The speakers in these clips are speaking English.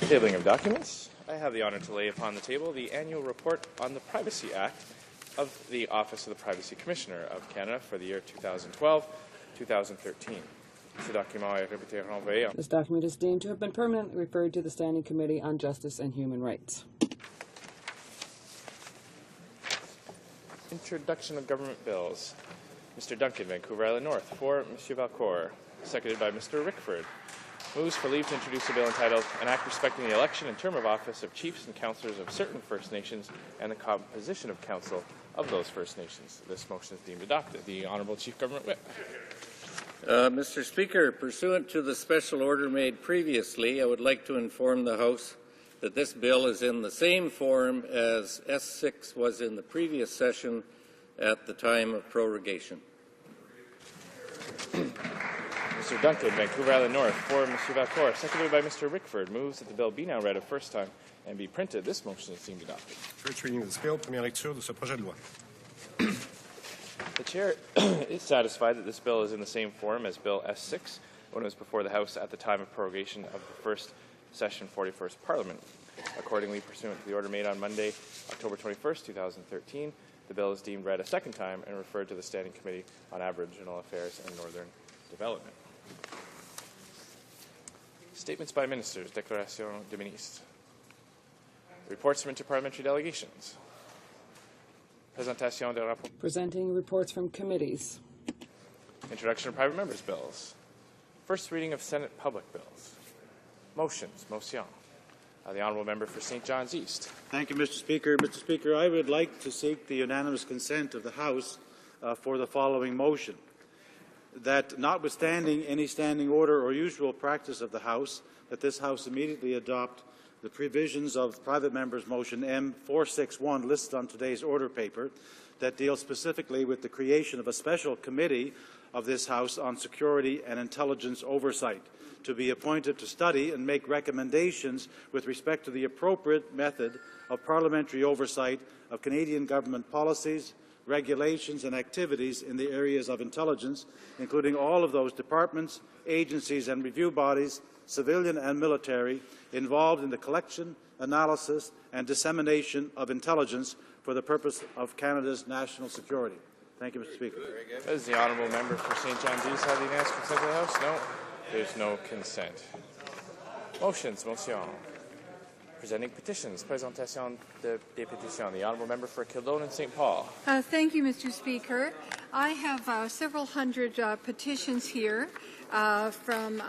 Tabling of documents. I have the honor to lay upon the table the annual report on the Privacy Act of the Office of the Privacy Commissioner of Canada for the year 2012-2013. This document is deemed to have been permanently referred to the Standing Committee on Justice and Human Rights. Introduction of government bills. Mr. Duncan, Vancouver Island North, for Mr. Valcourt, seconded by Mr. Rickford. Moves for leave to introduce a bill entitled An Act Respecting the Election and Term of Office of Chiefs and Councillors of Certain First Nations and the Composition of Council of those First Nations. This motion is deemed adopted. The Honourable Chief Government Whip. Mr. Speaker, pursuant to the special order made previously, I would like to inform the House that this bill is in the same form as S6 was in the previous session at the time of prorogation. Mr. Duncan, Vancouver Island North, for Mr. Valcourt, seconded by Mr. Rickford, moves that the bill be now read a first time and be printed. This motion is deemed adopted. First reading of this bill, première lecture de ce projet de loi. The Chair is satisfied that this bill is in the same form as Bill S6 when it was before the House at the time of prorogation of the first session 41st Parliament. Accordingly, pursuant to the order made on Monday, October 21st, 2013, the bill is deemed read a second time and referred to the Standing Committee on Aboriginal Affairs and Northern Development. Statements by ministers. Déclaration de ministre. Reports from interparliamentary delegations. Présentation des rapports. Presenting reports from committees. Introduction of private members' bills. First reading of Senate public bills. Motions. Motion. The Honourable Member for St. John's East. Thank you, Mr. Speaker. Mr. Speaker, I would like to seek the unanimous consent of the House for the following motion. That notwithstanding any standing order or usual practice of the House, that this House immediately adopt the provisions of private members' motion M461 listed on today's order paper that deals specifically with the creation of a special committee of this House on security and intelligence oversight to be appointed to study and make recommendations with respect to the appropriate method of parliamentary oversight of Canadian government policies, regulations and activities in the areas of intelligence, including all of those departments, agencies and review bodies, civilian and military, involved in the collection, analysis and dissemination of intelligence for the purpose of Canada's national security. Thank you, Mr. Speaker. Very good. Does the Honourable Member for St. John's East have the unanimous consent of the House? No. There's no consent. Motions. Motion. Presenting petitions. Présentation des pétitions. The Honourable Member for Kildone and St. Paul. Thank you, Mr. Speaker. I have several hundred petitions here from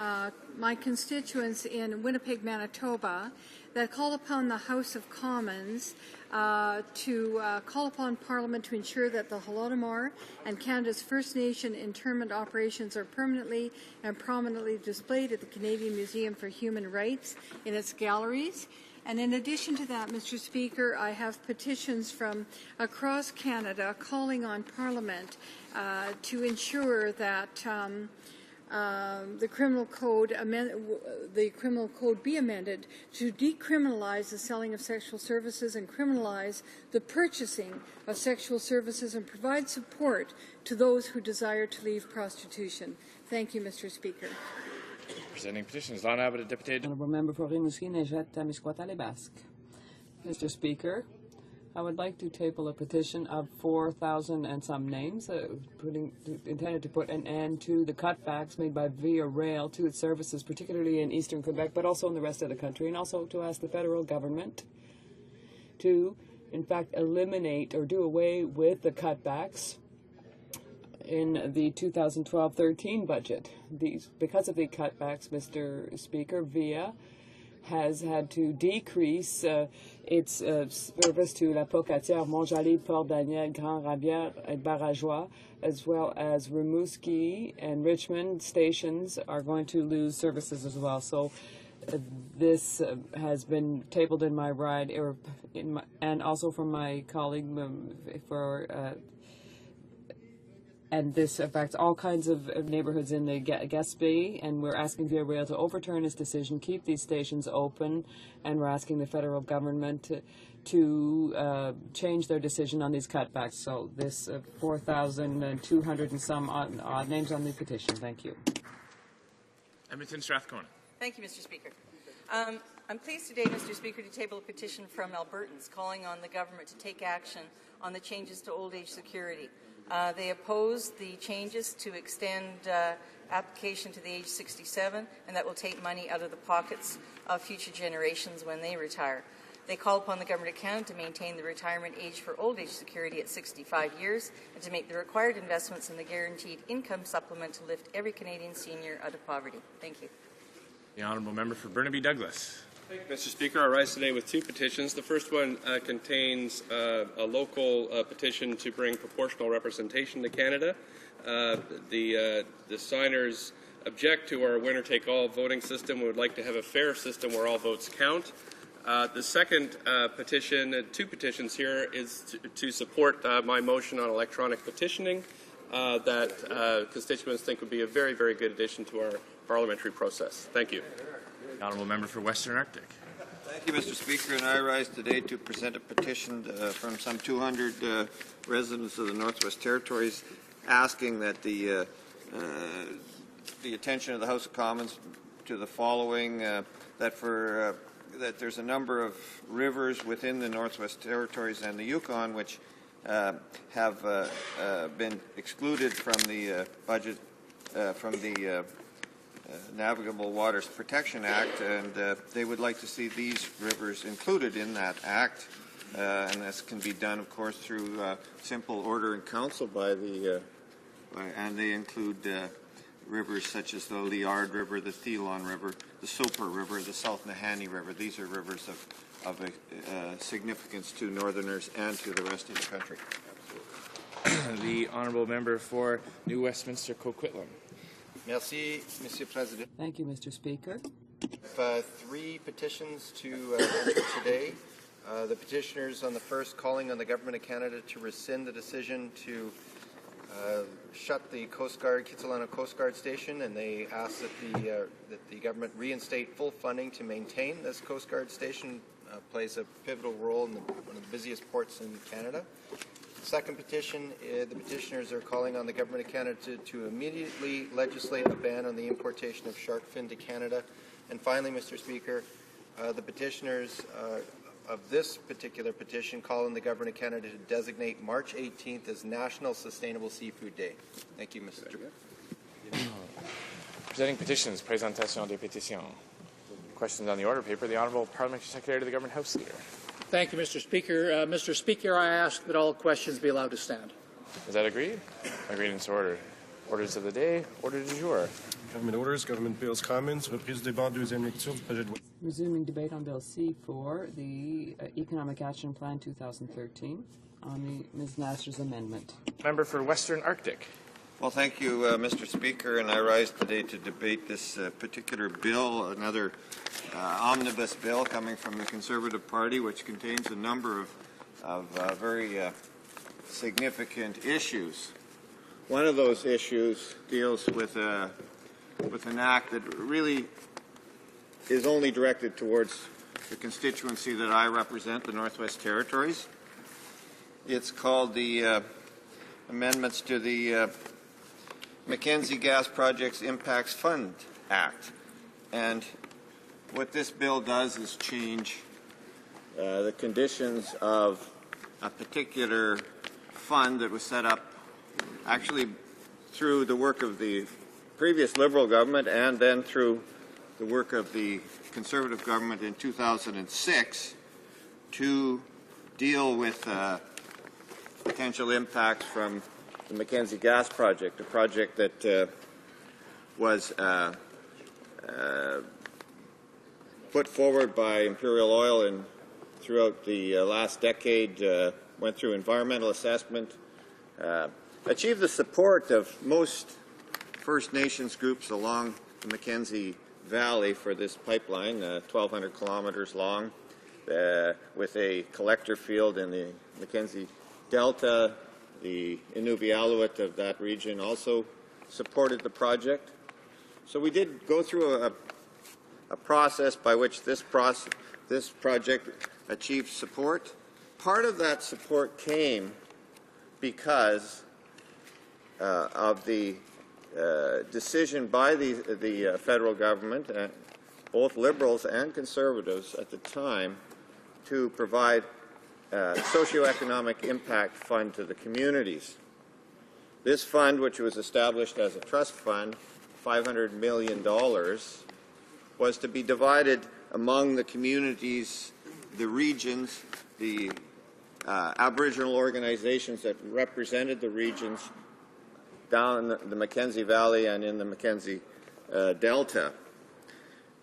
my constituents in Winnipeg, Manitoba, that call upon the House of Commons to call upon Parliament to ensure that the Holodomor and Canada's First Nation internment operations are permanently and prominently displayed at the Canadian Museum for Human Rights in its galleries. And in addition to that, Mr. Speaker, I have petitions from across Canada calling on Parliament to ensure that the criminal code be amended to decriminalize the selling of sexual services and criminalize the purchasing of sexual services and provide support to those who desire to leave prostitution. Thank you, Mr. Speaker. Presenting petitions. L'Honourable Deputy. Honourable Member for Rimouski, Nejet, Témiscouata, Les Basques. Mr. Speaker, I would like to table a petition of 4,000 and some names intended to put an end to the cutbacks made by Via Rail to its services, particularly in eastern Quebec, but also in the rest of the country, and also to ask the federal government to, in fact, eliminate or do away with the cutbacks in the 2012-13 budget. Because of the cutbacks, Mr. Speaker, Via has had to decrease its service to La Pocatière, Montjali, Port-Daniel, Grand-Rabière, and Barajois, as well as Rimouski and Richmond stations are going to lose services as well. So this has been tabled in my ride, and also from my colleague for and this affects all kinds of neighborhoods in the Guest Bay, and we're asking Via Rail to overturn its decision, keep these stations open, and we're asking the federal government to change their decision on these cutbacks. So this 4,200 and some odd names on the petition. Thank you. Edmonton Strathcona. Thank you, Mr. Speaker. I'm pleased today, Mr. Speaker, to table a petition from Albertans calling on the government to take action on the changes to old age security. They oppose the changes to extend application to the age 67, and that will take money out of the pockets of future generations when they retire. They call upon the Government of Canada to maintain the retirement age for old age security at 65 years and to make the required investments in the guaranteed income supplement to lift every Canadian senior out of poverty. Thank you. The Honourable Member for Burnaby Douglas. Thank you, Mr. Speaker. I rise today with two petitions. The first one contains a local petition to bring proportional representation to Canada. The signers object to our winner-take-all voting system. We would like to have a fair system where all votes count. The second petition, two petitions here, is to support my motion on electronic petitioning that constituents think would be a very, very good addition to our parliamentary process. Thank you. The Honourable Member for Western Arctic. Thank you, Mr. Speaker, and I rise today to present a petition from some 200 residents of the Northwest Territories asking that the attention of the House of Commons to the following, that there's a number of rivers within the Northwest Territories and the Yukon which have been excluded from the budget from the Navigable Waters Protection Act, and they would like to see these rivers included in that act, and this can be done, of course, through simple order in council and they include rivers such as the Liard River, the Thelon River, the Soper River, the South Nahanni River. These are rivers of significance to Northerners and to the rest of the country. The Honourable Member for New Westminster Coquitlam. Merci, Monsieur President. Thank you, Mr. Speaker. I have three petitions to enter today. The petitioners on the first calling on the Government of Canada to rescind the decision to shut the Kitsilano Coast Guard Station, and they ask that the government reinstate full funding to maintain this Coast Guard Station. Plays a pivotal role in one of the busiest ports in Canada. Second petition, the petitioners are calling on the Government of Canada to immediately legislate a ban on the importation of shark fin to Canada. And finally, Mr. Speaker, the petitioners of this particular petition call on the Government of Canada to designate March 18th as National Sustainable Seafood Day. Thank you, Mr. Speaker. Presenting petitions, présentation des pétitions. Questions on the order paper. The Honourable Parliamentary Secretary to the Government House Leader. Thank you, Mr. Speaker. Mr. Speaker, I ask that all questions be allowed to stand. Is that agreed? Agreed in order. Orders of the day. Order du jour. Government orders, government bills, comments, reprise du débat, deuxième lecture du projet de loi. Resuming debate on Bill C4, the Economic Action Plan 2013, on Ms. Nasser's amendment. Member for Western Arctic. Well, thank you, Mr. Speaker, and I rise today to debate this particular bill, another omnibus bill coming from the Conservative Party, which contains a number of very significant issues. One of those issues deals with an act that really is only directed towards the constituency that I represent, the Northwest Territories. It's called the Amendments to the Mackenzie Gas Projects Impacts Fund Act. And what this bill does is change the conditions of a particular fund that was set up actually through the work of the previous Liberal government and then through the work of the Conservative government in 2006 to deal with potential impacts from the Mackenzie Gas Project, a project that was put forward by Imperial Oil and throughout the last decade, went through environmental assessment, achieved the support of most First Nations groups along the Mackenzie Valley for this pipeline, 1,200 kilometers long, with a collector field in the Mackenzie Delta, the Inuvialuit of that region also supported the project. So we did go through a process by which this project achieved support. Part of that support came because of the decision by the federal government, both Liberals and Conservatives at the time, to provide a socioeconomic impact fund to the communities. This fund, which was established as a trust fund, $500 million, was to be divided among the communities, the regions, the Aboriginal organizations that represented the regions down the Mackenzie Valley and in the Mackenzie Delta.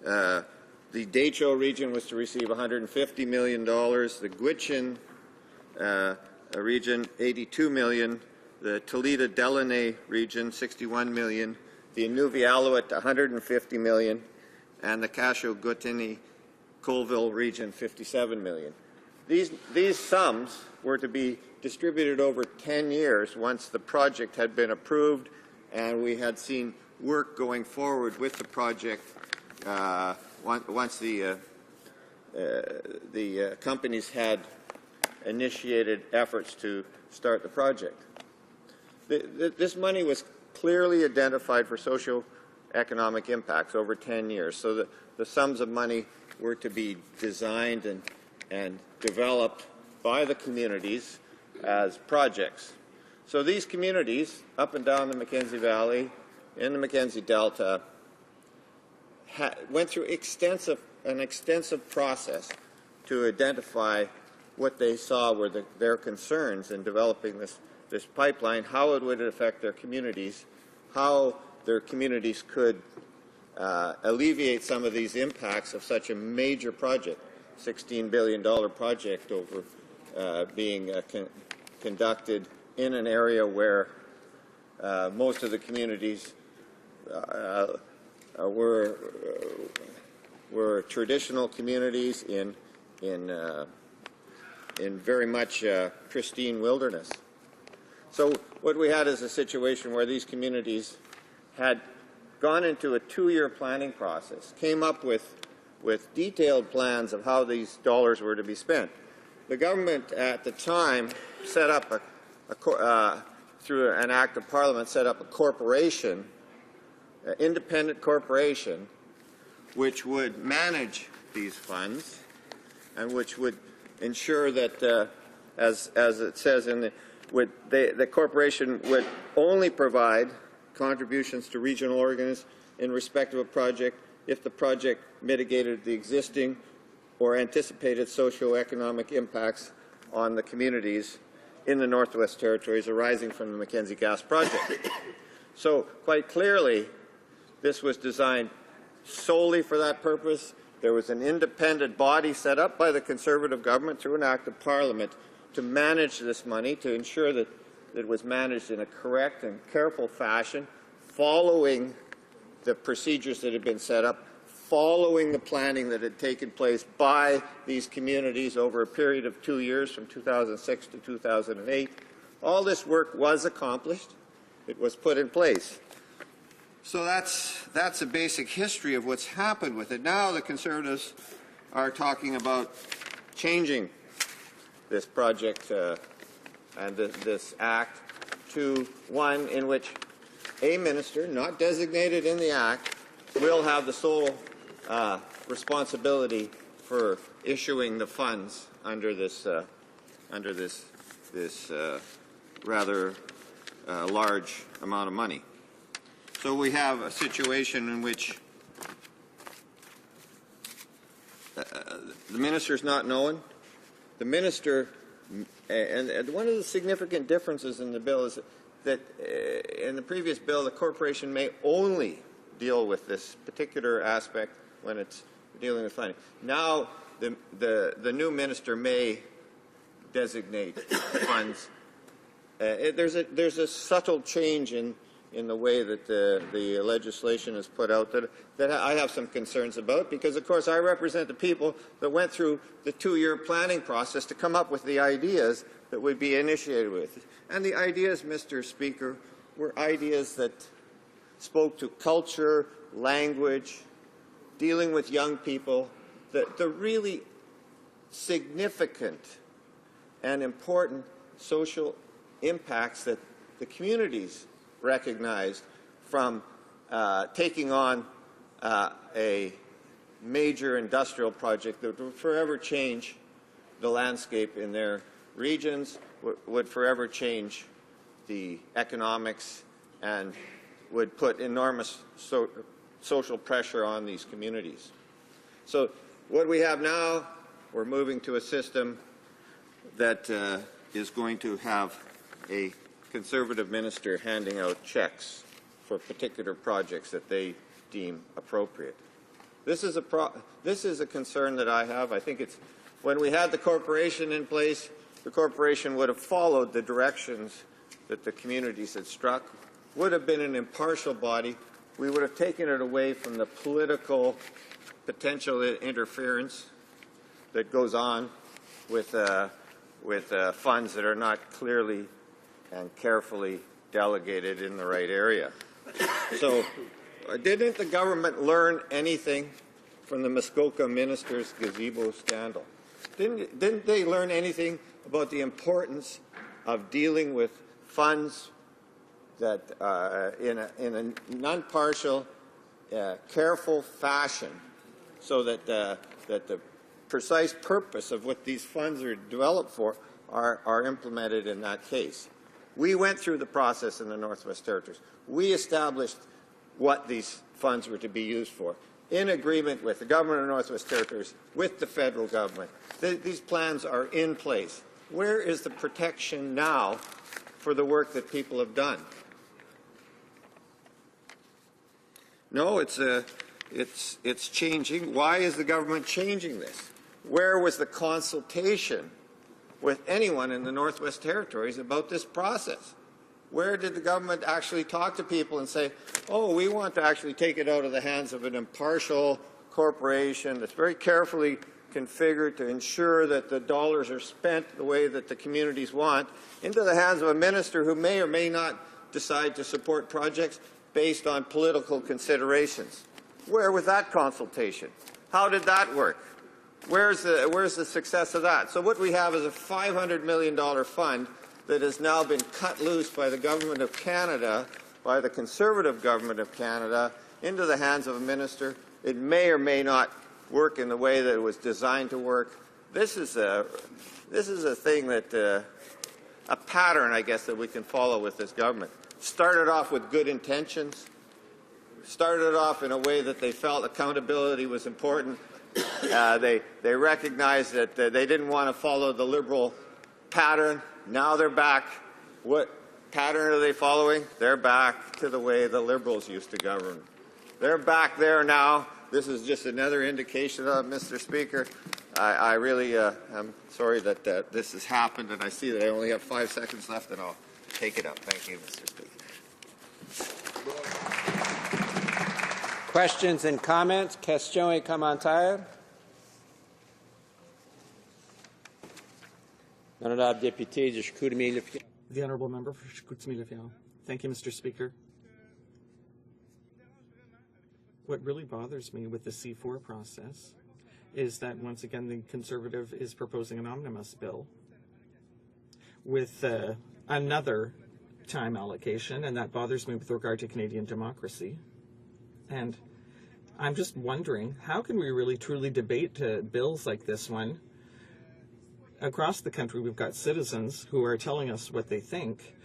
The Dehcho region was to receive $150 million, the Gwich'in region $82 million, the Toledo-Delaunay region $61 million, the Inuvialuit $150 million, and the Cashew-Gutini-Colville region $57 million. These sums were to be distributed over 10 years once the project had been approved and we had seen work going forward with the project once the companies had initiated efforts to start the project. This money was clearly identified for socio-economic impacts over 10 years, so that the sums of money were to be designed and developed by the communities as projects. So these communities up and down the Mackenzie Valley, in the Mackenzie Delta, went through an extensive process to identify what they saw were their concerns in developing this pipeline, how it would affect their communities, how their communities could alleviate some of these impacts of such a major project, $16 billion project over being conducted in an area where most of the communities were traditional communities in very much pristine wilderness. So what we had is a situation where these communities had gone into a 2-year planning process, came up with detailed plans of how these dollars were to be spent. The government at the time set up through an act of parliament, set up a corporation, an independent corporation, which would manage these funds and which would ensure that, as it says in the corporation would only provide contributions to regional organs in respect of a project if the project mitigated the existing or anticipated socioeconomic impacts on the communities in the Northwest Territories arising from the Mackenzie Gas Project. So quite clearly, this was designed solely for that purpose. There was an independent body set up by the Conservative government through an act of parliament to manage this money, to ensure that it was managed in a correct and careful fashion, following the procedures that had been set up, following the planning that had taken place by these communities over a period of 2 years from 2006 to 2008. All this work was accomplished. It was put in place. So that's a basic history of what's happened with it. Now the Conservatives are talking about changing this project and this act to one in which a minister, not designated in the act, will have the sole responsibility for issuing the funds under this rather large amount of money. So we have a situation in which the minister is not known. The minister, and one of the significant differences in the bill is that in the previous bill, the corporation may only deal with this particular aspect when it's dealing with funding. Now, the new minister may designate funds. There's a subtle change in in the way that the legislation is put out that I have some concerns about, because, of course, I represent the people that went through the 2-year planning process to come up with the ideas that would be initiated with. And the ideas, Mr. Speaker, were ideas that spoke to culture, language, dealing with young people, the really significant and important social impacts that the communities recognized from taking on a major industrial project that would forever change the landscape in their regions, would forever change the economics, and would put enormous social pressure on these communities. So what we have now, we're moving to a system that is going to have a Conservative minister handing out checks for particular projects that they deem appropriate. This is a concern that I have. I think it's when we had the corporation in place, the corporation would have followed the directions that the communities had struck, would have been an impartial body. We would have taken it away from the political potential interference that goes on with funds that are not clearly and carefully delegated in the right area. So didn't the government learn anything from the Muskoka minister's gazebo scandal? Didn't they learn anything about the importance of dealing with funds that in a non-partial, careful fashion, so that the precise purpose of what these funds are developed for are implemented in that case? We went through the process in the Northwest Territories. We established what these funds were to be used for, in agreement with the government of the Northwest Territories, with the federal government. These plans are in place. Where is the protection now for the work that people have done? No, it's changing. Why is the government changing this? Where was the consultation with anyone in the Northwest Territories about this process? Where did the government actually talk to people and say, oh, we want to actually take it out of the hands of an impartial corporation that's very carefully configured to ensure that the dollars are spent the way that the communities want, into the hands of a minister who may or may not decide to support projects based on political considerations? Where was that consultation? How did that work? Where's the success of that? So what we have is a $500 million fund that has now been cut loose by the Government of Canada, by the Conservative Government of Canada, into the hands of a minister. It may or may not work in the way that it was designed to work. This is a thing that, a pattern, I guess, that we can follow with this government. Started off with good intentions, started off in a way that they felt accountability was important. They recognized that they didn't want to follow the Liberal pattern. Now they're back. What pattern are they following? They're back to the way the Liberals used to govern. They're back there now. This is just another indication of, Mr. Speaker. I really am sorry that this has happened, and I see that I only have 5 seconds left, and I'll take it up. Thank you, Mr. Speaker. Questions and comments? Question et commentaire? Honorable député de Chicoutimi-Lefevre. The Honourable Member for Chicoutimi-Lefevre. Thank you, Mr. Speaker. What really bothers me with the C4 process is that, once again, the Conservative is proposing an omnibus bill with another time allocation, and that bothers me with regard to Canadian democracy. And I'm just wondering, how can we really truly debate bills like this one? Across the country, we've got citizens who are telling us what they think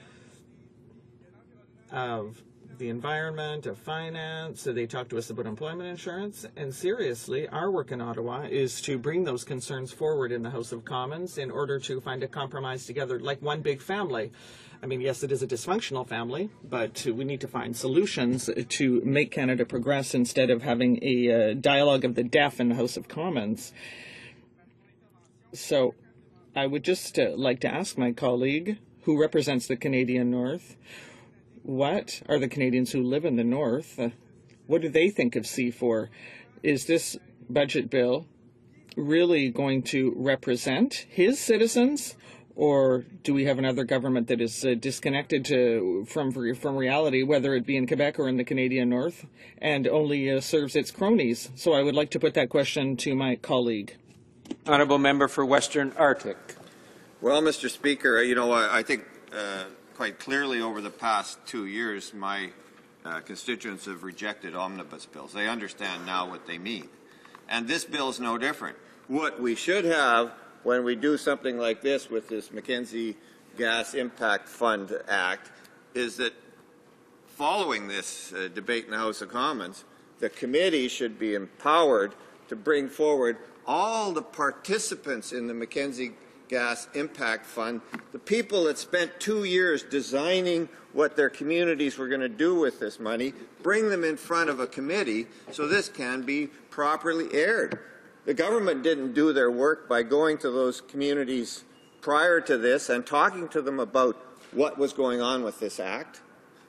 of the environment, of finance. So they talk to us about employment insurance. And seriously, our work in Ottawa is to bring those concerns forward in the House of Commons in order to find a compromise together, like one big family. I mean, yes, it is a dysfunctional family, but we need to find solutions to make Canada progress instead of having a dialogue of the deaf in the House of Commons. So I would just like to ask my colleague, who represents the Canadian North, what are the Canadians who live in the North, what do they think of C4? Is this budget bill really going to represent his citizens, or do we have another government that is disconnected from reality, whether it be in Quebec or in the Canadian North, and only serves its cronies? So I would like to put that question to my colleague. Honourable Member for Western Arctic. Well, Mr. Speaker, I think quite clearly over the past 2 years, my constituents have rejected omnibus bills. They understand now what they mean. And this bill is no different. What we should have when we do something like this with this Mackenzie Gas Impact Fund Act is that following this debate in the House of Commons, the committee should be empowered to bring forward all the participants in the Mackenzie Gas Impact Fund, the people that spent 2 years designing what their communities were going to do with this money, bring them in front of a committee so this can be properly aired. The government didn't do their work by going to those communities prior to this and talking to them about what was going on with this act,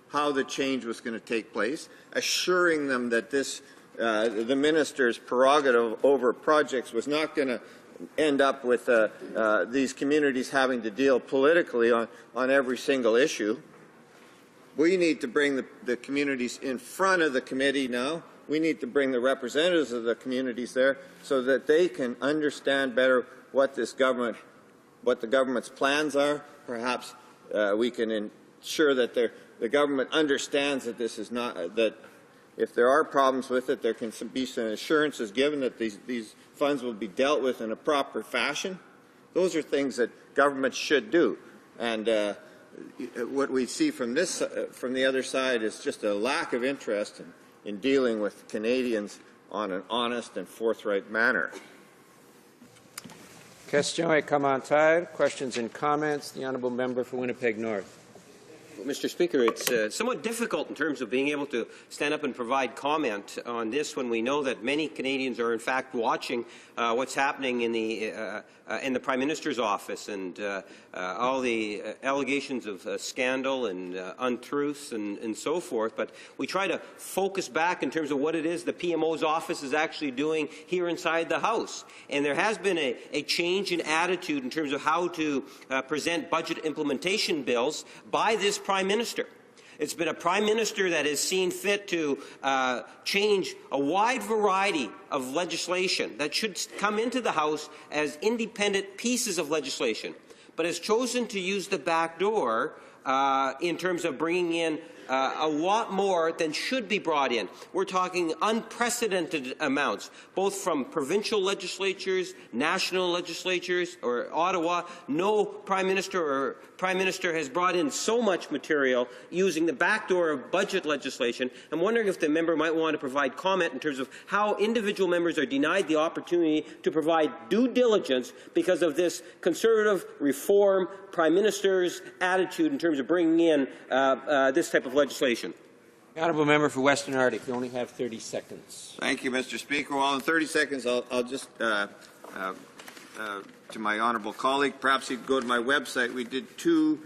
how the change was going to take place, assuring them that this the minister's prerogative over projects was not going to end up with these communities having to deal politically on every single issue. We need to bring the communities in front of the committee now. We need to bring the representatives of the communities there so that they can understand better what the government's plans are. Perhaps we can ensure that the government understands that this is not that. If there are problems with it, there can be some assurances given that these funds will be dealt with in a proper fashion. Those are things that governments should do. And what we see from the other side is just a lack of interest in dealing with Canadians on an honest and forthright manner. Question et commentaire. Questions and comments. The honourable member for Winnipeg North. Mr. Speaker, it's somewhat difficult in terms of being able to stand up and provide comment on this when we know that many Canadians are in fact watching what's happening in the Prime Minister's office and all the allegations of scandal and untruths and so forth. But we try to focus back in terms of what it is the PMO's office is actually doing here inside the House. And there has been a change in attitude in terms of how to present budget implementation bills by this Prime Minister. It's been a Prime Minister that has seen fit to change a wide variety of legislation that should come into the House as independent pieces of legislation, but has chosen to use the back door in terms of bringing in a lot more than should be brought in. We're talking unprecedented amounts, both from provincial legislatures, national legislatures, or Ottawa. No Prime Minister has brought in so much material using the back door of budget legislation. I'm wondering if the member might want to provide comment in terms of how individual members are denied the opportunity to provide due diligence because of this Conservative reform Prime Minister's attitude in terms of bringing in this type of legislation. The honourable member for Western Arctic. You only have 30 seconds. Thank you, Mr. Speaker. Well, in 30 seconds, I'll just to my honourable colleague, perhaps he'd go to my website. We did two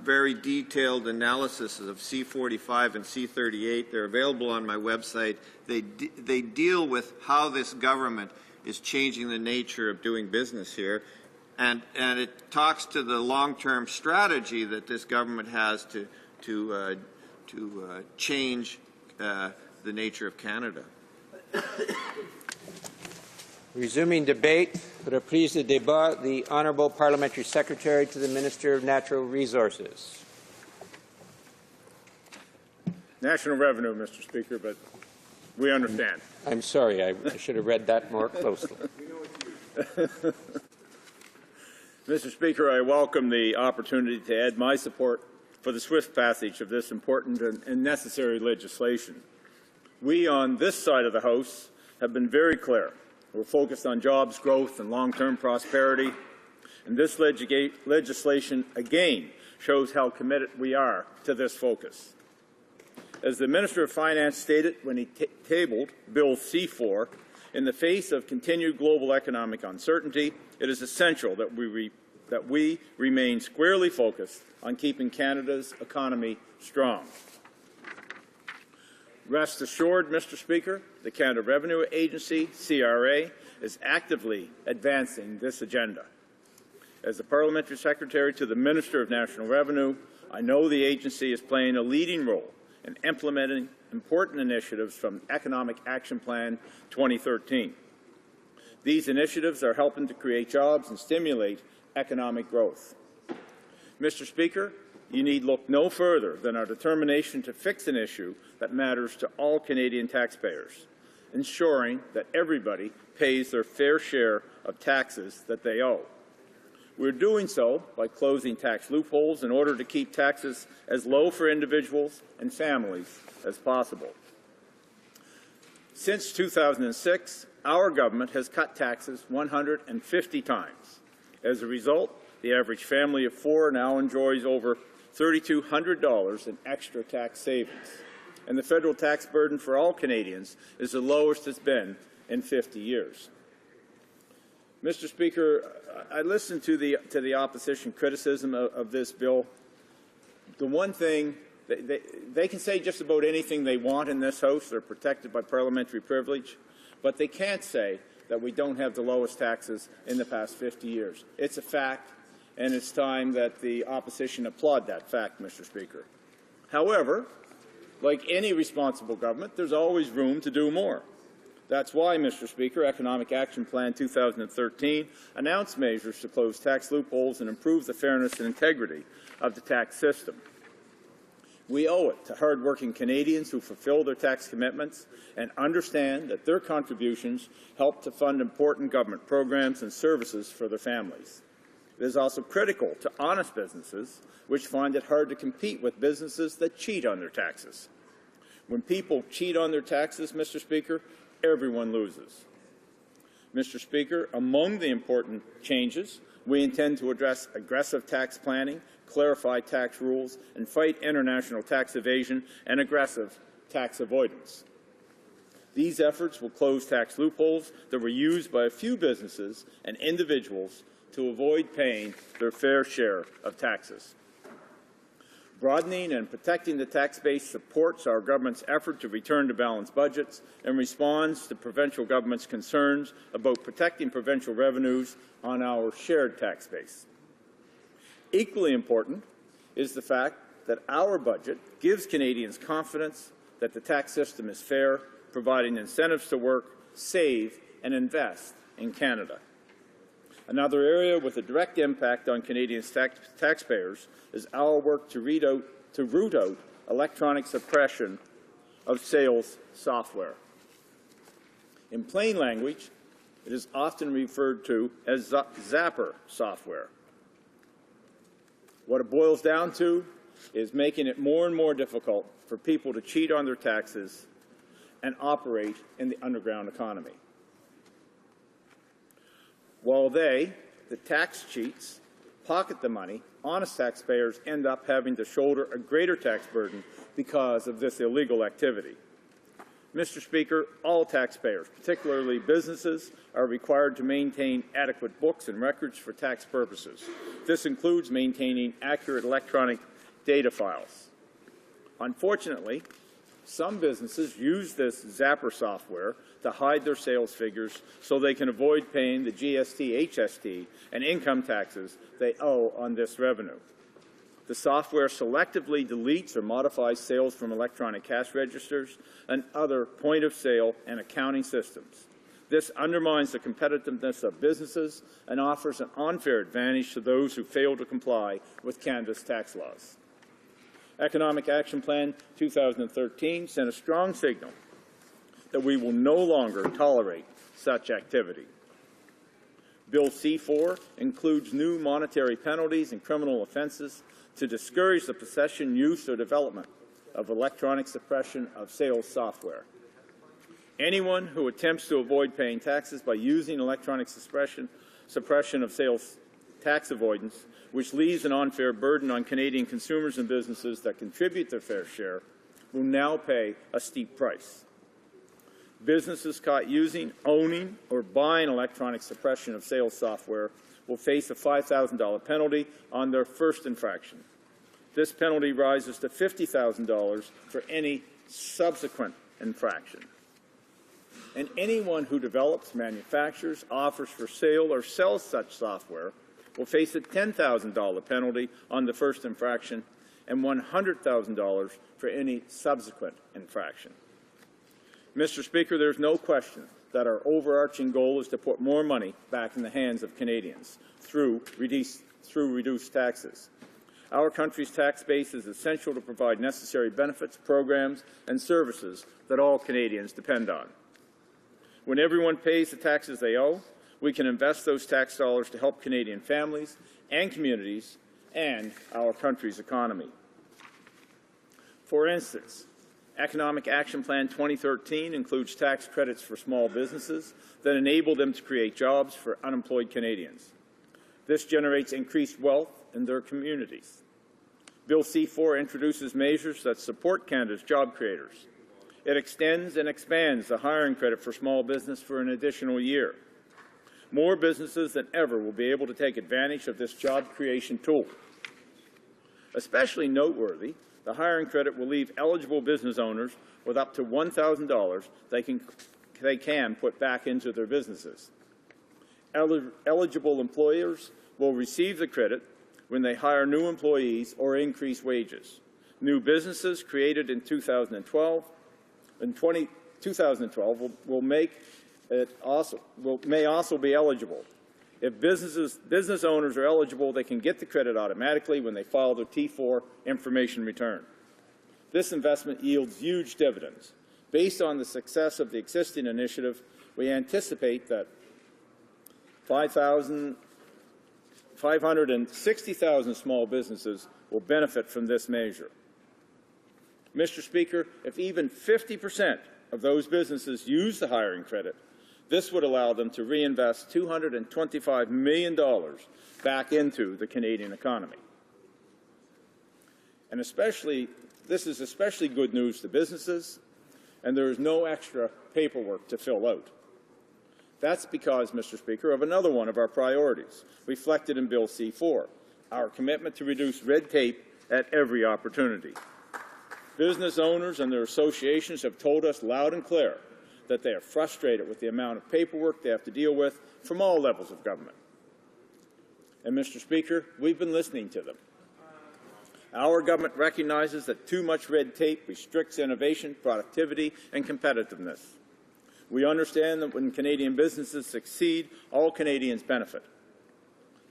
very detailed analyses of C45 and C38. They're available on my website. They deal with how this government is changing the nature of doing business here. And it talks to the long-term strategy that this government has to change the nature of Canada. Resuming debate, reprise de débat, the Honourable Parliamentary Secretary to the Minister of Natural Resources. National revenue, Mr. Speaker, but we understand. I'm sorry, I should have read that more closely. Mr. Speaker, I welcome the opportunity to add my support for the swift passage of this important and necessary legislation. We on this side of the House have been very clear. We're focused on jobs, growth, and long-term prosperity, and this legislation again shows how committed we are to this focus. As the Minister of Finance stated when he tabled Bill C4, in the face of continued global economic uncertainty, it is essential that we remain squarely focused on keeping Canada's economy strong. Rest assured, Mr. Speaker, the Canada Revenue Agency, CRA, is actively advancing this agenda. As the Parliamentary Secretary to the Minister of National Revenue, I know the agency is playing a leading role in implementing important initiatives from Economic Action Plan 2013. These initiatives are helping to create jobs and stimulate economic growth. Mr. Speaker, you need look no further than our determination to fix an issue that matters to all Canadian taxpayers, ensuring that everybody pays their fair share of taxes that they owe. We're doing so by closing tax loopholes in order to keep taxes as low for individuals and families as possible. Since 2006, our government has cut taxes 150 times. As a result, the average family of four now enjoys over $3,200 in extra tax savings, and the federal tax burden for all Canadians is the lowest it's been in 50 years. Mr. Speaker, I listened to the opposition criticism of this bill. The one thing, they can say just about anything they want in this House. They're protected by parliamentary privilege, but they can't say that we don't have the lowest taxes in the past 50 years. It's a fact, and it's time that the opposition applaud that fact, Mr. Speaker. However, like any responsible government, there's always room to do more. That's why, Mr. Speaker, Economic Action Plan 2013 announced measures to close tax loopholes and improve the fairness and integrity of the tax system. We owe it to hard-working Canadians who fulfill their tax commitments and understand that their contributions help to fund important government programs and services for their families. It is also critical to honest businesses, which find it hard to compete with businesses that cheat on their taxes. When people cheat on their taxes, Mr. Speaker, everyone loses. Mr. Speaker, among the important changes, we intend to address aggressive tax planning, clarify tax rules, and fight international tax evasion and aggressive tax avoidance. These efforts will close tax loopholes that were used by a few businesses and individuals to avoid paying their fair share of taxes. Broadening and protecting the tax base supports our government's effort to return to balanced budgets and responds to provincial government's concerns about protecting provincial revenues on our shared tax base. Equally important is the fact that our budget gives Canadians confidence that the tax system is fair, providing incentives to work, save, and invest in Canada. Another area with a direct impact on Canadians' taxpayers is our work to root out electronic suppression of sales software. In plain language, it is often referred to as zapper software. What it boils down to is making it more and more difficult for people to cheat on their taxes and operate in the underground economy. While the tax cheats, pocket the money, honest taxpayers end up having to shoulder a greater tax burden because of this illegal activity. Mr. Speaker, all taxpayers, particularly businesses, are required to maintain adequate books and records for tax purposes. This includes maintaining accurate electronic data files. Unfortunately, some businesses use this zapper software to hide their sales figures so they can avoid paying the GST, HST, and income taxes they owe on this revenue. The software selectively deletes or modifies sales from electronic cash registers and other point-of-sale and accounting systems. This undermines the competitiveness of businesses and offers an unfair advantage to those who fail to comply with Canada's tax laws. Economic Action Plan 2013 sent a strong signal that we will no longer tolerate such activity. Bill C-4 includes new monetary penalties and criminal offences to discourage the possession, use, or development of electronic suppression of sales software. Anyone who attempts to avoid paying taxes by using electronic suppression of sales tax avoidance, which leaves an unfair burden on Canadian consumers and businesses that contribute their fair share, will now pay a steep price. Businesses caught using, owning, or buying electronic suppression of sales software will face a $5,000 penalty on their first infraction. This penalty rises to $50,000 for any subsequent infraction. And anyone who develops, manufactures, offers for sale, or sells such software will face a $10,000 penalty on the first infraction and $100,000 for any subsequent infraction. Mr. Speaker, there's no question that our overarching goal is to put more money back in the hands of Canadians through reduced taxes. Our country's tax base is essential to provide necessary benefits, programs, and services that all Canadians depend on. When everyone pays the taxes they owe, we can invest those tax dollars to help Canadian families and communities and our country's economy. For instance, Economic Action Plan 2013 includes tax credits for small businesses that enable them to create jobs for unemployed Canadians. This generates increased wealth in their communities. Bill C-4 introduces measures that support Canada's job creators. It extends and expands the hiring credit for small business for an additional year. More businesses than ever will be able to take advantage of this job creation tool. Especially noteworthy, the hiring credit will leave eligible business owners with up to $1,000 they can put back into their businesses. Eligible employers will receive the credit when they hire new employees or increase wages. New businesses created in 2012 may also be eligible. If business owners are eligible, they can get the credit automatically when they file their T4 information return. This investment yields huge dividends. Based on the success of the existing initiative, we anticipate that 560,000 small businesses will benefit from this measure. Mr. Speaker, if even 50% of those businesses use the hiring credit, this would allow them to reinvest $225 million back into the Canadian economy. And this is especially good news to businesses, and there is no extra paperwork to fill out. That's because, Mr. Speaker, of another one of our priorities, reflected in Bill C-4, our commitment to reduce red tape at every opportunity. Business owners and their associations have told us loud and clear that they are frustrated with the amount of paperwork they have to deal with from all levels of government. And, Mr. Speaker, we've been listening to them. Our government recognizes that too much red tape restricts innovation, productivity, and competitiveness. We understand that when Canadian businesses succeed, all Canadians benefit.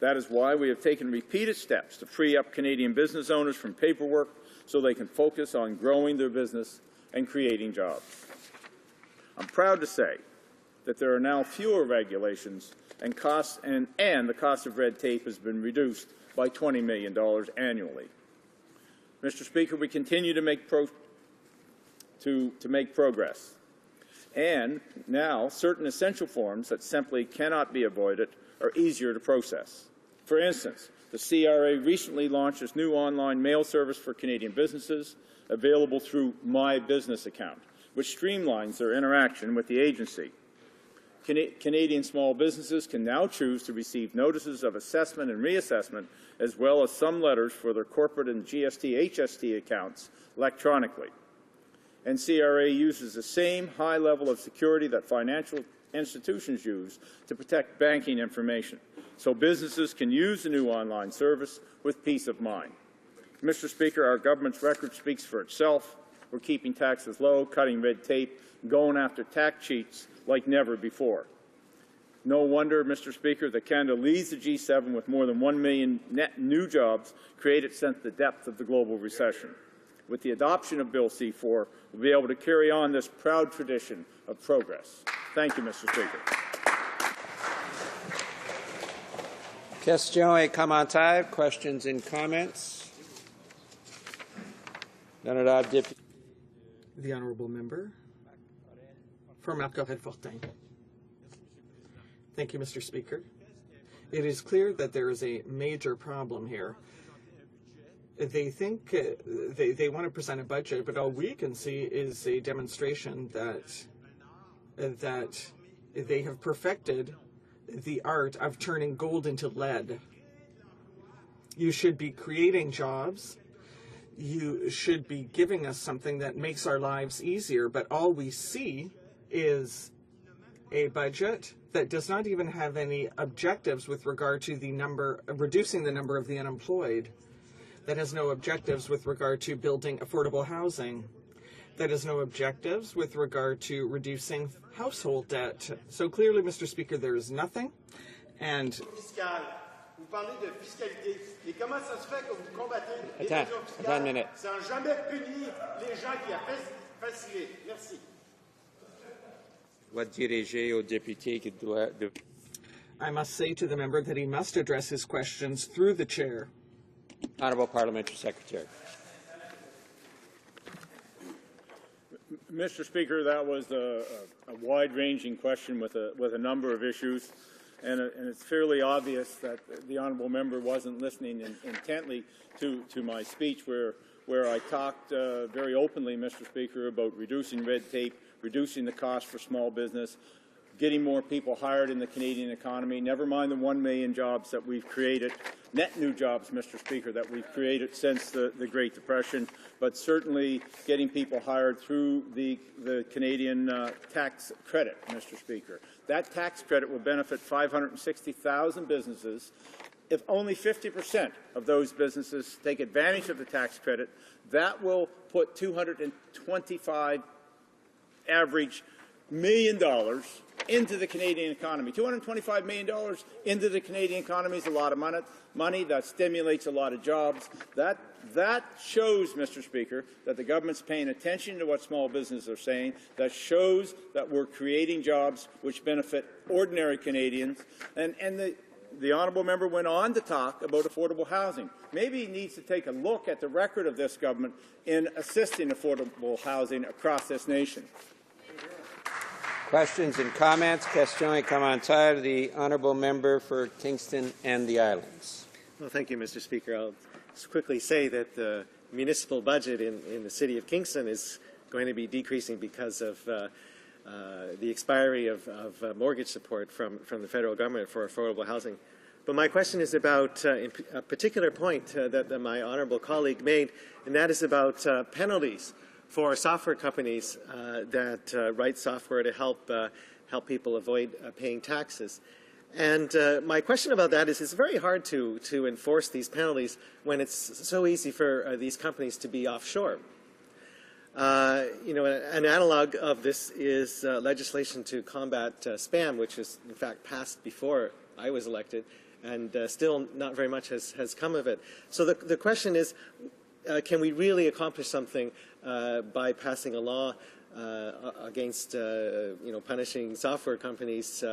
That is why we have taken repeated steps to free up Canadian business owners from paperwork so they can focus on growing their business and creating jobs. I'm proud to say that there are now fewer regulations and the cost of red tape has been reduced by $20 million annually. Mr. Speaker, we continue to make progress. And now, certain essential forms that simply cannot be avoided are easier to process. For instance, the CRA recently launched its new online mail service for Canadian businesses, available through My Business Account, which streamlines their interaction with the agency. Canadian small businesses can now choose to receive notices of assessment and reassessment, as well as some letters for their corporate and GST/HST accounts electronically. And CRA uses the same high level of security that financial institutions use to protect banking information, so businesses can use the new online service with peace of mind. Mr. Speaker, our government's record speaks for itself. We're keeping taxes low, cutting red tape, going after tax cheats like never before. No wonder, Mr. Speaker, that Canada leads the G7 with more than 1 million net new jobs created since the depth of the global recession. With the adoption of Bill C-4, we'll be able to carry on this proud tradition of progress. Thank you, Mr. Speaker. Question et commentaire, questions and comments. Honorable Deputy. The honourable member for Marc-Aurèle-Fortin. Thank you, Mr. Speaker. It is clear that there is a major problem here. They think they want to present a budget, but all we can see is a demonstration that they have perfected the art of turning gold into lead. You should be creating jobs. you should be giving us something that makes our lives easier, but all we see is a budget that does not even have any objectives with regard to reducing the number of the unemployed, that has no objectives with regard to building affordable housing, that has no objectives with regard to reducing household debt. So clearly, Mr. Speaker, there is nothing. And vous parlez de fiscalité. Et comment ça se fait que vous combattez l'évasion fiscale sans jamais punir les gens qui a facilité? Merci. I must say to the member that he must address his questions through the chair. Honourable Parliamentary Secretary. Mr. Speaker, that was a wide-ranging question with a number of issues. And it's fairly obvious that the honourable member wasn't listening intently to my speech, where I talked very openly, Mr. Speaker, about reducing red tape, reducing the cost for small business, getting more people hired in the Canadian economy, never mind the 1 million jobs that we've created, net new jobs, Mr. Speaker, that we've created since the Great Depression, but certainly getting people hired through the Canadian tax credit, Mr. Speaker. That tax credit will benefit 560,000 businesses. If only 50% of those businesses take advantage of the tax credit, that will put $225 average $1 million into the Canadian economy. $225 million into the Canadian economy is a lot of money. That stimulates a lot of jobs. That shows, Mr. Speaker, that the government's paying attention to what small businesses are saying. That shows that we're creating jobs which benefit ordinary Canadians. And the honourable member went on to talk about affordable housing. Maybe he needs to take a look at the record of this government in assisting affordable housing across this nation. Questions and comments. Question et commentaire. The honourable member for Kingston and the Islands. Well, thank you, Mr. Speaker. I'll just quickly say that the municipal budget in the city of Kingston is going to be decreasing because of the expiry of mortgage support from the federal government for affordable housing. But my question is about a particular point that my honourable colleague made, and that is about penalties for software companies that write software to help people avoid paying taxes. And my question about that is it's very hard to enforce these penalties when it's so easy for these companies to be offshore. An analog of this is legislation to combat spam, which is in fact passed before I was elected, and still not very much has come of it. So the question is, can we really accomplish something by passing a law against punishing software companies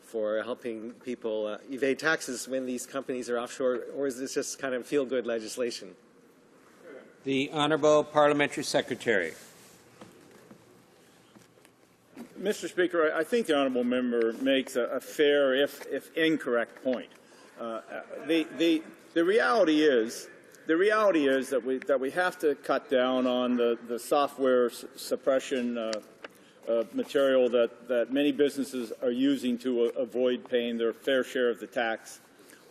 for helping people evade taxes when these companies are offshore, or is this just kind of feel-good legislation? The Honourable Parliamentary Secretary. Mr. Speaker, I think the honourable member makes a fair, if incorrect, point. The reality is that we have to cut down on the software suppression material that many businesses are using to avoid paying their fair share of the tax.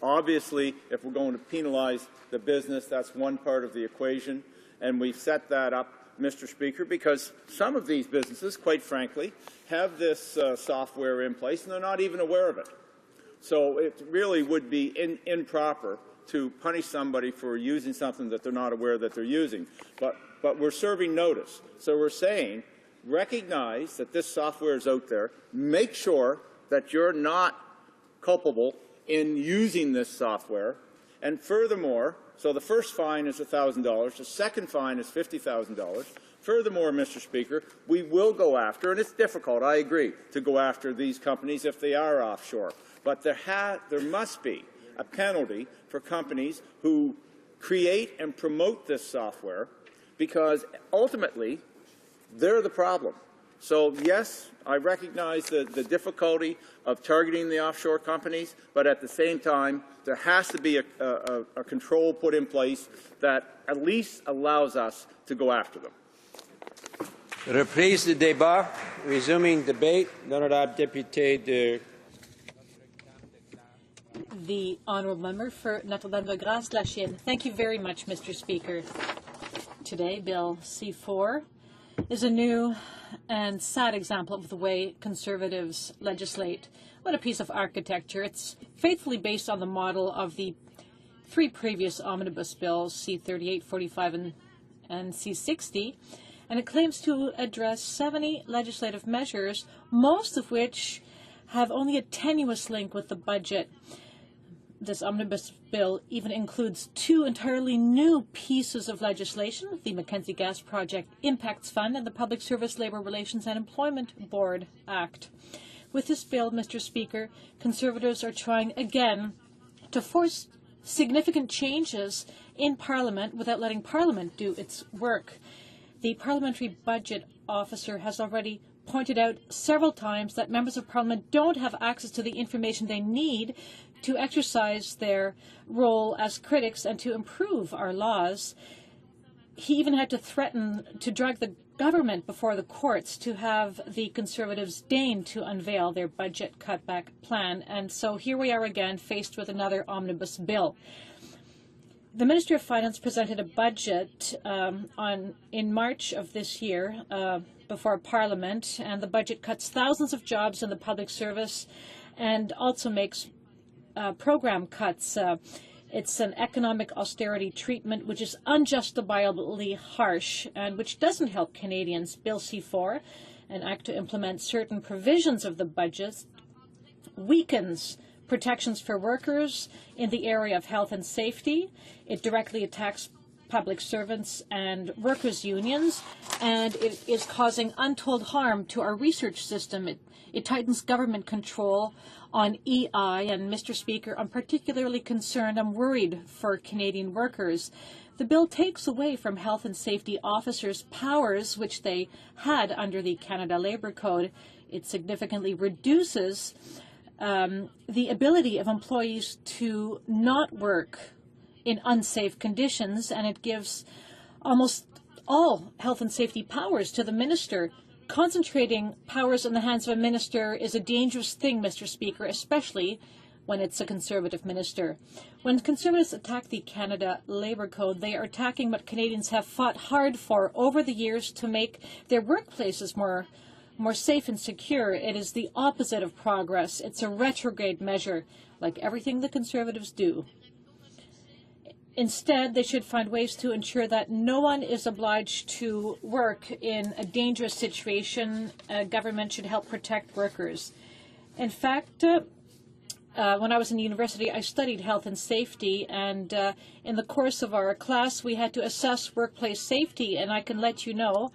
Obviously, if we're going to penalize the business, that's one part of the equation, and we've set that up, Mr. Speaker, because some of these businesses, quite frankly, have this software in place and they're not even aware of it. So it really would be improper to punish somebody for using something that they're not aware that they're using. But we're serving notice. So we're saying, recognize that this software is out there. Make sure that you're not culpable in using this software. And furthermore, so the first fine is $1,000. The second fine is $50,000. Furthermore, Mr. Speaker, we will go after, and it's difficult, I agree, to go after these companies if they are offshore. But there must be a penalty for companies who create and promote this software, because ultimately they're the problem. So yes, I recognize the difficulty of targeting the offshore companies, but at the same time there has to be a control put in place that at least allows us to go after them. Reprise du débat. Resuming debate. L'honorable député de the honourable member for Notre-Dame-de-Grâce, La Chienne. Thank you very much, Mr. Speaker. today, Bill C4, is a new and sad example of the way Conservatives legislate. What a piece of architecture. It's faithfully based on the model of the three previous omnibus bills, C38, 45, and C60, and it claims to address 70 legislative measures, most of which have only a tenuous link with the budget. This omnibus bill even includes two entirely new pieces of legislation, the Mackenzie Gas Project Impacts Fund and the Public Service Labour Relations and Employment Board Act. With this bill, Mr. Speaker, Conservatives are trying again to force significant changes in Parliament without letting Parliament do its work. The Parliamentary Budget Officer has already pointed out several times that members of Parliament don't have access to the information they need to exercise their role as critics and to improve our laws. He even had to threaten to drag the government before the courts to have the Conservatives deign to unveil their budget cutback plan. And so here we are again, faced with another omnibus bill. The Minister of Finance presented a budget in March of this year before Parliament, and the budget cuts thousands of jobs in the public service and also makes program cuts. It's an economic austerity treatment which is unjustifiably harsh and which doesn't help Canadians. Bill C4, an act to implement certain provisions of the budget, weakens protections for workers in the area of health and safety. It directly attacks public servants and workers' unions, and it is causing untold harm to our research system. It tightens government control on EI, and Mr. Speaker, I'm particularly concerned, I'm worried for Canadian workers. The bill takes away from health and safety officers powers which they had under the Canada Labour Code. It significantly reduces the ability of employees to not work in unsafe conditions, and it gives almost all health and safety powers to the minister. Concentrating powers in the hands of a minister is a dangerous thing, Mr. Speaker, especially when it's a Conservative minister. When Conservatives attack the Canada Labour Code, they are attacking what Canadians have fought hard for over the years to make their workplaces more safe and secure. It is the opposite of progress. It's a retrograde measure, like everything the Conservatives do. Instead, they should find ways to ensure that no one is obliged to work in a dangerous situation. Government should help protect workers. In fact, when I was in university, I studied health and safety, and in the course of our class, we had to assess workplace safety, and I can let you know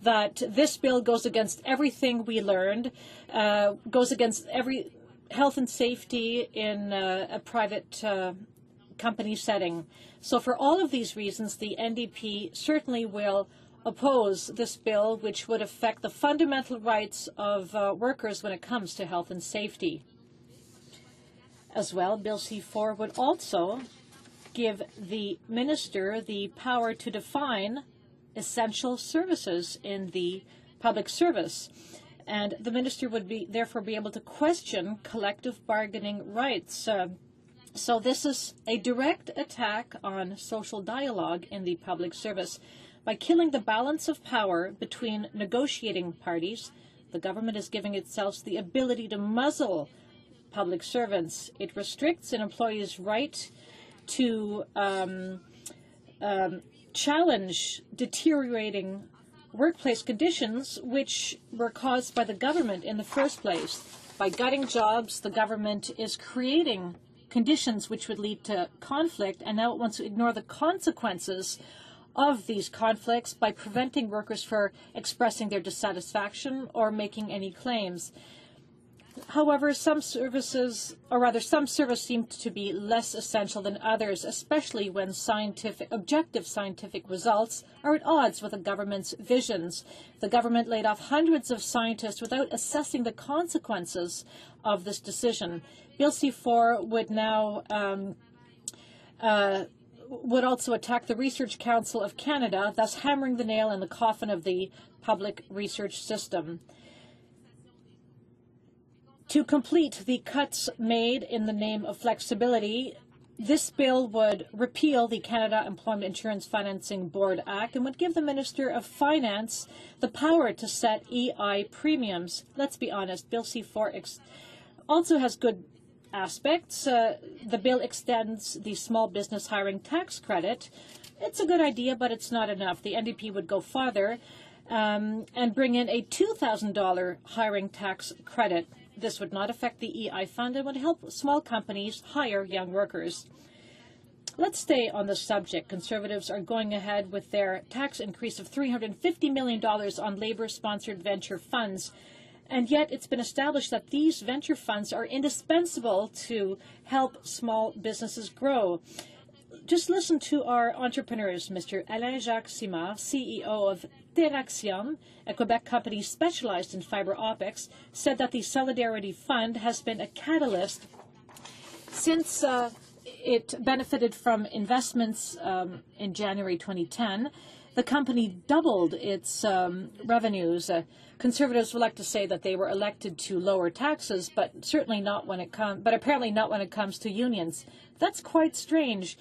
that this bill goes against everything we learned, goes against every health and safety in a private company setting. So for all of these reasons, the NDP certainly will oppose this bill, which would affect the fundamental rights of workers when it comes to health and safety. As well, Bill C4 would also give the minister the power to define essential services in the public service. And the minister would therefore be able to question collective bargaining rights. So this is a direct attack on social dialogue in the public service. By killing the balance of power between negotiating parties, the government is giving itself the ability to muzzle public servants. It restricts an employee's right to challenge deteriorating workplace conditions which were caused by the government in the first place. By gutting jobs, the government is creating conditions which would lead to conflict, and now it wants to ignore the consequences of these conflicts by preventing workers from expressing their dissatisfaction or making any claims. However, some services seem to be less essential than others, especially when objective scientific results are at odds with the government's visions. The government laid off hundreds of scientists without assessing the consequences of this decision. Bill C4 would now would also attack the Research Council of Canada, thus hammering the nail in the coffin of the public research system. To complete the cuts made in the name of flexibility, This bill would repeal the Canada Employment Insurance Financing Board Act and would give the Minister of Finance the power to set EI premiums. Let's be honest, Bill C4 also has good aspects. The bill extends the small business hiring tax credit. It's a good idea, but it's not enough. The NDP would go farther and bring in a $2,000 hiring tax credit. This would not affect the EI fund and would help small companies hire young workers. Let's stay on the subject. Conservatives are going ahead with their tax increase of $350 million on Labour-sponsored venture funds. And yet it's been established that these venture funds are indispensable to help small businesses grow. Just listen to our entrepreneurs. Mr. Alain-Jacques Simard, CEO of Teraxion, a Quebec company specialized in fiber optics, said that the Solidarity Fund has been a catalyst since it benefited from investments in January 2010. The company doubled its revenues. Conservatives would like to say that they were elected to lower taxes, but apparently not when it comes to unions. That's quite strange.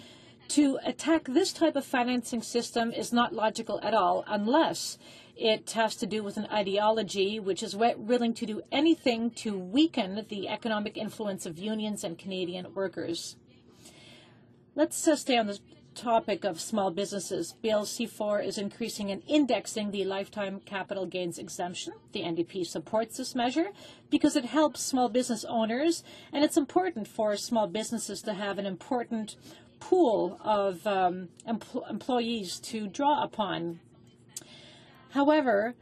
To attack this type of financing system is not logical at all, unless it has to do with an ideology which is willing to do anything to weaken the economic influence of unions and Canadian workers. Let's stay on the topic of small businesses. Bill C4 is increasing and indexing the lifetime capital gains exemption. The NDP supports this measure because it helps small business owners, and it's important for small businesses to have an important pool of employees to draw upon. However,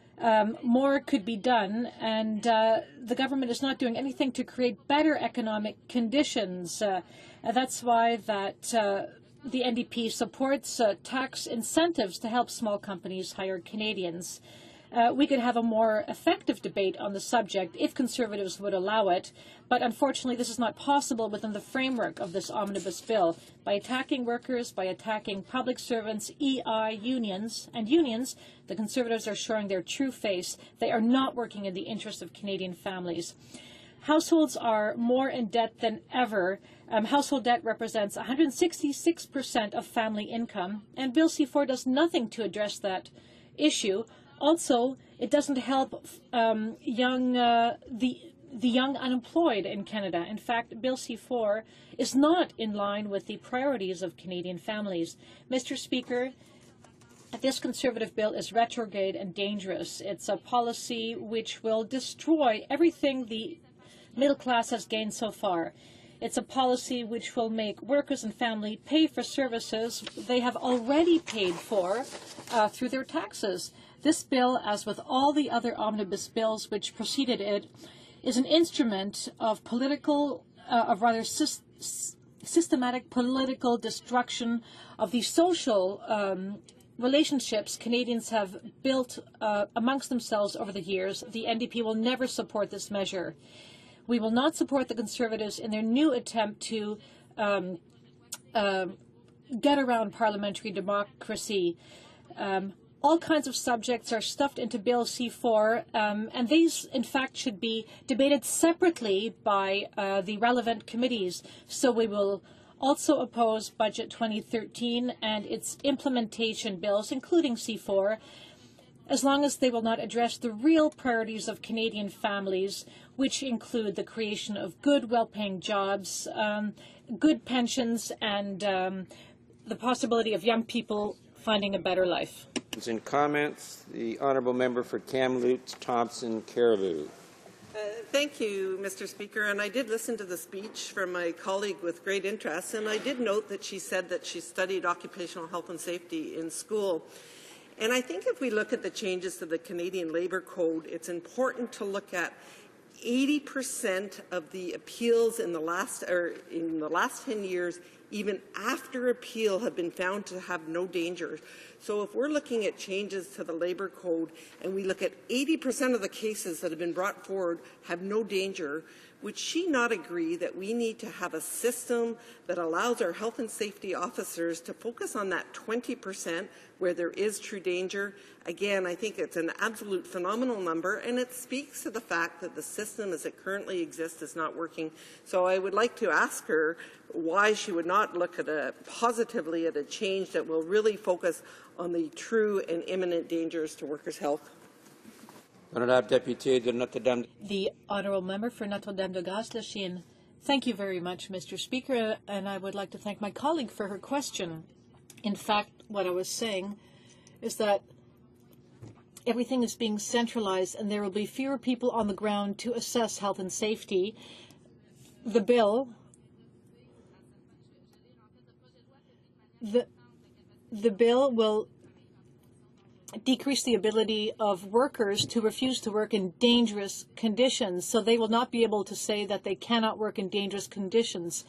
more could be done, and the government is not doing anything to create better economic conditions. That's why the NDP supports tax incentives to help small companies hire Canadians. We could have a more effective debate on the subject if Conservatives would allow it, but unfortunately this is not possible within the framework of this omnibus bill. By attacking workers, by attacking public servants, EI, unions, the Conservatives are showing their true face. They are not working in the interest of Canadian families. Households are more in debt than ever. Household debt represents 166% of family income, and Bill C4 does nothing to address that issue. Also, it doesn't help the young unemployed in Canada. In fact, Bill C4 is not in line with the priorities of Canadian families. Mr. Speaker, this Conservative bill is retrograde and dangerous. It's a policy which will destroy everything the middle class has gained so far. It's a policy which will make workers and family pay for services they have already paid for through their taxes. This bill, as with all the other omnibus bills which preceded it, is an instrument of systematic political destruction of the social relationships Canadians have built amongst themselves over the years. The NDP will never support this measure. We will not support the Conservatives in their new attempt to get around parliamentary democracy. All kinds of subjects are stuffed into Bill C4, and these, in fact, should be debated separately by the relevant committees. So we will also oppose Budget 2013 and its implementation bills, including C4, as long as they will not address the real priorities of Canadian families, which include the creation of good, well-paying jobs, good pensions, and the possibility of young people finding a better life. In comments, the honourable member for Kamloops, Thompson, Caribou. Thank you, Mr. Speaker. And I did listen to the speech from my colleague with great interest, and I did note that she said that she studied occupational health and safety in school. And I think if we look at the changes to the Canadian Labour Code, it's important to look at 80% of the appeals in the last 10 years, even after appeal, have been found to have no danger. So if we're looking at changes to the Labour Code and we look at 80% of the cases that have been brought forward have no danger, would she not agree that we need to have a system that allows our health and safety officers to focus on that 20% where there is true danger? Again, I think it's an absolute phenomenal number, and it speaks to the fact that the system as it currently exists is not working. So I would like to ask her why she would not not look at positively at a change that will really focus on the true and imminent dangers to workers' health? Honorable Deputy de Notre Dame. The Honourable Member for Notre-Dame-de-Grâce-la-Chine. Thank you very much, Mr. Speaker, and I would like to thank my colleague for her question. In fact, what I was saying is that everything is being centralized and there will be fewer people on the ground to assess health and safety. The bill, the bill will decrease the ability of workers to refuse to work in dangerous conditions, so they will not be able to say that they cannot work in dangerous conditions.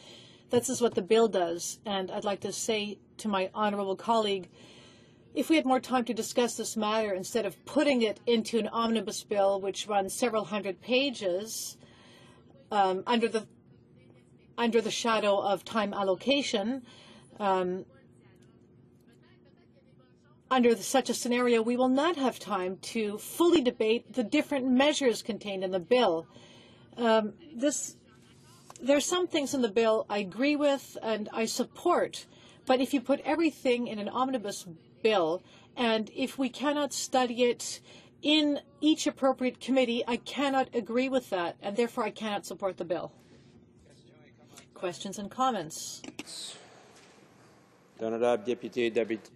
This is what the bill does, and I'd like to say to my honourable colleague, if we had more time to discuss this matter instead of putting it into an omnibus bill which runs several hundred pages under the shadow of time allocation, under such a scenario, we will not have time to fully debate the different measures contained in the bill. There are some things in the bill I agree with and I support, but if you put everything in an omnibus bill, and if we cannot study it in each appropriate committee, I cannot agree with that, and therefore I cannot support the bill. Questions and comments? Honorable Deputy Dabit.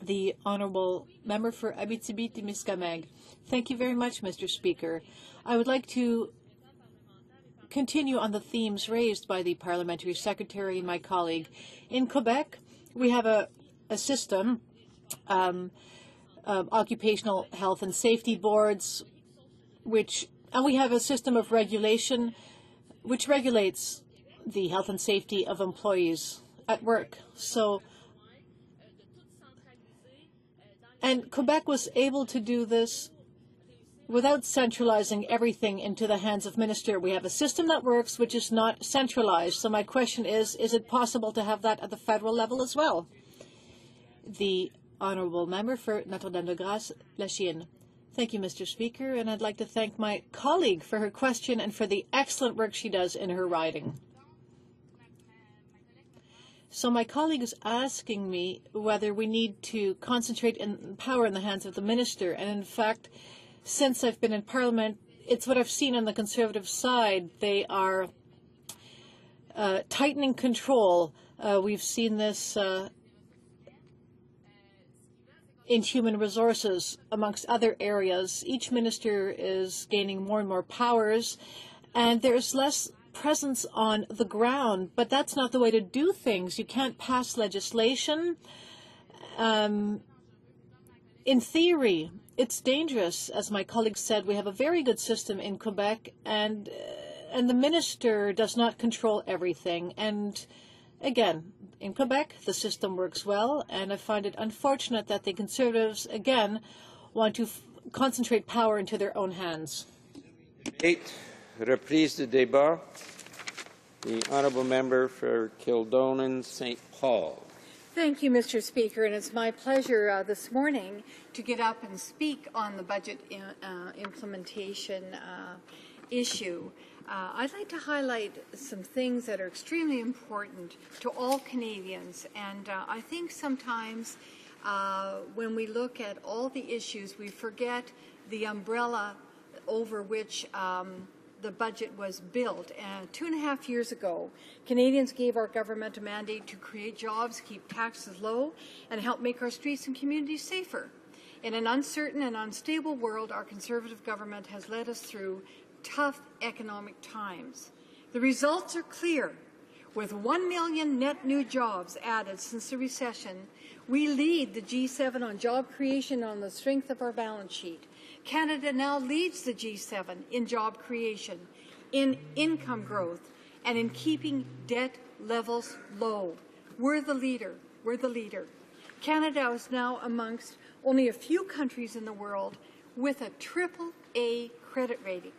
The Honourable Member for Abitibi-Témiscamingue. Thank you very much, Mr. Speaker. I would like to continue on the themes raised by the Parliamentary Secretary and my colleague. In Quebec, we have a system of occupational health and safety boards, and we have a system of regulation which regulates the health and safety of employees at work. And Quebec was able to do this without centralizing everything into the hands of minister. We have a system that works which is not centralized. So my question is it possible to have that at the federal level as well? The Honourable Member for Notre-Dame-de-Grâce-la-Chine. Thank you, Mr. Speaker, and I'd like to thank my colleague for her question and for the excellent work she does in her riding. So my colleague is asking me whether we need to concentrate in power in the hands of the minister. And in fact, since I've been in Parliament, it's what I've seen on the Conservative side. They are tightening control. We've seen this in human resources, amongst other areas. Each minister is gaining more and more powers, and there's less presence on the ground, but that's not the way to do things. You can't pass legislation. In theory, it's dangerous. As my colleague said, we have a very good system in Quebec, and the minister does not control everything. And again, in Quebec, the system works well, and I find it unfortunate that the Conservatives, again, want to concentrate power into their own hands. Reprise de débat. The Honourable Member for Kildonan St. Paul. Thank you, Mr. Speaker, and it's my pleasure this morning to get up and speak on the budget implementation issue. I'd like to highlight some things that are extremely important to all Canadians, and I think sometimes when we look at all the issues, we forget the umbrella over which the budget was built. 2.5 years ago, Canadians gave our government a mandate to create jobs, keep taxes low, and help make our streets and communities safer. In an uncertain and unstable world, our Conservative government has led us through tough economic times. The results are clear. With 1 million net new jobs added since the recession, we lead the G7 on job creation on the strength of our balance sheet. Canada now leads the G7 in job creation, in income growth, and in keeping debt levels low. We're the leader. We're the leader. Canada is now amongst only a few countries in the world with a AAA credit rating.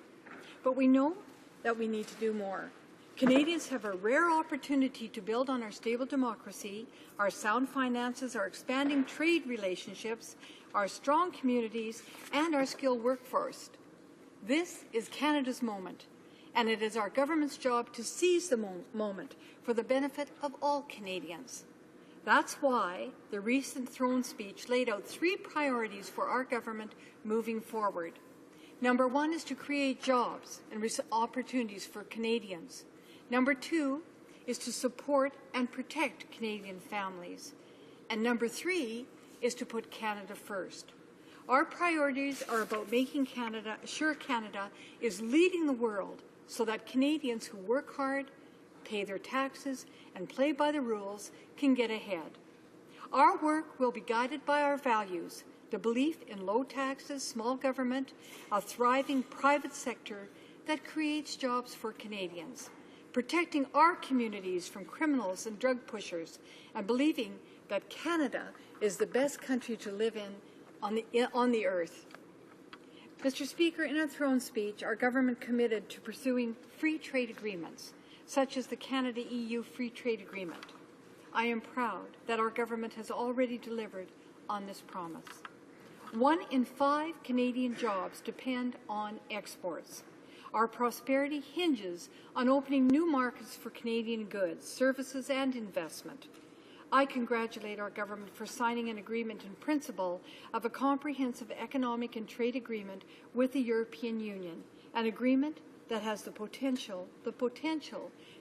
But we know that we need to do more. Canadians have a rare opportunity to build on our stable democracy, our sound finances, our expanding trade relationships, our strong communities, and our skilled workforce. This is Canada's moment, and it is our government's job to seize the moment for the benefit of all Canadians. That's why the recent throne speech laid out 3 priorities for our government moving forward. Number 1 is to create jobs and opportunities for Canadians. Number 2 is to support and protect Canadian families. And number 3 is to put Canada first. Our priorities are about making sure Canada is leading the world so that Canadians who work hard, pay their taxes, and play by the rules can get ahead. Our work will be guided by our values, the belief in low taxes, small government, a thriving private sector that creates jobs for Canadians, protecting our communities from criminals and drug pushers, and believing that Canada is the best country to live in on the earth. Mr. Speaker, in our throne speech, our government committed to pursuing free trade agreements, such as the Canada-EU Free Trade Agreement. I am proud that our government has already delivered on this promise. 1 in 5 Canadian jobs depend on exports. Our prosperity hinges on opening new markets for Canadian goods, services, and investment. I congratulate our government for signing an agreement in principle of a comprehensive economic and trade agreement with the European Union, an agreement that has the potential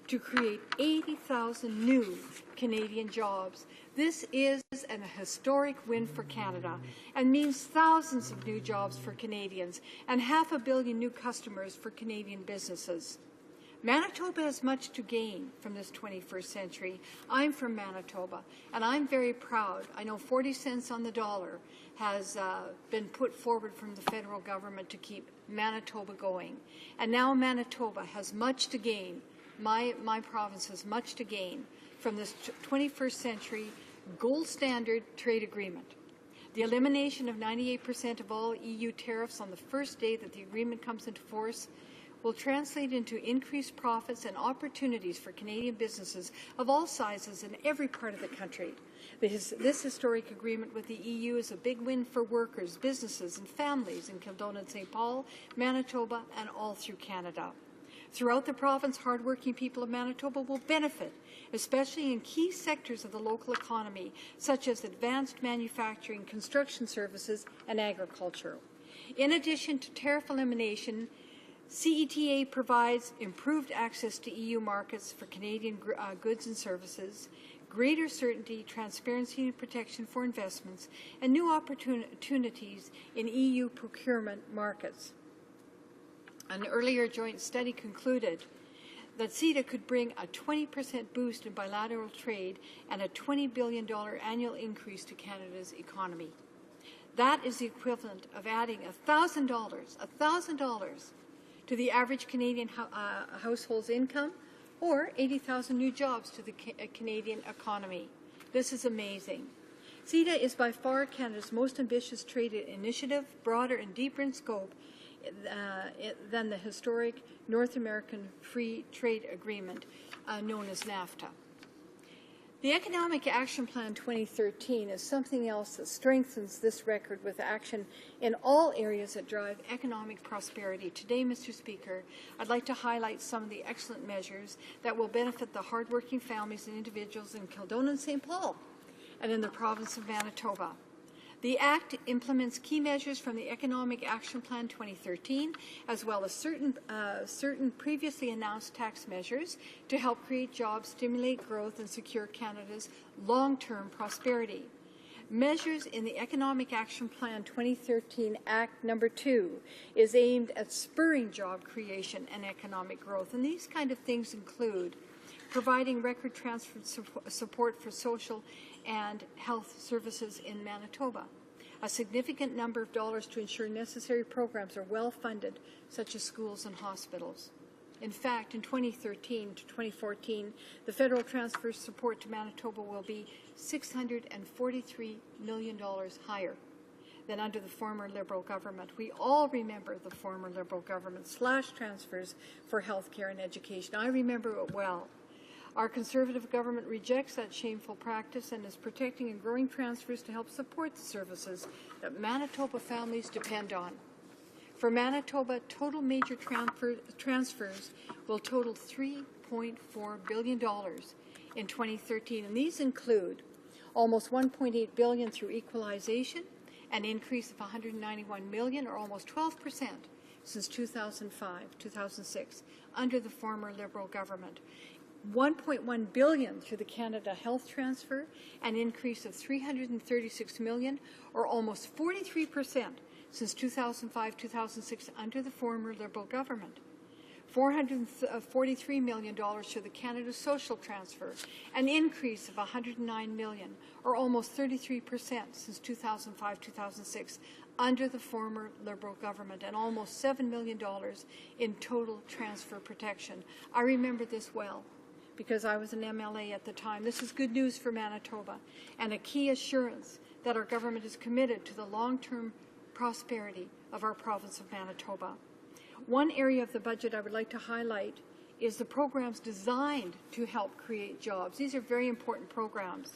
to create 80,000 new Canadian jobs. This is an historic win for Canada and means thousands of new jobs for Canadians and 500 million new customers for Canadian businesses. Manitoba has much to gain from this 21st century. I'm from Manitoba, and I'm very proud. I know 40 cents on the dollar has been put forward from the federal government to keep Manitoba going. And now Manitoba has much to gain. My province has much to gain from this 21st century gold standard trade agreement. The elimination of 98% of all EU tariffs on the first day that the agreement comes into force will translate into increased profits and opportunities for Canadian businesses of all sizes in every part of the country. This historic agreement with the EU is a big win for workers, businesses, and families in Kildonan and St. Paul, Manitoba, and all through Canada. Throughout the province, hardworking people of Manitoba will benefit, especially in key sectors of the local economy, such as advanced manufacturing, construction services, and agriculture. In addition to tariff elimination, CETA provides improved access to EU markets for Canadian goods and services, greater certainty, transparency and protection for investments, and new opportunities in EU procurement markets. An earlier joint study concluded that CETA could bring a 20% boost in bilateral trade and a $20 billion annual increase to Canada's economy. That is the equivalent of adding $1,000 to the average Canadian household's income, or 80,000 new jobs to the Canadian economy. This is amazing. CETA is by far Canada's most ambitious trade initiative, broader and deeper in scope than the historic North American Free Trade Agreement known as NAFTA. The Economic Action Plan 2013 is something else that strengthens this record with action in all areas that drive economic prosperity. Today, Mr. Speaker, I'd like to highlight some of the excellent measures that will benefit the hardworking families and individuals in Kildonan and St. Paul and in the province of Manitoba. The Act implements key measures from the Economic Action Plan 2013, as well as certain previously announced tax measures to help create jobs, stimulate growth, and secure Canada's long-term prosperity. Measures in the Economic Action Plan 2013 Act No. 2 is aimed at spurring job creation and economic growth, and these kind of things include providing record transfer support for social and health services in Manitoba, a significant number of dollars to ensure necessary programs are well funded, such as schools and hospitals. In fact, in 2013 to 2014, the federal transfer support to Manitoba will be $643 million higher than under the former Liberal government. We all remember the former Liberal government slashed transfers for health care and education. I remember it well. Our Conservative government rejects that shameful practice and is protecting and growing transfers to help support the services that Manitoba families depend on. For Manitoba, total major transfers will total $3.4 billion in 2013, and these include almost $1.8 billion through equalization, an increase of $191 million, or almost 12% since 2005-2006, under the former Liberal government. $1.1 billion through the Canada Health Transfer, an increase of $336 million, or almost 43% since 2005-2006, under the former Liberal government. $443 million through the Canada Social Transfer, an increase of $109 million, or almost 33% since 2005-2006, under the former Liberal government, and almost $7 million in total transfer protection. I remember this well, because I was an MLA at the time. This is good news for Manitoba, and a key assurance that our government is committed to the long-term prosperity of our province of Manitoba. One area of the budget I would like to highlight is the programs designed to help create jobs. These are very important programs.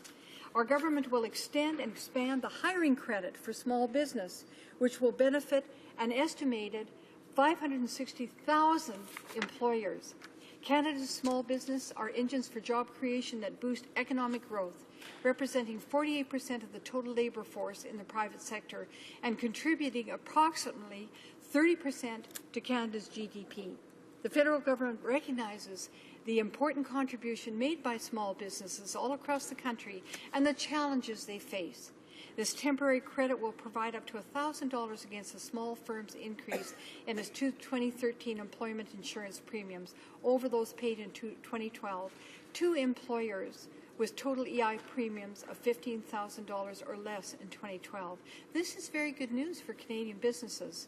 Our government will extend and expand the hiring credit for small business, which will benefit an estimated 560,000 employers. Canada's small business are engines for job creation that boost economic growth, representing 48% of the total labor force in the private sector and contributing approximately 30% to Canada's GDP. The federal government recognizes the important contribution made by small businesses all across the country and the challenges they face. This temporary credit will provide up to $1,000 against a small firm's increase in its 2013 employment insurance premiums over those paid in 2012 to employers with total EI premiums of $15,000 or less in 2012. This is very good news for Canadian businesses.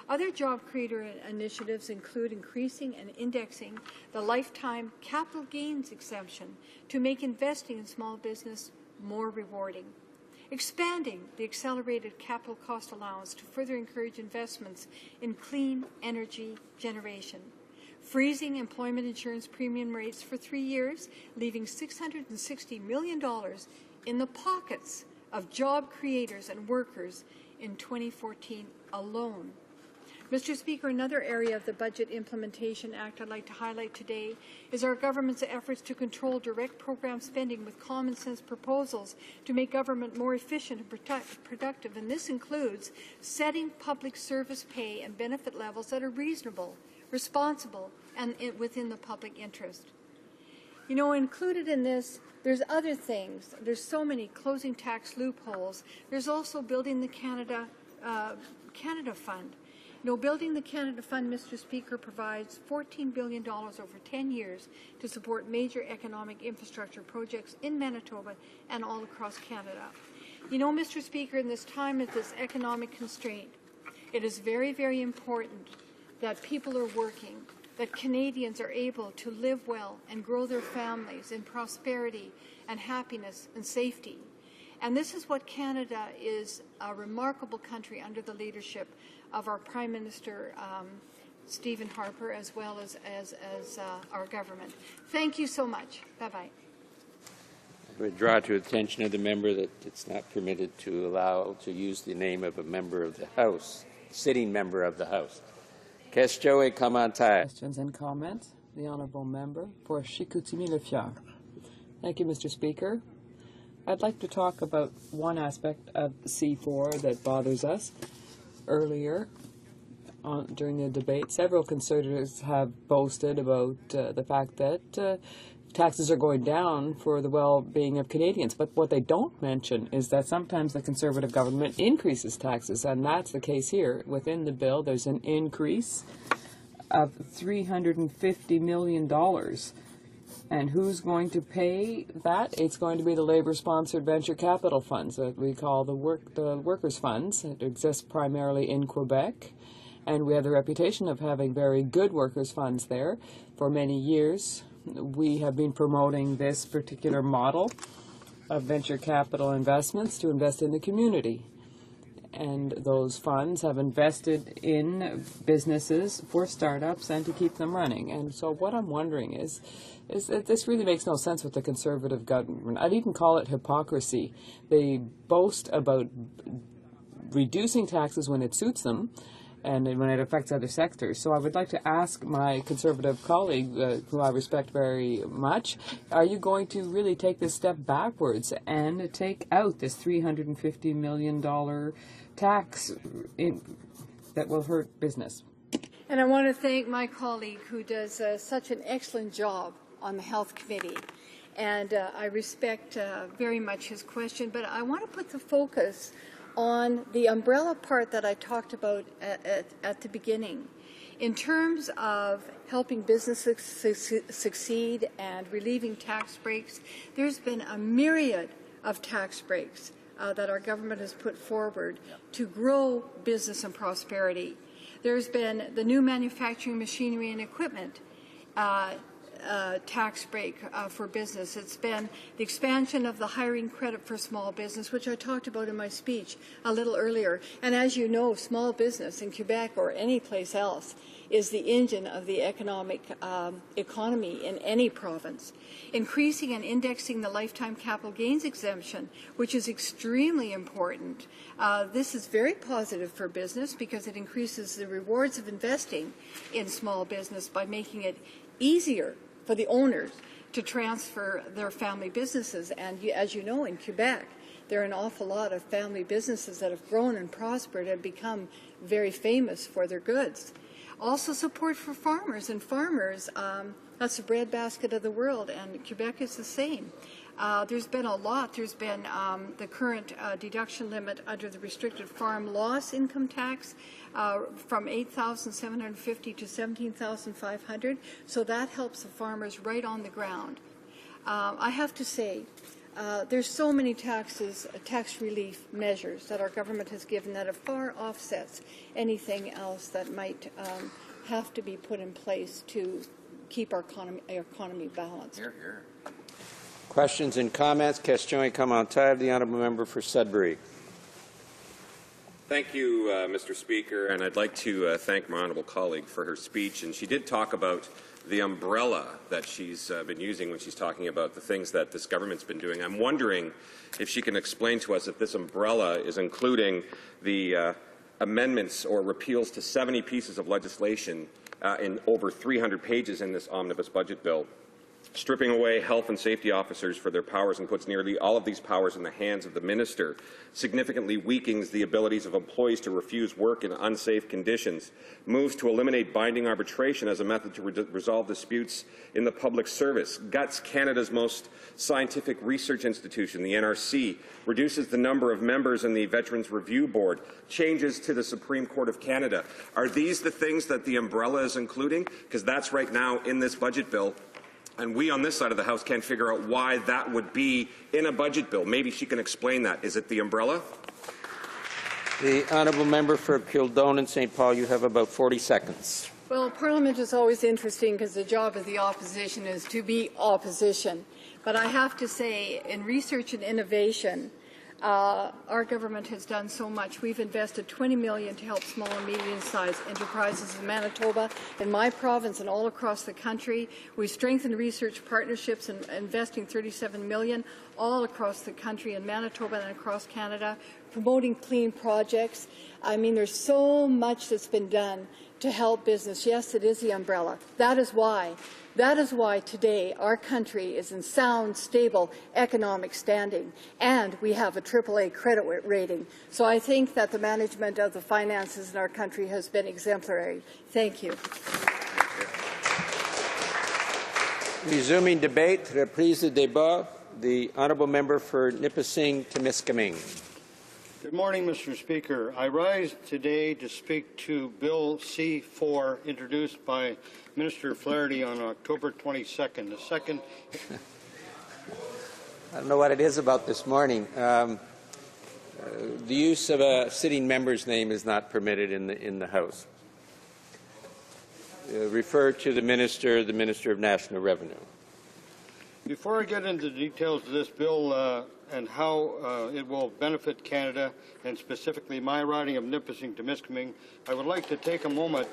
Other job creator initiatives include increasing and indexing the lifetime capital gains exemption to make investing in small business more rewarding, expanding the accelerated capital cost allowance to further encourage investments in clean energy generation, freezing employment insurance premium rates for 3 years, leaving $660 million in the pockets of job creators and workers in 2014 alone. Mr. Speaker, another area of the Budget Implementation Act I'd like to highlight today is our government's efforts to control direct program spending with common sense proposals to make government more efficient and productive, and this includes setting public service pay and benefit levels that are reasonable, responsible, and within the public interest. You know, included in this, there's other things. There's so many: closing tax loopholes. There's also building the Canada Fund. You know, building the Canada Fund, Mr. Speaker, provides $14 billion over 10 years to support major economic infrastructure projects in Manitoba and all across Canada. You know, Mr. Speaker, in this time of this economic constraint, it is very, very important that people are working, that Canadians are able to live well and grow their families in prosperity and happiness and safety. And this is what Canada is, a remarkable country under the leadership of our Prime Minister, Stephen Harper, as well as our government. Thank you so much. Bye-bye. I would draw to attention of the member that it's not permitted to allow to use the name of a member of the House, sitting member of the House. Question et commentaire. Questions and comments? The Honourable Member for Chicoutimi-Le-Fjord. Thank you, Mr. Speaker. I'd like to talk about one aspect of C4 that bothers us. Earlier, during the debate, several Conservatives have boasted about the fact that taxes are going down for the well-being of Canadians. But what they don't mention is that sometimes the Conservative government increases taxes, and that's the case here. Within the bill, there's an increase of $350 million. And who's going to pay that? It's going to be the Labour-sponsored venture capital funds that we call the workers' funds. It exists primarily in Quebec, and we have the reputation of having very good workers' funds there. For many years, we have been promoting this particular model of venture capital investments to invest in the community. And those funds have invested in businesses for startups and to keep them running. And so what I'm wondering is that this really makes no sense with the Conservative government. I'd even call it hypocrisy. They boast about reducing taxes when it suits them, and when it affects other sectors. So I would like to ask my Conservative colleague, who I respect very much, are you going to really take this step backwards and take out this $350 million tax that will hurt business? And I want to thank my colleague who does such an excellent job on the Health Committee. And I respect very much his question, but I want to put the focus on the umbrella part that I talked about at the beginning. In terms of helping businesses succeed and relieving tax breaks, there's been a myriad of tax breaks that our government has put forward to grow business and prosperity. There's been the new manufacturing machinery and equipment tax break for business. It's been the expansion of the hiring credit for small business, which I talked about in my speech a little earlier. And as you know, small business in Quebec or any place else is the engine of the economic economy in any province. Increasing and indexing the lifetime capital gains exemption, which is extremely important. This is very positive for business because it increases the rewards of investing in small business by making it easier for the owners to transfer their family businesses. And as you know, in Quebec, there are an awful lot of family businesses that have grown and prospered and become very famous for their goods. Also support for farmers, and farmers, that's the breadbasket of the world, and Quebec is the same. There's been a lot. There's been the current deduction limit under the restricted farm loss income tax from $8,750 to $17,500. So that helps the farmers right on the ground. I have to say, there's so many tax relief measures that our government has given that it far offsets anything else that might have to be put in place to keep our economy balanced. Here, here. Questions and comments? Question commentaire. The honourable member for Sudbury. Thank you, Mr. Speaker, and I'd like to thank my honourable colleague for her speech. And she did talk about the umbrella that she's been using when she's talking about the things that this government's been doing. I'm wondering if she can explain to us if this umbrella is including the amendments or repeals to 70 pieces of legislation in over 300 pages in this omnibus budget bill, stripping away health and safety officers for their powers and puts nearly all of these powers in the hands of the minister, significantly weakens the abilities of employees to refuse work in unsafe conditions, moves to eliminate binding arbitration as a method to resolve disputes in the public service, guts Canada's most scientific research institution, the NRC, reduces the number of members in the Veterans Review Board, changes to the Supreme Court of Canada. Are these the things that the umbrella is including? Because that's right now in this budget bill. And we on this side of the House can't figure out why that would be in a budget bill. Maybe she can explain that. Is it the umbrella? The honourable member for Kildone and St. Paul, you have about 40 seconds. Well, Parliament is always interesting because the job of the opposition is to be opposition. But I have to say, in research and innovation, our government has done so much. We've invested $20 million to help small and medium-sized enterprises in Manitoba, in my province, and all across the country. We've strengthened research partnerships and investing $37 million all across the country in Manitoba and across Canada, promoting clean projects. I mean, there's so much that's been done to help business. Yes, it is the umbrella. That is why today our country is in sound, stable economic standing, and we have a AAA credit rating. So I think that the management of the finances in our country has been exemplary. Thank you. Resuming debate, reprise de débat. The honourable member for Nipissing-Temiskaming. Good morning, Mr. Speaker. I rise today to speak to Bill C-4, introduced by Minister Flaherty on October 22nd. The second. I don't know what it is about this morning. The use of a sitting member's name is not permitted in the House. Refer to the Minister of National Revenue. Before I get into the details of this bill and how it will benefit Canada, and specifically my riding of Nipissing-Temiskaming, I would like to take a moment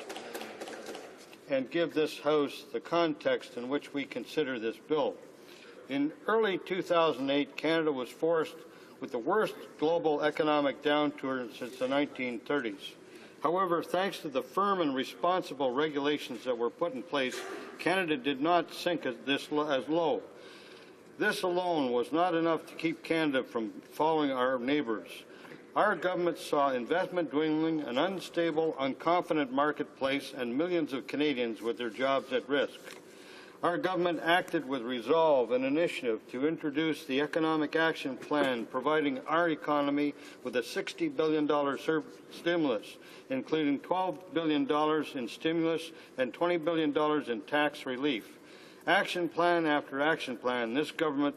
and give this House the context in which we consider this bill. In early 2008, Canada was forced with the worst global economic downturn since the 1930s. However, thanks to the firm and responsible regulations that were put in place, Canada did not sink as low. This alone was not enough to keep Canada from following our neighbours. Our government saw investment dwindling, an unstable, unconfident marketplace, and millions of Canadians with their jobs at risk. Our government acted with resolve and initiative to introduce the Economic Action Plan, providing our economy with a $60 billion stimulus, including $12 billion in stimulus and $20 billion in tax relief. Action plan after action plan, this government,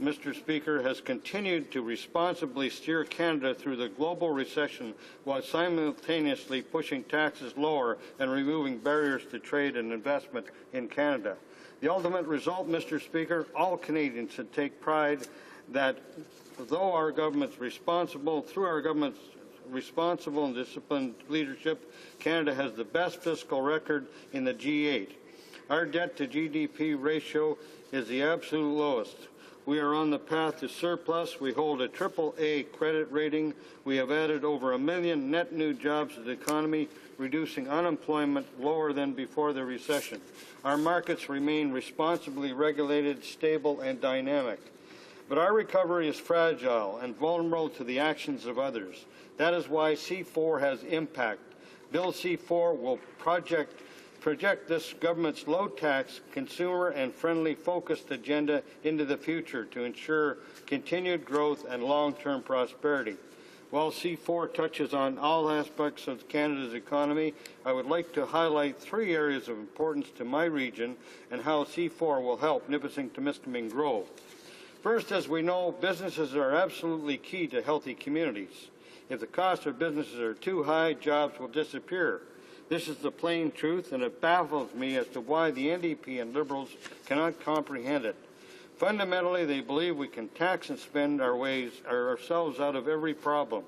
Mr. Speaker, has continued to responsibly steer Canada through the global recession while simultaneously pushing taxes lower and removing barriers to trade and investment in Canada. The ultimate result, Mr. Speaker, all Canadians should take pride that though our government's responsible, through our government's responsible and disciplined leadership, Canada has the best fiscal record in the G8. Our debt to GDP ratio is the absolute lowest. We are on the path to surplus. We hold a AAA credit rating. We have added over 1 million net new jobs to the economy, reducing unemployment lower than before the recession. Our markets remain responsibly regulated, stable, and dynamic. But our recovery is fragile and vulnerable to the actions of others. That is why C4 has impact. Bill C4 will project this government's low-tax, consumer and friendly focused agenda into the future to ensure continued growth and long-term prosperity. While C4 touches on all aspects of Canada's economy, I would like to highlight 3 areas of importance to my region and how C4 will help Nipissing-Temiskaming grow. First, as we know, businesses are absolutely key to healthy communities. If the cost of businesses are too high, jobs will disappear. This is the plain truth, and it baffles me as to why the NDP and Liberals cannot comprehend it. Fundamentally, they believe we can tax and spend ourselves out of every problem.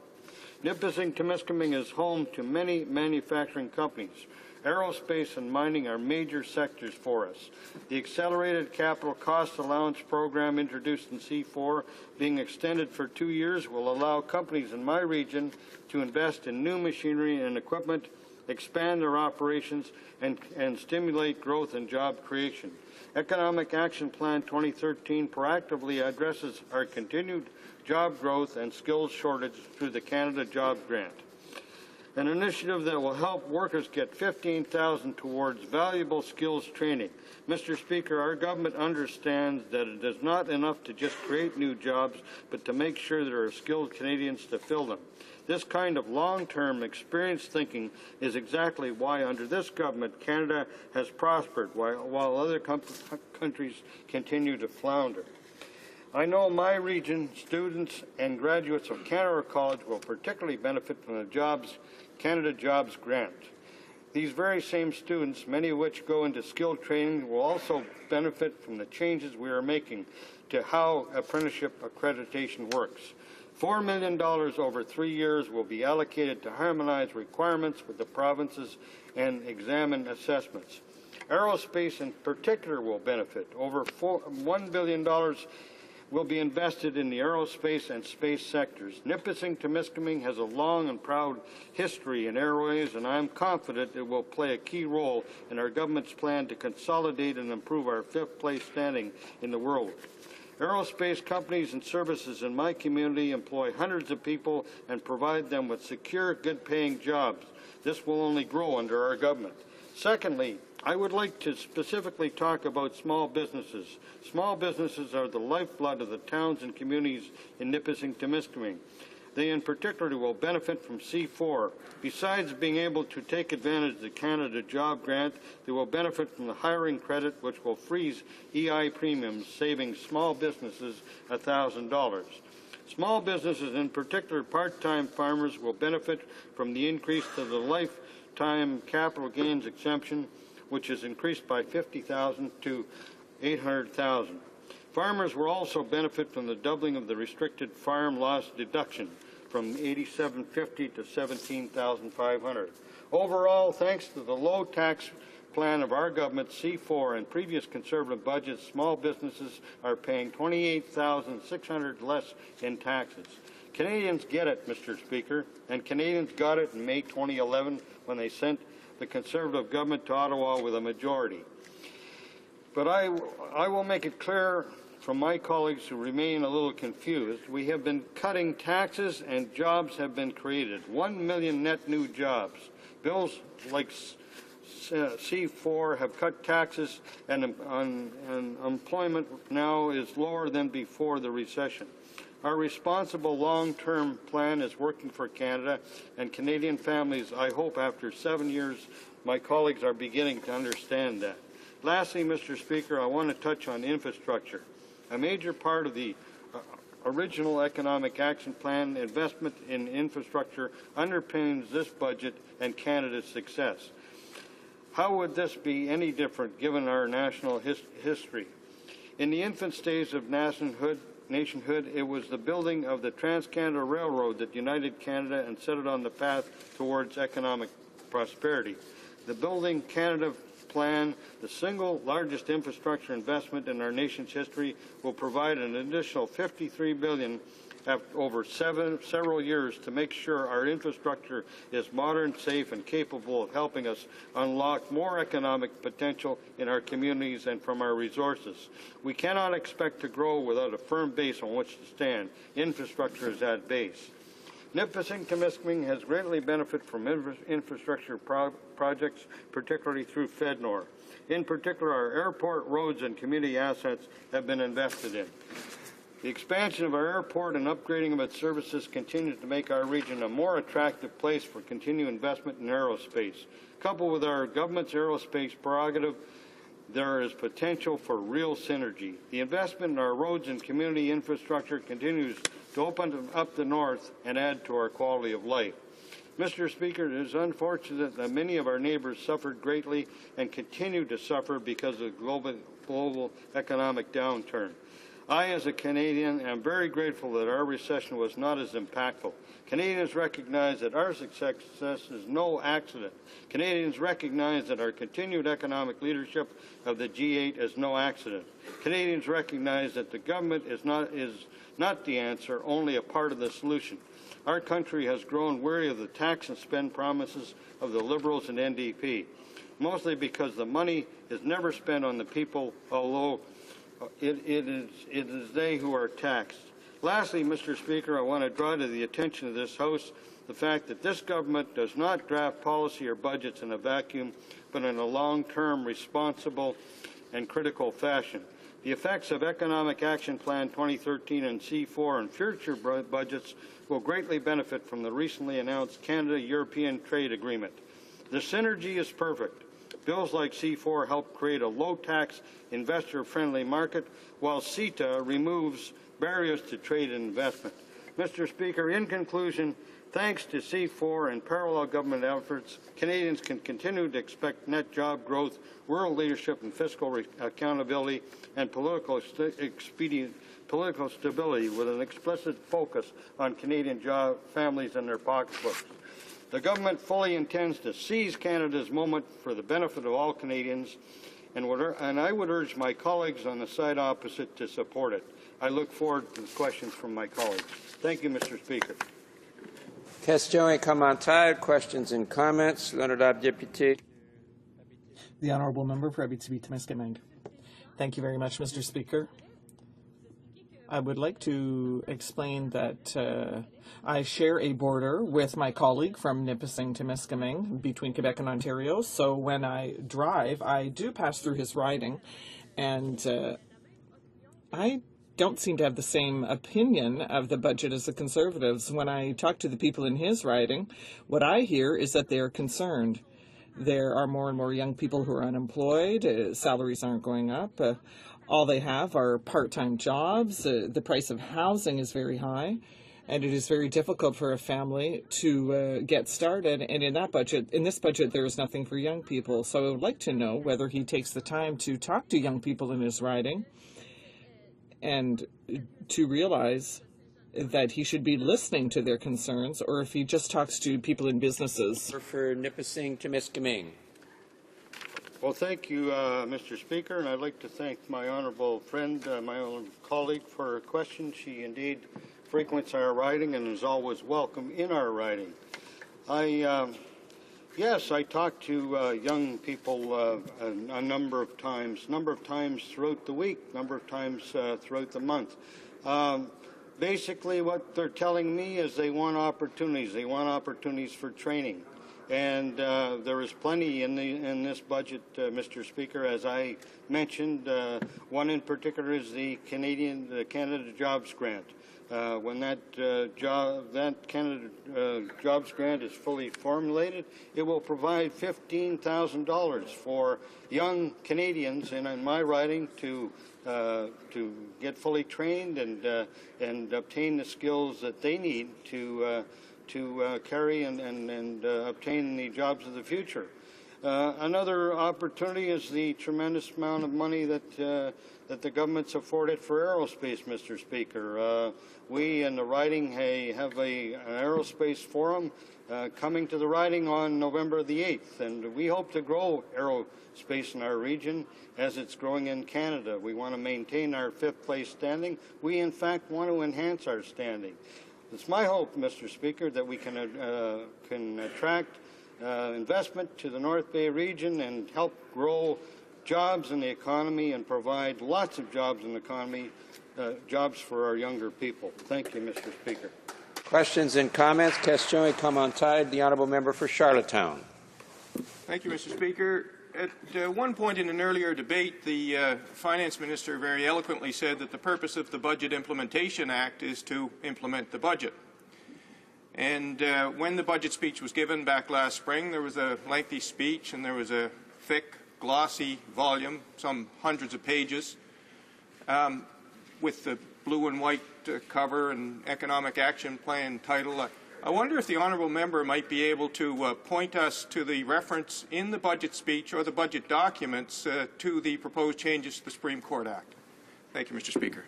Nipissing-Temiskaming is home to many manufacturing companies. Aerospace and mining are major sectors for us. The Accelerated Capital Cost Allowance Program introduced in C4, being extended for 2 years, will allow companies in my region to invest in new machinery and equipment, expand their operations, and stimulate growth and job creation. Economic Action Plan 2013 proactively addresses our continued job growth and skills shortage through the Canada Jobs Grant, an initiative that will help workers get $15,000 towards valuable skills training. Mr. Speaker, our government understands that it is not enough to just create new jobs, but to make sure there are skilled Canadians to fill them. This kind of long-term experienced thinking is exactly why under this government Canada has prospered while other countries continue to flounder. I know my region students and graduates of Canada College will particularly benefit from the Canada Jobs Grant. These very same students, many of which go into skilled training, will also benefit from the changes we are making to how apprenticeship accreditation works. $4 million over 3 years will be allocated to harmonize requirements with the provinces and examine assessments. Aerospace in particular will benefit. Over $1 billion will be invested in the aerospace and space sectors. Nipissing-Temiskaming has a long and proud history in airways, and I am confident it will play a key role in our government's plan to consolidate and improve our 5th place standing in the world. Aerospace companies and services in my community employ hundreds of people and provide them with secure, good-paying jobs. This will only grow under our government. Secondly, I would like to specifically talk about small businesses. Small businesses are the lifeblood of the towns and communities in Nipissing-Temiskaming. They in particular will benefit from C4. Besides being able to take advantage of the Canada Job Grant, they will benefit from the hiring credit, which will freeze EI premiums, saving small businesses $1,000. Small businesses, in particular part-time farmers, will benefit from the increase to the lifetime capital gains exemption, which is increased by $50,000 to $800,000. Farmers will also benefit from the doubling of the restricted farm loss deduction from $8,750 to $17,500. Overall, thanks to the low tax plan of our government, C4, and previous Conservative budgets, small businesses are paying $28,600 less in taxes. Canadians get it, Mr. Speaker, and Canadians got it in May 2011 when they sent the Conservative government to Ottawa with a majority. But I will make it clear from my colleagues who remain a little confused, we have been cutting taxes and jobs have been created. 1 million net new jobs. Bills like C4 have cut taxes and employment now is lower than before the recession. Our responsible long-term plan is working for Canada and Canadian families. I hope after 7 years my colleagues are beginning to understand that. Lastly, Mr. Speaker, I want to touch on infrastructure. A major part of the original Economic Action Plan investment in infrastructure underpins this budget and Canada's success. How would this be any different given our national history? In the infant stage of nationhood, it was the building of the Trans-Canada Railroad that united Canada and set it on the path towards economic prosperity. The Building Canada plan, the single largest infrastructure investment in our nation's history, will provide an additional $53 billion over several years to make sure our infrastructure is modern, safe, and capable of helping us unlock more economic potential in our communities and from our resources. We cannot expect to grow without a firm base on which to stand. Infrastructure is that base. Nipissing-Temiskaming has greatly benefited from infrastructure projects, particularly through FedNor. In particular, our airport, roads, and community assets have been invested in. The expansion of our airport and upgrading of its services continues to make our region a more attractive place for continued investment in aerospace. Coupled with our government's aerospace prerogative, there is potential for real synergy. The investment in our roads and community infrastructure continues to open up the north and add to our quality of life. Mr. Speaker, it is unfortunate that many of our neighbors suffered greatly and continue to suffer because of the global economic downturn. I, as a Canadian, am very grateful that our recession was not as impactful. Canadians recognize that our success is no accident. Canadians recognize that our continued economic leadership of the G8 is no accident. Canadians recognize that the government is not the answer, only a part of the solution. Our country has grown weary of the tax and spend promises of the Liberals and NDP, mostly because the money is never spent on the people, although it is they who are taxed. Lastly, Mr. Speaker, I want to draw to the attention of this House the fact that this government does not draft policy or budgets in a vacuum, but in a long-term, responsible, and critical fashion. The effects of Economic Action Plan 2013 and C4 and future budgets will greatly benefit from the recently announced Canada-European Trade Agreement. The synergy is perfect. Bills like C4 help create a low-tax, investor-friendly market, while CETA removes barriers to trade and investment. Mr. Speaker, in conclusion, thanks to C4 and parallel government efforts, Canadians can continue to expect net job growth, world leadership and fiscal accountability, and political stability with an explicit focus on Canadian job families and their pocketbooks. The government fully intends to seize Canada's moment for the benefit of all Canadians, and I would urge my colleagues on the side opposite to support it. I look forward to questions from my colleagues. Thank you, Mr. Speaker. Question et commentaires, questions and comments. L'honorable député. The Honourable Member for Abitibi-Témiscamingue. Thank you very much, Mr. Speaker. I would like to explain that I share a border with my colleague from Nipissing-Témiscamingue between Quebec and Ontario. So when I drive, I do pass through his riding, and I don't seem to have the same opinion of the budget as the Conservatives. When I talk to the people in his riding, what I hear is that they are concerned. There are more and more young people who are unemployed. Salaries aren't going up. All they have are part-time jobs. The price of housing is very high, and it is very difficult for a family to get started. And in this budget, there is nothing for young people. So I would like to know whether he takes the time to talk to young people in his riding and to realize that he should be listening to their concerns, or if he just talks to people in businesses. For Nipissing-Témiscamingue. Well, thank you, Mr. Speaker, and I'd like to thank my honourable friend, my honourable colleague, for her question. She indeed frequents our riding and is always welcome in our riding. Yes, I talk to young people a number of times throughout the week, number of times throughout the month. Basically, what they're telling me is they want opportunities. They want opportunities for training. And there is plenty in this budget, Mr. Speaker. As I mentioned, one in particular is the Canada Jobs Grant. When that Canada Jobs Grant is fully formulated, it will provide $15,000 for young Canadians in my riding to get fully trained and obtain the skills that they need to carry and obtain the jobs of the future. Another opportunity is the tremendous amount of money that the government's afforded for aerospace, Mr. Speaker. We in the riding have an aerospace forum coming to the riding on November the 8th, and we hope to grow aerospace in our region as it's growing in Canada. We want to maintain our 5th place standing. We, in fact, want to enhance our standing. It's my hope, Mr. Speaker, that we can attract investment to the North Bay region and help grow jobs in the economy and provide lots of jobs in the economy, jobs for our younger people. Thank you, Mr. Speaker. Questions and comments? Question et commentaire. The honourable member for Charlottetown. Thank you, Mr. Speaker. At one point in an earlier debate, the Finance Minister very eloquently said that the purpose of the Budget Implementation Act is to implement the budget. And when the budget speech was given back last spring, there was a lengthy speech and there was a thick, glossy volume, some hundreds of pages, with the blue and white cover and Economic Action Plan title. I wonder if the honourable member might be able to point us to the reference in the budget speech or the budget documents to the proposed changes to the Supreme Court Act. Thank you, Mr. Speaker.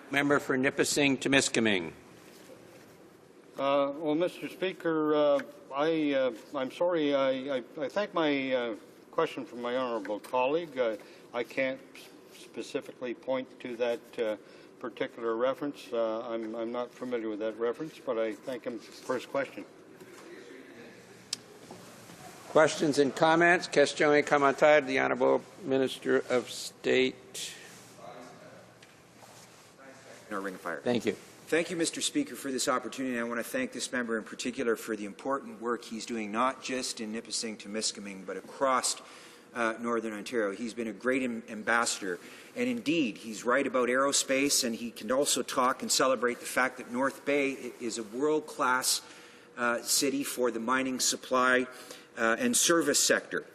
Member for Nipissing-Temiskaming. Well, Mr. Speaker, I'm sorry. I thank my question from my honourable colleague. I can't specifically point to that particular reference. I'm not familiar with that reference, but I thank him for his question. Questions and comments? Question et commentaire. The Honourable Minister of State. No ring of fire. Thank you. Thank you, Mr. Speaker, for this opportunity. I want to thank this member in particular for the important work he's doing, not just in Nipissing-Temiskaming, but across Northern Ontario. He's been a great ambassador. And indeed, he's right about aerospace, and he can also talk and celebrate the fact that North Bay is a world-class city for the mining supply and service sector.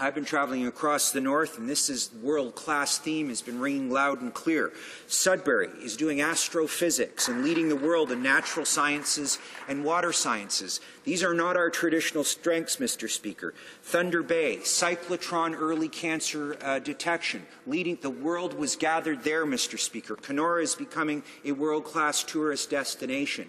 I've been traveling across the north, and this world-class theme has been ringing loud and clear. Sudbury is doing astrophysics and leading the world in natural sciences and water sciences. These are not our traditional strengths, Mr. Speaker. Thunder Bay, cyclotron early cancer detection. The world was gathered there, Mr. Speaker. Kenora is becoming a world-class tourist destination.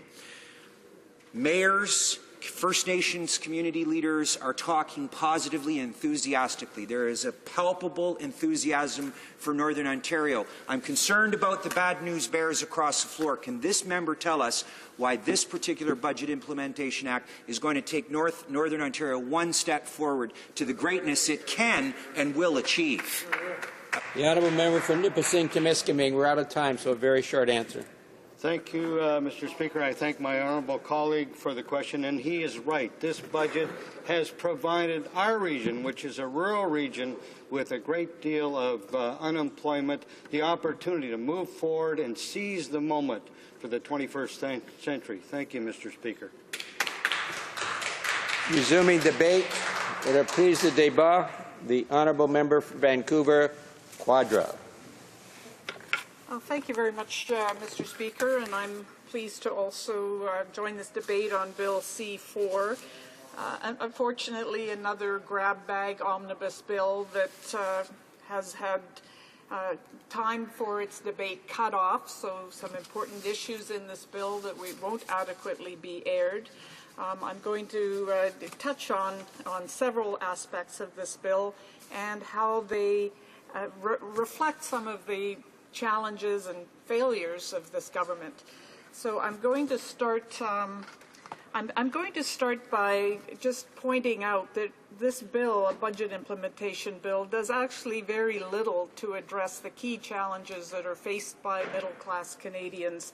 Mayors, First Nations community leaders are talking positively and enthusiastically. There is a palpable enthusiasm for Northern Ontario. I'm concerned about the bad news bears across the floor. Can this member tell us why this particular Budget Implementation Act is going to take Northern Ontario one step forward to the greatness it can and will achieve? The Honourable Member for Nipissing-Temiskaming. We're out of time, so a very short answer. Thank you, Mr. Speaker. I thank my honourable colleague for the question, and he is right. This budget has provided our region, which is a rural region with a great deal of unemployment, the opportunity to move forward and seize the moment for the 21st century. Thank you, Mr. Speaker. Resuming debate, pour la prise de débat, the Honourable Member for Vancouver, Quadra. Thank you very much, Mr. Speaker, and I'm pleased to also join this debate on Bill C-4. Unfortunately, another grab bag omnibus bill that has had time for its debate cut off, so some important issues in this bill that won't adequately be aired. I'm going to touch on several aspects of this bill and how they reflect some of the challenges and failures of this government. So I'm going to start. I'm going to start by just pointing out that this bill, a budget implementation bill, does actually very little to address the key challenges that are faced by middle-class Canadians,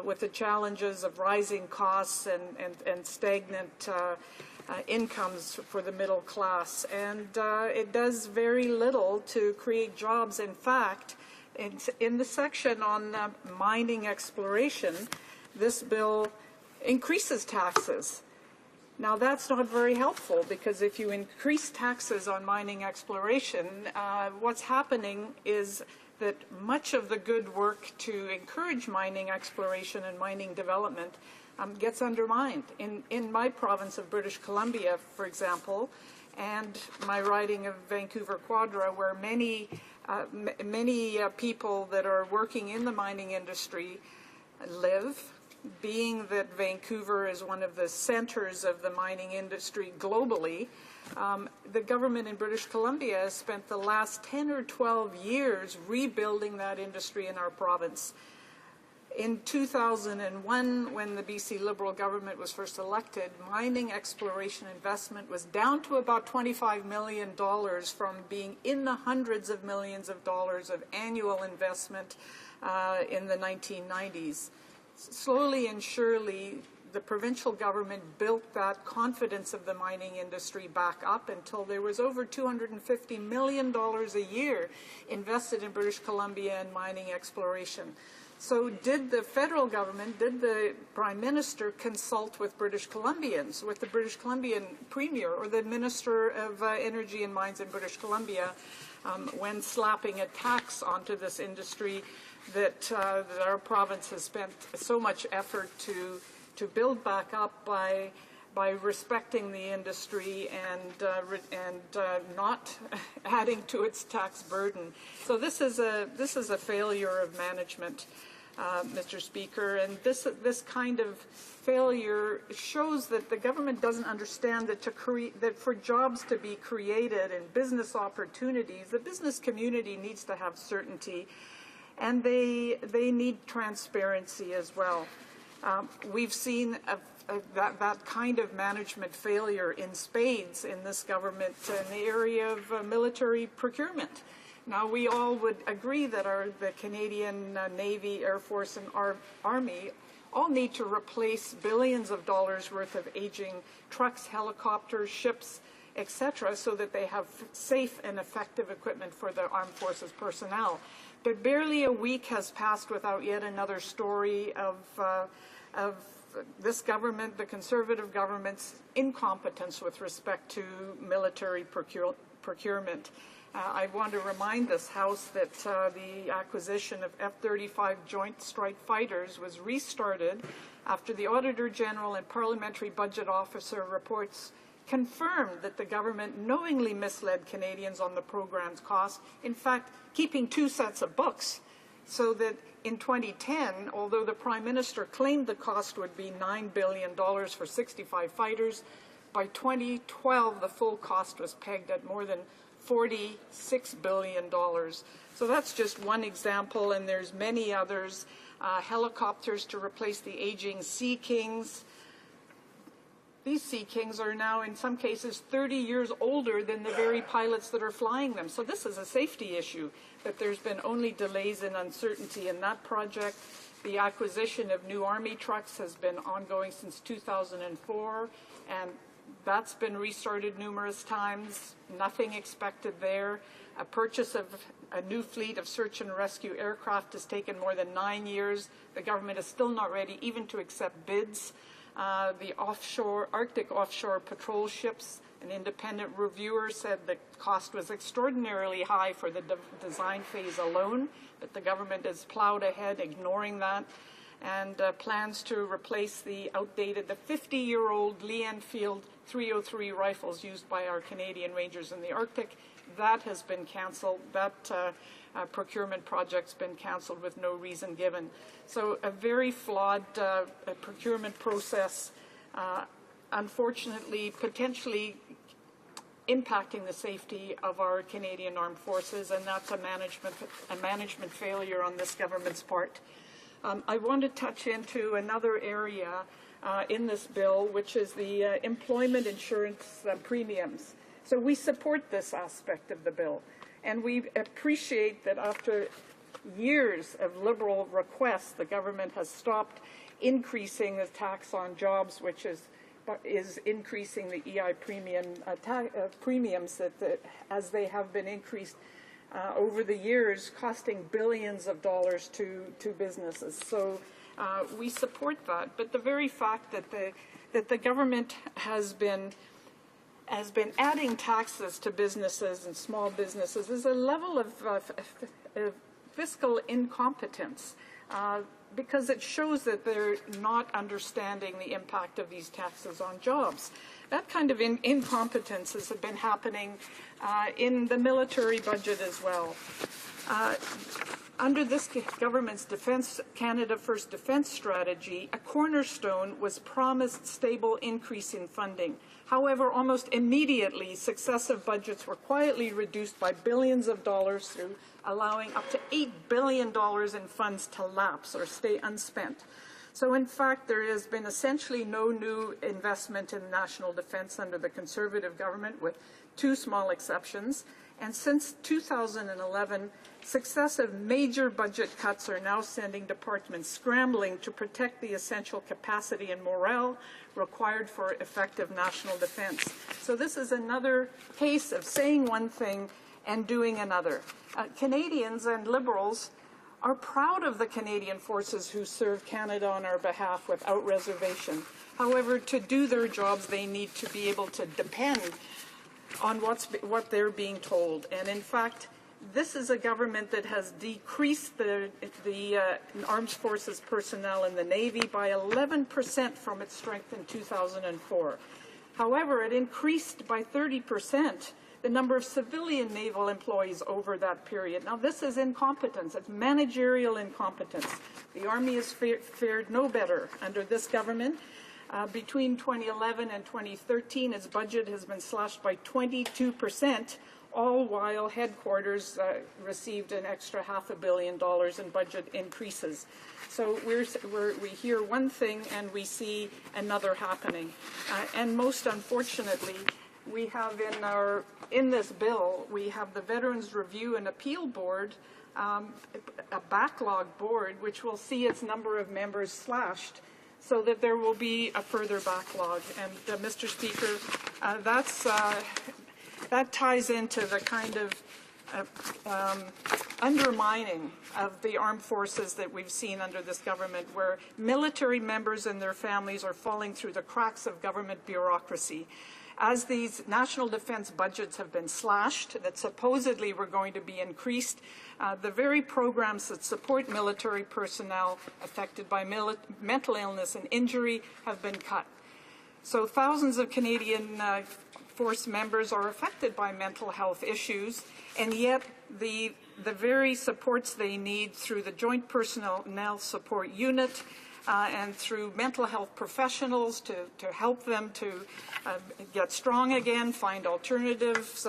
with the challenges of rising costs and stagnant incomes for the middle class. And it does very little to create jobs. In fact, in the section on mining exploration, this bill increases taxes. Now, that's not very helpful, because if you increase taxes on mining exploration, what's happening is that much of the good work to encourage mining exploration and mining development gets undermined. In my province of British Columbia, for example, and my riding of Vancouver Quadra, where many people that are working in the mining industry live, being that Vancouver is one of the centers of the mining industry globally, the government in British Columbia has spent the last 10 or 12 years rebuilding that industry in our province. In 2001, when the BC Liberal government was first elected, mining exploration investment was down to about $25 million from being in the hundreds of millions of dollars of annual investment in the 1990s. Slowly and surely, the provincial government built that confidence of the mining industry back up until there was over $250 million a year invested in British Columbia in mining exploration. So did the federal government, did the Prime Minister consult with British Columbians, with the British Columbian Premier or the Minister of Energy and Mines in British Columbia, when slapping a tax onto this industry that our province has spent so much effort to build back up by respecting the industry and not adding to its tax burden. So this is a failure of management, Mr. Speaker, and this kind of failure shows that the government doesn't understand that that for jobs to be created and business opportunities, the business community needs to have certainty, and they need transparency as well. We've seen that kind of management failure in spades in this government in the area of military procurement. Now, we all would agree that the Canadian Navy, Air Force, and Army all need to replace billions of dollars worth of aging trucks, helicopters, ships, etc., so that they have safe and effective equipment for the armed forces personnel. But barely a week has passed without yet another story of this government, the Conservative government's incompetence with respect to military procurement. I want to remind this House that the acquisition of F-35 Joint Strike Fighters was restarted after the Auditor General and Parliamentary Budget Officer reports confirmed that the government knowingly misled Canadians on the program's cost, in fact, keeping two sets of books, so that in 2010, although the Prime Minister claimed the cost would be $9 billion for 65 fighters, by 2012 the full cost was pegged at more than $46 billion. So that's just one example, and there's many others. Helicopters to replace the aging Sea Kings. These Sea Kings are now, in some cases, 30 years older than the very pilots that are flying them. So this is a safety issue, but there's been only delays and uncertainty in that project. The acquisition of new Army trucks has been ongoing since 2004, and that's been restarted numerous times. Nothing expected there. A purchase of a new fleet of search and rescue aircraft has taken more than 9 years. The government is still not ready even to accept bids. The Arctic offshore patrol ships, an independent reviewer said the cost was extraordinarily high for the design phase alone, but the government has plowed ahead, ignoring that, and plans to replace the 50-year-old Lee Enfield 303 rifles used by our Canadian Rangers in the Arctic. That has been cancelled. That procurement project's been cancelled with no reason given. So a very flawed procurement process unfortunately, potentially impacting the safety of our Canadian Armed Forces, and that's a management failure on this government's part. I want to touch into another area in this bill, which is the employment insurance premiums. So we support this aspect of the bill, and we appreciate that after years of Liberal requests, the government has stopped increasing the tax on jobs, which is increasing the EI premiums as they have been increased over the years, costing billions of dollars to businesses. So we support that. But the very fact that the government has been adding taxes to businesses and small businesses is a level of fiscal incompetence, because it shows that they're not understanding the impact of these taxes on jobs. That kind of incompetence has been happening in the military budget as well. Under this government's Canada First Defence strategy, a cornerstone was promised stable increase in funding. However, almost immediately, successive budgets were quietly reduced by billions of dollars through allowing up to $8 billion in funds to lapse or stay unspent. So in fact, there has been essentially no new investment in national defense under the Conservative government, with two small exceptions. And since 2011, successive major budget cuts are now sending departments scrambling to protect the essential capacity and morale required for effective national defense. So this is another case of saying one thing and doing another. Canadians and Liberals are proud of the Canadian forces who serve Canada on our behalf without reservation. However, to do their jobs, they need to be able to depend on what they're being told. And in fact, this is a government that has decreased the Armed Forces personnel in the Navy by 11% from its strength in 2004. However, it increased by 30% the number of civilian naval employees over that period. Now, this is incompetence. It's managerial incompetence. The Army has fared no better under this government. Between 2011 and 2013, its budget has been slashed by 22%, all while headquarters received an extra $500 million in budget increases. So we hear one thing and we see another happening. And most unfortunately, we have in this bill, we have the Veterans Review and Appeal Board, a backlog board, which will see its number of members slashed, so that there will be a further backlog. And Mr. Speaker, that ties into the kind of undermining of the armed forces that we've seen under this government, where military members and their families are falling through the cracks of government bureaucracy. As these national defense budgets have been slashed, that supposedly were going to be increased, the very programs that support military personnel affected by mental illness and injury have been cut. So thousands of Canadian force members are affected by mental health issues, and yet the very supports they need through the Joint Personnel Support Unit and through mental health professionals to help them to get strong again, find alternatives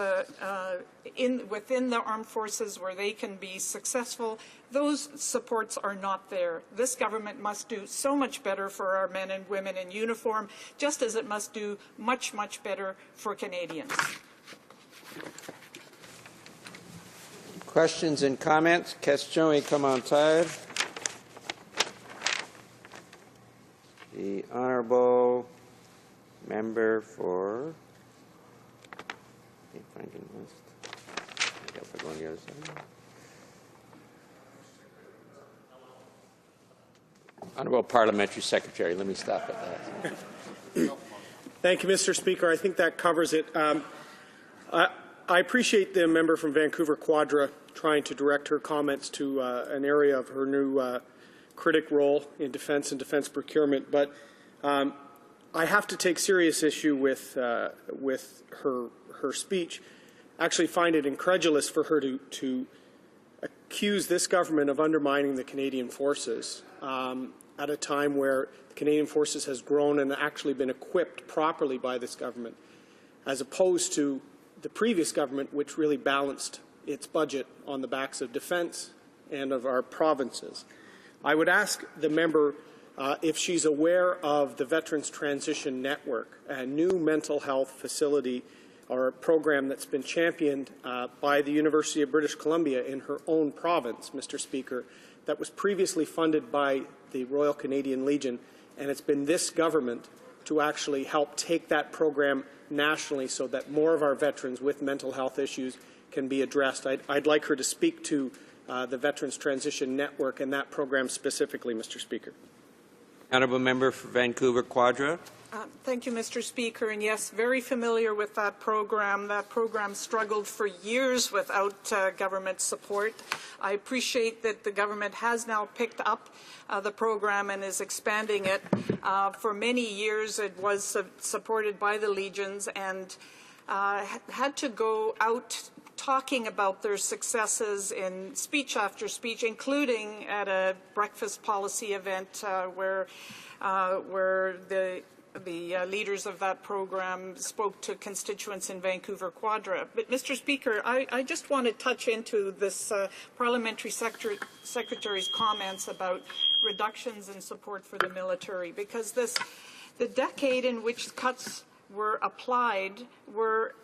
within the armed forces where they can be successful. Those supports are not there. This government must do so much better for our men and women in uniform, just as it must do much, much better for Canadians. Questions and comments? Question et commentaire. The honourable member for. Can't find your list. I guess we're going the other side. Honourable Parliamentary Secretary. Let me stop at that. Thank you, Mr. Speaker. I think that covers it. I appreciate the member from Vancouver Quadra trying to direct her comments to an area of her new critic role in defence and defence procurement, but I have to take serious issue with her speech. Actually find it incredulous for her to accuse this government of undermining the Canadian forces. at a time where the Canadian Forces has grown and actually been equipped properly by this government, as opposed to the previous government, which really balanced its budget on the backs of defence and of our provinces. I would ask the member if she's aware of the Veterans Transition Network, a new mental health facility or a program that's been championed by the University of British Columbia in her own province, Mr. Speaker, that was previously funded by the Royal Canadian Legion, and it's been this government to actually help take that program nationally so that more of our veterans with mental health issues can be addressed. I'd like her to speak to the Veterans Transition Network and that program specifically, Mr. Speaker. Honourable Member for Vancouver Quadra. Thank you, Mr. Speaker. And yes, very familiar with that program. That program struggled for years without government support. I appreciate that the government has now picked up the program and is expanding it. For many years, it was supported by the Legions and had to go out talking about their successes in speech after speech, including at a breakfast policy event where the leaders of that program spoke to constituents in Vancouver Quadra. But, Mr. Speaker, I just want to touch into this parliamentary secretary's comments about reductions in support for the military, because the decade in which cuts were applied were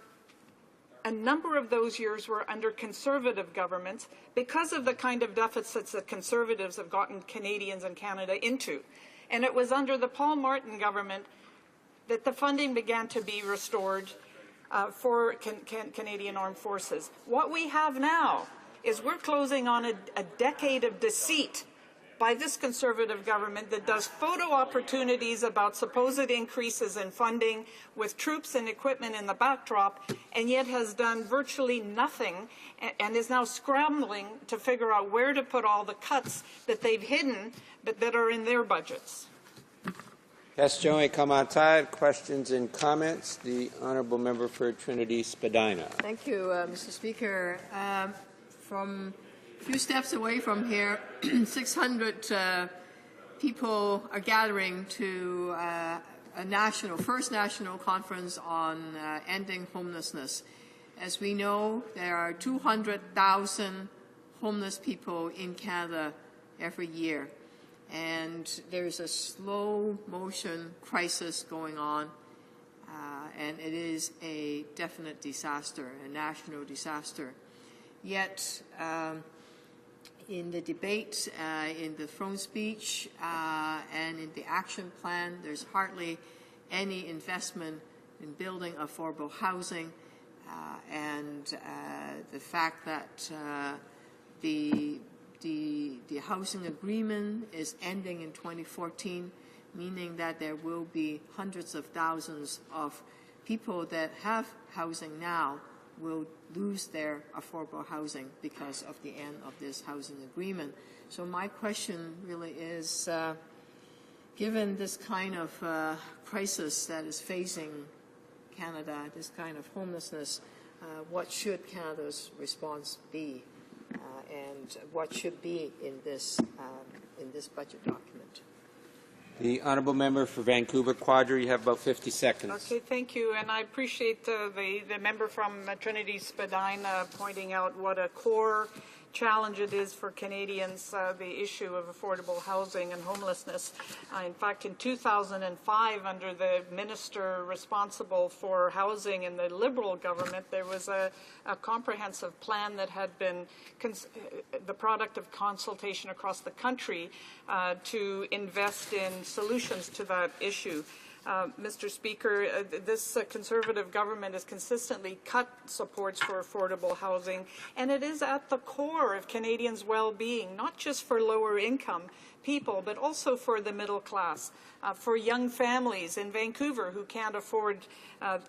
a number of those years were under Conservative governments because of the kind of deficits that Conservatives have gotten Canadians and Canada into. And it was under the Paul Martin government that the funding began to be restored for Canadian Armed Forces. What we have now is we're closing on a decade of deceit by this Conservative government that does photo opportunities about supposed increases in funding with troops and equipment in the backdrop, and yet has done virtually nothing and is now scrambling to figure out where to put all the cuts that they've hidden but that are in their budgets. Question et commentaires, questions and comments. The Honourable Member for Trinity Spadina. Thank you, Mr. Speaker. From a few steps away from here, 600 people are gathering to a first national conference on ending homelessness. As we know, there are 200,000 homeless people in Canada every year. And there's a slow motion crisis going on, and it is a definite disaster, a national disaster. Yet, in the debate, in the throne speech, and in the action plan, there's hardly any investment in building affordable housing, and the fact that the housing agreement is ending in 2014, meaning that there will be hundreds of thousands of people that have housing now will lose their affordable housing because of the end of this housing agreement. So my question really is, given this kind of crisis that is facing Canada, this kind of homelessness, what should Canada's response be? And what should be in this budget document? The Honourable Member for Vancouver Quadra, you have about 50 seconds. Okay, thank you. And I appreciate the member from Trinity Spadina pointing out what a core challenge it is for Canadians, the issue of affordable housing and homelessness. In fact, in 2005, under the minister responsible for housing in the Liberal government, there was a comprehensive plan that had been the product of consultation across the country to invest in solutions to that issue. Mr. Speaker, this Conservative government has consistently cut supports for affordable housing, and it is at the core of Canadians' well-being, not just for lower-income people, but also for the middle class, for young families in Vancouver who can't afford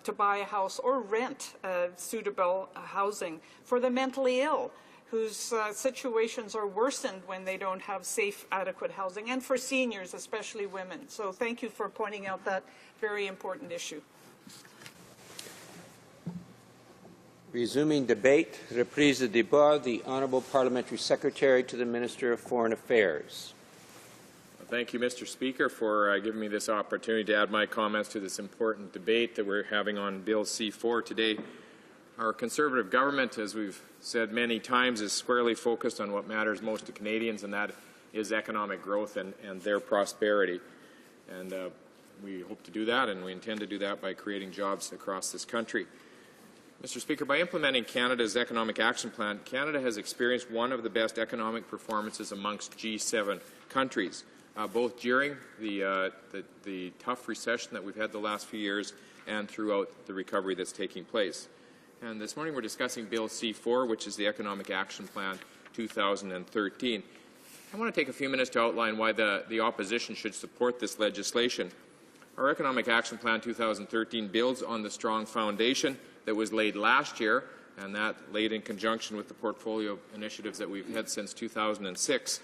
to buy a house or rent suitable housing, for the mentally ill, whose situations are worsened when they don't have safe, adequate housing, and for seniors, especially women. So thank you for pointing out that very important issue. Resuming debate, reprise de débat, the Honourable Parliamentary Secretary to the Minister of Foreign Affairs. Thank you, Mr. Speaker, for giving me this opportunity to add my comments to this important debate that we're having on Bill C-4 today. Our Conservative government, as we've said many times, is squarely focused on what matters most to Canadians, and that is economic growth and their prosperity. And we hope to do that, and we intend to do that by creating jobs across this country. Mr. Speaker, by implementing Canada's Economic Action Plan, Canada has experienced one of the best economic performances amongst G7 countries, both during the tough recession that we've had the last few years and throughout the recovery that's taking place. And this morning we're discussing Bill C-4, which is the Economic Action Plan 2013. I want to take a few minutes to outline why the opposition should support this legislation. Our Economic Action Plan 2013 builds on the strong foundation that was laid last year, and that laid in conjunction with the portfolio initiatives that we've had since 2006,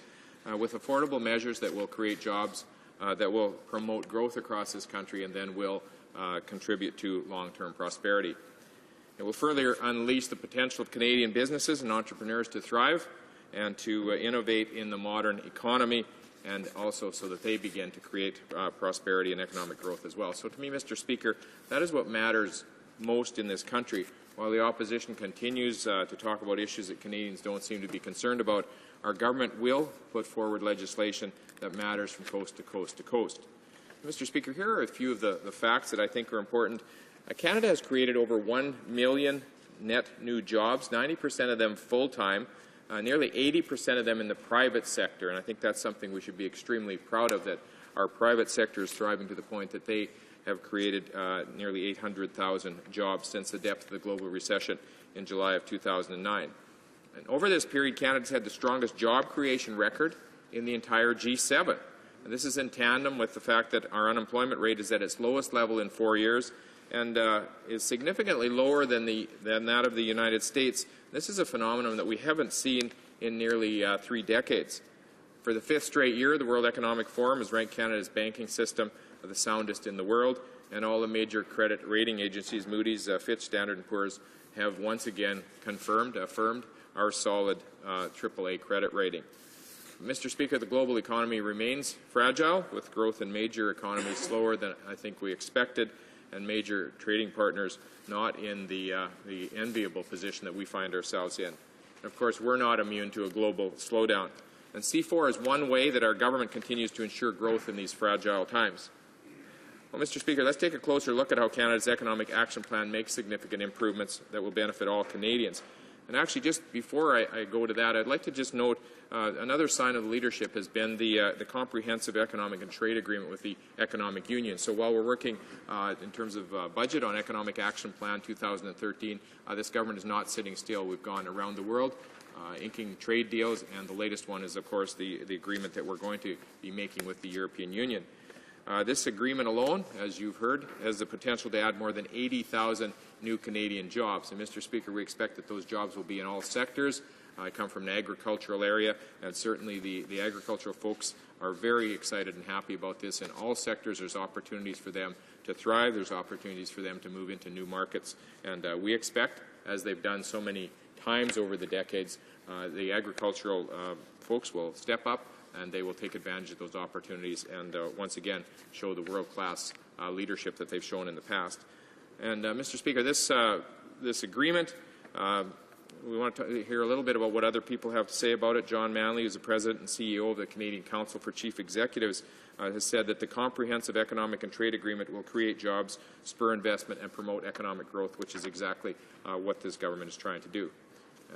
with affordable measures that will create jobs, that will promote growth across this country, and then will contribute to long-term prosperity. It will further unleash the potential of Canadian businesses and entrepreneurs to thrive and to innovate in the modern economy, and also so that they begin to create prosperity and economic growth as well. So to me, Mr. Speaker, that is what matters most in this country. While the opposition continues to talk about issues that Canadians don't seem to be concerned about, our government will put forward legislation that matters from coast to coast to coast. Mr. Speaker, here are a few of the facts that I think are important. Canada has created over 1 million net new jobs, 90% of them full-time, nearly 80% of them in the private sector, and I think that's something we should be extremely proud of, that our private sector is thriving to the point that they have created nearly 800,000 jobs since the depth of the global recession in July of 2009. And over this period, Canada's had the strongest job creation record in the entire G7. And this is in tandem with the fact that our unemployment rate is at its lowest level in 4 years and is significantly lower than that of the United States. This is a phenomenon that we haven't seen in nearly 3 decades. For the 5th straight year, the World Economic Forum has ranked Canada's banking system the soundest in the world, and all the major credit rating agencies, Moody's, Fitch, Standard & Poor's, have once again affirmed our solid AAA credit rating. Mr. Speaker, the global economy remains fragile, with growth in major economies slower than I think we expected, and major trading partners not in the enviable position that we find ourselves in. And of course, we're not immune to a global slowdown. And C4 is one way that our government continues to ensure growth in these fragile times. Well, Mr. Speaker, let's take a closer look at how Canada's Economic Action Plan makes significant improvements that will benefit all Canadians. And actually, just before I go to that, I'd like to just note another sign of leadership has been the comprehensive economic and trade agreement with the economic union. So while we're working in terms of budget on Economic Action Plan 2013, this government is not sitting still. We've gone around the world inking trade deals, and the latest one is, of course, the agreement that we're going to be making with the European Union. This agreement alone, as you've heard, has the potential to add more than 80,000 new Canadian jobs. And, Mr. Speaker, we expect that those jobs will be in all sectors. I come from an agricultural area, and certainly the agricultural folks are very excited and happy about this. In all sectors, there's opportunities for them to thrive. There's opportunities for them to move into new markets. And we expect, as they've done so many times over the decades, the agricultural folks will step up, and they will take advantage of those opportunities and once again show the world-class leadership that they've shown in the past. And Mr. Speaker, this agreement, we want to hear a little bit about what other people have to say about it. John Manley, who's the President and CEO of the Canadian Council for Chief Executives, has said that the comprehensive economic and trade agreement will create jobs, spur investment, and promote economic growth, which is exactly what this government is trying to do.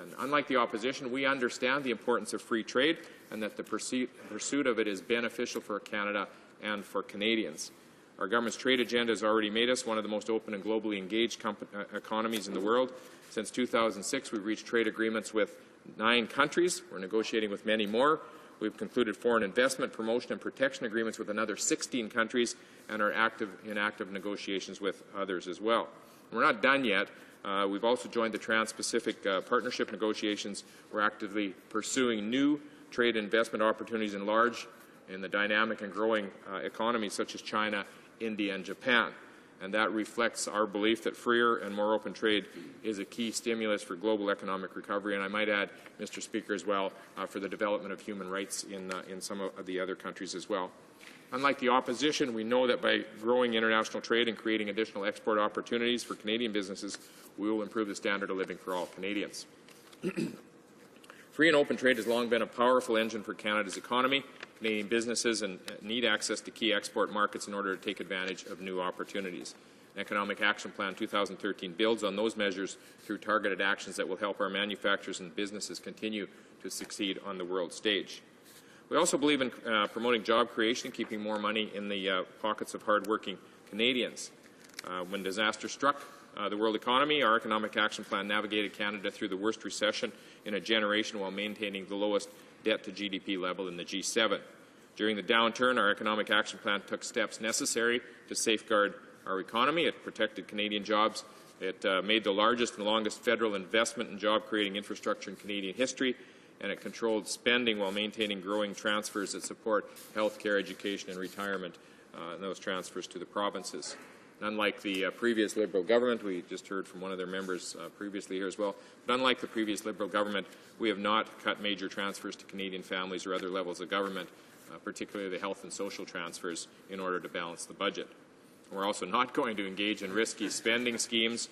And unlike the opposition, we understand the importance of free trade and that the pursuit of it is beneficial for Canada and for Canadians. Our government's trade agenda has already made us one of the most open and globally engaged economies in the world. Since 2006, we've reached trade agreements with 9 countries. We're negotiating with many more. We've concluded foreign investment, promotion, and protection agreements with another 16 countries and are in active negotiations with others as well. We're not done yet. We've also joined the Trans-Pacific Partnership negotiations. We're actively pursuing new trade and investment opportunities in the dynamic and growing economies such as China, India, and Japan. and that reflects our belief that freer and more open trade is a key stimulus for global economic recovery, and I might add, Mr. Speaker, as well, for the development of human rights in some of the other countries as well. Unlike the opposition, we know that by growing international trade and creating additional export opportunities for Canadian businesses, we will improve the standard of living for all Canadians. Free and open trade has long been a powerful engine for Canada's economy. Canadian businesses need access to key export markets in order to take advantage of new opportunities. An Economic Action Plan 2013 builds on those measures through targeted actions that will help our manufacturers and businesses continue to succeed on the world stage. We also believe in promoting job creation, keeping more money in the pockets of hard-working Canadians. When disaster struck the world economy, our Economic Action Plan navigated Canada through the worst recession in a generation while maintaining the lowest debt-to-GDP level in the G7. During the downturn, our Economic Action Plan took steps necessary to safeguard our economy. It protected Canadian jobs. It made the largest and longest federal investment in job-creating infrastructure in Canadian history, and it controlled spending while maintaining growing transfers that support health care, education, and retirement, and those transfers to the provinces. And unlike the previous Liberal government, we just heard from one of their members previously here as well, but unlike the previous Liberal government, we have not cut major transfers to Canadian families or other levels of government, particularly the health and social transfers, in order to balance the budget. We're also not going to engage in risky spending schemes,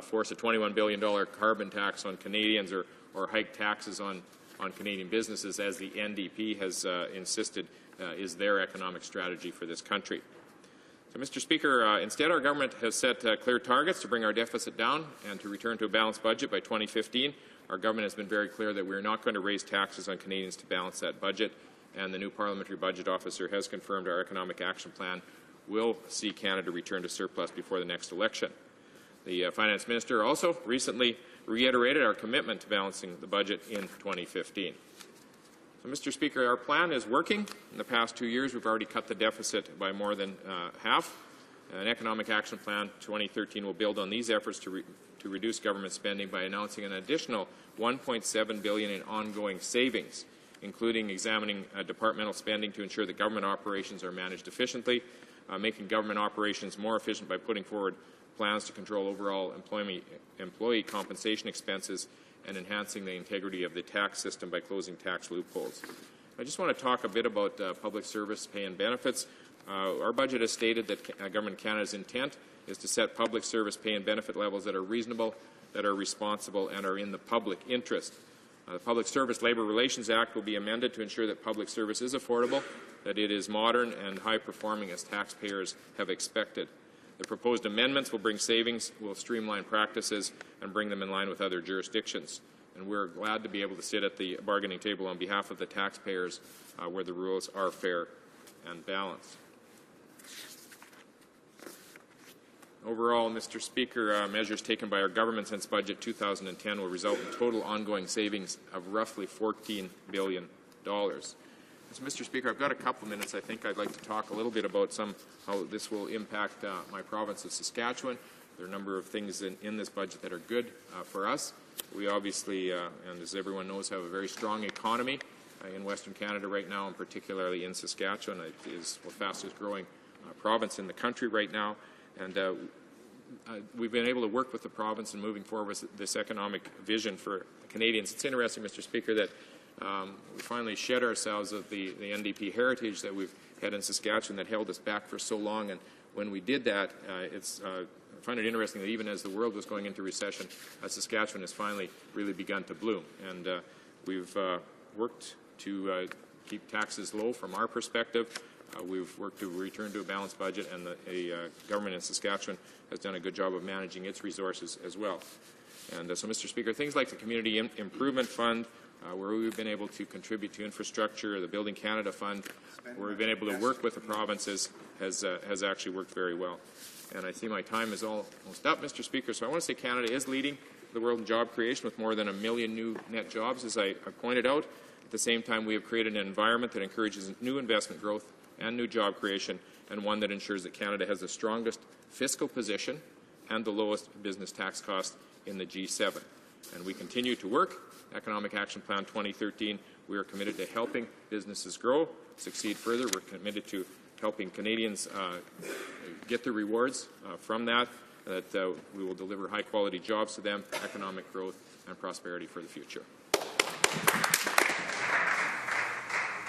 force a $21 billion carbon tax on Canadians, or hike taxes on Canadian businesses, as the NDP has insisted is their economic strategy for this country. So, Mr. Speaker, instead our government has set clear targets to bring our deficit down and to return to a balanced budget by 2015. Our government has been very clear that we are not going to raise taxes on Canadians to balance that budget, and the new Parliamentary Budget Officer has confirmed our Economic Action Plan will see Canada return to surplus before the next election. The Finance Minister also recently reiterated our commitment to balancing the budget in 2015. So, Mr. Speaker, our plan is working. In the past 2 years, we've already cut the deficit by more than half. An Economic Action Plan 2013 will build on these efforts to reduce government spending by announcing an additional $1.7 billion in ongoing savings, including examining departmental spending to ensure that government operations are managed efficiently, making government operations more efficient by putting forward plans to control overall employee compensation expenses, and enhancing the integrity of the tax system by closing tax loopholes. I just want to talk a bit about public service pay and benefits. Our budget has stated that Government of Canada's intent is to set public service pay and benefit levels that are reasonable, that are responsible, and are in the public interest. The Public Service Labour Relations Act will be amended to ensure that public service is affordable, that it is modern and high-performing as taxpayers have expected. The proposed amendments will bring savings, will streamline practices, and bring them in line with other jurisdictions. And we're glad to be able to sit at the bargaining table on behalf of the taxpayers where the rules are fair and balanced. Overall, Mr. Speaker, measures taken by our government since Budget 2010 will result in total ongoing savings of roughly $14 billion. So, Mr. Speaker, I've got a couple minutes. I think I'd like to talk a little bit about how this will impact my province of Saskatchewan. There are a number of things in this budget that are good for us. We obviously, and as everyone knows, have a very strong economy in Western Canada right now, and particularly in Saskatchewan. It is the fastest growing province in the country right now. And we've been able to work with the province in moving forward with this economic vision for Canadians. It's interesting, Mr. Speaker, that we finally shed ourselves of the NDP heritage that we've had in Saskatchewan that held us back for so long. And when we did that, I find it interesting that even as the world was going into recession, Saskatchewan has finally really begun to bloom. And we've worked to keep taxes low from our perspective. We've worked to return to a balanced budget, and the government in Saskatchewan has done a good job of managing its resources as well. And so, Mr. Speaker, things like the Community Improvement Fund, where we've been able to contribute to infrastructure, the Building Canada Fund, where we've been able to work with the provinces, has actually worked very well. And I see my time is almost up, Mr. Speaker, so I want to say Canada is leading the world in job creation with more than 1 million new net jobs, as I pointed out. At the same time, we have created an environment that encourages new investment growth and new job creation, and one that ensures that Canada has the strongest fiscal position and the lowest business tax cost in the G7. and we continue to work. Economic Action Plan 2013, we are committed to helping businesses grow, succeed further. We're committed to helping Canadians get the rewards from that, we will deliver high-quality jobs to them, economic growth, and prosperity for the future.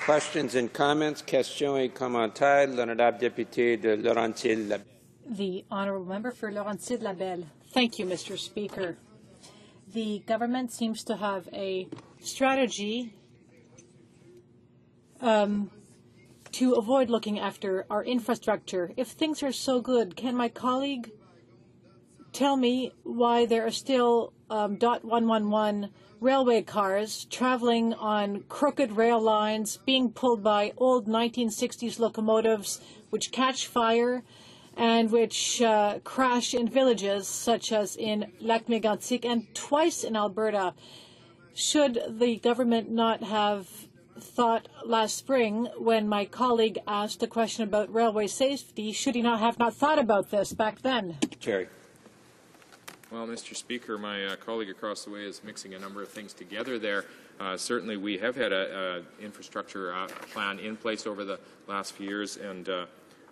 Questions and comments? Questions et commentaires. L'honorable député de Laurentides-Labelle. The honourable member for Laurentides-Labelle. Thank you, Mr. Speaker. The government seems to have a strategy to avoid looking after our infrastructure. If things are so good, can my colleague tell me why there are still .111 railway cars traveling on crooked rail lines, being pulled by old 1960s locomotives which catch fire and which crash in villages such as in Lac-Mégantic and twice in Alberta? Should the government not have thought last spring, when my colleague asked a question about railway safety, should he not have thought about this back then? Jerry. Well, Mr. Speaker, my colleague across the way is mixing a number of things together there. Certainly, we have had an infrastructure plan in place over the last few years, and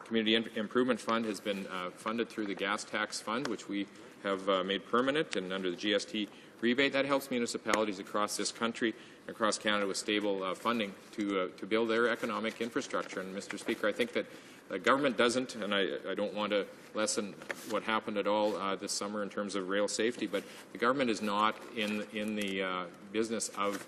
Community Improvement Fund has been funded through the gas tax fund, which we have made permanent, and under the GST rebate, that helps municipalities across this country, across Canada, with stable funding to build their economic infrastructure. And, Mr. Speaker, I think that the government doesn't, and I don't want to lessen what happened at all this summer in terms of rail safety, but the government is not in the business of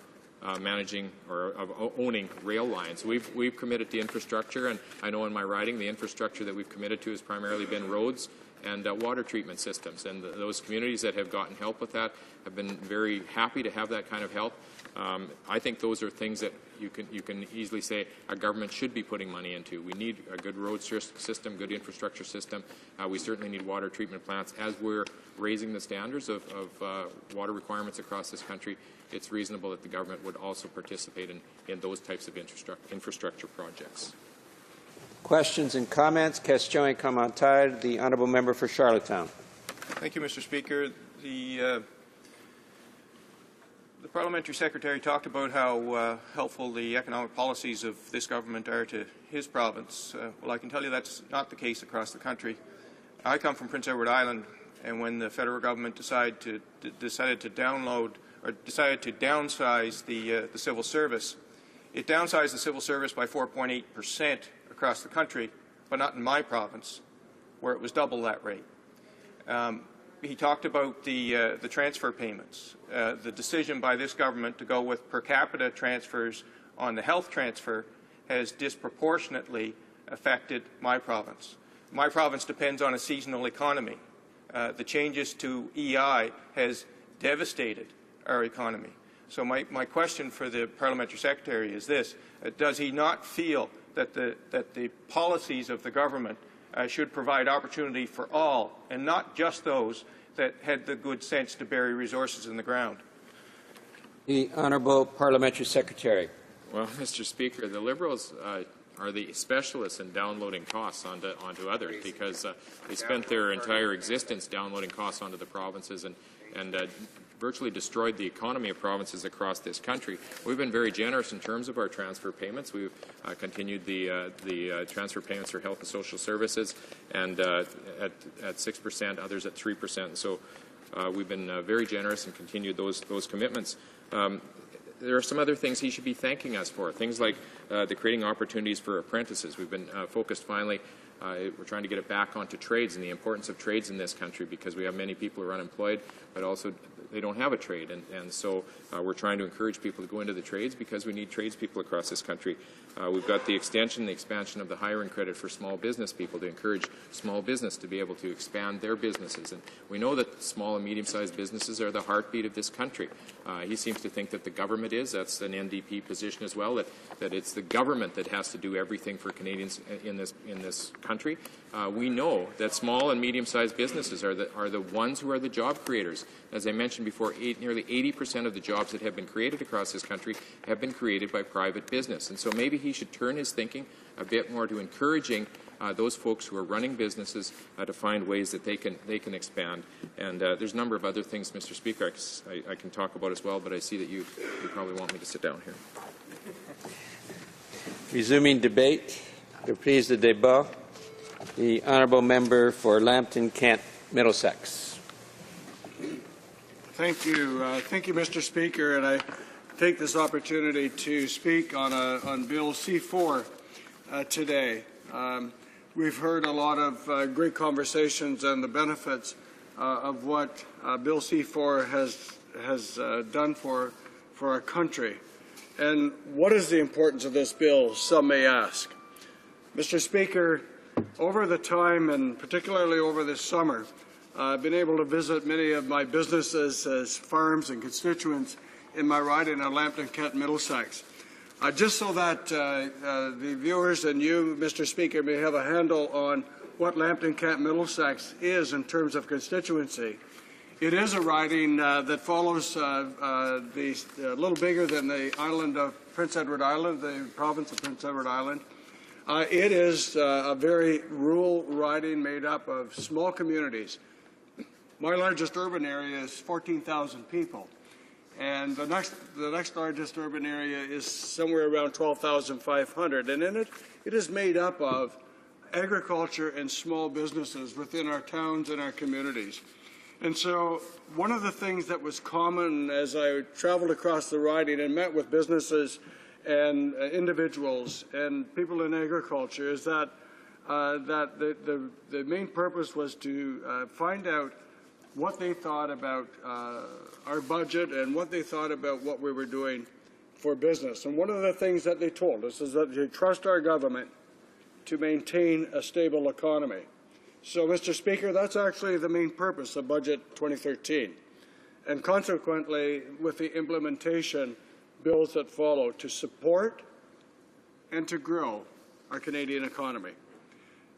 managing or of owning rail lines. We've committed to infrastructure, and I know in my riding the infrastructure that we've committed to has primarily been roads and water treatment systems. And those communities that have gotten help with that have been very happy to have that kind of help. I think those are things that you can easily say a government should be putting money into. We need a good road system, good infrastructure system. We certainly need water treatment plants. As we're raising the standards of water requirements across this country, it's reasonable that the government would also participate in those types of infrastructure projects. Questions and comments? Questions et commentaires. The honourable member for Charlottetown. Thank you, Mr. Speaker. The Parliamentary Secretary talked about how helpful the economic policies of this government are to his province. Well, I can tell you that's not the case across the country. I come from Prince Edward Island, and when the federal government decided to downsize the civil service, it downsized the civil service by 4.8% across the country, but not in my province, where it was double that rate. He talked about the transfer payments. The decision by this government to go with per capita transfers on the health transfer has disproportionately affected my province. My province depends on a seasonal economy. The changes to EI has devastated our economy. So my question for the Parliamentary Secretary is this. Does he not feel that the policies of the government should provide opportunity for all, and not just those that had the good sense to bury resources in the ground? The Honourable Parliamentary Secretary. Well, Mr. Speaker, the Liberals are the specialists in downloading costs onto others, because they spent their entire existence downloading costs onto the provinces and virtually destroyed the economy of provinces across this country. We've been very generous in terms of our transfer payments. We've continued the transfer payments for health and social services, and at 6%, others at 3%. And so we've been very generous and continued those commitments. There are some other things he should be thanking us for, things like the creating opportunities for apprentices. We've been focused finally. We're trying to get it back onto trades and the importance of trades in this country, because we have many people who are unemployed, but also they don't have a trade. And so we're trying to encourage people to go into the trades, because we need tradespeople across this country. We've got the expansion of the hiring credit for small business people to encourage small business to be able to expand their businesses. And we know that small and medium-sized businesses are the heartbeat of this country. He seems to think that the government is. That's an NDP position as well, that it's the government that has to do everything for Canadians in this country. We know that small and medium-sized businesses are the ones who are the job creators. As I mentioned before, nearly 80% of the jobs that have been created across this country have been created by private business. And so maybe he should turn his thinking a bit more to encouraging those folks who are running businesses to find ways that they can expand. And there's a number of other things, Mr. Speaker, I can talk about as well, but I see that you probably want me to sit down here. Resuming debate. Reprise de débat. The honourable member for Lambton, Kent, Middlesex. Thank you, Mr. Speaker, and I take this opportunity to speak on Bill C4 today. We've heard a lot of great conversations on the benefits of what Bill C4 has done for our country. And what is the importance of this bill, some may ask. Mr. Speaker, over the time, and particularly over this summer, I've been able to visit many of my businesses as farms and constituents in my riding of Lambton, Kent, Middlesex. Just so that the viewers and you, Mr. Speaker, may have a handle on what Lambton, Kent, Middlesex is in terms of constituency. It is a riding that follows a little bigger than the island of Prince Edward Island, the province of Prince Edward Island. It is a very rural riding made up of small communities. My largest urban area is 14,000 people. And the next largest urban area is somewhere around 12,500. And in it is made up of agriculture and small businesses within our towns and our communities. And so one of the things that was common as I traveled across the riding and met with businesses and individuals and people in agriculture is that the main purpose was to find out what they thought about our budget and what they thought about what we were doing for business. And one of the things that they told us is that they trust our government to maintain a stable economy. So, Mr. Speaker, that's actually the main purpose of Budget 2013. And consequently, with the implementation bills that follow, to support and to grow our Canadian economy.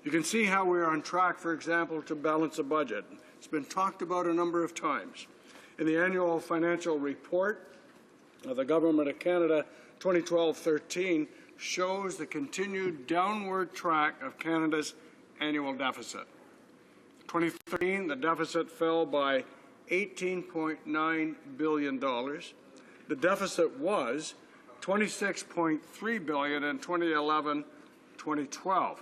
You can see how we're on track, for example, to balance a budget. It's been talked about a number of times. In the annual financial report of the Government of Canada 2012-13 shows the continued downward track of Canada's annual deficit. 2013, the deficit fell by $18.9 billion. The deficit was $26.3 billion in 2011-2012.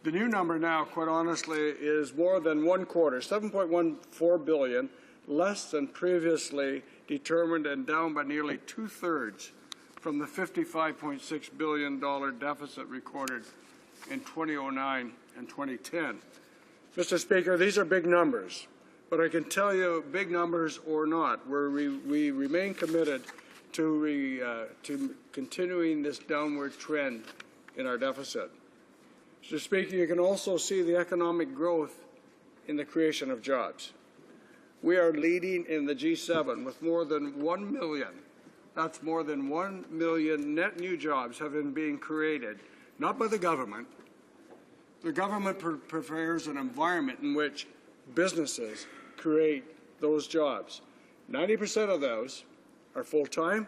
The new number now, quite honestly, is more than one quarter, $7.14 billion, less than previously determined and down by nearly two-thirds from the $55.6 billion deficit recorded in 2009 and 2010. Mr. Speaker, these are big numbers, but I can tell you, big numbers or not, we remain committed to continuing this downward trend in our deficit. Mr. Speaker, you can also see the economic growth in the creation of jobs. We are leading in the G7 with more than 1 million. That's more than 1 million net new jobs have been being created, not by the government. The government prepares an environment in which businesses create those jobs. 90% of those are full-time,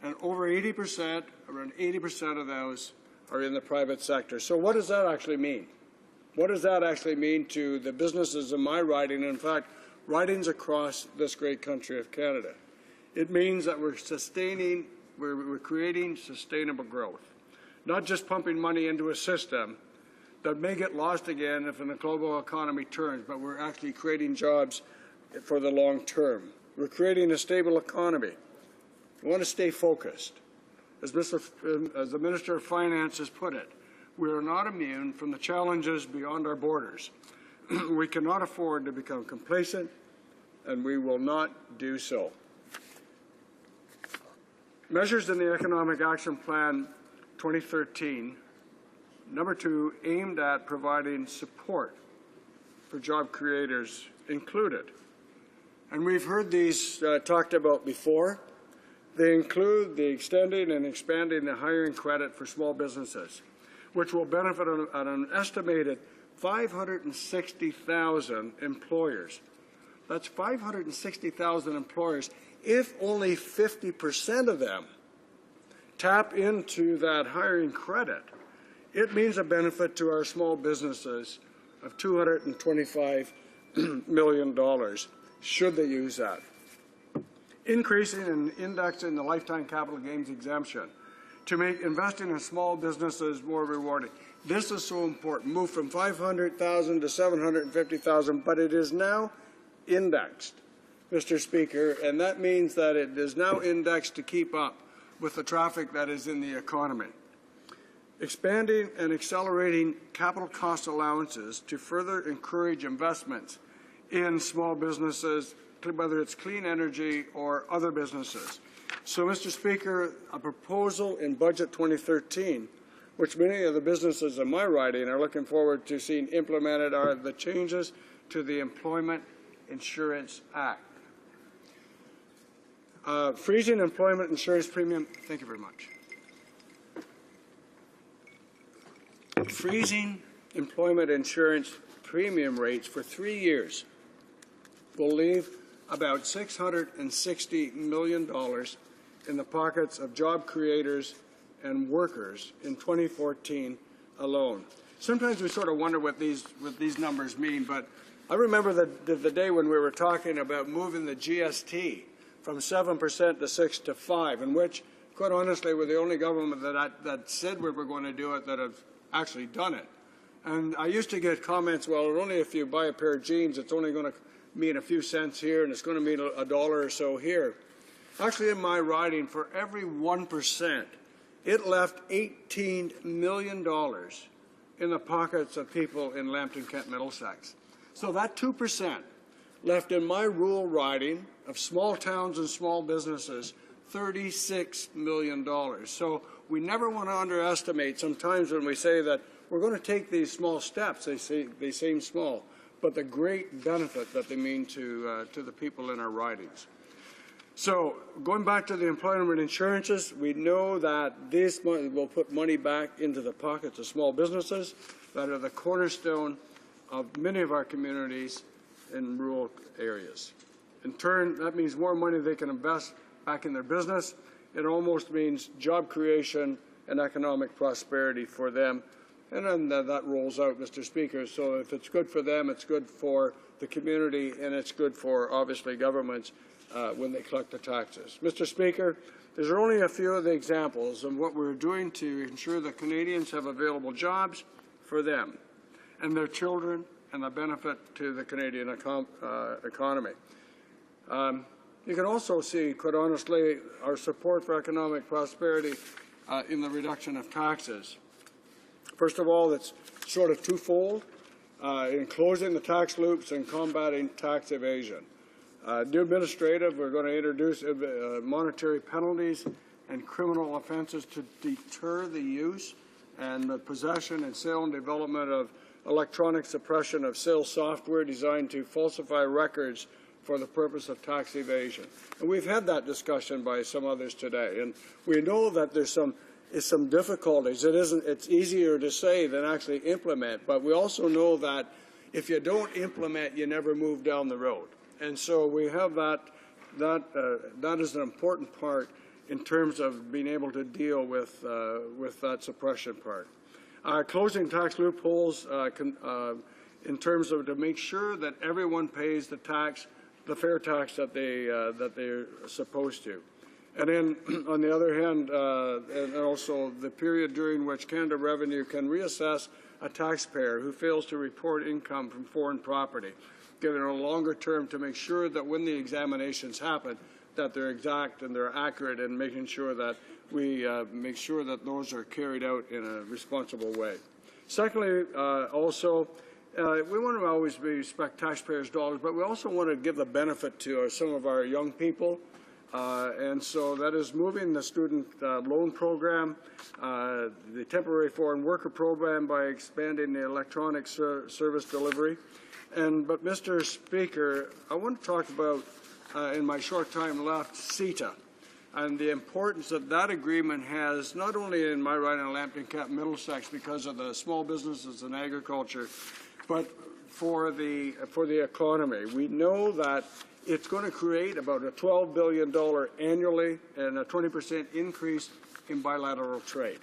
and over 80%, around 80% of those are in the private sector. So what does that actually mean? What does that actually mean to the businesses in my riding, and in fact, ridings across this great country of Canada? It means that we're creating sustainable growth, not just pumping money into a system that may get lost again if the global economy turns, but we're actually creating jobs for the long term. We're creating a stable economy. We want to stay focused. As the Minister of Finance has put it, we are not immune from the challenges beyond our borders. We cannot afford to become complacent, and we will not do so. Measures in the Economic Action Plan 2013, number 2, aimed at providing support for job creators included. And we've heard these talked about before. They include the extending and expanding the hiring credit for small businesses, which will benefit an estimated 560,000 employers. That's 560,000 employers. If only 50% of them tap into that hiring credit, It means a benefit to our small businesses of $225 million, should they use that. Increasing and indexing the lifetime capital gains exemption to make investing in small businesses more rewarding. This is so important. Move from $500,000 to $750,000, but it is now indexed, Mr. Speaker, and that means that it is now indexed to keep up with the traffic that is in the economy. Expanding and accelerating capital cost allowances to further encourage investments in small businesses, whether it's clean energy or other businesses. So, Mr. Speaker, a proposal in Budget 2013, which many of the businesses in my riding are looking forward to seeing implemented, are the changes to the Employment Insurance Act. Freezing employment insurance premium, thank you very much. Freezing employment insurance premium rates for 3 years will leave about $660 million in the pockets of job creators and workers in 2014 alone. Sometimes we sort of wonder what these numbers mean, but I remember the day when we were talking about moving the GST from 7% to 6 to 5, in which, quite honestly, we're the only government that said we were going to do it that have actually done it. And I used to get comments, well, only if you buy a pair of jeans, it's only going to mean a few cents here, and it's going to mean $1 or so here. Actually, in my riding, for every 1%, it left $18 million in the pockets of people in Lambton, Kent, Middlesex. So that 2% left in my rural riding of small towns and small businesses $36 million. So we never want to underestimate sometimes when we say that we're going to take these small steps, they seem small, but the great benefit that they mean to the people in our ridings. So going back to the employment insurances, we know that this money will put money back into the pockets of small businesses that are the cornerstone of many of our communities in rural areas. In turn, that means more money they can invest back in their business. It almost means job creation and economic prosperity for them. And then that rolls out, Mr. Speaker. So if it's good for them, it's good for the community, and it's good for, obviously, governments when they collect the taxes. Mr. Speaker, these are only a few of the examples of what we're doing to ensure that Canadians have available jobs for them and their children and the benefit to the Canadian economy. You can also see, quite honestly, our support for economic prosperity in the reduction of taxes. First of all, it's sort of twofold, in closing the tax loops and combating tax evasion. New administrative, we're going to introduce monetary penalties and criminal offenses to deter the use and the possession and sale and development of electronic suppression of sales software designed to falsify records for the purpose of tax evasion. And we've had that discussion by some others today. And we know that there's some difficulties. It's easier to say than actually implement. But we also know that if you don't implement, you never move down the road. And so we have that is an important part in terms of being able to deal with that suppression part. Closing tax loopholes in terms of to make sure that everyone pays the fair tax that they're supposed to. And then, on the other hand, and also the period during which Canada Revenue can reassess a taxpayer who fails to report income from foreign property, giving a longer term to make sure that when the examinations happen, that they're exact and they're accurate, and making sure that we make sure that those are carried out in a responsible way. Secondly, also, we want to always respect taxpayers' dollars, but we also want to give the benefit to some of our young people. And so that is moving the student loan program, the temporary foreign worker program by expanding the electronic service delivery. But, Mr. Speaker, I want to talk about, in my short time left, CETA and the importance that that agreement has, not only in my riding of Lambton, Kent, Middlesex, because of the small businesses and agriculture, but for the economy. We know that it's going to create about a $12 billion annually and a 20% increase in bilateral trade.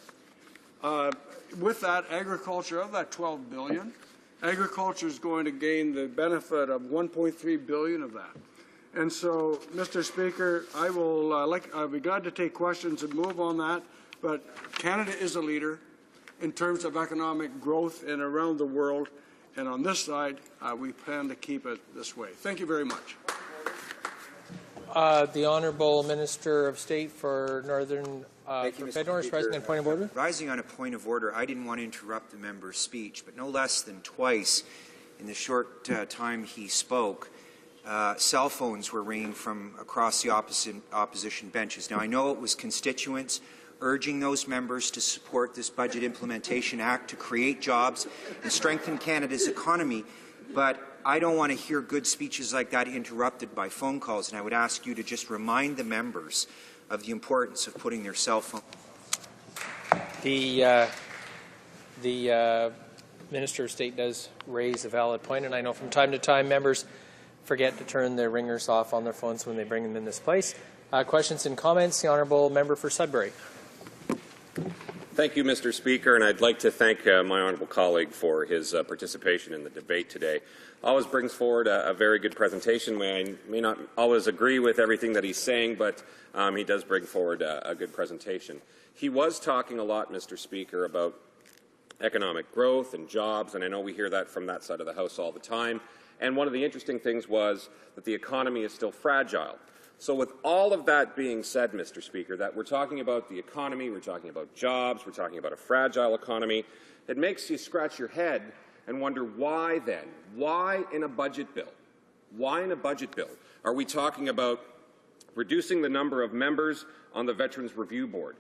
With that, agriculture, of that $12 billion, agriculture is going to gain the benefit of $1.3 billion of that. And so, Mr. Speaker, I will I'll be glad to take questions and move on that. But Canada is a leader in terms of economic growth and around the world. And on this side, we plan to keep it this way. Thank you very much. The Honourable Minister of State for Northern Norris, rising on point of order. Rising on a point of order, I didn't want to interrupt the member's speech, but no less than twice in the short time he spoke, cell phones were ringing from across the opposition benches. Now, I know it was constituents urging those members to support this Budget Implementation Act to create jobs and strengthen Canada's economy, but I don't want to hear good speeches like that interrupted by phone calls, and I would ask you to just remind the members of the importance of putting their cell phone. The Minister of State does raise a valid point, and I know from time to time members forget to turn their ringers off on their phones when they bring them in this place. Questions and comments? The Honourable Member for Sudbury. Thank you, Mr. Speaker, and I'd like to thank my honourable colleague for his participation in the debate today. Always brings forward a very good presentation. I may not always agree with everything that he's saying, but he does bring forward a good presentation. He was talking a lot, Mr. Speaker, about economic growth and jobs, and I know we hear that from that side of the House all the time. And one of the interesting things was that the economy is still fragile. So with all of that being said, Mr. Speaker, that we're talking about the economy, we're talking about jobs, we're talking about a fragile economy, it makes you scratch your head and wonder why then? Why in a budget bill? Why in a budget bill are we talking about reducing the number of members on the Veterans Review Board?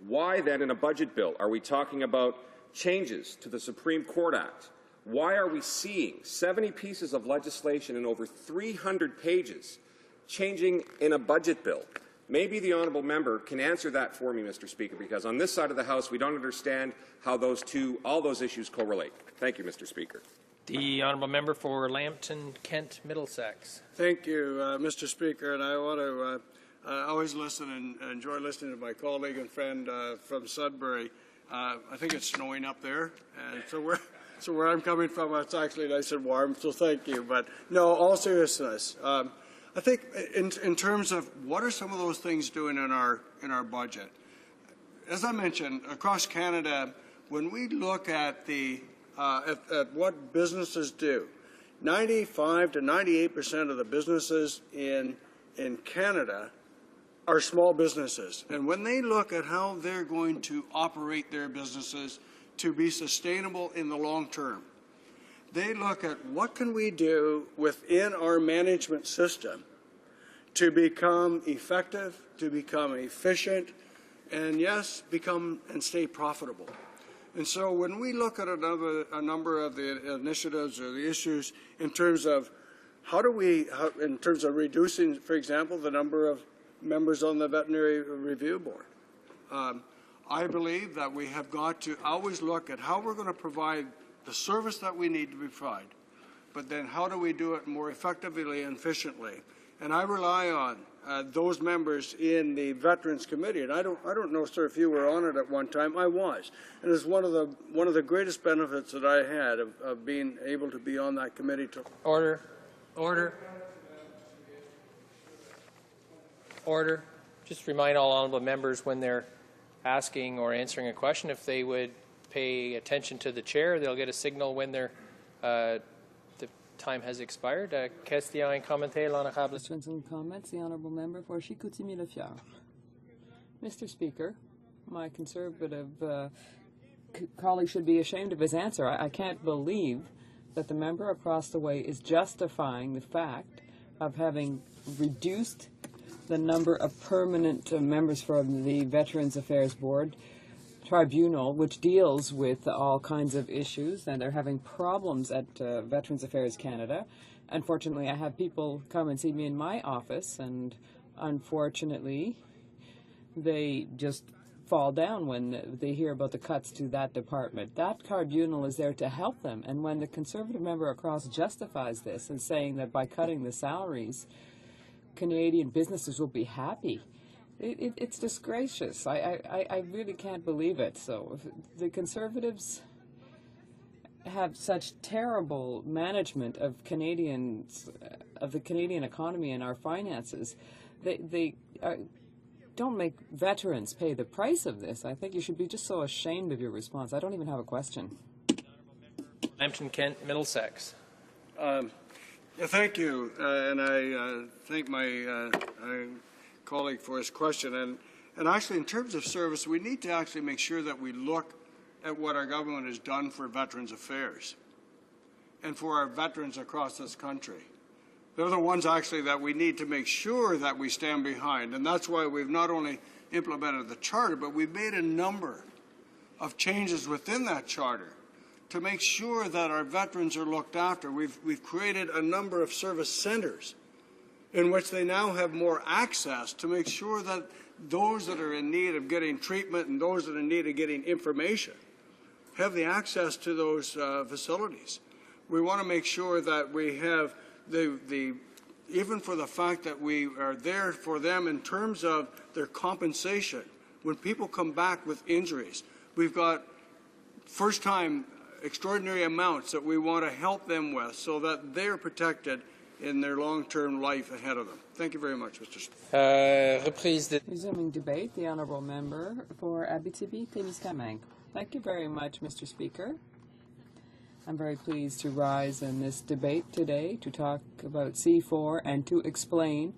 Why then in a budget bill are we talking about changes to the Supreme Court Act? Why are we seeing 70 pieces of legislation in over 300 pages changing in a budget bill? Maybe the honourable member can answer that for me, Mr. Speaker, because on this side of the House we don't understand how all those issues correlate. Thank you, Mr. Speaker. The Honourable Member for Lambton, Kent, Middlesex. Thank you, Mr. Speaker, and I want to always listen and enjoy listening to my colleague and friend from Sudbury. I think it's snowing up there, and so where I'm coming from, it's actually nice and warm, so thank you. But no, all seriousness, I think in terms of what are some of those things doing in our budget, as I mentioned, across Canada, when we look at at what businesses do, 95 to 98% of the businesses in Canada are small businesses, and when they look at how they're going to operate their businesses to be sustainable in the long term, they look at what can we do within our management system to become effective, to become efficient, and yes, become and stay profitable. And so when we look at a number of the initiatives or the issues in terms of in terms of reducing, for example, the number of members on the Veterinary Review Board, I believe that we have got to always look at how we're going to provide the service that we need to provide, but then how do we do it more effectively and efficiently? And I rely on those members in the Veterans Committee, and I don't know, sir, if you were on it at one time. I was, and it's one of the greatest benefits that I had of being able to be on that committee. Order. Just remind all honourable members when they're asking or answering a question, if they would pay attention to the chair, they'll get a signal when the time has expired. Question and commenter, l'honorable. Questions and comments, the honourable member for Chicoutimi-Le-Fjord. Mr. Speaker, my Conservative colleague should be ashamed of his answer. I can't believe that the member across the way is justifying the fact of having reduced the number of permanent members from the Veterans Affairs Board Tribunal, which deals with all kinds of issues, and they're having problems at Veterans Affairs Canada. Unfortunately, I have people come and see me in my office, and unfortunately, they just fall down when they hear about the cuts to that department. That tribunal is there to help them, and when the Conservative member across justifies this and saying that by cutting the salaries, Canadian businesses will be happy, It's disgracious. I really can't believe it. So if the Conservatives have such terrible management of Canadians, of the Canadian economy and our finances. They don't make veterans pay the price of this. I think you should be just so ashamed of your response. I don't even have a question. Lambton Kent, Middlesex. Thank you, and I thank my colleague for his question. And actually, in terms of service, we need to actually make sure that we look at what our government has done for Veterans Affairs and for our veterans across this country. They're the ones actually that we need to make sure that we stand behind. And that's why we've not only implemented the charter, but we've made a number of changes within that charter to make sure that our veterans are looked after. We've created a number of service centers in which they now have more access to make sure that those that are in need of getting treatment and those that are in need of getting information have the access to those facilities. We want to make sure that we have even for the fact that we are there for them in terms of their compensation. When people come back with injuries, we've got first-time extraordinary amounts that we want to help them with so that they're protected in their long-term life ahead of them. Thank you very much, Mr. Speaker. Resuming debate, the Honourable Member for Abitibi-Témiscamingue. Thank you very much, Mr. Speaker. I'm very pleased to rise in this debate today to talk about C4 and to explain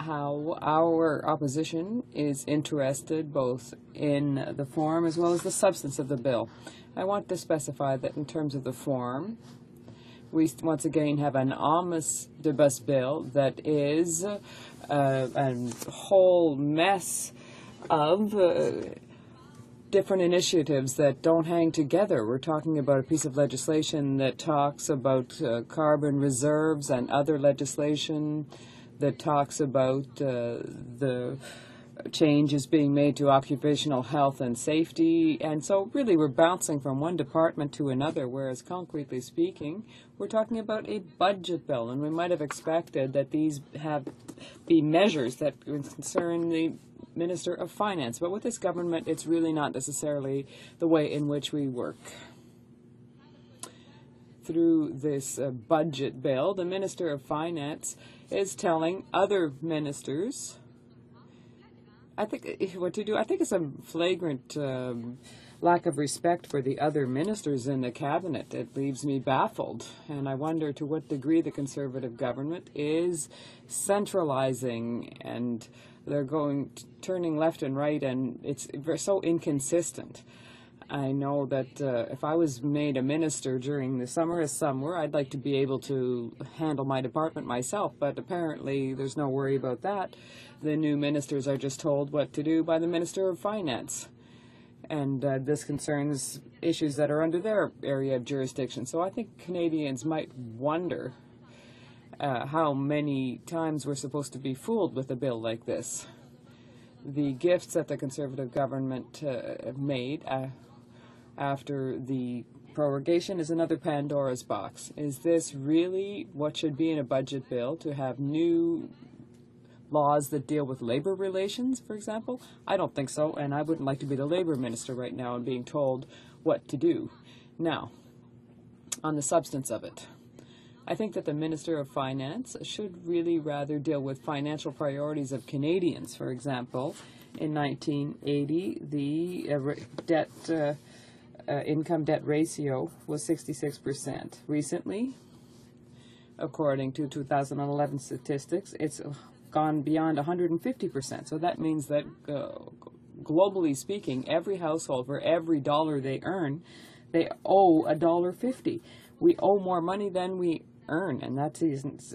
how our opposition is interested both in the form as well as the substance of the bill. I want to specify that in terms of the form, we once again have an omnibus bill that is a whole mess of different initiatives that don't hang together. We're talking about a piece of legislation that talks about carbon reserves and other legislation that talks about the changes being made to occupational health and safety. And so really we're bouncing from one department to another, whereas concretely speaking, we're talking about a budget bill. And we might have expected that these be measures that concern the Minister of Finance. But with this government, it's really not necessarily the way in which we work. Through this budget bill, the Minister of Finance is telling other ministers, I think, what to do. I think it's a flagrant lack of respect for the other ministers in the cabinet. It leaves me baffled, and I wonder to what degree the Conservative government is centralizing, and they're turning left and right, and it's so inconsistent. I know that if I was made a minister during the summer as somewhere, I'd like to be able to handle my department myself, but apparently there's no worry about that. The new ministers are just told what to do by the Minister of Finance. And this concerns issues that are under their area of jurisdiction. So I think Canadians might wonder how many times we're supposed to be fooled with a bill like this. The gifts that the Conservative government made after the prorogation is another Pandora's box. Is this really what should be in a budget bill, to have new laws that deal with labor relations, for example? I don't think so, and I wouldn't like to be the labor minister right now and being told what to do. Now, on the substance of it, I think that the Minister of Finance should really rather deal with financial priorities of Canadians. For example, in 1980, the income-debt ratio was 66%. Recently, according to 2011 statistics, it's gone beyond 150%. So that means that globally speaking, every household, for every dollar they earn, they owe $1.50. We owe more money than we earn, and that doesn't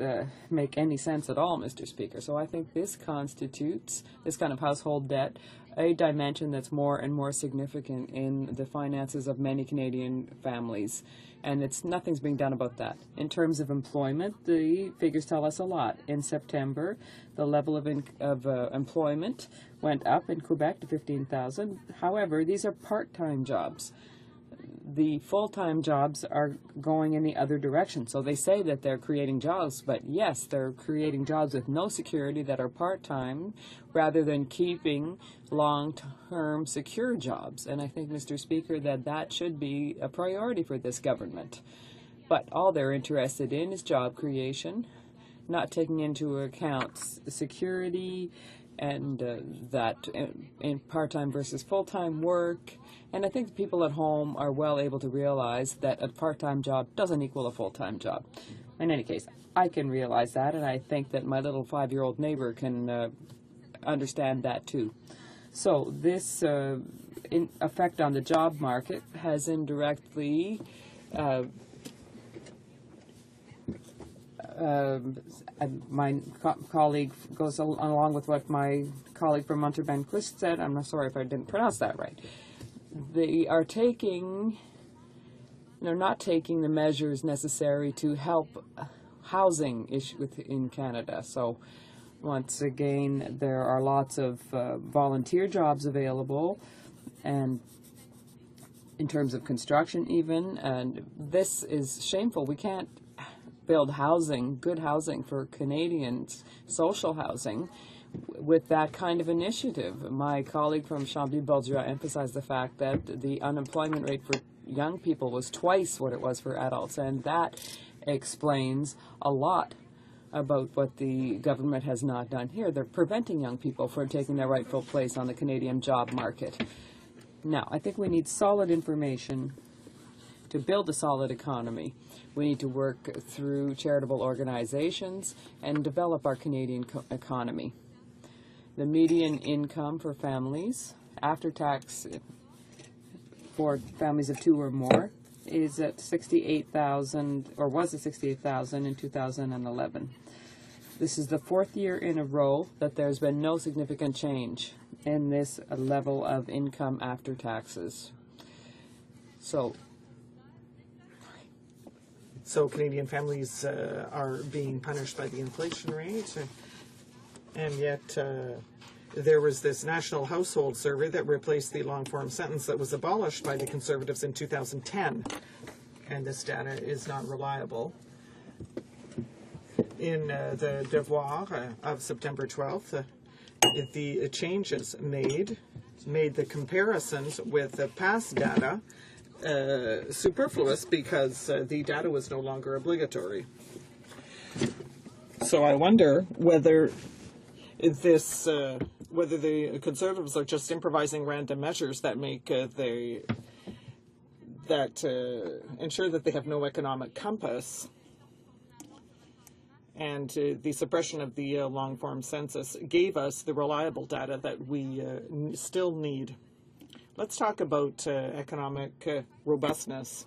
make any sense at all, Mr. Speaker. So I think this constitutes, this kind of household debt, a dimension that's more and more significant in the finances of many Canadian families. And nothing's being done about that. In terms of employment, the figures tell us a lot. In September, the level of employment went up in Quebec to 15,000. However, these are part-time jobs. the full-time jobs are going in the other direction. So they say that they're creating jobs, but yes, they're creating jobs with no security that are part-time rather than keeping long-term secure jobs. And I think, Mr. Speaker, that that should be a priority for this government. But all they're interested in is job creation, not taking into account security and that in part-time versus full-time work. And I think the people at home are well able to realize that a part-time job doesn't equal a full-time job. In any case, I can realize that, and I think that my little 5-year-old neighbor can understand that too. So this effect on the job market has indirectly my colleague goes along with what my colleague from Monterey-Ben-Quist said. I'm not sorry if I didn't pronounce that right. They're not taking the measures necessary to help housing issue in Canada. So once again, there are lots of volunteer jobs available, and in terms of construction even, and this is shameful. We can't build housing, good housing for Canadians, social housing, with that kind of initiative. My colleague from Chambly-Bourdieu emphasized the fact that the unemployment rate for young people was twice what it was for adults, and that explains a lot about what the government has not done here. They're preventing young people from taking their rightful place on the Canadian job market. Now, I think we need solid information to build a solid economy. We need to work through charitable organizations and develop our Canadian economy. The median income for families, after tax for families of 2 or more, is at $68,000, or was at $68,000 in 2011. This is the 4th year in a row that there's been no significant change in this level of income after taxes. So Canadian families are being punished by the inflation rate, and yet there was this national household survey that replaced the long-form sentence that was abolished by the Conservatives in 2010, and this data is not reliable. In the Devoir of September 12th, the changes made the comparisons with the past data superfluous because the data was no longer obligatory. So I wonder whether whether the Conservatives are just improvising random measures that make ensure that they have no economic compass, and the suppression of the long-form census gave us the reliable data that we still need. Let's talk about economic robustness.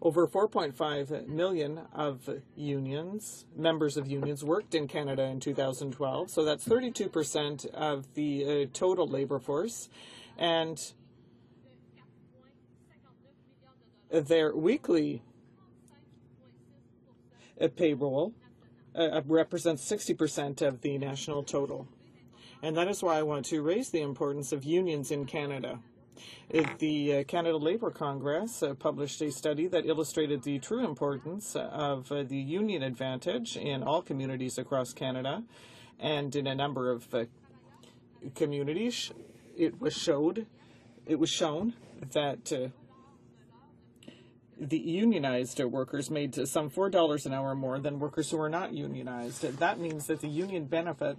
Over 4.5 million of members of unions worked in Canada in 2012, so that's 32% of the total labor force, and their weekly payroll represents 60% of the national total. And that is why I want to raise the importance of unions in Canada. The Canada Labour Congress published a study that illustrated the true importance of the union advantage in all communities across Canada, and in a number of communities. It was shown that the unionized workers made some $4 an hour more than workers who are not unionized. That means that the union benefit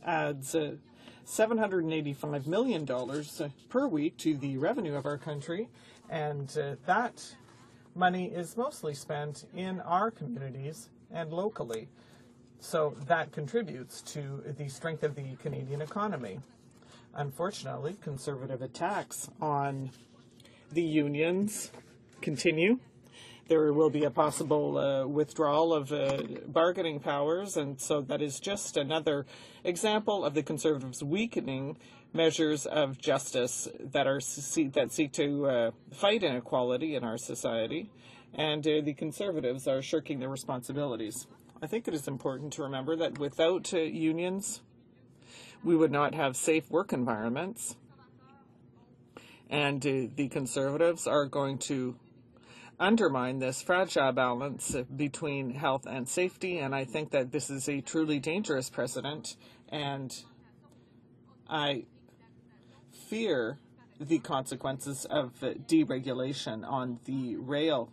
adds $785 million per week to the revenue of our country, and that money is mostly spent in our communities and locally. So that contributes to the strength of the Canadian economy. Unfortunately, Conservative attacks on the unions continue. There will be a possible withdrawal of bargaining powers, and so that is just another example of the Conservatives weakening measures of justice that seek to fight inequality in our society, and the Conservatives are shirking their responsibilities. I think it is important to remember that without unions, we would not have safe work environments, And the Conservatives are going to undermine this fragile balance between health and safety, and I think that this is a truly dangerous precedent, and I fear the consequences of deregulation on the rail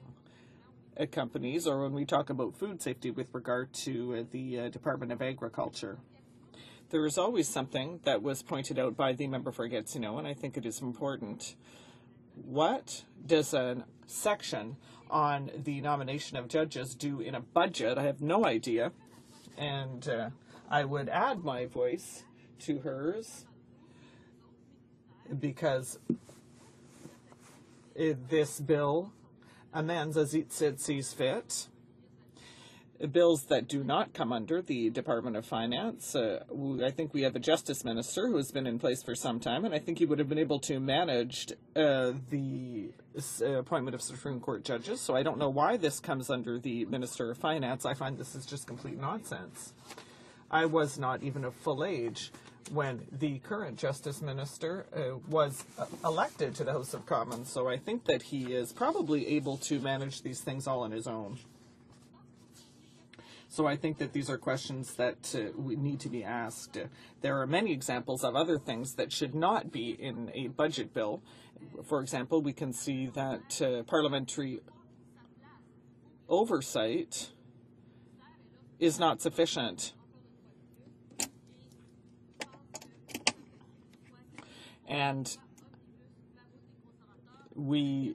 companies, or when we talk about food safety with regard to the Department of Agriculture. There is always something that was pointed out by the member for Gatineau, and I think it is important. What does a section on the nomination of judges do in a budget? I have no idea, and I would add my voice to hers because this bill amends as it sees fit bills that do not come under the Department of Finance. I think we have a Justice Minister who has been in place for some time, and I think he would have been able to manage the appointment of Supreme Court judges. So I don't know why this comes under the Minister of Finance. I find this is just complete nonsense. I was not even of full age when the current Justice Minister was elected to the House of Commons, so I think that he is probably able to manage these things all on his own. So I think that these are questions that we need to be asked. There are many examples of other things that should not be in a budget bill. For example, we can see that parliamentary oversight is not sufficient. And we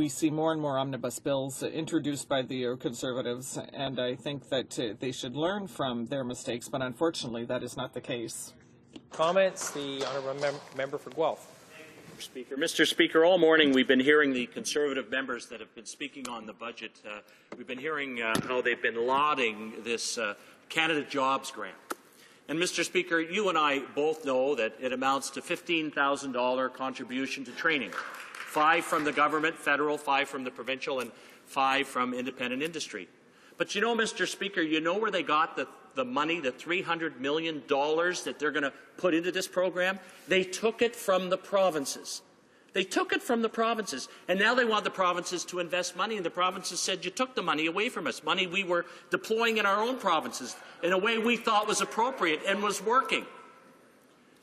see more and more omnibus bills introduced by the Conservatives, and I think that they should learn from their mistakes, but unfortunately that is not the case. Comments? The honourable member for Guelph. Mr. Speaker, all morning we've been hearing the Conservative members that have been speaking on the budget. We've been hearing how they've been lauding this Canada Jobs Grant. And, Mr. Speaker, you and I both know that it amounts to $15,000 contribution to training. 5 from the government, federal, 5 from the provincial, and 5 from independent industry. But you know, Mr. Speaker, you know where they got the money, the $300 million that they're going to put into this program? They took it from the provinces. They took it from the provinces, and now they want the provinces to invest money, and the provinces said, you took the money away from us, money we were deploying in our own provinces in a way we thought was appropriate and was working.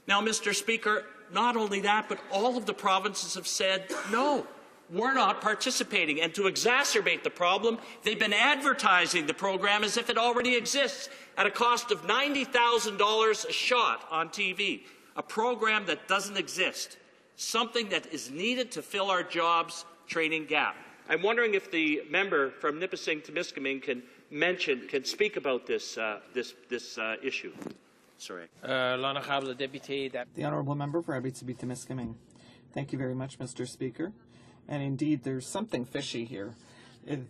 Now, Mr. Speaker, not only that, but all of the provinces have said, no, we're not participating. And to exacerbate the problem, they've been advertising the program as if it already exists at a cost of $90,000 a shot on TV, a program that doesn't exist, something that is needed to fill our jobs training gap. I'm wondering if the member from Nipissing to Miskaming can speak about this issue. Sorry. L'honorable député. The honourable member for Abitibi-Témiscamingue. Thank you very much, Mr. Speaker. And indeed, there's something fishy here.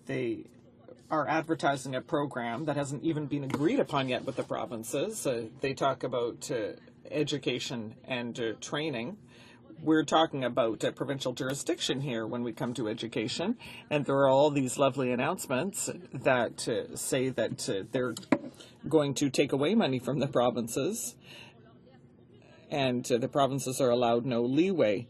They are advertising a program that hasn't even been agreed upon yet with the provinces. They talk about education and training. We're talking about provincial jurisdiction here when we come to education, and there are all these lovely announcements that say that they're going to take away money from the provinces, and the provinces are allowed no leeway.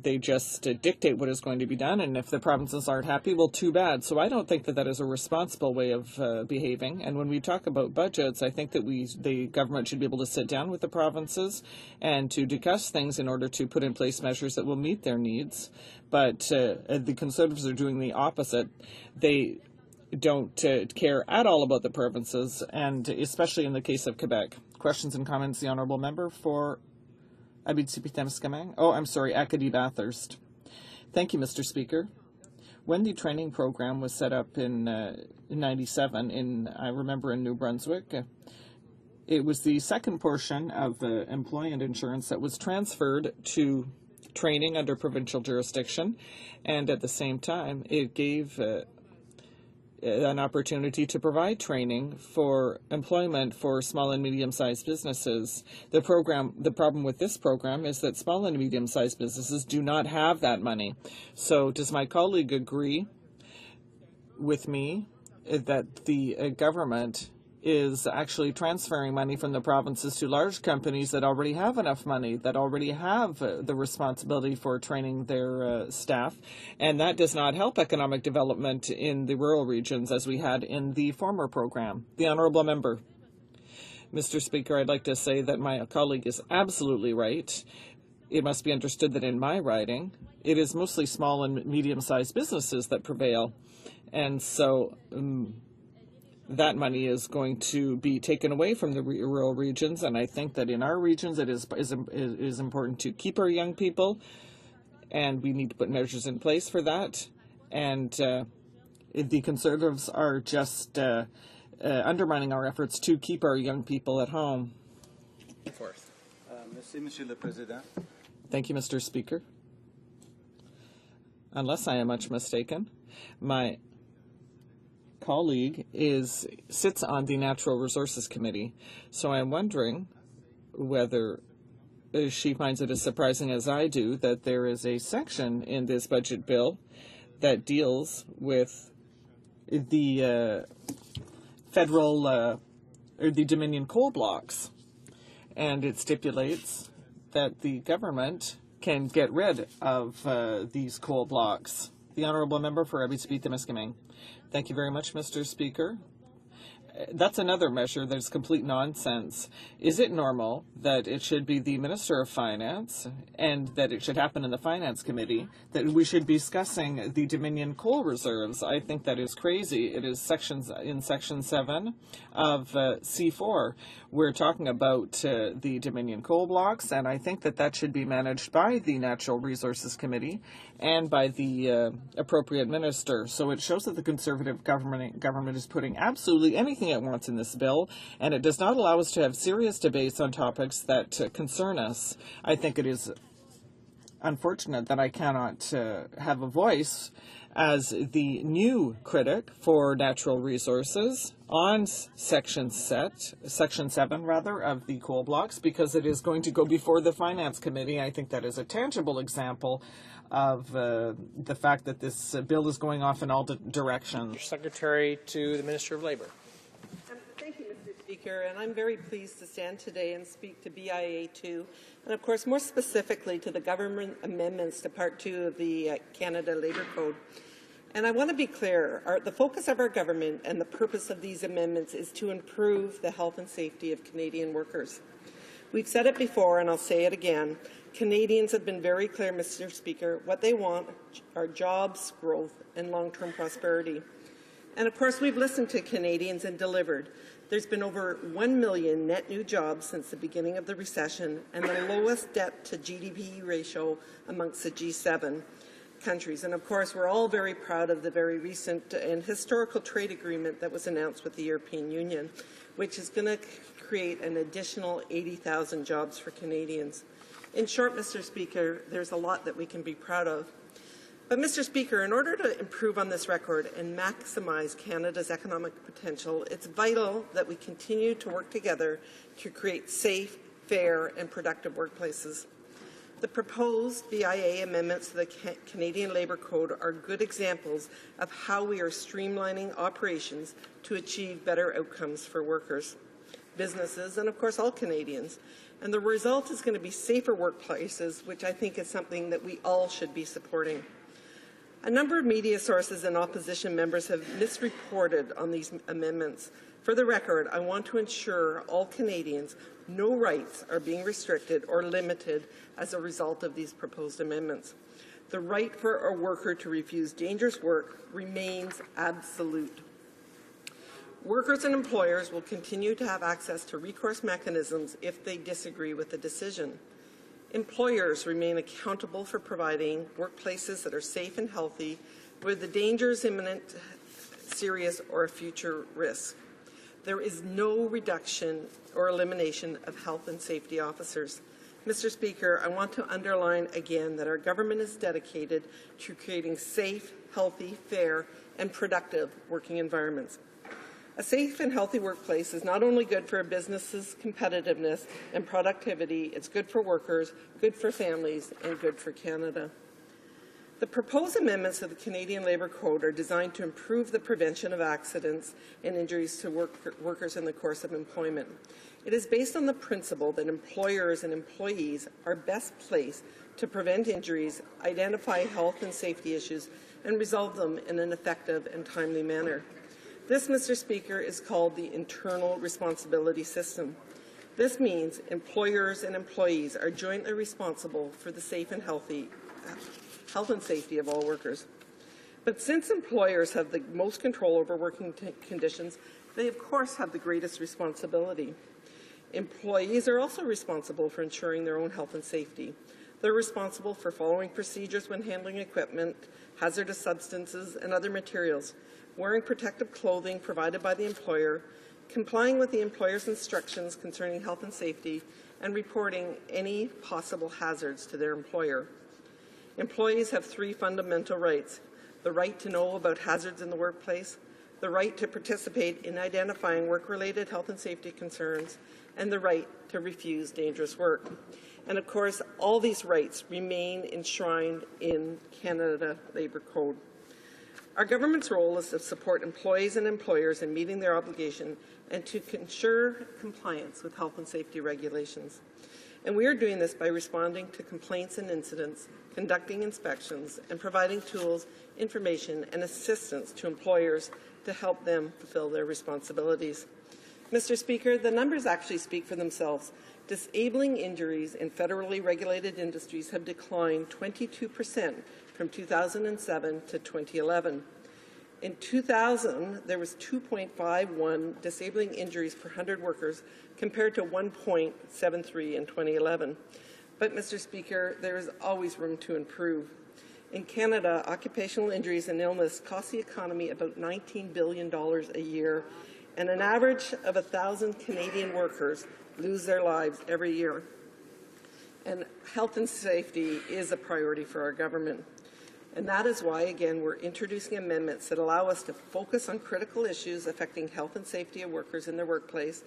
They just dictate what is going to be done, and if the provinces aren't happy, well, too bad. So I don't think that that is a responsible way of behaving. And when we talk about budgets, I think that the government should be able to sit down with the provinces and to discuss things in order to put in place measures that will meet their needs. But the Conservatives are doing the opposite. They don't care at all about the provinces, and especially in the case of Quebec. Questions and comments, the honourable member for Abitibi-Témiscamingue. Oh, I'm sorry, Acadie-Bathurst. Thank you, Mr. Speaker. When the training program was set up in 97, I remember in New Brunswick, it was the second portion of employment insurance that was transferred to training under provincial jurisdiction, and at the same time, it gave an opportunity to provide training for employment for small and medium-sized businesses. The problem with this program is that small and medium-sized businesses do not have that money. So does my colleague agree with me that the government is actually transferring money from the provinces to large companies that already have enough money, that already have the responsibility for training their staff. And that does not help economic development in the rural regions as we had in the former program. The Honourable Member. Mr. Speaker, I'd like to say that my colleague is absolutely right. It must be understood that in my riding, it is mostly small and medium-sized businesses that prevail. And so that money is going to be taken away from the rural regions, and I think that in our regions it is important to keep our young people, and we need to put measures in place for that. And the Conservatives are just undermining our efforts to keep our young people at home. Thank you, Mr. Speaker. Unless I am much mistaken, my colleague sits on the Natural Resources Committee, so I'm wondering whether she finds it as surprising as I do that there is a section in this budget bill that deals with the federal or the Dominion coal blocks, and it stipulates that the government can get rid of these coal blocks. The Honourable Member for Abitibi-Témiscamingue. Thank you very much, Mr. Speaker. That's another measure that is complete nonsense. Is it normal that it should be the Minister of Finance and that it should happen in the Finance Committee that we should be discussing the Dominion coal reserves? I think that is crazy. It is in Section 7 of C4. We're talking about the Dominion coal blocks, and I think that that should be managed by the Natural Resources Committee and by the appropriate minister. So it shows that the Conservative government is putting absolutely anything it wants in this bill, and it does not allow us to have serious debates on topics that concern us. I think it is unfortunate that I cannot have a voice as the new critic for natural resources on Section 7 of the coal blocks, because it is going to go before the Finance Committee. I think that is a tangible example of the fact that this bill is going off in all directions. Secretary to the Minister of Labour. Thank you, Mr. Speaker, and I'm very pleased to stand today and speak to BIA2, and of course more specifically to the government amendments to Part 2 of the Canada Labour Code. And I want to be clear, the focus of our government and the purpose of these amendments is to improve the health and safety of Canadian workers. We've said it before, and I'll say it again. Canadians have been very clear, Mr. Speaker. What they want are jobs, growth, and long-term prosperity. And of course, we've listened to Canadians and delivered. There's been over 1 million net new jobs since the beginning of the recession and the lowest debt to GDP ratio amongst the G7 countries. And of course, we're all very proud of the very recent and historical trade agreement that was announced with the European Union, which is going to create an additional 80,000 jobs for Canadians. In short, Mr. Speaker, there's a lot that we can be proud of. But, Mr. Speaker, in order to improve on this record and maximize Canada's economic potential, it's vital that we continue to work together to create safe, fair, and productive workplaces. The proposed BIA amendments to the Canadian Labour Code are good examples of how we are streamlining operations to achieve better outcomes for workers, businesses, and, of course, all Canadians. And the result is going to be safer workplaces, which I think is something that we all should be supporting. A number of media sources and opposition members have misreported on these amendments. For the record, I want to ensure all Canadians no rights are being restricted or limited as a result of these proposed amendments. The right for a worker to refuse dangerous work remains absolute. Workers and employers will continue to have access to recourse mechanisms if they disagree with the decision. Employers remain accountable for providing workplaces that are safe and healthy, where the danger is imminent, serious, or a future risk. There is no reduction or elimination of health and safety officers. Mr. Speaker, I want to underline again that our government is dedicated to creating safe, healthy, fair, and productive working environments. A safe and healthy workplace is not only good for a business's competitiveness and productivity, it's good for workers, good for families, and good for Canada. The proposed amendments of the Canadian Labour Code are designed to improve the prevention of accidents and injuries to workers in the course of employment. It is based on the principle that employers and employees are best placed to prevent injuries, identify health and safety issues, and resolve them in an effective and timely manner. This, Mr. Speaker, is called the internal responsibility system. This means employers and employees are jointly responsible for the safe and health and safety of all workers. But since employers have the most control over working conditions, they of course have the greatest responsibility. Employees are also responsible for ensuring their own health and safety. They're responsible for following procedures when handling equipment, hazardous substances, and other materials, wearing protective clothing provided by the employer, complying with the employer's instructions concerning health and safety, and reporting any possible hazards to their employer. Employees have 3 fundamental rights: the right to know about hazards in the workplace, the right to participate in identifying work-related health and safety concerns, and the right to refuse dangerous work. And of course, all these rights remain enshrined in Canada Labour Code. Our government's role is to support employees and employers in meeting their obligation and to ensure compliance with health and safety regulations. And we are doing this by responding to complaints and incidents, conducting inspections, and providing tools, information, and assistance to employers to help them fulfill their responsibilities. Mr. Speaker, the numbers actually speak for themselves. Disabling injuries in federally regulated industries have declined 22% from 2007 to 2011. In 2000, there was 2.51 disabling injuries per 100 workers compared to 1.73 in 2011. But, Mr. Speaker, there is always room to improve. In Canada, occupational injuries and illness cost the economy about $19 billion a year, and an average of 1,000 Canadian workers lose their lives every year. And health and safety is a priority for our government. And that is why, again, we're introducing amendments that allow us to focus on critical issues affecting health and safety of workers in their workplace,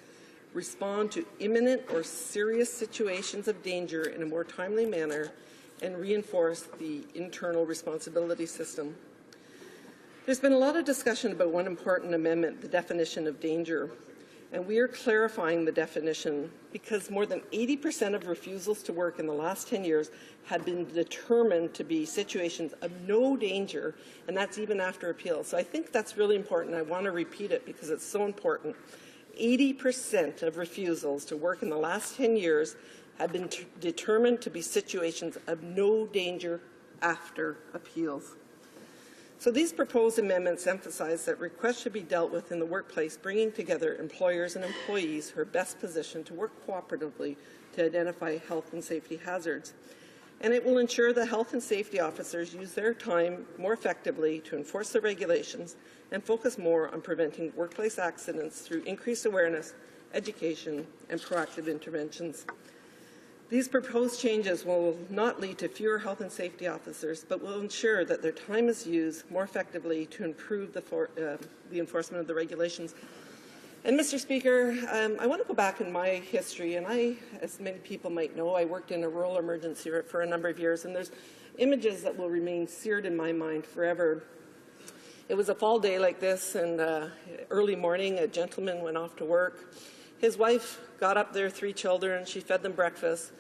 respond to imminent or serious situations of danger in a more timely manner, and reinforce the internal responsibility system. There's been a lot of discussion about one important amendment, the definition of danger. And we are clarifying the definition because more than 80% of refusals to work in the last 10 years had been determined to be situations of no danger, and that's even after appeal. So I think that's really important. I want to repeat it because it's so important. 80% of refusals to work in the last 10 years have been determined to be situations of no danger after appeals. So these proposed amendments emphasize that requests should be dealt with in the workplace, bringing together employers and employees who are best positioned to work cooperatively to identify health and safety hazards. And it will ensure that health and safety officers use their time more effectively to enforce the regulations and focus more on preventing workplace accidents through increased awareness, education, and proactive interventions. These proposed changes will not lead to fewer health and safety officers, but will ensure that their time is used more effectively to improve the enforcement of the regulations. And, Mr. Speaker, I want to go back in my history, and I, as many people might know, I worked in a rural emergency for a number of years, and there's images that will remain seared in my mind forever. It was a fall day like this, and early morning, a gentleman went off to work. His wife got up their 3 children, she fed them breakfast.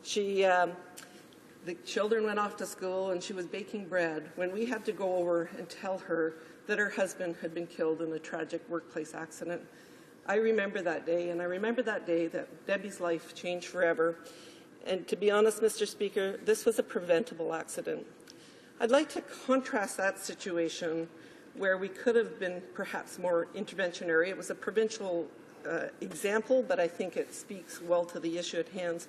The children went off to school, and she was baking bread when we had to go over and tell her that her husband had been killed in a tragic workplace accident. I remember that day, and I remember that day that Debbie's life changed forever. And to be honest, Mr. Speaker, this was a preventable accident. I'd like to contrast that situation where we could have been perhaps more interventionary. It was a provincial example, but I think it speaks well to the issue at hand,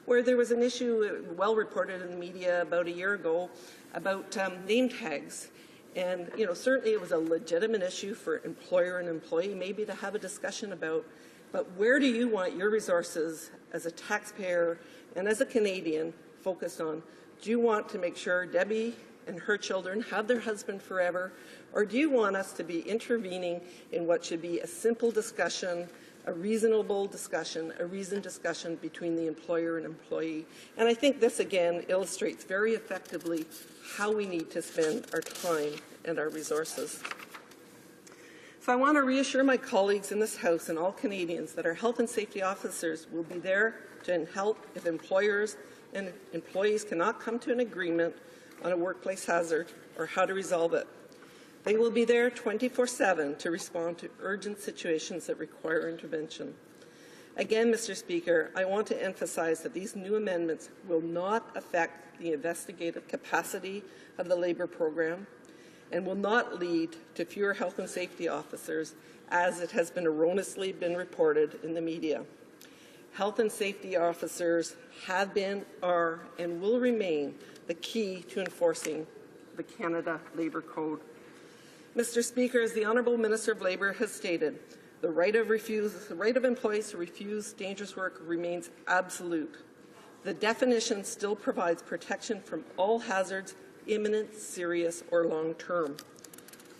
where there was an issue well reported in the media about a year ago about name tags. And, certainly it was a legitimate issue for employer and employee maybe to have a discussion about, but where do you want your resources as a taxpayer and as a Canadian focused on? Do you want to make sure Debbie and her children have their husband forever, or do you want us to be intervening in what should be a simple discussion a reasonable discussion, a reasoned discussion between the employer and employee. And I think this, again, illustrates very effectively how we need to spend our time and our resources. So I want to reassure my colleagues in this House and all Canadians that our health and safety officers will be there to help if employers and employees cannot come to an agreement on a workplace hazard or how to resolve it. They will be there 24/7 to respond to urgent situations that require intervention. Again, Mr. Speaker, I want to emphasize that these new amendments will not affect the investigative capacity of the labour program and will not lead to fewer health and safety officers, as it has been erroneously reported in the media. Health and safety officers have been, are, and will remain the key to enforcing the Canada Labour Code. Mr. Speaker, as the Honourable Minister of Labour has stated, the right of employees to refuse dangerous work remains absolute. The definition still provides protection from all hazards, imminent, serious, or long-term.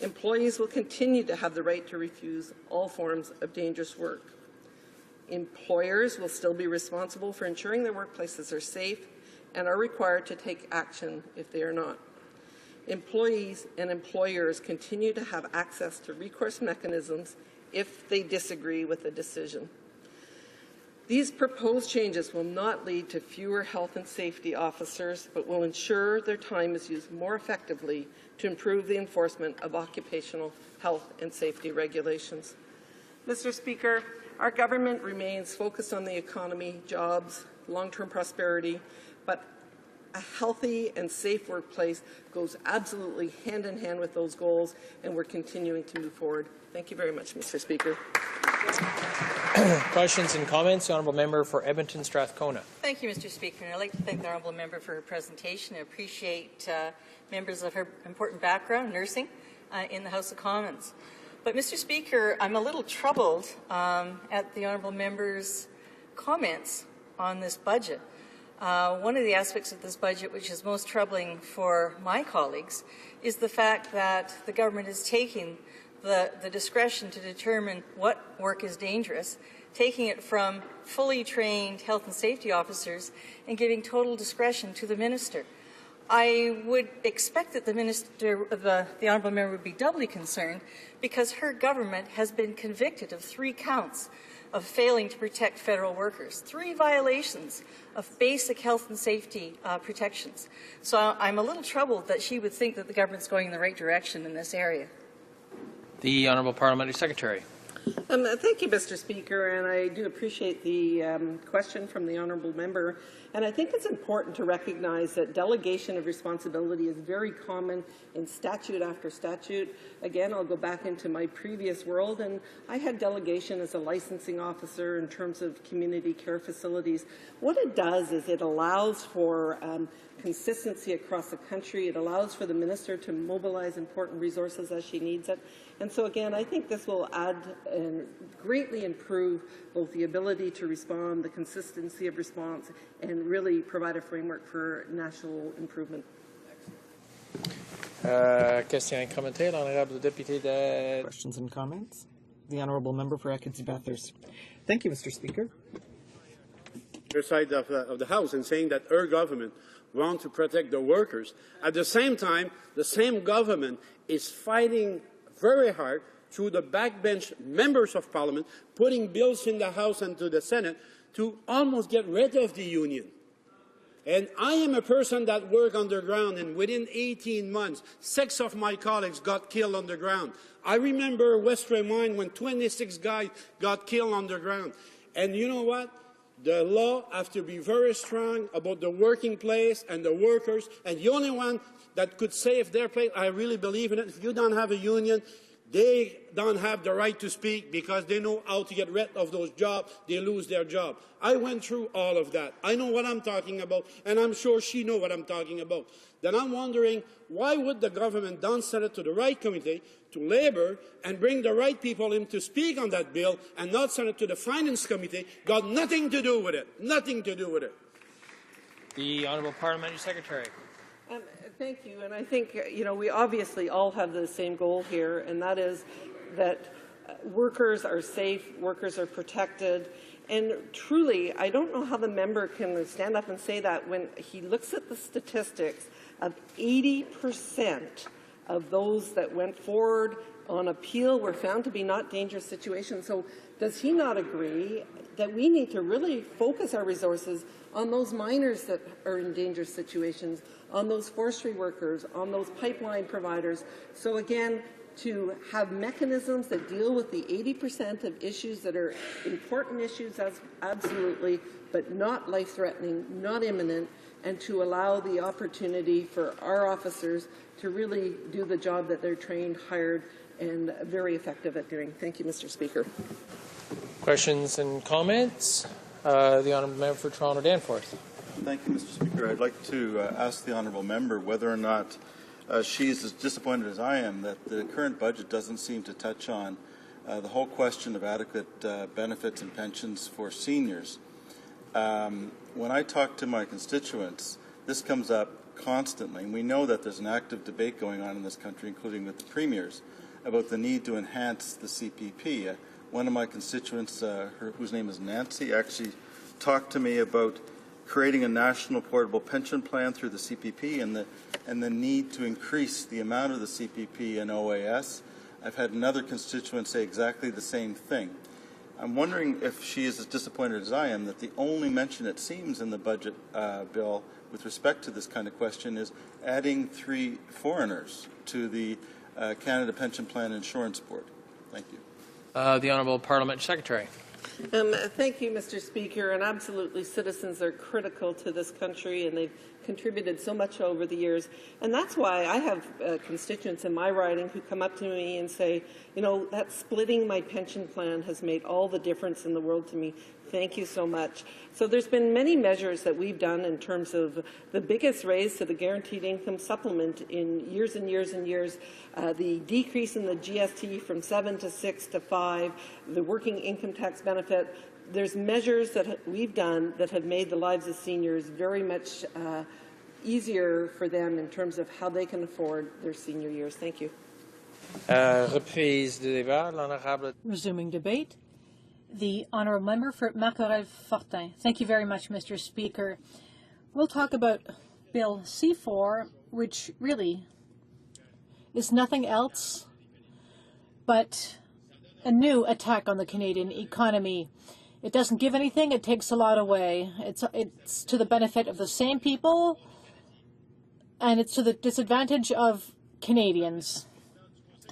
Employees will continue to have the right to refuse all forms of dangerous work. Employers will still be responsible for ensuring their workplaces are safe and are required to take action if they are not. Employees and employers continue to have access to recourse mechanisms if they disagree with a decision. These proposed changes will not lead to fewer health and safety officers, but will ensure their time is used more effectively to improve the enforcement of occupational health and safety regulations. Mr. Speaker, our government remains focused on the economy, jobs, long-term prosperity, but a healthy and safe workplace goes absolutely hand in hand with those goals, and we're continuing to move forward. Thank you very much, Mr. Speaker. Questions and comments? The Honourable Member for Edmonton Strathcona. Thank you, Mr. Speaker. And I'd like to thank the Honourable Member for her presentation. I appreciate members of her important background, nursing, in the House of Commons. But, Mr. Speaker, I'm a little troubled at the Honourable Member's comments on this budget. One of the aspects of this budget which is most troubling for my colleagues is the fact that the government is taking the discretion to determine what work is dangerous, taking it from fully trained health and safety officers and giving total discretion to the minister. I would expect that the minister, the honourable member, would be doubly concerned because her government has been convicted of 3 counts of failing to protect federal workers, 3 violations of basic health and safety protections. So I'm a little troubled that she would think that the government's going in the right direction in this area. The Honourable Parliamentary Secretary. Thank you, Mr. Speaker, and I do appreciate the question from the honourable member. And I think it's important to recognize that delegation of responsibility is very common in statute after statute. Again, I'll go back into my previous world, and I had delegation as a licensing officer in terms of community care facilities. What it does is it allows for consistency across the country. It allows for the minister to mobilize important resources as she needs it. And so again, I think this will add and greatly improve both the ability to respond, the consistency of response, and really provide a framework for national improvement. Question and commentaire, l'honorable député de... Questions and comments? The Honourable Member for Akitsi-Bathurst. Thank you, Mr. Speaker. Your side of the House and saying that her government wants to protect the workers. At the same time, the same government is fighting very hard through the backbench members of Parliament, putting bills in the House and to the Senate to almost get rid of the union. And I am a person that worked underground, and within 18 months, 6 of my colleagues got killed underground. I remember West Mine when 26 guys got killed underground. And you know what? The law has to be very strong about the working place and the workers, and the only one that could save their place, I really believe in it. If you don't have a union, they don't have the right to speak because they know how to get rid of those jobs. They lose their job. I went through all of that. I know what I'm talking about, and I'm sure she knows what I'm talking about. Then I'm wondering, why would the government don't send it to the right committee, to Labour, and bring the right people in to speak on that bill, and not send it to the Finance Committee? Got nothing to do with it. Nothing to do with it. The Honourable Parliamentary Secretary. Thank you, and I think we obviously all have the same goal here, and that is that workers are safe, workers are protected. And truly, I don't know how the member can stand up and say that when he looks at the statistics of 80% of those that went forward on appeal were found to be not dangerous situations. So does he not agree that we need to really focus our resources on those miners that are in dangerous situations, on those forestry workers, on those pipeline providers? So again, to have mechanisms that deal with the 80% of issues that are important issues, absolutely, but not life-threatening, not imminent, and to allow the opportunity for our officers to really do the job that they're trained, hired, and very effective at doing. Thank you, Mr. Speaker. Questions and comments? The Honourable Member for Toronto Danforth. Thank you, Mr. Speaker. I'd like to ask the Honourable Member whether or not she's as disappointed as I am that the current budget doesn't seem to touch on the whole question of adequate benefits and pensions for seniors. When I talk to my constituents, this comes up constantly, and we know that there's an active debate going on in this country, including with the premiers, about the need to enhance the CPP. One of my constituents, whose name is Nancy, actually talked to me about creating a national portable pension plan through the CPP and the need to increase the amount of the CPP and OAS. I've had another constituent say exactly the same thing. I'm wondering if she is as disappointed as I am that the only mention it seems in the budget bill with respect to this kind of question is adding 3 foreigners to the Canada Pension Plan Insurance Board. Thank you. The Honourable Parliament Secretary. Thank you, Mr. Speaker. And absolutely, citizens are critical to this country, and they've contributed so much over the years. And that's why I have constituents in my riding who come up to me and say, you know, that splitting my pension plan has made all the difference in the world to me. Thank you so much. So there's been many measures that we've done in terms of the biggest raise to the guaranteed income supplement in years and years and years, the decrease in the GST from 7 to 6 to 5, the working income tax benefit. There's measures that we've done that have made the lives of seniors very much easier for them in terms of how they can afford their senior years. Thank you. Reprise de débat, l'honorable. Resuming debate. The Honourable Member for Marc-Aurèle-Fortin. Thank you very much, Mr. Speaker. We'll talk about Bill C4, which really is nothing else but a new attack on the Canadian economy. It doesn't give anything, it takes a lot away. It's to the benefit of the same people, and it's to the disadvantage of Canadians.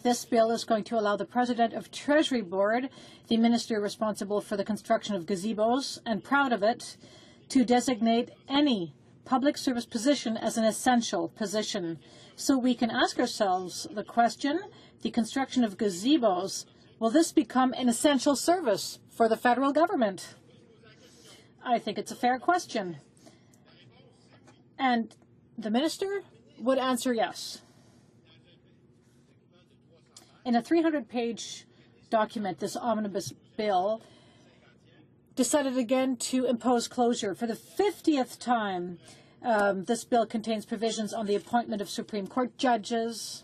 This bill is going to allow the President of Treasury Board, the minister responsible for the construction of gazebos, and proud of it, to designate any public service position as an essential position. So we can ask ourselves the question, the construction of gazebos, will this become an essential service for the federal government? I think it's a fair question. And the minister would answer yes. In a 300-page document, this omnibus bill decided again to impose closure. For the 50th time, this bill contains provisions on the appointment of Supreme Court judges.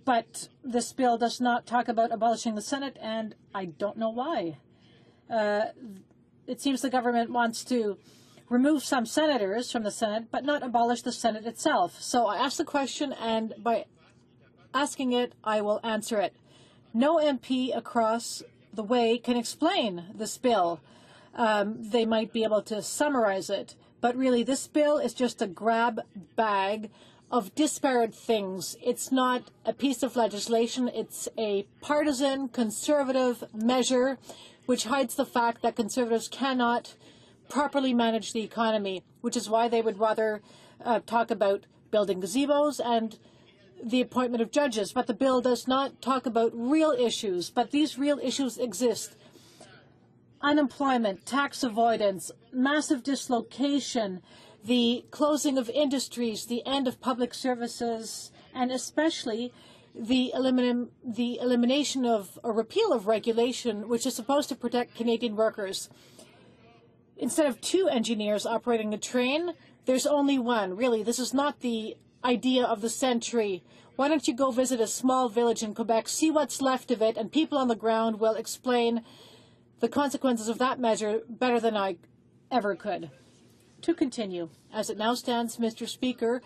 But this bill does not talk about abolishing the Senate, and I don't know why. It seems the government wants to remove some senators from the Senate, but not abolish the Senate itself. So I ask the question, and by asking it, I will answer it. No MP across the way can explain this bill. They might be able to summarize it, but really this bill is just a grab bag of disparate things. It's not a piece of legislation. It's a partisan conservative measure which hides the fact that conservatives cannot properly manage the economy, which is why they would rather talk about building gazebos and the appointment of judges. But the bill does not talk about real issues, but these real issues exist. Unemployment, tax avoidance, massive dislocation, the closing of industries, the end of public services, and especially the elimination of or repeal of regulation, which is supposed to protect Canadian workers. Instead of 2 engineers operating a train, there's only 1. Really, this is not the idea of the century. Why don't you go visit a small village in Quebec, see what's left of it, and people on the ground will explain the consequences of that measure better than I ever could. To continue, as it now stands, Mr. Speaker,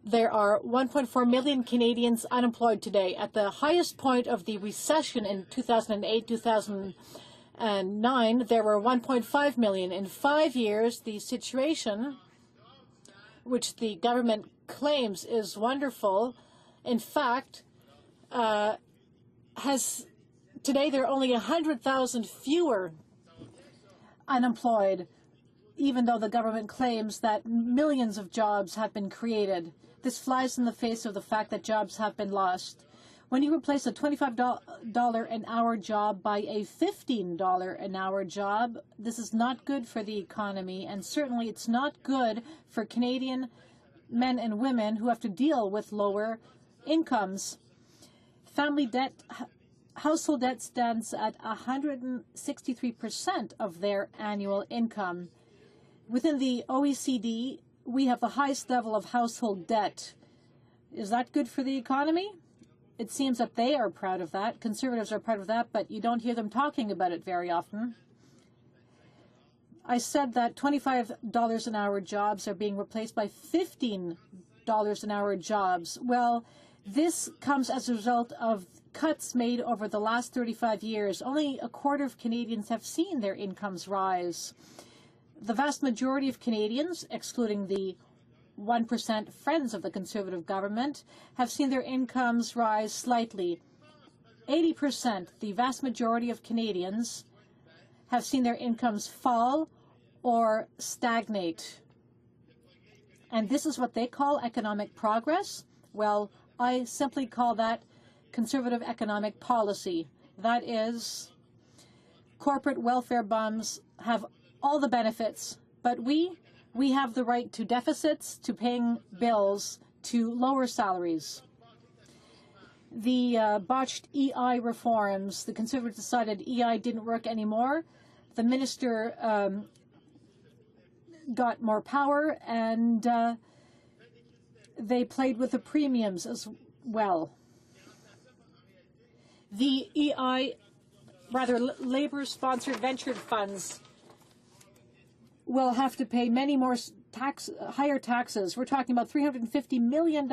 there are 1.4 million Canadians unemployed today. At the highest point of the recession in 2008-2009, there were 1.5 million. In 5 years, the situation, which the government claims is wonderful, in fact, today there are only 100,000 fewer unemployed, even though the government claims that millions of jobs have been created. This flies in the face of the fact that jobs have been lost. When you replace a $25 an hour job by a $15 an hour job, this is not good for the economy, and certainly it's not good for Canadian men and women who have to deal with lower incomes. Family debt, household debt stands at 163% of their annual income. Within the OECD, we have the highest level of household debt. Is that good for the economy? It seems that they are proud of that. Conservatives are proud of that, but you don't hear them talking about it very often. I said that $25 an hour jobs are being replaced by $15 an hour jobs. Well, this comes as a result of cuts made over the last 35 years. Only a quarter of Canadians have seen their incomes rise. The vast majority of Canadians, excluding the 1% friends of the Conservative government, have seen their incomes rise slightly. 80%, the vast majority of Canadians, have seen their incomes fall or stagnate. And this is what they call economic progress? Well, I simply call that Conservative economic policy. That is, corporate welfare bums have all the benefits, but we have the right to deficits, to paying bills, to lower salaries. The botched EI reforms, the Conservatives decided EI didn't work anymore. The minister got more power, and they played with the premiums as well. The EI, rather labor-sponsored venture funds, will have to pay many more higher taxes. We're talking about $350 million.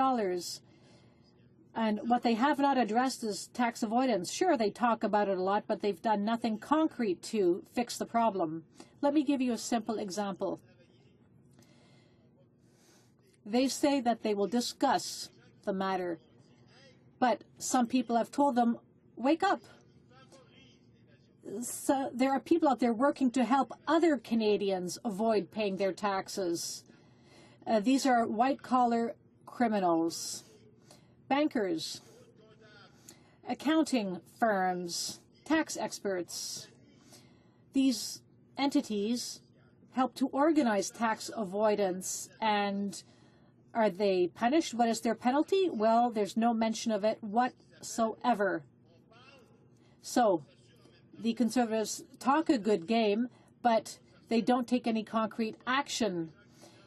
And what they have not addressed is tax avoidance. Sure, they talk about it a lot, but they've done nothing concrete to fix the problem. Let me give you a simple example. They say that they will discuss the matter, but some people have told them, wake up. So there are people out there working to help other Canadians avoid paying their taxes. These are white-collar criminals, bankers, accounting firms, tax experts. These entities help to organize tax avoidance, and are they punished? What is their penalty? Well, there's no mention of it whatsoever. So the Conservatives talk a good game, but they don't take any concrete action.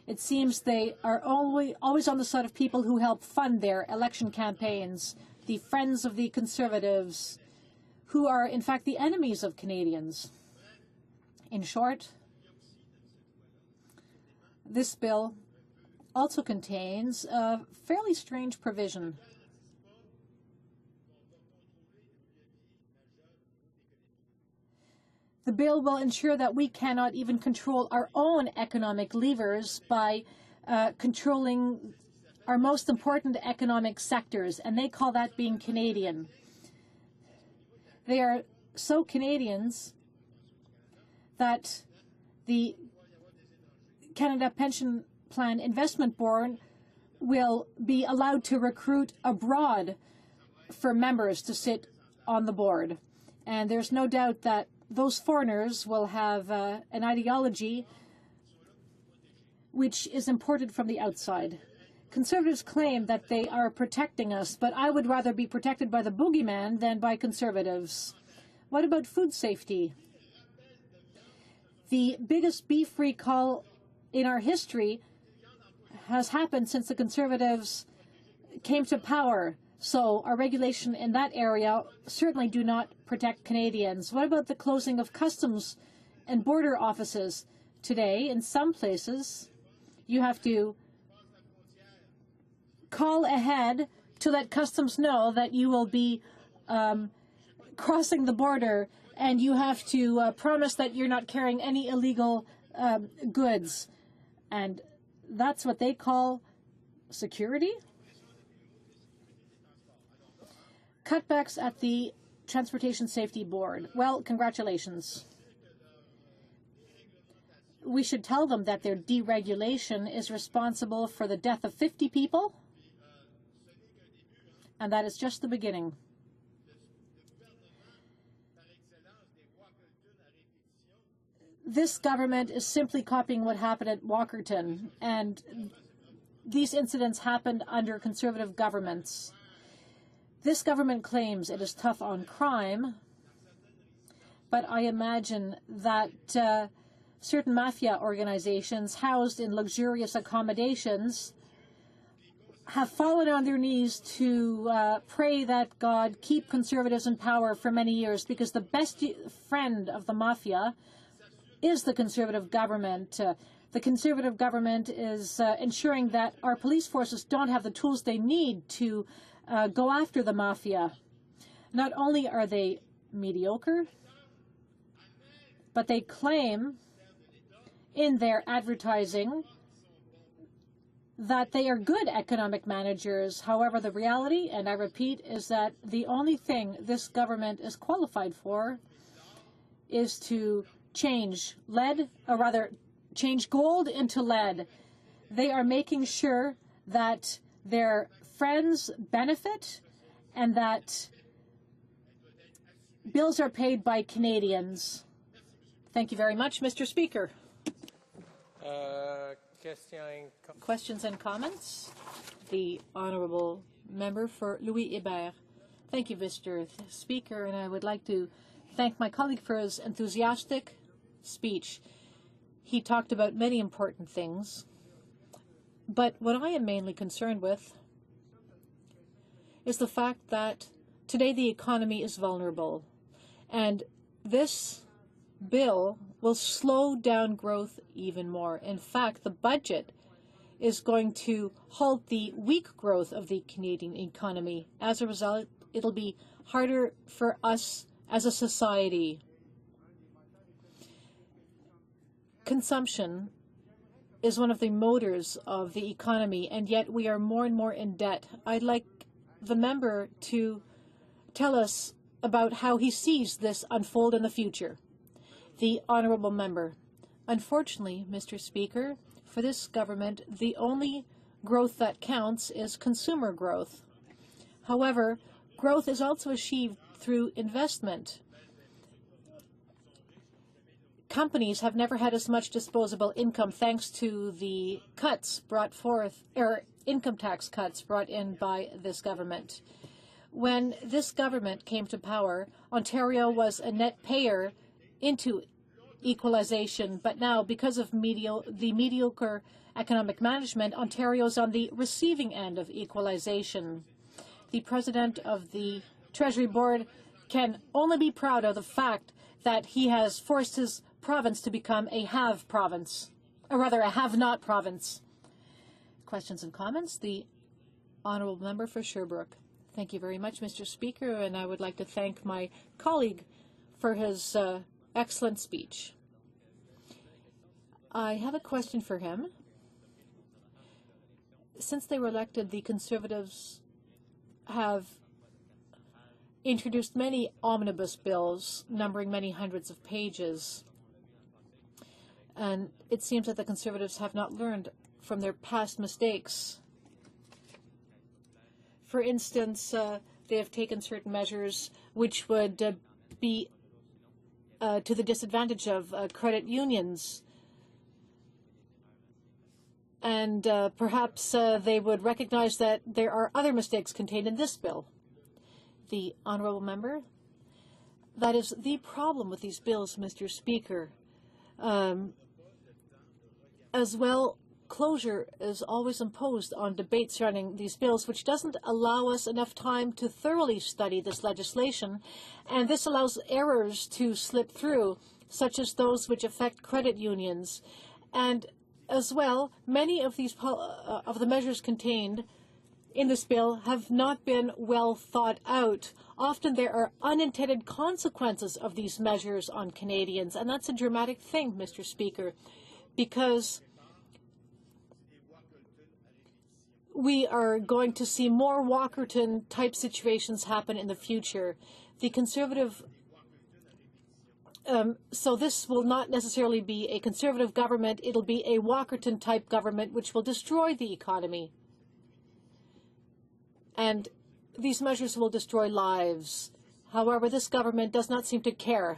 It seems they are always on the side of people who help fund their election campaigns, the friends of the Conservatives, who are in fact the enemies of Canadians. In short, this bill also contains a fairly strange provision. The bill will ensure that we cannot even control our own economic levers by controlling our most important economic sectors, and they call that being Canadian. They are so Canadians that the Canada Pension Plan Investment Board will be allowed to recruit abroad for members to sit on the board. And there's no doubt that those foreigners will have an ideology which is imported from the outside. Conservatives claim that they are protecting us, but I would rather be protected by the boogeyman than by Conservatives. What about food safety? The biggest beef recall in our history has happened since the Conservatives came to power. So our regulation in that area certainly do not protect Canadians. What about the closing of customs and border offices? Today, in some places, you have to call ahead to let customs know that you will be crossing the border, and you have to promise that you're not carrying any illegal goods. And that's what they call security? Cutbacks at the Transportation Safety Board. Well, congratulations. We should tell them that their deregulation is responsible for the death of 50 people, and that is just the beginning. This government is simply copying what happened at Walkerton, and these incidents happened under Conservative governments. This government claims it is tough on crime, but I imagine that certain mafia organizations housed in luxurious accommodations have fallen on their knees to pray that God keep Conservatives in power for many years, because the best friend of the mafia is the Conservative government. The Conservative government is ensuring that our police forces don't have the tools they need to go after the mafia. Not only are they mediocre, but they claim in their advertising that they are good economic managers. However, the reality, and I repeat, is that the only thing this government is qualified for is to change lead, or rather, change gold into lead. They are making sure that their friends benefit and that bills are paid by Canadians. Thank you very much, Mr. Speaker. Questions and comments? The Honourable Member for Louis-Hébert. Thank you, Mr. Speaker, and I would like to thank my colleague for his enthusiastic speech. He talked about many important things, but what I am mainly concerned with is the fact that today the economy is vulnerable, and this bill will slow down growth even more. In fact, the budget is going to halt the weak growth of the Canadian economy. As a result, it'll be harder for us as a society. Consumption is one of the motors of the economy, and yet we are more and more in debt. I'd like the member to tell us about how he sees this unfold in the future. The Honourable Member. Unfortunately, Mr. Speaker, for this government, the only growth that counts is consumer growth. However, growth is also achieved through investment. Companies have never had as much disposable income thanks to the cuts brought forth, or income tax cuts brought in by this government. When this government came to power, Ontario was a net payer into equalization, but now, because of the mediocre economic management, Ontario is on the receiving end of equalization. The President of the Treasury Board can only be proud of the fact that he has forced his province to become a have province, or rather a have-not province. Questions and comments? The Honourable Member for Sherbrooke. Thank you very much, Mr. Speaker, and I would like to thank my colleague for his excellent speech. I have a question for him. Since they were elected, the Conservatives have introduced many omnibus bills numbering many hundreds of pages. And it seems that the Conservatives have not learned from their past mistakes. For instance, they have taken certain measures which would be to the disadvantage of credit unions. And perhaps they would recognize that there are other mistakes contained in this bill. The Honourable Member. That is the problem with these bills, Mr. Speaker. As well closure is always imposed on debates surrounding these bills, which doesn't allow us enough time to thoroughly study this legislation, and this allows errors to slip through, such as those which affect credit unions. And as well, many of these of the measures contained in this bill have not been well thought out. Often there are unintended consequences of these measures on Canadians, and that's a dramatic thing, Mr. Speaker, because we are going to see more Walkerton-type situations happen in the future. The Conservative so this will not necessarily be a Conservative government. It'll be a Walkerton-type government, which will destroy the economy. And these measures will destroy lives. However, this government does not seem to care.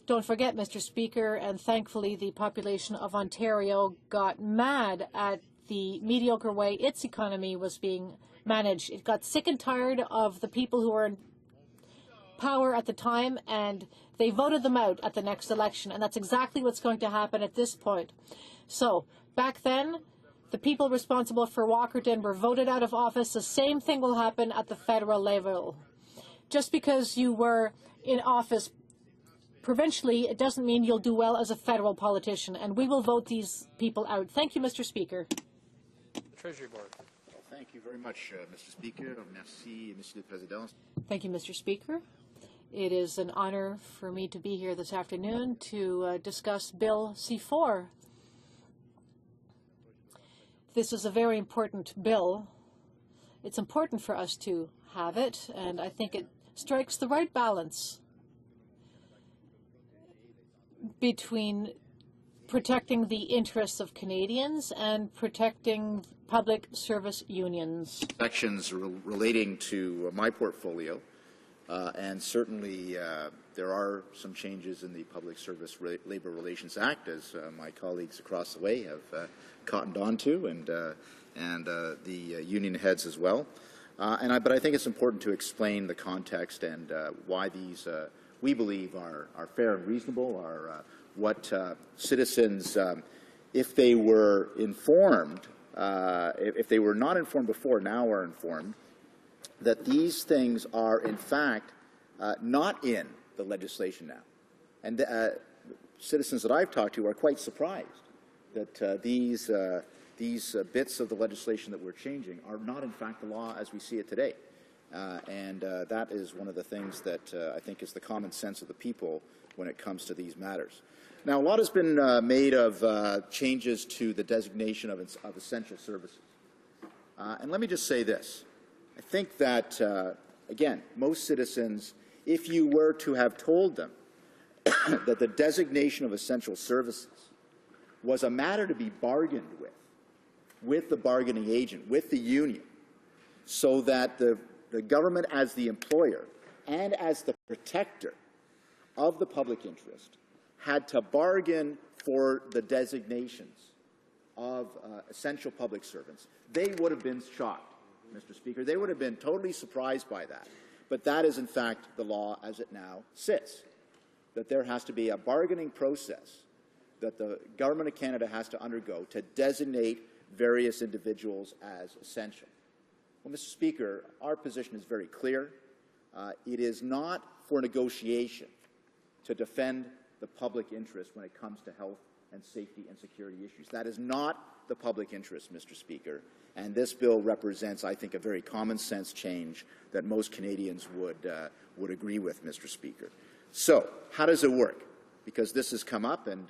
Don't forget, Mr. Speaker, and thankfully the population of Ontario got mad at the mediocre way its economy was being managed. It got sick and tired of the people who were in power at the time, and they voted them out at the next election, and that's exactly what's going to happen at this point. So, back then, the people responsible for Walkerton were voted out of office. The same thing will happen at the federal level. Just because you were in office provincially, it doesn't mean you'll do well as a federal politician, and we will vote these people out. Thank you, Mr. Speaker. Treasury Board. Well, thank you very much, Mr. Speaker. Merci, Monsieur le Président. Thank you, Mr. Speaker. It is an honor for me to be here this afternoon to discuss Bill C-4. This is a very important bill. It's important for us to have it, and I think it strikes the right balance between protecting the interests of Canadians and protecting public service unions. Sections relating to my portfolio, and certainly there are some changes in the Public Service Labor Relations Act, as my colleagues across the way have cottoned on to, and the union heads as well. But I think it's important to explain the context and why these we believe are fair and reasonable, are what citizens, if they were informed, if they were not informed before, now are informed, that these things are in fact not in the legislation now. And citizens that I've talked to are quite surprised that these bits of the legislation that we're changing are not in fact the law as we see it today. That is one of the things that I think is the common sense of the people when it comes to these matters. Now, a lot has been made of changes to the designation of essential services. And let me just say this. I think that, again, most citizens, if you were to have told them that the designation of essential services was a matter to be bargained with the bargaining agent, with the union, so that the government as the employer and as the protector of the public interest had to bargain for the designations of essential public servants, they would have been shocked, Mr. Speaker. They would have been totally surprised by that. But that is, in fact, the law as it now sits, that there has to be a bargaining process that the Government of Canada has to undergo to designate various individuals as essential. Well, Mr. Speaker, our position is very clear. It is not for negotiation to defend the public interest when it comes to health and safety and security issues. That is not the public interest, Mr. Speaker. And this bill represents, I think, a very common sense change that most Canadians would agree with, Mr. Speaker. So, how does it work? Because this has come up, and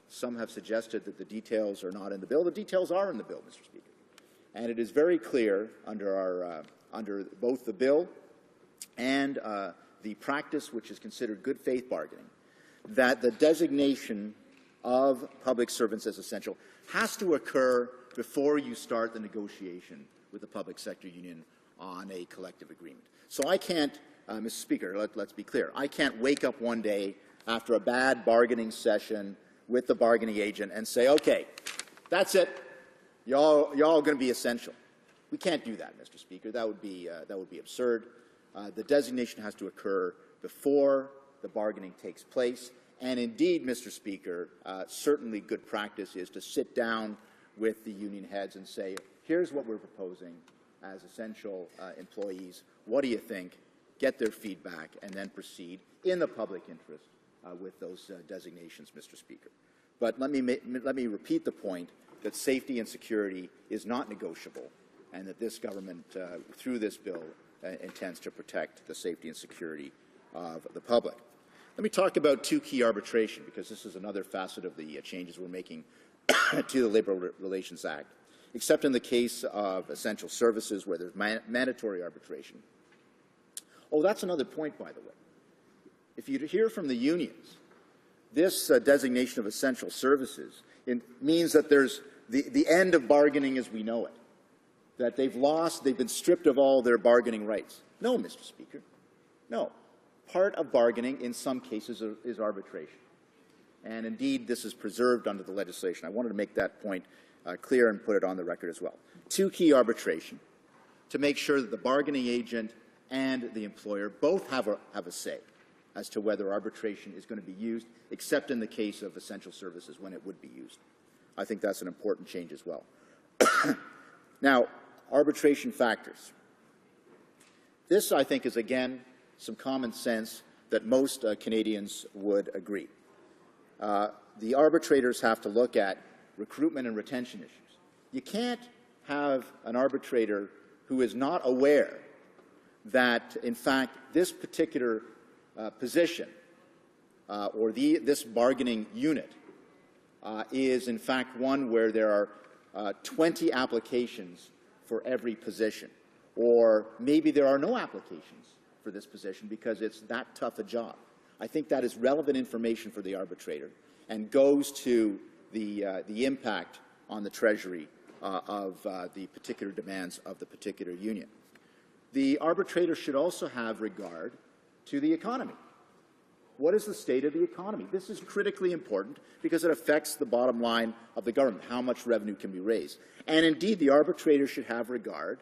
some have suggested that the details are not in the bill. The details are in the bill, Mr. Speaker. And it is very clear under both the bill and the practice, which is considered good faith bargaining, that the designation of public servants as essential has to occur before you start the negotiation with the public sector union on a collective agreement. So I can't, Mr. Speaker, let's be clear, I can't wake up one day after a bad bargaining session with the bargaining agent and say, okay, that's it, y'all going to be essential. We can't do that, Mr. Speaker. That would be absurd. The designation has to occur before the bargaining takes place, And indeed, Mr. Speaker, certainly good practice is to sit down with the union heads and say, here's what we're proposing as essential employees. What do you think? Get their feedback and then proceed in the public interest with those designations, Mr. Speaker. But let me repeat the point that safety and security is not negotiable, and that this government, through this bill, intends to protect the safety and security of the public. Let me talk about 2 key arbitration, because this is another facet of the changes we're making to the Labour Relations Act, except in the case of essential services where there's mandatory arbitration. Oh, that's another point, by the way. If you hear from the unions, this designation of essential services means that there's the end of bargaining as we know it, that they've been stripped of all their bargaining rights. No, Mr. Speaker, no. Part of bargaining in some cases is arbitration. And indeed, this is preserved under the legislation. I wanted to make that point clear and put it on the record as well. 2 key arbitration to make sure that the bargaining agent and the employer both have a say as to whether arbitration is going to be used, except in the case of essential services when it would be used. I think that's an important change as well. Now, arbitration factors. This, I think, is, again, some common sense that most Canadians would agree. The arbitrators have to look at recruitment and retention issues. You can't have an arbitrator who is not aware that, in fact, this particular position or this bargaining unit is, in fact, one where there are 20 applications for every position, or maybe there are no applications for this position because it's that tough a job. I think that is relevant information for the arbitrator and goes to the impact on the Treasury of the particular demands of the particular union. The arbitrator should also have regard to the economy. What is the state of the economy? This is critically important because it affects the bottom line of the government, how much revenue can be raised. And indeed, the arbitrator should have regard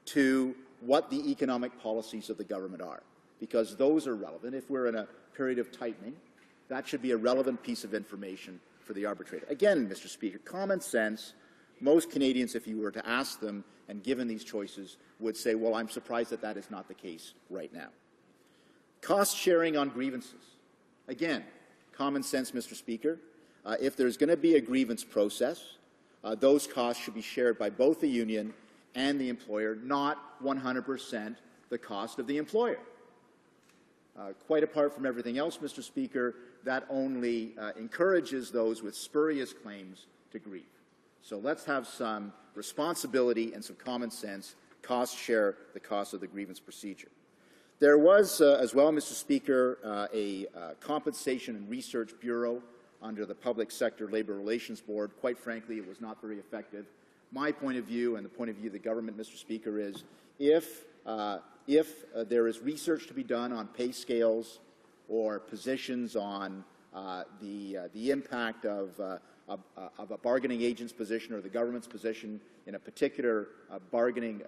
to what the economic policies of the government are, because those are relevant. If we're in a period of tightening, that should be a relevant piece of information for the arbitrator. Again, Mr. Speaker, common sense. Most Canadians, if you were to ask them and given these choices, would say, well, I'm surprised that that is not the case right now. Cost sharing on grievances. Again, common sense, Mr. Speaker. If there's going to be a grievance process, those costs should be shared by both the union and the employer, not 100% the cost of the employer. Quite apart from everything else, Mr. Speaker, that only encourages those with spurious claims to grieve. So let's have some responsibility and some common sense, cost share the cost of the grievance procedure. There was, as well, Mr. Speaker, a Compensation and Research Bureau under the Public Sector Labour Relations Board. Quite frankly, it was not very effective. My point of view and the point of view of the government, Mr. Speaker, is if there is research to be done on pay scales or positions on the impact of a bargaining agent's position or the government's position in a particular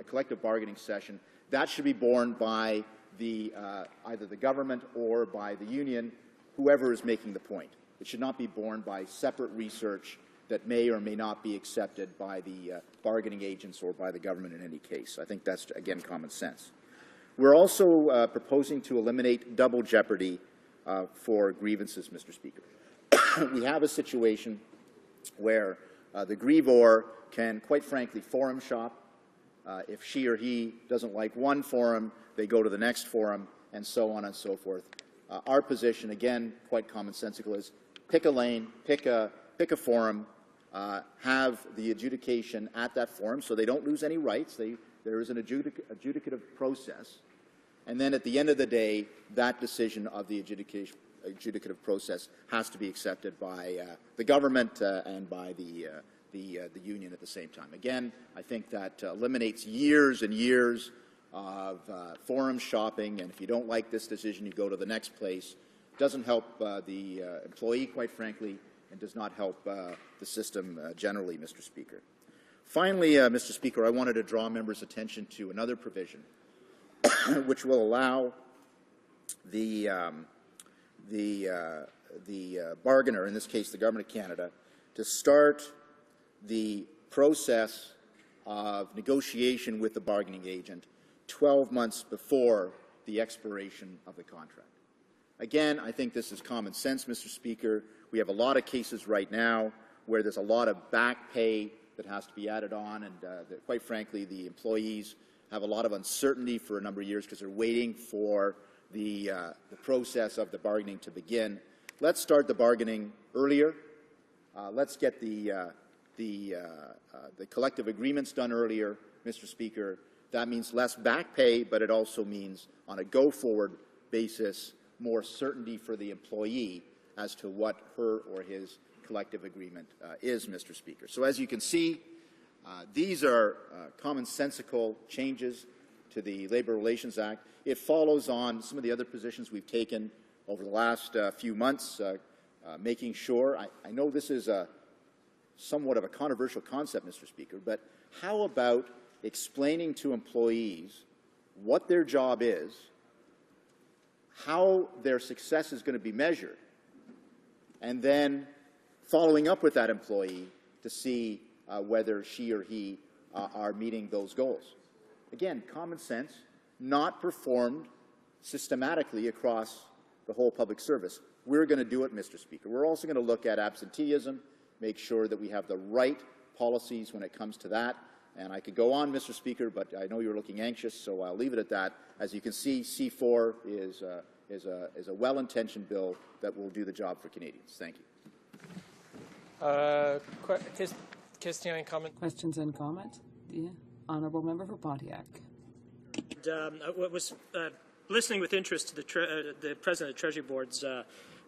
collective bargaining session, that should be borne by either the government or by the union, whoever is making the point. It should not be borne by separate research that may or may not be accepted by the bargaining agents or by the government in any case. I think that's, again, common sense. We're also proposing to eliminate double jeopardy for grievances, Mr. Speaker. We have a situation where the grievor can, quite frankly, forum shop. If she or he doesn't like one forum, they go to the next forum, and so on and so forth. Our position, again, quite commonsensical, is pick a lane, pick a forum, have the adjudication at that forum so they don't lose any rights. There is an adjudicative process. And then at the end of the day, that decision of the adjudicative process has to be accepted by the government and by the union at the same time. Again, I think that eliminates years and years of forum shopping, and if you don't like this decision, you go to the next place. Doesn't help the employee, quite frankly, and does not help the system generally, Mr. Speaker. Finally, Mr. Speaker, I wanted to draw members' attention to another provision which will allow the bargainer, in this case the Government of Canada, to start the process of negotiation with the bargaining agent 12 months before the expiration of the contract. Again, I think this is common sense, Mr. Speaker. We have a lot of cases right now where there's a lot of back pay that has to be added on, and quite frankly, the employees have a lot of uncertainty for a number of years because they're waiting for the process of the bargaining to begin. Let's start the bargaining earlier. Let's get the collective agreements done earlier, Mr. Speaker. That means less back pay, but it also means, on a go-forward basis, more certainty for the employee as to what her or his collective agreement is, Mr. Speaker. So as you can see, these are commonsensical changes to the Labour Relations Act. It follows on some of the other positions we've taken over the last few months, making sure, I know this is somewhat of a controversial concept, Mr. Speaker, but how about explaining to employees what their job is, how their success is going to be measured, and then following up with that employee to see whether she or he are meeting those goals. Again, common sense, not performed systematically across the whole public service. We're going to do it, Mr. Speaker. We're also going to look at absenteeism, make sure that we have the right policies when it comes to that. And I could go on, Mr. Speaker, but I know you're looking anxious, so I'll leave it at that. As you can see, C4 is a well-intentioned bill that will do the job for Canadians. Thank you. Questions and comments? The Honourable Member for Pontiac. I was listening with interest to the President of the Treasury Board's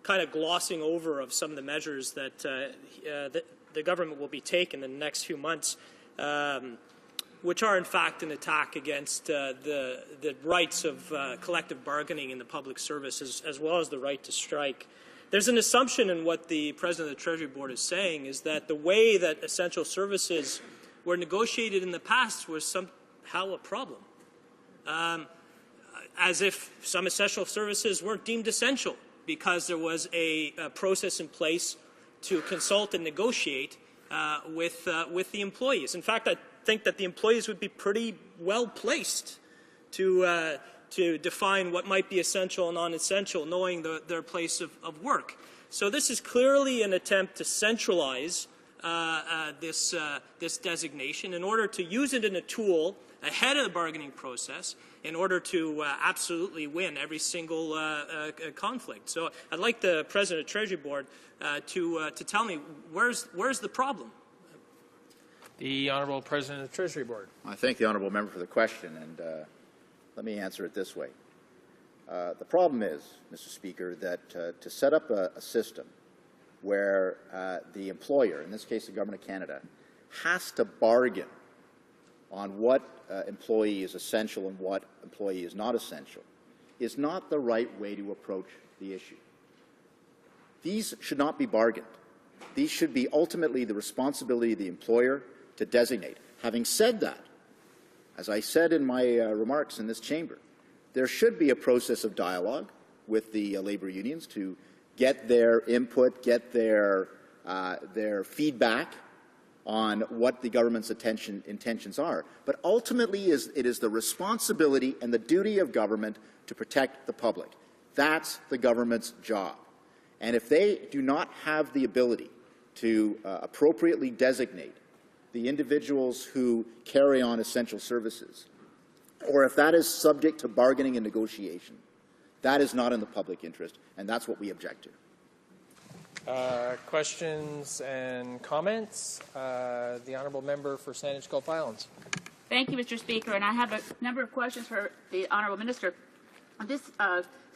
kind of glossing over of some of the measures that the government will be taking in the next few months, which are in fact an attack against the rights of collective bargaining in the public service, as well as the right to strike. There's an assumption in what the President of the Treasury Board is saying is that the way that essential services were negotiated in the past was somehow a problem, as if some essential services weren't deemed essential because there was a process in place to consult and negotiate with the employees. In fact, I think that the employees would be pretty well placed to define what might be essential and non-essential, knowing their place of work. So this is clearly an attempt to centralize this designation in order to use it in a tool ahead of the bargaining process in order to absolutely win every single conflict. So I'd like the President of the Treasury Board to tell me where's the problem. The Honourable President of the Treasury Board. I thank the Honourable Member for the question, and let me answer it this way. The problem is, Mr. Speaker, that to set up a system where the employer, in this case the Government of Canada, has to bargain on what employee is essential and what employee is not essential, is not the right way to approach the issue. These should not be bargained. These should be ultimately the responsibility of the employer to designate. Having said that, as I said in my remarks in this chamber, there should be a process of dialogue with the labour unions to get their input, get their feedback on what the government's intentions are. But ultimately, it is the responsibility and the duty of government to protect the public. That's the government's job. And if they do not have the ability to appropriately designate the individuals who carry on essential services, or if that is subject to bargaining and negotiation, that is not in the public interest, and that's what we object to. Questions and comments? The Honourable Member for Saanich Gulf Islands. Thank you, Mr. Speaker, and I have a number of questions for the Honourable Minister. This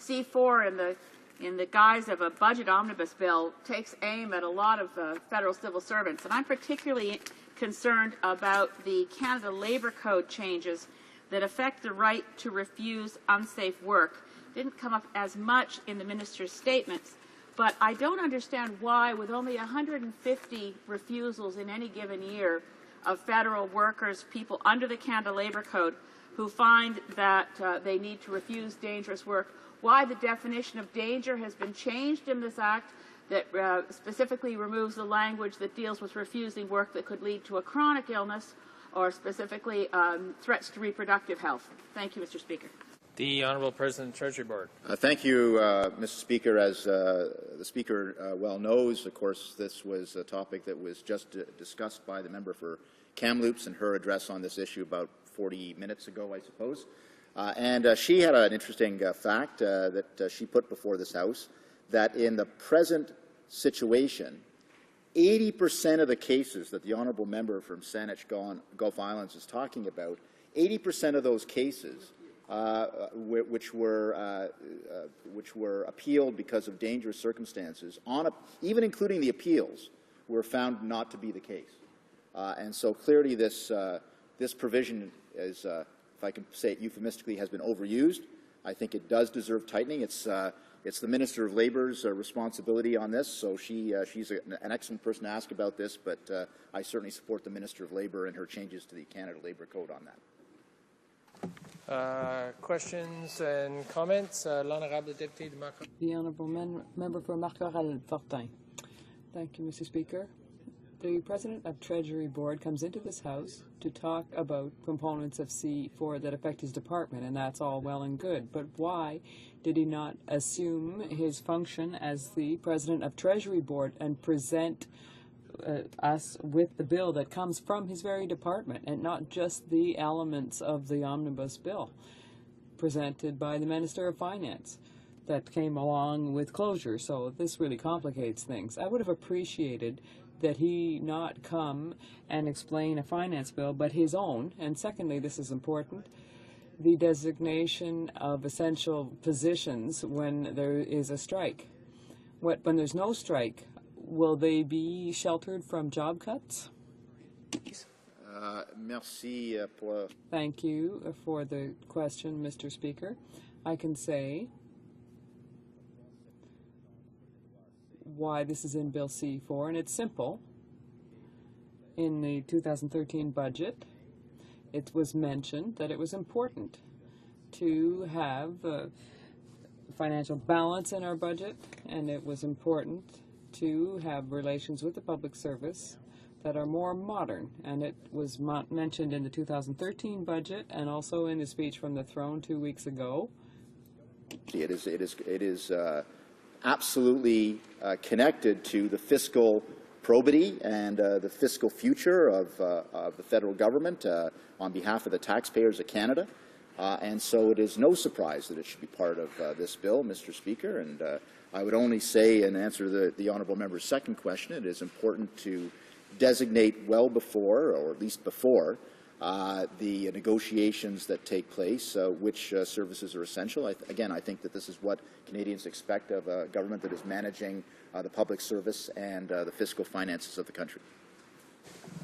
C4 in the guise of a budget omnibus bill takes aim at a lot of federal civil servants, and I'm particularly concerned about the Canada Labour Code changes that affect the right to refuse unsafe work. Didn't come up as much in the minister's statements, but I don't understand why, with only 150 refusals in any given year of federal workers, people under the Canada Labour Code, who find that they need to refuse dangerous work, why the definition of danger has been changed in this Act that specifically removes the language that deals with refusing work that could lead to a chronic illness or specifically threats to reproductive health. Thank you, Mr. Speaker. The Honourable President of the Treasury Board. Thank you, Mr. Speaker. As the Speaker well knows, of course, this was a topic that was just discussed by the member for Kamloops in her address on this issue about 40 minutes ago, I suppose. And she had an interesting fact that she put before this House, that in the present situation, 80% of the cases that the Honourable Member from Saanich Gulf Islands is talking about, 80% of those cases which were appealed because of dangerous circumstances, even including the appeals, were found not to be the case. And so clearly this provision is, if I can say it euphemistically, has been overused. I think it does deserve tightening. It's the Minister of Labour's responsibility on this, so she's an excellent person to ask about this, but I certainly support the Minister of Labour and her changes to the Canada Labour Code on that. Questions and comments? L'Honourable Député de Marc. The Honourable Member for Marc-Aurèle-Fortin. Thank you, Mr. Speaker. The President of Treasury Board comes into this House to talk about components of C4 that affect his department, and that's all well and good. But why did he not assume his function as the President of Treasury Board and present us with the bill that comes from his very department, and not just the elements of the omnibus bill presented by the Minister of Finance that came along with closure? So this really complicates things. I would have appreciated that he not come and explain a finance bill, but his own. And secondly, this is important, the designation of essential positions when there is a strike. When there's no strike, will they be sheltered from job cuts? Merci pour... Thank you for the question, Mr. Speaker. I can say why this is in Bill C4, and it's simple. In the 2013 budget, it was mentioned that it was important to have financial balance in our budget, and it was important to have relations with the public service that are more modern, and it was mentioned in the 2013 budget and also in the speech from the throne 2 weeks ago. It is absolutely connected to the fiscal probity and the fiscal future of the federal government on behalf of the taxpayers of Canada. And so it is no surprise that it should be part of this bill, Mr. Speaker. And I would only say, in answer to the Honourable Member's second question, it is important to designate well before, or at least before, the negotiations that take place, which services are essential. Again, I think that this is what Canadians expect of a government that is managing the public service and the fiscal finances of the country.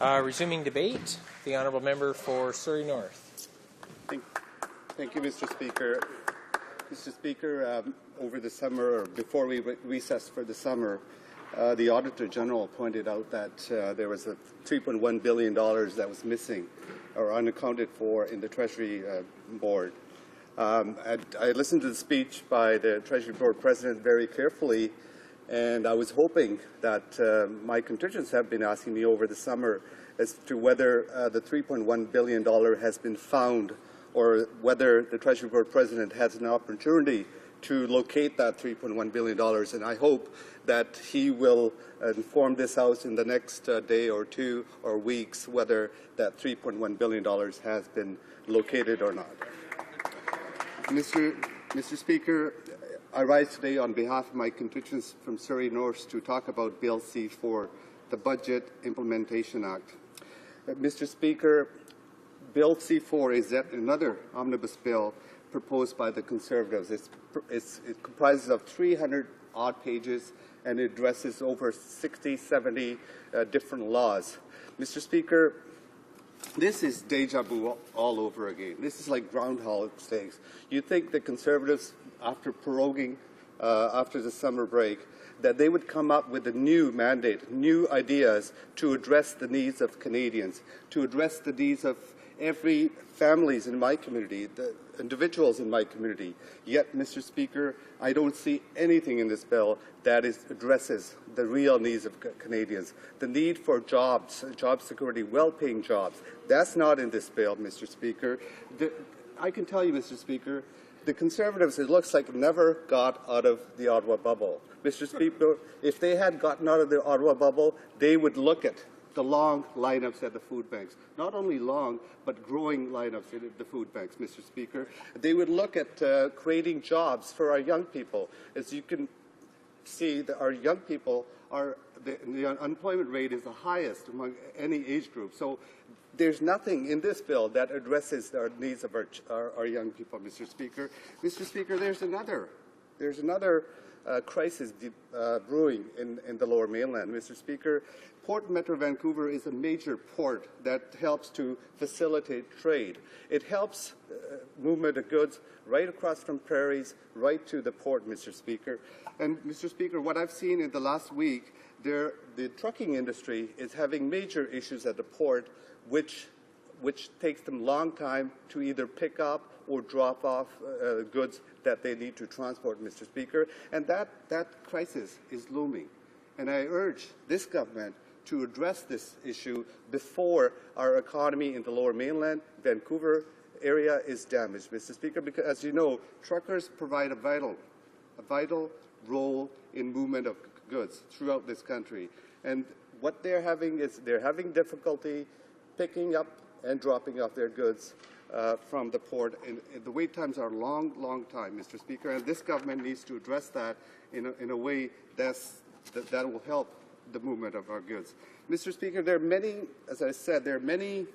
Resuming debate, the Honourable Member for Surrey North. Thank you, Mr. Speaker. Mr. Speaker, over the summer, or before we recessed for the summer, the Auditor General pointed out that there was a $3.1 billion that was missing or unaccounted for in the Treasury Board. I listened to the speech by the Treasury Board President very carefully, and I was hoping that my constituents have been asking me over the summer as to whether the $3.1 billion has been found, or whether the Treasury Board President has an opportunity to locate that $3.1 billion. And I hope that he will inform this House in the next day or two or weeks whether that $3.1 billion has been located or not. Mr. Speaker, I rise today on behalf of my constituents from Surrey North to talk about Bill C4, the Budget Implementation Act. Mr. Speaker, Bill C4 is yet another omnibus bill proposed by the Conservatives. It comprises of 300-odd pages, and it addresses over 60, 70 different laws. Mr. Speaker, this is deja vu all over again. This is like Groundhog Days. You think the Conservatives, after proroguing after the summer break, that they would come up with a new mandate, new ideas to address the needs of Canadians, to address the needs of every families in my community, the individuals in my community. Yet, Mr. Speaker, I don't see anything in this bill that addresses the real needs of Canadians. The need for jobs, job security, well-paying jobs. That's not in this bill, Mr. Speaker. I can tell you, Mr. Speaker, the Conservatives, it looks like, never got out of the Ottawa bubble. Mr. Speaker, if they had gotten out of the Ottawa bubble, they would look at the long lineups at the food banks. Not only long, but growing lineups at the food banks, Mr. Speaker. They would look at creating jobs for our young people. As you can see, that our young people the unemployment rate is the highest among any age group. So there's nothing in this bill that addresses our needs of our young people, Mr. Speaker. Mr. Speaker, there's another crisis brewing in the Lower Mainland, Mr. Speaker. Port Metro Vancouver is a major port that helps to facilitate trade. It helps movement of goods right across from prairies, right to the port, Mr. Speaker. And, Mr. Speaker, what I've seen in the last week, the trucking industry is having major issues at the port, which takes them a long time to either pick up or drop off goods that they need to transport, Mr. Speaker. And that crisis is looming. And I urge this government to address this issue before our economy in the Lower Mainland, Vancouver area, is damaged, Mr. Speaker, because, as you know, truckers provide a vital role in movement of goods throughout this country. And what they're having is difficulty picking up and dropping off their goods from the port. And the wait times are long time, Mr. Speaker, and this government needs to address that in a way that will help the movement of our goods. Mr. Speaker, there are many, as I said, there are many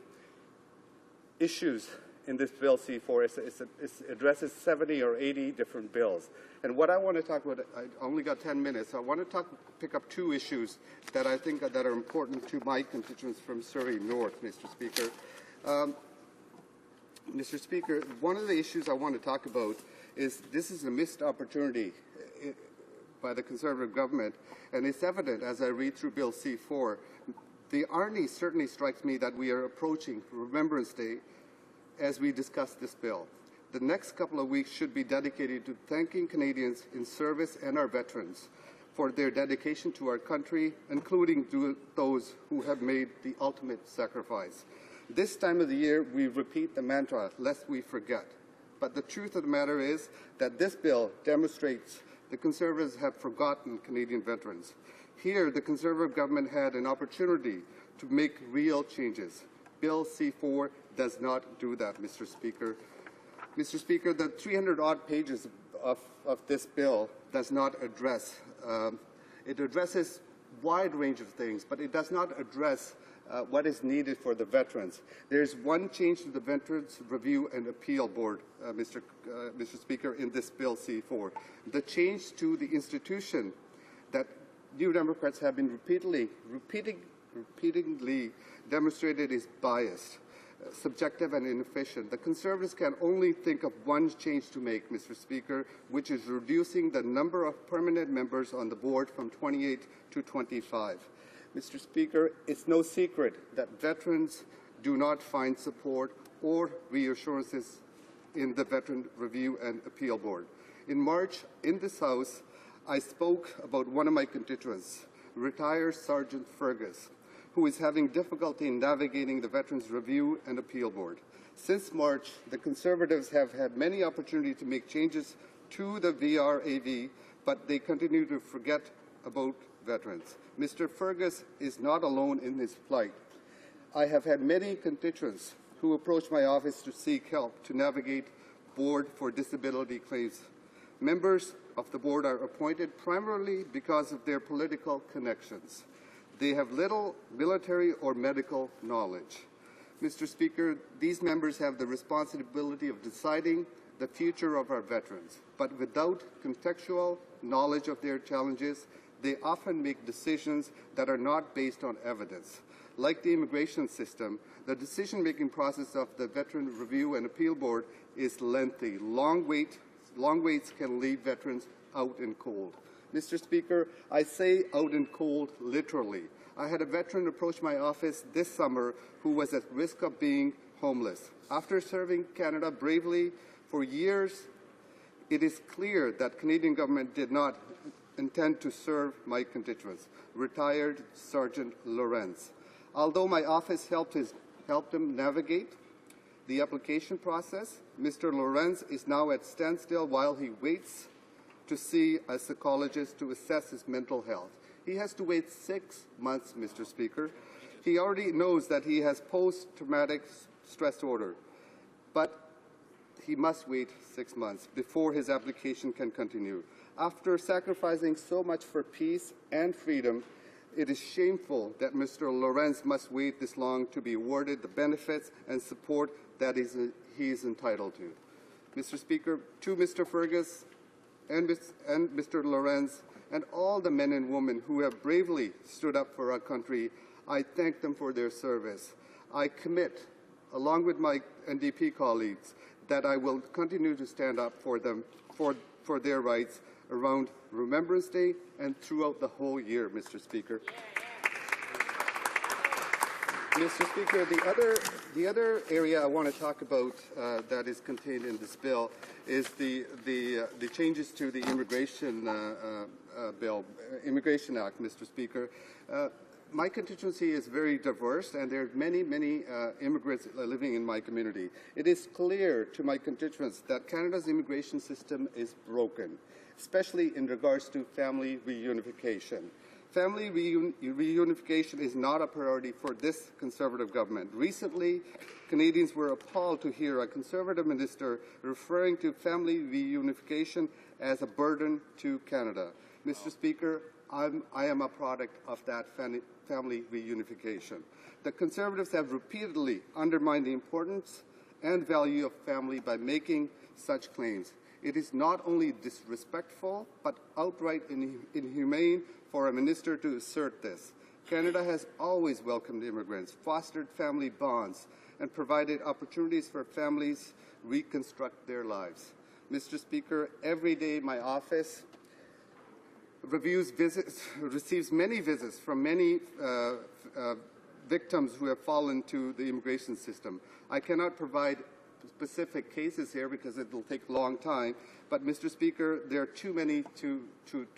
issues in this Bill C4. It addresses 70 or 80 different bills. And what I want to talk about, I only got 10 minutes, so I want to pick up two issues that I think that are important to my constituents from Surrey North, Mr. Speaker. Mr. Speaker, one of the issues I want to talk about is this is a missed opportunity by the Conservative government, and it's evident as I read through Bill C4. The irony certainly strikes me that we are approaching Remembrance Day as we discuss this bill. The next couple of weeks should be dedicated to thanking Canadians in service and our veterans for their dedication to our country, including those who have made the ultimate sacrifice. This time of the year, we repeat the mantra, lest we forget. But the truth of the matter is that this bill demonstrates the Conservatives have forgotten Canadian veterans. Here, the Conservative government had an opportunity to make real changes. Bill C4 does not do that, Mr. Speaker. Mr. Speaker, the 300-odd pages of this bill does not address. It addresses a wide range of things, but it does not address what is needed for the veterans. There's one change to the Veterans Review and Appeal Board, Mr. Speaker, in this Bill C4. The change to the institution that New Democrats have been repeatedly demonstrated is biased, subjective and inefficient. The Conservatives can only think of one change to make, Mr. Speaker, which is reducing the number of permanent members on the board from 28 to 25. Mr. Speaker, it's no secret that veterans do not find support or reassurances in the Veteran Review and Appeal Board. In March, in this House, I spoke about one of my constituents, retired Sergeant Fergus, who is having difficulty in navigating the Veterans Review and Appeal Board. Since March, the Conservatives have had many opportunities to make changes to the VRAV, but they continue to forget about veterans. Mr. Fergus is not alone in his plight. I have had many constituents who approach my office to seek help to navigate Board for Disability claims. Members of the board are appointed primarily because of their political connections. They have little military or medical knowledge. Mr. Speaker, these members have the responsibility of deciding the future of our veterans, but without contextual knowledge of their challenges, they often make decisions that are not based on evidence. Like the immigration system, the decision-making process of the Veteran Review and Appeal Board is lengthy. Long waits can leave veterans out in cold. Mr. Speaker, I say out in cold literally. I had a veteran approach my office this summer who was at risk of being homeless. After serving Canada bravely for years, it is clear that Canadian government did not intend to serve my constituents. Retired Sergeant Lorenz. Although my office helped him navigate the application process, Mr. Lorenz is now at standstill while he waits to see a psychologist to assess his mental health. He has to wait 6 months, Mr. Speaker. He already knows that he has post-traumatic stress disorder, but he must wait 6 months before his application can continue. After sacrificing so much for peace and freedom, it is shameful that Mr. Lorenz must wait this long to be awarded the benefits and support that he is entitled to. Mr. Speaker, to Mr. Fergus and Mr. Lorenz and all the men and women who have bravely stood up for our country, I thank them for their service. I commit, along with my NDP colleagues, that I will continue to stand up for them, for their rights around Remembrance Day and throughout the whole year, Mr. Speaker. Mr. Speaker, the other area I want to talk about that is contained in this bill is the changes to the immigration Immigration Act, Mr. Speaker. My constituency is very diverse, and there are many immigrants living in my community. It is clear to my constituents that Canada's immigration system is broken, especially in regards to family reunification. Family reunification is not a priority for this Conservative government. Recently, Canadians were appalled to hear a Conservative minister referring to family reunification as a burden to Canada. Mr. Speaker, I am a product of that family reunification. The Conservatives have repeatedly undermined the importance and value of family by making such claims. It is not only disrespectful, but outright inhumane for a minister to assert this. Canada has always welcomed immigrants, fostered family bonds, and provided opportunities for families reconstruct their lives. Mr. Speaker, every day my office receives many visits from many victims who have fallen to the immigration system. I cannot provide specific cases here because it will take a long time, but Mr. Speaker, there are too many to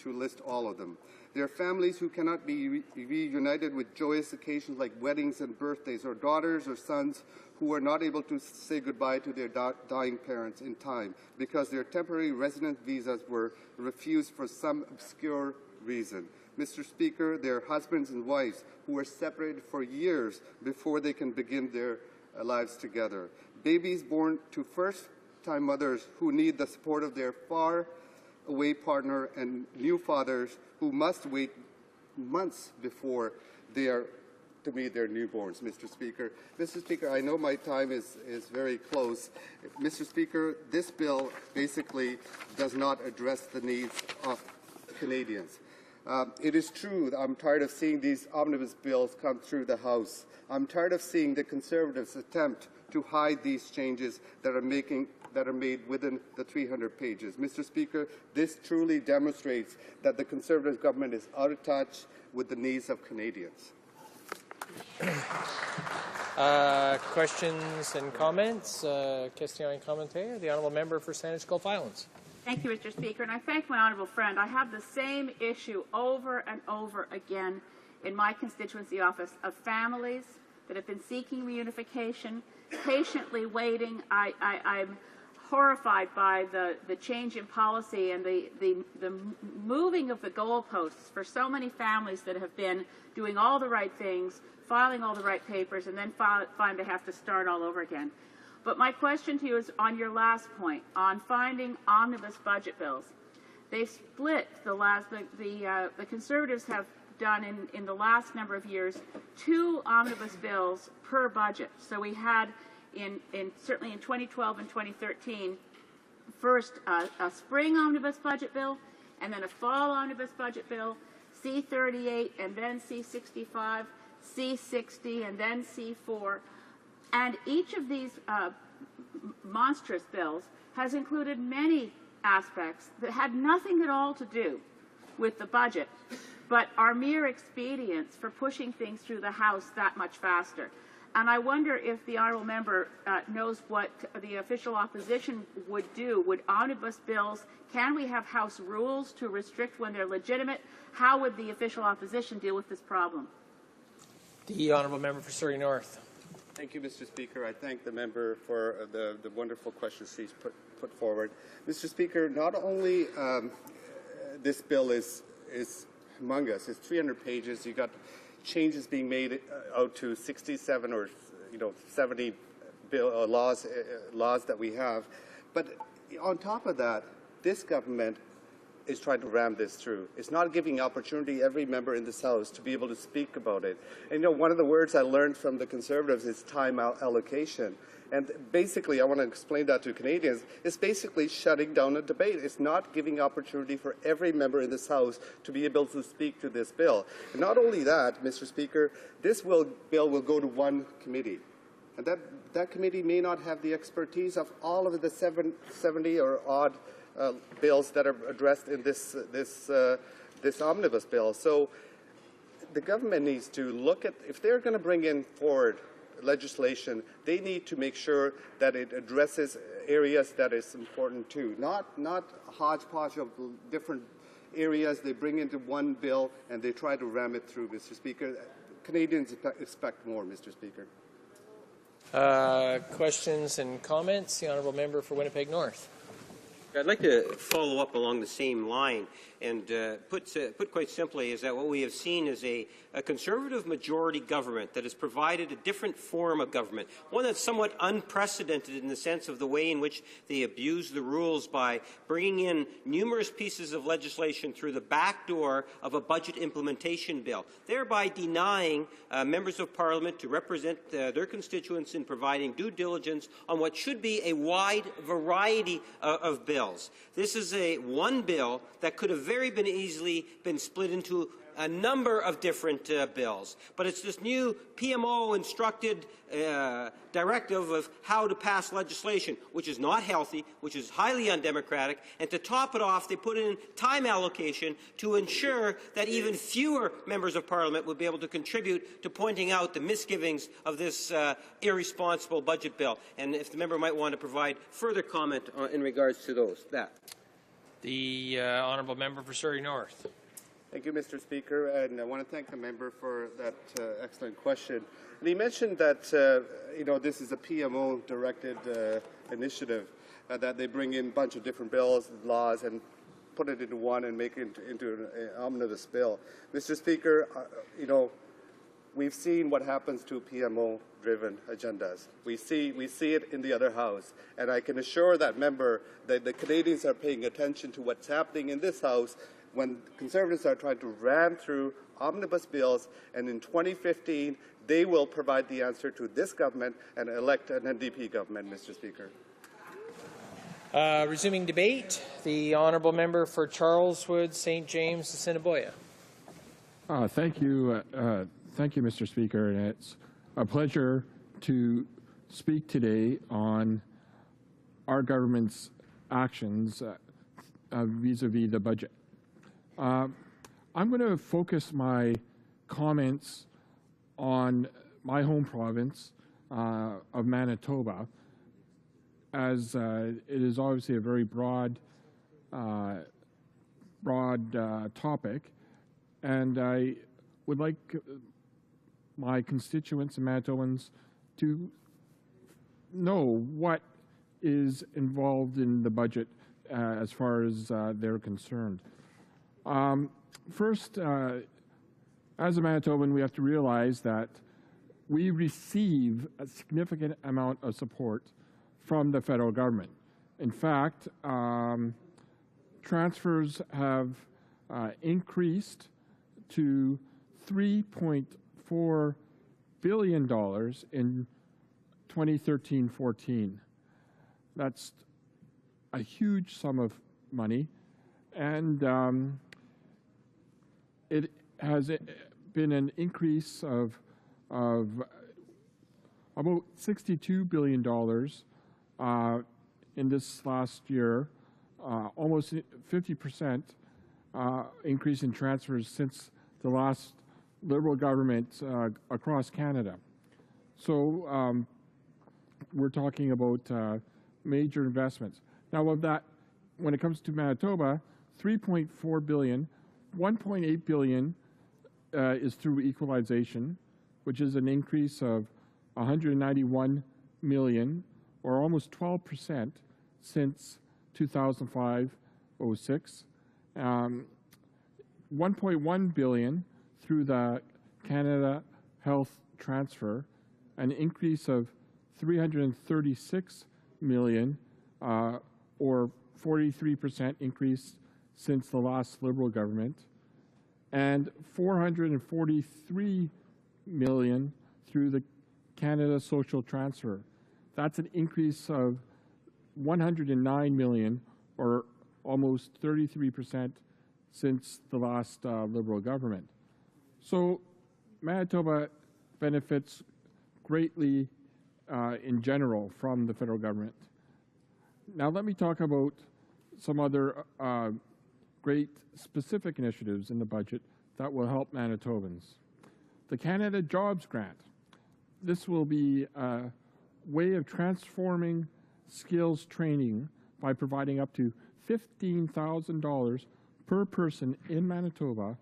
list all of them. There are families who cannot be reunited with joyous occasions like weddings and birthdays, or daughters or sons who are not able to say goodbye to their dying parents in time because their temporary resident visas were refused for some obscure reason. Mr. Speaker, there are husbands and wives who are separated for years before they can begin their lives together. Babies born to first-time mothers who need the support of their far-away partner, and new fathers who must wait months before they are to meet their newborns, Mr. Speaker. Mr. Speaker, I know my time is very close. Mr. Speaker, this bill basically does not address the needs of Canadians. It is true that I'm tired of seeing these omnibus bills come through the House. I'm tired of seeing the Conservatives attempt to hide these changes that are made within the 300 pages. Mr. Speaker, this truly demonstrates that the Conservative government is out of touch with the needs of Canadians. Questions and comments? Question and commentaire. The Honourable Member for Sandwich Gulf Islands. Thank you, Mr. Speaker, and I thank my honourable friend. I have the same issue over and over again in my constituency office of families that have been seeking reunification, patiently waiting. I'm horrified by the change in policy and the moving of the goalposts for so many families that have been doing all the right things, filing all the right papers, and then find they have to start all over again. But my question to you is on your last point, on finding omnibus budget bills. They split the Conservatives have done in the last number of years 2 omnibus bills per budget. So we had certainly in 2012 and 2013, first a spring omnibus budget bill, and then a fall omnibus budget bill, C38, and then C65, C60, and then C4. And each of these monstrous bills has included many aspects that had nothing at all to do with the budget, but are mere expedients for pushing things through the House that much faster. And I wonder if the honourable member knows what the official opposition would do. Would omnibus bills, can we have House rules to restrict when they're legitimate? How would the official opposition deal with this problem? The honourable member for Surrey North. Thank you, Mr. Speaker. I thank the member for the wonderful questions she's put forward. Mr. Speaker, not only this bill is humongous, it's 300 pages. You got changes being made out to 67 or 70 laws that we have, but on top of that, this government is trying to ram this through. It's not giving opportunity every member in this House to be able to speak about it. And one of the words I learned from the Conservatives is time allocation. And basically, I want to explain that to Canadians, it's basically shutting down a debate. It's not giving opportunity for every member in this House to be able to speak to this bill. And not only that, Mr. Speaker, this bill will go to one committee. And that committee may not have the expertise of all of the 70 or odd bills that are addressed in this omnibus bill. So the government needs to look at, if they're going to bring in forward legislation, they need to make sure that it addresses areas that is important too. Not a hodgepodge of different areas they bring into one bill and they try to ram it through, Mr. Speaker. Canadians expect more, Mr. Speaker. Questions and comments? The honourable member for Winnipeg North. I'd like to follow up along the same line and put quite simply is that what we have seen is a Conservative majority government that has provided a different form of government, one that's somewhat unprecedented in the sense of the way in which they abuse the rules by bringing in numerous pieces of legislation through the back door of a budget implementation bill, thereby denying members of Parliament to represent their constituents in providing due diligence on what should be a wide variety of bills. This is one bill that could have very easily been split into a number of different bills. But it's this new PMO-instructed directive of how to pass legislation, which is not healthy, which is highly undemocratic, and to top it off, they put in time allocation to ensure that even fewer members of Parliament would be able to contribute to pointing out the misgivings of this irresponsible budget bill. And if the member might want to provide further comment in regards to that. The honourable member for Surrey North. Thank you, Mr. Speaker, and I want to thank the member for that excellent question. And he mentioned that this is a PMO-directed initiative, that they bring in a bunch of different bills and laws and put it into one and make it into an omnibus bill. Mr. Speaker, we've seen what happens to PMO-driven agendas. We see it in the other House, and I can assure that member that the Canadians are paying attention to what's happening in this House when Conservatives are trying to ram through omnibus bills, and in 2015 they will provide the answer to this government and elect an NDP government, Mr. Speaker. Resuming debate, the honourable member for Charleswood, St. James, Assiniboia. Thank you, Mr. Speaker, and it's a pleasure to speak today on our government's actions vis-a-vis the budget. I'm going to focus my comments on my home province of Manitoba, as it is obviously a very broad topic, and I would like my constituents and Manitobans to know what is involved in the budget as far as they're concerned. First, as a Manitoban, we have to realize that we receive a significant amount of support from the federal government. In fact, transfers have increased to $3.4 billion in 2013-14. That's a huge sum of money, and it has been an increase of about $62 billion in this last year, almost 50% increase in transfers since the last Liberal government across Canada. So we're talking about major investments. Now, of that, when it comes to Manitoba, $3.4 billion, $1.8 billion is through equalization, which is an increase of $191 million, or almost 12% since 2005-06. $1.1 billion through the Canada Health Transfer, an increase of $336 million, or 43% increase since the last Liberal government, and $443 million through the Canada Social Transfer. That's an increase of $109 million, or almost 33% since the last Liberal government. So Manitoba benefits greatly in general from the federal government. Now let me talk about some other great specific initiatives in the budget that will help Manitobans. The Canada Jobs Grant. This will be a way of transforming skills training by providing up to $15,000 per person in Manitoba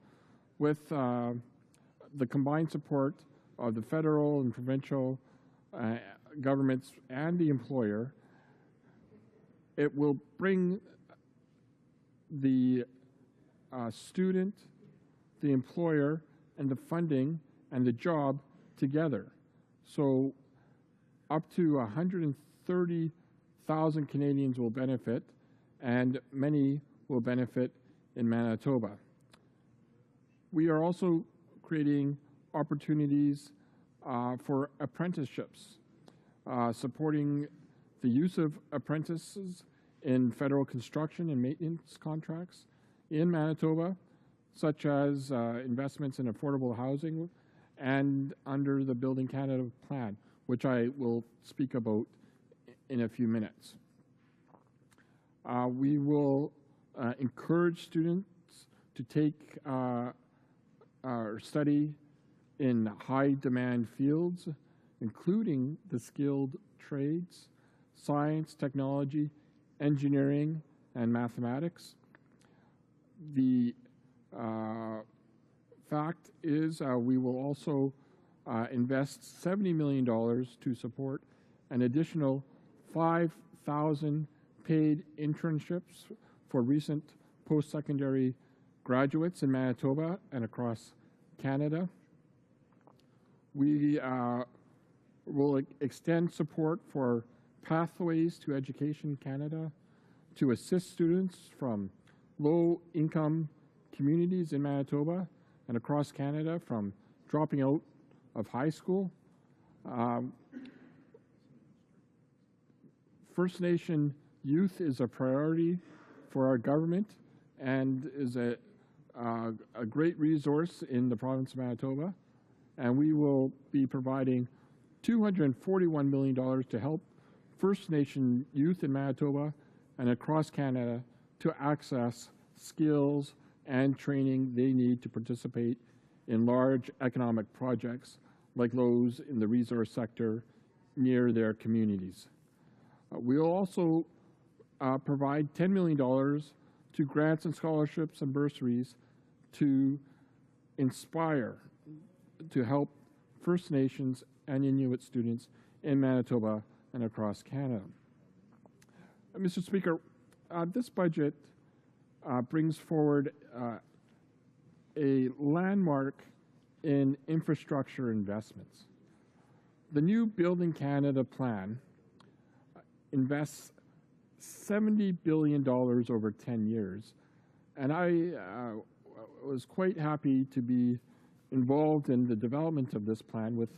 with the combined support of the federal and provincial governments and the employer. It will bring the student, the employer, and the funding and the job together. So up to 130,000 Canadians will benefit, and many will benefit in Manitoba. We are also creating opportunities for apprenticeships, supporting the use of apprentices in federal construction and maintenance contracts in Manitoba, such as investments in affordable housing and under the Building Canada plan, which I will speak about in a few minutes. We will encourage students to take or study in high-demand fields, including the skilled trades, science, technology, engineering, and mathematics. The fact is we will also invest $70 million to support an additional 5,000 paid internships for recent post-secondary graduates in Manitoba and across Canada. We will extend support for Pathways to Education Canada to assist students from low-income communities in Manitoba and across Canada from dropping out of high school. First Nation youth is a priority for our government and is a great resource in the province of Manitoba. And we will be providing $241 million to help First Nation youth in Manitoba and across Canada to access skills and training they need to participate in large economic projects like those in the resource sector near their communities. We'll also provide $10 million to grants and scholarships and bursaries to inspire, to help First Nations and Inuit students in Manitoba and across Canada. Mr. Speaker, this budget brings forward a landmark in infrastructure investments. The new Building Canada plan invests $70 billion over 10 years, and I was quite happy to be involved in the development of this plan with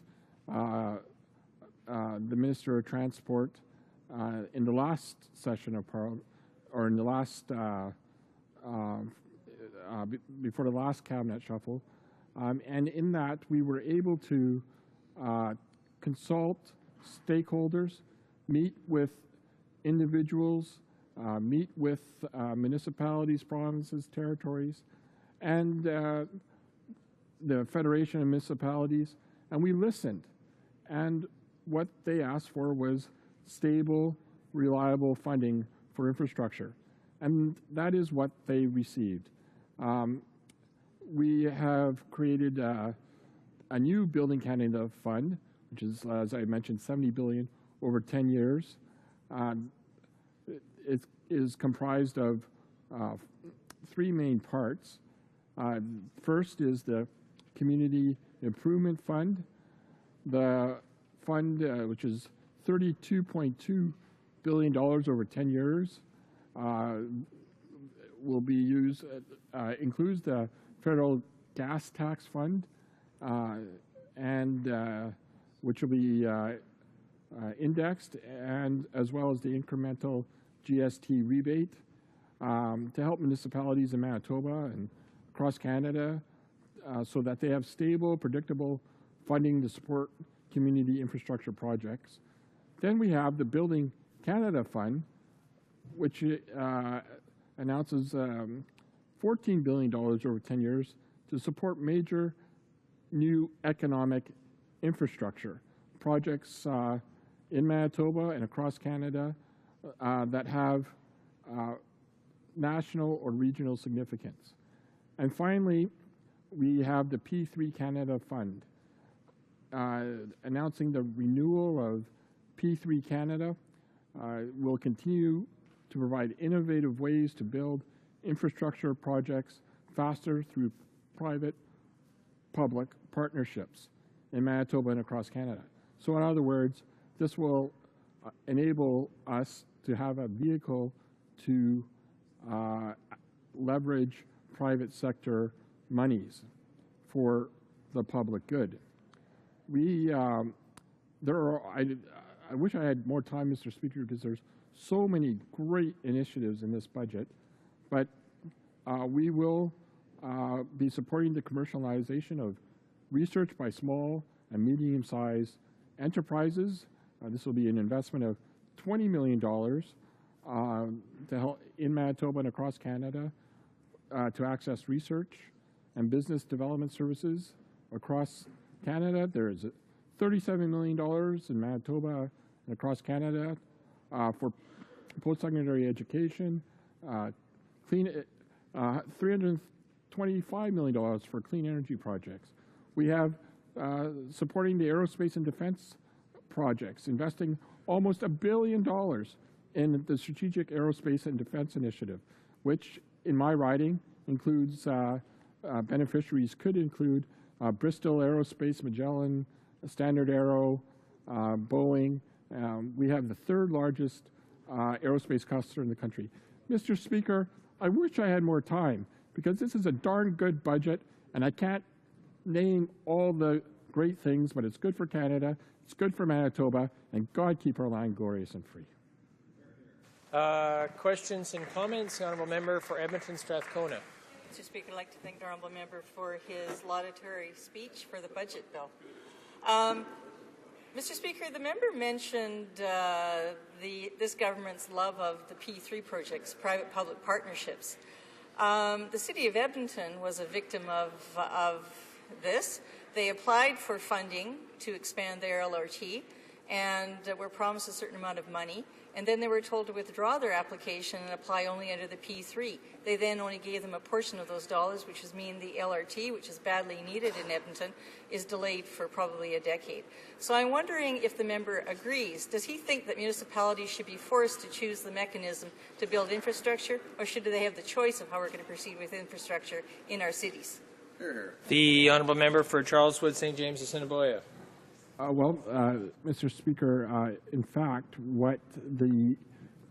the Minister of Transport in the last session of Parliament, or in the last, before the last cabinet shuffle. And in that, we were able to consult stakeholders, meet with individuals meet with municipalities, provinces, territories, and the Federation of Municipalities, and we listened. And what they asked for was stable, reliable funding for infrastructure. And that is what they received. We have created a new Building Canada Fund, which is, as I mentioned, $70 billion over 10 years. It is comprised of three main parts. First is the Community Improvement Fund. The fund, which is $32.2 billion over 10 years, will be used, includes the federal gas tax fund, and which will be indexed, and as well as the incremental GST rebate to help municipalities in Manitoba and across Canada so that they have stable, predictable funding to support community infrastructure projects. Then we have the Building Canada Fund, which announces $14 billion over 10 years to support major new economic infrastructure projects in Manitoba and across Canada that have national or regional significance. And finally, we have the P3 Canada Fund, announcing the renewal of P3 Canada. Will continue to provide innovative ways to build infrastructure projects faster through private-public partnerships in Manitoba and across Canada. So in other words, this will enable us to have a vehicle to leverage private sector monies for the public good. I wish I had more time, Mr. Speaker, because there's so many great initiatives in this budget, but we will be supporting the commercialization of research by small and medium-sized enterprises. This will be an investment of $20 million to help in Manitoba and across Canada to access research and business development services across Canada. There is $37 million in Manitoba and across Canada for post-secondary education, $325 million for clean energy projects. We have supporting the aerospace and defense projects, investing almost $1 billion in the Strategic Aerospace and Defense Initiative, which in my riding includes beneficiaries could include Bristol Aerospace, Magellan, Standard Aero, Boeing. We have the third largest aerospace customer in the country. Mr. Speaker, I wish I had more time because this is a darn good budget and I can't name all the great things, but it's good for Canada, it's good for Manitoba, and God keep our land glorious and free. Questions and comments? The Honourable Member for Edmonton Strathcona. Mr. Speaker, I'd like to thank the Honourable Member for his laudatory speech for the budget bill. Mr. Speaker, the member mentioned this government's love of the P3 projects, private-public partnerships. The City of Edmonton was a victim of this. They applied for funding to expand their LRT and were promised a certain amount of money, and then they were told to withdraw their application and apply only under the P3. They then only gave them a portion of those dollars, which is mean the LRT, which is badly needed in Edmonton, is delayed for probably a decade. So I'm wondering if the member agrees. Does he think that municipalities should be forced to choose the mechanism to build infrastructure, or should they have the choice of how we're going to proceed with infrastructure in our cities? The Honourable Member for Charleswood, St. James, Assiniboia. Mr. Speaker, in fact, what the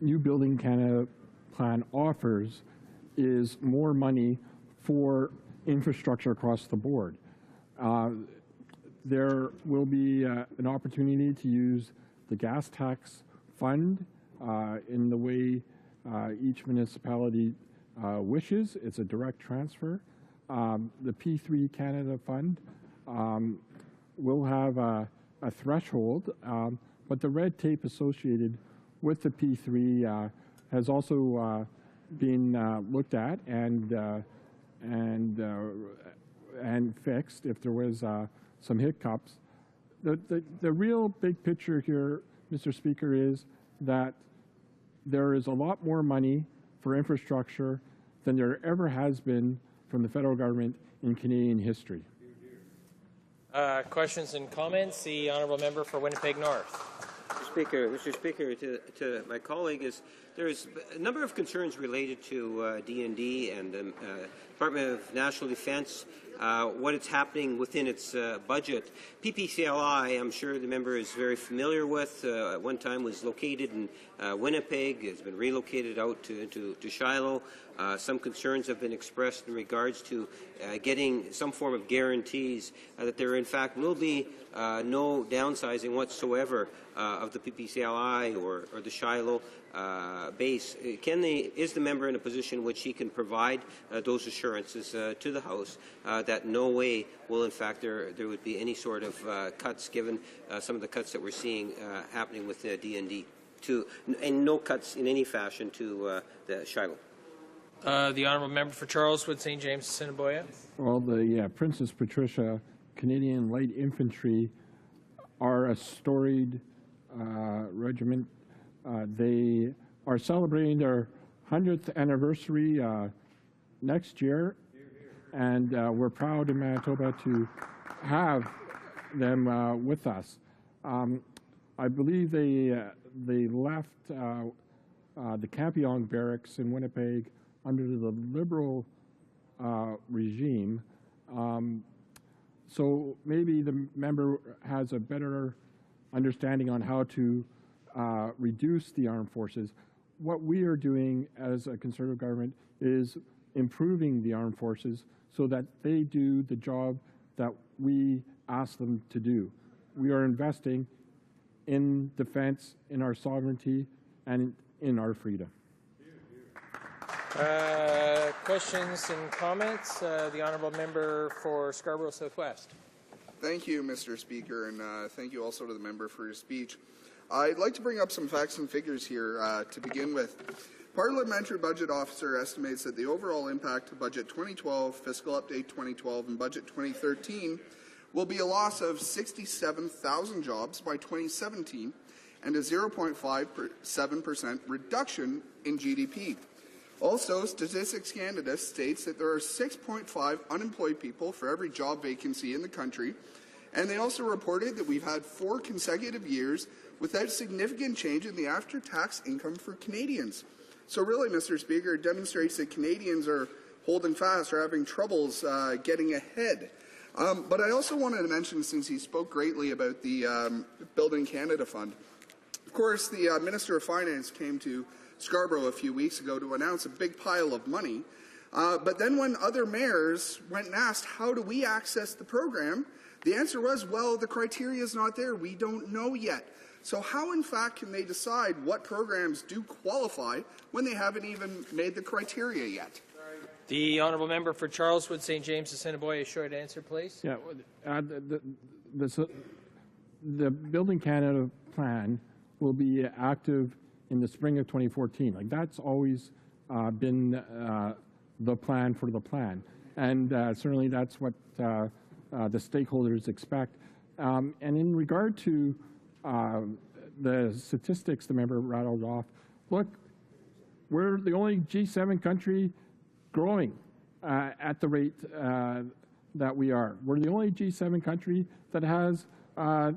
new Building Canada plan offers is more money for infrastructure across the board. There will be an opportunity to use the gas tax fund in the way each municipality wishes. It's a direct transfer. The P3 Canada Fund will have a threshold, but the red tape associated with the P3 has also been looked at and fixed if there was some hiccups. The real big picture here, Mr. Speaker, is that there is a lot more money for infrastructure than there ever has been from the federal government in Canadian history. Questions and comments? The honourable member for Winnipeg North. Mr. Speaker, to my colleague, there's a number of concerns related to D&D and the Department of National Defence, what it's happening within its budget. PPCLI, I'm sure the member is very familiar with, at one time was located in Winnipeg, has been relocated out to Shiloh. Some concerns have been expressed in regards to getting some form of guarantees that there in fact will be no downsizing whatsoever of the PPCLI or the Shiloh base. Is the member in a position which he can provide those assurances to the House that no way will in fact there would be any sort of cuts, given some of the cuts that we're seeing happening with D&D, and no cuts in any fashion to the Shiloh? The honourable member for Charleswood, St. James, Assiniboia. Well, the Princess Patricia Canadian Light Infantry are a storied regiment. They are celebrating their 100th anniversary next year, and we're proud in Manitoba to have them with us. I believe they left the Campion barracks in Winnipeg under the Liberal regime. So maybe the member has a better understanding on how to reduce the armed forces. What we are doing as a Conservative government is improving the armed forces so that they do the job that we ask them to do. We are investing in defense, in our sovereignty, and in our freedom. Questions and comments? The honourable member for Scarborough Southwest. Thank you, Mr. Speaker, and thank you also to the member for his speech. I'd like to bring up some facts and figures here to begin with. Parliamentary Budget Officer estimates that the overall impact of Budget 2012, Fiscal Update 2012, and Budget 2013 will be a loss of 67,000 jobs by 2017 and a 0.57% reduction in GDP. Also, Statistics Canada states that there are 6.5 unemployed people for every job vacancy in the country, and they also reported that we've had 4 consecutive years without significant change in the after-tax income for Canadians. So really, Mr. Speaker, it demonstrates that Canadians are holding fast or having troubles getting ahead. But I also wanted to mention, since he spoke greatly about the Building Canada Fund, of course, the Minister of Finance came to Scarborough a few weeks ago to announce a big pile of money. But then when other mayors went and asked, how do we access the program, the answer was, well, the criteria is not there. We don't know yet. So how, in fact, can they decide what programs do qualify when they haven't even made the criteria yet? The honourable member for Charleswood, St. James, Assiniboia, short answer, please. Yeah, the Building Canada plan will be active in the spring of 2014. Like, that's always been the plan for the plan, and certainly that's what the stakeholders expect. And in regard to the statistics the member rattled off, look, we're the only G7 country growing at the rate that we are. We're the only G7 country that has a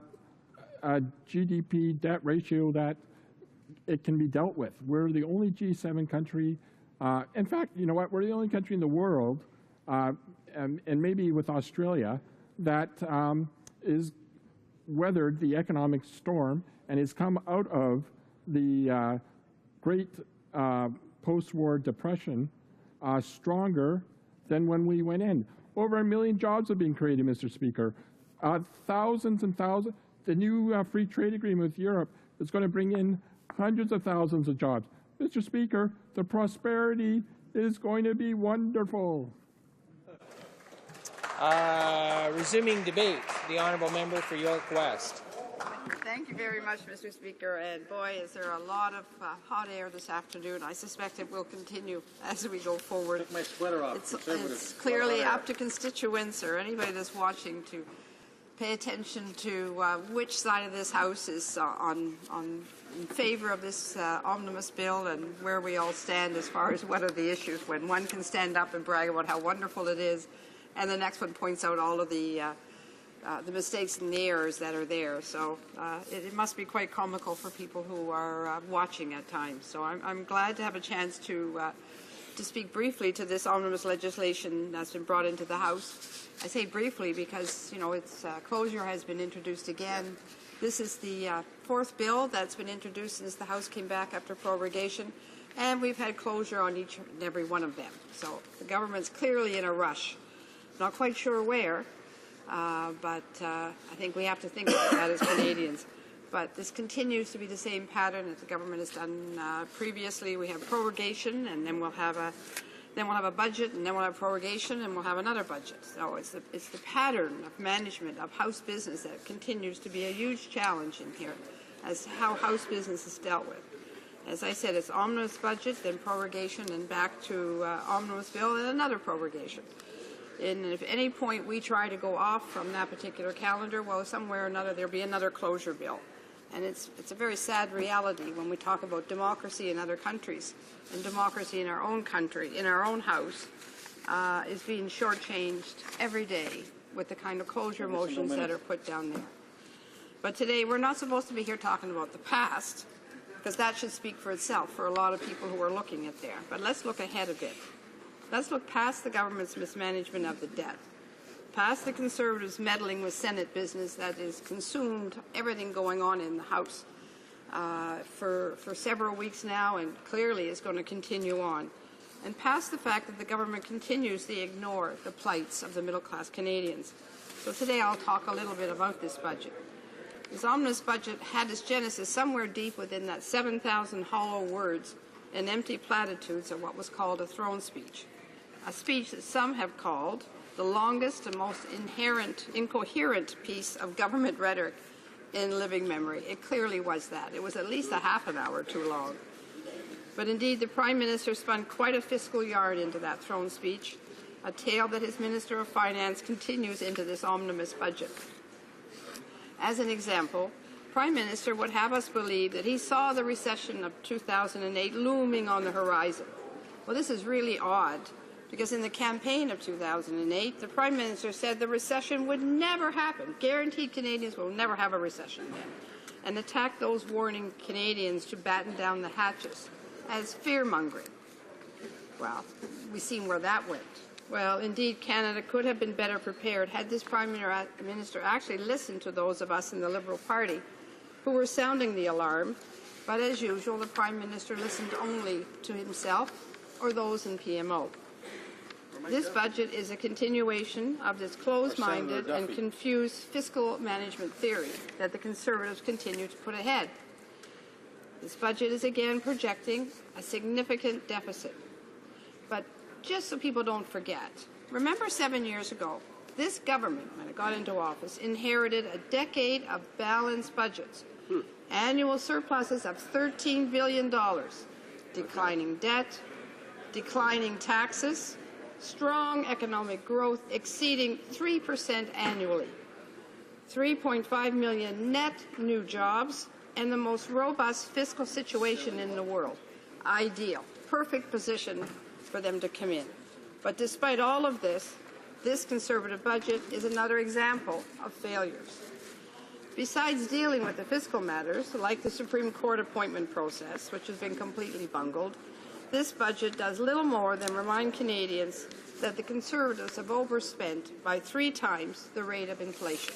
GDP debt ratio that it can be dealt with. We're the only G7 country, in fact, you know what, we're the only country in the world, and maybe with Australia, that is weathered the economic storm and has come out of the great post-war depression stronger than when we went in. Over 1 million jobs have been created, Mr. Speaker. Thousands and thousands. The new free trade agreement with Europe is going to bring in hundreds of thousands of jobs. Mr. Speaker, the prosperity is going to be wonderful. Resuming debate, the honourable member for York West. Thank you very much, Mr. Speaker. And boy, is there a lot of hot air this afternoon. I suspect it will continue as we go forward. Take my sweater off. It's clearly up to constituents or anybody that's watching to pay attention to which side of this House is in favor of this omnibus bill and where we all stand as far as what are the issues, when one can stand up and brag about how wonderful it is and the next one points out all of the mistakes and the errors that are there. So it must be quite comical for people who are watching at times. So I'm glad to have a chance to speak briefly to this omnibus legislation that's been brought into the House. I say briefly because, you know, its closure has been introduced again. This is the fourth bill that's been introduced since the House came back after prorogation, and we've had closure on each and every one of them. So the government's clearly in a rush. Not quite sure where, but I think we have to think about that as Canadians. But this continues to be the same pattern that the government has done previously. We have prorogation, and then we'll have a budget, and then we'll have prorogation, and we'll have another budget. So it's the pattern of management of House business that continues to be a huge challenge in here, as how House business is dealt with. As I said, it's omnibus budget, then prorogation, and back to omnibus bill, and another prorogation. And if at any point we try to go off from that particular calendar, well, somewhere or another there'll be another closure bill. And it's a very sad reality when we talk about democracy in other countries, and democracy in our own country, in our own House, is being shortchanged every day with the kind of closure motions that are put down there. But today we're not supposed to be here talking about the past, because that should speak for itself for a lot of people who are looking at there. But let's look ahead a bit. Let's look past the government's mismanagement of the debt, past the Conservatives meddling with Senate business that has consumed everything going on in the House for several weeks now, and clearly is going to continue on, and past the fact that the government continues to ignore the plights of the middle-class Canadians. So today I'll talk a little bit about this budget. This omnibus budget had its genesis somewhere deep within that 7,000 hollow words and empty platitudes of what was called a throne speech, a speech that some have called the longest and most incoherent piece of government rhetoric in living memory. It clearly was that. It was at least a half an hour too long. But indeed, the Prime Minister spun quite a fiscal yarn into that throne speech, a tale that his Minister of Finance continues into this omnibus budget. As an example, Prime Minister would have us believe that he saw the recession of 2008 looming on the horizon. Well, this is really odd, because in the campaign of 2008, the Prime Minister said the recession would never happen, guaranteed Canadians will never have a recession then, and attacked those warning Canadians to batten down the hatches as fear-mongering. Well, we've seen where that went. Well, indeed, Canada could have been better prepared had this Prime Minister actually listened to those of us in the Liberal Party who were sounding the alarm, but as usual, the Prime Minister listened only to himself or those in PMO. This budget is a continuation of this closed-minded and confused fiscal management theory that the Conservatives continue to put ahead. This budget is again projecting a significant deficit. But just so people don't forget, remember 7 years ago, this government, when it got into office, inherited a decade of balanced budgets, annual surpluses of $13 billion, declining debt, declining taxes, strong economic growth exceeding 3% annually, 3.5 million net new jobs, and the most robust fiscal situation in the world. Ideal, perfect position for them to come in. But despite all of this, this Conservative budget is another example of failures. Besides dealing with the fiscal matters, like the Supreme Court appointment process, which has been completely bungled, this budget does little more than remind Canadians that the Conservatives have overspent by 3 times the rate of inflation.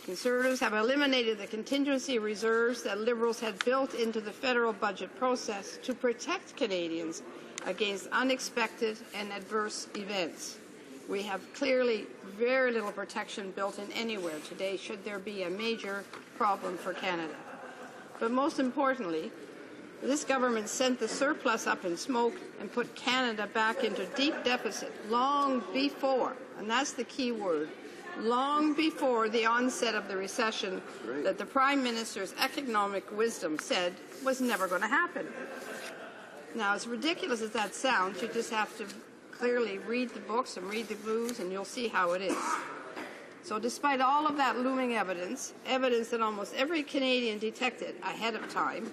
Conservatives have eliminated the contingency reserves that Liberals had built into the federal budget process to protect Canadians against unexpected and adverse events. We have clearly very little protection built in anywhere today should there be a major problem for Canada. But most importantly, this government sent the surplus up in smoke and put Canada back into deep deficit long before, and that's the key word, long before the onset of the recession that the Prime Minister's economic wisdom said was never going to happen. Now, as ridiculous as that sounds, you just have to clearly read the books and read the blues, and you'll see how it is. So despite all of that looming evidence that almost every Canadian detected ahead of time,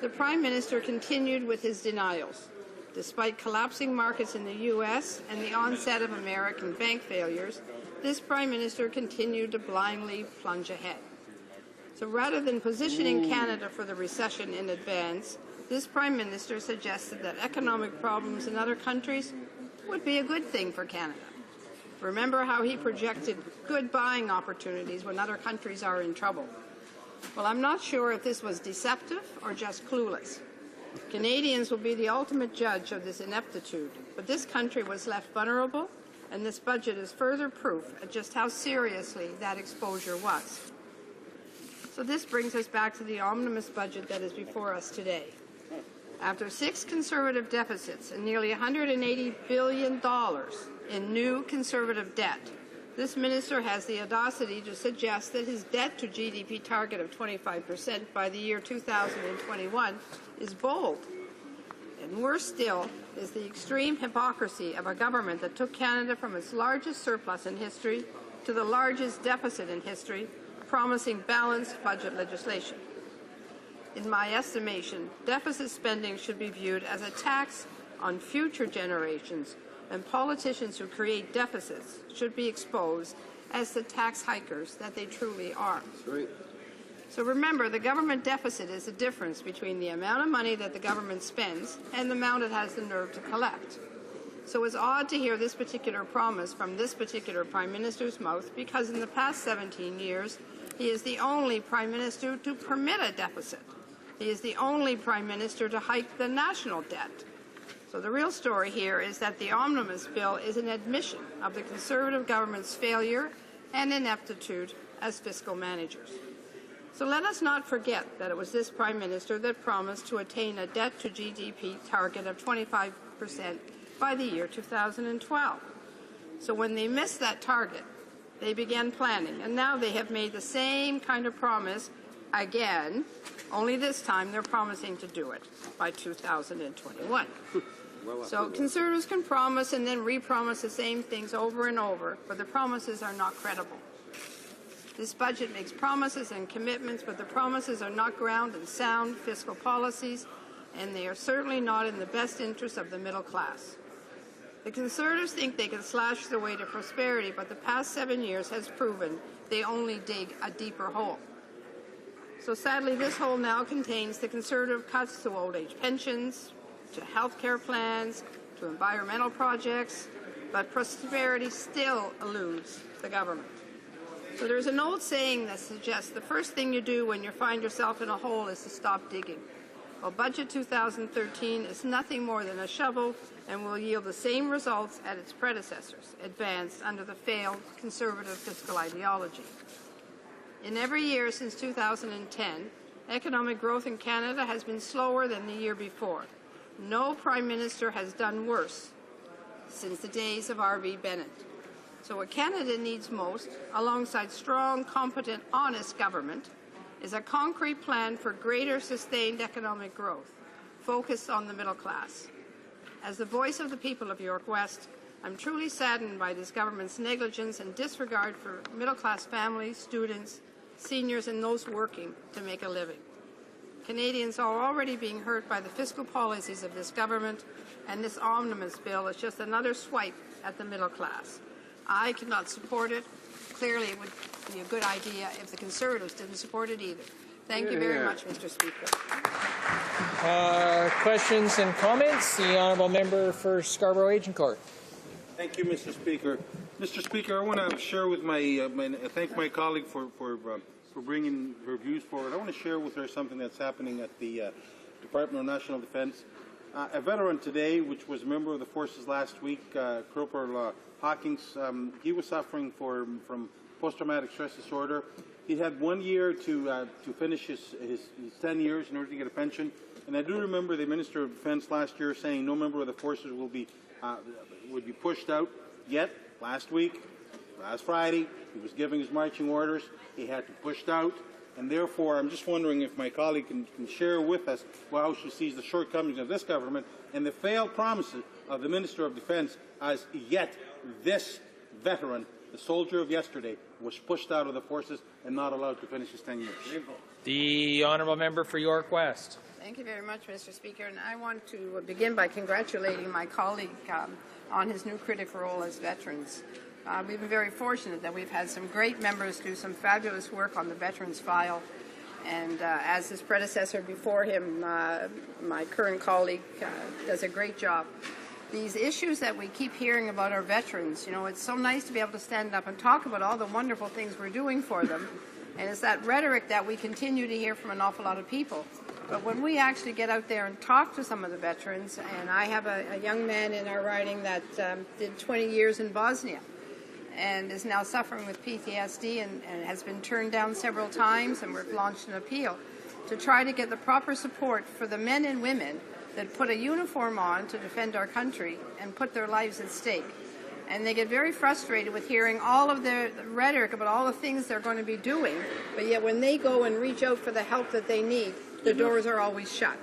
the Prime Minister continued with his denials. Despite collapsing markets in the U.S. and the onset of American bank failures, this Prime Minister continued to blindly plunge ahead. So rather than positioning Canada for the recession in advance, this Prime Minister suggested that economic problems in other countries would be a good thing for Canada. Remember how he projected good buying opportunities when other countries are in trouble? Well, I'm not sure if this was deceptive or just clueless. Canadians will be the ultimate judge of this ineptitude, but this country was left vulnerable, and this budget is further proof of just how seriously that exposure was. So this brings us back to the omnibus budget that is before us today. After 6 Conservative deficits and nearly $180 billion in new Conservative debt, this minister has the audacity to suggest that his debt-to-GDP target of 25% by the year 2021 is bold. And worse still is the extreme hypocrisy of a government that took Canada from its largest surplus in history to the largest deficit in history, promising balanced budget legislation. In my estimation, deficit spending should be viewed as a tax on future generations, and politicians who create deficits should be exposed as the tax hikers that they truly are. Right. So remember, the government deficit is the difference between the amount of money that the government spends and the amount it has the nerve to collect. So it's odd to hear this particular promise from this particular Prime Minister's mouth, because in the past 17 years, he is the only Prime Minister to permit a deficit. He is the only Prime Minister to hike the national debt. So the real story here is that the omnibus bill is an admission of the Conservative government's failure and ineptitude as fiscal managers. So let us not forget that it was this Prime Minister that promised to attain a debt-to-GDP target of 25% by the year 2012. So when they missed that target, they began planning, and now they have made the same kind of promise again, only this time they're promising to do it by 2021. So Conservatives can promise and then re-promise the same things over and over, but the promises are not credible. This budget makes promises and commitments, but the promises are not grounded in sound fiscal policies, and they are certainly not in the best interest of the middle class. The Conservatives think they can slash their way to prosperity, but the past 7 years has proven they only dig a deeper hole. So sadly, this hole now contains the Conservative cuts to old age pensions, to health care plans, to environmental projects, but prosperity still eludes the government. So there's an old saying that suggests the first thing you do when you find yourself in a hole is to stop digging. Well, Budget 2013 is nothing more than a shovel and will yield the same results as its predecessors, advanced under the failed Conservative fiscal ideology. In every year since 2010, economic growth in Canada has been slower than the year before. No Prime Minister has done worse since the days of R.V. Bennett. So what Canada needs most, alongside strong, competent, honest government, is a concrete plan for greater sustained economic growth, focused on the middle class. As the voice of the people of York West, I'm truly saddened by this government's negligence and disregard for middle-class families, students, seniors, and those working to make a living. Canadians are already being hurt by the fiscal policies of this government, and this omnibus bill is just another swipe at the middle class. I cannot support it. Clearly, it would be a good idea if the Conservatives didn't support it either. Thank you very much, Mr. Speaker. Questions and comments? The Honourable Member for Scarborough Agincourt. Thank you, Mr. Speaker. Mr. Speaker, I want to share with thank my colleague for bringing her views forward. I want to share with her something that's happening at the Department of National Defence. A veteran today, which was a member of the forces last week, Corporal Hawkins, he was suffering from post-traumatic stress disorder. He had 1 year to finish his 10 years in order to get a pension. And I do remember the Minister of Defence last year saying no member of the forces would be pushed out. Yet, last week, Last Friday, he was giving his marching orders. He had to pushed out. And therefore, I'm just wondering if my colleague can share with us how she sees the shortcomings of this government and the failed promises of the Minister of Defence, as yet this veteran, the soldier of yesterday, was pushed out of the forces and not allowed to finish his 10 years. The honourable member for York West. Thank you very much, Mr. Speaker. And I want to begin by congratulating my colleague on his new critical role as veterans. We've been very fortunate that we've had some great members do some fabulous work on the veterans file. And as his predecessor before him, my current colleague does a great job. These issues that we keep hearing about our veterans, you know, it's so nice to be able to stand up and talk about all the wonderful things we're doing for them. And it's that rhetoric that we continue to hear from an awful lot of people. But when we actually get out there and talk to some of the veterans, and I have a young man in our riding that did 20 years in Bosnia and is now suffering with PTSD and has been turned down several times, and we've launched an appeal to try to get the proper support for the men and women that put a uniform on to defend our country and put their lives at stake. And they get very frustrated with hearing all of the rhetoric about all the things they're going to be doing, but yet when they go and reach out for the help that they need, the doors are always shut.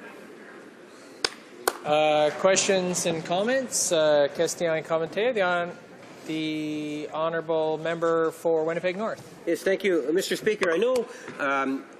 Questions and comments? Question and commentaire. The honourable member for Winnipeg North. Yes, thank you, Mr. Speaker. I know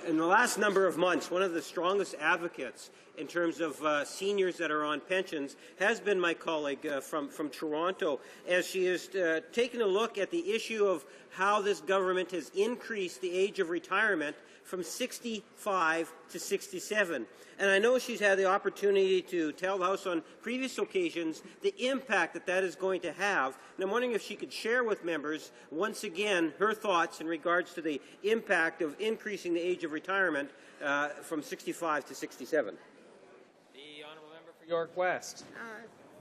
in the last number of months, one of the strongest advocates in terms of seniors that are on pensions has been my colleague from Toronto, as she has taken a look at the issue of how this government has increased the age of retirement from 65 to 67. And I know she's had the opportunity to tell the House on previous occasions the impact that that is going to have. And I'm wondering if she could share with members, once again, her thoughts in regards to the impact of increasing the age of retirement from 65 to 67. The honourable member for York West.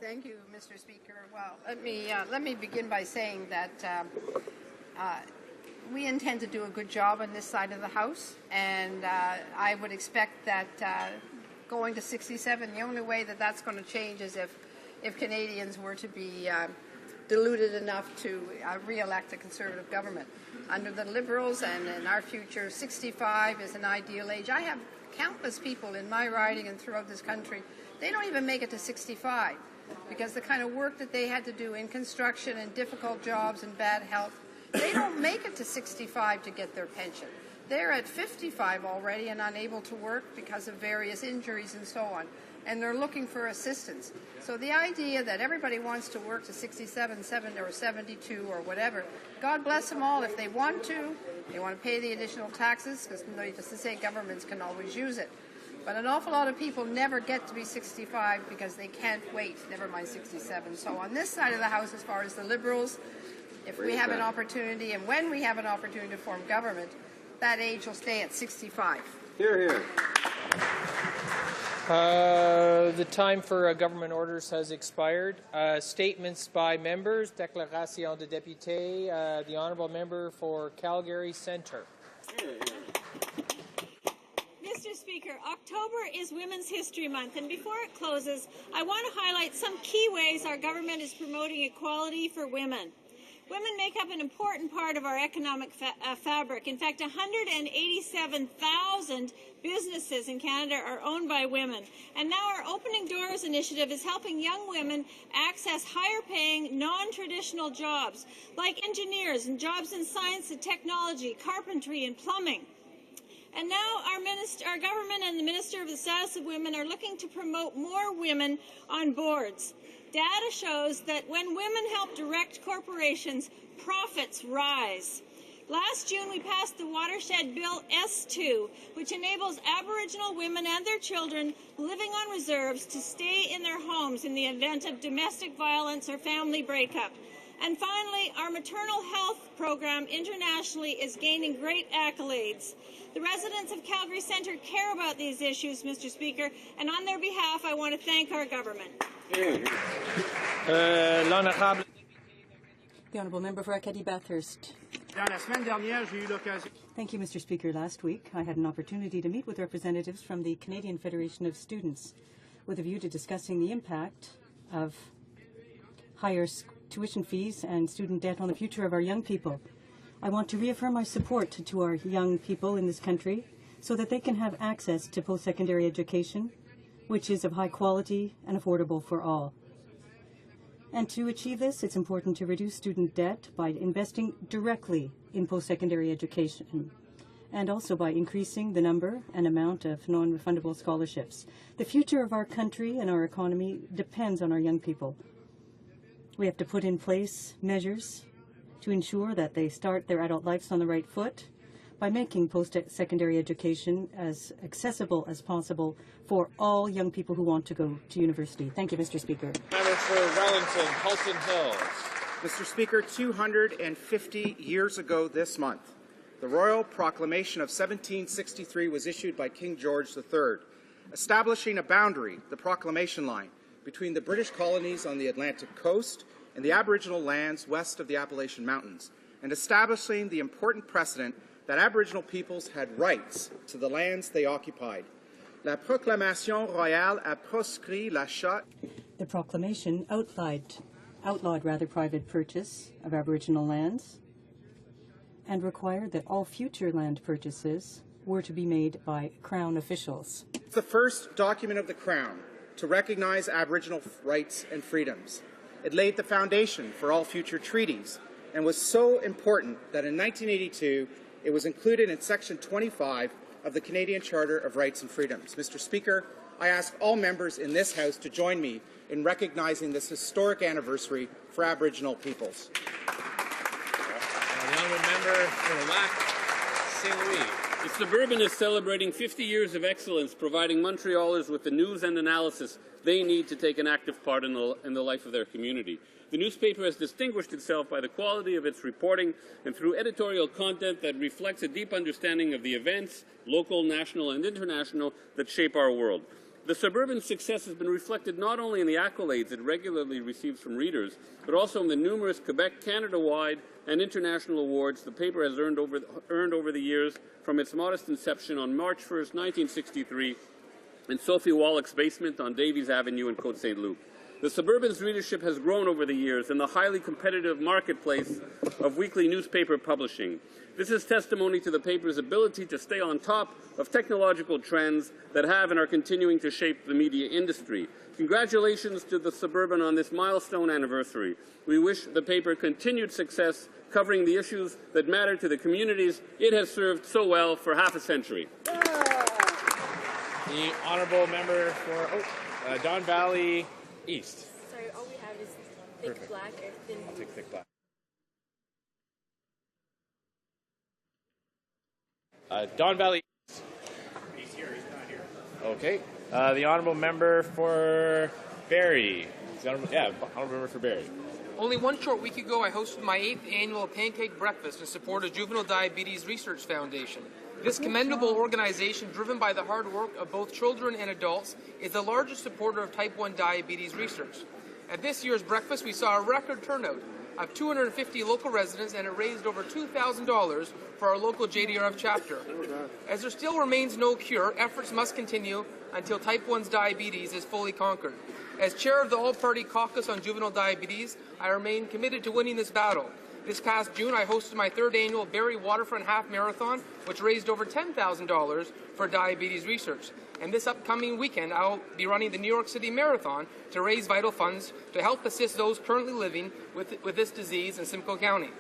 Thank you, Mr. Speaker. Well, let me begin by saying that we intend to do a good job on this side of the House, and I would expect that going to 67, the only way that that's going to change is if Canadians were to be deluded enough to re-elect a Conservative government. Under the Liberals and in our future, 65 is an ideal age. I have countless people in my riding and throughout this country, they don't even make it to 65 because the kind of work that they had to do in construction and difficult jobs and bad health, they don't make it to 65 to get their pension. They're at 55 already and unable to work because of various injuries and so on, and they're looking for assistance. So the idea that everybody wants to work to 67, 70, or 72 or whatever, God bless them all if they want to pay the additional taxes, because needless to say, governments can always use it. But an awful lot of people never get to be 65 because they can't wait, never mind 67. So on this side of the House, as far as the Liberals, if we have an opportunity, and when we have an opportunity to form government, that age will stay at 65. Hear, hear. The time for government orders has expired. Statements by members. Déclaration de député. The honourable member for Calgary Centre. Mr. Speaker, October is Women's History Month, and before it closes, I want to highlight some key ways our government is promoting equality for women. Women make up an important part of our economic fabric. In fact, 187,000 businesses in Canada are owned by women. And now our Opening Doors initiative is helping young women access higher-paying, non-traditional jobs, like engineers and jobs in science and technology, carpentry and plumbing. And now our government and the Minister of the Status of Women are looking to promote more women on boards. Data shows that when women help direct corporations, profits rise. Last June, we passed the Watershed Bill S2, which enables Aboriginal women and their children living on reserves to stay in their homes in the event of domestic violence or family breakup. And finally, our maternal health program internationally is gaining great accolades. The residents of Calgary Centre care about these issues, Mr. Speaker, and on their behalf, I want to thank our government. The Honourable Member for Acadie-Bathurst. Thank you, Mr. Speaker. Last week, I had an opportunity to meet with representatives from the Canadian Federation of Students with a view to discussing the impact of higher tuition fees and student debt on the future of our young people. I want to reaffirm my support to our young people in this country so that they can have access to post-secondary education, which is of high quality and affordable for all. And to achieve this, it's important to reduce student debt by investing directly in post-secondary education and also by increasing the number and amount of non-refundable scholarships. The future of our country and our economy depends on our young people. We have to put in place measures to ensure that they start their adult lives on the right foot by making post-secondary education as accessible as possible for all young people who want to go to university. Thank you, Mr. Speaker. Member for Wellington, Halton Hills. Mr. Speaker, 250 years ago this month, the Royal Proclamation of 1763 was issued by King George III, establishing a boundary, the Proclamation Line, between the British colonies on the Atlantic coast and the Aboriginal lands west of the Appalachian Mountains, and establishing the important precedent that Aboriginal peoples had rights to the lands they occupied. La Proclamation Royale a proscrit l'achat. The proclamation outlawed private purchase of Aboriginal lands and required that all future land purchases were to be made by Crown officials. It's the first document of the Crown to recognize Aboriginal rights and freedoms. It laid the foundation for all future treaties and was so important that in 1982 it was included in Section 25 of the Canadian Charter of Rights and Freedoms. Mr. Speaker, I ask all members in this House to join me in recognizing this historic anniversary for Aboriginal peoples. The honourable member for Lac St. Louis. The Suburban is celebrating 50 years of excellence, providing Montrealers with the news and analysis they need to take an active part in the life of their community. The newspaper has distinguished itself by the quality of its reporting and through editorial content that reflects a deep understanding of the events, local, national, and international, that shape our world. The Suburban's success has been reflected not only in the accolades it regularly receives from readers, but also in the numerous Quebec, Canada-wide, and international awards the paper has earned over the years from its modest inception on March 1st, 1963, in Sophie Wallach's basement on Davies Avenue in Côte Saint-Luc. The Suburban's readership has grown over the years in the highly competitive marketplace of weekly newspaper publishing. This is testimony to the paper's ability to stay on top of technological trends that have and are continuing to shape the media industry. Congratulations to the Suburban on this milestone anniversary. We wish the paper continued success covering the issues that matter to the communities it has served so well for half a century. The honourable member for Don Valley East. Sorry, all we have is thick Perfect. black or thin. I'll take thick black. Don Valley East. He's here. He's not here. Okay. The honourable member for Barrie. Honourable member for Barrie. Only one short week ago, I hosted my 8th annual pancake breakfast in support of Juvenile Diabetes Research Foundation. This commendable organization, driven by the hard work of both children and adults, is the largest supporter of type 1 diabetes research. At this year's breakfast, we saw a record turnout of 250 local residents, and it raised over $2,000 for our local JDRF chapter. As there still remains no cure, efforts must continue until type 1's diabetes is fully conquered. As chair of the All-Party Caucus on Juvenile Diabetes, I remain committed to winning this battle. This past June, I hosted my 3rd annual Barrie Waterfront Half Marathon, which raised over $10,000 for diabetes research. And this upcoming weekend, I'll be running the New York City Marathon to raise vital funds to help assist those currently living with this disease in Simcoe County.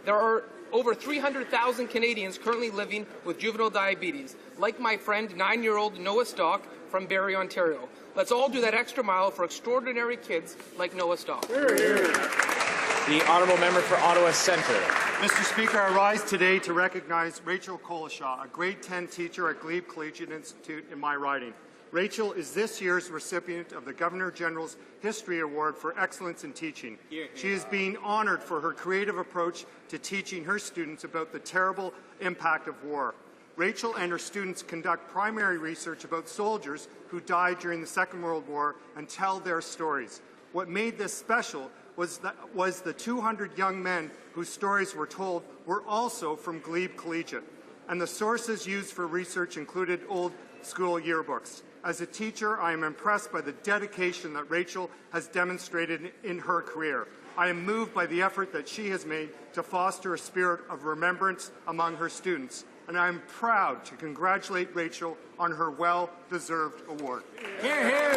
There are over 300,000 Canadians currently living with juvenile diabetes, like my friend 9-year-old Noah Stock from Barrie, Ontario. Let's all do that extra mile for extraordinary kids like Noah Stock. The honourable member for Ottawa Centre. Mr. Speaker, I rise today to recognize Rachel Collishaw, a grade 10 teacher at Glebe Collegiate Institute in my riding. Rachel is this year's recipient of the Governor-General's History Award for Excellence in Teaching. She is being honoured for her creative approach to teaching her students about the terrible impact of war. Rachel and her students conduct primary research about soldiers who died during the Second World War and tell their stories. What made this special was the 200 young men whose stories were told were also from Glebe Collegiate, and the sources used for research included old school yearbooks. As a teacher, I am impressed by the dedication that Rachel has demonstrated in her career. I am moved by the effort that she has made to foster a spirit of remembrance among her students, and I am proud to congratulate Rachel on her well-deserved award. Hear, hear.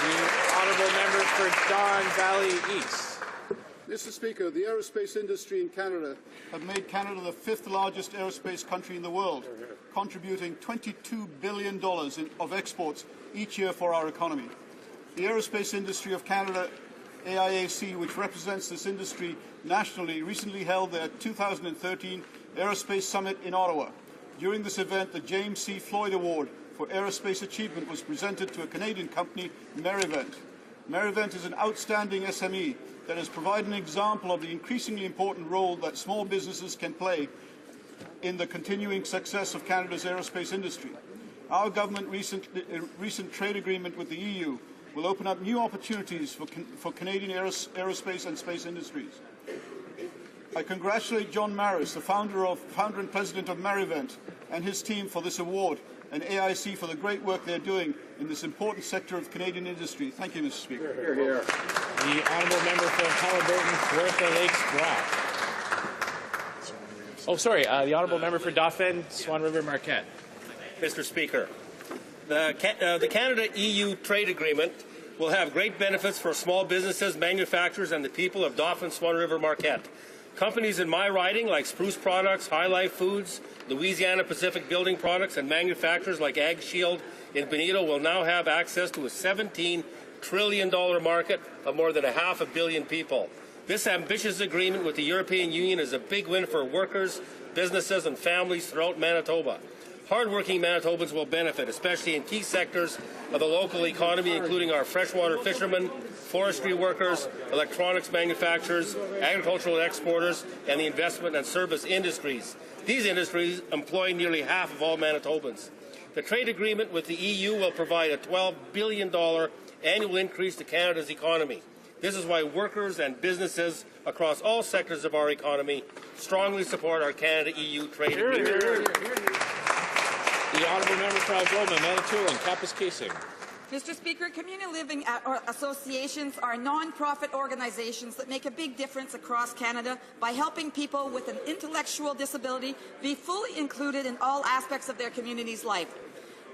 The honourable member for Don Valley East. Mr. Speaker, the aerospace industry in Canada have made Canada the 5th largest aerospace country in the world, contributing $22 billion of exports each year for our economy. The Aerospace Industry of Canada, AIAC, which represents this industry nationally, recently held their 2013 Aerospace Summit in Ottawa. During this event, the James C. Floyd Award for Aerospace Achievement was presented to a Canadian company, Merivent. Merivent is an outstanding SME that has provided an example of the increasingly important role that small businesses can play in the continuing success of Canada's aerospace industry. Our government recent trade agreement with the EU will open up new opportunities for Canadian aerospace and space industries. I congratulate John Maris, the founder and president of Merivent, and his team for this award, and AIC for the great work they're doing in this important sector of Canadian industry. Thank you, Mr. Speaker. Hear, hear. The honourable member for Halliburton, Kawartha Lakes, Brock. Oh, sorry, the honourable member for Dauphin, Swan River, Marquette. Mr. Speaker, the Canada-EU trade agreement will have great benefits for small businesses, manufacturers, and the people of Dauphin, Swan River, Marquette. Companies in my riding, like Spruce Products, High Life Foods, Louisiana Pacific Building Products, and manufacturers like Ag Shield in Benito will now have access to a $17 trillion market of more than 500 million people. This ambitious agreement with the European Union is a big win for workers, businesses, and families throughout Manitoba. Hard-working Manitobans will benefit, especially in key sectors of the local economy, including our freshwater fishermen, forestry workers, electronics manufacturers, agricultural exporters, and the investment and service industries. These industries employ nearly half of all Manitobans. The trade agreement with the EU will provide a $12 billion annual increase to Canada's economy. This is why workers and businesses across all sectors of our economy strongly support our Canada-EU trade agreement. The honourable member for Algoma, Manitoulin, Kapuskasing. Mr. Speaker, community living associations are non-profit organizations that make a big difference across Canada by helping people with an intellectual disability be fully included in all aspects of their community's life.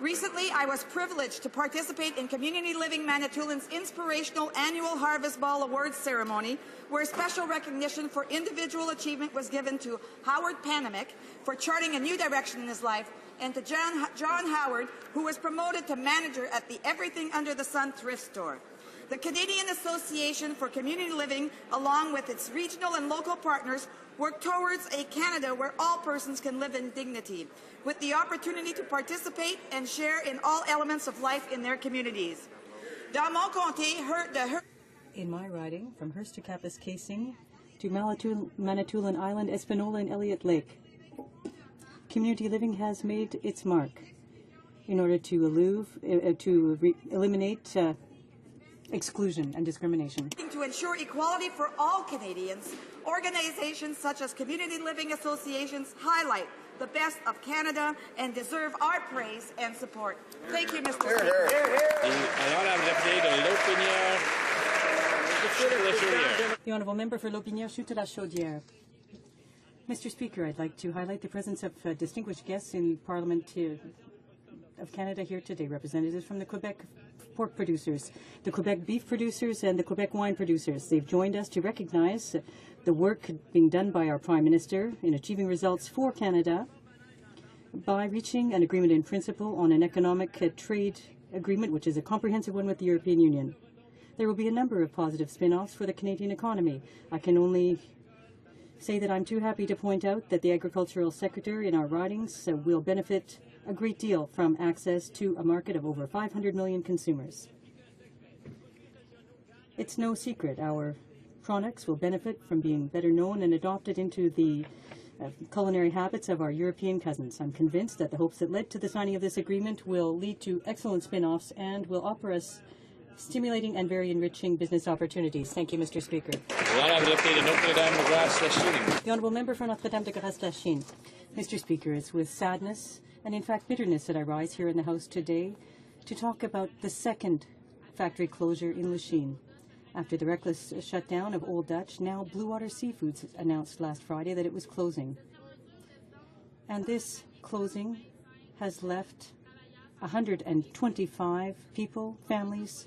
Recently, I was privileged to participate in Community Living Manitoulin's inspirational annual Harvest Ball Awards ceremony, where special recognition for individual achievement was given to Howard Panamick for charting a new direction in his life, and to John Howard, who was promoted to manager at the Everything Under the Sun thrift store. The Canadian Association for Community Living, along with its regional and local partners, work towards a Canada where all persons can live in dignity, with the opportunity to participate and share in all elements of life in their communities. Dans mon comté, in my riding, from Hearst to Kapuskasing to Manitoulin Island, Espanola, and Elliott Lake, community living has made its mark in order to eliminate exclusion and discrimination. To ensure equality for all Canadians, organizations such as community living associations highlight the best of Canada and deserve our praise and support. Thank you, Mr. Speaker. The Honourable Member for Lotbinière-Chutes-la-Chaudière. Mr. Speaker, I'd like to highlight the presence of distinguished guests in Parliament of Canada here today, representatives from the Quebec pork producers, the Quebec beef producers, and the Quebec wine producers. They've joined us to recognize the work being done by our Prime Minister in achieving results for Canada by reaching an agreement in principle on an economic trade agreement, which is a comprehensive one with the European Union. There will be a number of positive spin-offs for the Canadian economy. I can only say that I'm too happy to point out that the Agricultural Sector in our ridings will benefit a great deal from access to a market of over 500 million consumers. It's no secret our products will benefit from being better known and adopted into the culinary habits of our European cousins. I'm convinced that the hopes that led to the signing of this agreement will lead to excellent spin-offs and will offer us stimulating and very enriching business opportunities. Thank you, Mr. Speaker. The Honourable Member for Notre-Dame-de-Grasse-Lachine. The Honourable Member for Notre-Dame-de-Grasse-Lachine. Mr. Speaker, it's with sadness and, in fact, bitterness that I rise here in the House today to talk about the second factory closure in Lachine. After the reckless shutdown of Old Dutch, now Blue Water Seafoods announced last Friday that it was closing. And this closing has left 125 people, families,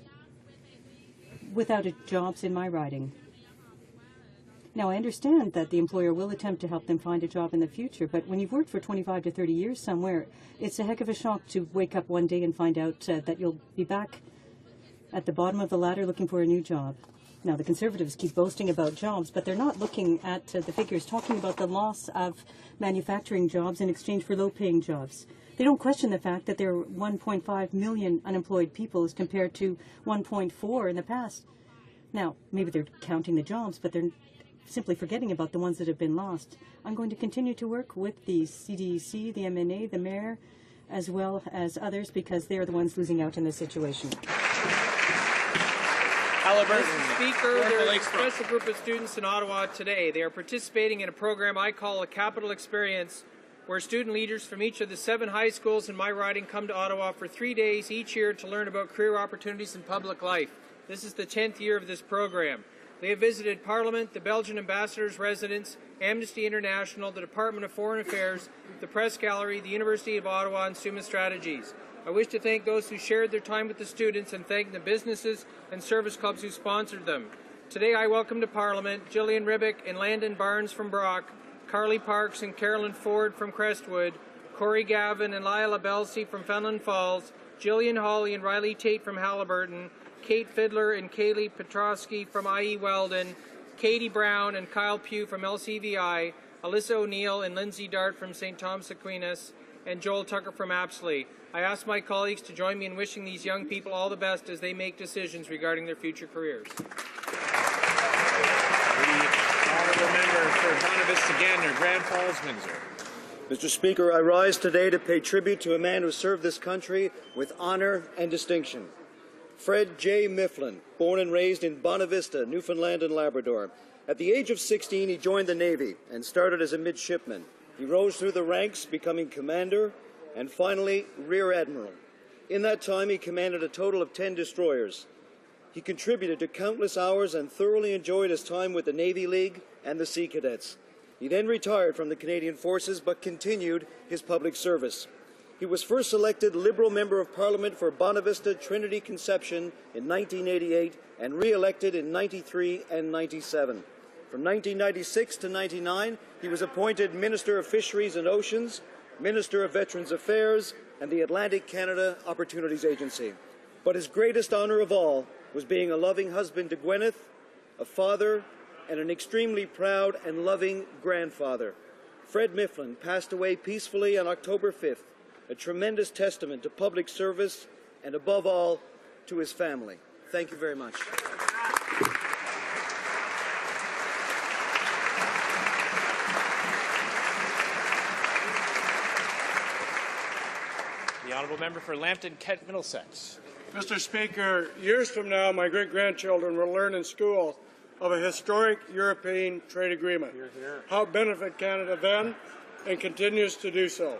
without jobs in my riding. Now, I understand that the employer will attempt to help them find a job in the future, but when you've worked for 25 to 30 years somewhere, it's a heck of a shock to wake up one day and find out that you'll be back at the bottom of the ladder looking for a new job. Now, the Conservatives keep boasting about jobs, but they're not looking at the figures, talking about the loss of manufacturing jobs in exchange for low-paying jobs. They don't question the fact that there are 1.5 million unemployed people as compared to 1.4 in the past. Now, maybe they're counting the jobs, but they're simply forgetting about the ones that have been lost. I'm going to continue to work with the CDC, the MNA, the Mayor, as well as others, because they're the ones losing out in this situation. Mr. Speaker, there is a special group of students in Ottawa today. They are participating in a program I call a Capital Experience, where student leaders from each of the 7 high schools in my riding come to Ottawa for 3 days each year to learn about career opportunities in public life. This is the 10th year of this program. They have visited Parliament, the Belgian Ambassador's residence, Amnesty International, the Department of Foreign Affairs, the Press Gallery, the University of Ottawa, and Summa Strategies. I wish to thank those who shared their time with the students and thank the businesses and service clubs who sponsored them. Today I welcome to Parliament Gillian Ribbick and Landon Barnes from Brock, Carly Parks and Carolyn Ford from Crestwood, Corey Gavin and Lila Belsey from Fenelon Falls, Jillian Hawley and Riley Tate from Halliburton, Kate Fiddler and Kaylee Petrosky from IE Weldon, Katie Brown and Kyle Pugh from LCVI, Alyssa O'Neill and Lindsay Dart from St. Thomas Aquinas, and Joel Tucker from Apsley. I ask my colleagues to join me in wishing these young people all the best as they make decisions regarding their future careers. The honourable member for Bonavista Gander, Grand Falls, Windsor. Mr. Speaker, I rise today to pay tribute to a man who served this country with honour and distinction. Fred J. Mifflin, born and raised in Bonavista, Newfoundland and Labrador. At the age of 16, he joined the Navy and started as a midshipman. He rose through the ranks, becoming commander and finally Rear Admiral. In that time, he commanded a total of 10 destroyers. He contributed to countless hours and thoroughly enjoyed his time with the Navy League and the Sea Cadets. He then retired from the Canadian Forces but continued his public service. He was first elected Liberal Member of Parliament for Bonavista Trinity Conception in 1988 and re-elected in 93 and 97. From 1996 to 99, he was appointed Minister of Fisheries and Oceans, Minister of Veterans Affairs, and the Atlantic Canada Opportunities Agency. But his greatest honour of all was being a loving husband to Gwyneth, a father, and an extremely proud and loving grandfather. Fred Mifflin passed away peacefully on October 5th, a tremendous testament to public service and, above all, to his family. Thank you very much. The honourable member for Lambton, Kent, Middlesex. Mr. Speaker, years from now, my great-grandchildren will learn in school of a historic European trade agreement, how it benefited Canada then and continues to do so.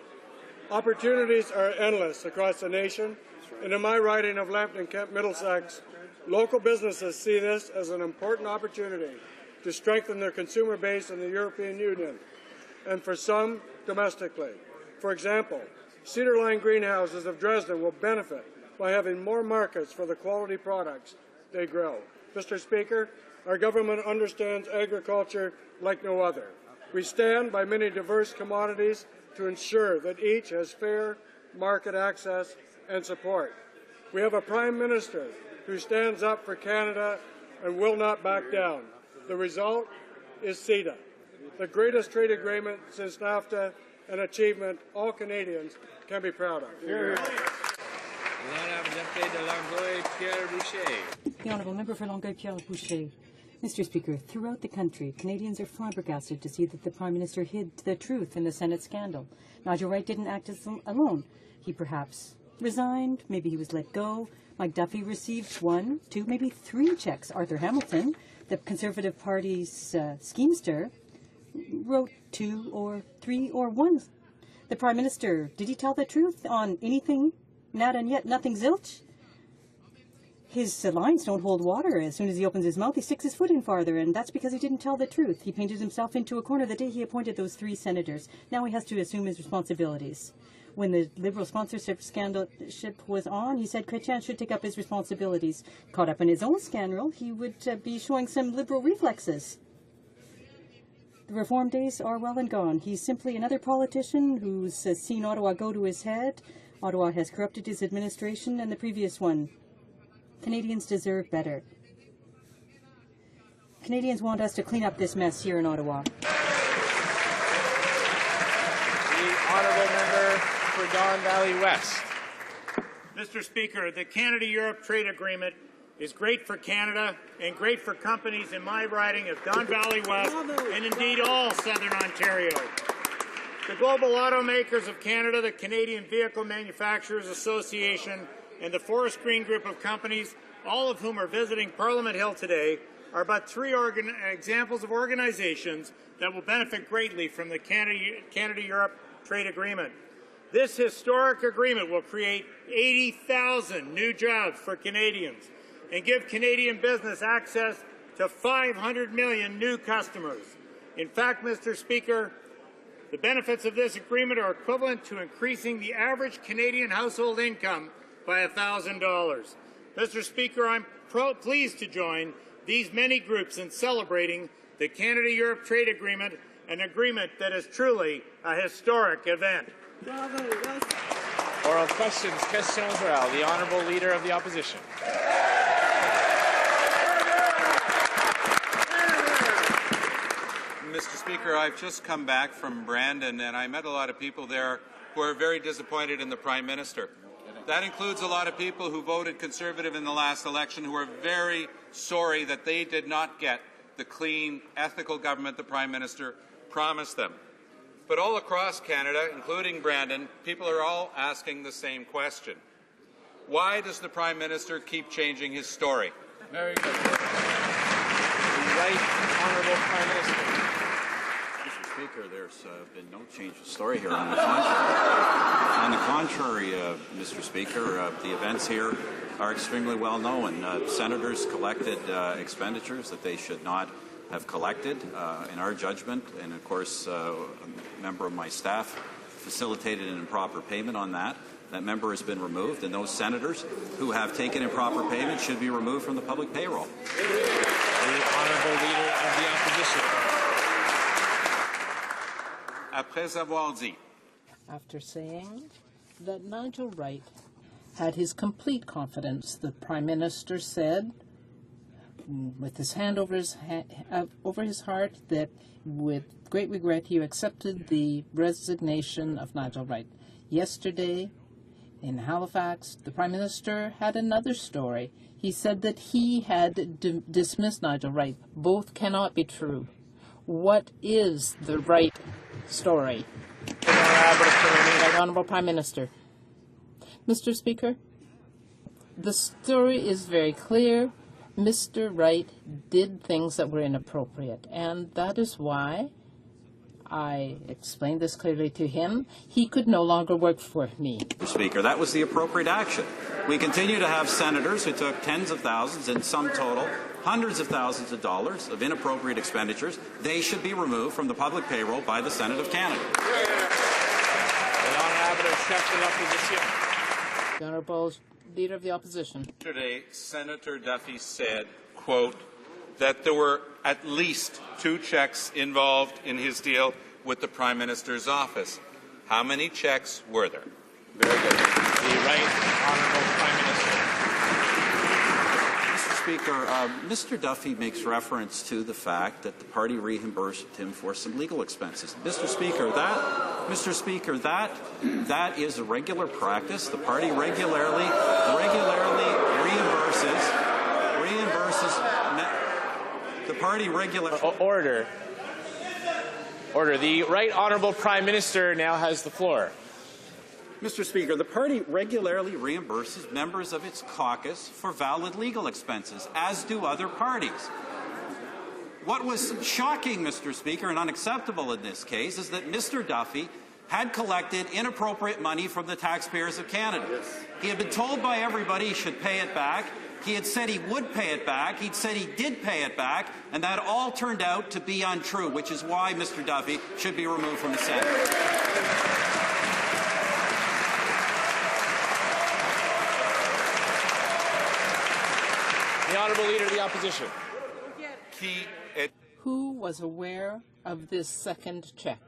Opportunities are endless across the nation, and in my riding of Lambton, Kent, Middlesex, local businesses see this as an important opportunity to strengthen their consumer base in the European Union, and for some, domestically. For example, Cedar Line Greenhouses of Dresden will benefit by having more markets for the quality products they grow. Mr. Speaker, our government understands agriculture like no other. We stand by many diverse commodities to ensure that each has fair market access and support. We have a Prime Minister who stands up for Canada and will not back down. The result is CETA, the greatest trade agreement since NAFTA, an achievement all Canadians can be proud of. The Honourable Member for Longueuil-Pierre-Boucher. Mr. Speaker, throughout the country, Canadians are flabbergasted to see that the Prime Minister hid the truth in the Senate scandal. Nigel Wright didn't act alone. He perhaps resigned, maybe he was let go. Mike Duffy received 1, 2, maybe 3 checks. Arthur Hamilton, the Conservative Party's schemester, wrote 2 or 3 or 1 The Prime Minister, did he tell the truth on anything, nada and yet nothing zilch? His lines don't hold water. As soon as he opens his mouth, he sticks his foot in farther, and that's because he didn't tell the truth. He painted himself into a corner the day he appointed those 3 senators. Now he has to assume his responsibilities. When the Liberal sponsorship scandal was on, he said Chrétien should take up his responsibilities. Caught up in his own scandal, he would be showing some Liberal reflexes. The reform days are well and gone. He's simply another politician who's seen Ottawa go to his head. Ottawa has corrupted his administration and the previous one. Canadians deserve better. Canadians want us to clean up this mess here in Ottawa. The honourable member for Don Valley West. Mr. Speaker, the Canada-Europe Trade Agreement is great for Canada and great for companies in my riding of Don Valley West and indeed all Southern Ontario. The Global Automakers of Canada, the Canadian Vehicle Manufacturers Association, and the Forest Green Group of companies, all of whom are visiting Parliament Hill today, are but 3 examples of organizations that will benefit greatly from the Canada-Europe Trade Agreement. This historic agreement will create 80,000 new jobs for Canadians and give Canadian business access to 500 million new customers. In fact, Mr. Speaker, the benefits of this agreement are equivalent to increasing the average Canadian household income by $1,000. Mr. Speaker, I'm pleased to join these many groups in celebrating the Canada-Europe Trade Agreement, an agreement that is truly a historic event. Oral questions, questions orales. The Honourable Leader of the Opposition. Mr. Speaker, I've just come back from Brandon, and I met a lot of people there who are very disappointed in the Prime Minister. That includes a lot of people who voted Conservative in the last election who are very sorry that they did not get the clean, ethical government the Prime Minister promised them. But all across Canada, including Brandon, people are all asking the same question. Why does the Prime Minister keep changing his story? Very good. The Right Honourable Prime Minister. Mr. Speaker, there's been no change of story here. On the contrary, Mr. Speaker, the events here are extremely well known. Senators collected expenditures that they should not have collected, in our judgment, and of course, a member of my staff facilitated an improper payment on that. That member has been removed, and those senators who have taken improper payment should be removed from the public payroll. The Honourable Leader of the Opposition. Après avoir dit. After saying that Nigel Wright had his complete confidence, the Prime Minister said, with his hand over his heart, that with great regret he accepted the resignation of Nigel Wright. Yesterday, in Halifax, the Prime Minister had another story. He said that he had dismissed Nigel Wright. Both cannot be true. What is the right story? The Honourable Prime Minister. Mr. Speaker, the story is very clear. Mr. Wright did things that were inappropriate, and that is why I explained this clearly to him. He could no longer work for me. Mr. Speaker, that was the appropriate action. We continue to have senators who took tens of thousands, in sum total, hundreds of thousands of dollars of inappropriate expenditures. They should be removed from the public payroll by the Senate of Canada. The Honourable Leader of the Opposition. Yesterday, Senator Duffy said, quote, that there were at least 2 checks involved in his deal with the Prime Minister's office. How many checks were there? Very good. The Right Honourable Prime Minister. Mr. Speaker, Mr. Duffy makes reference to the fact that the party reimbursed him for some legal expenses. Mr. Speaker, that is a regular practice. The party regularly reimburses. The party regularly. Order. The Right Honourable Prime Minister now has the floor. Mr. Speaker, the party regularly reimburses members of its caucus for valid legal expenses, as do other parties. What was shocking, Mr. Speaker, and unacceptable in this case, is that Mr. Duffy had collected inappropriate money from the taxpayers of Canada. He had been told by everybody he should pay it back. He had said he would pay it back. He'd said he did pay it back, and that all turned out to be untrue, which is why Mr. Duffy should be removed from the Senate. The Honourable Leader of the Opposition. Who was aware of this second check?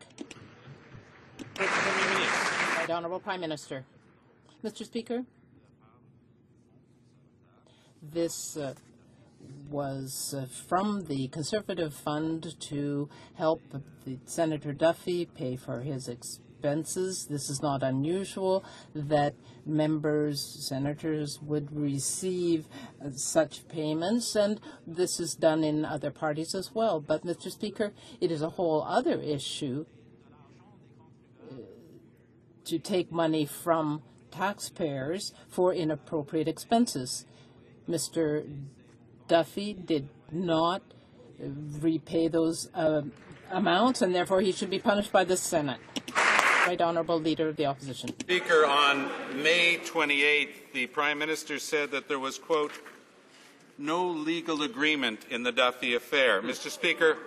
Right Honourable Prime Minister. Mr. Speaker, this was from the Conservative Fund to help Senator Duffy pay for his expenses. This is not unusual that members, senators, would receive such payments, and this is done in other parties as well. But, Mr. Speaker, it is a whole other issue to take money from taxpayers for inappropriate expenses. Mr. Duffy did not repay those amounts, and therefore he should be punished by the Senate. Right Honourable Leader of the Opposition. Speaker, on May 28th, the Prime Minister said that there was, quote, no legal agreement in the Duffy affair. Mr. Speaker,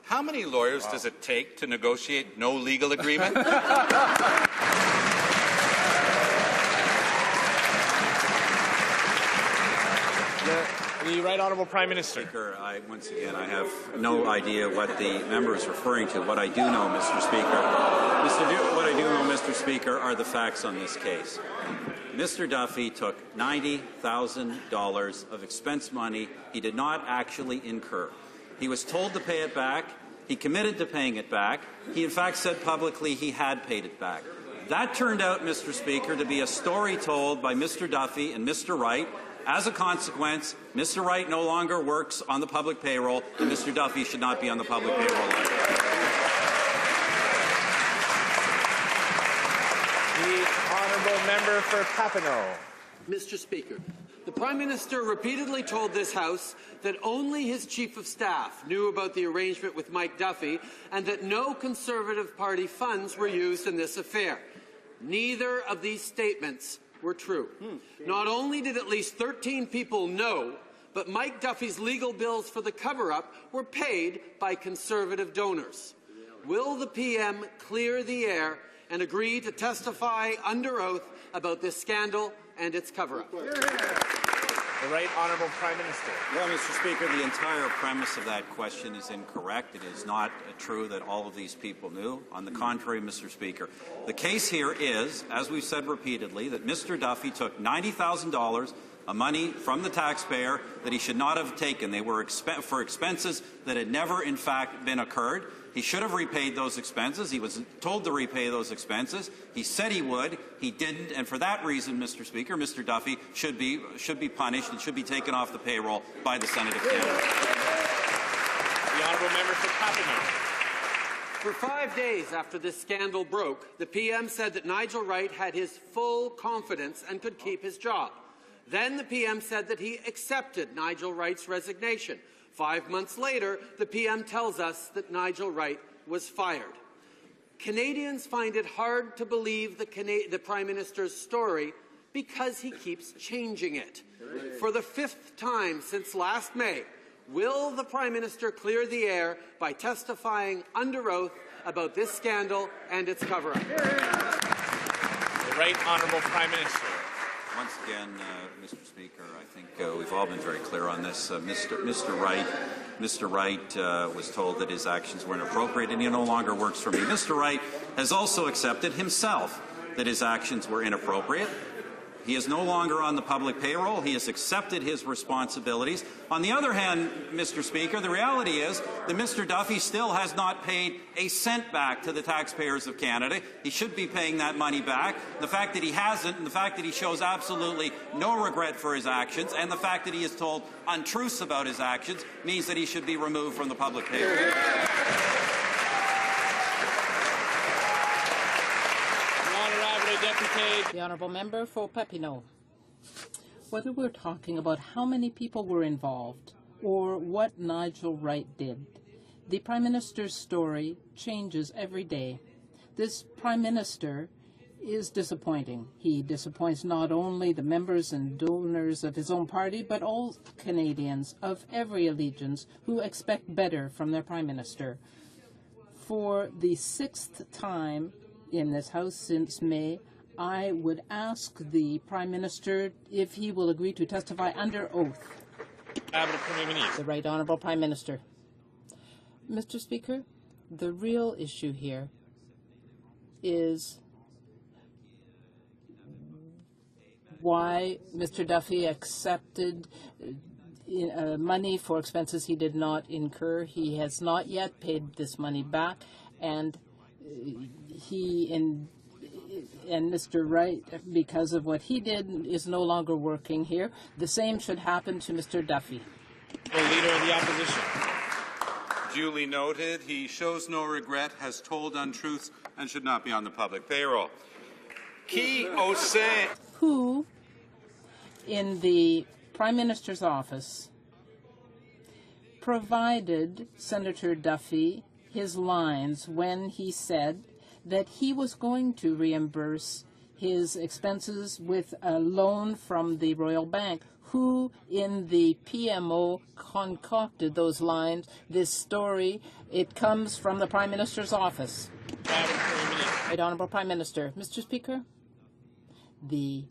how many lawyers does it take to negotiate no legal agreement? The Right Honourable Prime Minister. Speaker, once again, I have no idea what the member is referring to. What I do know, Mr. Speaker, Mr. Speaker, are the facts on this case. Mr. Duffy took $90,000 of expense money he did not actually incur. He was told to pay it back. He committed to paying it back. He, in fact, said publicly he had paid it back. That turned out, Mr. Speaker, to be a story told by Mr. Duffy and Mr. Wright. As a consequence, Mr. Wright no longer works on the public payroll, and Mr. Duffy should not be on the public payroll. The Honourable Member for Papineau. Mr. Speaker, the Prime Minister repeatedly told this House that only his Chief of Staff knew about the arrangement with Mike Duffy and that no Conservative Party funds were used in this affair. Neither of these statements were true. Not only did at least 13 people know, but Mike Duffy's legal bills for the cover-up were paid by Conservative donors. Will the PM clear the air and agree to testify under oath about this scandal and its cover-up? The Right Honourable Prime Minister. Well, Mr. Speaker, the entire premise of that question is incorrect. It is not true that all of these people knew. On the contrary, Mr. Speaker, the case here is, as we've said repeatedly, that Mr. Duffy took $90,000 of money from the taxpayer that he should not have taken. They were for expenses that had never, in fact, been occurred. He should have repaid those expenses. He was told to repay those expenses. He said he would. He didn't. And for that reason, Mr. Speaker, Mr. Duffy should be punished and should be taken off the payroll by the Senate of Canada. The Honourable Member for Papineau. For 5 days after this scandal broke, the PM said that Nigel Wright had his full confidence and could keep his job. Then the PM said that he accepted Nigel Wright's resignation. 5 months later, the PM tells us that Nigel Wright was fired. Canadians find it hard to believe the Prime Minister's story because he keeps changing it. For the 5th time since last May, will the Prime Minister clear the air by testifying under oath about this scandal and its cover-up? The Right Honourable Prime Minister. Once again, Mr. Speaker, I think we've all been very clear on this. Mr. Wright was told that his actions were inappropriate, and he no longer works for me. Mr. Wright has also accepted himself that his actions were inappropriate. He is no longer on the public payroll. He has accepted his responsibilities. On the other hand, Mr. Speaker, the reality is that Mr. Duffy still has not paid a cent back to the taxpayers of Canada. He should be paying that money back. The fact that he hasn't, and the fact that he shows absolutely no regret for his actions, and the fact that he is told untruths about his actions means that he should be removed from the public payroll. The Honourable Member for Papineau. Whether we're talking about how many people were involved or what Nigel Wright did, the Prime Minister's story changes every day. This Prime Minister is disappointing. He disappoints not only the members and donors of his own party, but all Canadians of every allegiance who expect better from their Prime Minister. For the 6th time in this House since May, I would ask the Prime Minister if he will agree to testify under oath. The Right Honourable Prime Minister. Mr. Speaker, the real issue here is why Mr. Duffy accepted money for expenses he did not incur. He has not yet paid this money back, and and Mr. Wright, because of what he did, is no longer working here. The same should happen to Mr. Duffy. The Leader of the Opposition. Duly noted. He shows no regret, has told untruths, and should not be on the public payroll. HoC. Who, in the Prime Minister's office, provided Senator Duffy his lines when he said that he was going to reimburse his expenses with a loan from the Royal Bank. Who in the PMO concocted those lines, this story? It comes from the Prime Minister's office. Right Honourable Prime Minister. Mr. Speaker, the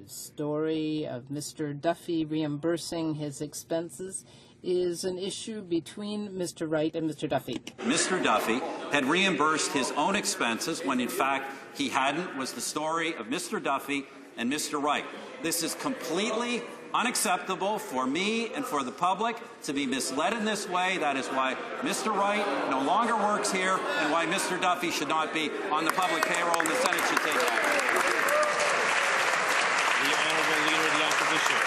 story of Mr. Duffy reimbursing his expenses is an issue between Mr. Wright and Mr. Duffy. Mr. Duffy had reimbursed his own expenses when, in fact, he hadn't, was the story of Mr. Duffy and Mr. Wright. This is completely unacceptable for me and for the public to be misled in this way. That is why Mr. Wright no longer works here and why Mr. Duffy should not be on the public payroll and the Senate should take action. The Honourable Leader of the Opposition.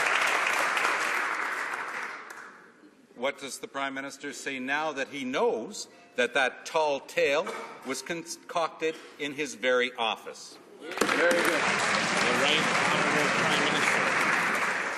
What does the Prime Minister say now that he knows that that tall tale was concocted in his very office? Very good. The Right Honourable Prime Minister.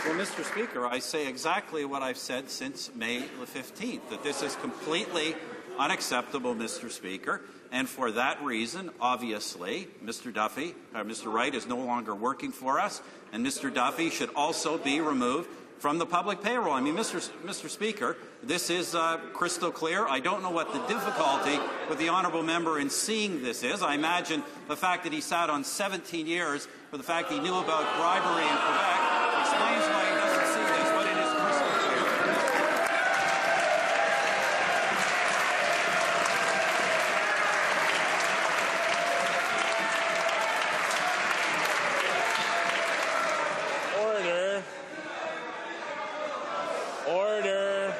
Well, Mr. Speaker, I say exactly what I've said since May the 15th, that this is completely unacceptable, Mr. Speaker, and for that reason, obviously, Mr. Wright is no longer working for us, and Mr. Duffy should also be removed from the public payroll. I mean, Mr. Speaker, this is crystal clear. I don't know what the difficulty with the honourable member in seeing this is. I imagine the fact that he sat on 17 years, or the fact he knew about bribery in Quebec, explains why he doesn't see this, but it is crystal clear. Order. Order.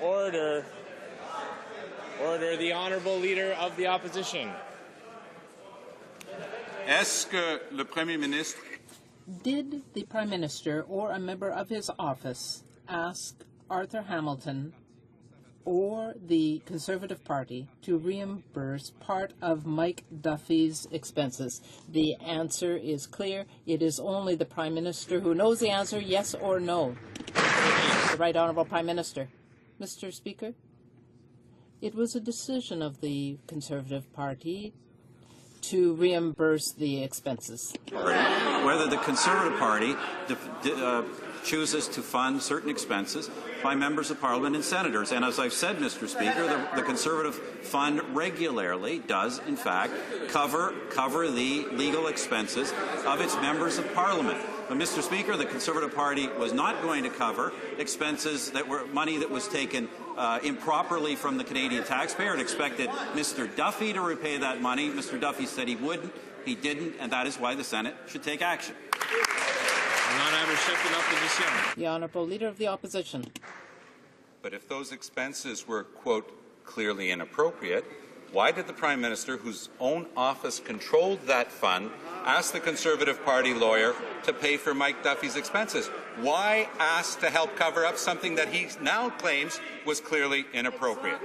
Order. Order. The Honourable Leader of the Opposition. Est-ce que le Premier ministre Did the Prime Minister or a member of his office ask Arthur Hamilton or the Conservative Party to reimburse part of Mike Duffy's expenses? The answer is clear. It is only the Prime Minister who knows the answer, yes or no. The Right Honourable Prime Minister. Mr. Speaker, it was a decision of the Conservative Party to reimburse the expenses. Whether the Conservative Party chooses to fund certain expenses by members of Parliament and senators. And as I've said, Mr. Speaker, the Conservative Fund regularly does, in fact, cover the legal expenses of its members of Parliament. But, Mr. Speaker, the Conservative Party was not going to cover expenses that were money that was taken improperly from the Canadian taxpayer. It expected Mr. Duffy to repay that money. Mr. Duffy said he wouldn't. He didn't, and that is why the Senate should take action. The Honourable Leader of the Opposition. But if those expenses were, quote, clearly inappropriate, why did the Prime Minister, whose own office controlled that fund, ask the Conservative Party lawyer to pay for Mike Duffy's expenses? Why ask to help cover up something that he now claims was clearly inappropriate?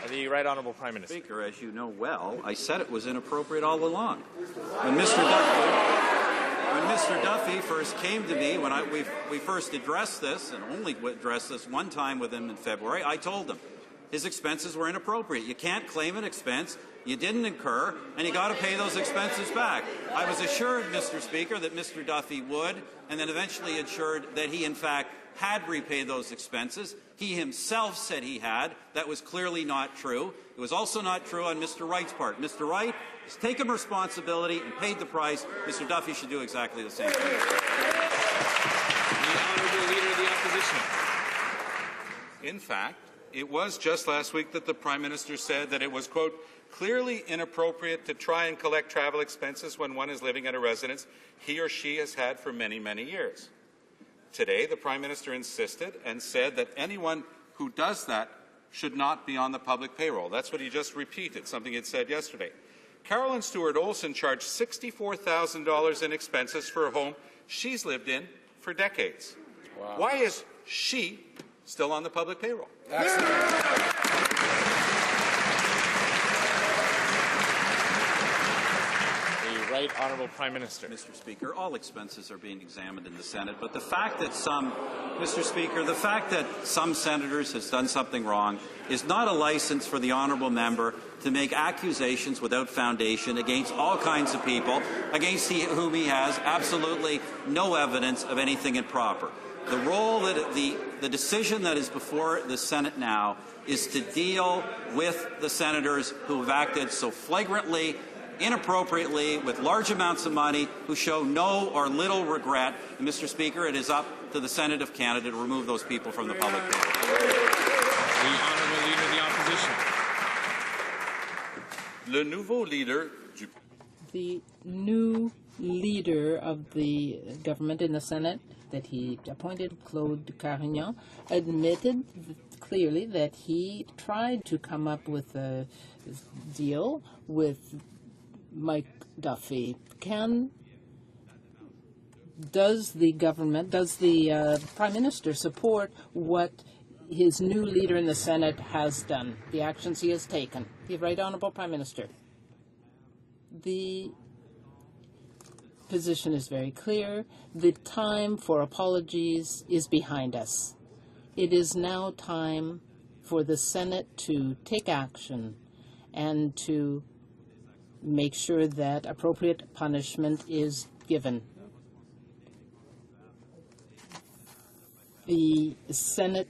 The Right Honourable Prime Minister. Speaker, as you know well, I said it was inappropriate all along. When Mr. Duffy Mr. Duffy first came to me, when we first addressed this, and only addressed this one time with him in February, I told him his expenses were inappropriate. You can't claim an expense you didn't incur, and you got to pay those expenses back. I was assured, Mr. Speaker, that Mr. Duffy would, and then eventually assured that he, in fact, had repaid those expenses. He himself said he had. That was clearly not true. It was also not true on Mr. Wright's part. Mr. Wright has taken responsibility and paid the price. Mr. Duffy should do exactly the same thing. The Honourable Leader of the Opposition. In fact, it was just last week that the Prime Minister said that it was, quote, clearly inappropriate to try and collect travel expenses when one is living at a residence he or she has had for many, many years. Today, the Prime Minister insisted and said that anyone who does that should not be on the public payroll. That's what he just repeated, something he'd said yesterday. Carolyn Stewart Olson charged $64,000 in expenses for a home she's lived in for decades. Wow. Why is she still on the public payroll? Right Honourable Prime Minister. Mr. Speaker, all expenses are being examined in the Senate, but the fact that Mr. Speaker, the fact that some senators has done something wrong is not a license for the honourable member to make accusations without foundation against all kinds of people, against whom he has absolutely no evidence of anything improper. The role that the decision that is before the Senate now is to deal with the senators who have acted so flagrantly, inappropriately, with large amounts of money, who show no or little regret. And, Mr. Speaker, it is up to the Senate of Canada to remove those people from the public payroll. The Honourable Leader of the Opposition. Le nouveau leader du... The new leader of the government in the Senate that he appointed, Claude Carignan, admitted clearly that he tried to come up with a deal with Mike Duffy. Does the Prime Minister support what his new leader in the Senate has done, the actions he has taken? The Right Honourable Prime Minister. The position is very clear. The time for apologies is behind us. It is now time for the Senate to take action and to make sure that appropriate punishment is given. The Senate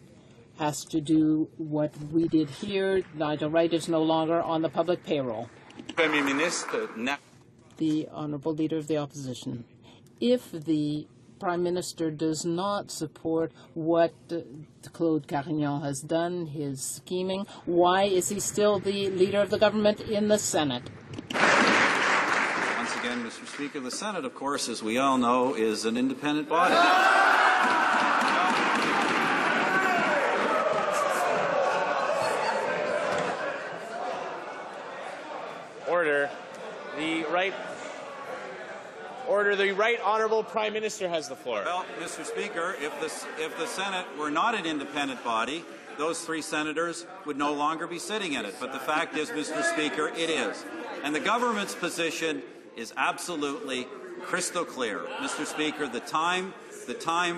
has to do what we did here. Nigel Wright is no longer on the public payroll. Premier Ministre, the Honourable Leader of the Opposition. If the Prime Minister does not support what Claude Carignan has done, his scheming, why is he still the Leader of the government in the Senate? Once again, Mr. Speaker, the Senate, of course, as we all know, is an independent body. Order. The Right Honourable Prime Minister has the floor. Well, Mr. Speaker, if the Senate were not an independent body, those three senators would no longer be sitting in it. But the fact is, Mr. Speaker, it is. And the government's position is absolutely crystal clear. Mr. Speaker, the time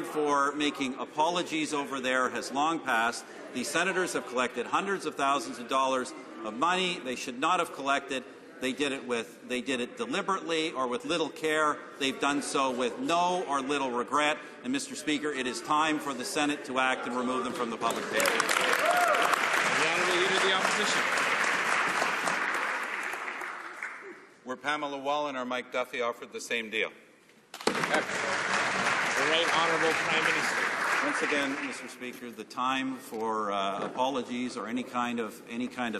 for making apologies over there has long passed. The senators have collected hundreds of thousands of dollars of money they should not have collected. They did it deliberately or with little care. They've done so with no or little regret. And, Mr. Speaker, it is time for the Senate to act and remove them from the public payroll. The Honourable Leader of the Opposition. Were Pamela Wallin or Mike Duffy offered the same deal? The Right Honourable Prime Minister. Once again, Mr. Speaker, the time for apologies or any kind of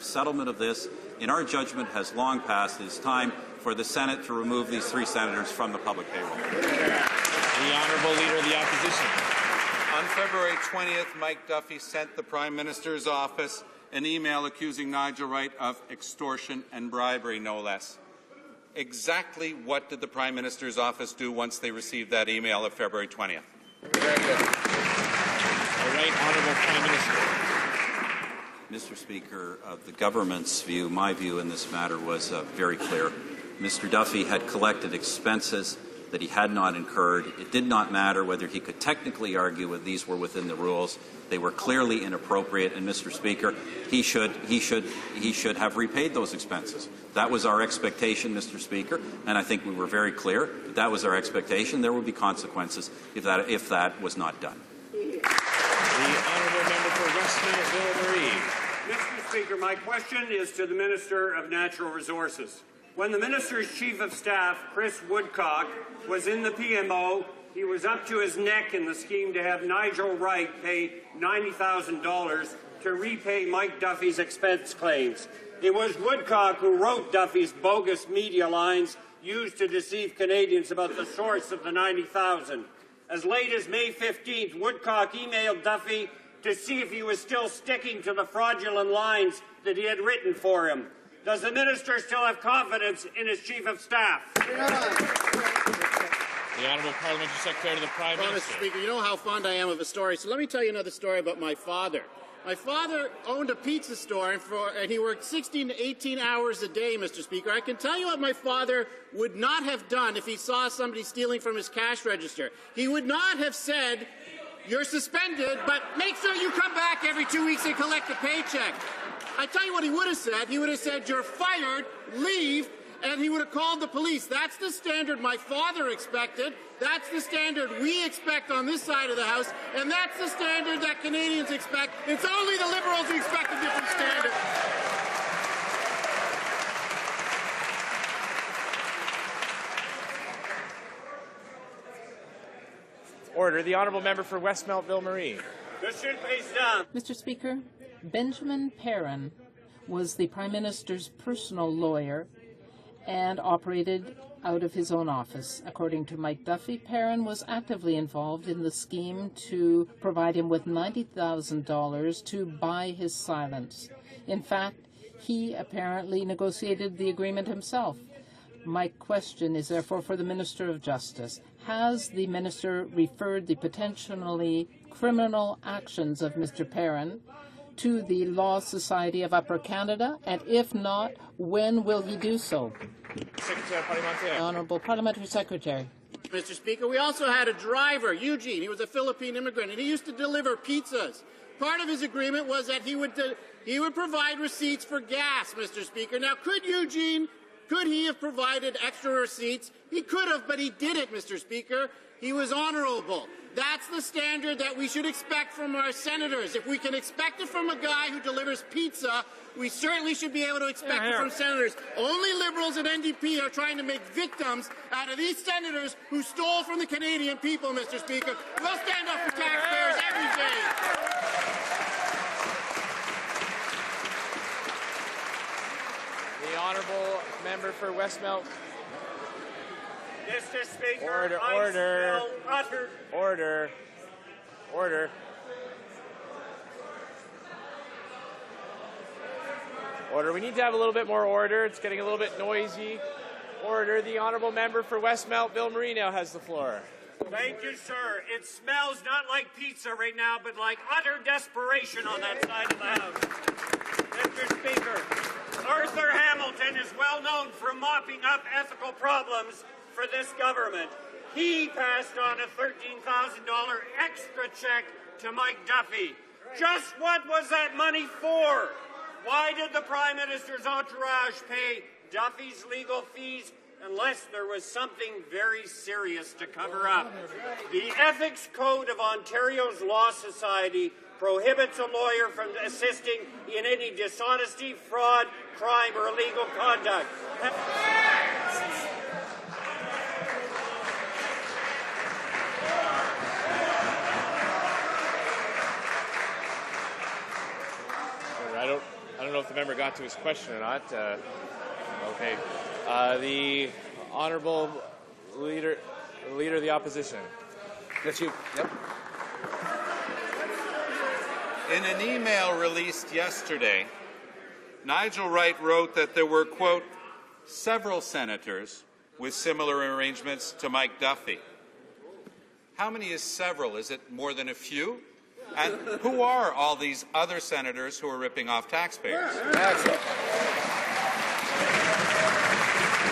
settlement of this, in our judgment, has long passed. It is time for the Senate to remove these three senators from the public payroll. The Honourable Leader of the Opposition. On February 20th, Mike Duffy sent the Prime Minister's office an email accusing Nigel Wright of extortion and bribery, no less. Exactly what did the Prime Minister's office do once they received that email of February 20th? Very good. The Right Honourable Prime Minister. Mr. Speaker, the government's view, my view in this matter was very clear. Mr. Duffy had collected expenses that he had not incurred. It did not matter whether he could technically argue that these were within the rules. They were clearly inappropriate, and Mr. Speaker, he should have repaid those expenses. That was our expectation, Mr. Speaker, and I think we were very clear that was our expectation. There would be consequences if that was not done. The honourable member for Westmount Ville-Marie. Mr. Speaker, my question is to the Minister of Natural Resources. When the Minister's Chief of Staff, Chris Woodcock, was in the PMO, he was up to his neck in the scheme to have Nigel Wright pay $90,000 to repay Mike Duffy's expense claims. It was Woodcock who wrote Duffy's bogus media lines used to deceive Canadians about the source of the $90,000. As late as May 15th, Woodcock emailed Duffy to see if he was still sticking to the fraudulent lines that he had written for him. Does the minister still have confidence in his Chief of Staff? The Honourable Parliamentary Secretary to the Prime Minister. Mr. Speaker, you know how fond I am of a story, so let me tell you another story about my father. My father owned a pizza store, and he worked 16 to 18 hours a day, Mr. Speaker. I can tell you what my father would not have done if he saw somebody stealing from his cash register. He would not have said, "You're suspended, but make sure you come back every 2 weeks and collect a paycheck." I tell you what he would have said. He would have said, "You're fired, leave," and he would have called the police. That's the standard my father expected. That's the standard we expect on this side of the House, and that's the standard that Canadians expect. It's only the Liberals who expect a different standard. Order. The Honourable Member for Westmount Ville-Marie. Mr. Speaker, Benjamin Perrin was the Prime Minister's personal lawyer and operated out of his own office. According to Mike Duffy, Perrin was actively involved in the scheme to provide him with $90,000 to buy his silence. In fact, he apparently negotiated the agreement himself. My question is therefore for the Minister of Justice. Has the Minister referred the potentially criminal actions of Mr. Perrin to the Law Society of Upper Canada? And if not, when will he do so? Honourable Parliamentary Secretary. Mr. Speaker, we also had a driver, Eugene. He was a Philippine immigrant, and he used to deliver pizzas. Part of his agreement was that he would provide receipts for gas, Mr. Speaker. Now, could he have provided extra receipts? He could have, but he didn't, Mr. Speaker. He was honourable. That's the standard that we should expect from our senators. If we can expect it from a guy who delivers pizza, we certainly should be able to expect it from senators. Only Liberals and NDP are trying to make victims out of these senators who stole from the Canadian people, Mr. Speaker. We'll stand up for taxpayers every day. The Honourable Member for Westmount. Mr. Speaker, Order. Order. We need to have a little bit more order. It's getting a little bit noisy. Order. The Honourable Member for Westmount Ville-Marie now has the floor. Thank you, sir. It smells not like pizza right now, but like utter desperation on that side of the House. Mr. Speaker, Arthur Hamilton is well known for mopping up ethical problems for this government. He passed on a $13,000 extra check to Mike Duffy. Just what was that money for? Why did the Prime Minister's entourage pay Duffy's legal fees unless there was something very serious to cover up? The Ethics Code of Ontario's Law Society prohibits a lawyer from assisting in any dishonesty, fraud, crime, or illegal conduct. I don't know if the member got to his question or not. Okay. The Honourable Leader of the Opposition. That's you. Yep. In an email released yesterday, Nigel Wright wrote that there were, quote, several senators with similar arrangements to Mike Duffy. How many is several? Is it more than a few? And who are all these other senators who are ripping off taxpayers? That's it.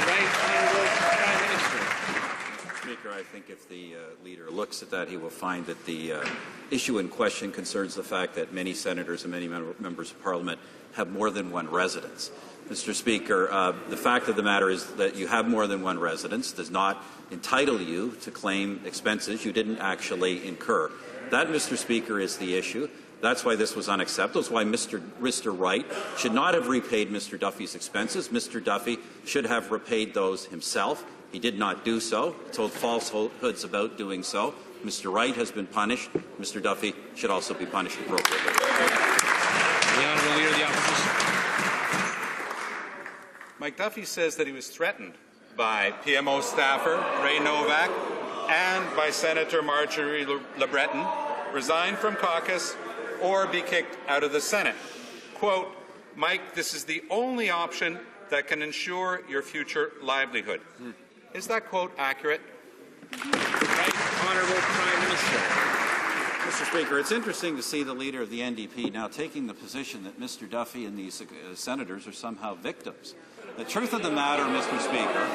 Right Honourable Prime Minister. Speaker, I think if the leader looks at that, he will find that the issue in question concerns the fact that many senators and many members of Parliament have more than one residence. Mr. Speaker, the fact of the matter is that you have more than one residence does not entitle you to claim expenses you didn't actually incur. That, Mr. Speaker, is the issue. That's why this was unacceptable. That's why Mr. Wright should not have repaid Mr. Duffy's expenses. Mr. Duffy should have repaid those himself. He did not do so. He told falsehoods about doing so. Mr. Wright has been punished. Mr. Duffy should also be punished appropriately. The Honourable Leader of the Opposition. Mike Duffy says that he was threatened by PMO staffer Ray Novak and by Senator Marjorie Le Breton, resign from caucus or be kicked out of the Senate. Quote, Mike, this is the only option that can ensure your future livelihood. Is that quote accurate? Right Honourable Prime Minister. Mr. Speaker, it's interesting to see the leader of the NDP now taking the position that Mr. Duffy and these senators are somehow victims. The truth of the matter, Mr. Speaker,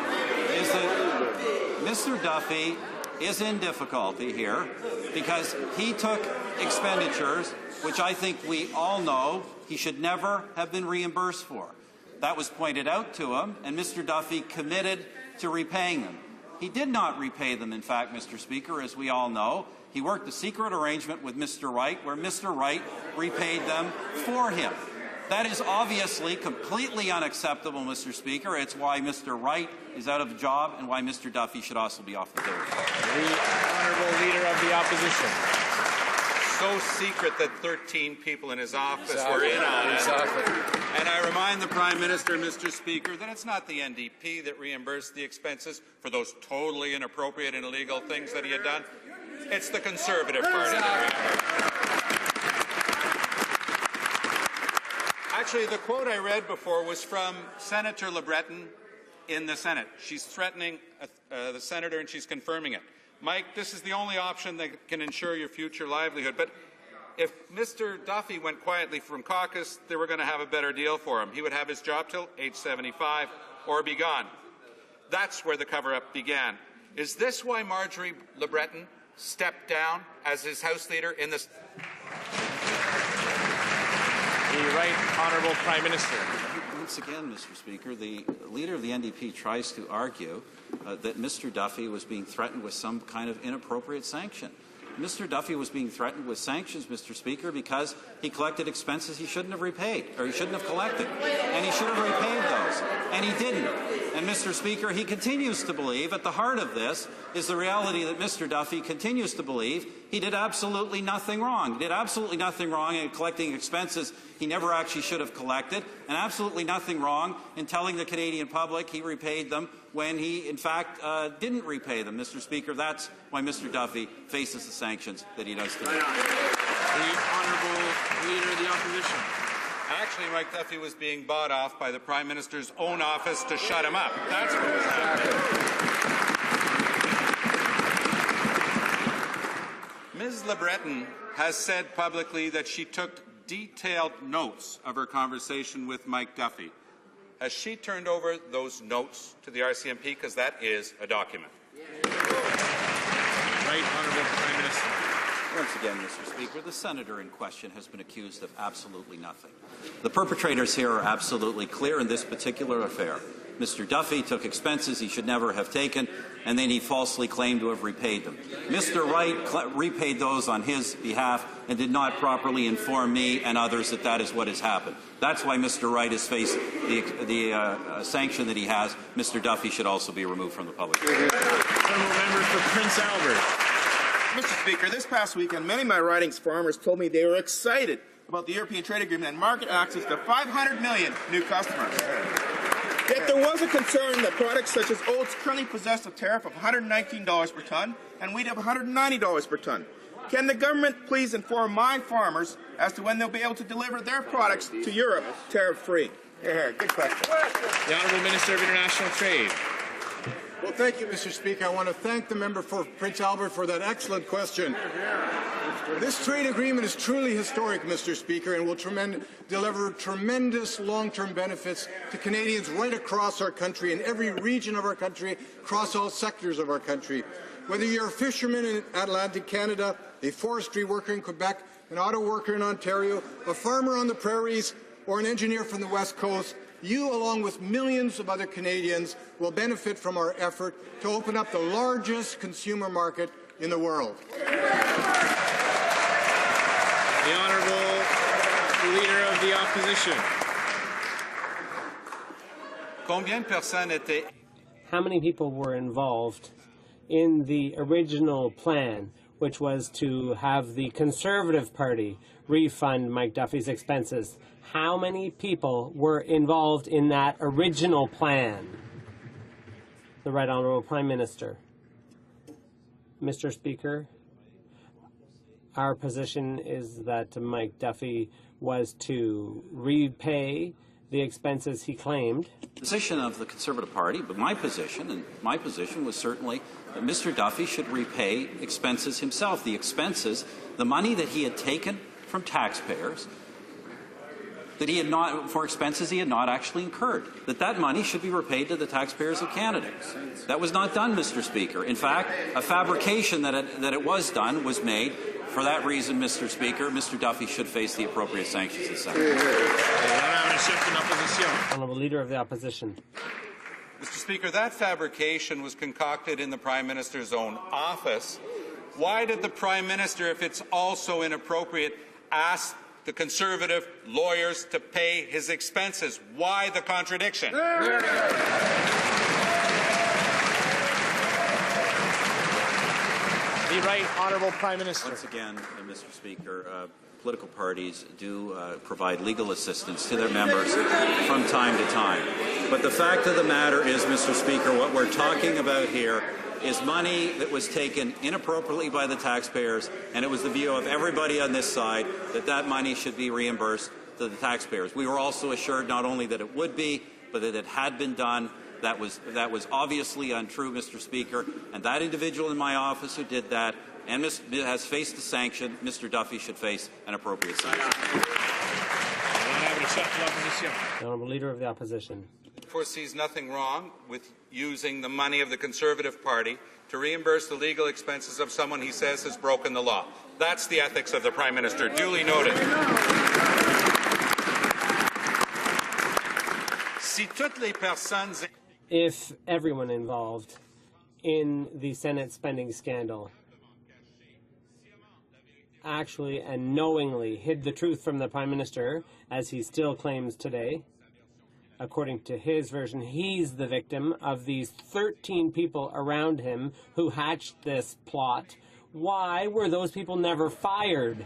is that Mr. Duffy is in difficulty here because he took expenditures which I think we all know he should never have been reimbursed for. That was pointed out to him, and Mr. Duffy committed to repaying them. He did not repay them, in fact, Mr. Speaker, as we all know. He worked a secret arrangement with Mr. Wright where Mr. Wright repaid them for him. That is obviously completely unacceptable, Mr. Speaker. It's why Mr. Wright is out of a job and why Mr. Duffy should also be off the board. The Honourable Leader of the Opposition. So secret that 13 people in his office were in on it. And I remind the Prime Minister, Mr. Speaker, that it's not the NDP that reimbursed the expenses for those totally inappropriate and illegal things that he had done. It's the Conservative Party that reimbursed. Actually, the quote I read before was from Senator Le Breton in the Senate. She's threatening the senator and she's confirming it. Mike, this is the only option that can ensure your future livelihood. But if Mr. Duffy went quietly from caucus, they were going to have a better deal for him. He would have his job till age 75 or be gone. That's where the cover-up began. Is this why Marjorie Le Breton stepped down as his House Leader in the... The Right Honourable Prime Minister. Once again, Mr. Speaker, the leader of the NDP tries to argue that Mr. Duffy was being threatened with some kind of inappropriate sanction. Mr. Duffy was being threatened with sanctions, Mr. Speaker, because he collected expenses he shouldn't have repaid, or he shouldn't have collected. And he should have repaid those. And he didn't. And, Mr. Speaker, he continues to believe, at the heart of this, is the reality that Mr. Duffy continues to believe he did absolutely nothing wrong. He did absolutely nothing wrong in collecting expenses he never actually should have collected, and absolutely nothing wrong in telling the Canadian public he repaid them when he, in fact, didn't repay them. Mr. Speaker, that's why Mr. Duffy faces the sanctions that he does today. The Honourable Leader of the Opposition. Actually, Mike Duffy was being bought off by the Prime Minister's own office to shut him up. That's what was happening. Ms. Le Breton has said publicly that she took detailed notes of her conversation with Mike Duffy. Has she turned over those notes to the RCMP? Because that is a document. Right Honourable Prime Minister. Once again, Mr. Speaker, the senator in question has been accused of absolutely nothing. The perpetrators here are absolutely clear in this particular affair. Mr. Duffy took expenses he should never have taken, and then he falsely claimed to have repaid them. Mr. Wright repaid those on his behalf and did not properly inform me and others that that is what has happened. That's why Mr. Wright has faced the sanction that he has. Mr. Duffy should also be removed from the public. Member for Prince Albert. Mr. Speaker, this past weekend, many of my riding's farmers told me they were excited about the European Trade Agreement and market access to 500 million new customers. Yet there was a concern that products such as oats currently possess a tariff of $119 per ton and wheat of $190 per ton. Can the government please inform my farmers as to when they'll be able to deliver their products to Europe tariff-free? Here, good question. The Honourable Minister of International Trade. Well, thank you, Mr. Speaker. I want to thank the member for Prince Albert for that excellent question. This trade agreement is truly historic, Mr. Speaker, and will deliver tremendous long-term benefits to Canadians right across our country, in every region of our country, across all sectors of our country. Whether you're a fisherman in Atlantic Canada, a forestry worker in Quebec, an auto worker in Ontario, a farmer on the prairies, or an engineer from the West Coast, you, along with millions of other Canadians, will benefit from our effort to open up the largest consumer market in the world. The Honourable Leader of the Opposition. Combien de personnes étaient... How many people were involved in the original plan, which was to have the Conservative Party refund Mike Duffy's expenses? How many people were involved in that original plan? The Right Honourable Prime Minister. Mr. Speaker, our position is that Mike Duffy was to repay the expenses he claimed. The position of the Conservative Party, but my position was certainly that Mr. Duffy should repay expenses himself. The expenses, the money that he had taken from taxpayers, that he had not, for expenses he had not actually incurred, that money should be repaid to the taxpayers of Canada. That was not done, Mr. Speaker. In fact, a fabrication that it was done was made. For that reason, Mr. Speaker, Mr. Duffy should face the appropriate sanctions in the Senate. Honourable Leader of the Opposition. Mr. Speaker, that fabrication was concocted in the Prime Minister's own office. Why did the Prime Minister, if it's also inappropriate, ask the Conservative lawyers to pay his expenses? Why the contradiction? The Right Honourable Prime Minister. Once again, Mr. Speaker, political parties do provide legal assistance to their members from time to time. But the fact of the matter is, Mr. Speaker, what we're talking about here is money that was taken inappropriately by the taxpayers, and it was the view of everybody on this side that money should be reimbursed to the taxpayers. We were also assured not only that it would be, but that it had been done. That was obviously untrue, Mr. Speaker, and that individual in my office who did that and has faced a sanction. Mr. Duffy should face an appropriate sanction. The Honourable Leader of the Opposition. Foresees nothing wrong with using the money of the Conservative Party to reimburse the legal expenses of someone he says has broken the law. That's the ethics of the Prime Minister. Duly noted. If everyone involved in the Senate spending scandal actually and knowingly hid the truth from the Prime Minister, as he still claims today, according to his version, he's the victim of these 13 people around him who hatched this plot. Why were those people never fired?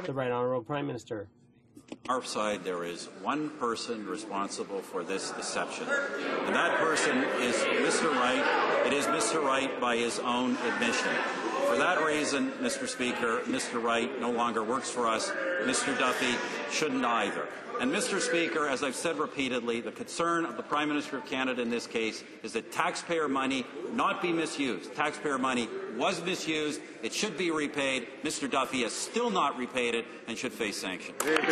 The Right Honourable Prime Minister. On our side, there is one person responsible for this deception, and that person is Mr. Wright. It is Mr. Wright by his own admission. For that reason, Mr. Speaker, Mr. Wright no longer works for us. Mr. Duffy shouldn't either. And, Mr. Speaker, as I've said repeatedly, the concern of the Prime Minister of Canada in this case is that taxpayer money not be misused. Taxpayer money was misused. It should be repaid. Mr. Duffy has still not repaid it and should face sanctions. The Honourable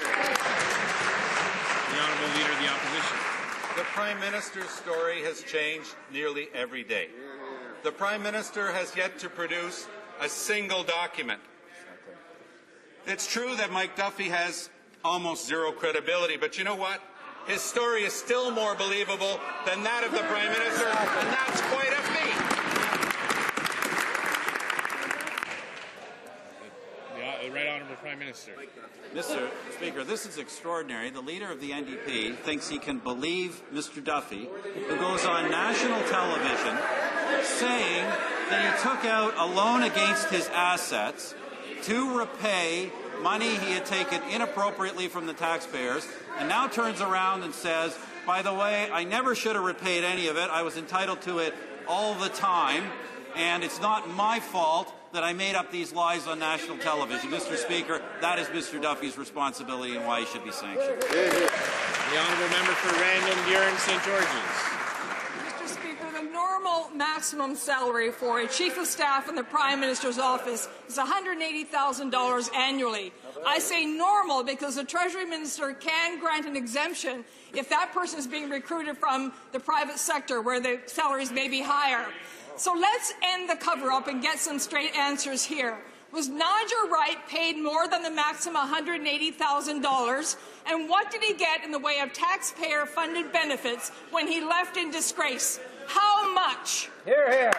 Leader of the Opposition. The Prime Minister's story has changed nearly every day. The Prime Minister has yet to produce a single document. It's true that Mike Duffy has almost zero credibility, but you know what? His story is still more believable than that of the Prime Minister, and that's quite a feat. The Right Honourable Prime Minister. Mr. Speaker, this is extraordinary. The leader of the NDP thinks he can believe Mr. Duffy, who goes on national television saying that he took out a loan against his assets to repay money he had taken inappropriately from the taxpayers, and now turns around and says, by the way, I never should have repaid any of it. I was entitled to it all the time, and it's not my fault that I made up these lies on national television. Mr. Speaker, that is Mr. Duffy's responsibility and why he should be sanctioned. The Honourable Member for Random, Buren, St. George's. Mr. Speaker, the North maximum salary for a chief of staff in the Prime Minister's office is $180,000 annually. I say normal because the Treasury Minister can grant an exemption if that person is being recruited from the private sector where the salaries may be higher. So let's end the cover-up and get some straight answers here. Was Nigel Wright paid more than the maximum $180,000? And what did he get in the way of taxpayer-funded benefits when he left in disgrace? How much? Hear, hear.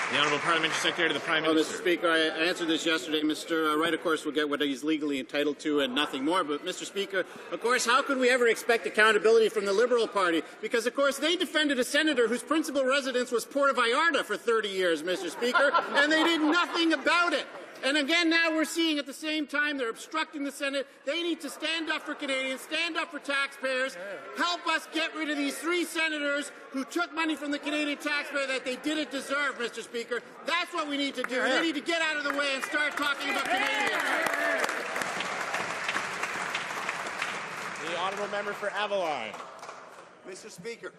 The Honourable Parliamentary Secretary to the Prime Minister. Mr. Speaker, I answered this yesterday. Mr. Wright, of course, will get what he's legally entitled to and nothing more. But, Mr. Speaker, of course, how could we ever expect accountability from the Liberal Party? Because, of course, they defended a senator whose principal residence was Puerto Vallarta for 30 years, Mr. Speaker, and they did nothing about it. And again, now we're seeing at the same time they're obstructing the Senate. They need to stand up for Canadians, stand up for taxpayers, help us get rid of these 3 senators who took money from the Canadian taxpayer that they didn't deserve, Mr. Speaker. That's what we need to do. They need to get out of the way and start talking about Canadians. The Honourable Member for Avalon. Mr. Speaker,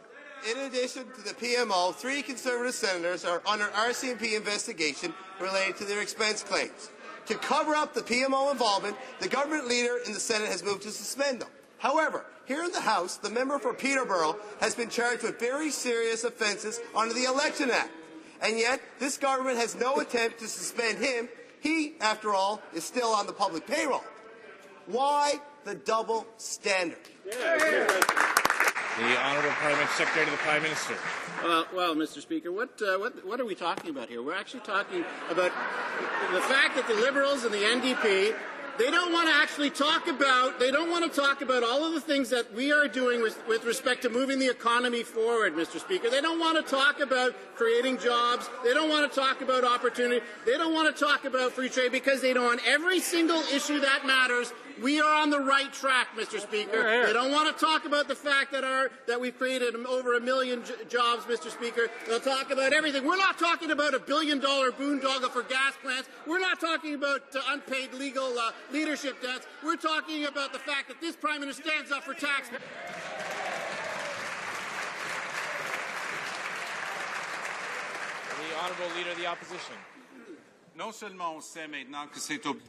in addition to the PMO, 3 Conservative senators are under RCMP investigation related to their expense claims. To cover up the PMO involvement, the government leader in the Senate has moved to suspend them. However, here in the House, the member for Peterborough has been charged with very serious offences under the Election Act. And yet, this government has no attempt to suspend him. He, after all, is still on the public payroll. Why the double standard? The Honourable Parliamentary Secretary to the Prime Minister. Well, Mr. Speaker, what are we talking about here? We're actually talking about the fact that the Liberals and the NDP, they don't want to actually talk about, all of the things that we are doing with respect to moving the economy forward, Mr. Speaker. They don't want to talk about creating jobs. They don't want to talk about opportunity. They don't want to talk about free trade because they know on every single issue that matters, we are on the right track, Mr. Speaker. They don't want to talk about the fact that we've created over 1 million jobs, Mr. Speaker. They'll talk about everything. We're not talking about $1 billion boondoggle for gas plants. We're not talking about unpaid legal leadership debts. We're talking about the fact that this Prime Minister stands up for tax. The Honourable Leader of the Opposition.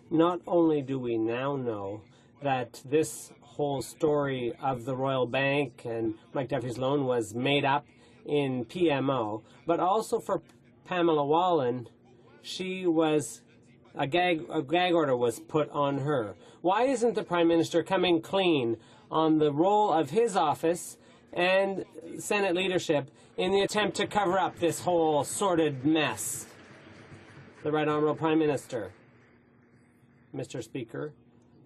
Not only do we now know that this whole story of the Royal Bank and Mike Duffy's loan was made up in PMO, but also for Pamela Wallin, she was a gag order was put on her. Why isn't the Prime Minister coming clean on the role of his office and Senate leadership in the attempt to cover up this whole sordid mess? The Right Honourable Prime Minister. Mr. Speaker,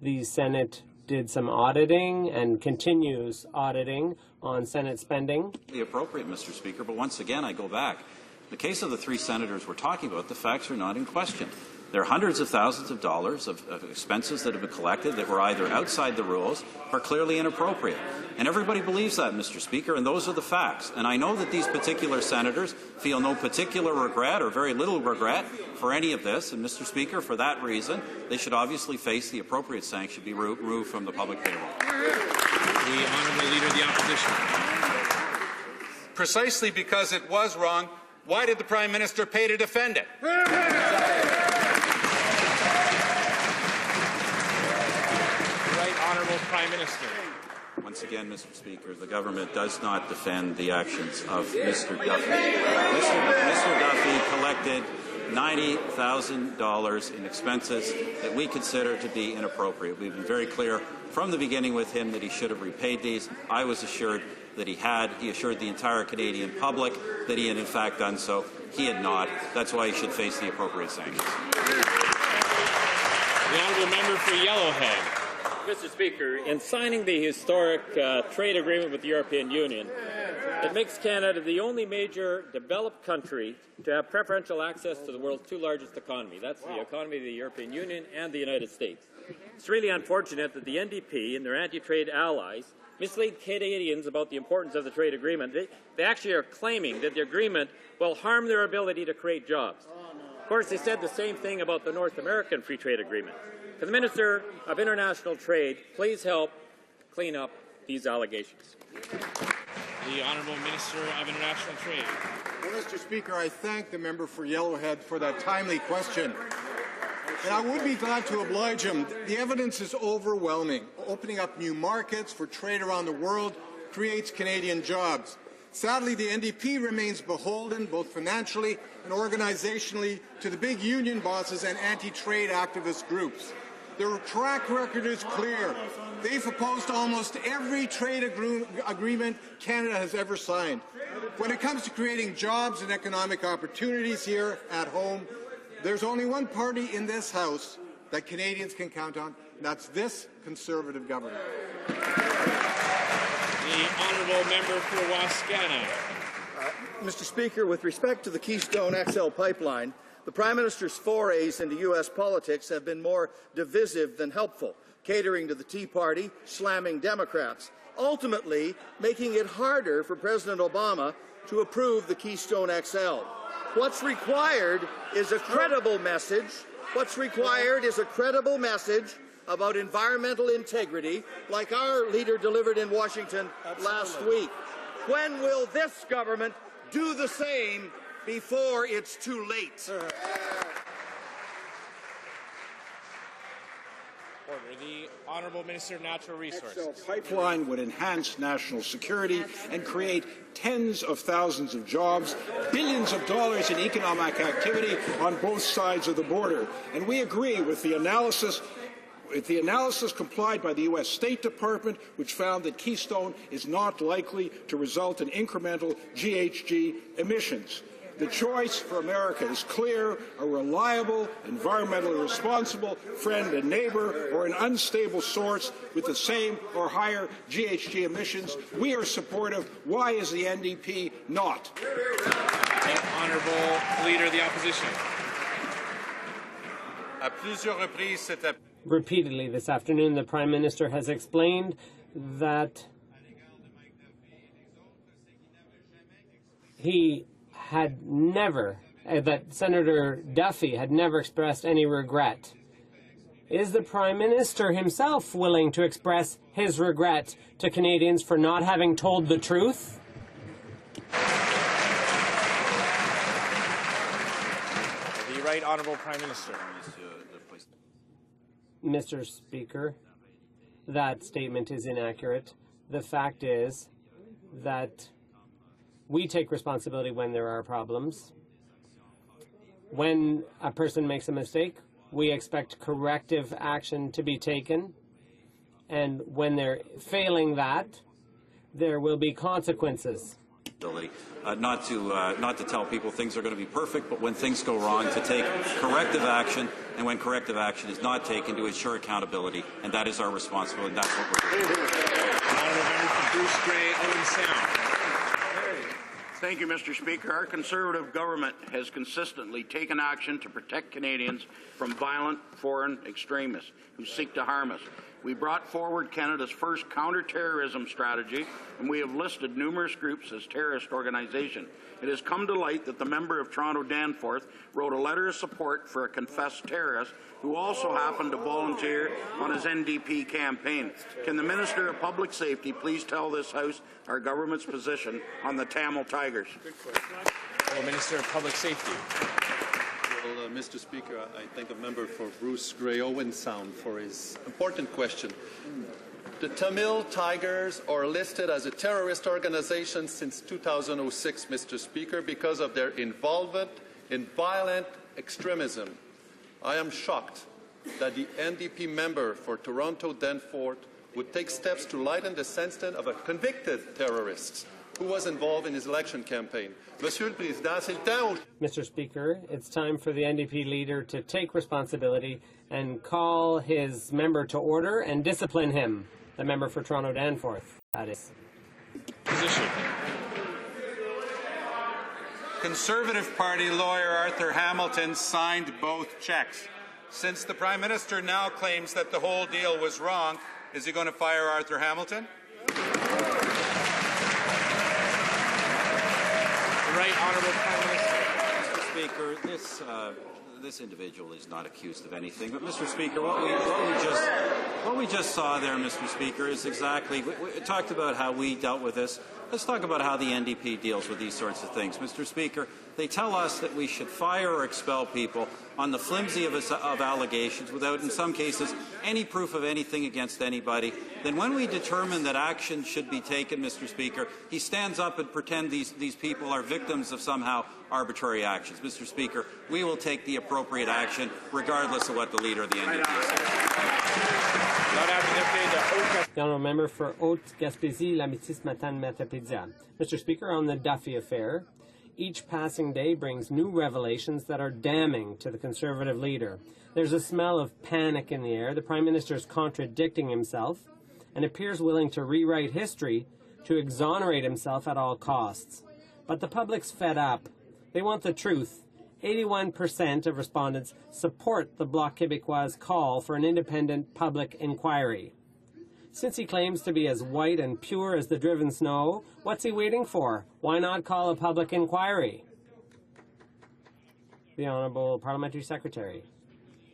the Senate did some auditing and continues auditing on Senate spending. The appropriate, Mr. Speaker, but once again I go back. The case of the 3 senators we're talking about, the facts are not in question. There are hundreds of thousands of dollars of expenses that have been collected that were either outside the rules or clearly inappropriate. And everybody believes that, Mr. Speaker, and those are the facts. And I know that these particular senators feel no particular regret or very little regret for any of this. And, Mr. Speaker, for that reason, they should obviously face the appropriate sanction, be removed from the public payroll. The Honourable Leader of the Opposition. Precisely because it was wrong, why did the Prime Minister pay to defend it? Honourable Prime Minister. Once again, Mr. Speaker, the government does not defend the actions of Mr. Duffy. Mr. Duffy collected $90,000 in expenses that we consider to be inappropriate. We've been very clear from the beginning with him that he should have repaid these. I was assured that he had. He assured the entire Canadian public that he had in fact done so. He had not. That's why he should face the appropriate sanctions. The Honourable Member for Yellowhead. Mr. Speaker, in signing the historic trade agreement with the European Union, it makes Canada the only major developed country to have preferential access to the world's 2 largest economy. That's the economy of the European Union and the United States. It's really unfortunate that the NDP and their anti-trade allies mislead Canadians about the importance of the trade agreement. They actually are claiming that the agreement will harm their ability to create jobs. Of course, they said the same thing about the North American Free Trade Agreement. Can the Minister of International Trade please help clean up these allegations? The Honourable Minister of International Trade. Well, Mr. Speaker, I thank the member for Yellowhead for that timely question. And I would be glad to oblige him. The evidence is overwhelming. Opening up new markets for trade around the world creates Canadian jobs. Sadly, the NDP remains beholden, both financially and organizationally, to the big union bosses and anti-trade activist groups. Their track record is clear. They've opposed almost every trade agreement Canada has ever signed. When it comes to creating jobs and economic opportunities here at home, there's only one party in this House that Canadians can count on, and that's this Conservative government. The honourable member for Wascana. Mr. Speaker, with respect to the Keystone XL pipeline, the Prime Minister's forays into U.S. politics have been more divisive than helpful, catering to the Tea Party, slamming Democrats, ultimately making it harder for President Obama to approve the Keystone XL. What's required is a credible message. What's required is a credible message about environmental integrity, like our leader delivered in Washington last week. When will this government do the same before it's too late? Order. The Honourable Minister of Natural Resources. XL pipeline would enhance national security and create tens of thousands of jobs, billions of dollars in economic activity on both sides of the border. And we agree with the analysis complied by the U.S. State Department, which found that Keystone is not likely to result in incremental GHG emissions. The choice for America is clear: a reliable, environmentally responsible friend and neighbor, or an unstable source with the same or higher GHG emissions. We are supportive. Why is the NDP not? The Honourable Leader of the Opposition. Repeatedly this afternoon, the Prime Minister has explained that he had never, that Senator Duffy had never expressed any regret. Is the Prime Minister himself willing to express his regret to Canadians for not having told the truth? The Right Honourable Prime Minister. Mr. Speaker, that statement is inaccurate. The fact is that we take responsibility when there are problems. When a person makes a mistake, we expect corrective action to be taken. And when they're failing that, there will be consequences. Not to tell people things are going to be perfect, but when things go wrong, to take corrective action, and when corrective action is not taken, to ensure accountability, and that is our responsibility, and that's what we're doing. Honourable member for Bruce Grey, Owen Sound. Thank you, Mr. Speaker. Our Conservative government has consistently taken action to protect Canadians from violent foreign extremists who seek to harm us. We brought forward Canada's first counter-terrorism strategy, and we have listed numerous groups as terrorist organizations. It has come to light that the member of Toronto Danforth wrote a letter of support for a confessed terrorist who also happened to volunteer on his NDP campaign. Can the Minister of Public Safety please tell this House our government's position on the Tamil Tigers? Well, Minister of Public Safety. Well, Mr. Speaker, I thank the member for Bruce Grey Owen Sound for his important question. The Tamil Tigers are listed as a terrorist organization since 2006, Mr. Speaker, because of their involvement in violent extremism. I am shocked that the NDP member for Toronto Danforth would take steps to lighten the sentence of a convicted terrorist who was involved in his election campaign. Mr. Speaker, it's time for the NDP leader to take responsibility and call his member to order and discipline him. The member for Toronto Danforth, that is. Position. Conservative Party lawyer Arthur Hamilton signed both checks. Since the Prime Minister now claims that the whole deal was wrong, is he going to fire Arthur Hamilton? Right Honourable Prime Minister. Mr. Speaker, this individual is not accused of anything. But, Mr. Speaker, what we just saw there, Mr. Speaker, is exactly. We talked about how we dealt with this. Let's talk about how the NDP deals with these sorts of things. Mr. Speaker, they tell us that we should fire or expel people on the flimsy of allegations without, in some cases, any proof of anything against anybody. Then when we determine that action should be taken, Mr. Speaker, he stands up and pretends these people are victims of somehow arbitrary actions. Mr. Speaker, we will take the appropriate action regardless of what the leader of the NDP says. The honourable member for Haute-Gaspésie, Lamitis-Matane-Matapédia. Mr. Speaker, on the Duffy affair, each passing day brings new revelations that are damning to the Conservative leader. There's a smell of panic in the air. The Prime Minister is contradicting himself and appears willing to rewrite history to exonerate himself at all costs. But the public's fed up. They want the truth. 81% of respondents support the Bloc Québécois' call for an independent public inquiry. Since he claims to be as white and pure as the driven snow, what's he waiting for? Why not call a public inquiry? The Honourable Parliamentary Secretary.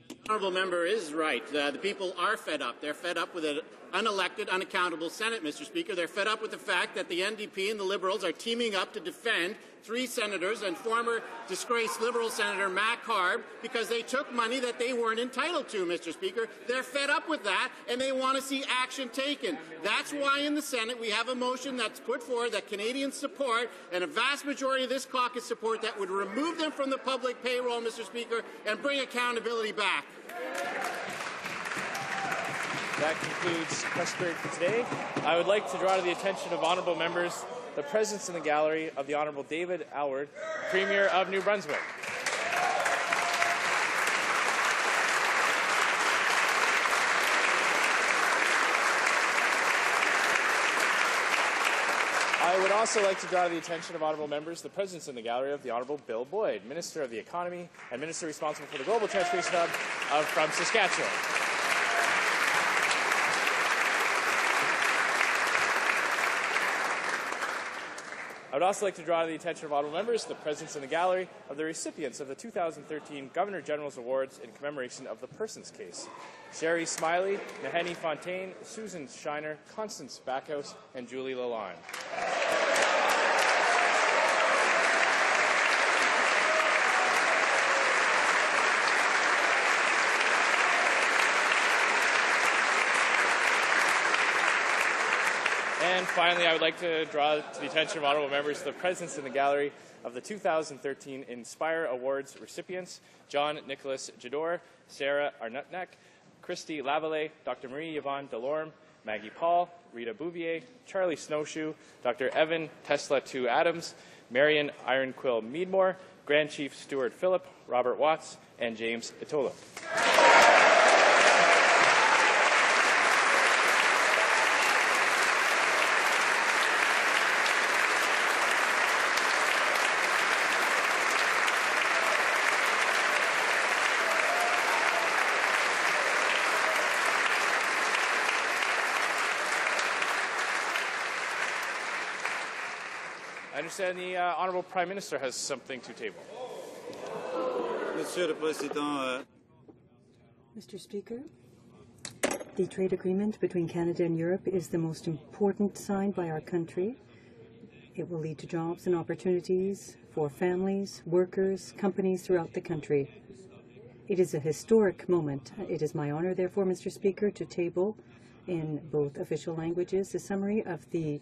The honourable member is right. The people are fed up. They're fed up with an unelected, unaccountable Senate, Mr. Speaker. They're fed up with the fact that the NDP and the Liberals are teaming up to defend 3 senators and former disgraced Liberal Senator Mac Harb because they took money that they weren't entitled to, Mr. Speaker. They're fed up with that, and they want to see action taken. That's why in the Senate we have a motion that's put forward that Canadians support, and a vast majority of this caucus support, that would remove them from the public payroll, Mr. Speaker, and bring accountability back. That concludes press period for today. I would like to draw to the attention of honourable members the presence in the gallery of the Honourable David Alward, Premier of New Brunswick. I would also like to draw to the attention of honourable members the presence in the gallery of the Honourable Bill Boyd, Minister of the Economy and Minister responsible for the Global Transportation Hub from Saskatchewan. I would also like to draw to the attention of honourable members the presence in the gallery of the recipients of the 2013 Governor-General's Awards in commemoration of the Persons case: Sherry Smiley, Naheni Fontaine, Susan Shiner, Constance Backhouse, and Julie Lalonde. And finally, I would like to draw to the attention of honourable members the presence in the gallery of the 2013 Inspire Awards recipients: John Nicholas Jador, Sarah Arnutnak, Christy Lavallee, Dr. Marie Yvonne Delorme, Maggie Paul, Rita Bouvier, Charlie Snowshoe, Dr. Evan Tesla II Adams, Marion Ironquill Meadmore, Grand Chief Stuart Phillip, Robert Watts, and James Itola. I understand the Honourable Prime Minister has something to table. Monsieur le Président. Mr. Speaker, the trade agreement between Canada and Europe is the most important signed by our country. It will lead to jobs and opportunities for families, workers, companies throughout the country. It is a historic moment. It is my honour, therefore, Mr. Speaker, to table in both official languages a summary of the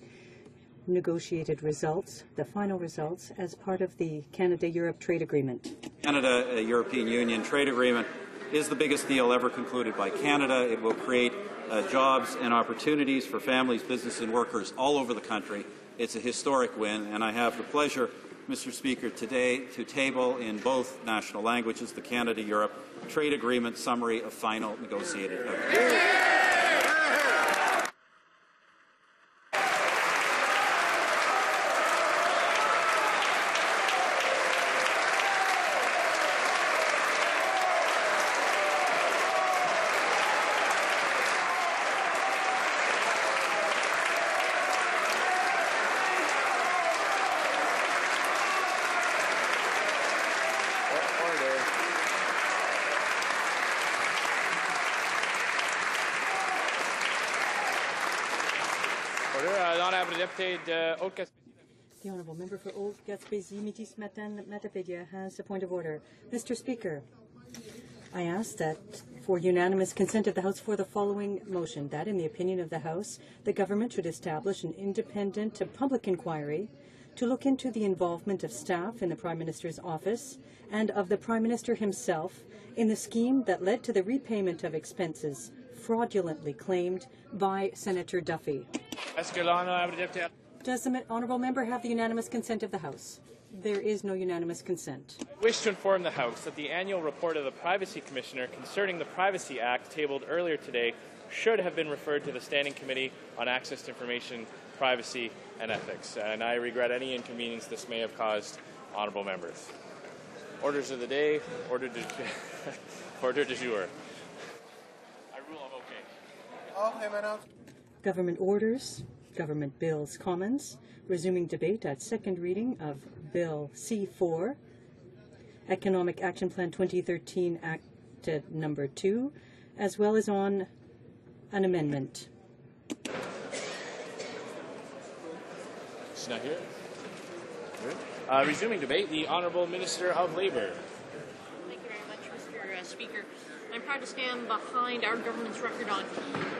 negotiated results, the final results, as part of the Canada-Europe trade agreement. Canada-European Union trade agreement is the biggest deal ever concluded by Canada. It will create jobs and opportunities for families, business and workers all over the country. It's a historic win, and I have the pleasure, Mr. Speaker, today to table in both national languages the Canada-Europe trade agreement summary of final negotiated agreement. Order. L'honorable député de Haute-Gaspésie. The Honourable Member for Old Gaspésie, Métis Matin, Matapédia has a point of order. Mr. Speaker, I ask that for unanimous consent of the House for the following motion, that in the opinion of the House, the government should establish an independent public inquiry to look into the involvement of staff in the Prime Minister's office and of the Prime Minister himself in the scheme that led to the repayment of expenses fraudulently claimed by Senator Duffy. Does the Honourable Member have the unanimous consent of the House? There is no unanimous consent. I wish to inform the House that the annual report of the Privacy Commissioner concerning the Privacy Act tabled earlier today should have been referred to the Standing Committee on Access to Information, Privacy and Ethics, and I regret any inconvenience this may have caused honourable members. Orders of the day, order du jour. I rule I'm okay. Government orders, government bills, commons, resuming debate at second reading of Bill C4, Economic Action Plan 2013 Act Number 2, as well as on an amendment. She's not here. Resuming debate, the Honourable Minister of Labour. Thank you very much, Mr. Speaker. I'm proud to stand behind our government's record on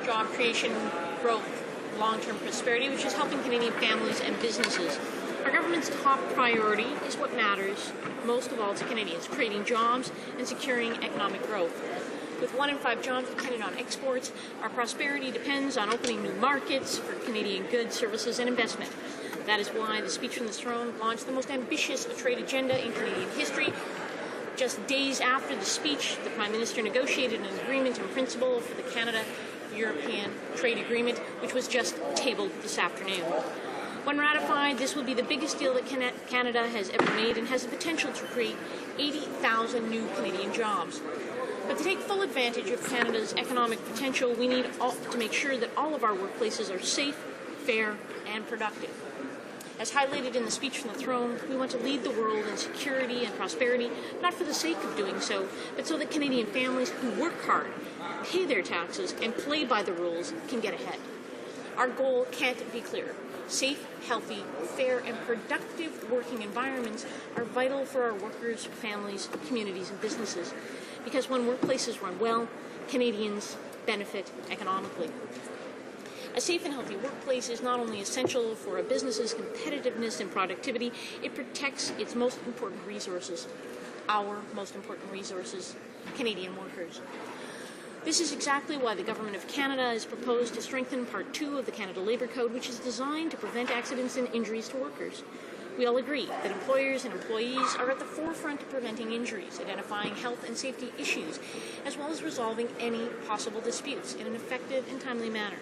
job creation, growth, long-term prosperity, which is helping Canadian families and businesses. Our government's top priority is what matters most of all to Canadians, creating jobs and securing economic growth. With 1 in 5 jobs dependent on exports, our prosperity depends on opening new markets for Canadian goods, services, and investment. That is why the speech from the throne launched the most ambitious trade agenda in Canadian history. Just days after the speech, the Prime Minister negotiated an agreement in principle for the Canada-European Trade Agreement, which was just tabled this afternoon. When ratified, this will be the biggest deal that Canada has ever made and has the potential to create 80,000 new Canadian jobs. But to take full advantage of Canada's economic potential, we need to make sure that all of our workplaces are safe, fair, and productive. As highlighted in the speech from the throne, we want to lead the world in security and prosperity, not for the sake of doing so, but so that Canadian families who work hard, pay their taxes, and play by the rules can get ahead. Our goal can't be clearer. Safe, healthy, fair, and productive working environments are vital for our workers, families, communities, and businesses. Because when workplaces run well, Canadians benefit economically. A safe and healthy workplace is not only essential for a business's competitiveness and productivity, it protects its most important resources, our most important resources, Canadian workers. This is exactly why the Government of Canada has proposed to strengthen Part 2 of the Canada Labour Code, which is designed to prevent accidents and injuries to workers. We all agree that employers and employees are at the forefront of preventing injuries, identifying health and safety issues, as well as resolving any possible disputes in an effective and timely manner.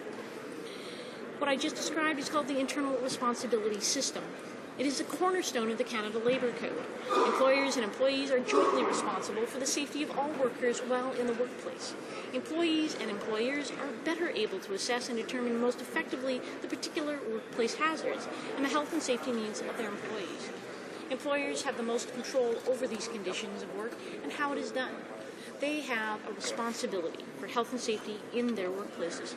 What I just described is called the Internal Responsibility System. It is a cornerstone of the Canada Labour Code. Employers and employees are jointly responsible for the safety of all workers while in the workplace. Employees and employers are better able to assess and determine most effectively the particular workplace hazards and the health and safety needs of their employees. Employers have the most control over these conditions of work and how it is done. They have a responsibility for health and safety in their workplaces.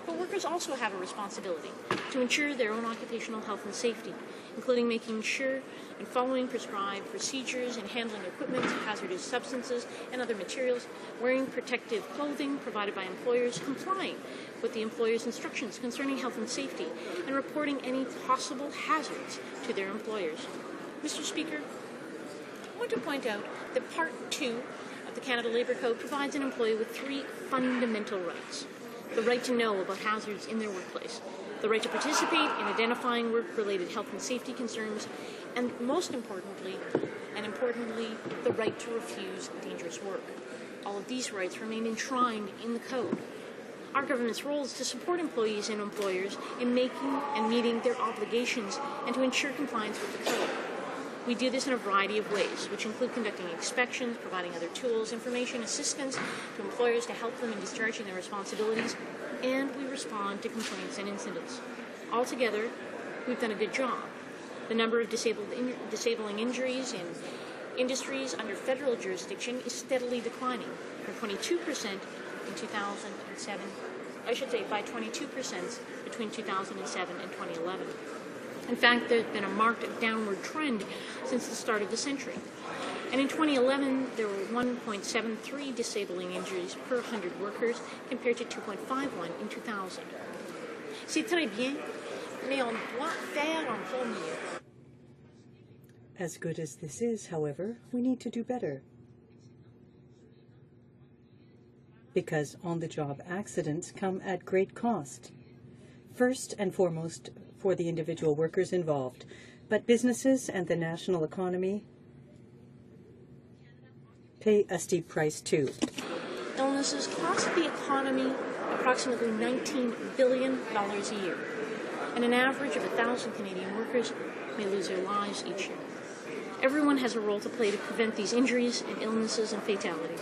But workers also have a responsibility to ensure their own occupational health and safety, including making sure and following prescribed procedures and handling equipment, hazardous substances, and other materials, wearing protective clothing provided by employers, complying with the employer's instructions concerning health and safety, and reporting any possible hazards to their employers. Mr. Speaker, I want to point out that Part 2 of the Canada Labour Code provides an employee with 3 fundamental rights. The right to know about hazards in their workplace, the right to participate in identifying work-related health and safety concerns, and most importantly, the right to refuse dangerous work. All of these rights remain enshrined in the Code. Our government's role is to support employees and employers in making and meeting their obligations and to ensure compliance with the Code. We do this in a variety of ways, which include conducting inspections, providing other tools, information, assistance to employers to help them in discharging their responsibilities, and we respond to complaints and incidents. Altogether, we've done a good job. The number of disabling injuries in industries under federal jurisdiction is steadily declining, from 22% in 2007 by 22% between 2007 and 2011. In fact, there's been a marked downward trend since the start of the century. And in 2011, there were 1.73 disabling injuries per 100 workers compared to 2.51 in 2000. C'est très bien, mais on doit faire encore mieux. As good as this is, however, we need to do better. Because on-the-job accidents come at great cost. First and foremost for the individual workers involved, but businesses and the national economy pay a steep price too. Illnesses cost the economy approximately $19 billion a year, and an average of 1,000 Canadian workers may lose their lives each year. Everyone has a role to play to prevent these injuries and illnesses and fatalities.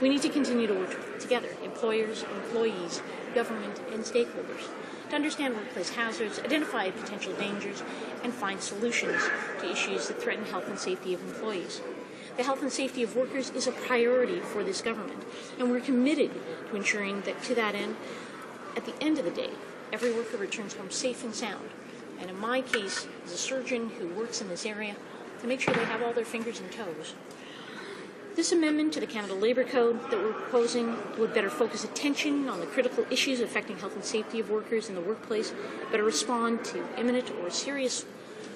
We need to continue to work together, employers, employees, government, and stakeholders, to understand workplace hazards, identify potential dangers, and find solutions to issues that threaten health and safety of employees. The health and safety of workers is a priority for this government, and we're committed to ensuring that to that end, at the end of the day, every worker returns home safe and sound. And in my case, as a surgeon who works in this area, to make sure they have all their fingers and toes. This amendment to the Canada Labour Code that we're proposing would better focus attention on the critical issues affecting health and safety of workers in the workplace, better respond to imminent or serious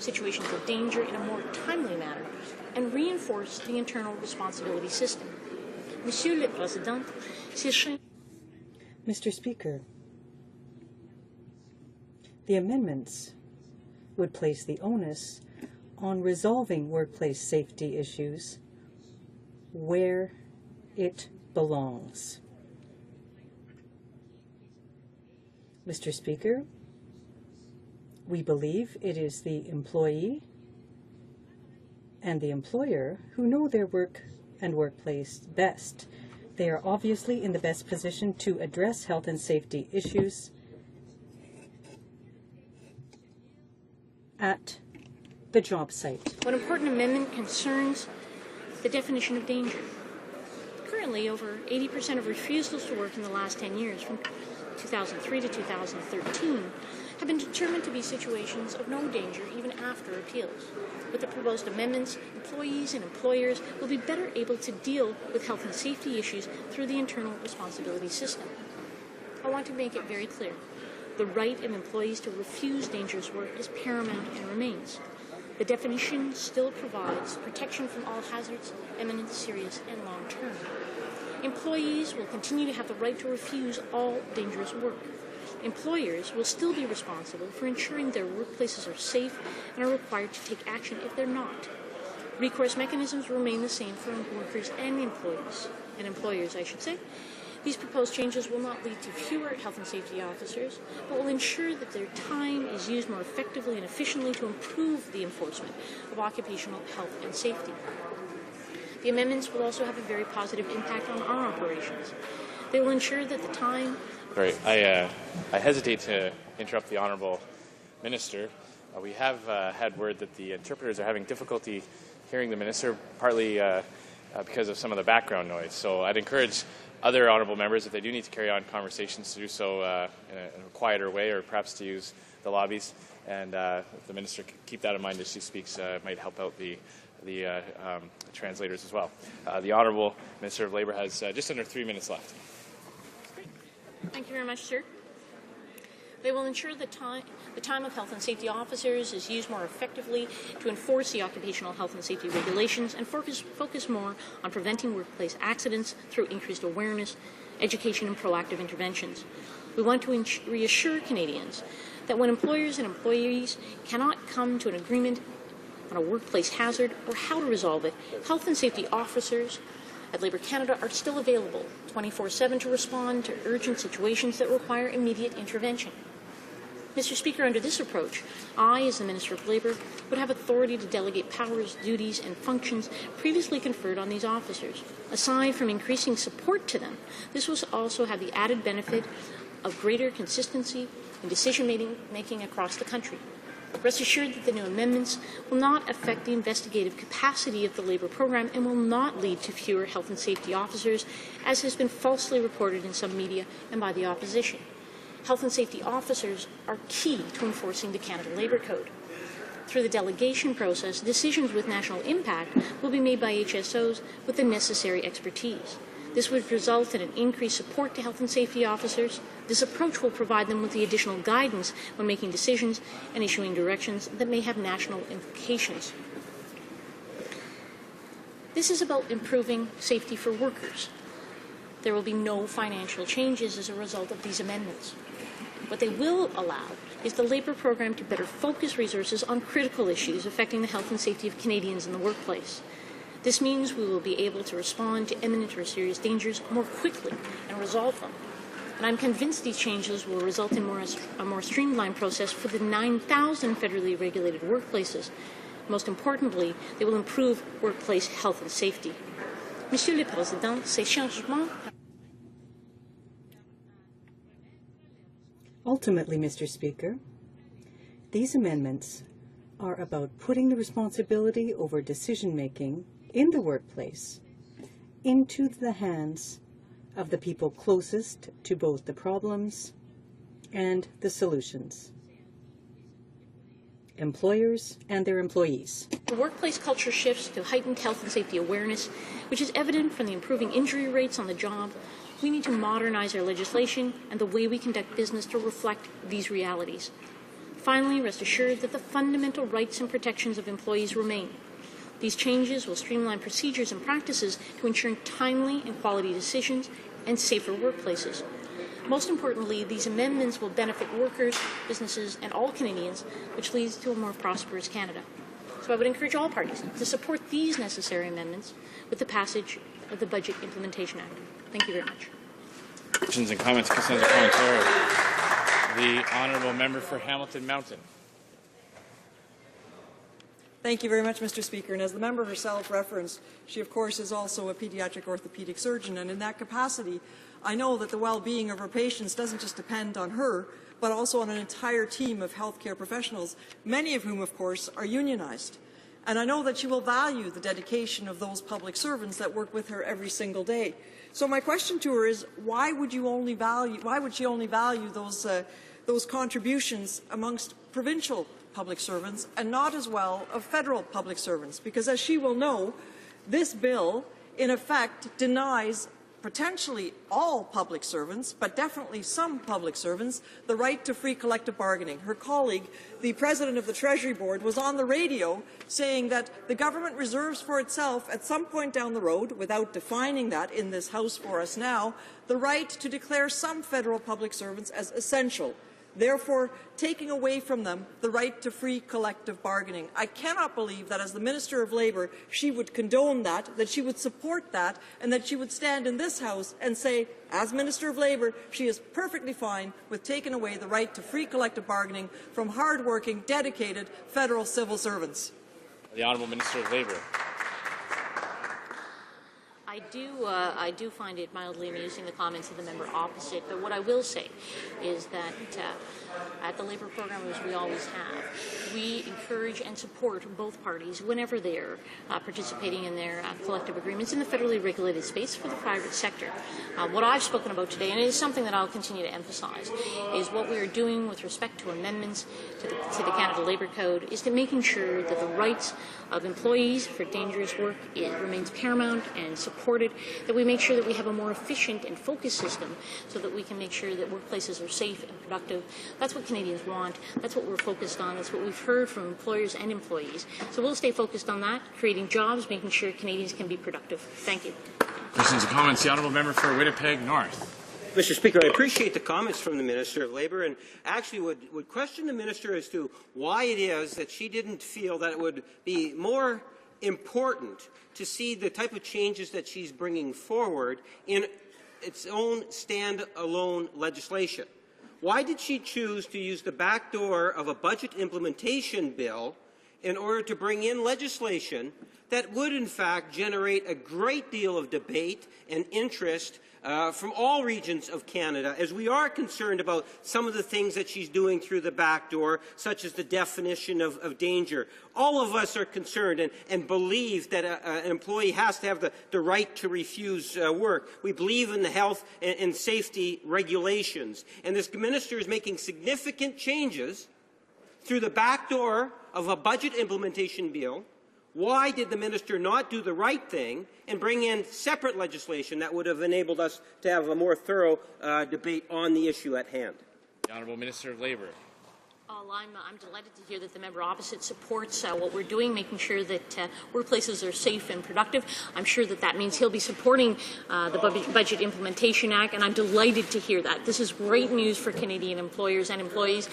situations of danger in a more timely manner, and reinforce the internal responsibility system. Monsieur le Président, Mr. Speaker, the amendments would place the onus on resolving workplace safety issues where it belongs. Mr. Speaker, we believe it is the employee and the employer who know their work and workplace best. They are obviously in the best position to address health and safety issues at the job site. One important amendment concerns the definition of danger. Currently, over 80% of refusals to work in the last 10 years, from 2003 to 2013, have been determined to be situations of no danger even after appeals. With the proposed amendments, employees and employers will be better able to deal with health and safety issues through the internal responsibility system. I want to make it very clear. The right of employees to refuse dangerous work is paramount and remains. The definition still provides protection from all hazards, imminent, serious, and long-term. Employees will continue to have the right to refuse all dangerous work. Employers will still be responsible for ensuring their workplaces are safe and are required to take action if they're not. Recourse mechanisms remain the same for workers and employers, I should say. These proposed changes will not lead to fewer health and safety officers, but will ensure that their time is used more effectively and efficiently to improve the enforcement of occupational health and safety. The amendments will also have a very positive impact on our operations. They will ensure that the time... Sorry, I hesitate to interrupt the Honourable Minister. We have had word that the interpreters are having difficulty hearing the Minister, partly because of some of the background noise. So I'd encourage other honourable members, if they do need to carry on conversations, to do so in a quieter way, or perhaps to use the lobbies. And if the Minister could keep that in mind as she speaks, it might help out the translators as well. The Honourable Minister of Labour has just under 3 minutes left. Thank you very much, sir. They will ensure the time of health and safety officers is used more effectively to enforce the occupational health and safety regulations and focus more on preventing workplace accidents through increased awareness, education, and proactive interventions. We want to reassure Canadians that when employers and employees cannot come to an agreement on a workplace hazard or how to resolve it, health and safety officers at Labour Canada are still available 24/7 to respond to urgent situations that require immediate intervention. Mr. Speaker, under this approach, I, as the Minister of Labour, would have authority to delegate powers, duties, and functions previously conferred on these officers. Aside from increasing support to them, this will also have the added benefit of greater consistency in decision-making across the country. Rest assured that the new amendments will not affect the investigative capacity of the Labour program and will not lead to fewer health and safety officers, as has been falsely reported in some media and by the opposition. Health and safety officers are key to enforcing the Canada Labour Code. Through the delegation process, decisions with national impact will be made by HSOs with the necessary expertise. This would result in an increased support to health and safety officers. This approach will provide them with the additional guidance when making decisions and issuing directions that may have national implications. This is about improving safety for workers. There will be no financial changes as a result of these amendments. What they will allow is the Labour program to better focus resources on critical issues affecting the health and safety of Canadians in the workplace. This means we will be able to respond to imminent or serious dangers more quickly and resolve them. And I'm convinced these changes will result in a more streamlined process for the 9,000 federally regulated workplaces. Most importantly, they will improve workplace health and safety. Monsieur le Président, ces changements. Ultimately, Mr. Speaker, these amendments are about putting the responsibility over decision-making in the workplace into the hands of the people closest to both the problems and the solutions: employers and their employees. The workplace culture shifts to heightened health and safety awareness, which is evident from the improving injury rates on the job. We need to modernize our legislation and the way we conduct business to reflect these realities. Finally, rest assured that the fundamental rights and protections of employees remain. These changes will streamline procedures and practices to ensure timely and quality decisions and safer workplaces. Most importantly, these amendments will benefit workers, businesses, and all Canadians, which leads to a more prosperous Canada. So I would encourage all parties to support these necessary amendments with the passage of the Budget Implementation Act. Thank you very much. Questions and comments. Questions and comments. The honourable member for Hamilton Mountain. Thank you very much, Mr. Speaker. And as the member herself referenced, she, of course, is also a pediatric orthopedic surgeon. And in that capacity, I know that the well-being of her patients doesn't just depend on her, but also on an entire team of healthcare professionals, many of whom, of course, are unionized. And I know that she will value the dedication of those public servants that work with her every single day. So my question to her is, why would she only value those contributions amongst provincial public servants and not as well of federal public servants? Because as she will know, this bill in effect denies potentially all public servants, but definitely some public servants, the right to free collective bargaining. Her colleague, the President of the Treasury Board, was on the radio saying that the government reserves for itself at some point down the road, without defining that in this House for us now, the right to declare some federal public servants as essential, therefore taking away from them the right to free collective bargaining. I cannot believe that as the Minister of Labour she would condone that she would support that, and that she would stand in this House and say, as Minister of Labour, she is perfectly fine with taking away the right to free collective bargaining from hard-working, dedicated federal civil servants. The Honourable Minister of Labour. I do find it mildly amusing, the comments of the member opposite, but what I will say is that at the Labour program, as we always have, we encourage and support both parties whenever they're participating in their collective agreements in the federally regulated space for the private sector. What I've spoken about today, and it is something that I'll continue to emphasize, is what we are doing with respect to amendments to the Canada Labour Code is to making sure that the rights of employees for dangerous work remains paramount and supported, that we make sure that we have a more efficient and focused system so that we can make sure that workplaces are safe and productive. That's what Canadians want. That's what we're focused on. That's what we've heard from employers and employees. So we'll stay focused on that, creating jobs, making sure Canadians can be productive. Thank you. Questions and comments. The honourable member for Winnipeg North. Mr. Speaker, I appreciate the comments from the Minister of Labour, and actually would question the Minister as to why it is that she didn't feel that it would be more important to see the type of changes that she's bringing forward in its own stand-alone legislation. Why did she choose to use the back door of a budget implementation bill in order to bring in legislation that would, in fact, generate a great deal of debate and interest from all regions of Canada, as we are concerned about some of the things that she's doing through the back door, such as the definition of danger. All of us are concerned and believe that an employee has to have the right to refuse work. We believe in the health and safety regulations. And this minister is making significant changes through the back door of a budget implementation bill. Why did the minister not do the right thing and bring in separate legislation that would have enabled us to have a more thorough debate on the issue at hand? The Honourable Minister of Labour. I'm delighted to hear that the member opposite supports what we're doing, making sure that workplaces are safe and productive. I'm sure that that means he'll be supporting the Budget Implementation Act, and I'm delighted to hear that. This is great news for Canadian employers and employees.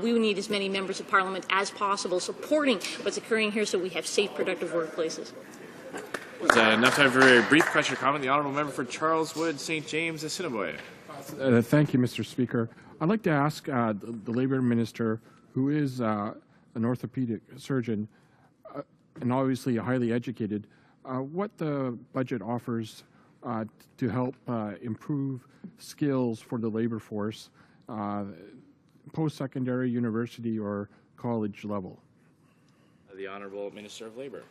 We need as many members of Parliament as possible supporting what's occurring here so we have safe, productive workplaces. Enough time for a brief question or comment. The Honourable Member for Charleswood, St. James, Assiniboia. Thank you, Mr. Speaker. I'd like to ask the Labour Minister, who is an orthopedic surgeon and obviously highly educated, what the budget offers to help improve skills for the labour force, post-secondary, university, or college level. The Honourable Minister of Labour.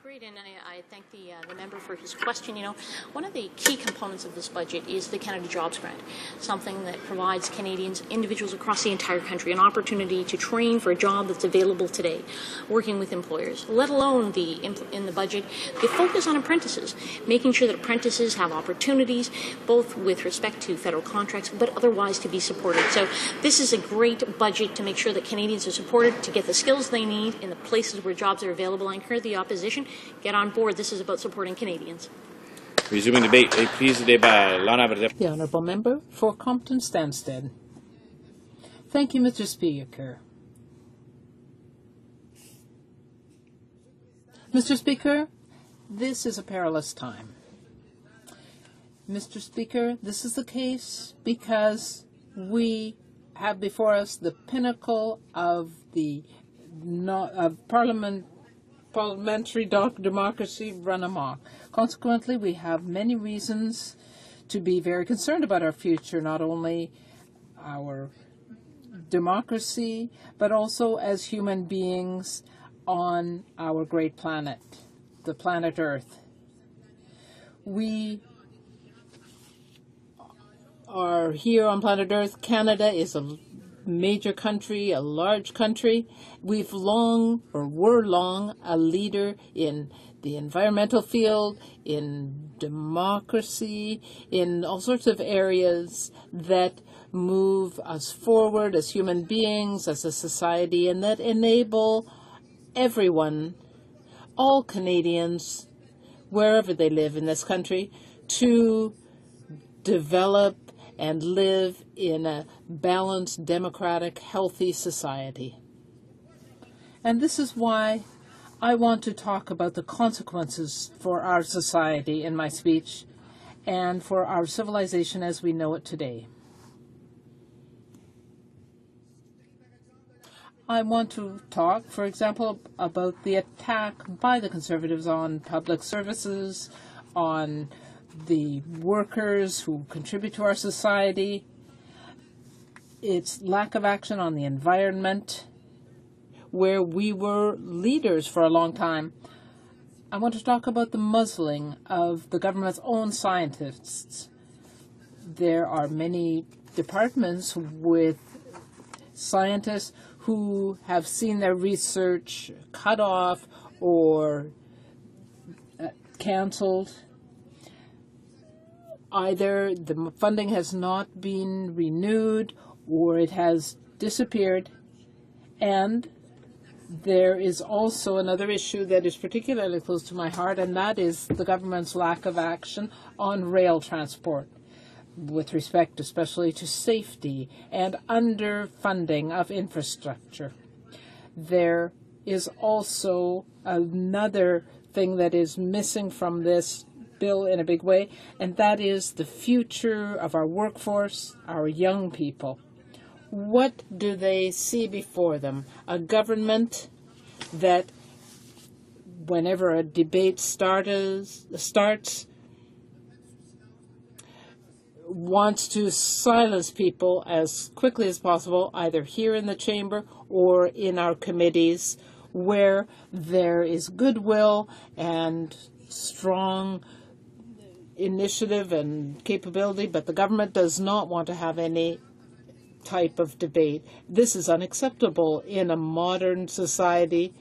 Great, and I thank the member for his question. You know, one of the key components of this budget is the Canada Jobs Grant, something that provides Canadians, individuals across the entire country, an opportunity to train for a job that's available today, working with employers, let alone in the budget, the focus on apprentices, making sure that apprentices have opportunities, both with respect to federal contracts, but otherwise to be supported. So this is a great budget to make sure that Canadians are supported to get the skills they need in the places where jobs are available. I encourage the opposition, get on board. This is about supporting Canadians. Resuming debate, prise de débat. The Honourable Member for Compton Stansted. Thank you, Mr. Speaker. Mr. Speaker, this is a perilous time. Mr. Speaker, this is the case because we have before us the pinnacle of the parliamentary democracy run amok. Consequently, we have many reasons to be very concerned about our future, not only our democracy, but also as human beings on our great planet, the planet Earth. We are here on planet Earth. Canada is a major country, a large country. We've were long a leader in the environmental field, in democracy, in all sorts of areas that move us forward as human beings, as a society, and that enable everyone, all Canadians, wherever they live in this country, to develop and live in a balanced, democratic, healthy society. And this is why I want to talk about the consequences for our society in my speech and for our civilization as we know it today. I want to talk, for example, about the attack by the Conservatives on public services, on the workers who contribute to our society, its lack of action on the environment, where we were leaders for a long time. I want to talk about the muzzling of the government's own scientists. There are many departments with scientists who have seen their research cut off or cancelled. Either the funding has not been renewed or it has disappeared. And there is also another issue that is particularly close to my heart, and that is the government's lack of action on rail transport with respect especially to safety and underfunding of infrastructure. There is also another thing that is missing from this bill in a big way, and that is the future of our workforce, our young people. What do they see before them? A government that whenever a debate starts, wants to silence people as quickly as possible, either here in the chamber or in our committees, where there is goodwill and strong initiative and capability, but the government does not want to have any type of debate. This is unacceptable in a modern society,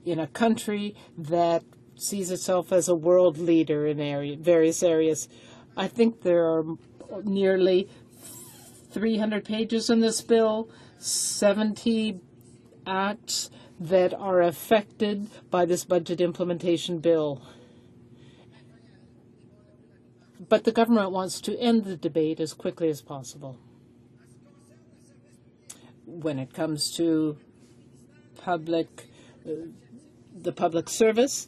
in a country that sees itself as a world leader in various areas. I think there are nearly 300 pages in this bill, 70 acts that are affected by this budget implementation bill. But the government wants to end the debate as quickly as possible. When it comes to the public service,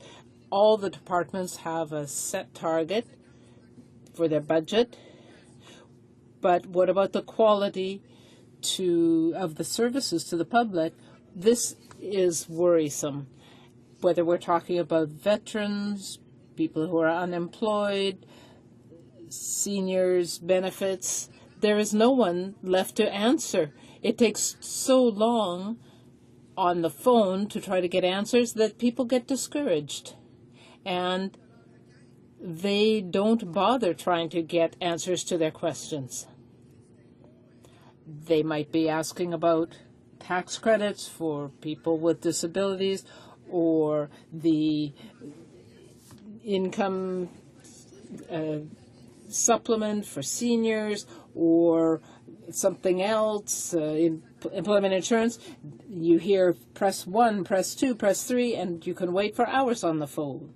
all the departments have a set target for their budget. But what about the quality of the services to the public? This is worrisome. Whether we're talking about veterans, people who are unemployed, seniors' benefits, there is no one left to answer. It takes so long on the phone to try to get answers that people get discouraged. And they don't bother trying to get answers to their questions. They might be asking about tax credits for people with disabilities or the income supplement for seniors or something else, employment insurance. You hear press 1, press 2, press 3, and you can wait for hours on the phone.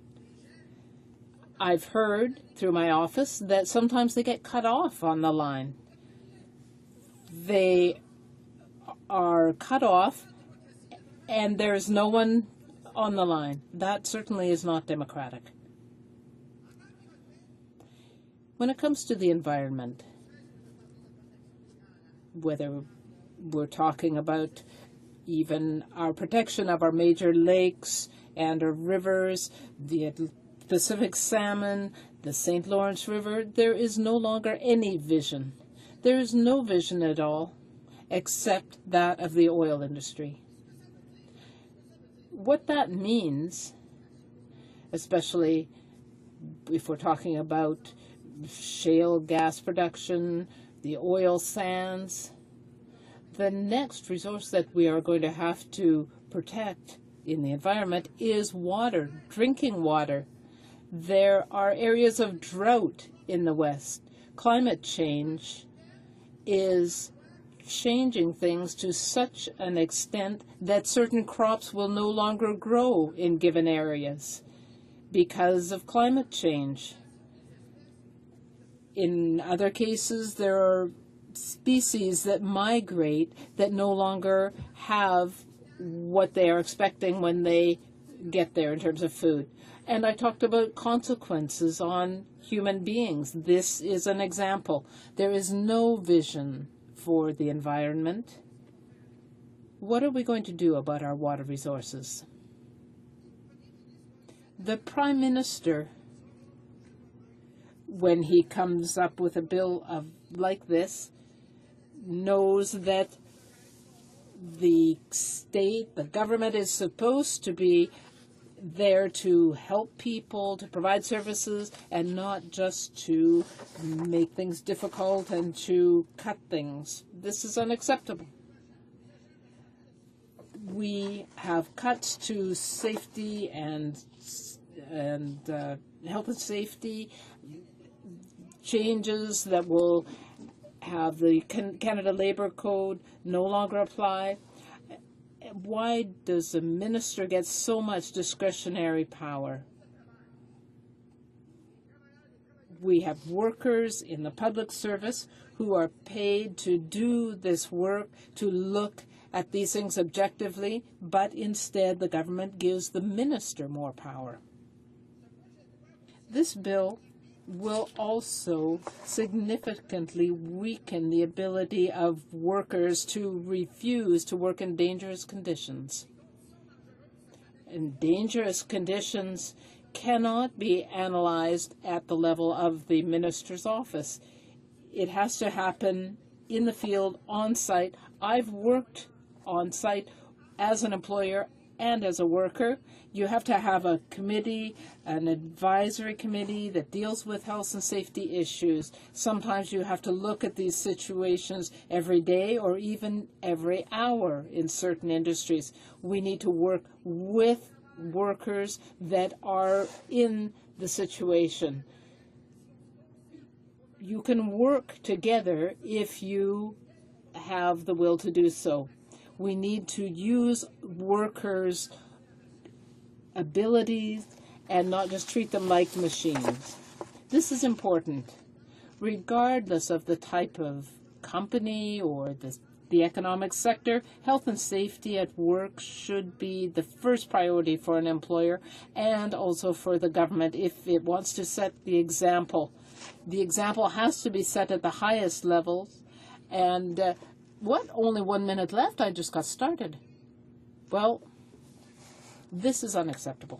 I've heard through my office that sometimes they get cut off on the line. They are cut off and there's no one on the line. That certainly is not democratic. When it comes to the environment, whether we're talking about even our protection of our major lakes and our rivers, the Pacific salmon, the St. Lawrence River, there is no longer any vision. There is no vision at all except that of the oil industry. What that means, especially if we're talking about shale gas production, the oil sands, the next resource that we are going to have to protect in the environment is water, drinking water. There are areas of drought in the West. Climate change is changing things to such an extent that certain crops will no longer grow in given areas because of climate change. In other cases, there are species that migrate that no longer have what they are expecting when they get there in terms of food. And I talked about consequences on human beings. This is an example. There is no vision for the environment. What are we going to do about our water resources? The Prime Minister, when he comes up with a bill like this, knows that the state, the government is supposed to be there to help people, to provide services, and not just to make things difficult and to cut things. This is unacceptable. We have cuts to safety and health and safety, changes that will have the Canada Labour Code no longer apply. Why does the minister get so much discretionary power? We have workers in the public service who are paid to do this work, to look at these things objectively, but instead the government gives the minister more power. This bill will also significantly weaken the ability of workers to refuse to work in dangerous conditions. and dangerous conditions cannot be analyzed at the level of the minister's office. It has to happen in the field, on site. I've worked on site as an employer and as a worker. You have to have a committee, an advisory committee that deals with health and safety issues. Sometimes you have to look at these situations every day or even every hour in certain industries. We need to work with workers that are in the situation. You can work together if you have the will to do so. We need to use workers' abilities and not just treat them like machines. This is important. Regardless of the type of company or the economic sector, health and safety at work should be the first priority for an employer and also for the government if it wants to set the example. The example has to be set at the highest levels. And only 1 minute left? I just got started. Well, this is unacceptable.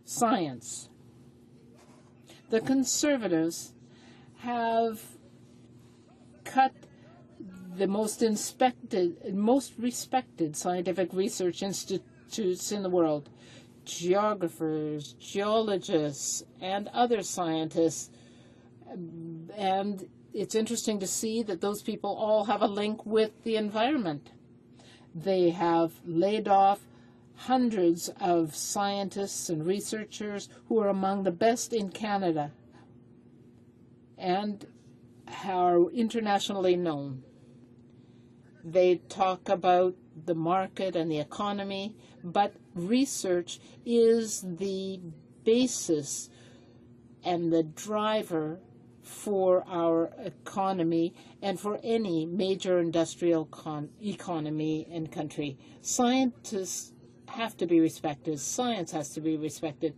Science. The Conservatives have cut the most respected scientific research institutes in the world. Geographers, geologists, and other scientists. And it's interesting to see that those people all have a link with the environment. They have laid off hundreds of scientists and researchers who are among the best in Canada and are internationally known. They talk about the market and the economy, but research is the basis and the driver for our economy and for any major industrial economy and country. Scientists have to be respected. Science has to be respected.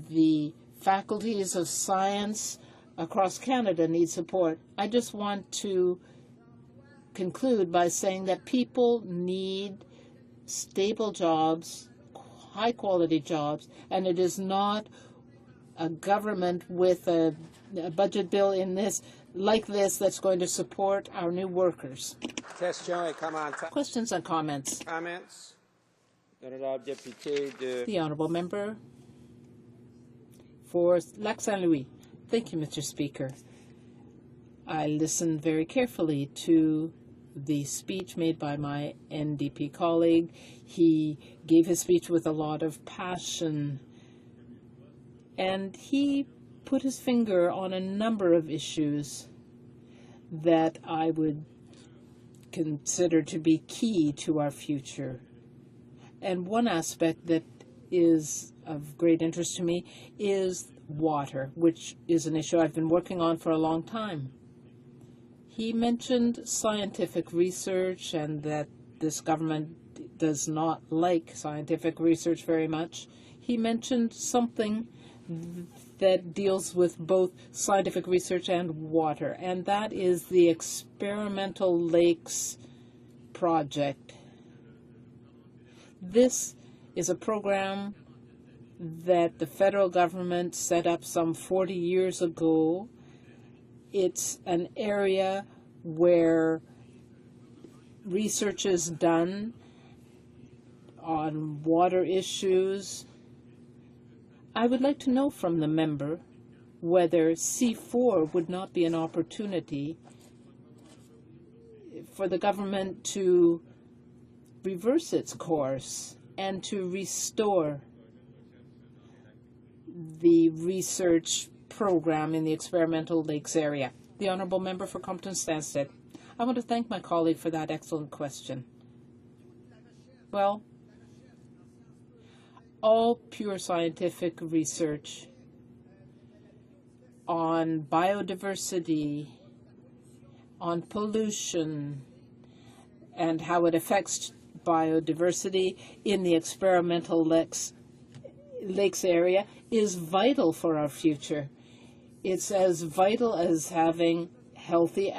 The faculties of science across Canada need support. I just want to conclude by saying that people need stable jobs, high-quality jobs, and it is not a government with a budget bill like this that's going to support our new workers. Questions and comments? The Honourable Member for Lac Saint-Louis. Thank you, Mr. Speaker. I listened very carefully to the speech made by my NDP colleague. He gave his speech with a lot of passion, and he put his finger on a number of issues that I would consider to be key to our future. And one aspect that is of great interest to me is water, which is an issue I've been working on for a long time. He mentioned scientific research and that this government does not like scientific research very much. He mentioned something that deals with both scientific research and water, and that is the Experimental Lakes project. This is a program that the federal government set up some 40 years ago. It's an area where research is done on water issues. I would like to know from the member whether C4 would not be an opportunity for the government to reverse its course and to restore the research program in the Experimental Lakes area. The Honourable Member for Compton-Stanstead. I want to thank my colleague for that excellent question. Well, all pure scientific research on biodiversity, on pollution, and how it affects biodiversity in the Experimental Lakes area is vital for our future. It's as vital as having healthy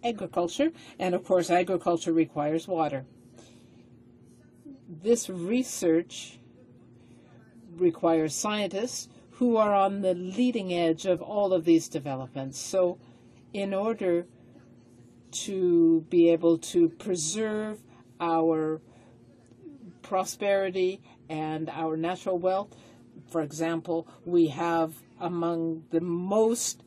agriculture, and of course agriculture requires water. this research requires scientists who are on the leading edge of all of these developments. So in order to be able to preserve our prosperity and our natural wealth, for example, we have among the most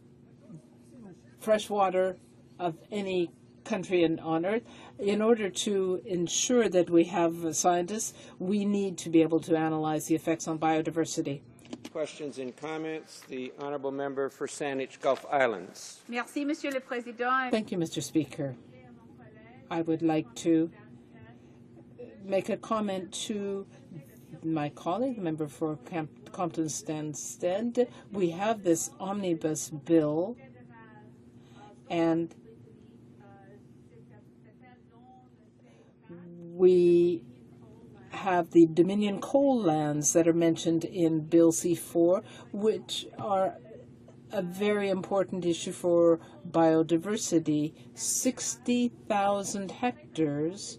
fresh water of any country on earth. In order to ensure that we have scientists, we need to be able to analyze the effects on biodiversity. Questions and comments. The honourable member for Saanich Gulf Islands. Merci, Monsieur le Président. Thank you, Mr. Speaker. I would like to make a comment to my colleague, the member for Compton-Stanstead. We have this omnibus bill, and we have the Dominion coal lands that are mentioned in Bill C-4, which are a very important issue for biodiversity. 60,000 hectares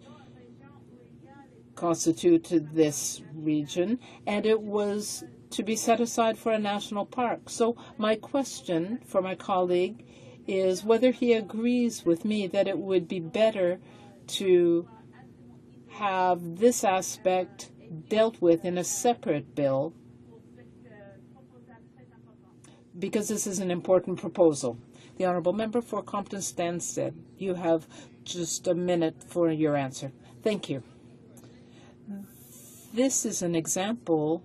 constituted this region, and it was to be set aside for a national park. So my question for my colleague is whether he agrees with me that it would be better to have this aspect dealt with in a separate bill, because this is an important proposal. The honourable member for Compton-Stanstead, you have just a minute for your answer. Thank you. This is an example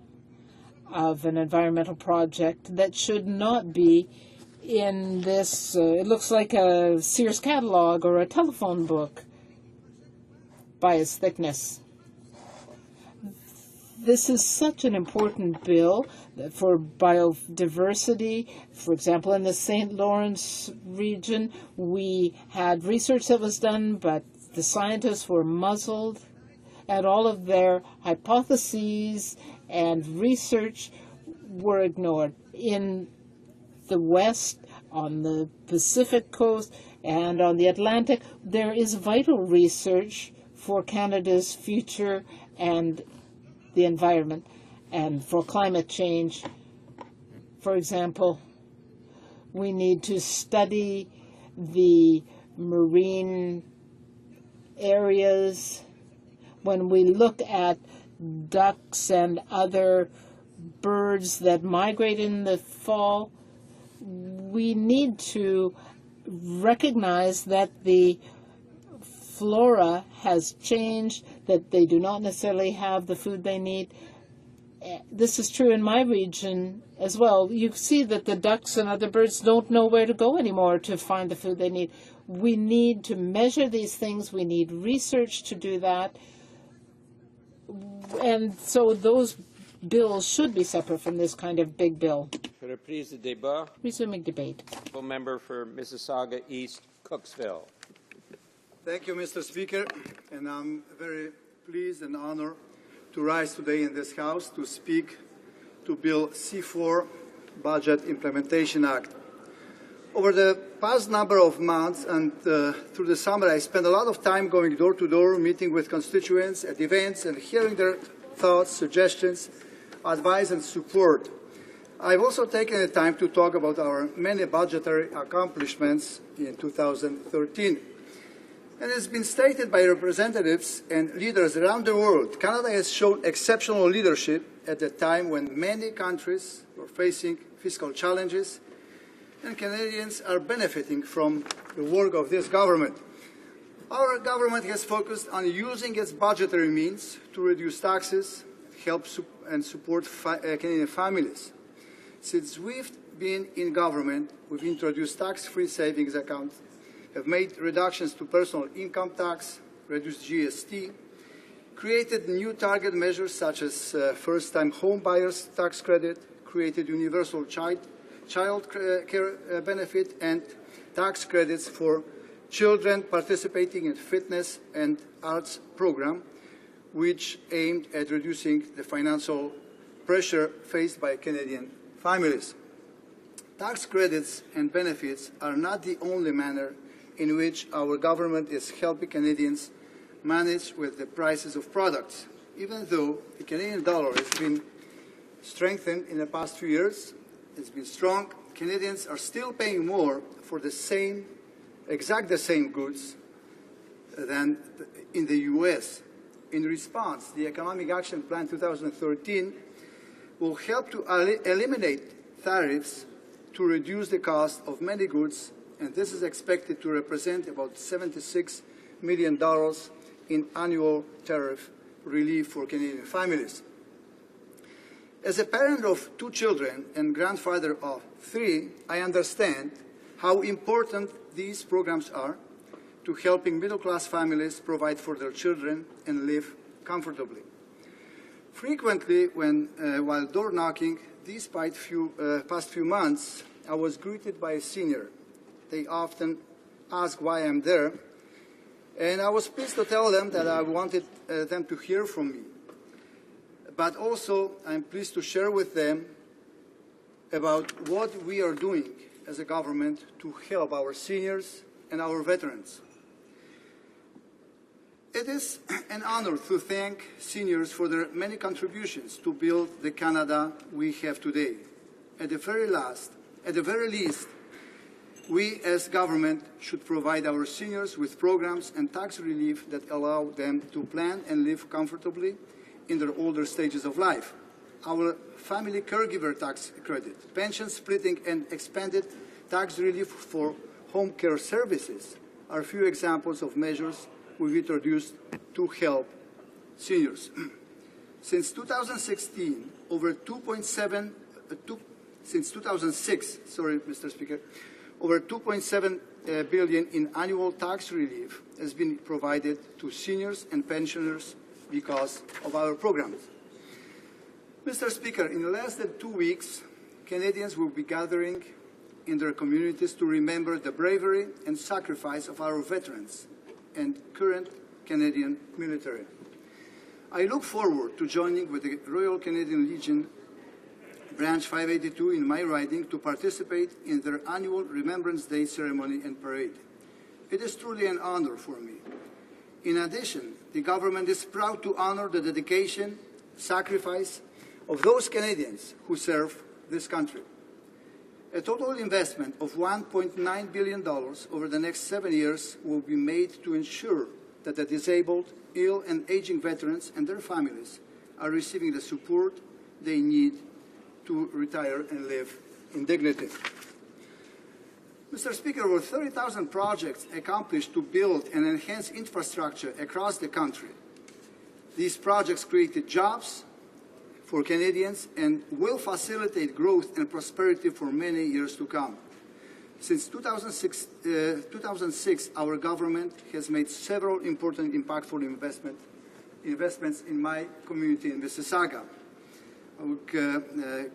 of an environmental project that should not be in this, it looks like a Sears catalog or a telephone book by its thickness. This is such an important bill for biodiversity. For example, in the St. Lawrence region, we had research that was done, but the scientists were muzzled, and all of their hypotheses and research were ignored. In the West, on the Pacific coast, and on the Atlantic, there is vital research for Canada's future and the environment and for climate change. For example, we need to study the marine areas. When we look at ducks and other birds that migrate in the fall, we need to recognize that the flora has changed, that they do not necessarily have the food they need. This is true in my region as well. You see that the ducks and other birds don't know where to go anymore to find the food they need. We need to measure these things. We need research to do that. And so those bills should be separate from this kind of big bill. Reprise de débat. Resuming debate. Member for Mississauga East, Cooksville. Thank you, Mr. Speaker, and I'm very pleased and honored to rise today in this House to speak to Bill C-4, Budget Implementation Act. Over the past number of months and through the summer, I spent a lot of time going door to door, meeting with constituents at events and hearing their thoughts, suggestions, advice and support. I've also taken the time to talk about our many budgetary accomplishments in 2013. And it's been stated by representatives and leaders around the world, Canada has shown exceptional leadership at a time when many countries were facing fiscal challenges, and Canadians are benefiting from the work of this government. Our government has focused on using its budgetary means to reduce taxes, help and support Canadian families. Since we've been in government, we've introduced tax-free savings accounts, have made reductions to personal income tax, reduced GST, created new target measures such as first-time home buyers tax credit, created universal child care benefit and tax credits for children participating in fitness and arts program, which aimed at reducing the financial pressure faced by Canadian families. Tax credits and benefits are not the only manner in which our government is helping Canadians manage with the prices of products. even though the Canadian dollar has been strengthened in the past few years, it's been strong, Canadians are still paying more for the same, exact the same goods than in the U.S. In response, the Economic Action Plan 2013 will help to eliminate tariffs to reduce the cost of many goods, and this is expected to represent about $76 million in annual tariff relief for Canadian families. As a parent of 2 children and grandfather of 3, I understand how important these programs are to helping middle-class families provide for their children and live comfortably. Frequently, while door knocking these past few months, I was greeted by a senior. They often ask why I'm there, and I was pleased to tell them that I wanted them to hear from me. But also, I'm pleased to share with them about what we are doing as a government to help our seniors and our veterans. It is an honor to thank seniors for their many contributions to build the Canada we have today. At the very least, we as government should provide our seniors with programs and tax relief that allow them to plan and live comfortably in their older stages of life. Our family caregiver tax credit, pension splitting, and expanded tax relief for home care services are a few examples of measures we've introduced to help seniors. Since 2016, since 2006, Mr. Speaker, over $2.7 billion in annual tax relief has been provided to seniors and pensioners because of our programs. Mr. Speaker, in less than 2 weeks, Canadians will be gathering in their communities to remember the bravery and sacrifice of our veterans and current Canadian military. I look forward to joining with the Royal Canadian Legion Branch 582 in my riding to participate in their annual Remembrance Day ceremony and parade. It is truly an honor for me. In addition, the government is proud to honor the dedication, sacrifice of those Canadians who serve this country. A total investment of $1.9 billion over the next 7 years will be made to ensure that the disabled, ill, and aging veterans and their families are receiving the support they need to retire and live in dignity. Mr. Speaker, over 30,000 projects accomplished to build and enhance infrastructure across the country. These projects created jobs for Canadians and will facilitate growth and prosperity for many years to come. Since 2006, our government has made several important impactful investments in my community in Mississauga. I will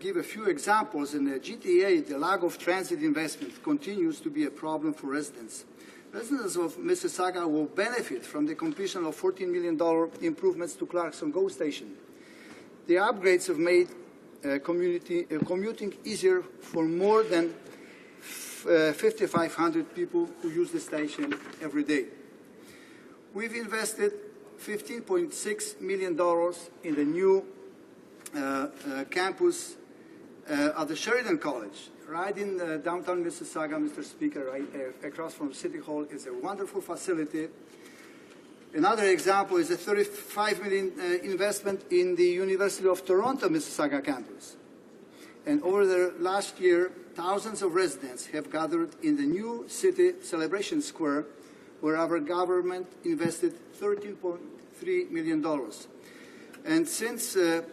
give a few examples. In the GTA, the lack of transit investment continues to be a problem for residents. Residents of Mississauga will benefit from the completion of $14 million improvements to Clarkson GO station. The upgrades have made commuting easier for more than 5,500 people who use the station every day. We've invested $15.6 million in the new campus at the Sheridan College, right in downtown Mississauga, Mr. Speaker, right across from City Hall. It's a wonderful facility. Another example is a $35 million investment in the University of Toronto Mississauga campus. And over the last year, thousands of residents have gathered in the new city celebration square, where our government invested $13.3 million. And since I've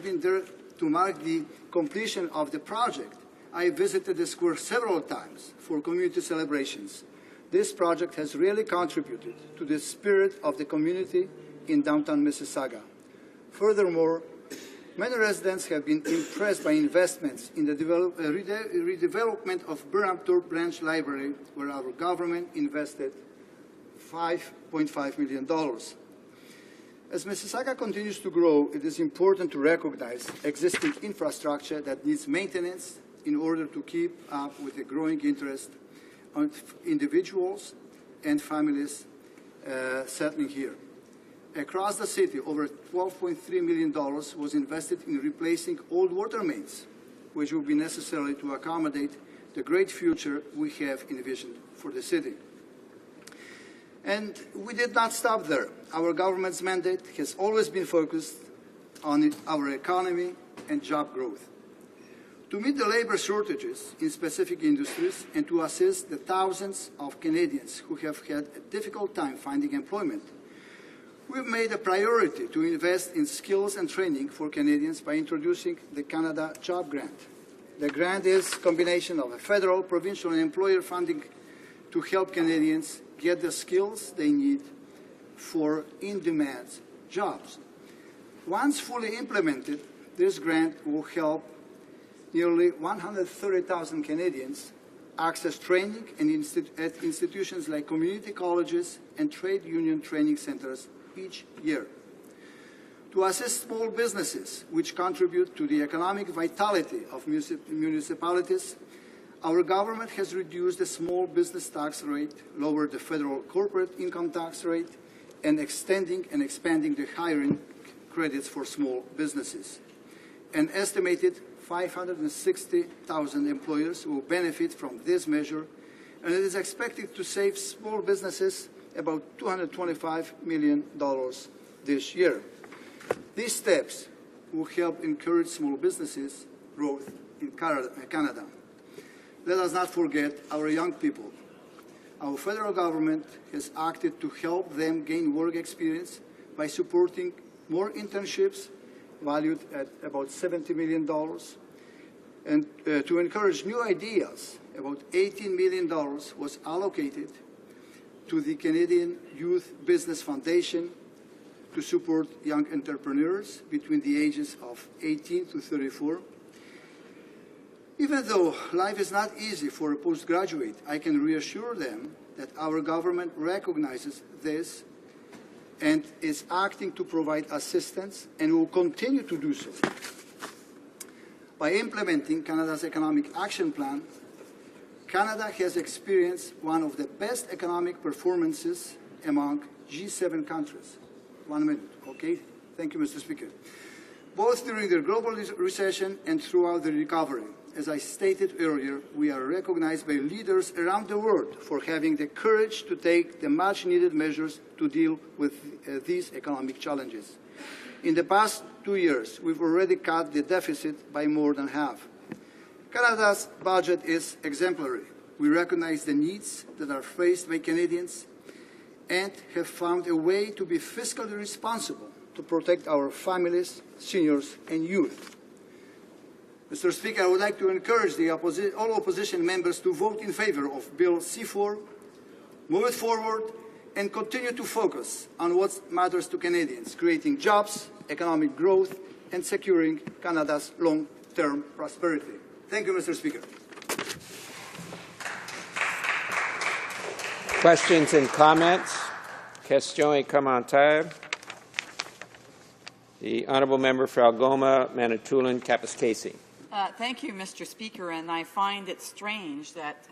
been there to mark the completion of the project, I visited the square several times for community celebrations. This project has really contributed to the spirit of the community in downtown Mississauga. Furthermore, many residents have been impressed by investments in the redevelopment of Burnampton Branch Library, where our government invested $5.5 million. As Mississauga continues to grow, it is important to recognize existing infrastructure that needs maintenance in order to keep up with the growing interest of individuals and families settling here. across the city, over $12.3 million was invested in replacing old water mains, which will be necessary to accommodate the great future we have envisioned for the city. And we did not stop there. Our government's mandate has always been focused on our economy and job growth. To meet the labor shortages in specific industries and to assist the thousands of Canadians who have had a difficult time finding employment, we've made a priority to invest in skills and training for Canadians by introducing the Canada Job Grant. The grant is a combination of a federal, provincial, and employer funding to help Canadians get the skills they need for in-demand jobs. Once fully implemented, this grant will help nearly 130,000 Canadians access training at institutions like community colleges and trade union training centers each year. To assist small businesses, which contribute to the economic vitality of municipalities, our government has reduced the small business tax rate, lowered the federal corporate income tax rate, and extending and expanding the hiring credits for small businesses. An estimated 560,000 employers will benefit from this measure, and it is expected to save small businesses about $225 million this year. These steps will help encourage small businesses growth in Canada. Let us not forget our young people. Our federal government has acted to help them gain work experience by supporting more internships valued at about $70 million, and to encourage new ideas, about $18 million was allocated to the Canadian Youth Business Foundation to support young entrepreneurs between the ages of 18 to 34. Even though life is not easy for a postgraduate, I can reassure them that our government recognizes this and is acting to provide assistance and will continue to do so. By implementing Canada's Economic Action Plan, Canada has experienced one of the best economic performances among G7 countries. 1 minute, okay? Thank you, Mr. Speaker. Both during the global recession and throughout the recovery. As I stated earlier, we are recognized by leaders around the world for having the courage to take the much-needed measures to deal with these economic challenges. In the past 2 years, we've already cut the deficit by more than half. Canada's budget is exemplary. We recognize the needs that are faced by Canadians and have found a way to be fiscally responsible to protect our families, seniors, and youth. Mr. Speaker, I would like to encourage all opposition members to vote in favor of Bill C-4, move it forward, and continue to focus on what matters to Canadians, creating jobs, economic growth, and securing Canada's long-term prosperity. Thank you, Mr. Speaker. Questions and comments? Questions et commentaires? The Honourable Member for Algoma, Manitoulin, Kapuskasing. Thank you, Mr. Speaker, and I find it strange that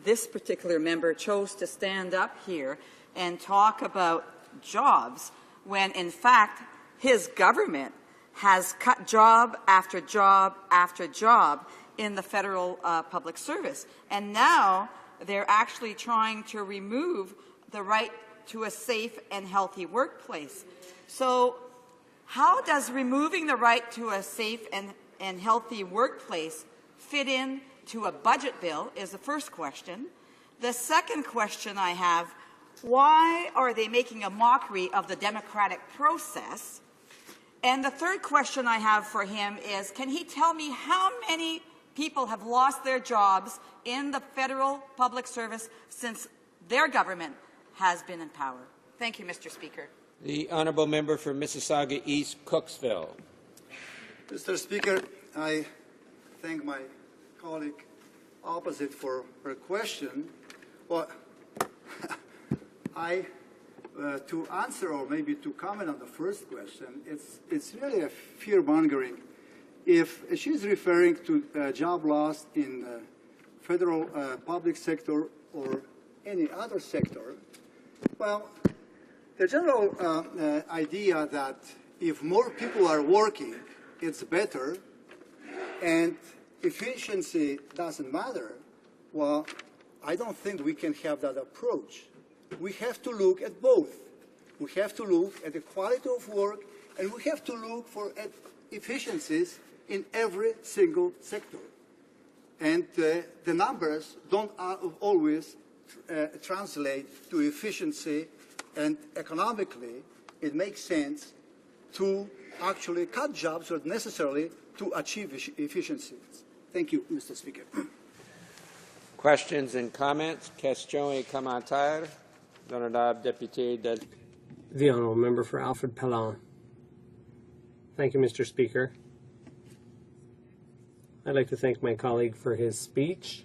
this particular member chose to stand up here and talk about jobs when, in fact, his government has cut job after job after job in the federal public service. And now they're actually trying to remove the right to a safe and healthy workplace. So how does removing the right to a safe and healthy workplace fit in to a budget bill is the first question. The second question I have, why are they making a mockery of the democratic process? And the third question I have for him is, can he tell me how many people have lost their jobs in the federal public service since their government has been in power? Thank you, Mr. Speaker. The Honourable Member for Mississauga East, Cooksville. Mr. Speaker, I thank my colleague opposite for her question. Well, to answer or maybe to comment on the first question, it's really a fear-mongering. If she's referring to job loss in the federal public sector or any other sector, well, The general idea that if more people are working, it's better, and efficiency doesn't matter, well, I don't think we can have that approach. We have to look at both. We have to look at the quality of work, and we have to look at efficiencies in every single sector. And the numbers don't always translate to efficiency, and economically it makes sense to actually cut jobs or necessarily to achieve efficiencies. Thank you, Mr. Speaker. Questions and comments? Question et commentaires. L'honorable député de... The honourable member for Alfred Pellan. Thank you, Mr. Speaker. I'd like to thank my colleague for his speech.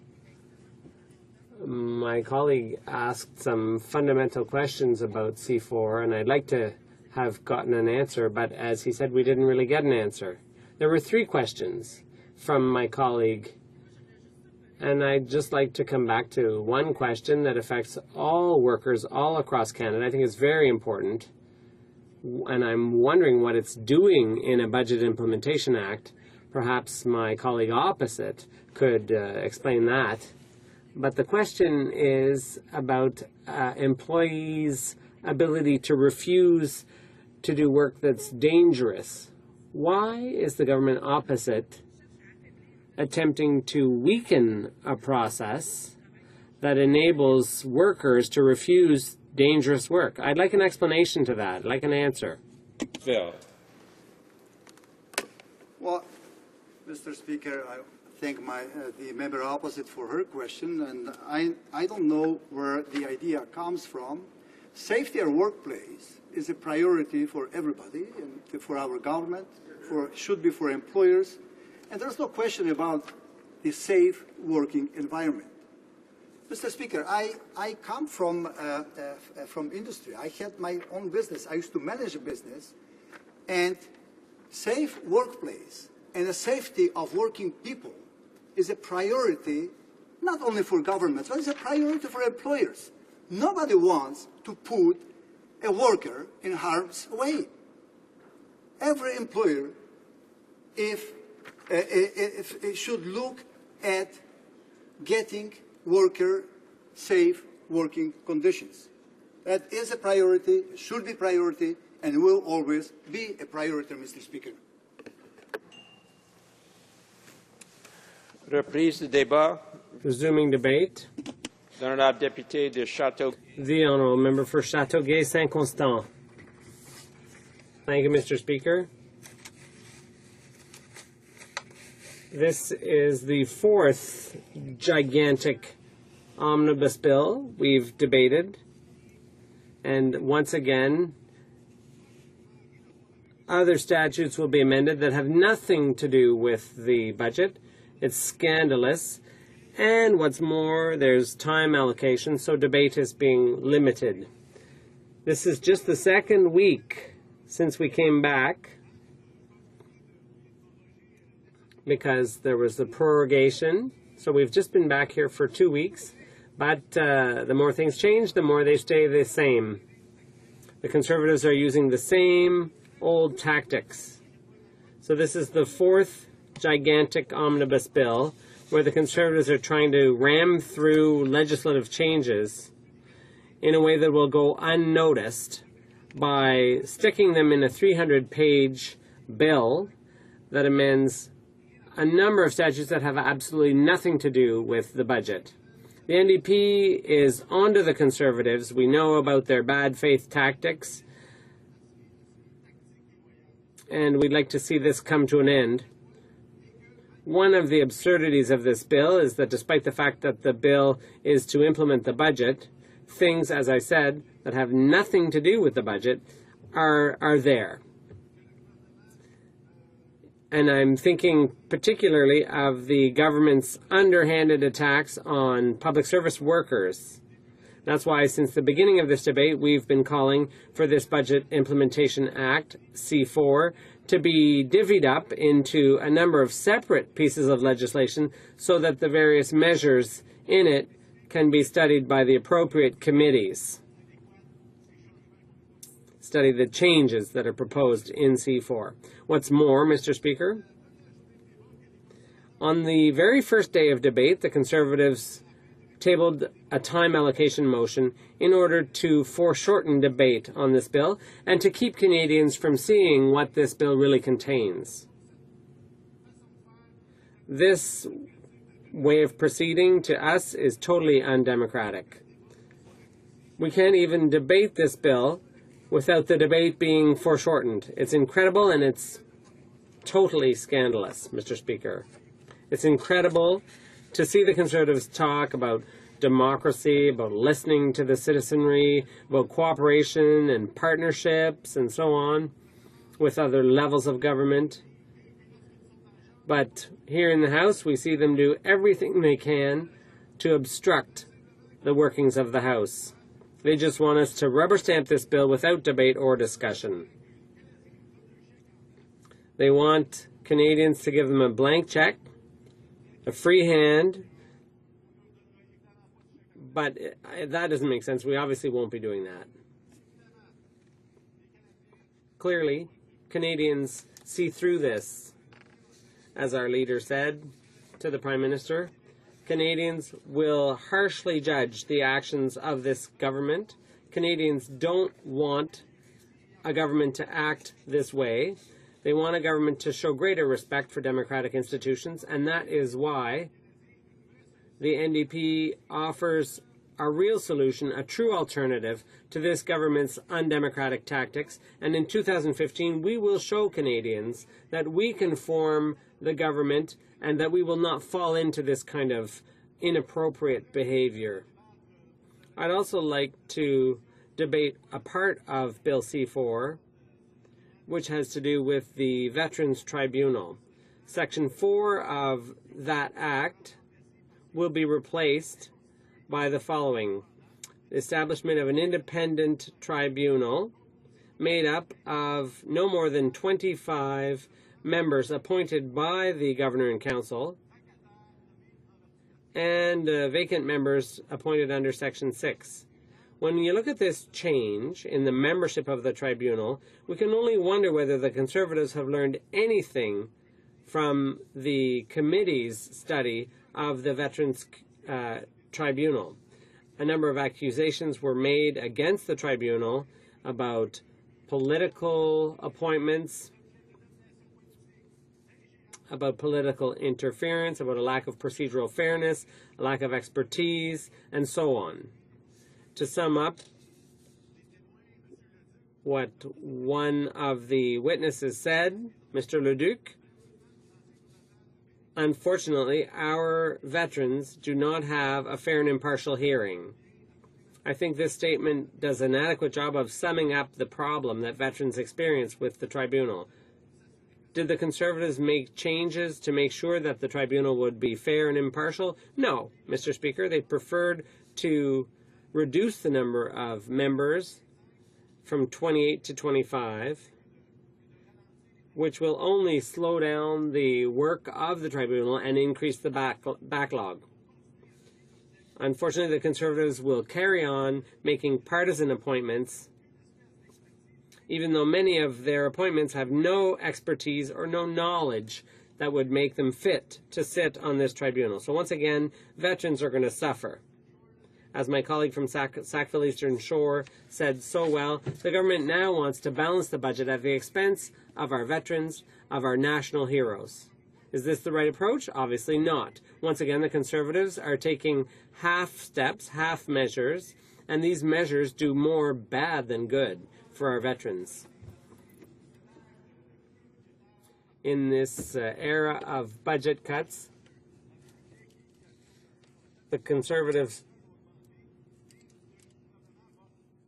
My colleague asked some fundamental questions about C4, and I'd like to have gotten an answer, but as he said, we didn't really get an answer. There were 3 questions from my colleague, and I'd just like to come back to one question that affects all workers all across Canada. I think it's very important, and I'm wondering what it's doing in a Budget Implementation Act. Perhaps my colleague opposite could explain that. But the question is about employees' ability to refuse to do work that's dangerous. Why is the government opposite attempting to weaken a process that enables workers to refuse dangerous work? I'd like an explanation to that. I'd like an answer. Phil. Well, Mr. Speaker, I thank the member opposite for her question, and I don't know where the idea comes from. Safety at workplace is a priority for everybody, and for our government, should be for employers, and there's no question about the safe working environment. Mr. Speaker, I come from industry. I had my own business. I used to manage a business, and safe workplace and the safety of working people is a priority not only for governments, but it's a priority for employers. Nobody wants to put a worker in harm's way. Every employer, if it should look at getting worker safe working conditions. That is a priority, should be a priority, and will always be a priority, Mr. Speaker. Reprise du débat. Resuming debate. L'honorable député de Château. The honourable member for Châteauguay-Saint-Constant. Thank you, Mr. Speaker. This is the 4th gigantic omnibus bill we've debated. And once again, other statutes will be amended that have nothing to do with the budget. It's scandalous. And what's more, there's time allocation, so debate is being limited. This is just the 2nd week since we came back, because there was the prorogation. So we've just been back here for 2 weeks. But the more things change, the more they stay the same. The Conservatives are using the same old tactics. So this is the 4th gigantic omnibus bill where the Conservatives are trying to ram through legislative changes in a way that will go unnoticed by sticking them in a 300-page bill that amends a number of statutes that have absolutely nothing to do with the budget. The NDP is onto the Conservatives. We know about their bad faith tactics, and we'd like to see this come to an end. One of the absurdities of this bill is that despite the fact that the bill is to implement the budget, things, as I said, that have nothing to do with the budget are there. And I'm thinking particularly of the government's underhanded attacks on public service workers. That's why since the beginning of this debate, we've been calling for this Budget Implementation Act, C4, to be divvied up into a number of separate pieces of legislation so that the various measures in it can be studied by the appropriate committees. study the changes that are proposed in C4. What's more, Mr. Speaker, on the very first day of debate, the Conservatives tabled a time allocation motion in order to foreshorten debate on this bill and to keep Canadians from seeing what this bill really contains. This way of proceeding to us is totally undemocratic. We can't even debate this bill without the debate being foreshortened. It's incredible and it's totally scandalous, Mr. Speaker. It's incredible to see the Conservatives talk about democracy, about listening to the citizenry, about cooperation and partnerships and so on with other levels of government. But here in the House, we see them do everything they can to obstruct the workings of the House. They just want us to rubber stamp this bill without debate or discussion. They want Canadians to give them a blank check, a free hand, but that doesn't make sense. We obviously won't be doing that. Clearly, Canadians see through this. As our leader said to the Prime Minister, Canadians will harshly judge the actions of this government. Canadians don't want a government to act this way. They want a government to show greater respect for democratic institutions, and that is why the NDP offers a real solution, a true alternative to this government's undemocratic tactics. And in 2015, we will show Canadians that we can form the government and that we will not fall into this kind of inappropriate behavior. I'd also like to debate a part of Bill C4, which has to do with the Veterans Tribunal. Section 4 of that act will be replaced by the following: the establishment of an independent tribunal made up of no more than 25 members appointed by the Governor and Council, and vacant members appointed under Section 6. When you look at this change in the membership of the tribunal, we can only wonder whether the Conservatives have learned anything from the committee's study of the Veterans Tribunal. A number of accusations were made against the tribunal about political appointments, about political interference, about a lack of procedural fairness, a lack of expertise, and so on. To sum up what one of the witnesses said, Mr. Leduc, unfortunately, our veterans do not have a fair and impartial hearing. I think this statement does an adequate job of summing up the problem that veterans experience with the tribunal. Did the Conservatives make changes to make sure that the tribunal would be fair and impartial? No, Mr. Speaker. They preferred to reduce the number of members from 28 to 25, which will only slow down the work of the tribunal and increase the backlog. Unfortunately, the Conservatives will carry on making partisan appointments, even though many of their appointments have no expertise or no knowledge that would make them fit to sit on this tribunal. So once again, veterans are going to suffer. As my colleague from Sackville Eastern Shore said so well, the government now wants to balance the budget at the expense of our veterans, of our national heroes. Is this the right approach? Obviously not. Once again, the Conservatives are taking half steps, half measures, and these measures do more bad than good for our veterans. In this era of budget cuts, the Conservatives,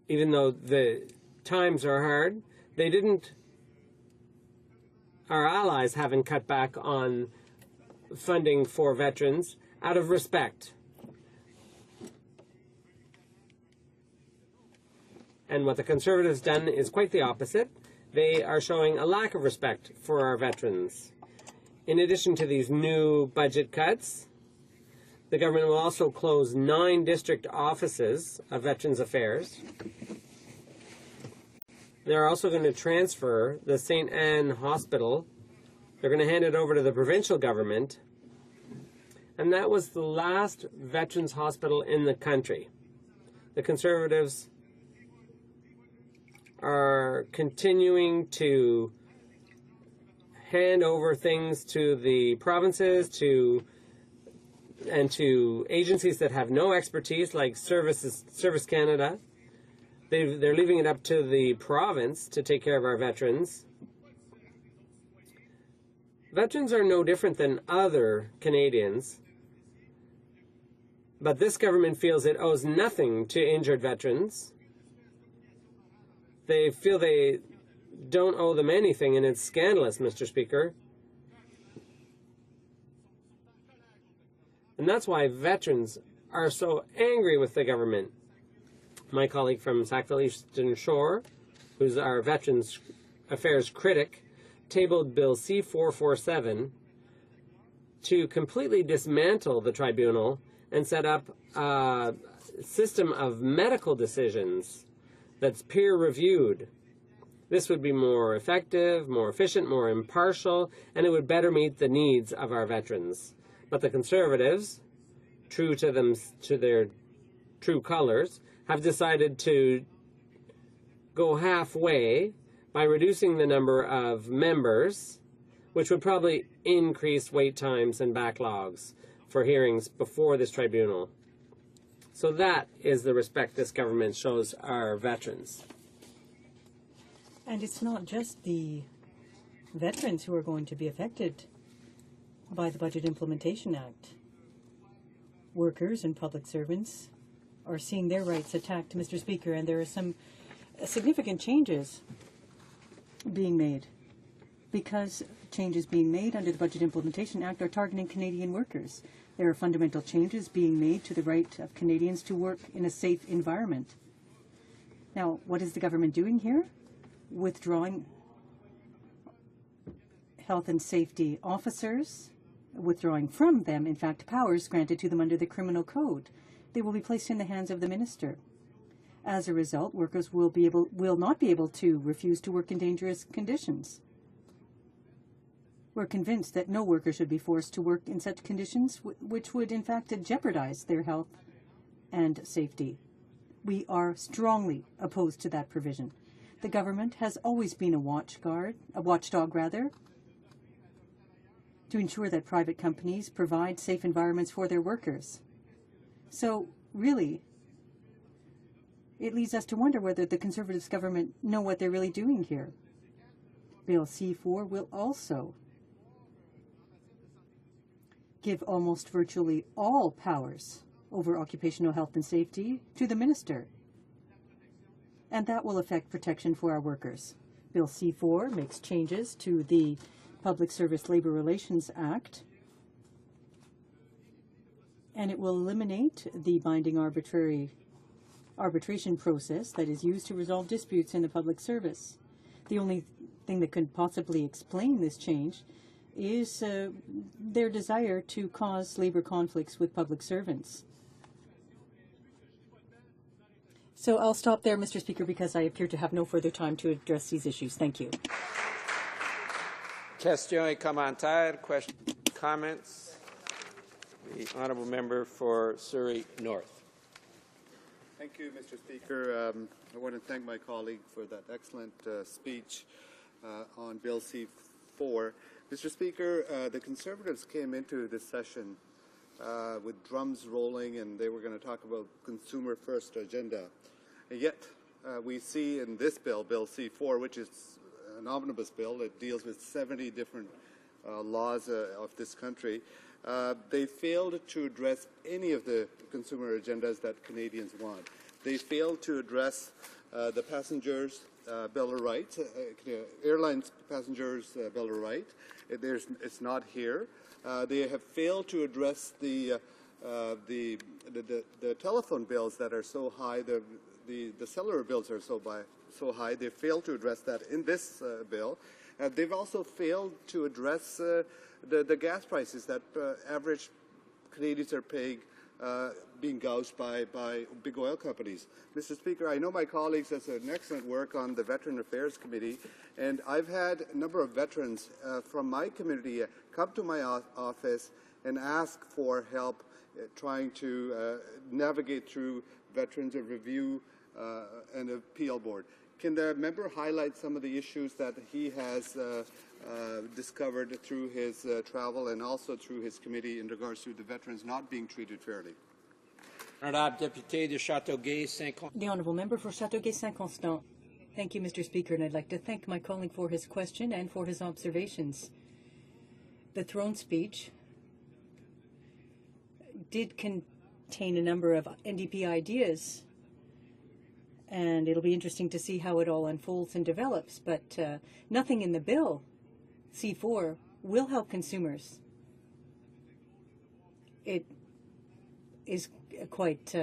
even though the times are hard, our allies haven't cut back on funding for veterans out of respect. And what the Conservatives done is quite the opposite. They are showing a lack of respect for our veterans. In addition to these new budget cuts, the government will also close 9 district offices of Veterans Affairs. They're also going to transfer the St. Anne Hospital. They're going to hand it over to the provincial government. And that was the last veterans hospital in the country. The Conservatives are continuing to hand over things to the provinces and to agencies that have no expertise, like Service Canada. They're leaving it up to the province to take care of our veterans. Veterans are no different than other Canadians, but this government feels it owes nothing to injured veterans. They feel they don't owe them anything, and it's scandalous, Mr. Speaker. And that's why veterans are so angry with the government. My colleague from Sackville Eastern Shore, who's our Veterans Affairs critic, tabled Bill C-447 to completely dismantle the tribunal and set up a system of medical decisions that's peer-reviewed. This would be more effective, more efficient, more impartial, and it would better meet the needs of our veterans. But the Conservatives, true to their true colors, have decided to go halfway by reducing the number of members, which would probably increase wait times and backlogs for hearings before this tribunal. So that is the respect this government shows our veterans. And it's not just the veterans who are going to be affected by the Budget Implementation Act. Workers and public servants are seeing their rights attacked, Mr. Speaker, and there are some significant changes being made because changes being made under the Budget Implementation Act are targeting Canadian workers. There are fundamental changes being made to the right of Canadians to work in a safe environment. Now, what is the government doing here? Withdrawing health and safety officers, withdrawing from them, in fact, powers granted to them under the Criminal Code. They will be placed in the hands of the minister. As a result, workers will not be able to refuse to work in dangerous conditions. We're convinced that no worker should be forced to work in such conditions which would, in fact, jeopardize their health and safety. We are strongly opposed to that provision. The government has always been a watchdog, to ensure that private companies provide safe environments for their workers. So, really, it leads us to wonder whether the Conservatives government know what they're really doing here. Bill C-4 will also give almost virtually all powers over occupational health and safety to the minister. And that will affect protection for our workers. Bill C-4 makes changes to the Public Service Labor Relations Act, and it will eliminate the binding arbitration process that is used to resolve disputes in the public service. The only thing that could possibly explain this change is their desire to cause labor conflicts with public servants. So I'll stop there, Mr. Speaker, because I appear to have no further time to address these issues. Thank you. Question commentaire, questions, comments? The honourable member for Surrey North. Thank you, Mr. Speaker. I want to thank my colleague for that excellent speech on Bill C-4. Mr. Speaker, the Conservatives came into this session with drums rolling, and they were going to talk about consumer first agenda. And yet, we see in this bill, Bill C-4, which is an omnibus bill, it deals with 70 different laws of this country. They failed to address any of the consumer agendas that Canadians want. They failed to address the passengers' Bill of Rights, airlines passengers' Bill of Rights. It's not here. They have failed to address the telephone bills that are so high. The cellular bills are so high. They failed to address that in this bill. They've also failed to address the gas prices that average Canadians are paying being gouged by big oil companies. Mr. Speaker, I know my colleagues have done excellent work on the Veteran Affairs Committee, and I've had a number of veterans from my community come to my office and ask for help trying to navigate through Veterans Review and Appeal Board. Can the member highlight some of the issues that he has discovered through his travel and also through his committee in regards to the veterans not being treated fairly? The Honourable Member for Châteauguay-Saint-Constant. Thank you, Mr. Speaker, and I'd like to thank my colleague for his question and for his observations. The throne speech did contain a number of NDP ideas, and it'll be interesting to see how it all unfolds and develops, but nothing in the bill, C4, will help consumers. It is quite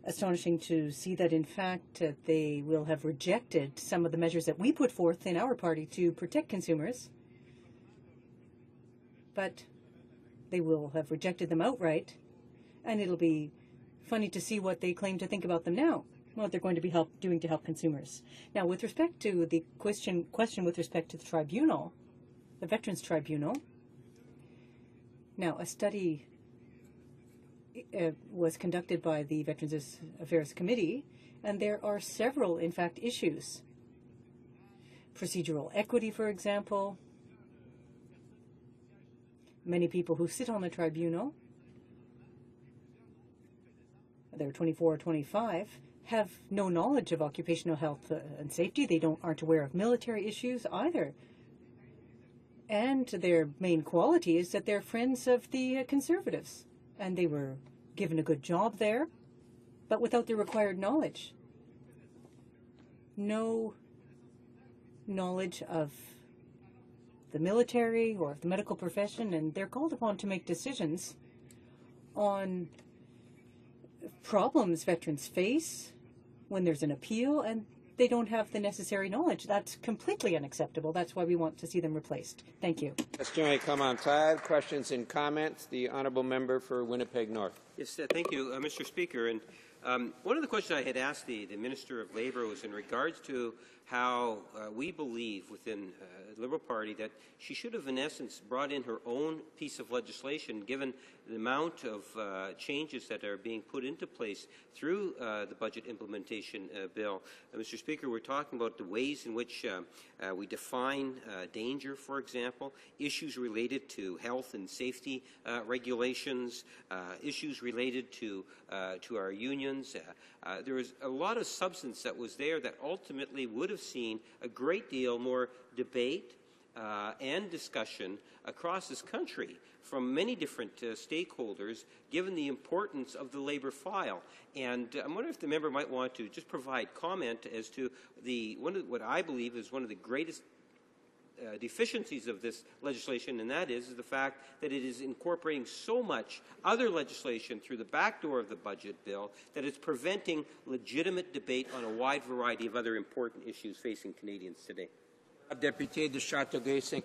astonishing to see that, in fact, they will have rejected some of the measures that we put forth in our party to protect consumers, but they will have rejected them outright, and it'll be funny to see what they claim to think about them now, what they're going to be doing to help consumers. Now, with respect to the question with respect to the tribunal, the Veterans Tribunal, now a study was conducted by the Veterans Affairs Committee, and there are several, in fact, issues. Procedural equity, for example. Many people who sit on the tribunal, they're 24 or 25, have no knowledge of occupational health and safety. They aren't aware of military issues either. And their main quality is that they're friends of the Conservatives. And they were given a good job there, but without the required knowledge. No knowledge of the military or of the medical profession, and they're called upon to make decisions on problems veterans face when there's an appeal, and they don't have the necessary knowledge. That's completely unacceptable. That's why we want to see them replaced. Thank you. Questions and comments. The Honourable Member for Winnipeg North. Yes, thank you, Mr. Speaker. And one of the questions I had asked the Minister of Labour was in regards to how we believe within the Liberal Party that she should have, in essence, brought in her own piece of legislation, given the amount of changes that are being put into place through the budget implementation bill. Mr. Speaker, we're talking about the ways in which we define danger, for example, issues related to health and safety regulations, issues related to our unions. There was a lot of substance that was there that ultimately would have seen a great deal more debate and discussion across this country from many different stakeholders, given the importance of the labour file. And I'm wondering if the member might want to just provide comment as to what I believe is one of the greatest deficiencies of this legislation, and that is the fact that it is incorporating so much other legislation through the back door of the budget bill that it's preventing legitimate debate on a wide variety of other important issues facing Canadians today. Député de Châteauguay-Saint.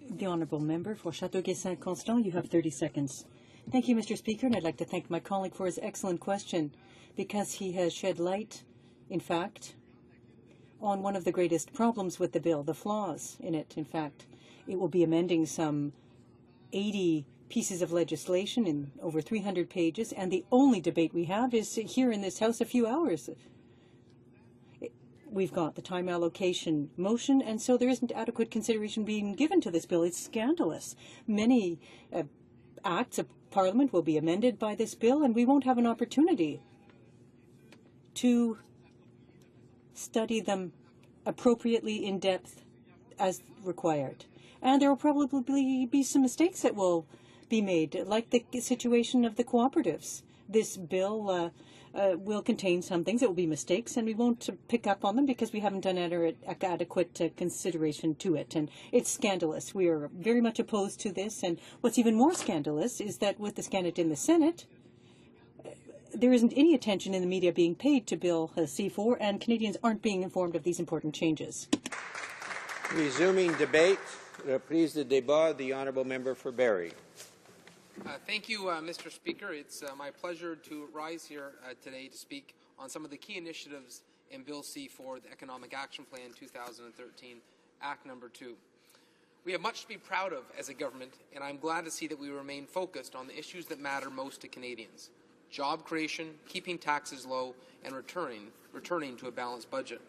The Honourable Member for Châteauguay-Saint-Constant, you have 30 seconds. Thank you, Mr. Speaker, and I'd like to thank my colleague for his excellent question, because he has shed light, in fact, on one of the greatest problems with the bill, the flaws in it. In fact, it will be amending some 80 pieces of legislation in over 300 pages, and the only debate we have is here in this House a few hours. We've got the time allocation motion, and so there isn't adequate consideration being given to this bill. It's scandalous. Many acts of Parliament will be amended by this bill, and we won't have an opportunity to study them appropriately in depth as required. And there will probably be some mistakes that will be made, like the situation of the cooperatives. This bill will contain some things that will be mistakes, and we won't pick up on them because we haven't done adequate consideration to it. And it's scandalous. We are very much opposed to this. And what's even more scandalous is that with the scandal in the Senate, there isn't any attention in the media being paid to Bill C4, and Canadians aren't being informed of these important changes. Resuming debate, reprise de débat, the Honourable Member for Barrie. Thank you, Mr. Speaker. It's my pleasure to rise here today to speak on some of the key initiatives in Bill C-4, the Economic Action Plan 2013, Act Number 2. We have much to be proud of as a government, and I'm glad to see that we remain focused on the issues that matter most to Canadians: job creation, keeping taxes low, and returning to a balanced budget.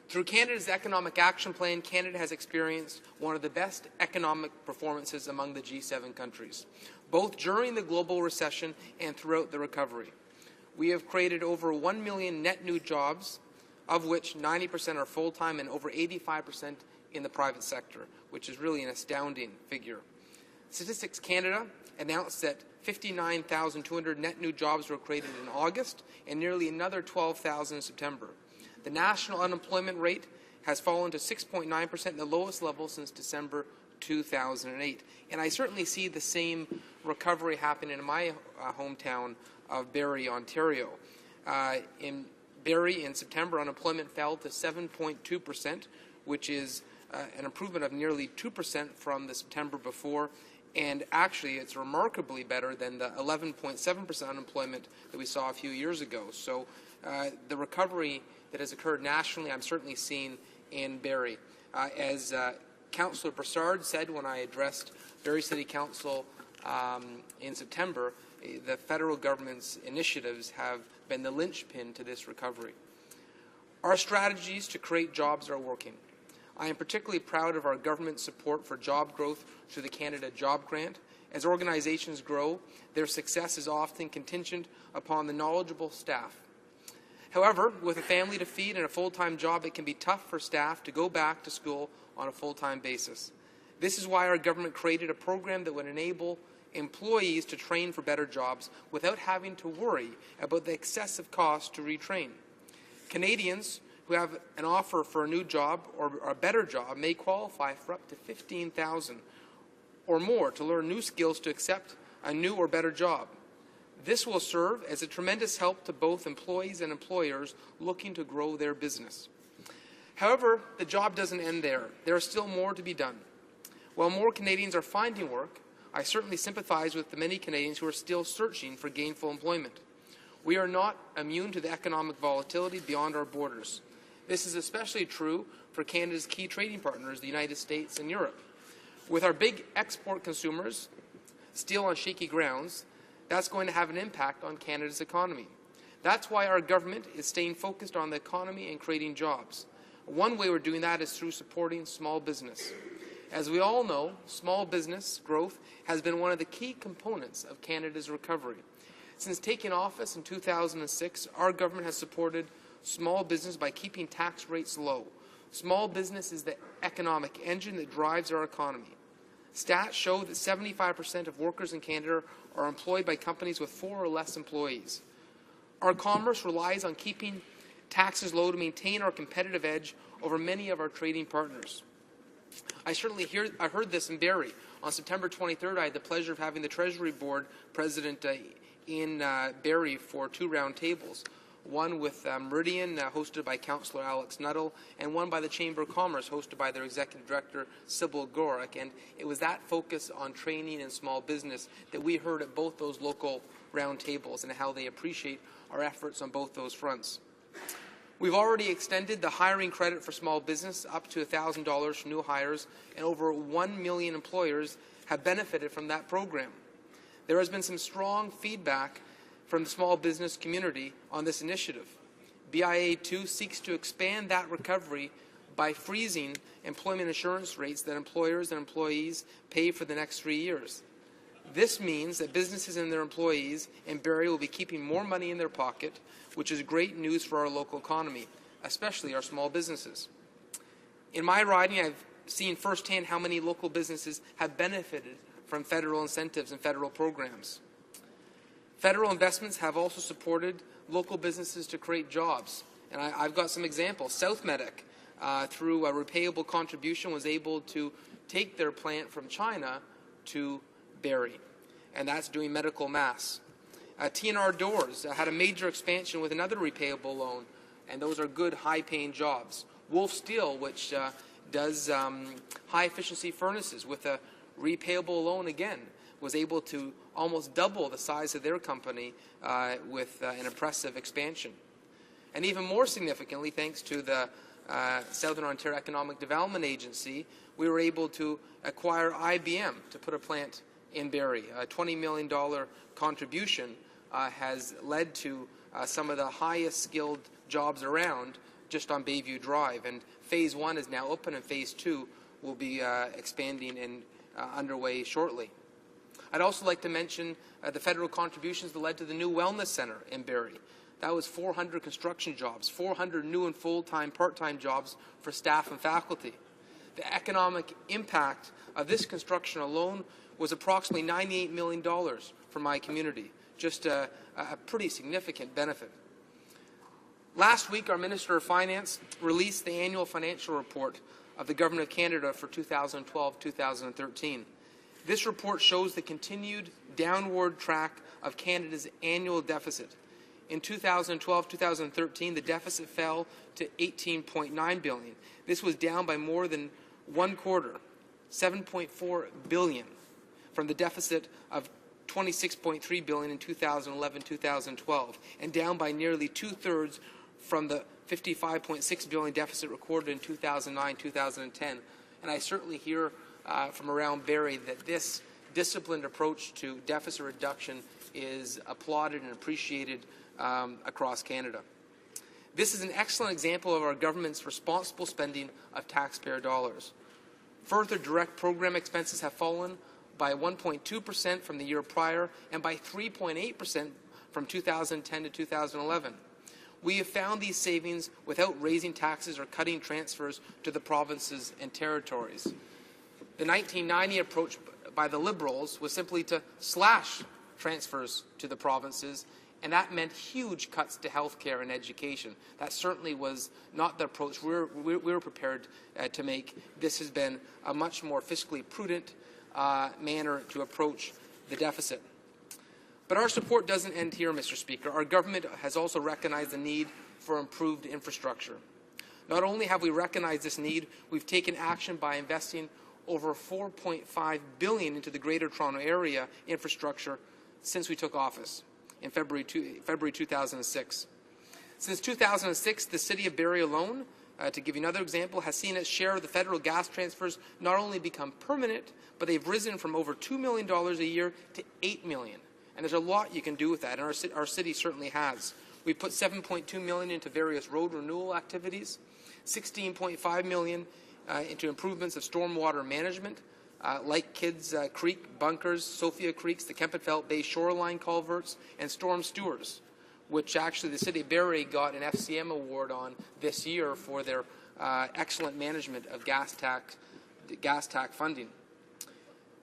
Through Canada's Economic Action Plan, Canada has experienced one of the best economic performances among the G7 countries, both during the global recession and throughout the recovery. We have created over 1 million net new jobs, of which 90% are full-time and over 85% in the private sector, which is really an astounding figure. Statistics Canada announced that 59,200 net new jobs were created in August and nearly another 12,000 in September. The national unemployment rate has fallen to 6.9%, the lowest level since December 2008. And I certainly see the same recovery happening in my hometown of Barrie, Ontario. In Barrie, in September, unemployment fell to 7.2%, which is an improvement of nearly 2% from the September before. And actually, it's remarkably better than the 11.7% unemployment that we saw a few years ago. So the recovery that has occurred nationally, I'm certainly seeing in Barrie. As Councillor Brassard said when I addressed Barrie City Council in September, the federal government's initiatives have been the linchpin to this recovery. Our strategies to create jobs are working. I am particularly proud of our government's support for job growth through the Canada Job Grant. As organizations grow, their success is often contingent upon the knowledgeable staff. However, with a family to feed and a full-time job, it can be tough for staff to go back to school on a full-time basis. This is why our government created a program that would enable employees to train for better jobs without having to worry about the excessive cost to retrain. Canadians who have an offer for a new job or a better job may qualify for up to $15,000 or more to learn new skills to accept a new or better job. This will serve as a tremendous help to both employees and employers looking to grow their business. However, the job doesn't end there. There is still more to be done. While more Canadians are finding work, I certainly sympathize with the many Canadians who are still searching for gainful employment. We are not immune to the economic volatility beyond our borders. This is especially true for Canada's key trading partners, the United States and Europe. With our big export consumers still on shaky grounds, that's going to have an impact on Canada's economy. That's why our government is staying focused on the economy and creating jobs. One way we're doing that is through supporting small business. As we all know, small business growth has been one of the key components of Canada's recovery. Since taking office in 2006, our government has supported small business by keeping tax rates low. Small business is the economic engine that drives our economy. Stats show that 75% of workers in Canada are employed by companies with 4 or less employees. Our commerce relies on keeping taxes low to maintain our competitive edge over many of our trading partners. I heard this in Barrie. On September 23rd, I had the pleasure of having the Treasury Board President in Barrie for 2 round tables. One with Meridian, hosted by Councillor Alex Nuttall, and one by the Chamber of Commerce, hosted by their Executive Director, Sybil Gorick. And it was that focus on training and small business that we heard at both those local round tables and how they appreciate our efforts on both those fronts. We've already extended the hiring credit for small business up to $1,000 for new hires, and over 1 million employers have benefited from that program. There has been some strong feedback from the small business community on this initiative. BIA2 seeks to expand that recovery by freezing employment insurance rates that employers and employees pay for the next 3 years. This means that businesses and their employees in Barrie will be keeping more money in their pocket, which is great news for our local economy, especially our small businesses. In my riding, I've seen firsthand how many local businesses have benefited from federal incentives and federal programs. Federal investments have also supported local businesses to create jobs. And I've got some examples. South Medic, through a repayable contribution, was able to take their plant from China to Barrie, and that's doing medical mass. TNR Doors had a major expansion with another repayable loan, and those are good, high-paying jobs. Wolf Steel, which does high-efficiency furnaces with a repayable loan again, was able to almost double the size of their company with an impressive expansion. And even more significantly, thanks to the Southern Ontario Economic Development Agency, we were able to acquire IBM to put a plant in Barrie. A $20 million contribution has led to some of the highest skilled jobs around just on Bayview Drive. And Phase 1 is now open, and Phase 2 will be expanding and underway shortly. I'd also like to mention the federal contributions that led to the new Wellness Centre in Barrie. That was 400 construction jobs, 400 new and full-time, part-time jobs for staff and faculty. The economic impact of this construction alone was approximately $98 million for my community, just a pretty significant benefit. Last week, our Minister of Finance released the annual financial report of the Government of Canada for 2012-2013. This report shows the continued downward track of Canada's annual deficit. In 2012-2013, the deficit fell to $18.9 billion. This was down by more than one quarter, $7.4 billion, from the deficit of $26.3 billion in 2011-2012, and down by nearly two-thirds from the $55.6 billion deficit recorded in 2009-2010. And I certainly hear from around Barrie that this disciplined approach to deficit reduction is applauded and appreciated across Canada. This is an excellent example of our government's responsible spending of taxpayer dollars. Further direct program expenses have fallen by 1.2% from the year prior and by 3.8% from 2010 to 2011. We have found these savings without raising taxes or cutting transfers to the provinces and territories. The 1990 approach by the Liberals was simply to slash transfers to the provinces, and that meant huge cuts to health care and education. That certainly was not the approach we were prepared to make. This has been a much more fiscally prudent manner to approach the deficit. But our support doesn't end here, Mr. Speaker. Our government has also recognized the need for improved infrastructure. Not only have we recognized this need, we've taken action by investing over $4.5 billion into the Greater Toronto Area infrastructure since we took office in February 2006. Since 2006, the City of Barrie alone, to give you another example, has seen its share of the federal gas transfers not only become permanent, but they've risen from over $2 million a year to $8 million. And there's a lot you can do with that, and our city certainly has. We put $7.2 million into various road renewal activities, $16.5 million into improvements of stormwater management, like Kids Creek bunkers, Sophia Creeks, the Kempenfelt Bay shoreline culverts, and storm stewers, which actually the City of Barrie got an FCM award on this year for their excellent management of gas tax funding.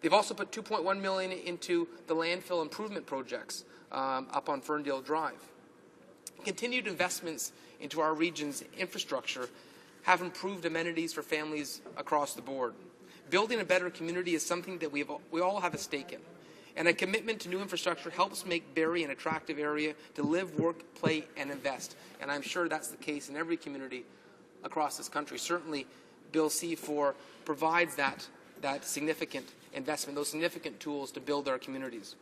They've also put $2.1 million into the landfill improvement projects up on Ferndale Drive. Continued investments into our region's infrastructure have improved amenities for families across the board. Building a better community is something that we all have a stake in, and a commitment to new infrastructure helps make Barrie an attractive area to live, work, play, and invest. And I'm sure that's the case in every community across this country. Certainly, Bill C-4 provides that significant investment, those significant tools to build our communities.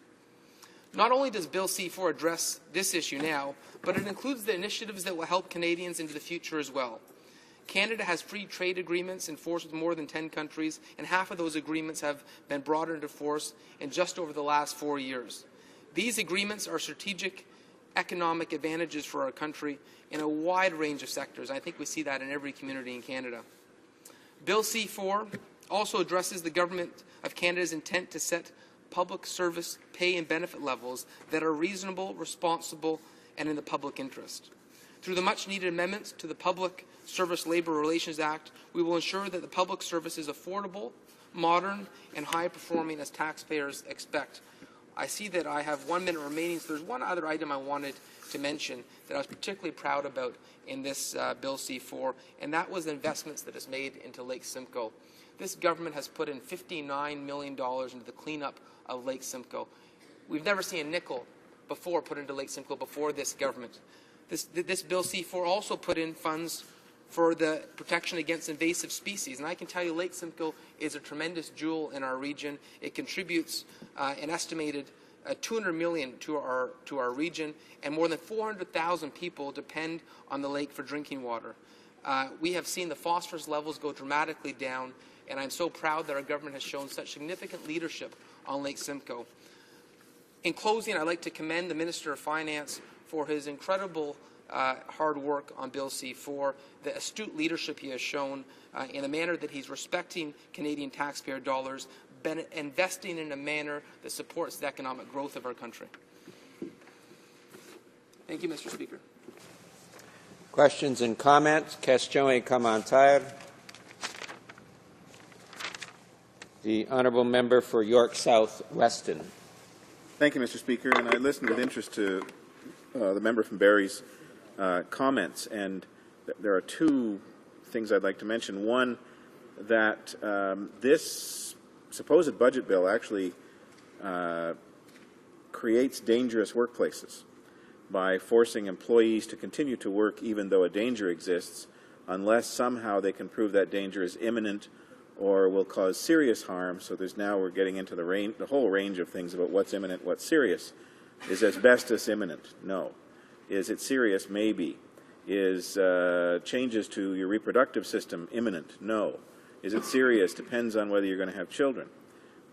Not only does Bill C-4 address this issue now, but it includes the initiatives that will help Canadians into the future as well. Canada has free trade agreements in force with more than 10 countries, and half of those agreements have been brought into force in just over the last 4 years. These agreements are strategic economic advantages for our country in a wide range of sectors. I think we see that in every community in Canada. Bill C-4 also addresses the Government of Canada's intent to set public service pay and benefit levels that are reasonable, responsible, and in the public interest. Through the much-needed amendments to the Public Service Labour Relations Act, we will ensure that the public service is affordable, modern, and high-performing as taxpayers expect. I see that I have 1 minute remaining, so there's one other item I wanted to mention that I was particularly proud about in this Bill C-4, and that was the investments that is made into Lake Simcoe. This government has put in $59 million into the cleanup of Lake Simcoe. We've never seen a nickel before put into Lake Simcoe before this government. This Bill C-4 also put in funds for the protection against invasive species. And I can tell you Lake Simcoe is a tremendous jewel in our region. It contributes an estimated 200 million to our region, and more than 400,000 people depend on the lake for drinking water. We have seen the phosphorus levels go dramatically down, and I'm so proud that our government has shown such significant leadership on Lake Simcoe. In closing, I'd like to commend the Minister of Finance for his incredible hard work on Bill C-4, the astute leadership he has shown in a manner that he's respecting Canadian taxpayer dollars, investing in a manner that supports the economic growth of our country. Thank you, Mr. Speaker. Questions and comments? Question et commentaire. The honourable member for York South Weston. Thank you, Mr. Speaker. And I listened with interest to the member from Barrie's comments, and there are two things I'd like to mention. One, that this supposed budget bill actually creates dangerous workplaces by forcing employees to continue to work even though a danger exists, unless somehow they can prove that danger is imminent or will cause serious harm. So we're getting into the whole range of things about what's imminent, what's serious. Is asbestos imminent? No. Is it serious? Maybe. Is changes to your reproductive system imminent? No. Is it serious? Depends on whether you're going to have children.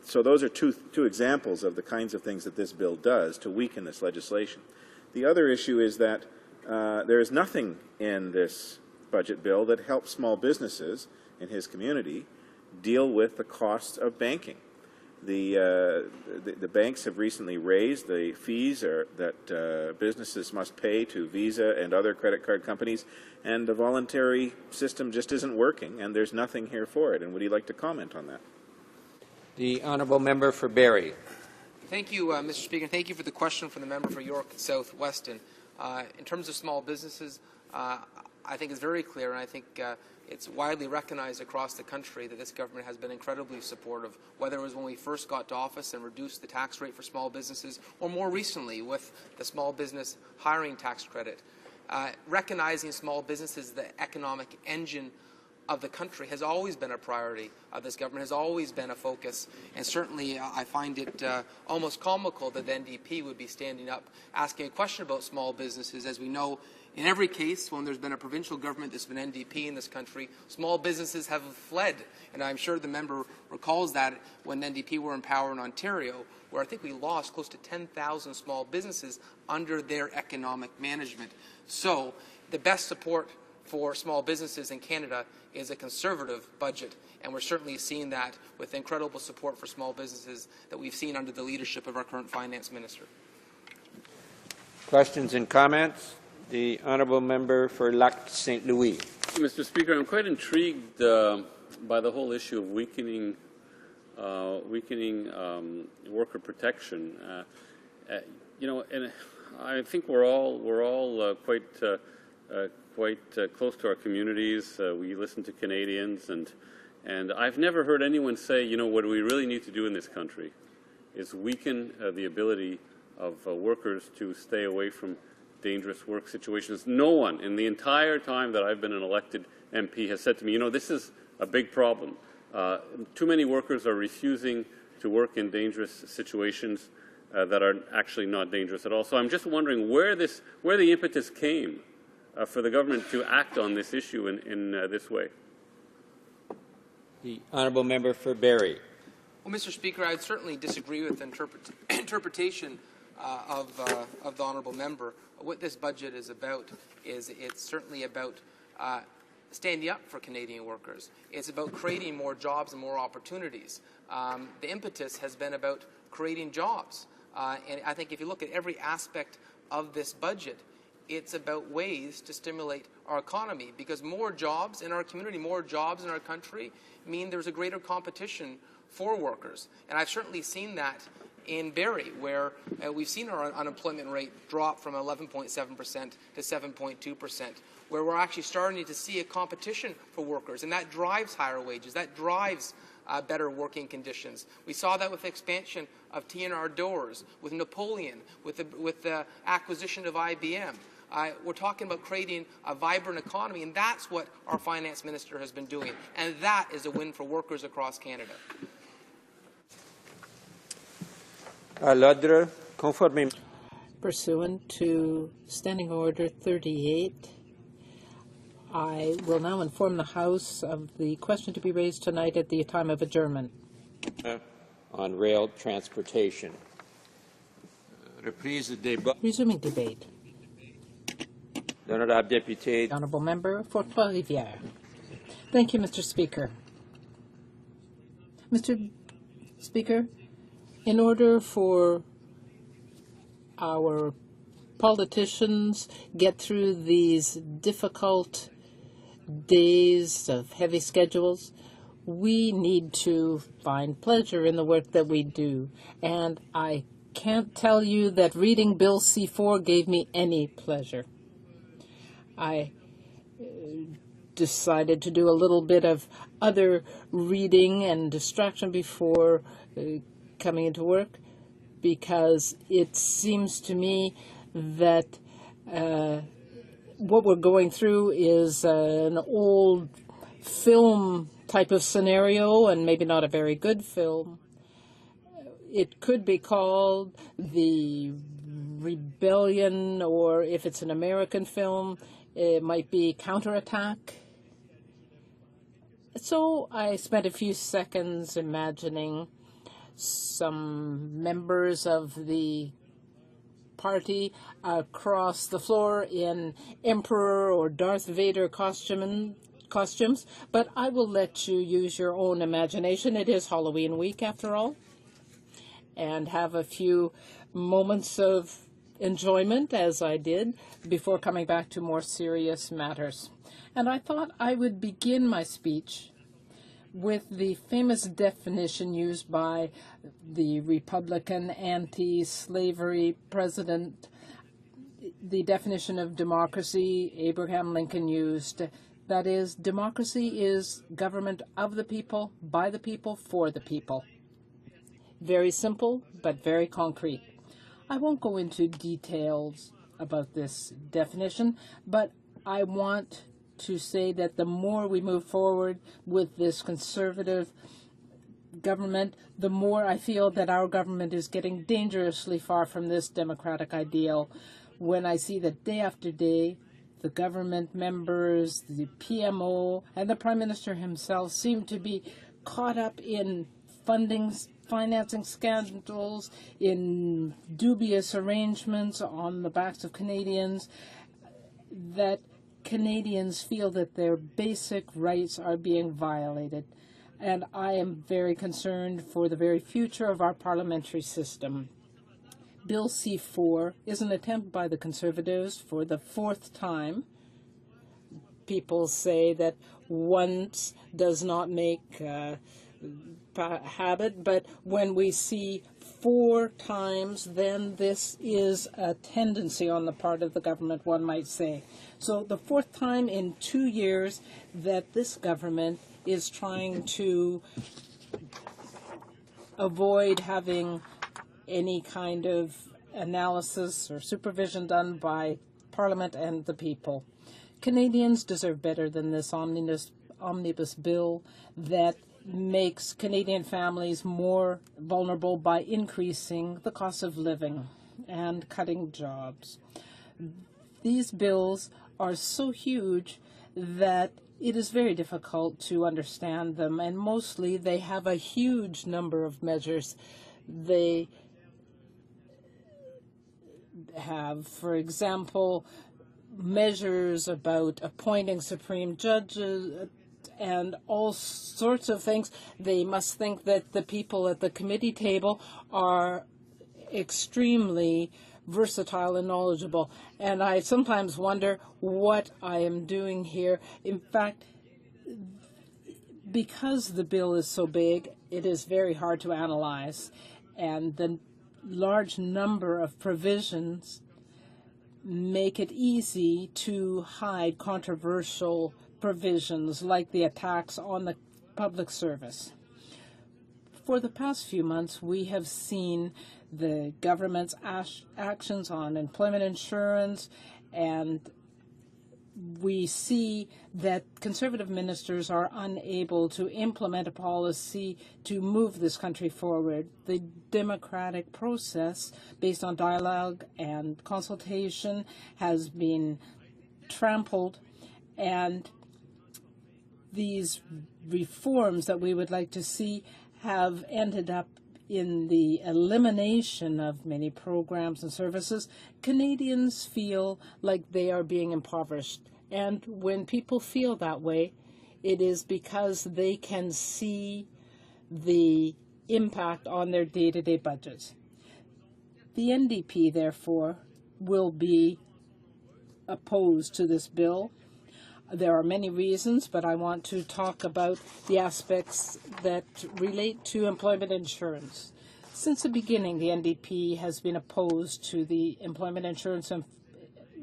So those are two examples of the kinds of things that this bill does to weaken this legislation. The other issue is that there is nothing in this budget bill that helps small businesses in his community deal with the costs of banking. The banks have recently raised the fees that businesses must pay to Visa and other credit card companies, and the voluntary system just isn't working, and there's nothing here for it. And would you like to comment on that? The honourable member for Barrie. Thank you, Mr. Speaker. Thank you for the question from the member for York South Weston. In terms of small businesses, I think it's very clear, and I think it's widely recognized across the country that this government has been incredibly supportive, whether it was when we first got to office and reduced the tax rate for small businesses, or more recently with the small business hiring tax credit. Recognizing small businesses, the economic engine of the country, has always been a priority of this government, has always been a focus, and certainly I find it almost comical that the NDP would be standing up asking a question about small businesses. As we know, in every case when there's been a provincial government that's been NDP in this country, small businesses have fled, and I'm sure the member recalls that when NDP were in power in Ontario, where I think we lost close to 10,000 small businesses under their economic management. So the best support for small businesses in Canada is a Conservative budget, and we're certainly seeing that with incredible support for small businesses that we've seen under the leadership of our current Finance Minister. Questions and comments? The honourable member for Lac St. Louis. Mr. Speaker, I'm quite intrigued by the whole issue of weakening worker protection. And I think we're all quite close to our communities. We listen to Canadians, and I've never heard anyone say, what we really need to do in this country is weaken the ability of workers to stay away from dangerous work situations. No one in the entire time that I've been an elected MP has said to me, this is a big problem. Too many workers are refusing to work in dangerous situations that are actually not dangerous at all. So I'm just wondering where the impetus came for the government to act on this issue in this way. The honourable member for Barrie. Well, Mr. Speaker, I'd certainly disagree with the interpretation of the honourable member. What this budget is about is it's certainly about standing up for Canadian workers. It's about creating more jobs and more opportunities. The impetus has been about creating jobs. And I think if you look at every aspect of this budget, it's about ways to stimulate our economy, because more jobs in our community, more jobs in our country mean there's a greater competition for workers. And I've certainly seen that in Barrie, where we've seen our unemployment rate drop from 11.7% to 7.2%, where we're actually starting to see a competition for workers, and that drives higher wages, that drives better working conditions. We saw that with the expansion of TNR Doors, with Napoleon, with the acquisition of IBM. We're talking about creating a vibrant economy, and that's what our finance minister has been doing, and that is a win for workers across Canada. À l'ordre, Conforme. Pursuant to Standing Order 38, I will now inform the House of the question to be raised tonight at the time of adjournment. On rail transportation. Resuming debate. L'honorable député. Honourable Member for Trois-Rivières. Thank you, Mr. Speaker. Mr. Speaker, in order for our politicians get through these difficult days of heavy schedules, we need to find pleasure in the work that we do. And I can't tell you that reading Bill C-4 gave me any pleasure. I decided to do a little bit of other reading and distraction before coming into work, because it seems to me that what we're going through is an old film type of scenario, and maybe not a very good film. It could be called The Rebellion, or if it's an American film, it might be Counterattack. So I spent a few seconds imagining some members of the party across the floor in Emperor or Darth Vader costumes, but I will let you use your own imagination. It is Halloween week, after all, and have a few moments of enjoyment, as I did, before coming back to more serious matters. And I thought I would begin my speech with the famous definition used by the Republican anti-slavery president, the definition of democracy Abraham Lincoln used. That is, democracy is government of the people, by the people, for the people. Very simple, but very concrete. I won't go into details about this definition, but I want to say that the more we move forward with this conservative government, the more I feel that our government is getting dangerously far from this democratic ideal. When I see that day after day, the government members, the PMO, and the Prime Minister himself seem to be caught up in financing scandals, in dubious arrangements on the backs of Canadians, that Canadians feel that their basic rights are being violated. And I am very concerned for the very future of our parliamentary system. Bill C-4 is an attempt by the Conservatives for the fourth time. People say that once does not make habit, but when we see 4 times, then this is a tendency on the part of the government, one might say. So the 4th time in 2 years that this government is trying to avoid having any kind of analysis or supervision done by Parliament and the people. Canadians deserve better than this omnibus bill that makes Canadian families more vulnerable by increasing the cost of living and cutting jobs. These bills are so huge that it is very difficult to understand them, and mostly they have a huge number of measures. They have, for example, measures about appointing supreme judges and all sorts of things. They must think that the people at the committee table are extremely versatile and knowledgeable. And I sometimes wonder what I am doing here. In fact, because the bill is so big, it is very hard to analyze. And the large number of provisions make it easy to hide controversial provisions like the attacks on the public service. For the past few months, we have seen the government's actions on employment insurance and we see that Conservative ministers are unable to implement a policy to move this country forward. The democratic process, based on dialogue and consultation, has been trampled, and these reforms that we would like to see have ended up in the elimination of many programs and services. Canadians feel like they are being impoverished. And when people feel that way, it is because they can see the impact on their day-to-day budgets. The NDP, therefore, will be opposed to this bill. There are many reasons, but I want to talk about the aspects that relate to employment insurance. Since the beginning, the NDP has been opposed to the employment insurance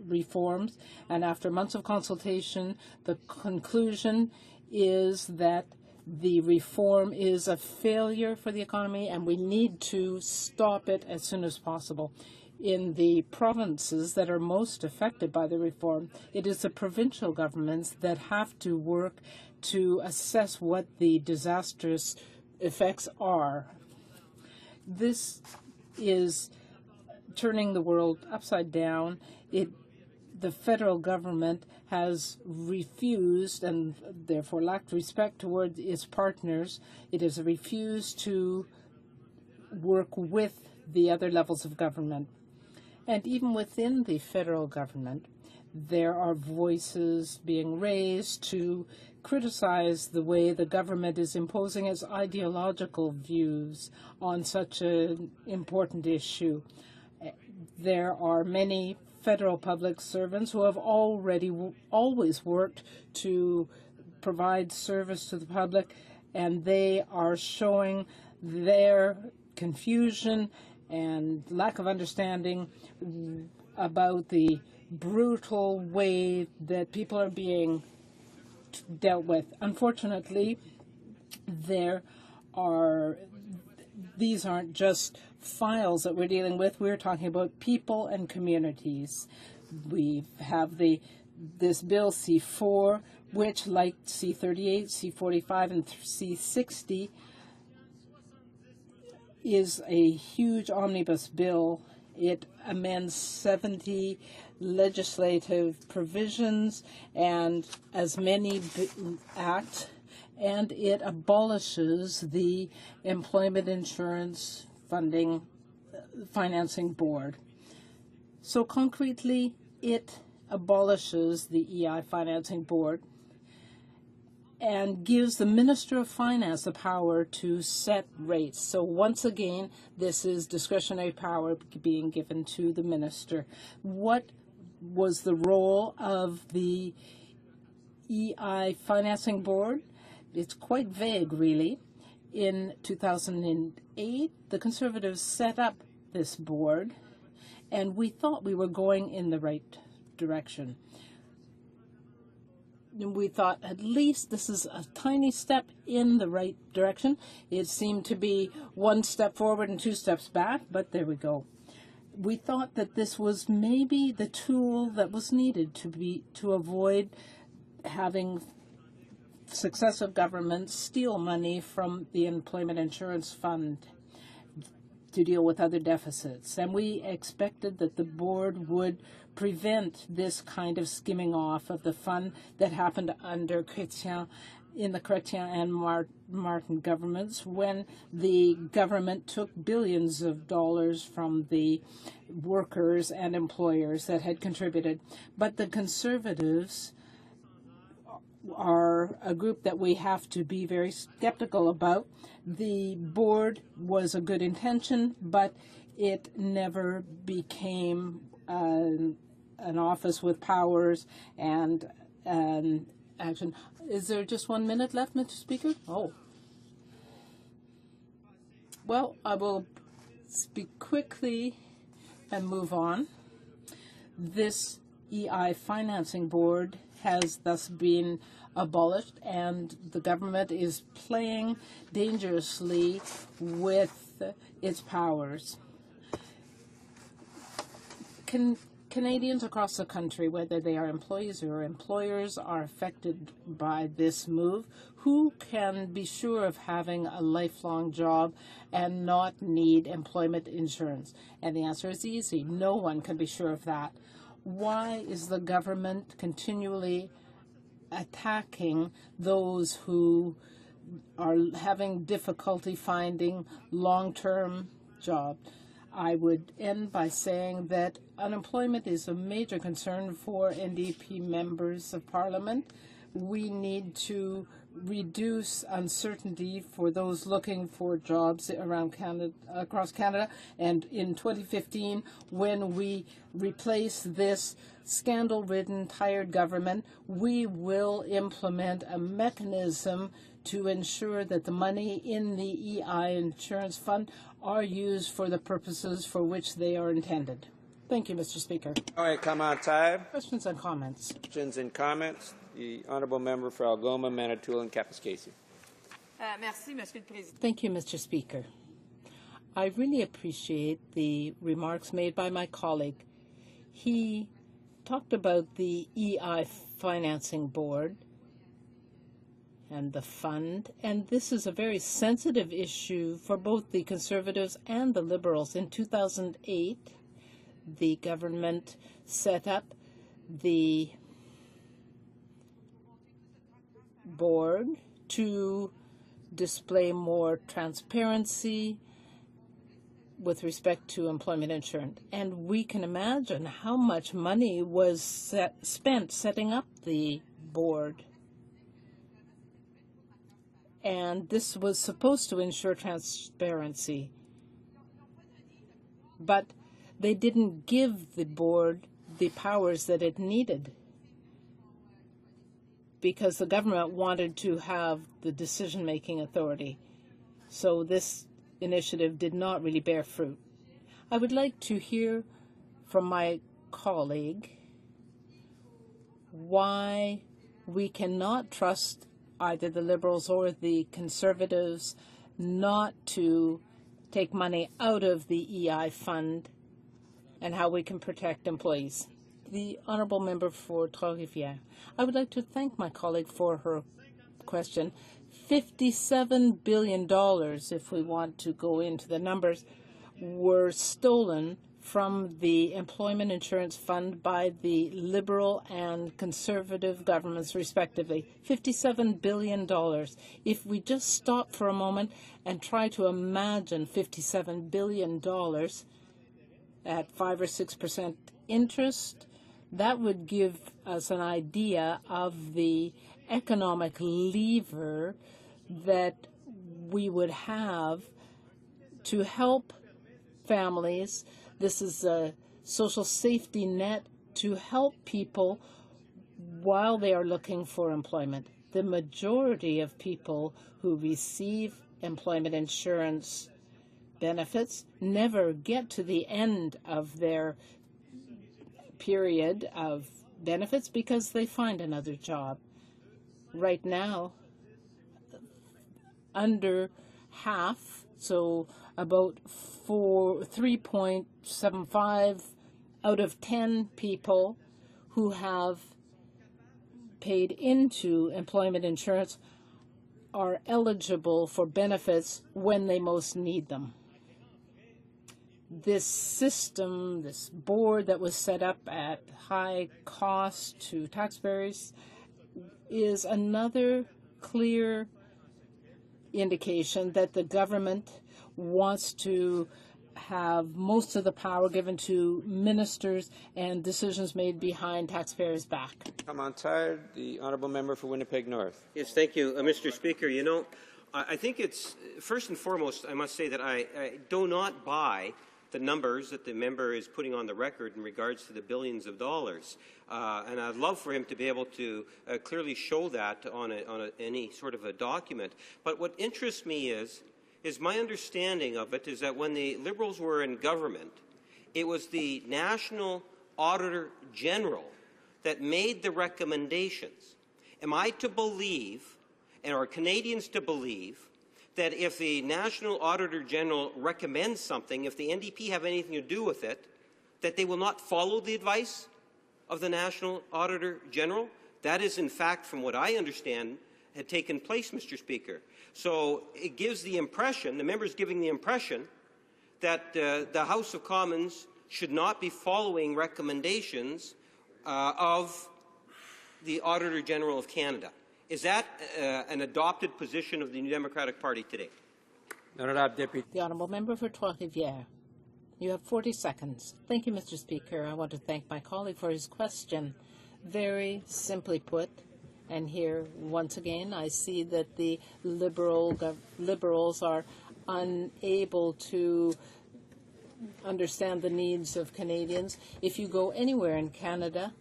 reforms, and after months of consultation, the conclusion is that the reform is a failure for the economy, and we need to stop it as soon as possible. In the provinces that are most affected by the reform, it is the provincial governments that have to work to assess what the disastrous effects are. This is turning the world upside down. The federal government has refused and therefore lacked respect toward its partners. It has refused to work with the other levels of government. And even within the federal government, there are voices being raised to criticize the way the government is imposing its ideological views on such an important issue. There are many federal public servants who have always worked to provide service to the public, and they are showing their confusion and lack of understanding about the brutal way that people are being dealt with. Unfortunately, these aren't just files that we're dealing with. We're talking about people and communities. We have this bill C4, which, like C38, C45, and C60, is a huge omnibus bill. It amends 70 legislative provisions and as many acts, and it abolishes the Employment Insurance Financing Board. So concretely, it abolishes the EI Financing Board and gives the Minister of Finance the power to set rates. So once again, this is discretionary power being given to the minister. What was the role of the EI Financing Board? It's quite vague, really. In 2008, the Conservatives set up this board, and we thought we were going in the right direction. We thought at least this is a tiny step in the right direction. It seemed to be one step forward and two steps back, but there we go. We thought that this was maybe the tool that was needed to avoid having successive governments steal money from the Employment Insurance Fund to deal with other deficits. And we expected that the board would prevent this kind of skimming off of the fund that happened under in the Chrétien and Martin governments, when the government took billions of dollars from the workers and employers that had contributed. But the Conservatives are a group that we have to be very skeptical about. The board was a good intention, but it never became an office with powers and action. Is there just 1 minute left, Mr. Speaker? Oh. Well, I will speak quickly and move on. This EI Financing Board has thus been abolished, and the government is playing dangerously with its powers. Canadians across the country, whether they are employees or employers, are affected by this move. Who can be sure of having a lifelong job and not need employment insurance? And the answer is easy. No one can be sure of that. Why is the government continually attacking those who are having difficulty finding long-term jobs? I would end by saying that unemployment is a major concern for NDP members of Parliament. We need to reduce uncertainty for those looking for jobs around Canada, across Canada. And in 2015, when we replace this scandal-ridden, tired government, we will implement a mechanism to ensure that the money in the EI insurance fund are used for the purposes for which they are intended. Thank you, Mr. Speaker. All right, come on, time. Questions and comments. Questions and comments. The honourable member for Algoma, Manitoulin, Kapuskasey. Thank you, Mr. Speaker. I really appreciate the remarks made by my colleague. He talked about the EI Financing Board and the fund, and this is a very sensitive issue for both the Conservatives and the Liberals. In 2008, the government set up the board to display more transparency with respect to employment insurance. And we can imagine how much money was spent setting up the board. And this was supposed to ensure transparency. But they didn't give the board the powers that it needed because the government wanted to have the decision-making authority. So this initiative did not really bear fruit. I would like to hear from my colleague why we cannot trust either the Liberals or the Conservatives not to take money out of the EI fund and how we can protect employees. The honourable member for Trois-Rivières. I would like to thank my colleague for her question. $57 billion, if we want to go into the numbers, were stolen from the Employment Insurance Fund by the Liberal and Conservative governments, respectively. $57 billion. If we just stop for a moment and try to imagine $57 billion at 5 or 6% interest, that would give us an idea of the economic lever that we would have to help families. This is a social safety net to help people while they are looking for employment. The majority of people who receive employment insurance benefits never get to the end of their period of benefits because they find another job. Right now, under half, so about 3.75 out of 10 people who have paid into employment insurance are eligible for benefits when they most need them. This system, this board that was set up at high cost to taxpayers, is another clear indication that the government wants to have most of the power given to ministers and decisions made behind taxpayers' back. Come on, tired. The honourable member for Winnipeg North. Yes, thank you, Mr. Speaker. You know, I think it's, first and foremost, I must say that I do not buy the numbers that the member is putting on the record in regards to the billions of dollars. And I'd love for him to be able to clearly show that on any sort of a document. But what interests me is my understanding of it is that when the Liberals were in government, it was the National Auditor General that made the recommendations. Am I to believe, and are Canadians to believe, that if the National Auditor General recommends something, if the NDP have anything to do with it, that they will not follow the advice of the National Auditor General? That is, in fact, from what I understand, had taken place, Mr. Speaker. So it gives the impression, the members giving the impression, that the House of Commons should not be following recommendations of the Auditor General of Canada. Is that an adopted position of the New Democratic Party today? The Honourable Member for Trois-Rivières. You have 40 seconds. Thank you, Mr. Speaker. I want to thank my colleague for his question. Very simply put, and here, once again, I see that the Liberals are unable to understand the needs of Canadians. If you go anywhere in Canada,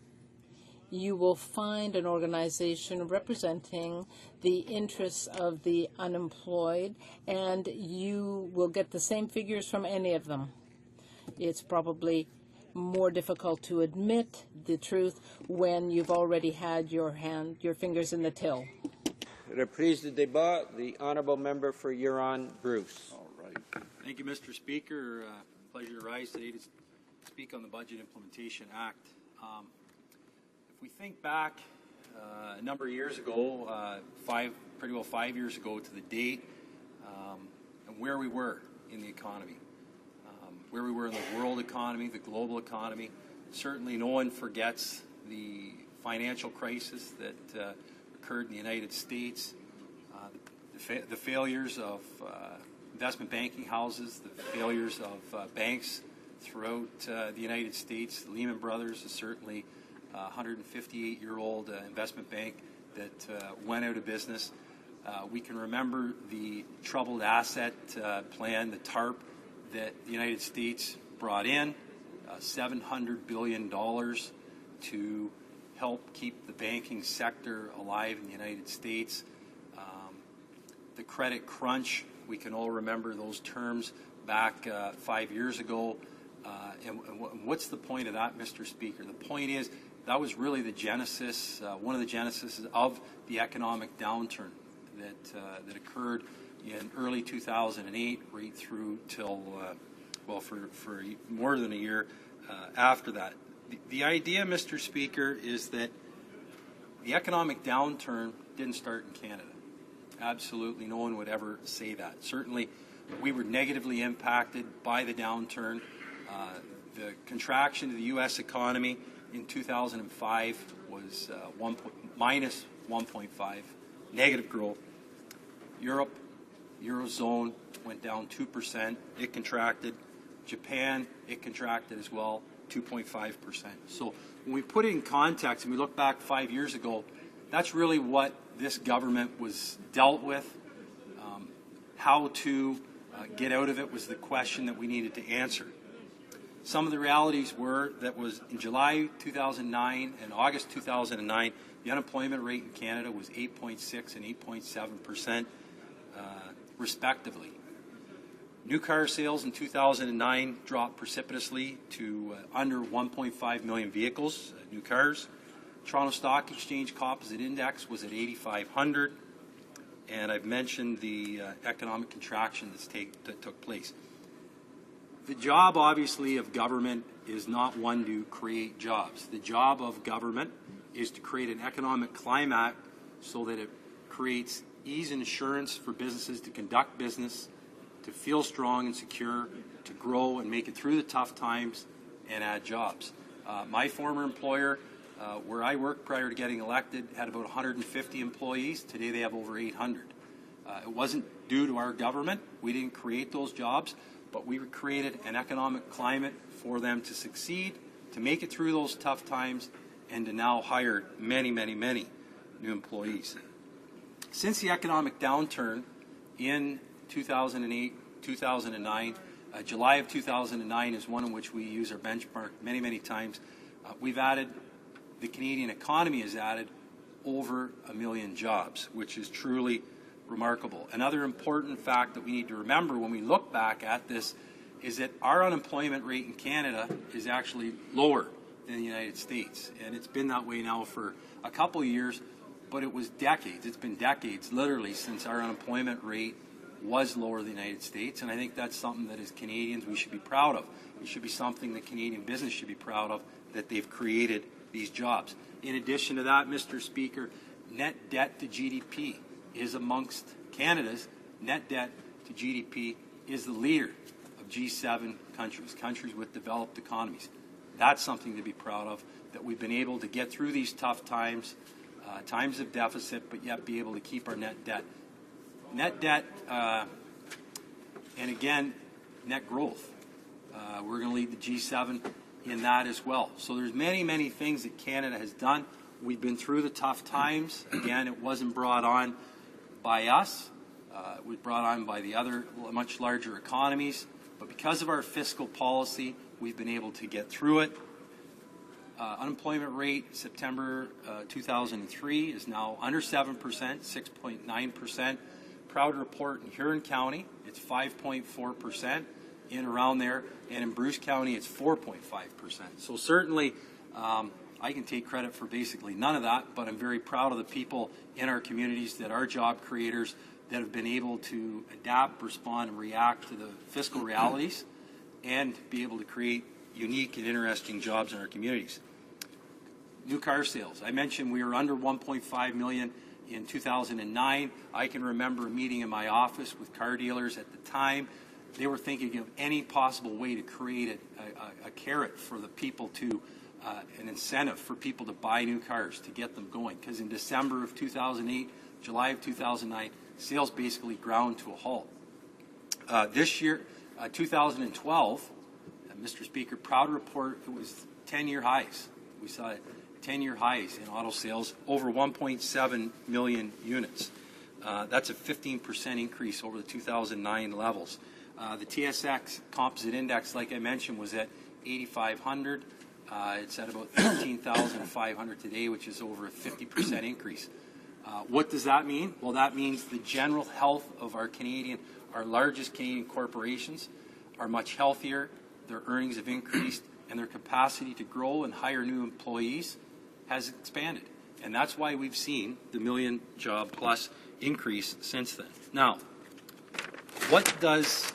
you will find an organization representing the interests of the unemployed, and you will get the same figures from any of them. It's probably more difficult to admit the truth when you've already had your fingers in the till. Reprise du débat. The honourable member for Huron-Bruce. All right. Thank you, Mr. Speaker. Pleasure to rise today to speak on the Budget Implementation Act. If we think back a number of years ago, pretty well 5 years ago to the date, and where we were in the economy, where we were in the world economy, the global economy. Certainly no one forgets the financial crisis that occurred in the United States, the failures of investment banking houses, the failures of banks throughout the United States. Lehman Brothers is certainly a 158-year-old investment bank that went out of business. We can remember the troubled asset plan, the TARP, that the United States brought in, $700 billion to help keep the banking sector alive in the United States. The credit crunch, we can all remember those terms back 5 years ago. And what's the point of that, Mr. Speaker? The point is that was really the genesis, one of the genesis of the economic downturn that occurred in early 2008 right through till, for more than a year after that. The idea, Mr. Speaker, is that the economic downturn didn't start in Canada. Absolutely no one would ever say that. Certainly we were negatively impacted by the downturn. The contraction of the U.S. economy in 2005 was minus 1.5, negative growth. Europe, Eurozone, went down 2%. It contracted. Japan, it contracted as well, 2.5%. So when we put it in context and we look back 5 years ago, that's really what this government was dealt with. How to get out of it was the question that we needed to answer. Some of the realities were that was in July 2009 and August 2009, the unemployment rate in Canada was 8.6 and 8.7%, respectively. New car sales in 2009 dropped precipitously to under 1.5 million vehicles, new cars. Toronto Stock Exchange Composite Index was at 8,500, and I've mentioned the economic contraction that took place. The job, obviously, of government is not one to create jobs. The job of government is to create an economic climate so that it creates ease and assurance for businesses to conduct business, to feel strong and secure, to grow and make it through the tough times and add jobs. My former employer, where I worked prior to getting elected, had about 150 employees. Today they have over 800. It wasn't due to our government. We didn't create those jobs, but we created an economic climate for them to succeed, to make it through those tough times, and to now hire many, many, many new employees. Since the economic downturn in 2008, 2009, July of 2009 is one in which we use our benchmark many, many times. The Canadian economy has added over 1 million jobs, which is truly remarkable. Another important fact that we need to remember when we look back at this is that our unemployment rate in Canada is actually lower than the United States. And it's been that way now for a couple of years, but it was decades. It's been decades, literally, since our unemployment rate was lower than the United States, and I think that's something that as Canadians we should be proud of. It should be something that Canadian business should be proud of, that they've created these jobs. In addition to that, Mr. Speaker, net debt to GDP is amongst Canada's net debt to GDP is the leader of G7 countries, countries with developed economies. That's something to be proud of, that we've been able to get through these tough times, times of deficit, but yet be able to keep our net debt. Net debt, and again, net growth. We're going to lead the G7 in that as well. So there's many, many things that Canada has done. We've been through the tough times. Again, it wasn't brought on by us. It was brought on by the other much larger economies. But because of our fiscal policy, we've been able to get through it. Unemployment rate, September 2003, is now under 7%, 6.9%. Proud to report in Huron County, it's 5.4%, in around there, and in Bruce County, it's 4.5%. So certainly, I can take credit for basically none of that, but I'm very proud of the people in our communities that are job creators that have been able to adapt, respond, and react to the fiscal realities and be able to create unique and interesting jobs in our communities. New car sales. I mentioned we were under 1.5 million in 2009. I can remember a meeting in my office with car dealers at the time. They were thinking of any possible way to create a carrot for the people to, an incentive for people to buy new cars, to get them going. Because in December of 2008, July of 2009, sales basically ground to a halt. This year, 2012, Mr. Speaker, proud to report it was 10-year highs. We saw 10-year highs in auto sales, over 1.7 million units. That's a 15% increase over the 2009 levels. The TSX Composite Index, like I mentioned, was at 8,500. It's at about 13,500 today, which is over a 50% increase. What does that mean? Well, that means the general health of our largest Canadian corporations are much healthier. Their earnings have increased, and their capacity to grow and hire new employees has expanded. And that's why we've seen the million job plus increase since then. Now, what does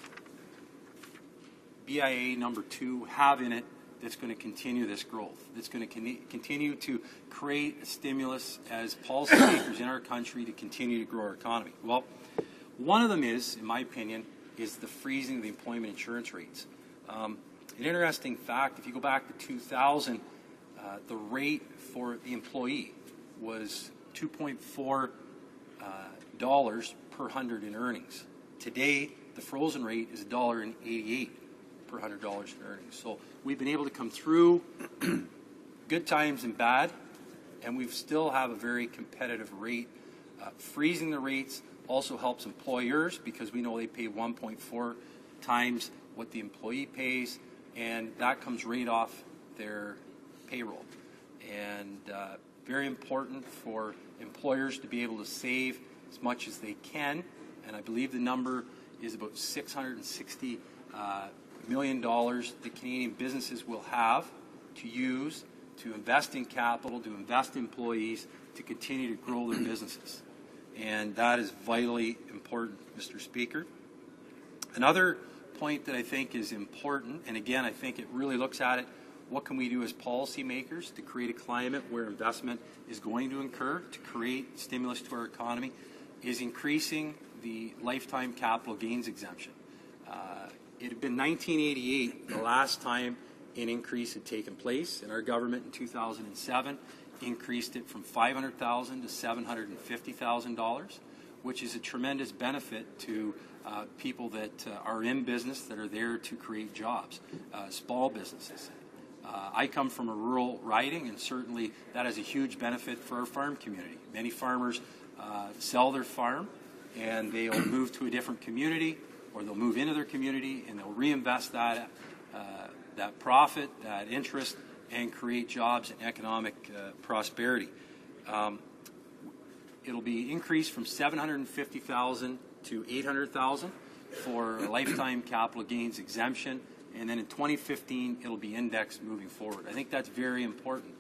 BIA number 2 have in it that's going to continue this growth, that's going to continue to create a stimulus as policymakers in our country to continue to grow our economy? Well, one of them is, in my opinion, is the freezing of the employment insurance rates. An interesting fact, if you go back to 2000, the rate for the employee was $2.4 per hundred in earnings. Today, the frozen rate is $1.88 per $100 in earnings. So we've been able to come through good times and bad, and we still have a very competitive rate. Freezing the rates also helps employers because we know they pay 1.4 times what the employee pays, and that comes right off their payroll. And very important for employers to be able to save as much as they can, and I believe the number is about $660 million that Canadian businesses will have to use to invest in capital, to invest in employees, to continue to grow their businesses. And that is vitally important, Mr. Speaker. Another point that I think is important, and again, I think it really looks at it, what can we do as policymakers to create a climate where investment is going to incur, to create stimulus to our economy, is increasing the lifetime capital gains exemption. It had been 1988 the last time an increase had taken place, and our government in 2007 increased it from $500,000 to $750,000, which is a tremendous benefit to people that are in business, that are there to create jobs, small businesses. I come from a rural riding, and certainly that has a huge benefit for our farm community. Many farmers sell their farm, and they'll move to a different community, or they'll move into their community, and they'll reinvest that profit, that interest, and create jobs and economic prosperity. It'll be increased from $750,000 to $800,000 for a lifetime capital gains exemption, and then in 2015 it'll be indexed moving forward. I think that's very important.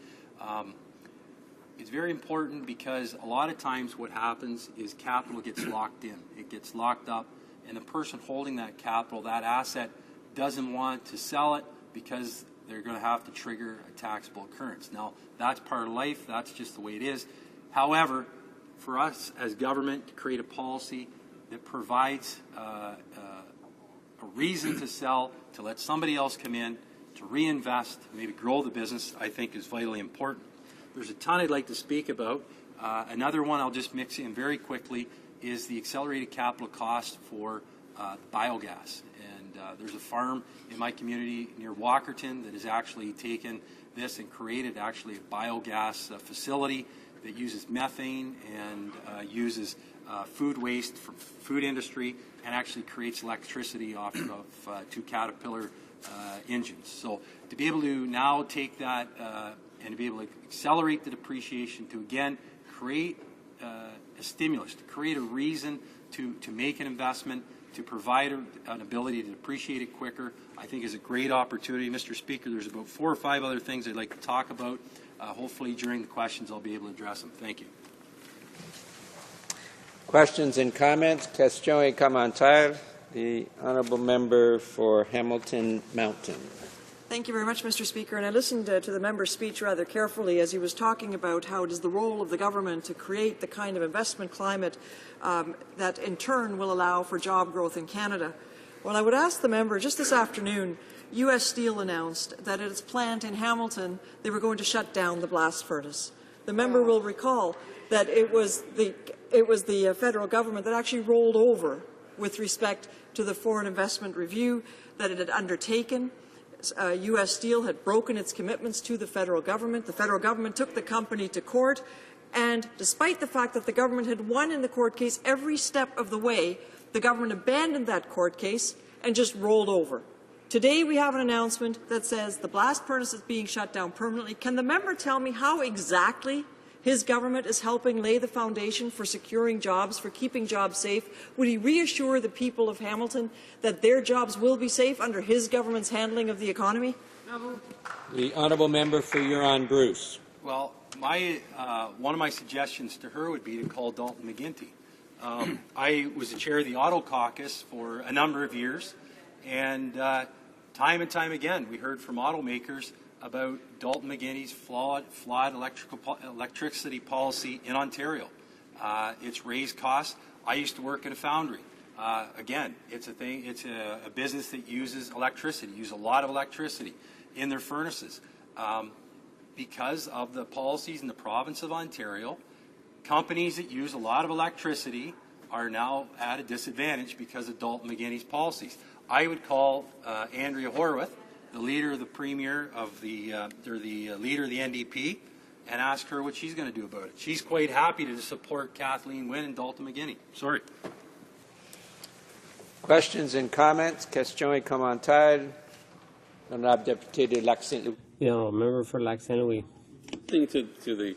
It's very important because a lot of times what happens is capital gets locked in. It gets locked up, and the person holding that capital, that asset, doesn't want to sell it because they're going to have to trigger a taxable occurrence. Now, that's part of life. That's just the way it is. However, for us as government to create a policy that provides a reason to sell, to let somebody else come in, to reinvest, maybe grow the business, I think is vitally important. There's a ton I'd like to speak about. Another one I'll just mix in very quickly is the accelerated capital cost for biogas. And there's a farm in my community near Walkerton that has actually taken this and created actually a biogas facility that uses methane and uses food waste from food industry and actually creates electricity off of 2 Caterpillar engines. So to be able to now take that and to be able to accelerate the depreciation to, again, create a stimulus, to create a reason to make an investment, to provide an ability to depreciate it quicker, I think is a great opportunity. Mr. Speaker, there's about 4 or 5 other things I'd like to talk about. Hopefully during the questions I'll be able to address them. Thank you. Questions and comments? Question et commentaire. The honourable member for Hamilton Mountain. Thank you very much, Mr. Speaker. And I listened to the member's speech rather carefully as he was talking about how it is the role of the government to create the kind of investment climate that in turn will allow for job growth in Canada. Well, I would ask the member, just this afternoon, U.S. Steel announced that at its plant in Hamilton, they were going to shut down the blast furnace. The member will recall that it was the federal government that actually rolled over with respect to the foreign investment review that it had undertaken. U.S. Steel had broken its commitments to the federal government. The federal government took the company to court, and despite the fact that the government had won in the court case every step of the way, the government abandoned that court case and just rolled over. Today we have an announcement that says the blast furnace is being shut down permanently. Can the member tell me how exactly his government is helping lay the foundation for securing jobs, for keeping jobs safe? Would he reassure the people of Hamilton that their jobs will be safe under his government's handling of the economy? The honourable member for Huron-Bruce. Well, one of my suggestions to her would be to call Dalton McGuinty. I was the chair of the Auto Caucus for a number of years, and time and time again we heard from automakers about Dalton McGuinty's flawed electricity policy in Ontario. It's raised costs. I used to work at a foundry. Again, it's a business that uses electricity, use a lot of electricity in their furnaces. Because of the policies in the province of Ontario, companies that use a lot of electricity are now at a disadvantage because of Dalton McGuinty's policies. I would call Andrea Horwath, the leader of the premier of the leader of the NDP, and ask her what she's going to do about it. She's quite happy to support Kathleen Wynne and Dalton McGuinty. Sorry. Questions and comments? Question et commentaire. Honorable député de Lac-Saint-Louis. Yeah, member for Lac-Saint-Louis. To the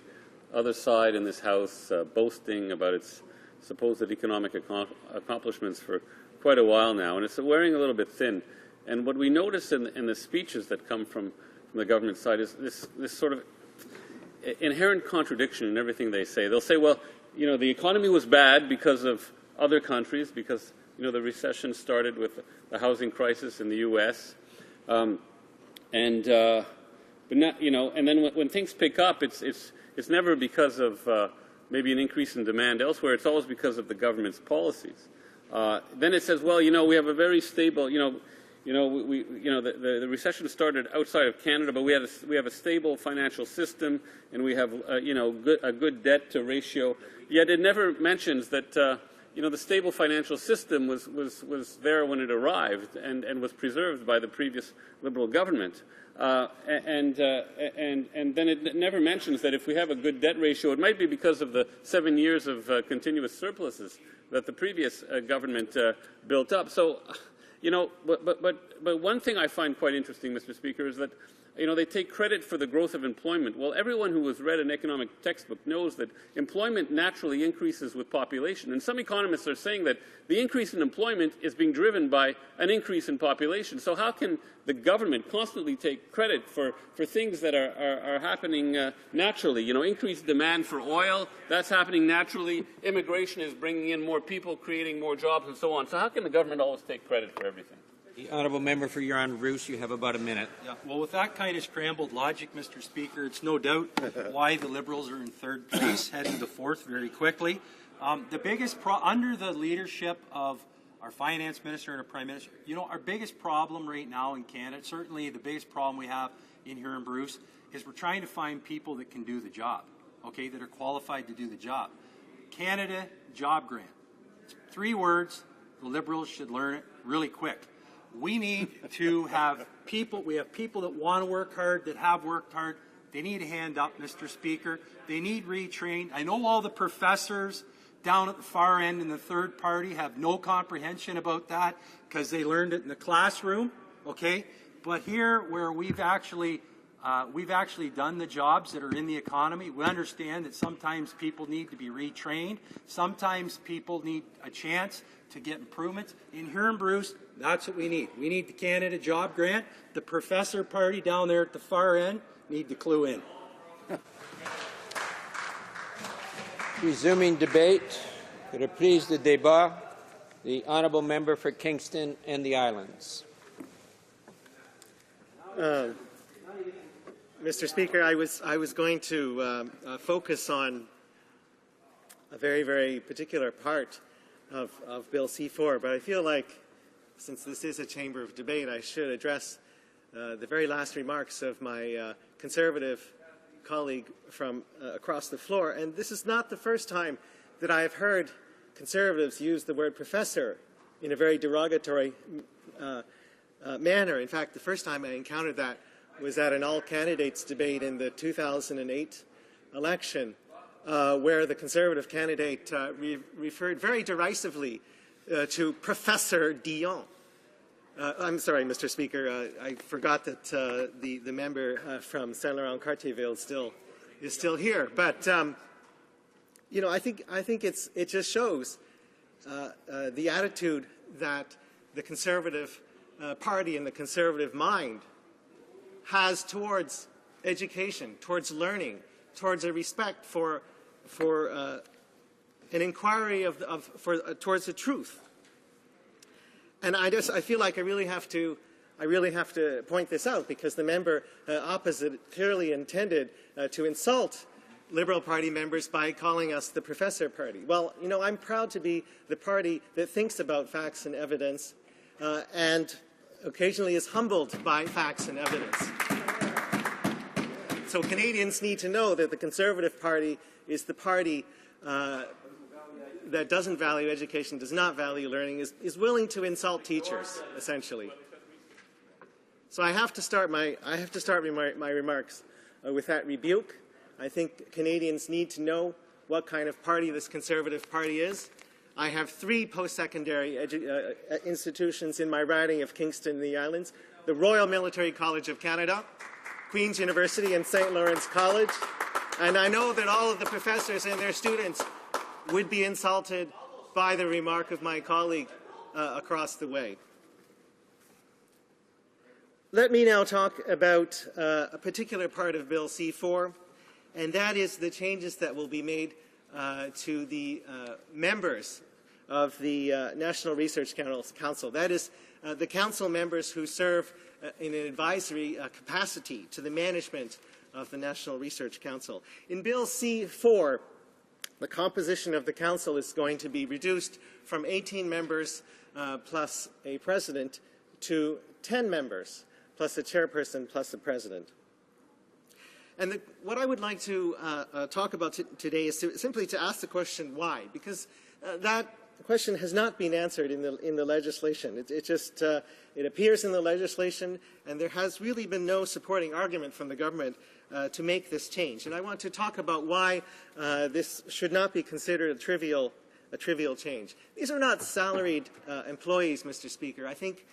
other side in this House boasting about its supposed economic accomplishments for quite a while now, and it's wearing a little bit thin. And what we notice in the speeches that come from the government side is this sort of inherent contradiction in everything they say. They'll say, well, the economy was bad because of other countries, because, the recession started with the housing crisis in the U.S. But not, and then when things pick up, it's never because of maybe an increase in demand elsewhere. It's always because of the government's policies. Then it says, well, we have a very stable, the recession started outside of Canada, but we have a stable financial system, and we have a good debt to ratio. Yet it never mentions that the stable financial system was there when it arrived and was preserved by the previous Liberal government. And then it never mentions that if we have a good debt ratio, it might be because of the 7 years of continuous surpluses that the previous government built up. So, but one thing I find quite interesting, Mr. Speaker, is that they take credit for the growth of employment. Well, everyone who has read an economic textbook knows that employment naturally increases with population. And some economists are saying that the increase in employment is being driven by an increase in population. So how can the government constantly take credit for things that are happening naturally? Increased demand for oil, that's happening naturally. Immigration is bringing in more people, creating more jobs, and so on. So how can the government always take credit for everything? The honourable member for Huron-Bruce, you have about a minute. Yeah, well, with that kind of scrambled logic, Mr. Speaker, it's no doubt why the Liberals are in third place, heading to fourth very quickly. The biggest under the leadership of our finance minister and our prime minister, our biggest problem right now in Canada, certainly the biggest problem we have in Huron-Bruce, is we're trying to find people that can do the job, okay, that are qualified to do the job. Canada Job Grant. It's 3 words. The Liberals should learn it really quick. We need to have people, we have people that want to work hard, that have worked hard. They need a hand up, Mr. Speaker. They need retrained. I know all the professors down at the far end in the third party have no comprehension about that because they learned it in the classroom, okay? But here where we've actually done the jobs that are in the economy, we understand that sometimes people need to be retrained. Sometimes people need a chance to get improvements. In Huron-Bruce, that's what we need. We need the Canada Job Grant. The professor party down there at the far end need to clue in. Resuming debate. Reprise de débat. The honourable member for Kingston and the Islands. Mr. Speaker, I was going to focus on a very, very particular part of Bill C-4, but I feel like since this is a chamber of debate, I should address the very last remarks of my Conservative colleague from across the floor. And this is not the first time that I have heard Conservatives use the word professor in a very derogatory manner. In fact, the first time I encountered that was at an all-candidates debate in the 2008 election, where the Conservative candidate referred very derisively to Professor Dion. I'm sorry, Mr. Speaker, I forgot that the member from Saint-Laurent-Cartierville is still here. But I think it just shows the attitude that the Conservative Party and the Conservative mind has towards education, towards learning, towards a respect for an inquiry towards the truth. And I feel like I really have to point this out because the member opposite clearly intended to insult Liberal Party members by calling us the Professor Party. Well, I'm proud to be the party that thinks about facts and evidence and occasionally is humbled by facts and evidence. So Canadians need to know that the Conservative Party is the party that doesn't value education, does not value learning, is willing to insult teachers, essentially. So I have to start my remarks with that rebuke. I think Canadians need to know what kind of party this Conservative Party is. I have 3 post-secondary institutions in my riding of Kingston and the Islands: the Royal Military College of Canada, Queen's University, and St. Lawrence College. And I know that all of the professors and their students would be insulted by the remark of my colleague across the way. Let me now talk about a particular part of Bill C-4, and that is the changes that will be made to the members of the National Research Council. That is, the council members who serve in an advisory capacity to the management of the National Research Council. In Bill C-4, the composition of the council is going to be reduced from 18 members plus a president to 10 members plus a chairperson plus a president. And what I would like to talk about today is simply to ask the question why, because that question has not been answered in the legislation. It appears in the legislation, and there has really been no supporting argument from the government to make this change. And I want to talk about why this should not be considered a trivial change. These are not salaried employees, Mr. Speaker. I think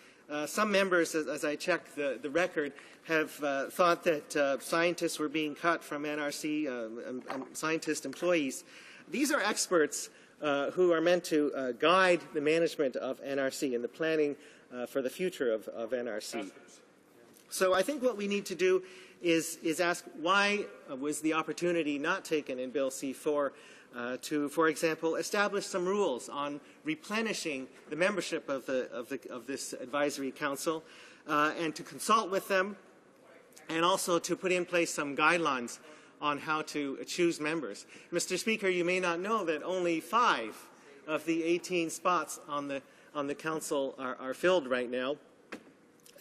Some members, as I checked the record, have thought that scientists were being cut from NRC, scientist employees. These are experts who are meant to guide the management of NRC and the planning for the future of NRC. So I think what we need to do is ask why was the opportunity not taken in Bill C-4 to, for example, establish some rules on replenishing the membership of this advisory council and to consult with them, and also to put in place some guidelines on how to choose members. Mr. Speaker, you may not know that only 5 of the 18 spots on the council are filled right now.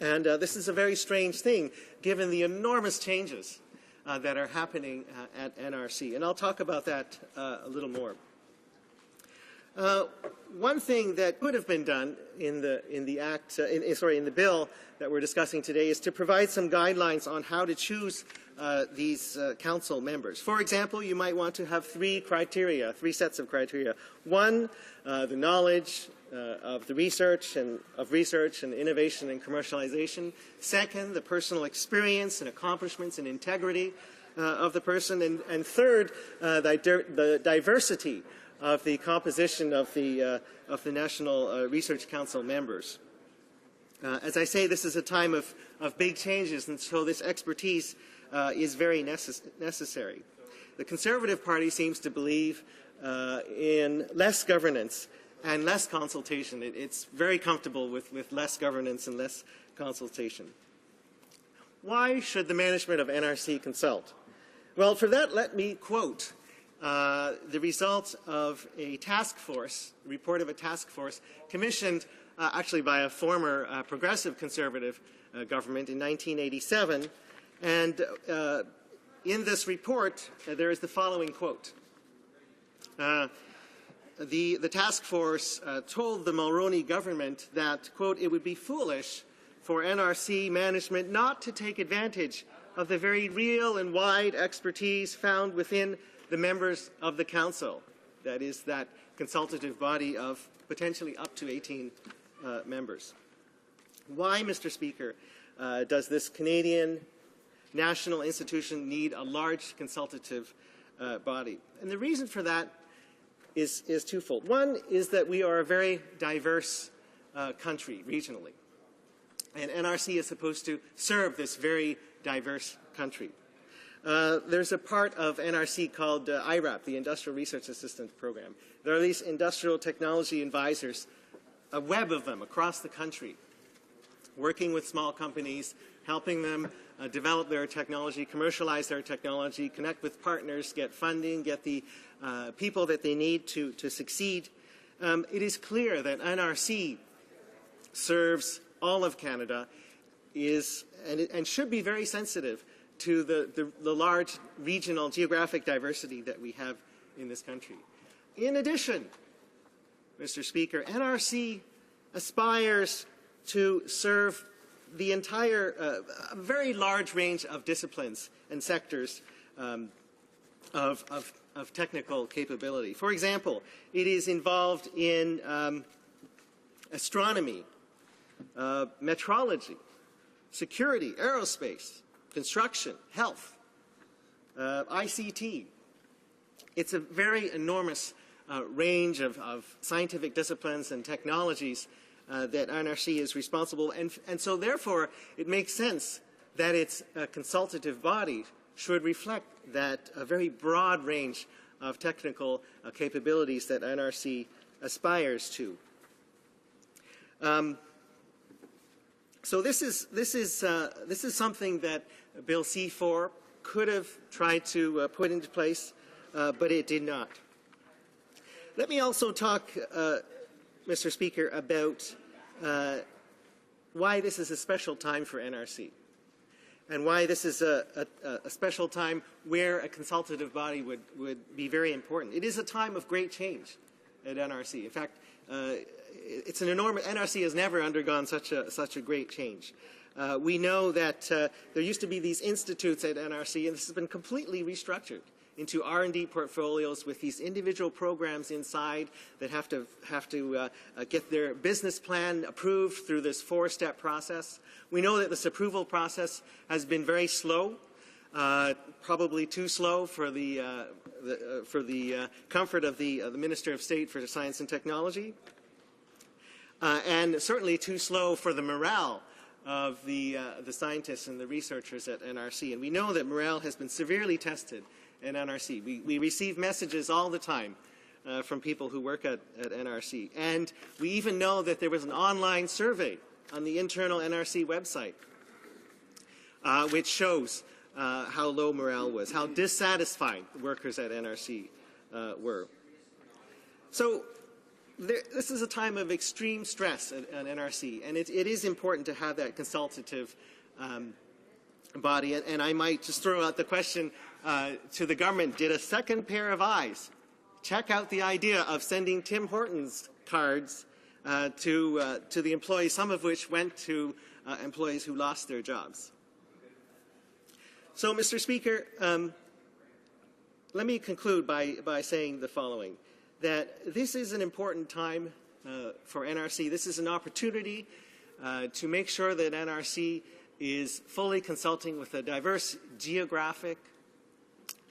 And this is a very strange thing, given the enormous changes that are happening at NRC. And I'll talk about that a little more. One thing that could have been done in the bill that we're discussing today is to provide some guidelines on how to choose these council members. For example, you might want to have 3 sets of criteria. One, the knowledge of research and innovation and commercialization. Second, the personal experience and accomplishments and integrity of the person. And third, the diversity of the composition of the National Research Council members. As I say, this is a time of big changes, and so this expertise is very necessary. The Conservative Party seems to believe in less governance and less consultation. It's very comfortable with less governance and less consultation. Why should the management of NRC consult? Well, for that, let me quote the results of a task force, a report of a task force commissioned actually by a former progressive Conservative government in 1987. And in this report, there is the following quote. The task force told the Mulroney government that, quote, it would be foolish for NRC management not to take advantage of the very real and wide expertise found within the members of the council. That is, that consultative body of potentially up to 18 members. Why, Mr. Speaker, does this Canadian national institution need a large consultative body? And the reason for that is twofold. One is that we are a very diverse country regionally, and NRC is supposed to serve this very diverse country. There's a part of NRC called IRAP, the Industrial Research Assistance Program. There are these industrial technology advisors, a web of them across the country, working with small companies, helping them develop their technology, commercialize their technology, connect with partners, get funding, get the people that they need to succeed. It is clear that NRC serves all of Canada, and should be very sensitive to the large regional geographic diversity that we have in this country. In addition, Mr. Speaker, NRC aspires to serve the entire, a very large range of disciplines and sectors of technical capability. For example, it is involved in astronomy, metrology, security, aerospace, construction, health, ICT. It's a very enormous range of scientific disciplines and technologies that NRC is responsible, and so therefore it makes sense that its consultative body should reflect that very broad range of technical capabilities that NRC aspires to. So this is something that Bill C-4 could have tried to put into place, but it did not. Let me also talk, Mr. Speaker, about why this is a special time for NRC, and why this is a special time where a consultative body would be very important. It is a time of great change at NRC. In fact, it's an enormous. NRC has never undergone such a great change. We know that there used to be these institutes at NRC, and this has been completely restructured into R&D portfolios with these individual programs inside that have to get their business plan approved through this 4-step process. We know that this approval process has been very slow, probably too slow for the comfort of the Minister of State for Science and Technology, and certainly too slow for the morale of the scientists and the researchers at NRC. And we know that morale has been severely tested at NRC. We receive messages all the time from people who work at NRC. And we even know that there was an online survey on the internal NRC website which shows how low morale was, how dissatisfied workers at NRC were. So this is a time of extreme stress at NRC, and it is important to have that consultative body. And I might just throw out the question to the government: did a second pair of eyes check out the idea of sending Tim Hortons cards to the employees, some of which went to employees who lost their jobs? So, Mr. Speaker, let me conclude by saying the following: that this is an important time for NRC. This is an opportunity to make sure that NRC is fully consulting with a diverse geographic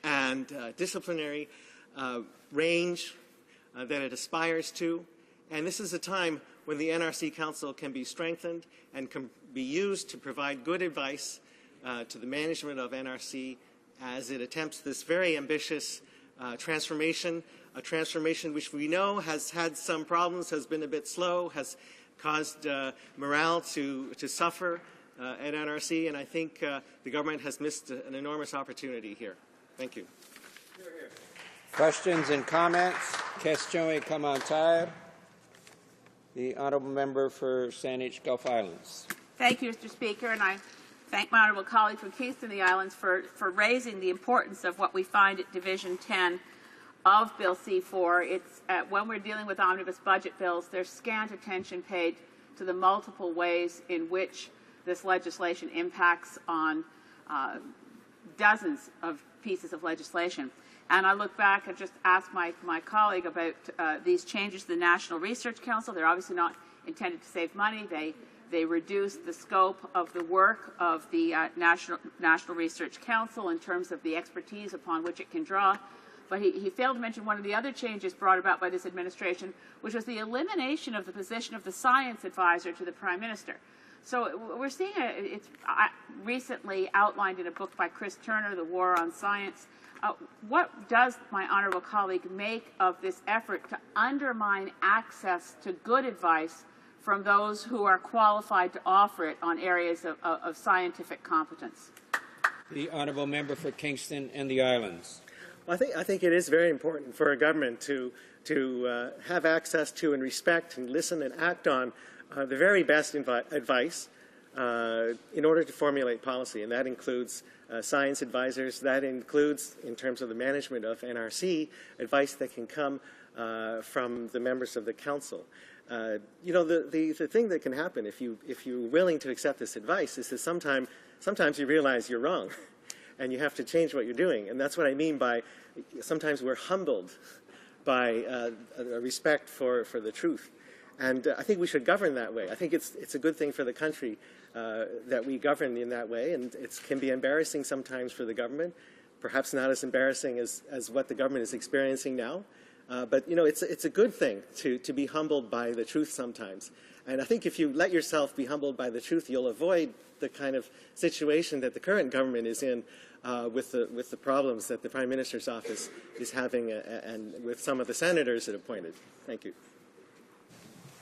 and disciplinary range that it aspires to. And this is a time when the NRC Council can be strengthened and can be used to provide good advice to the management of NRC as it attempts this very ambitious transformation, a transformation which we know has had some problems, has been a bit slow, has caused morale to suffer at NRC, and I think the government has missed an enormous opportunity here. Thank you. Questions and comments? Question et commentaire. The honourable member for Saanich Gulf Islands. Thank you, Mr. Speaker, and I thank my honourable colleague from Kingston and the Islands for raising the importance of what we find at Division 10 of Bill C-4. It's when we're dealing with omnibus budget bills, there's scant attention paid to the multiple ways in which this legislation impacts on dozens of pieces of legislation. And I look back and just ask my colleague about these changes to the National Research Council. They're obviously not intended to save money. They reduce the scope of the work of the National Research Council in terms of the expertise upon which it can draw. But he failed to mention one of the other changes brought about by this administration, which was the elimination of the position of the science advisor to the Prime Minister. So we're seeing it's recently outlined in a book by Chris Turner, The War on Science. What does my honourable colleague make of this effort to undermine access to good advice from those who are qualified to offer it on areas of scientific competence? The honourable member for Kingston and the Islands. Well, I think it is very important for a government to have access to and respect and listen and act on the very best advice in order to formulate policy, and that includes science advisors. That includes, in terms of the management of NRC, advice that can come from the members of the council. You know, the thing that can happen if you're willing to accept this advice is that sometimes you realize you're wrong, and you have to change what you're doing. And that's what I mean by sometimes we're humbled by a respect for the truth. And I think we should govern that way. I think it's a good thing for the country that we govern in that way, and it can be embarrassing sometimes for the government, perhaps not as embarrassing as what the government is experiencing now. But, you know, it's a good thing to be humbled by the truth sometimes. And I think if you let yourself be humbled by the truth, you'll avoid the kind of situation that the current government is in with the problems that the Prime Minister's office is having and with some of the senators it appointed. Thank you.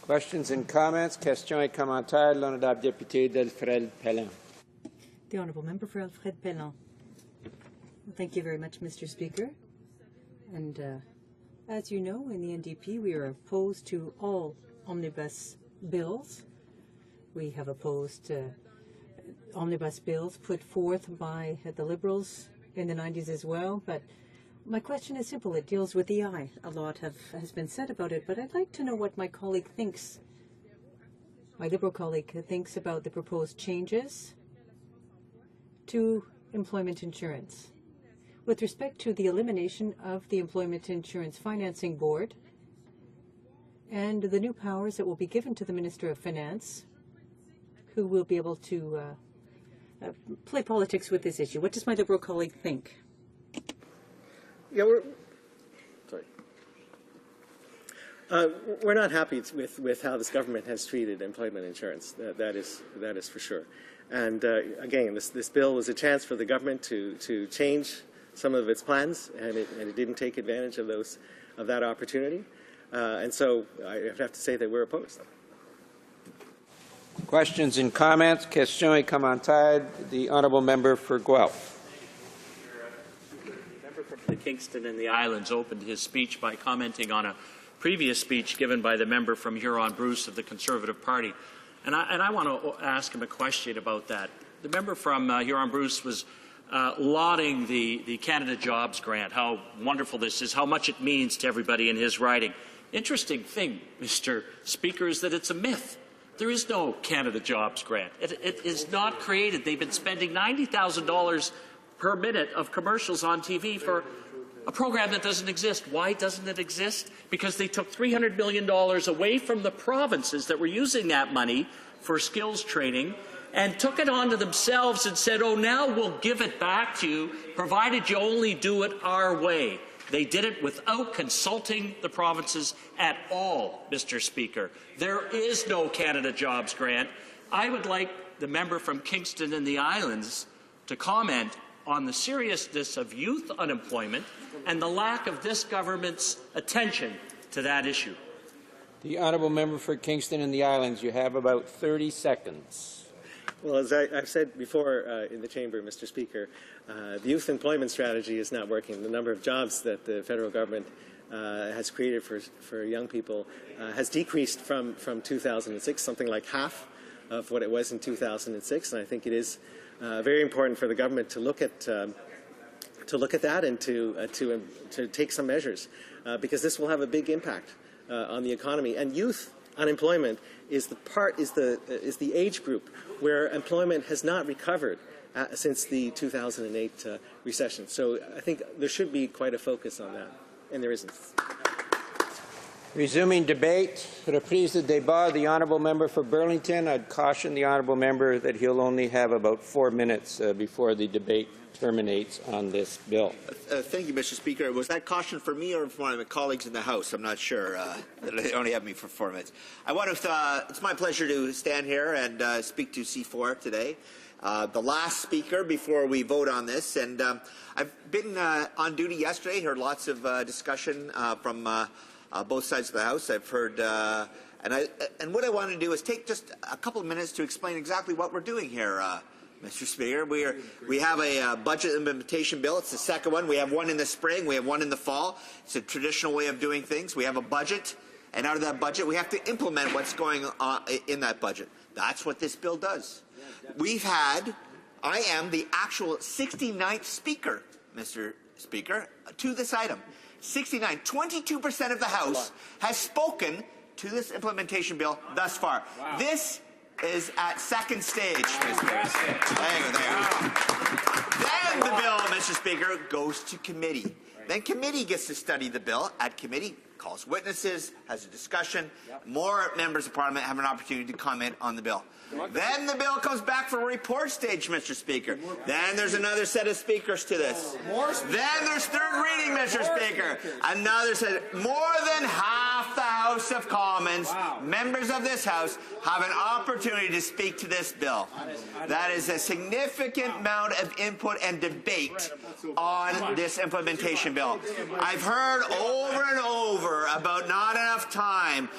Questions and comments? Question et commentaire. L'honorable député d'Alfred Pellin. The honourable member for Alfred Pellin. Thank you very much, Mr. Speaker. And as you know, in the NDP, we are opposed to all omnibus bills. We have opposed omnibus bills put forth by the Liberals in the 90s as well. But my question is simple. It deals with the eye. A lot has been said about it, but I'd like to know what my colleague thinks, my Liberal colleague thinks about the proposed changes to employment insurance. With respect to the elimination of the Employment Insurance Financing Board and the new powers that will be given to the Minister of Finance, who will be able to play politics with this issue. What does my Liberal colleague think? Yeah, we're not happy with how this government has treated employment insurance. That is for sure. And again, this bill was a chance for the government to change some of its plans, and it didn't take advantage of that opportunity. And so I have to say that we're opposed. Questions and comments? Question commentaire. The honourable member for Guelph. The member from the Kingston and the Islands opened his speech by commenting on a previous speech given by the member from Huron-Bruce of the Conservative Party. And I want to ask him a question about that. The member from Huron-Bruce was lauding the Canada Jobs Grant, how wonderful this is, how much it means to everybody in his riding. Interesting thing, Mr. Speaker, is that it's a myth. There is no Canada Jobs Grant. It is not created. They've been spending $90,000 per minute of commercials on TV for a program that doesn't exist. Why doesn't it exist? Because they took $300 million away from the provinces that were using that money for skills training and took it onto themselves and said, oh, now we'll give it back to you, provided you only do it our way. They did it without consulting the provinces at all, Mr. Speaker. There is no Canada Jobs Grant. I would like the member from Kingston and the Islands to comment on the seriousness of youth unemployment and the lack of this government's attention to that issue. The honourable member for Kingston and the Islands, you have about 30 seconds. Well, as I've said before in the chamber, Mr. Speaker, the youth employment strategy is not working. The number of jobs that the federal government has created for young people has decreased from 2006, something like half of what it was in 2006. And I think it is very important for the government to look at that and to take some measures, because this will have a big impact on the economy. And youth unemployment is the age group where employment has not recovered since the 2008 recession. So I think there should be quite a focus on that, and there isn't. Resuming debate, reprise de débat, the honourable member for Burlington. I'd caution the honourable member that he'll only have about 4 minutes before the debate terminates on this bill. Thank you, Mr. Speaker. Was that caution for me or for my colleagues in the House? I'm not sure. They only have me for 4 minutes. It's my pleasure to stand here and speak to C4 today. The last speaker before we vote on this. And I've been on duty yesterday, heard lots of discussion from both sides of the House. I've heard, and what I want to do is take just a couple of minutes to explain exactly what we're doing here, Mr. Speaker. We have a budget implementation bill. It's the second one. We have one in the spring. We have one in the fall. It's a traditional way of doing things. We have a budget, and out of that budget, we have to implement what's going on in that budget. That's what this bill does. I am the actual 69th speaker, Mr. Speaker, to this item. 69, 22% of the House has spoken to this implementation bill thus far. Wow. This is at second stage, Mr. Speaker. Then the bill, Mr. Speaker, goes to committee. Then committee gets to study the bill at committee, calls witnesses, has a discussion. More members of Parliament have an opportunity to comment on the bill. Then the bill comes back for a report stage, Mr. Speaker. Then there's another set of speakers to this. Then there's third reading, Mr. Speaker. Another set. More than half the House of Commons, members of this House, have an opportunity to speak to this bill. That is a significant amount of input and debate on this implementation bill. I've heard over and over about not enough time,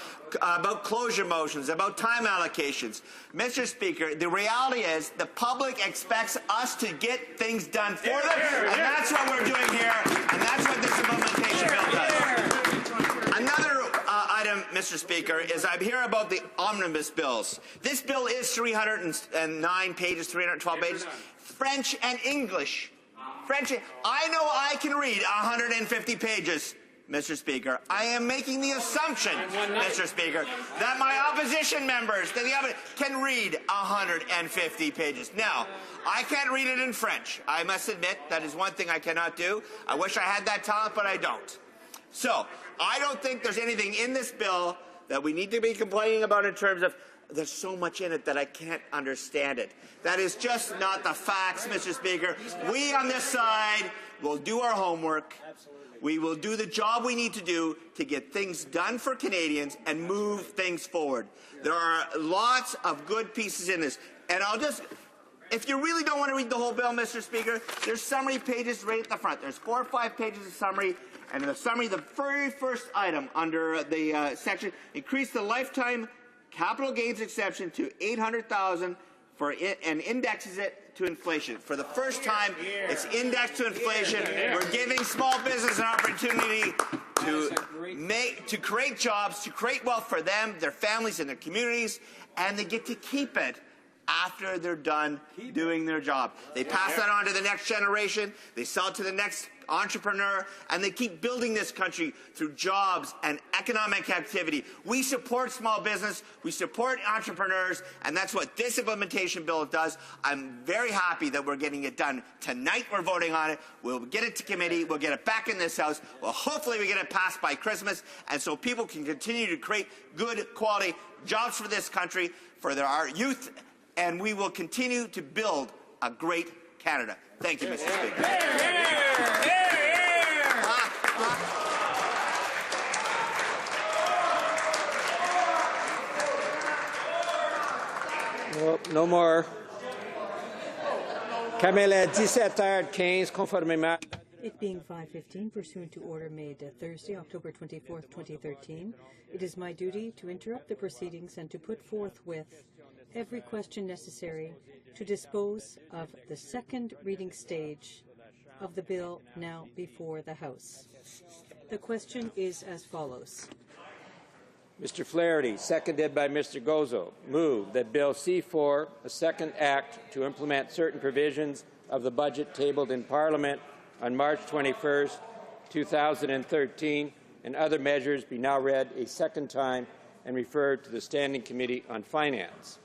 about closure motions, about time allocations. Mr. Speaker, the reality is the public expects us to get things done for them, and that's what we're doing here, and that's what this implementation bill does. Another item, Mr. Speaker, is I hear about the omnibus bills. This bill is 309 pages, 312 pages, French and English. French. I know I can read 150 pages Mr. Speaker, I am making the assumption, Mr. Speaker, that my opposition members can read 150 pages. Now, I can't read it in French. I must admit that is one thing I cannot do. I wish I had that talent, but I don't. So, I don't think there's anything in this bill that we need to be complaining about in terms of there's so much in it that I can't understand it. That is just not the facts, Mr. Speaker. We on this side will do our homework. We will do the job we need to do to get things done for Canadians and move things forward. There are lots of good pieces in this. And if you really don't want to read the whole bill, Mr. Speaker, there's summary pages right at the front. There's 4 or 5 pages of summary. And in the summary, the very first item under the section, increase the lifetime capital gains exception to $800,000 for it, and indexes it to inflation. For the first time, it's indexed to inflation. We're giving small business an opportunity to create jobs, to create wealth for them, their families, and their communities, and they get to keep it after they're done doing their job. They pass that on to the next generation, they sell it to the next entrepreneur, and they keep building this country through jobs and economic activity. We support small business, we support entrepreneurs, and that's what this implementation bill does. I'm very happy that we're getting it done tonight. We're voting on it. We'll get it to committee. We'll get it back in this House. Well, hopefully we get it passed by Christmas, and so people can continue to create good quality jobs for this country, for our youth, and we will continue to build a great Canada. Thank you, Mr. Speaker. Well, no more. Comme il est 17h15, conformément. It being 5:15, pursuant to order made Thursday, October 24th, 2013, it is my duty to interrupt the proceedings and to put forthwith every question necessary to dispose of the second reading stage of the bill now before the House. The question is as follows. Mr. Flaherty, seconded by Mr. Gozo, move that Bill C4, a second act to implement certain provisions of the budget tabled in Parliament on March 21st, 2013, and other measures be now read a second time and referred to the Standing Committee on Finance.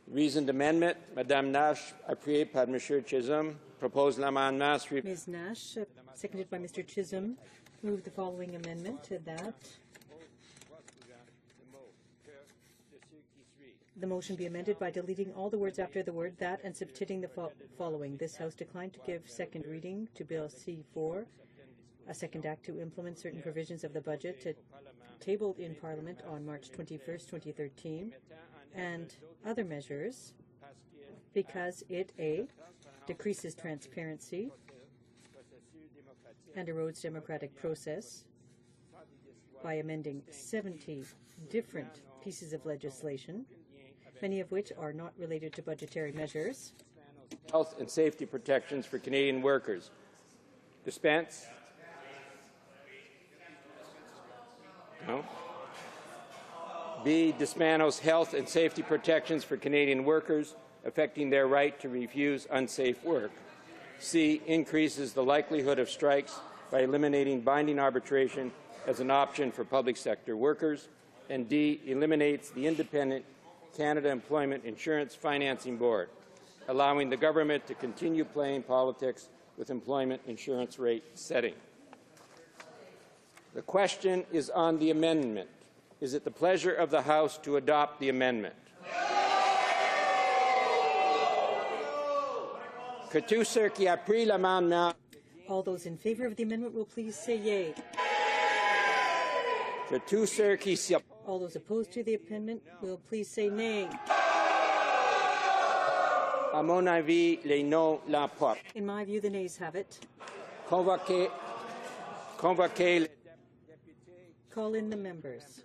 Reasoned amendment, Madame Nash, appuyée par Monsieur Chisholm, propose l'amendement suivant. Ms. Nash, seconded by Mr. Chisholm, move the following amendment to that. The motion be amended by deleting all the words after the word that and substituting the following. This House declined to give second reading to Bill C4, a second act to implement certain provisions of the budget tabled in Parliament on March 21st, 2013, and other measures because it, A, decreases transparency and erodes democratic process by amending 70 different pieces of legislation, many of which are not related to budgetary measures. Health and safety protections for Canadian workers. Dispense? No. B, dismantles health and safety protections for Canadian workers, affecting their right to refuse unsafe work. C, increases the likelihood of strikes by eliminating binding arbitration as an option for public sector workers. And D, eliminates the independent Canada Employment Insurance Financing Board, allowing the government to continue playing politics with employment insurance rate setting. The question is on the amendment. Is it the pleasure of the House to adopt the amendment? Que tous ceux qui appuient l'amendement. All those in favour of the amendment will please say yea. Que tous ceux qui s'y opposent. All those opposed to the amendment will please say nay. À mon avis, les non l'emportent. In my view, the nays have it. Convoquez. Call in the members.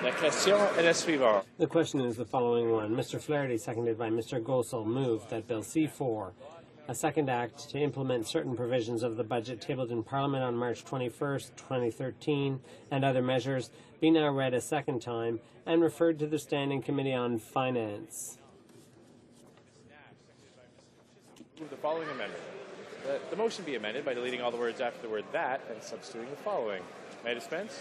La question est la suivante. The question is the following one. Mr. Flaherty, seconded by Mr. Gosel, moved that Bill C-4, a second act to implement certain provisions of the budget tabled in Parliament on March 21st, 2013, and other measures, be now read a second time and referred to the Standing Committee on Finance. Move the following amendment. The motion be amended by deleting all the words after the word that and substituting the following. May I dispense?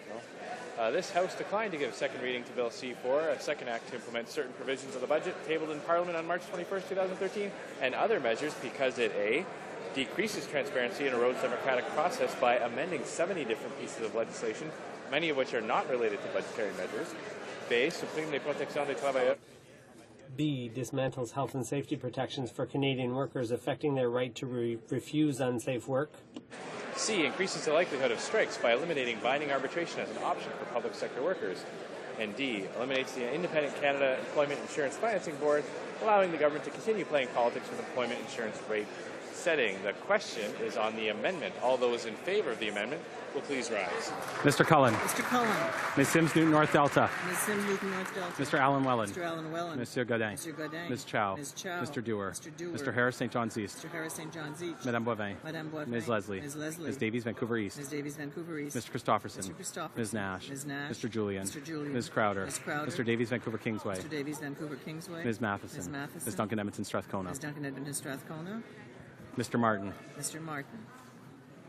No. This House declined to give a second reading to Bill C-4, a second act to implement certain provisions of the budget tabled in Parliament on March 21st, 2013, and other measures because it, A, decreases transparency and erodes democratic process by amending 70 different pieces of legislation, many of which are not related to budgetary measures. B, supprime les protections des travailleurs. B, dismantles health and safety protections for Canadian workers affecting their right to refuse unsafe work. C, increases the likelihood of strikes by eliminating binding arbitration as an option for public sector workers. And D, eliminates the Independent Canada Employment Insurance Financing Board, allowing the government to continue playing politics with employment insurance rate setting. The question is on the amendment. All those in favor of the amendment will please rise. Mr. Cullen. Mr. Cullen. Ms. Sims Newton North Delta. Ms. Sims Newton North Delta. Mr. Alan Welland. Mr. Alan Welland. Monsieur Godin. Mr. Godin. Ms. Chow. Ms. Chow. Mr. Dewar. Mr. Dewar. Mr. Harris St. John's East. Mr. Harris St. John's East. Madame Boivin. Madame Boivin. Ms. Leslie. Ms. Leslie. Ms. Davies Vancouver East. Ms. Davies Vancouver East. Mr. Christopherson. Mr. Christopherson. Ms. Nash. Ms. Nash. Mr. Julian. Mr. Julian. Ms. Crowder. Ms. Crowder. Mr. Davies Vancouver Kingsway. Mr. Davies Vancouver Kingsway. Ms. Matheson. Ms. Matheson. Ms. Duncan Edmonton Strathcona. Ms. Duncan Edmonton Strathcona. Mr. Martin. Mr. Martin.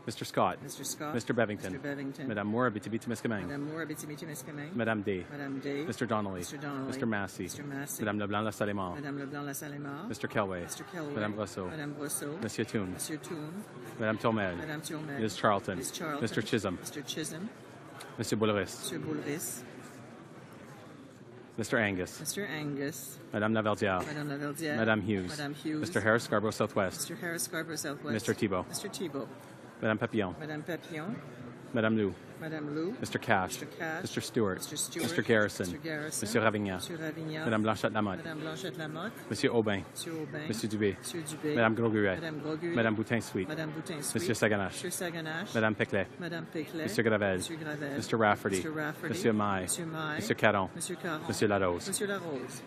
Mr. Scott. Mr. Scott. Mr. Bevington. Mr. Bevington. Madame Moore Abitibi-Témiscamingue. Madame Moore Abitibi-Témiscamingue. Madame Day. Madame Day. Mr. Donnelly. Mr. Donnelly. Mr. Massey. Mr. Massey. Madame Leblanc-Lassalle-Mort. Madame Leblanc-Lassalle-Mort. Mr. Kelway. Mr. Kelway. Madame Brosseau. Madame Brosseau. Monsieur Toon. Monsieur Toon. Madame Turmel. Madame Turmel. Ms. Charlton. Ms. Charlton. Mr. Chisholm. Mr. Chisholm. Monsieur Boulris. Monsieur Boulris. Mr. Angus. Mr. Angus. Madame Laverdière. Madame Laverdière. Madame Hughes. Madame Hughes. Mr. Harris Scarborough Southwest. Mr. Harris Scarborough Southwest. Mr. Thibault. Mr. Thibault. Madame Papillon. Madame Papillon. Madame Lou. Madame Lou. Mr. Cash. Mr. Cash. Mr. Stewart. Mr. Stewart. Mr. Garrison. Mr. Garrison. Monsieur Ravignan. Monsieur Ravignan. Madame Blanchette-Lamotte. Madame Blanchette-Lamotte. Monsieur Aubin. Monsieur Aubin. Monsieur Dubé. Monsieur Dubé. Madame Grosguet. Madame Grosguet. Madame Boutin-Sweet. Madame Boutin-Sweet. Monsieur Saganache. Monsieur Saganache. Madame Peclet. Madame Peclet. Monsieur Gravel. Monsieur Gravel. Mr. Rafferty. Mr. Rafferty. Monsieur Maille. Monsieur Maille. Monsieur Caron. Monsieur Caron. Monsieur Larose. Monsieur Larose.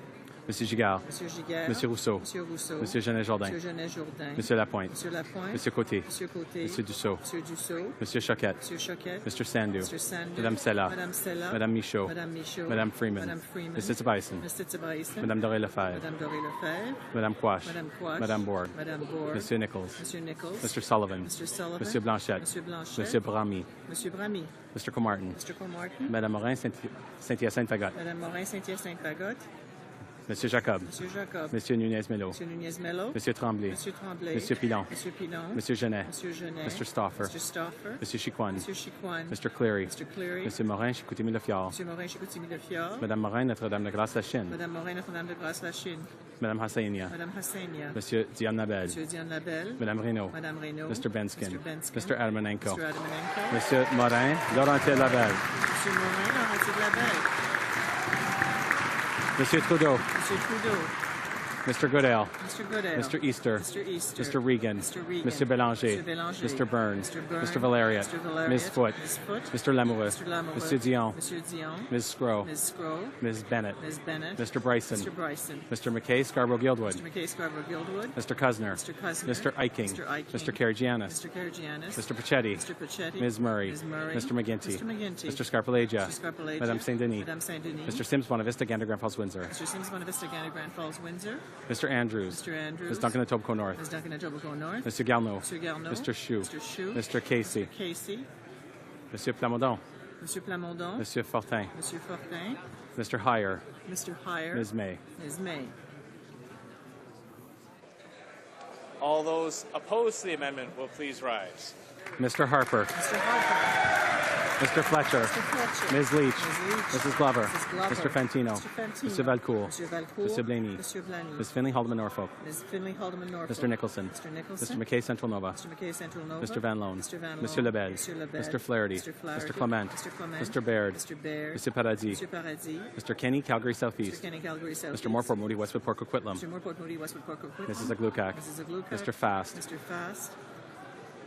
Monsieur Gigard. Monsieur Giguère. Monsieur Rousseau. Monsieur Rousseau. Monsieur Genet-Jourdain. Monsieur Genet-Jourdain. Monsieur Lapointe. Monsieur Lapointe. Monsieur Côté. Monsieur Côté. Monsieur Dussault. Monsieur Dussault. Monsieur Choquette. Monsieur Choquette. Mr. Sandu. Mr. Sandu. Madame Sella. Madame Sella. Madame Michaud. Madame Michaud. Madame Freeman. Madame Freeman. Mr. Tibison. Mr. Tibison. Madame Doré-Lefebvre. Madame Doré-Lefebvre. Madame Quash. Madame Quash. Madame Bourg. Madame Bourg. Monsieur Nichols. Monsieur Nichols. Mr. Sullivan. Mr. Sullivan. Monsieur Blanchette. Monsieur Blanchette. Monsieur Bramy. Monsieur Bramy. Mr. Comartin. Mr. Comartin. Madame Morin Saint-Hyacinthe-Fagotte. Madame Morin Saint-Hyacinthe-Fagotte. Monsieur Jacob. Monsieur Jacob. Monsieur Nunez-Melo. Monsieur Nunez-Melo. Monsieur Tremblay. Monsieur Tremblay. Monsieur Pilon. Monsieur Pilon. Monsieur Genet. Monsieur Genet. Mr. Stauffer. Mr. Stauffer. Monsieur Chicoine. Monsieur Chicoine. Mr. Cleary. Mr. Cleary. Monsieur Morin Chicoutimi-Le-Fjord. Monsieur Morin Chicoutimi-Le-Fjord. Madame Morin Notre-Dame-de-Grâce-la-Chine. Madame Morin Notre-Dame-de-Grâce-la-Chine. Madame Hassainia. Madame Hassainia. Monsieur Diane Labelle. Monsieur Diane Labelle. Madame Reynaud. Madame Reynaud. Mr. Benskin. Mr. Benskin. Mr. Adamenenko. Mr. Adamenenko. Monsieur Morin Laurentier-Labelle. Monsieur Morin Laurentier-Labelle. Monsieur Trudeau. Monsieur Trudeau. Mr. Goodale. Mr. Goodale. Mr. Easter. Mr. Easter. Mr. Regan. Mr. Regan. Mr. Bélanger. Mr. Bélanger. Mr. Burns. Mr. Burns. Mr. Valeriot. Mr. Valeriot. Ms. Foote. Ms. Foote. Mr. Lamoureux. Mr. Lamoureux. Monsieur Dion. Monsieur Dion. Ms. Scrow. Ms. Scrow. Ms. Bennett. Ms. Bennett. Mr. Bryson. Mr. Bryson. Mr. McKay Scarborough-Guildwood. Mr. McKay Scarborough-Guildwood. Mr. Cusner. Mr. Cusner. Mr. Eiking. Mr. Eiking. Mr. Karagianis. Mr. Karagianis. Mr. Pachetti. Mr. Pachetti. Ms. Murray. Ms. Murray. Mr. McGinty. Mr. McGinty. Mr. Scarpalagia. Mr. Scarpalagia. Madame Saint-Denis. Madame Saint-Denis. Mr. Sims Bonavista Gander Grand Falls Windsor. Mr. Sims Bonavista Gander Grand Falls Windsor. Mr. Andrews. Mr. Andrews. Ms. Duncan Etobicoke North. Ms. Duncan Etobicoke North. Mr. Garneau. Mr. Garneau. Mr. Chou. Mr. Chou. Mr. Casey. Mr. Casey. Monsieur Plamondon. Monsieur Plamondon. Monsieur Fortin. Monsieur Fortin. Mr. Heyer. Mr. Heyer. Ms. May. Ms. May. All those opposed to the amendment will please rise. Mr. Harper. Mr. Harper. Mr. Fletcher. Mr. Fletcher. Ms. Leach. Ms. Leach. Mrs. Glover. Mrs. Glover. Mr. Fantino. Mr. Fantino. Mr. Valcourt. Mr. Valcourt. Mr. Blaney. Mr. Blaney. Ms. Finley Haldeman Norfolk. Ms. Finley Haldeman Norfolk. Mr. Nicholson. Mr. Nicholson. Mr. McKay Central Nova. Mr. McKay Central Nova. Mr. Van Loan. Mr. Van Loan. Monsieur Lebel. Mr. Lebel. Mr. Flaherty. Mr. Flaherty. Mr. Clement. Mr. Clement. Mr. Baird. Mr. Baird. Mr. Paradis. Mr. Paradis. Mr. Kenny, Calgary Southeast. Mr. Kenny, Calgary Southeast. Mr. Morport, Moody, Westwood, Port Coquitlam. Mr. Morport, Moody, Westwood, Port Coquitlam. Mrs. Aglukak. Mrs. Aglukak. Mr. Fast. Mr. Fast.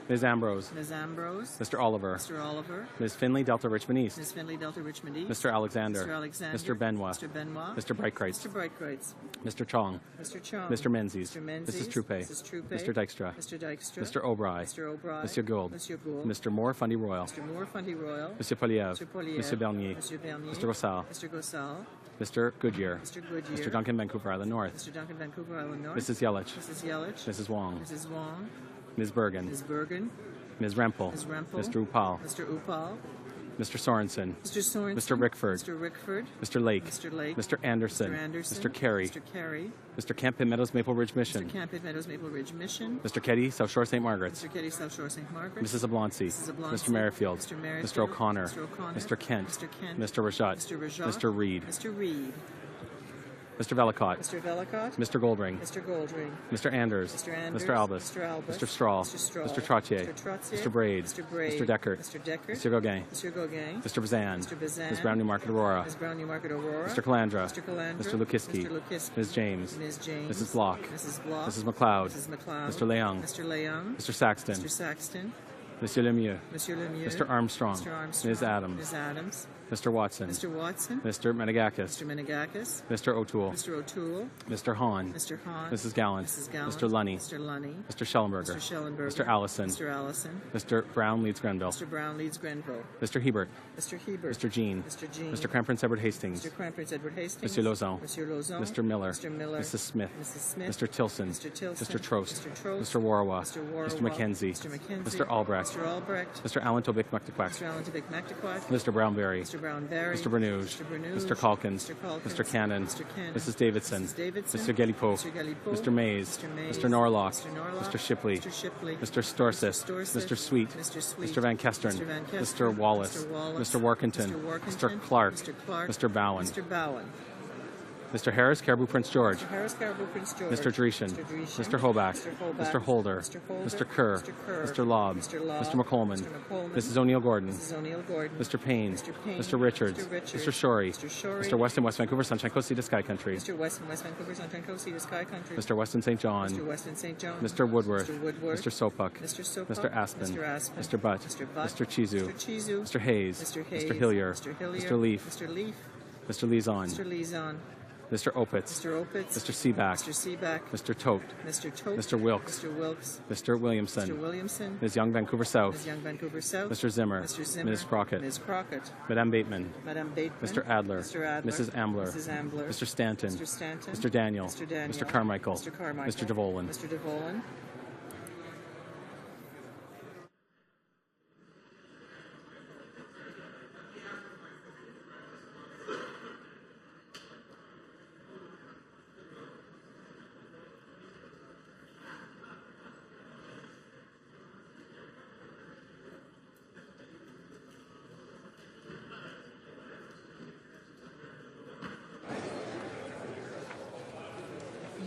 Ms. Ambrose. Ms. Ambrose. Mr. Oliver. Mr. Oliver. Ms. Finley, Delta Richmond East. Ms. Finley, Delta Richmond East. Mr. Alexander. Mr. Alexander. Mr. Benoit. Mr. Benoit. Mr. Breitkreutz. Mr. Breitkreutz. Mr. Chong. Mr. Chong. Mr. Menzies. Mr. Menzies. Mrs. Troupe. Mrs. Troupe. Mr. Dykstra. Mr. Dykstra. Mr. O'Bry. Mr. O'Bry. Monsieur Gould. Monsieur Gould. Mr. Moore, Fundy Royal. Mr. Moore, Fundy Royal. Monsieur Poliev. Mr. Poliev. Monsieur Bernier. Monsieur Bernier. Mr. Gossal. Mr. Gossal. Mr. Goodyear. Mr. Goodyear. Mr. Duncan, Vancouver Island North. Mr. Duncan, Vancouver Island North. Mrs. Yelich. Mrs. Yelich. Mrs. Wong. Mrs. Wong. Ms. Bergen. Ms. Bergen. Ms. Rempel. Ms. Rempel. Mr. Upal. Mr. Upal. Mr. Sorensen. Mr. Sorensen. Mr. Rickford. Mr. Rickford. Mr. Lake. Mr. Lake. Mr. Anderson. Mr. Anderson. Mr. Carey. Mr. Carey. Mr. Camp Pitt Meadows, Maple Ridge Mission. Mr. Camp Pitt Meadows, Maple Ridge Mission. Mr. Keddy, South Shore, St. Margaret's. Mr. Keddy, South Shore, St. Margaret's. Mrs. Abloncy. Mrs. Abloncy. Mr. Merrifield. Mr. Merrifield. Mr. O'Connor. Mr. O'Connor. Mr. Kent. Mr. Kent. Mr. Rajat. Mr. Rajat. Mr. Reed. Mr. Reed. Mr. Velicott. Mr. Velicott. Mr. Goldring. Mr. Goldring. Mr. Anders. Mr. Anders. Mr. Albus. Mr. Albus. Mr. Strahl. Mr. Strahl. Mr. Trottier. Mr. Trottier. Mr. Braid. Mr. Braid. Mr. Deckert. Mr. Deckert. Mr. Gauguin. Mr. Gauguin. Mr. Bazan. Mr. Bazan. Ms. Brown Newmarket Aurora. Ms. Brown Newmarket Aurora. Mr. Calandra. Mr. Calandra. Mr. Lukiski. Mr. Lukiski. Ms. James. Ms. James. Mrs. Block. Mrs. Block. Mrs. McLeod. Mrs. McLeod. Mr. Leung. Mr. Leung. Mr. Saxton. Mr. Saxton. Monsieur Lemieux. Monsieur Lemieux. Mr. Armstrong. Mr. Armstrong. Ms. Adams. Ms. Adams. Mr. Watson. Mr. Watson. Mr. Menegakis. Mr. Menegakis. Mr. O'Toole. Mr. O'Toole. Mr. Hahn. Mr. Hahn. Mrs. Gallant. Mrs. Gallant. Mr. Lunny. Mr. Lunny. Mr. Schellenberger. Mr. Schellenberger. Mr. Allison. Mr. Allison. Mr. Brown leads Grenville. Mr. Brown leads Grenville. Mr. Hebert. Mr. Hebert. Mr. Jean. Mr. Jean. Mr. Cramprince Edward Hastings. Mr. Cramprince Edward Hastings. Monsieur Lauzon. Monsieur Lauzon. Mr. Miller. Mr. Miller. Mrs. Smith. Mrs. Smith. Mr. Tilson. Mr. Tilson. Mr. Trost. Mr. Trost. Mr. Warwa. Mr. Warwa. Mr. McKenzie. Mr. McKenzie. Mr. Albrecht. Mr. Albrecht. Mr. Allen Tobic McTequack. Mr. Allen Tobic McTequack. Mr. Brownberry. Mr. Brownberry. Mr. Bernuge. Mr. Bernuge. Mr. Calkins. Mr. Calkins. Mr. Cannon. Mr. Cannon. Mrs. Davidson. Mrs. Davidson. Mr. Galipo. Mr. Galipo. Mr. Mays. Mr. Mays. Mr. Norlock. Mr. Norlock. Mr. Shipley. Mr. Shipley. Mr. Storseth. Mr. Storseth. Mr. Sweet. Mr. Sweet. Mr. Van Kestern. Mr. Van Kestern. Mr. Wallace. Mr. Wallace. Mr. Workington. Mr. Workington. Mr. Clark. Mr. Clark. Mr. Bowen. Mr. Bowen. Mr. Harris, Caribou Prince George. Mr. Harris, Caribou Prince George. Mr. Dreeshen. Mr. Dreeshen. Mr. Hoback. Mr. Hoback. Mr. Holder. Mr. Holder. Mr. Kerr. Mr. Kerr. Mr. Lobb. Mr. Lobb. Mr. McColeman. Mr. McColeman. Mrs. O'Neill Gordon. Mrs. O'Neill Gordon. Mr. Payne. Mr. Payne. Mr. Richards. Mr. Richards. Mr. Shorey. Mr. Shorey. Mr. Weston, West Vancouver, Sunshine Coast, Sea to Sky Country. Mr. Weston, West Vancouver, Sunshine Coast, Sea to Sky Country. Mr. Weston St. John. Mr. Weston St. John. Mr. Woodworth. Mr. Woodworth. Mr. Sopuck. Mr. Sopuck. Mr. Aspen. Mr. Aspen. Mr. Butt. Mr. Butt. Mr. Chizu. Mr. Chizu. Mr. Hayes. Mr. Hayes. Mr. Hillier. Mr. Hillier. Mr. Leaf. Mr. Leaf. Mr. Lizon. Mr. Lizon. Mr. Opitz. Mr. Opitz. Mr. Seaback. Mr. Seaback. Mr. Tote. Mr. Tote. Mr. Wilkes. Mr. Wilkes. Mr. Williamson. Mr. Williamson. Ms. Young, Vancouver South. Ms. Young, Vancouver South. Mr. Zimmer. Mr. Zimmer. Ms. Crockett. Ms. Crockett. Madame Bateman. Madame Bateman. Mr. Adler. Mr. Adler. Mrs. Ambler. Mrs. Ambler. Mr. Stanton. Mr. Stanton. Mr. Daniel. Mr. Daniel. Mr. Carmichael. Mr. Carmichael. Mr. DeVolan. Mr. DeVolan.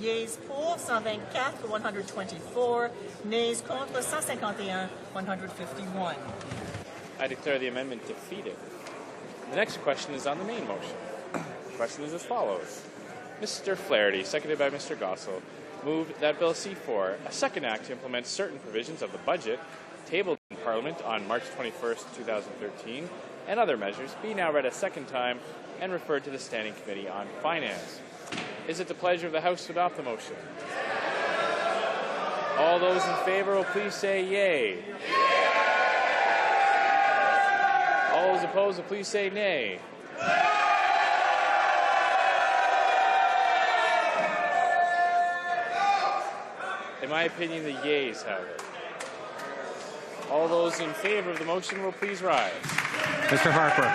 Yeas pour 124, 124. Nays contre 151, 151. I declare the amendment defeated. The next question is on the main motion. The question is as follows. Mr. Flaherty, seconded by Mr. Gossel, moved that Bill C-4, a second act to implement certain provisions of the budget tabled in Parliament on March 21st, 2013, and other measures, be now read a second time and referred to the Standing Committee on Finance. Is it the pleasure of the House to adopt the motion? All those in favor will please say yay. All those opposed will please say nay. In my opinion, the yeas have it. All those in favor of the motion will please rise. Mr. Harper.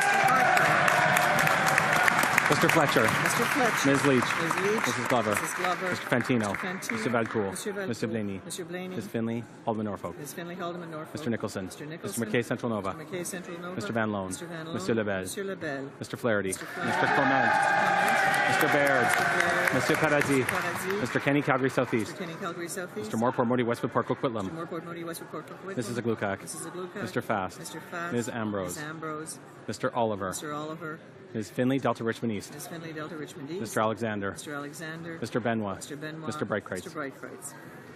Mr. Fletcher. Mr. Fletcher. Ms. Leach. Ms. Leach. Mrs. Glover. Mrs. Glover. Mr. Fantino. Mr. Fantino. Mr. Valcourt. Mr. Valcourt. Mr. Blaney. Mr. Blaney. Ms. Finley. Alderman Norfolk. Ms. Finley, Haldeman, Norfolk. Mr. Nicholson. Mr. Nicholson. Mr. McKay, Central Nova. Mr. McKay, Central Nova. Mr. Van Loan. Mr. Van Loan. Monsieur Lebel. Monsieur Lebel. Mr. Flaherty. Mr. Flaherty. Mr. Clement. Mr. Baird. Mr. Paradis. Paradis. Mr. Kenny, Calgary Southeast. Mr. Kenny, Calgary Southeast. Mr. Moore, Port Moody, Westwood Park, Coquitlam. Mr. Moore, Port Moody, Westwood Park, Coquitlam. Mrs. Aglukak. Mrs. Aglukak. Mr. Fast. Mr. Fast. Ms. Ambrose. Ms. Ambrose. Mr. Oliver. Mr. Oliver. Ms. Finley, Delta Richmond East. Ms. Finley, Delta Richmond East. Mr. Alexander. Mr. Alexander. Mr. Benoit. Mr. Benoit. Mr. Breitkreutz. Mr. Breitkreutz.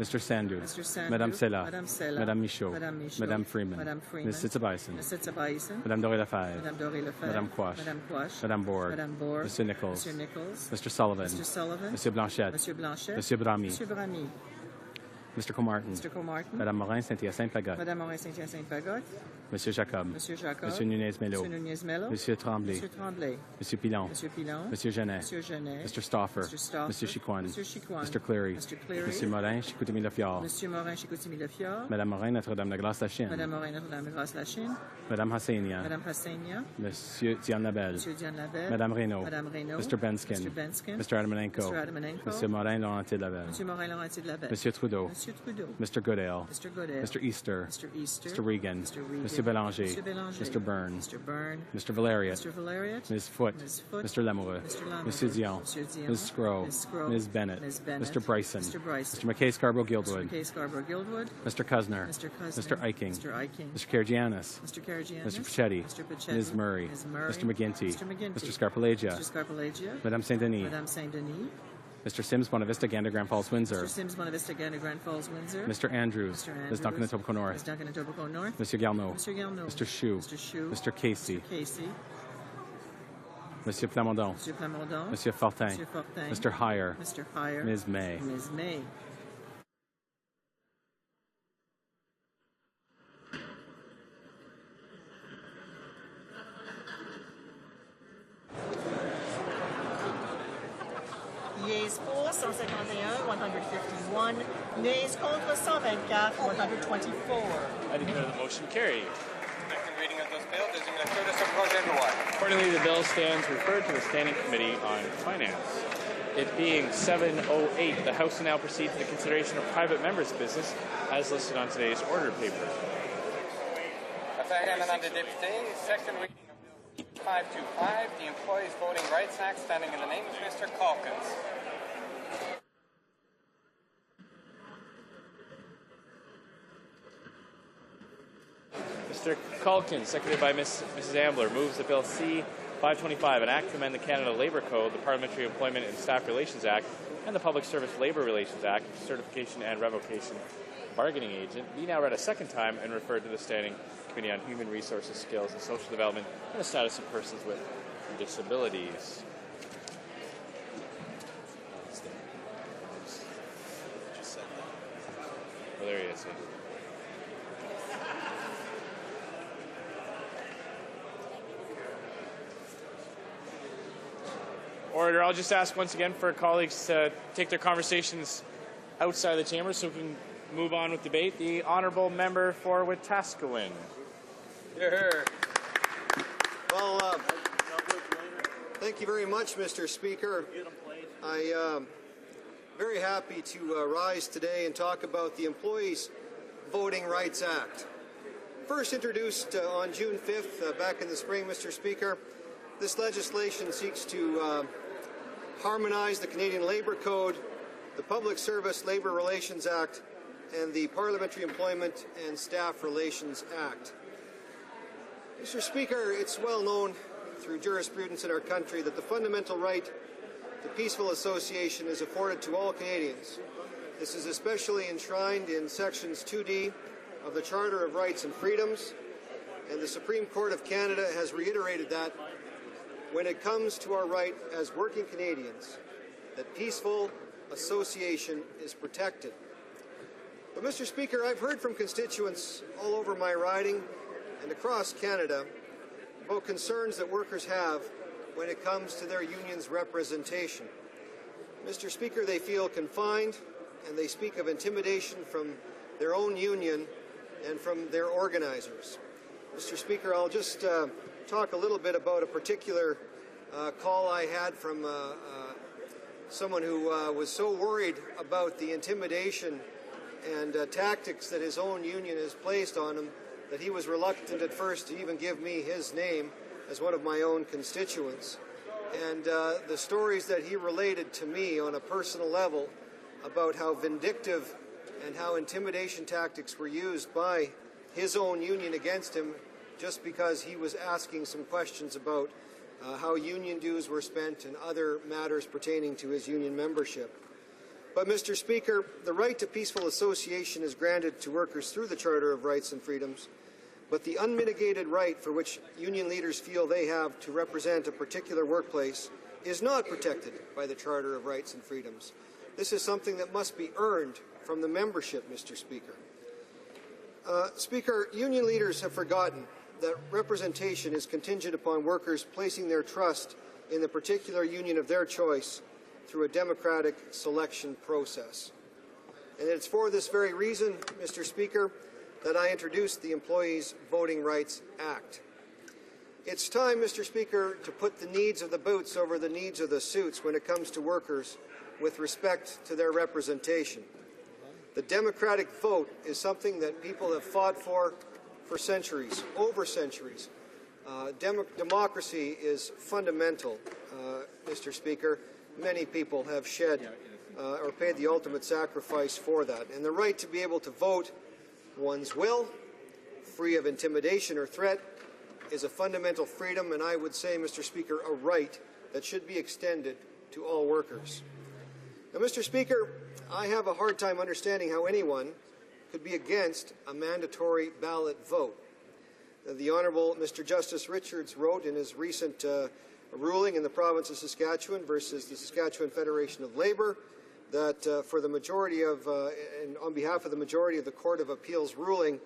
Mr. Sandu. Mr. Sandu. Madame Sela. Madame Sela. Madame Michaud. Madame Michaud. Madame Freeman. Madame Freeman. Ms. Sitzabaisen. Ms. Sitzabaisen. Madame Doré-Lefebvre. Madame Doré-Lefebvre. Madame Quash. Madame Quash. Madame Borg. Madame Borg. Monsieur Nichols. Monsieur Nichols. Mr. Sullivan. Mr. Sullivan. Monsieur Blanchette. Monsieur Blanchet. Monsieur Bramy. Monsieur Bramy. Mr. Comartin. Mr. Comartin. Madame Morin-Saint-Hyacinthe-Pagotte. Madame Morin-Saint-Hyacinthe-Pagotte. Monsieur Jacob. Monsieur Jacob. Monsieur Nunez-Melo. Monsieur Nunez-Melo. Monsieur Tremblay. Monsieur Tremblay. Monsieur Pilon. Monsieur Pilon. Monsieur Genet. Monsieur Genet. Mr. Stauffer. Mr. Stauffer. Monsieur Chicoine. Monsieur Chicoine. Mr. Cleary. Mr. Cleary. Monsieur Morin, Chicoutimi-Lefiard. Monsieur Morin, Chicoutimi-Lefiard. Madame Morin, Notre-Dame-de-Grâce-la-Chine. Madame Morin, Notre-Dame-de-Grâce-la-Chine. Madame Hassania. Madame Hassania. Monsieur Diane Labelle. Monsieur Diane Labelle. Madame Reynaud. Madame Reynaud. Mr. Benskin. Mr. Benskin. Mr. Adamanenko. Mr. Adamanenko. Monsieur Morin-Laurentier-Labelle. Monsieur Morin-Laurentier-Labelle. Monsieur Trudeau. Monsieur Trudeau. Mr. Goodale. Mr. Goodale. Mr. Easter. Mr. Easter. Mr. Regan. Mr. Regan. Monsieur Bélanger. Mr. Bélanger. Mr. Byrne. Mr. Byrne. Mr. Valeriot. Mr. Valeriot. Ms. Foote. Ms. Foote. Mr. Lamoureux. Mr. Lamoureux. Monsieur Dion. Monsieur Dion. Ms. Scrow. Ms. Scrow. Ms. Bennett. Ms. Bennett. Mr. Bryson. Mr. Bryson. Mr. McKay Scarborough Mr. Guildwood. McKay Scarborough Guildwood. Mr. Cusner. Mr. Cusner. Mr. Eiking. Mr. Eiking. Mr. Karagianis. Mr. Karagianis. Mr. Pachetti. Mr. Pachetti. Ms. Murray. Ms. Murray. Mr. McGinty. Mr. McGinty. Mr. Scarpalagia. Mr. Scarpalagia. Madame Saint-Denis. Madame Saint-Denis. Mr. Sims, Bonavista, Gander, Grand Falls, Windsor. Mr. Sims, Bonavista, Gander, Grand Falls, Windsor. Mr. Andrews. Mr. Andrews. Ms. Duncan, Etobicoke North. Ms. Duncan, Etobicoke North. Monsieur Garneau. Monsieur Garneau. Mr. Chou. Mr. Chou. Mr. Casey. Mr. Casey. Monsieur Plamondon. Monsieur Plamondon. Monsieur Fortin. Monsieur Fortin. Mr. Heyer. Mr. Heyer. Ms. May. Ms. May. Yeas pour 151, 151. Nays contre 124, 124. I declare the motion carried. Second reading of this bill. Deuxième lecture de ce projet de loi. Accordingly, the bill stands referred to the Standing Committee on Finance. It being 7:08, the House will now proceed to the consideration of private members' business as listed on today's order paper. Affaire et amendement des députés. Second reading of Bill 525, the Employees Voting Rights Act, standing in the name of Mr. Calkins. Mr. Calkins, seconded by Mrs. Ambler, moves that Bill C-525, an act to amend the Canada Labour Code, the Parliamentary Employment and Staff Relations Act, and the Public Service Labour Relations Act, Certification and Revocation Bargaining Agent, be now read a second time and referred to the Standing Committee on Human Resources, Skills and Social Development and the Status of Persons with Disabilities. Oh, there he is. Yeah. Order. I'll just ask once again for colleagues to take their conversations outside the chamber so we can move on with debate. The Honourable Member for Wetaskiwin. Here. Well, thank you very much, Mr. Speaker. I'm very happy to rise today and talk about the Employees Voting Rights Act. First introduced on June 5th, back in the spring, Mr. Speaker, this legislation seeks to harmonize the Canadian Labour Code, the Public Service Labour Relations Act, and the Parliamentary Employment and Staff Relations Act. Mr. Speaker, it's well known through jurisprudence in our country that the fundamental right to peaceful association is afforded to all Canadians. This is especially enshrined in Sections 2D of the Charter of Rights and Freedoms, and the Supreme Court of Canada has reiterated that when it comes to our right as working Canadians, that peaceful association is protected. But, Mr. Speaker, I've heard from constituents all over my riding and across Canada about concerns that workers have when it comes to their union's representation. Mr. Speaker, they feel confined, and they speak of intimidation from their own union and from their organizers. Mr. Speaker, I'll just talk a little bit about a particular call I had from someone who was so worried about the intimidation and tactics that his own union has placed on him that he was reluctant at first to even give me his name as one of my own constituents. And the stories that he related to me on a personal level about how vindictive and how intimidation tactics were used by his own union against him just because he was asking some questions about how union dues were spent and other matters pertaining to his union membership. But, Mr. Speaker, the right to peaceful association is granted to workers through the Charter of Rights and Freedoms, but the unmitigated right for which union leaders feel they have to represent a particular workplace is not protected by the Charter of Rights and Freedoms. This is something that must be earned from the membership, Mr. Speaker. Speaker, union leaders have forgotten that representation is contingent upon workers placing their trust in the particular union of their choice through a democratic selection process. And it's for this very reason, Mr. Speaker, that I introduced the Employees Voting Rights Act. It's time, Mr. Speaker, to put the needs of the boots over the needs of the suits when it comes to workers with respect to their representation. The democratic vote is something that people have fought for centuries, over centuries. Democracy is fundamental, Mr. Speaker. Many people have shed or paid the ultimate sacrifice for that. And the right to be able to vote one's will, free of intimidation or threat, is a fundamental freedom, and I would say, Mr. Speaker, a right that should be extended to all workers. Now, Mr. Speaker, I have a hard time understanding how anyone could be against a mandatory ballot vote. The Honourable Mr. Justice Richards wrote in his recent ruling in the province of Saskatchewan versus the Saskatchewan Federation of Labour that for the majority of, and on behalf of the majority of the Court of Appeals ruling,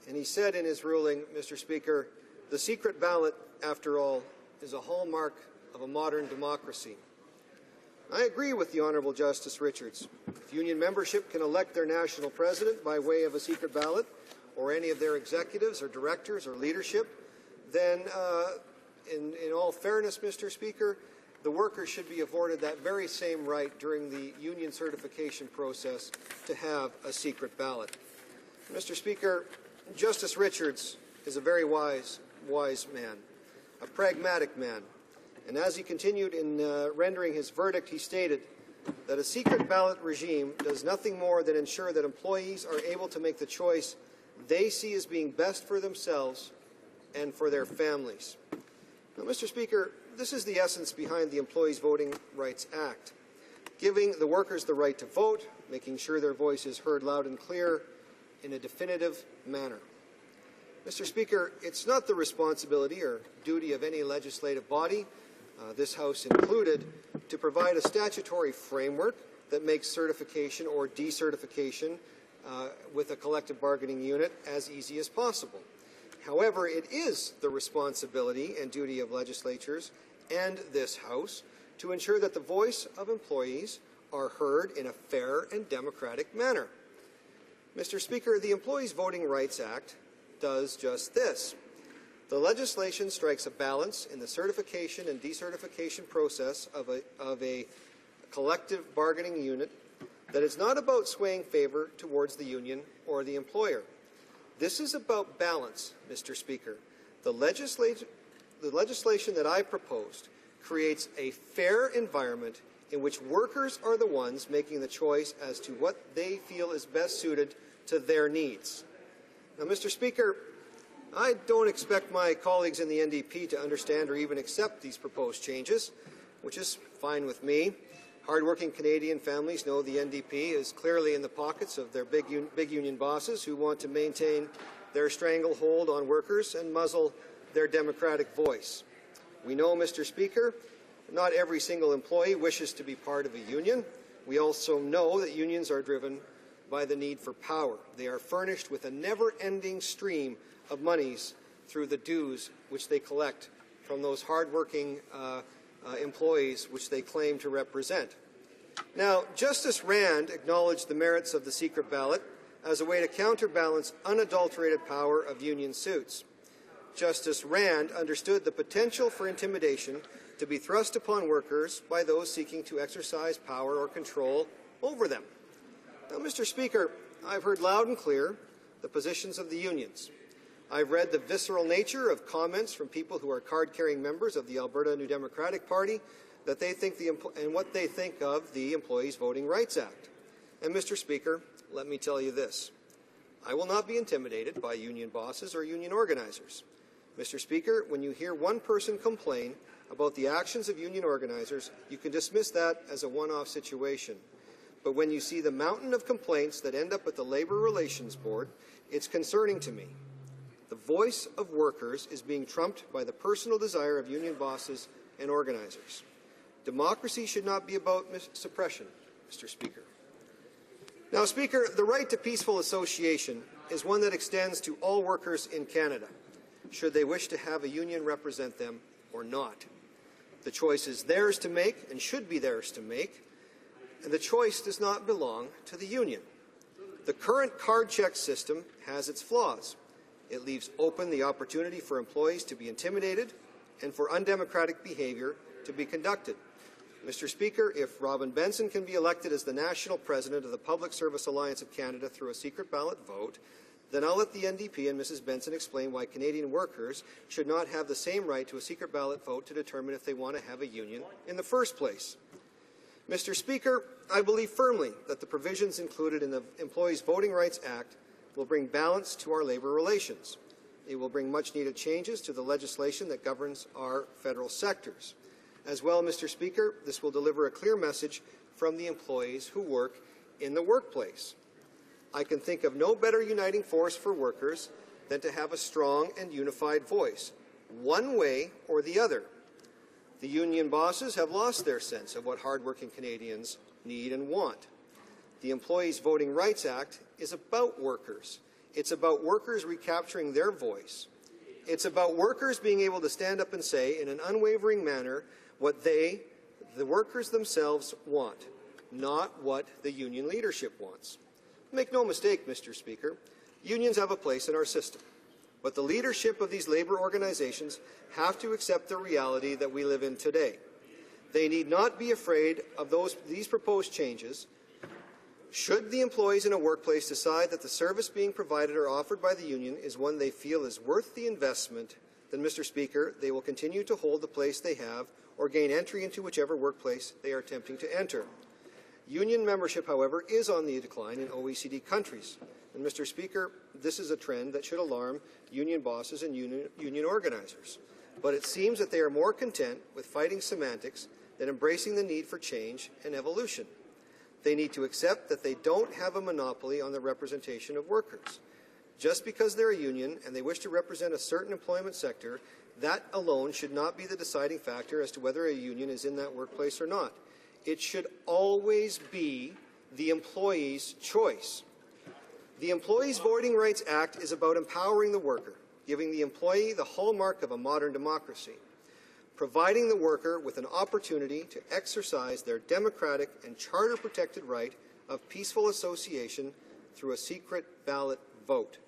and he said in his ruling, Mr. Speaker, the secret ballot, after all, is a hallmark of a modern democracy. I agree with the Honourable Justice Richards. If union membership can elect their national president by way of a secret ballot, or any of their executives or directors or leadership, then in all fairness, Mr. Speaker, the workers should be afforded that very same right during the union certification process to have a secret ballot. Mr. Speaker, Justice Richards is a very wise man, a pragmatic man. And as he continued in rendering his verdict, he stated that a secret ballot regime does nothing more than ensure that employees are able to make the choice they see as being best for themselves and for their families. Now, Mr. Speaker, this is the essence behind the Employees Voting Rights Act, giving the workers the right to vote, making sure their voice is heard loud and clear in a definitive manner. Mr. Speaker, it's not the responsibility or duty of any legislative body, this House included, to provide a statutory framework that makes certification or decertification with a collective bargaining unit as easy as possible. However, it is the responsibility and duty of legislatures and this House to ensure that the voice of employees are heard in a fair and democratic manner. Mr. Speaker, the Employees Voting Rights Act does just this. The legislation strikes a balance in the certification and decertification process of a collective bargaining unit that is not about swaying favor towards the union or the employer. This is about balance, Mr. Speaker. The legislation that I proposed creates a fair environment in which workers are the ones making the choice as to what they feel is best suited to their needs. Now, Mr. Speaker, I don't expect my colleagues in the NDP to understand or even accept these proposed changes, which is fine with me. Hardworking Canadian families know the NDP is clearly in the pockets of their big union bosses who want to maintain their stranglehold on workers and muzzle their democratic voice. We know, Mr. Speaker, not every single employee wishes to be part of a union. We also know that unions are driven by the need for power. They are furnished with a never-ending stream of monies through the dues which they collect from those hardworking employees which they claim to represent. Now, Justice Rand acknowledged the merits of the secret ballot as a way to counterbalance unadulterated power of union suits. Justice Rand understood the potential for intimidation to be thrust upon workers by those seeking to exercise power or control over them. Now, Mr. Speaker, I've heard loud and clear the positions of the unions. I've read the visceral nature of comments from people who are card-carrying members of the Alberta New Democratic Party that they think and what they think of the Employees Voting Rights Act. And, Mr. Speaker, let me tell you this. I will not be intimidated by union bosses or union organizers. Mr. Speaker, when you hear one person complain about the actions of union organizers, you can dismiss that as a one-off situation. But when you see the mountain of complaints that end up at the Labour Relations Board, it's concerning to me. The voice of workers is being trumped by the personal desire of union bosses and organizers. Democracy should not be about suppression, Mr. Speaker. Now, Speaker, the right to peaceful association is one that extends to all workers in Canada, should they wish to have a union represent them or not. The choice is theirs to make and should be theirs to make, and the choice does not belong to the union. The current card check system has its flaws. It leaves open the opportunity for employees to be intimidated and for undemocratic behavior to be conducted. Mr. Speaker, if Robin Benson can be elected as the national president of the Public Service Alliance of Canada through a secret ballot vote, then I'll let the NDP and Mrs. Benson explain why Canadian workers should not have the same right to a secret ballot vote to determine if they want to have a union in the first place. Mr. Speaker, I believe firmly that the provisions included in the Employees Voting Rights Act will bring balance to our labour relations. It will bring much-needed changes to the legislation that governs our federal sectors. As well, Mr. Speaker, this will deliver a clear message from the employees who work in the workplace. I can think of no better uniting force for workers than to have a strong and unified voice, one way or the other. The union bosses have lost their sense of what hardworking Canadians need and want. The Employees Voting Rights Act is about workers. It's about workers recapturing their voice. It's about workers being able to stand up and say in an unwavering manner what they, the workers themselves, want, not what the union leadership wants. Make no mistake, Mr. Speaker, unions have a place in our system, but the leadership of these labour organizations have to accept the reality that we live in today. They need not be afraid of these proposed changes. Should the employees in a workplace decide that the service being provided or offered by the union is one they feel is worth the investment, then, Mr. Speaker, they will continue to hold the place they have or gain entry into whichever workplace they are attempting to enter. Union membership, however, is on the decline in OECD countries. And, Mr. Speaker, this is a trend that should alarm union bosses and union organizers. But it seems that they are more content with fighting semantics than embracing the need for change and evolution. They need to accept that they don't have a monopoly on the representation of workers. Just because they're a union and they wish to represent a certain employment sector, that alone should not be the deciding factor as to whether a union is in that workplace or not. It should always be the employee's choice. The Employees Voting Rights Act is about empowering the worker, giving the employee the hallmark of a modern democracy, providing the worker with an opportunity to exercise their democratic and charter-protected right of peaceful association through a secret ballot vote.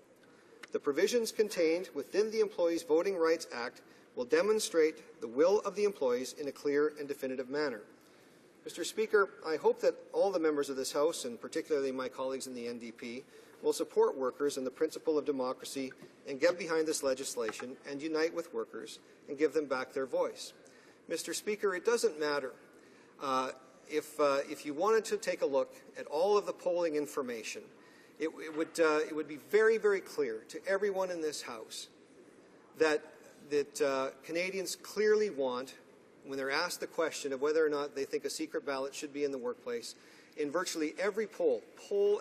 The provisions contained within the Employees Voting Rights Act will demonstrate the will of the employees in a clear and definitive manner. Mr. Speaker, I hope that all the members of this House, and particularly my colleagues in the NDP, will support workers and the principle of democracy and get behind this legislation and unite with workers and give them back their voice. Mr. Speaker, it doesn't matter if you wanted to take a look at all of the polling information. It would be very, very clear to everyone in this House that Canadians clearly want, when they're asked the question of whether or not they think a secret ballot should be in the workplace, in virtually every poll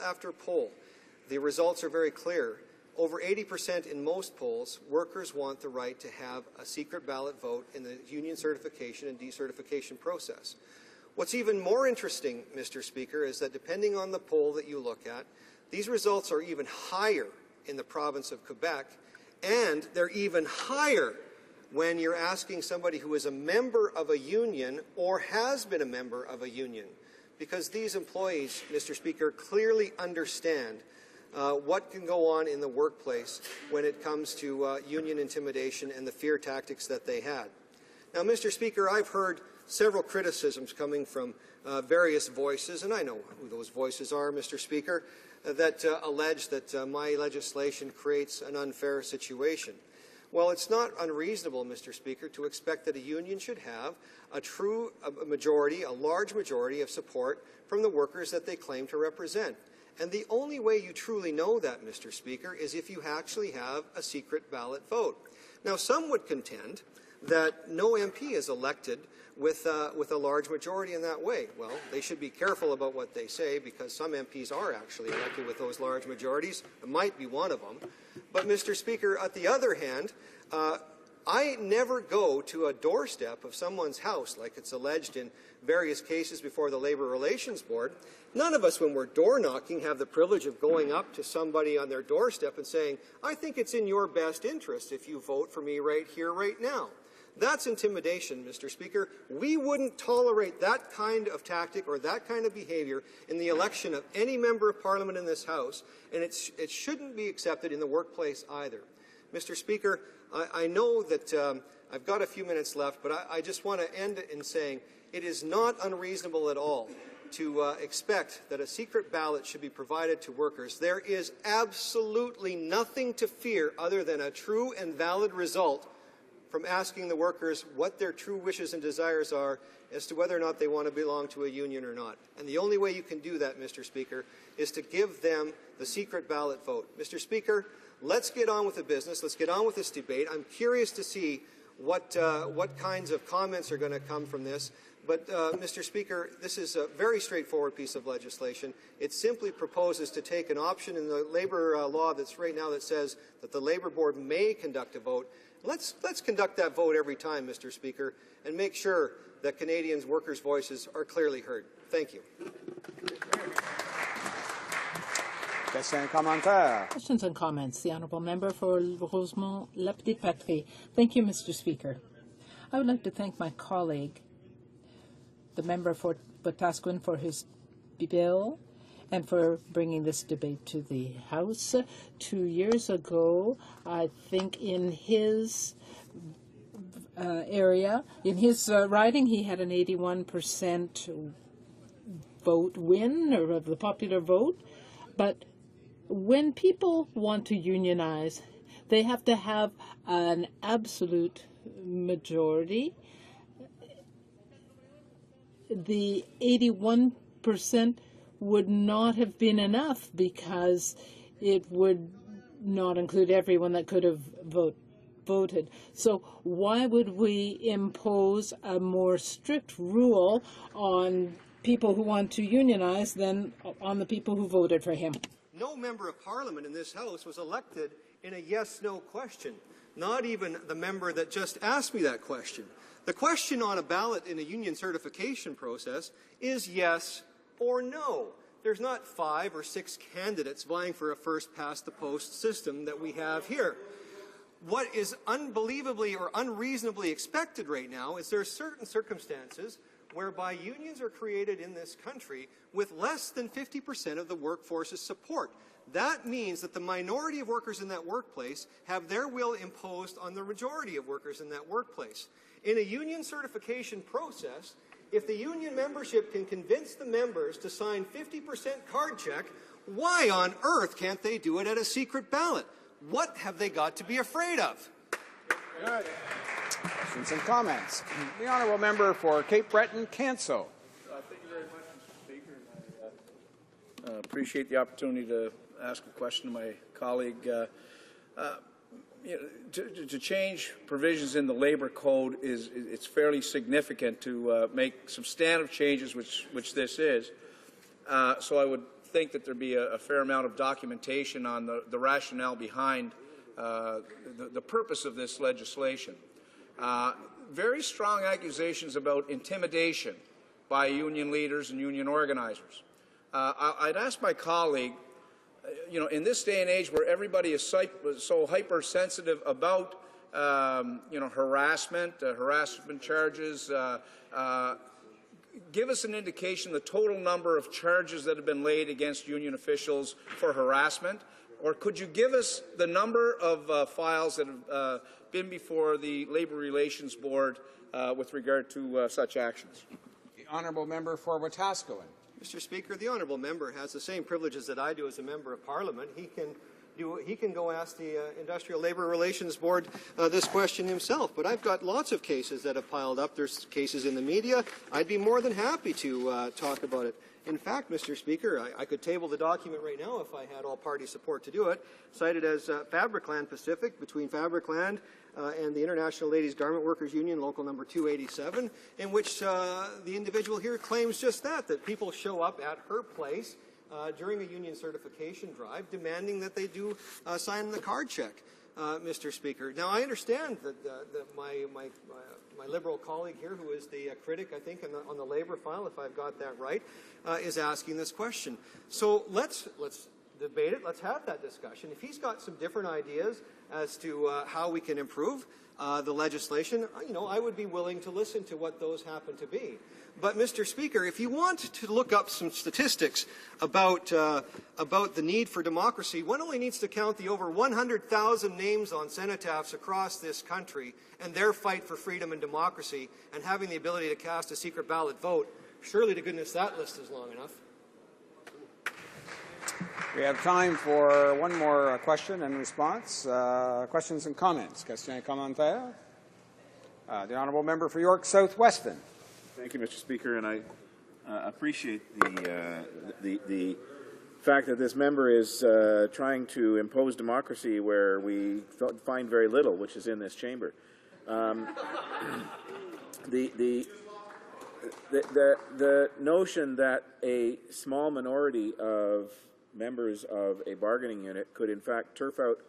after poll, the results are very clear. Over 80% in most polls, workers want the right to have a secret ballot vote in the union certification and decertification process. What's even more interesting, Mr. Speaker, is that depending on the poll that you look at, these results are even higher in the province of Quebec, and they're even higher when you're asking somebody who is a member of a union or has been a member of a union, because these employees, Mr. Speaker, clearly understand what can go on in the workplace when it comes to union intimidation and the fear tactics that they had. Now, Mr. Speaker, I've heard several criticisms coming from various voices, and I know who those voices are, Mr. Speaker, that allege that my legislation creates an unfair situation. Well, it's not unreasonable, Mr. Speaker, to expect that a union should have a large majority of support from the workers that they claim to represent. And the only way you truly know that, Mr. Speaker, is if you actually have a secret ballot vote. Now, some would contend that no MP is elected with a large majority in that way. Well, they should be careful about what they say, because some MPs are actually elected with those large majorities. It might be one of them. But, Mr. Speaker, on the other hand, I never go to a doorstep of someone's house, like it's alleged in various cases before the Labour Relations Board. None of us, when we're door knocking, have the privilege of going up to somebody on their doorstep and saying, I think it's in your best interest if you vote for me right here, right now. That's intimidation, Mr. Speaker. We wouldn't tolerate that kind of tactic or that kind of behavior in the election of any member of Parliament in this House, and it shouldn't be accepted in the workplace either. Mr. Speaker, I know that I've got a few minutes left, but I just want to end in saying it is not unreasonable at all to expect that a secret ballot should be provided to workers. There is absolutely nothing to fear other than a true and valid result from asking the workers what their true wishes and desires are as to whether or not they want to belong to a union or not. And the only way you can do that, Mr. Speaker, is to give them the secret ballot vote. Mr. Speaker, let's get on with the business. Let's get on with this debate. I'm curious to see what kinds of comments are going to come from this. But, Mr. Speaker, this is a very straightforward piece of legislation. It simply proposes to take an option in the Labour law that's right now that says that the Labour Board may conduct a vote. Let's conduct that vote every time, Mr. Speaker, and make sure that Canadians' workers' voices are clearly heard. Thank you. Questions and comments. The Honourable Member for Rosemont-La Petite Patrie. Thank you, Mr. Speaker. I would like to thank my colleague, the member for Wetaskiwin, for his bill and for bringing this debate to the House. 2 years ago, I think in his area, in his riding, he had an 81% vote win, or of the popular vote. But when people want to unionize, they have to have an absolute majority. The 81% would not have been enough because it would not include everyone that could have voted. So why would we impose a more strict rule on people who want to unionize than on the people who voted for him? No member of Parliament in this House was elected in a yes-no question, not even the member that just asked me that question. The question on a ballot in a union certification process is yes or no. There's not 5 or 6 candidates vying for a first-past-the-post system that we have here. What is unbelievably or unreasonably expected right now is there are certain circumstances whereby unions are created in this country with less than 50% of the workforce's support. That means that the minority of workers in that workplace have their will imposed on the majority of workers in that workplace. In a union certification process, if the union membership can convince the members to sign 50% card check, why on earth can't they do it at a secret ballot? What have they got to be afraid of? Good. Questions and comments. The Honourable Member for Cape Breton-Canso. Thank you very much, Mr. Speaker. I appreciate the opportunity to ask a question to my colleague. To change provisions in the Labour Code it's fairly significant to make substantive changes, which this is. So I would think that there'd be a fair amount of documentation on the rationale behind the purpose of this legislation. Very strong accusations about intimidation by union leaders and union organizers. I'd ask my colleague, in this day and age where everybody is so hypersensitive about, harassment charges, give us an indication the total number of charges that have been laid against union officials for harassment, or could you give us the number of files that have been before the Labour Relations Board with regard to such actions? The Honourable Member for Wetaskiwin. Mr. Speaker, the honourable member has the same privileges that I do as a member of Parliament. He can go ask the Industrial Labour Relations Board this question himself. But I've got lots of cases that have piled up. There's cases in the media. I'd be more than happy to talk about it. In fact, Mr. Speaker, I could table the document right now if I had all party support to do it, cited as Fabricland Pacific, between Fabricland and the International Ladies Garment Workers Union, local number 287, in which the individual here claims just that people show up at her place during a union certification drive demanding that they do sign the card check. Mr. Speaker. Now, I understand that my Liberal colleague here, who is the critic, I think, on the Labour file, if I've got that right, is asking this question. So let's debate it. Let's have that discussion. If he's got some different ideas as to how we can improve the legislation, I would be willing to listen to what those happen to be. But, Mr. Speaker, if you want to look up some statistics about the need for democracy, one only needs to count the over 100,000 names on cenotaphs across this country and their fight for freedom and democracy and having the ability to cast a secret ballot vote. Surely to goodness that list is long enough. We have time for one more question and response. Questions and comments. Questions et commentaires. The honourable member for York South Weston. Thank you, Mr. Speaker, and I appreciate the fact that this member is trying to impose democracy where we find very little, which is in this chamber. The notion that a small minority of members of a bargaining unit could in fact turf out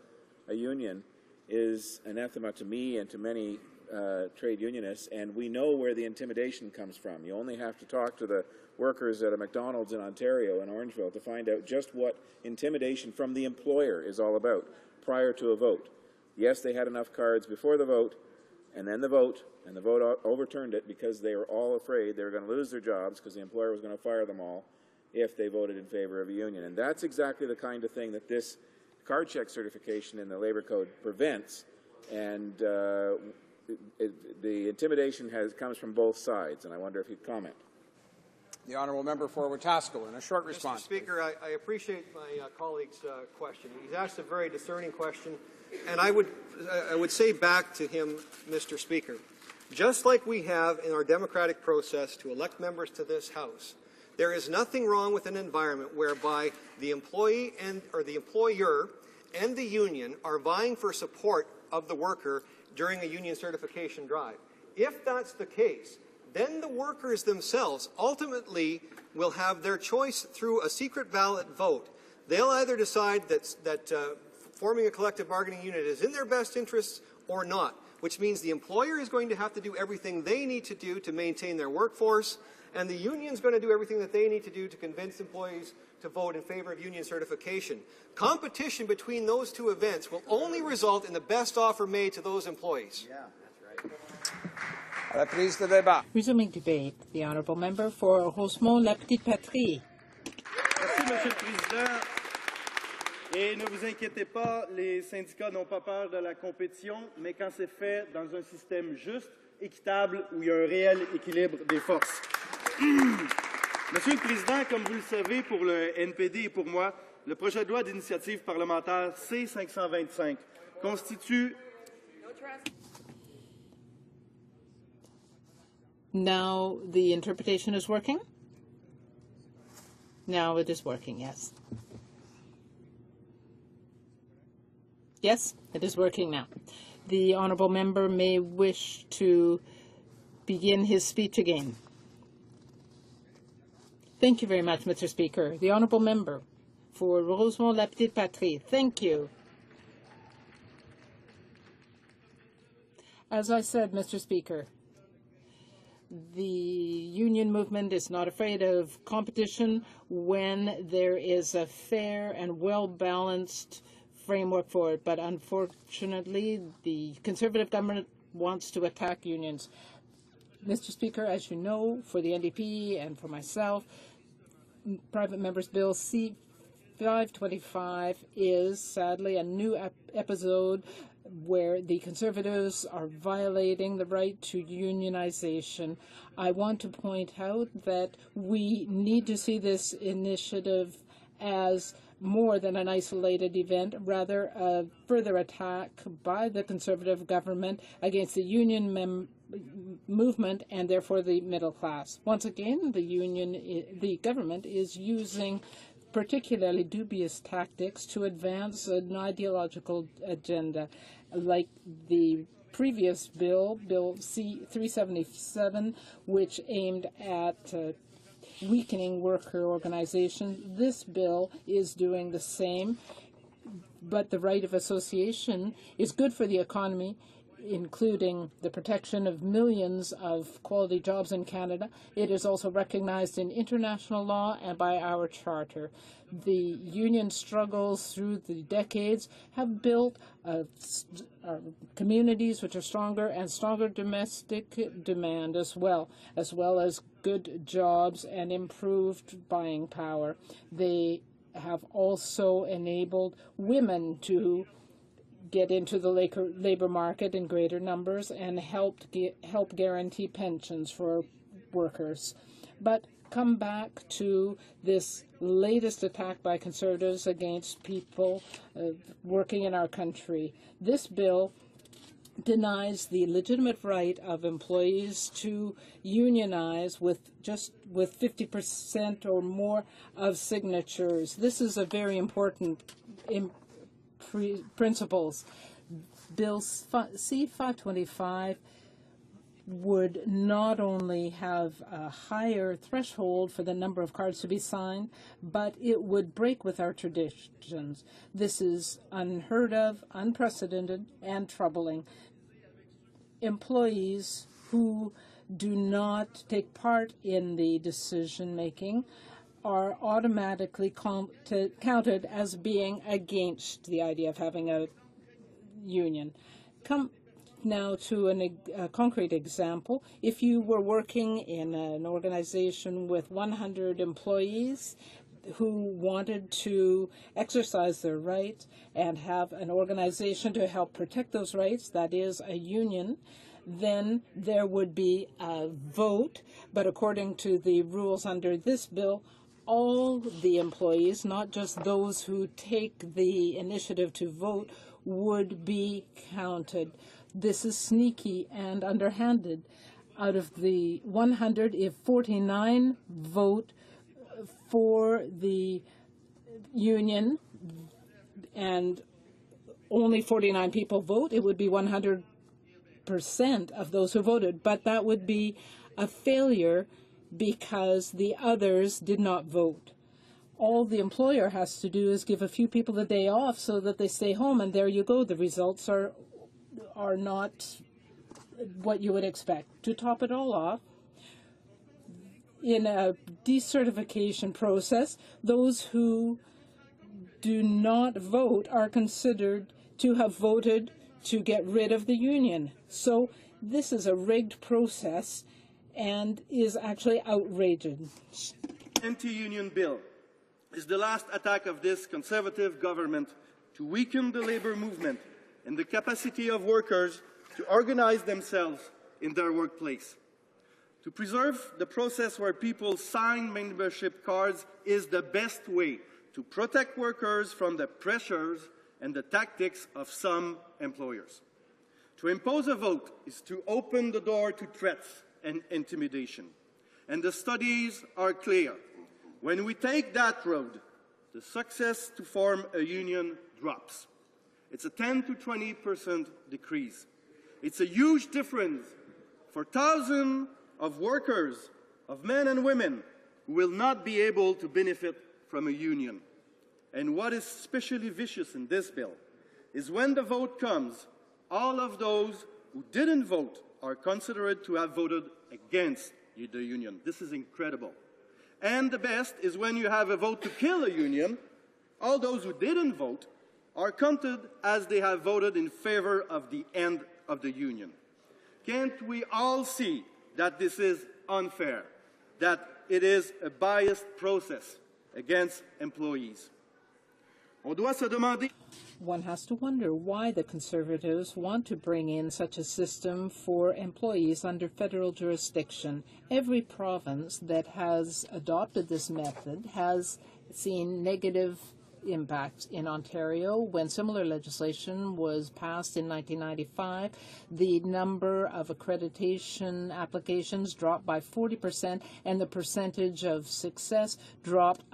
a union is anathema to me and to many trade unionists, and we know where the intimidation comes from. You only have to talk to the workers at a McDonald's in Ontario and Orangeville to find out just what intimidation from the employer is all about prior to a vote. Yes, they had enough cards before the vote, and then the vote, and the vote overturned it because they were all afraid they were going to lose their jobs because the employer was going to fire them all if they voted in favor of a union. And that's exactly the kind of thing that this card check certification in the Labour Code prevents, and the intimidation comes from both sides, and I wonder if you'd comment. The honourable member for Wetaskiwin, in a short response. Mr. Speaker, I appreciate my colleague's question. He's asked a very discerning question, and I would say back to him, Mr. Speaker, just like we have in our democratic process to elect members to this House, there is nothing wrong with an environment whereby the employee or the employer and the union are vying for support of the worker during a union certification drive. If that's the case, then the workers themselves ultimately will have their choice through a secret ballot vote. They'll either decide that forming a collective bargaining unit is in their best interests or not, which means the employer is going to have to do everything they need to do to maintain their workforce, and the union is going to do everything that they need to do to convince employees to vote in favor of union certification. Competition between those two events will only result in the best offer made to those employees. Yeah, that's right. Resuming debate, the honourable member for Rosemont-La Petite Patrie. Merci, Monsieur le Président. Et ne vous inquiétez pas, les syndicats n'ont pas peur de la compétition, mais quand c'est fait dans un système juste, équitable, où il y a un réel équilibre des forces. Monsieur le Président, comme vous le savez, pour le NPD et pour moi, le projet de loi d'initiative parlementaire C-525 constitue... Now the interpretation is working? Now it is working, yes. Yes, it is working now. The honourable member may wish to begin his speech again. Thank you very much, Mr. Speaker. The honourable member for Rosemont-La Petite Patrie. Thank you. As I said, Mr. Speaker, the union movement is not afraid of competition when there is a fair and well-balanced framework for it. But unfortunately, the Conservative government wants to attack unions. Mr. Speaker, as you know, for the NDP and for myself, Private Member's Bill C-525 is sadly a new episode where the Conservatives are violating the right to unionization. I want to point out that we need to see this initiative as more than an isolated event, rather a further attack by the Conservative government against the union movement and therefore the middle class. Once again, the government is using particularly dubious tactics to advance an ideological agenda, like the previous bill, Bill C-377, which aimed at weakening worker organizations. This bill is doing the same. But the right of association is good for the economy, including the protection of millions of quality jobs in Canada. It is also recognized in international law and by our charter. The union struggles through the decades have built communities which are stronger and stronger domestic demand as well as good jobs and improved buying power. They have also enabled women to get into the labor market in greater numbers and help guarantee pensions for workers. But come back to this latest attack by Conservatives against people working in our country. This bill denies the legitimate right of employees to unionize with 50% or more of signatures. This is a very important principles. Bill C-525 would not only have a higher threshold for the number of cards to be signed, but it would break with our traditions. This is unheard of, unprecedented, and troubling. Employees who do not take part in the decision-making are automatically counted as being against the idea of having a union. Come now to a concrete example. If you were working in an organization with 100 employees who wanted to exercise their rights and have an organization to help protect those rights, that is a union, then there would be a vote. But according to the rules under this bill, all the employees, not just those who take the initiative to vote, would be counted. This is sneaky and underhanded. Out of the 100, if 49 vote for the union and only 49 people vote, it would be 100% of those who voted. But that would be a failure because the others did not vote. All the employer has to do is give a few people the day off so that they stay home, and there you go. The results are not what you would expect. To top it all off, in a decertification process, those who do not vote are considered to have voted to get rid of the union. So this is a rigged process and is actually outrageous. Anti-union bill is the last attack of this Conservative government to weaken the labor movement and the capacity of workers to organize themselves in their workplace. To preserve the process where people sign membership cards is the best way to protect workers from the pressures and the tactics of some employers. To impose a vote is to open the door to threats and intimidation. And the studies are clear. When we take that road, the success to form a union drops. It's a 10 to 20% decrease. It's a huge difference for thousands of workers, of men and women, who will not be able to benefit from a union. And what is especially vicious in this bill is when the vote comes, all of those who didn't vote are considered to have voted against the union. This is incredible. And the best is when you have a vote to kill a union, all those who didn't vote are counted as they have voted in favor of the end of the union. Can't we all see that this is unfair, that it is a biased process against employees? One has to wonder why the Conservatives want to bring in such a system for employees under federal jurisdiction. Every province that has adopted this method has seen negative impacts. In Ontario, when similar legislation was passed in 1995, the number of accreditation applications dropped by 40%, and the percentage of success dropped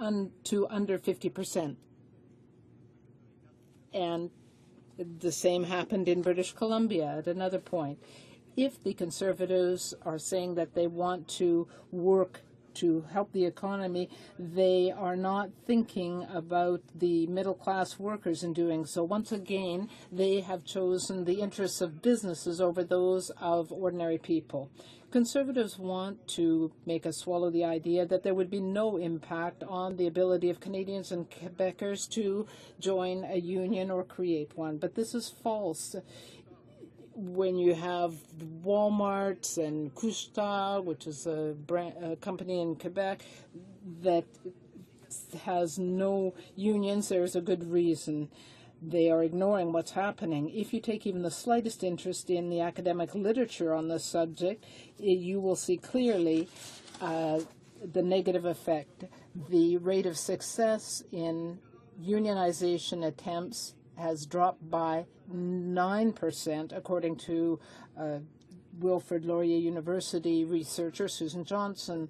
to under 50%. And the same happened in British Columbia at another point. If the Conservatives are saying that they want to work to help the economy, they are not thinking about the middle-class workers in doing so. Once again, they have chosen the interests of businesses over those of ordinary people. Conservatives want to make us swallow the idea that there would be no impact on the ability of Canadians and Quebecers to join a union or create one. But this is false. When you have Walmart and Couche-Tard, which is a company in Quebec that has no unions, there's a good reason. They are ignoring what's happening. If you take even the slightest interest in the academic literature on this subject, you will see clearly the negative effect. The rate of success in unionization attempts has dropped by 9%, according to Wilfrid Laurier University researcher Susan Johnson.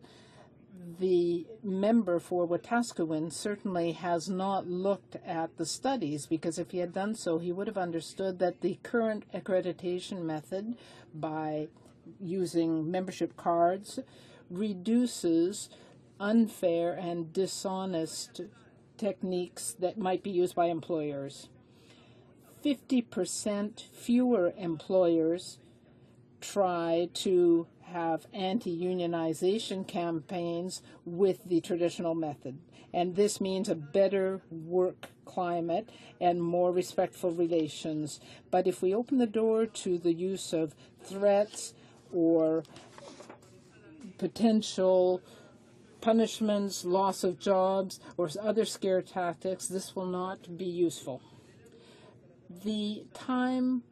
The member for Wetaskiwin certainly has not looked at the studies, because if he had done so, he would have understood that the current accreditation method, by using membership cards, reduces unfair and dishonest techniques that might be used by employers. 50% fewer employers try to have anti-unionization campaigns with the traditional method. And this means a better work climate and more respectful relations. But if we open the door to the use of threats or potential punishments, loss of jobs, or other scare tactics, this will not be useful. The time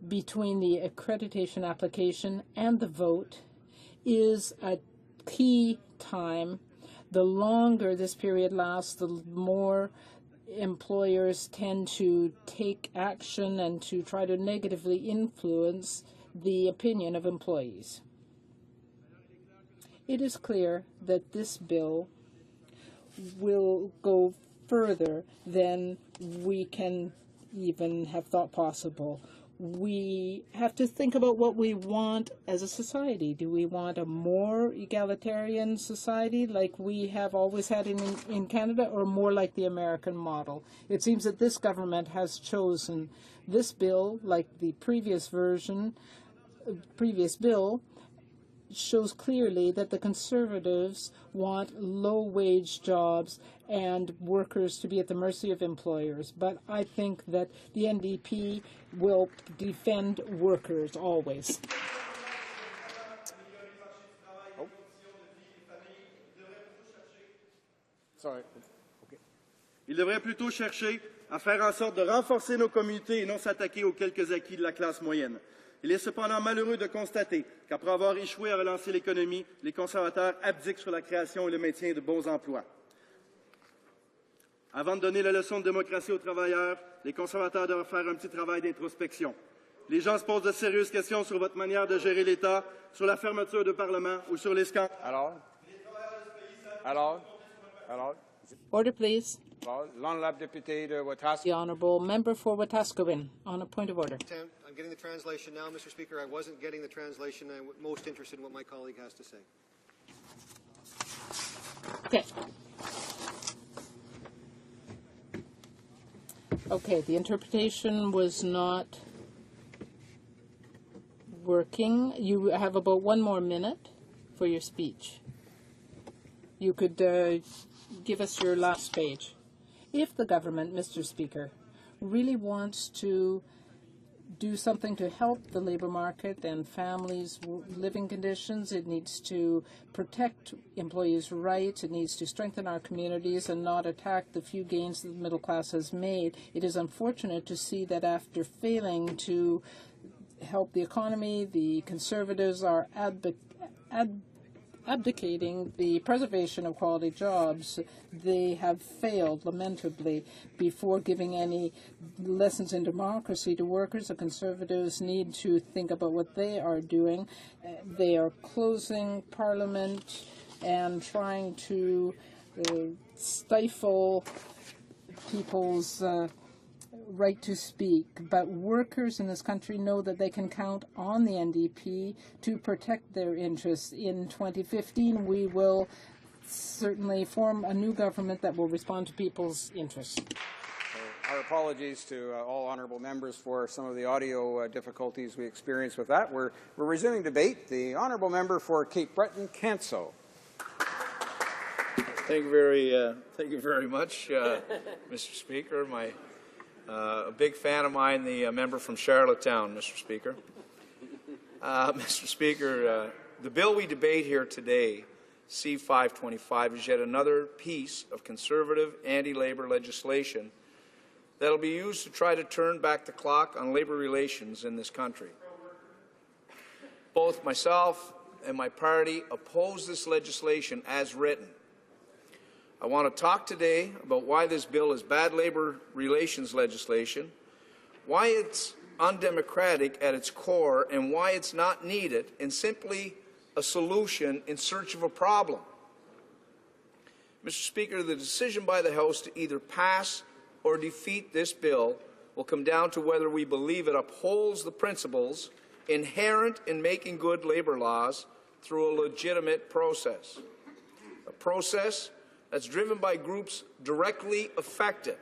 between the accreditation application and the vote is a key time. The longer this period lasts, the more employers tend to take action and to try to negatively influence the opinion of employees. It is clear that this bill will go further than we can even have thought possible. We have to think about what we want as a society. Do we want a more egalitarian society like we have always had in Canada, or more like the American model? It seems that this government has chosen this bill, like the previous bill, shows clearly that the Conservatives want low-wage jobs and workers to be at the mercy of employers. But I think that the NDP will defend workers always. Oh. Sorry. Okay. Il devrait plutôt chercher à faire en sorte de renforcer nos communautés et non s'attaquer aux quelques acquis de la classe moyenne. Il est cependant malheureux de constater qu'après avoir échoué à relancer l'économie, les conservateurs abdiquent sur la création et le maintien de bons emplois. Avant de donner la leçon de démocratie aux travailleurs, les conservateurs doivent faire un petit travail d'introspection. Les gens se posent de sérieuses questions sur votre manière de gérer l'État, sur la fermeture de Parlement ou sur les scandales. Order, please. L'honorable député de Wetaskiwin. The honourable member for Wetaskiwin, on a point of order. I'm getting the translation now, Mr. Speaker. I wasn't getting the translation. I'm most interested in what my colleague has to say. Okay. Okay, the interpretation was not working. You have about 1 more minute for your speech. You could give us your last page. If the government, Mr. Speaker, really wants to do something to help the labor market and families' living conditions, it needs to protect employees' rights, it needs to strengthen our communities and not attack the few gains that the middle class has made. It is unfortunate to see that after failing to help the economy, the Conservatives are abdicating the preservation of quality jobs. They have failed lamentably. Before giving any lessons in democracy to workers, the Conservatives need to think about what they are doing. They are closing Parliament and trying to stifle people's right to speak, but workers in this country know that they can count on the NDP to protect their interests. In 2015, we will certainly form a new government that will respond to people's interests. Our apologies to all honourable members for some of the audio difficulties we experienced with that. We're resuming debate. The honourable member for Cape Breton, Canso. Thank you very much, Mr. Speaker. A big fan of mine, the member from Charlottetown, Mr. Speaker. Mr. Speaker, the bill we debate here today, C-525, is yet another piece of conservative anti-labour legislation that will be used to try to turn back the clock on labour relations in this country. Both myself and my party oppose this legislation as written. I want to talk today about why this bill is bad labour relations legislation, why it's undemocratic at its core, and why it's not needed and simply a solution in search of a problem. Mr. Speaker, the decision by the House to either pass or defeat this bill will come down to whether we believe it upholds the principles inherent in making good labour laws through a legitimate process, a process that's driven by groups directly affected,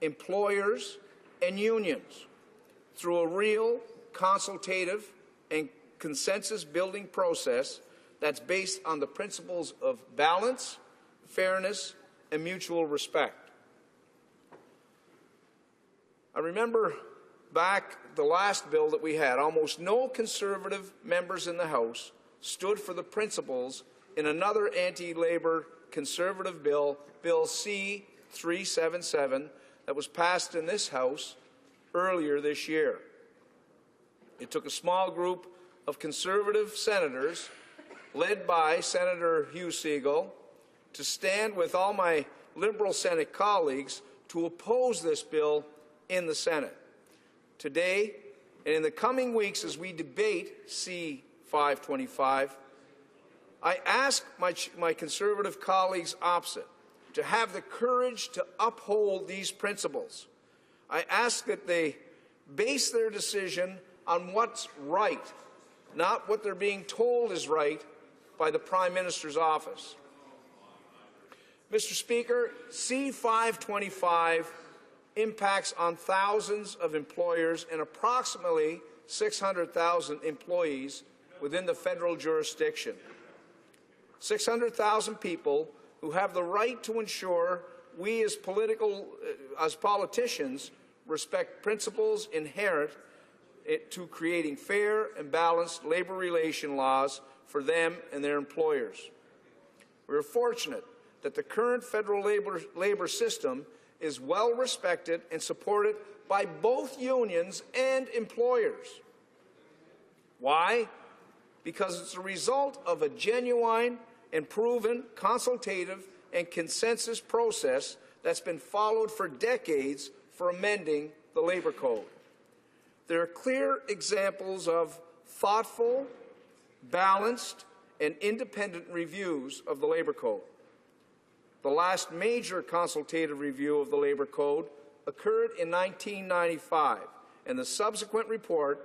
employers and unions, through a real, consultative and consensus-building process that's based on the principles of balance, fairness and mutual respect. I remember back the last bill that we had, almost no Conservative members in the House stood for the principles in another anti-labour Conservative bill, Bill C-377, that was passed in this House earlier this year. It took a small group of Conservative senators, led by Senator HoC, to stand with all my Liberal Senate colleagues to oppose this bill in the Senate. Today, and in the coming weeks as we debate C-525, I ask my Conservative colleagues opposite to have the courage to uphold these principles. I ask that they base their decision on what's right, not what they're being told is right by the Prime Minister's office. Mr. Speaker, C-525 impacts on thousands of employers and approximately 600,000 employees within the federal jurisdiction. 600,000 people who have the right to ensure we as politicians respect principles inherent to creating fair and balanced labour relation laws for them and their employers. We are fortunate that the current federal labour system is well respected and supported by both unions and employers. Why? Because it's a result of a genuine and proven consultative and consensus process that's been followed for decades for amending the Labour Code. There are clear examples of thoughtful, balanced, and independent reviews of the Labour Code. The last major consultative review of the Labour Code occurred in 1995, and the subsequent report,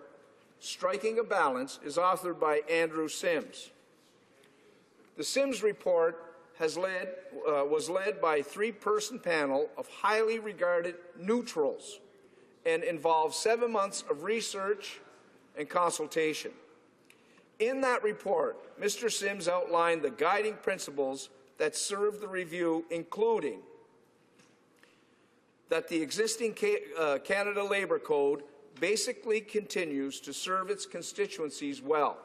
Striking a Balance, is authored by Andrew Sims. The Sims report was led by a three-person panel of highly regarded neutrals and involved 7 months of research and consultation. In that report, Mr. Sims outlined the guiding principles that served the review, including that the existing Canada Labour Code basically continues to serve its constituencies well,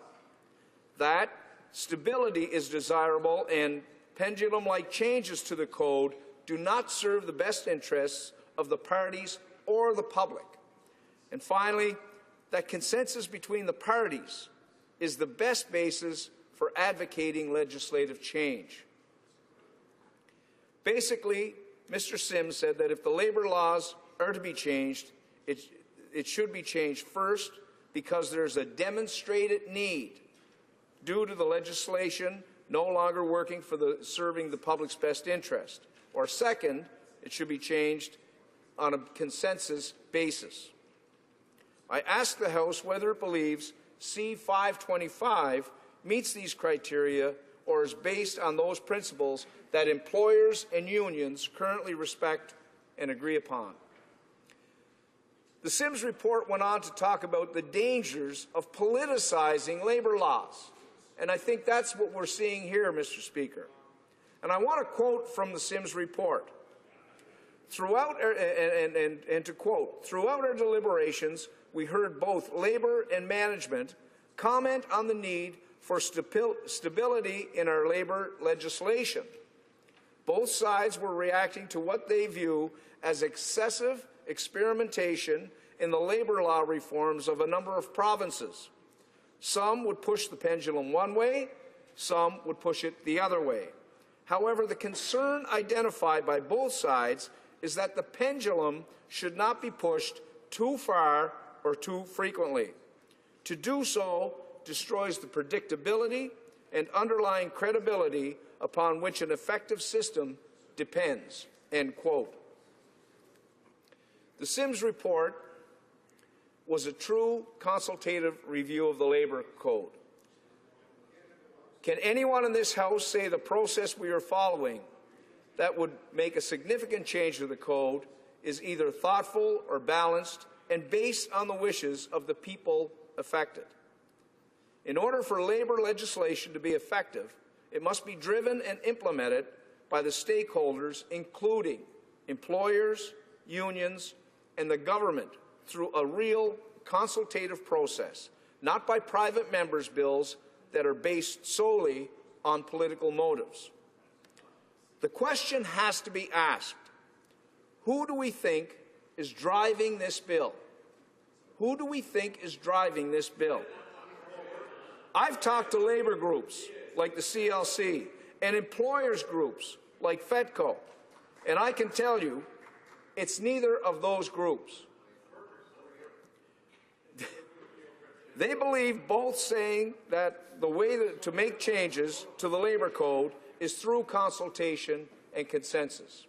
that stability is desirable and pendulum-like changes to the code do not serve the best interests of the parties or the public. And finally, that consensus between the parties is the best basis for advocating legislative change. Basically, Mr. Sims said that if the labour laws are to be changed, it should be changed first because there's a demonstrated need due to the legislation no longer working for serving the public's best interest. Or second, it should be changed on a consensus basis. I asked the House whether it believes C-525 meets these criteria or is based on those principles that employers and unions currently respect and agree upon. The Sims report went on to talk about the dangers of politicizing labor laws. And I think that's what we're seeing here, Mr. Speaker. And I want to quote from the Sims report. Throughout, and to quote, throughout our deliberations, we heard both labor and management comment on the need for stability in our labor legislation. Both sides were reacting to what they view as excessive experimentation in the labor law reforms of a number of provinces. Some would push the pendulum one way, some would push it the other way. However, the concern identified by both sides is that the pendulum should not be pushed too far or too frequently. To do so destroys the predictability and underlying credibility upon which an effective system depends." End quote. The Sims report was a true consultative review of the Labor Code. Can anyone in this House say the process we are following that would make a significant change to the Code is either thoughtful or balanced and based on the wishes of the people affected? In order for labor legislation to be effective, it must be driven and implemented by the stakeholders, including employers, unions, and the government, through a real consultative process, not by private members' bills that are based solely on political motives. The question has to be asked, who do we think is driving this bill? Who do we think is driving this bill? I've talked to labor groups like the CLC and employers groups like FEDCO, and I can tell you it's neither of those groups. They believe both saying that the way to make changes to the Labor Code is through consultation and consensus.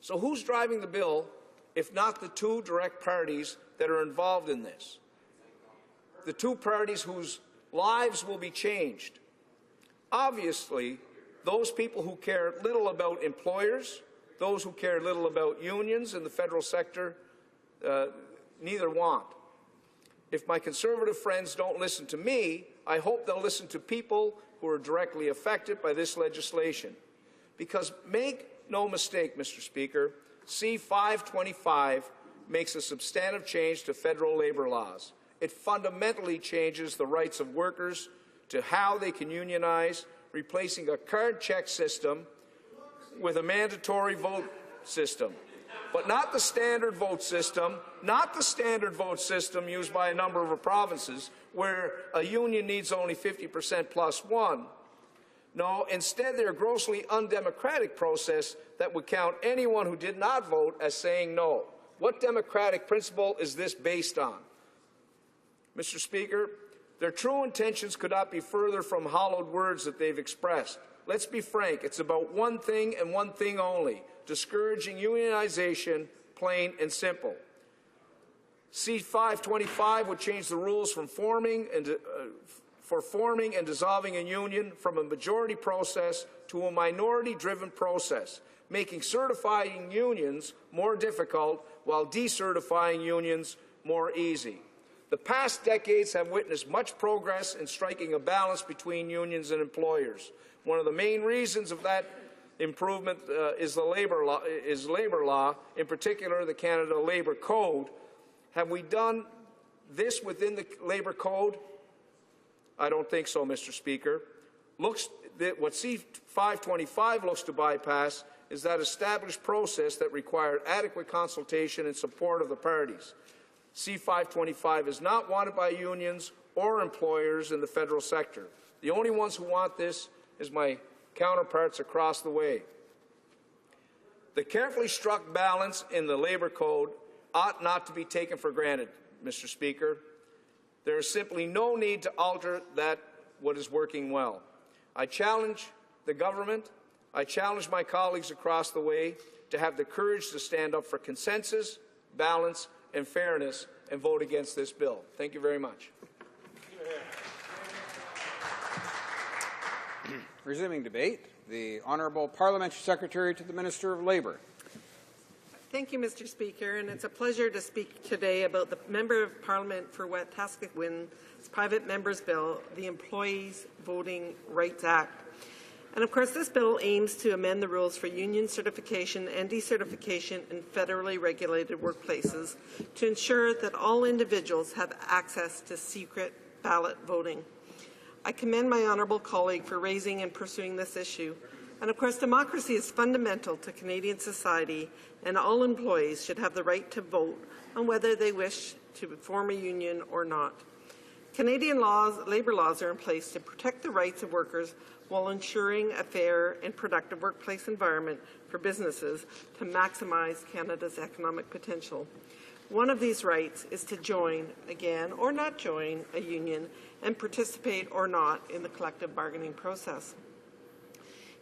So who's driving the bill if not the two direct parties that are involved in this? The two parties whose lives will be changed. Obviously, those people who care little about employers, those who care little about unions in the federal sector, neither want. If my Conservative friends don't listen to me, I hope they'll listen to people who are directly affected by this legislation. Because make no mistake, Mr. Speaker, C-525 makes a substantive change to federal labor laws. It fundamentally changes the rights of workers to how they can unionize, replacing a card check system with a mandatory vote system. But not the standard vote system, used by a number of provinces where a union needs only 50% plus one. No, instead their grossly undemocratic process that would count anyone who did not vote as saying no. What democratic principle is this based on? Mr. Speaker, their true intentions could not be further from hollowed words that they've expressed. Let's be frank, it's about one thing and one thing only: discouraging unionization, plain and simple. C-525 would change the rules for forming and dissolving a union from a majority process to a minority-driven process, making certifying unions more difficult while decertifying unions more easy. The past decades have witnessed much progress in striking a balance between unions and employers. One of the main reasons of that improvement is labor law, in particular the Canada Labour Code. Have we done this within the Labour Code? I don't think so, Mr. Speaker. What C-525 looks to bypass is that established process that required adequate consultation and support of the parties. C-525 is not wanted by unions or employers in the federal sector. The only ones who want this is my counterparts across the way. The carefully struck balance in the Labour Code ought not to be taken for granted, Mr. Speaker. There is simply no need to alter what is working well. I challenge the government, I challenge my colleagues across the way to have the courage to stand up for consensus, balance, and fairness and vote against this bill. Thank you very much. Resuming debate, the Honourable Parliamentary Secretary to the Minister of Labour. Thank you, Mr. Speaker, and it's a pleasure to speak today about the Member of Parliament for Wetaskiwin's Private Member's Bill, the Employees Voting Rights Act. And of course, this bill aims to amend the rules for union certification and decertification in federally regulated workplaces to ensure that all individuals have access to secret ballot voting. I commend my honourable colleague for raising and pursuing this issue. And of course, democracy is fundamental to Canadian society, and all employees should have the right to vote on whether they wish to form a union or not. Canadian labour laws are in place to protect the rights of workers while ensuring a fair and productive workplace environment for businesses to maximize Canada's economic potential. One of these rights is to join, again, or not join a union and participate or not in the collective bargaining process.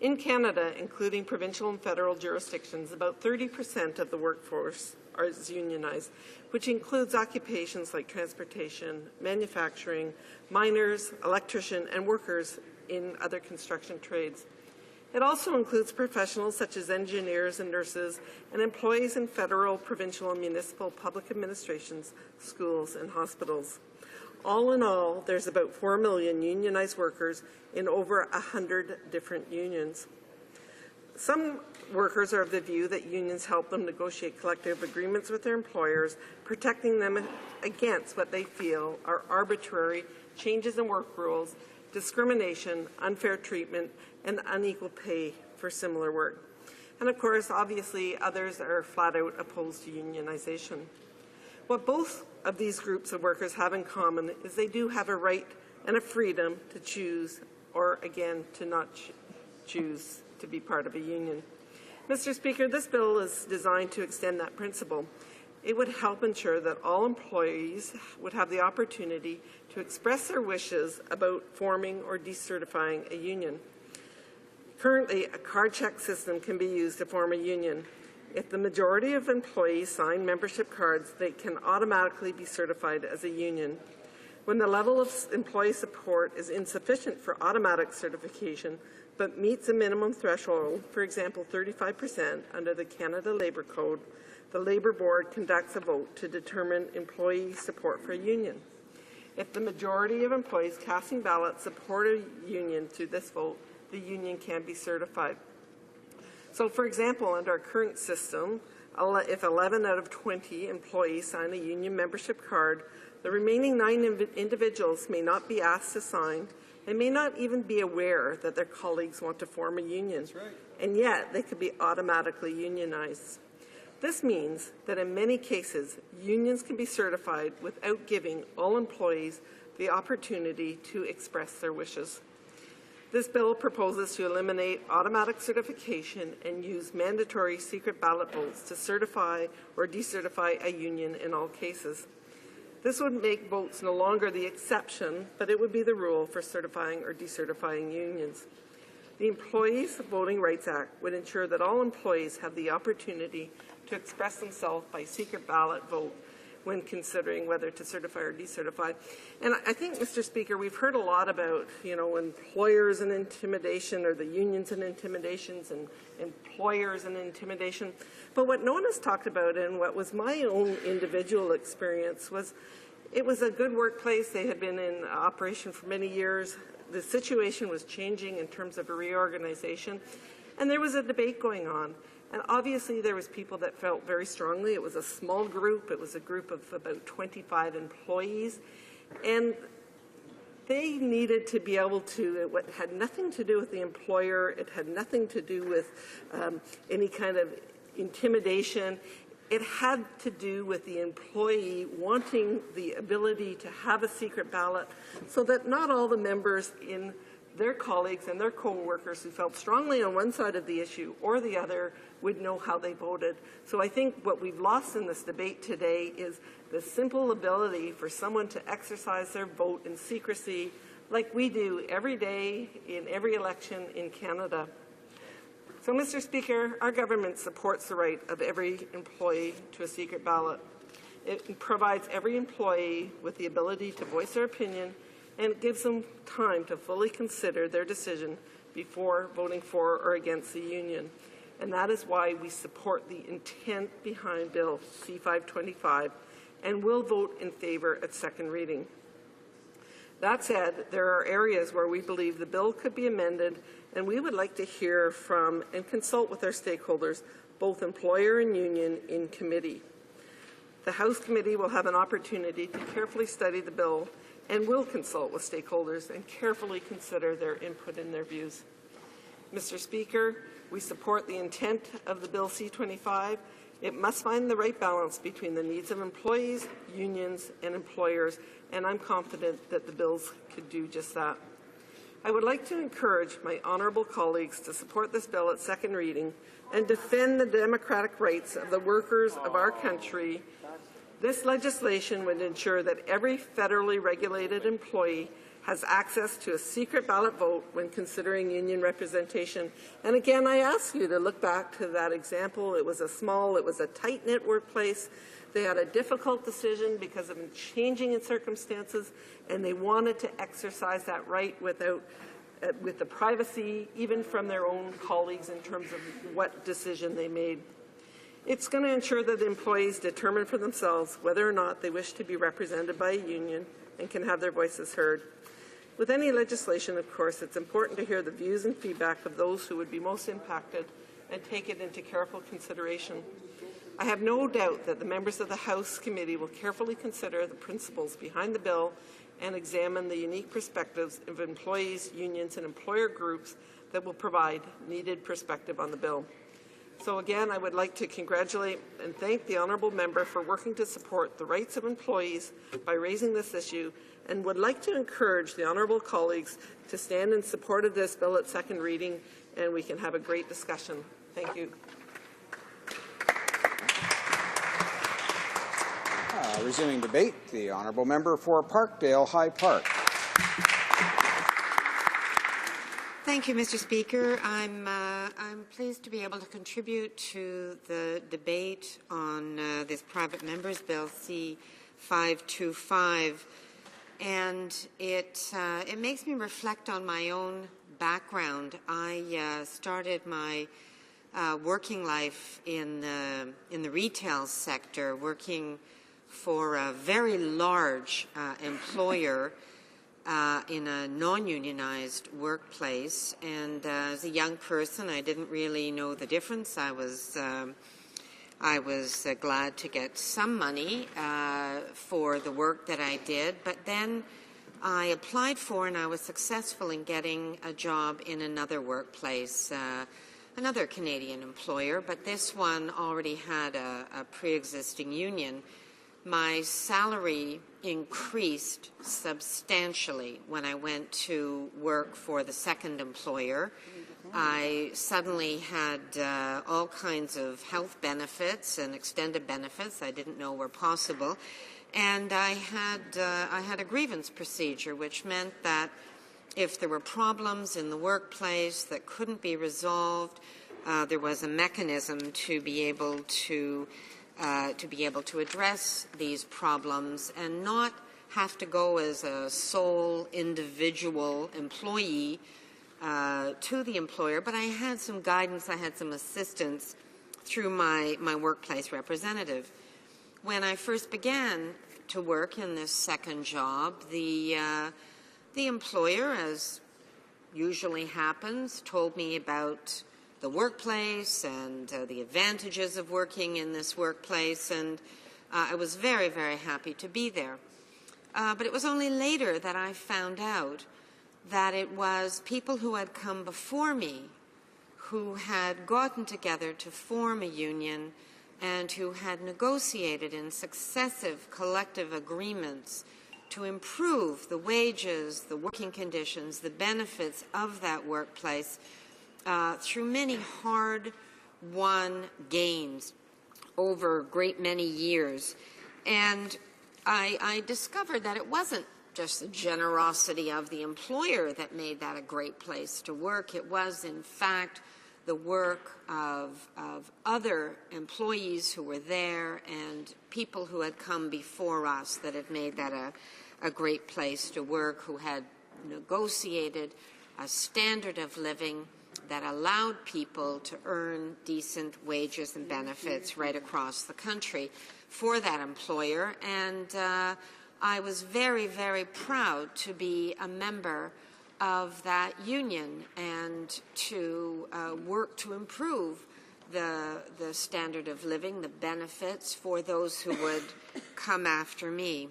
In Canada, including provincial and federal jurisdictions, about 30% of the workforce is unionized, which includes occupations like transportation, manufacturing, miners, electrician, and workers in other construction trades. It also includes professionals such as engineers and nurses and employees in federal, provincial, and municipal public administrations, schools, and hospitals. All in all, there's about 4 million unionized workers in over 100 different unions. Some workers are of the view that unions help them negotiate collective agreements with their employers, protecting them against what they feel are arbitrary changes in work rules, discrimination, unfair treatment, and unequal pay for similar work. And of course, obviously, others are flat out opposed to unionization. What both of these groups of workers have in common is they do have a right and a freedom to choose, or again, to not choose to be part of a union. Mr. Speaker, this bill is designed to extend that principle. It would help ensure that all employees would have the opportunity to express their wishes about forming or decertifying a union. Currently, a card check system can be used to form a union. If the majority of employees sign membership cards, they can automatically be certified as a union. When the level of employee support is insufficient for automatic certification, but meets a minimum threshold, for example 35% under the Canada Labour Code, the Labour Board conducts a vote to determine employee support for a union. If the majority of employees casting ballots support a union through this vote, the union can be certified. So, for example, under our current system, if 11 out of 20 employees sign a union membership card, the remaining 9 individuals may not be asked to sign and may not even be aware that their colleagues want to form a union. That's right. And yet they could be automatically unionized. This means that in many cases, unions can be certified without giving all employees the opportunity to express their wishes. This bill proposes to eliminate automatic certification and use mandatory secret ballot votes to certify or decertify a union in all cases. This would make votes no longer the exception, but it would be the rule for certifying or decertifying unions. The Employees Voting Rights Act would ensure that all employees have the opportunity to express themselves by secret ballot vote when considering whether to certify or decertify. And I think, Mr. Speaker, we've heard a lot about, employers and intimidation, or the unions and intimidations, and employers and intimidation. But what no one has talked about, and what was my own individual experience, was it was a good workplace. They had been in operation for many years. The situation was changing in terms of a reorganization, and there was a debate going on. And obviously there was people that felt very strongly. It was a small group. It was a group of about 25 employees. And they needed to be able to, it had nothing to do with the employer. It had nothing to do with any kind of intimidation. It had to do with the employee wanting the ability to have a secret ballot so that not all the members in their colleagues and their co-workers who felt strongly on one side of the issue or the other would know how they voted. So I think what we've lost in this debate today is the simple ability for someone to exercise their vote in secrecy like we do every day in every election in Canada. So, Mr. Speaker, our government supports the right of every employee to a secret ballot. It provides every employee with the ability to voice their opinion, and it gives them time to fully consider their decision before voting for or against the union. And that is why we support the intent behind Bill C-525 and will vote in favor at second reading. That said, there are areas where we believe the bill could be amended, and we would like to hear from and consult with our stakeholders, both employer and union, in committee. The House Committee will have an opportunity to carefully study the bill and will consult with stakeholders and carefully consider their input and their views. Mr. Speaker, we support the intent of the Bill C-25. It must find the right balance between the needs of employees, unions, and employers, and I'm confident that the bills could do just that. I would like to encourage my honourable colleagues to support this bill at second reading and defend the democratic rights of the workers of our country. This legislation would ensure that every federally regulated employee has access to a secret ballot vote when considering union representation. And again, I ask you to look back to that example. It was a tight-knit workplace. They had a difficult decision because of changing in circumstances, and they wanted to exercise that right with the privacy, even from their own colleagues, in terms of what decision they made. It's going to ensure that the employees determine for themselves whether or not they wish to be represented by a union and can have their voices heard. With any legislation, of course, it's important to hear the views and feedback of those who would be most impacted and take it into careful consideration. I have no doubt that the members of the House Committee will carefully consider the principles behind the bill and examine the unique perspectives of employees, unions, and employer groups that will provide needed perspective on the bill. So again, I would like to congratulate and thank the honourable member for working to support the rights of employees by raising this issue, and would like to encourage the honourable colleagues to stand in support of this bill at second reading, and we can have a great discussion. Thank you. Resuming debate, the honourable member for Parkdale High Park. Thank you, Mr. Speaker. I'm pleased to be able to contribute to the debate on this private members bill C-525, and it makes me reflect on my own background. I started my working life in the retail sector, working for a very large employer in a non-unionized workplace, and as a young person, I didn't really know the difference. I was glad to get some money for the work that I did, but then I applied for and I was successful in getting a job in another workplace, another Canadian employer, but this one already had a pre-existing union. My salary increased substantially when I went to work for the second employer. I suddenly had all kinds of health benefits and extended benefits I didn't know were possible, and I had a grievance procedure, which meant that if there were problems in the workplace that couldn't be resolved, there was a mechanism to be able to address these problems and not have to go as a sole individual employee to the employer, but I had some guidance, I had some assistance through my workplace representative. When I first began to work in this second job, the employer, as usually happens, told me about the workplace and the advantages of working in this workplace, and I was very, very happy to be there. But it was only later that I found out that it was people who had come before me who had gotten together to form a union and who had negotiated in successive collective agreements to improve the wages, the working conditions, the benefits of that workplace through many hard-won gains over a great many years. And I discovered that it wasn't just the generosity of the employer that made that a great place to work. It was, in fact, the work of other employees who were there and people who had come before us that had made that a great place to work, who had negotiated a standard of living that allowed people to earn decent wages and benefits right across the country for that employer. And I was very, very proud to be a member of that union and to work to improve the standard of living, the benefits for those who would come after me.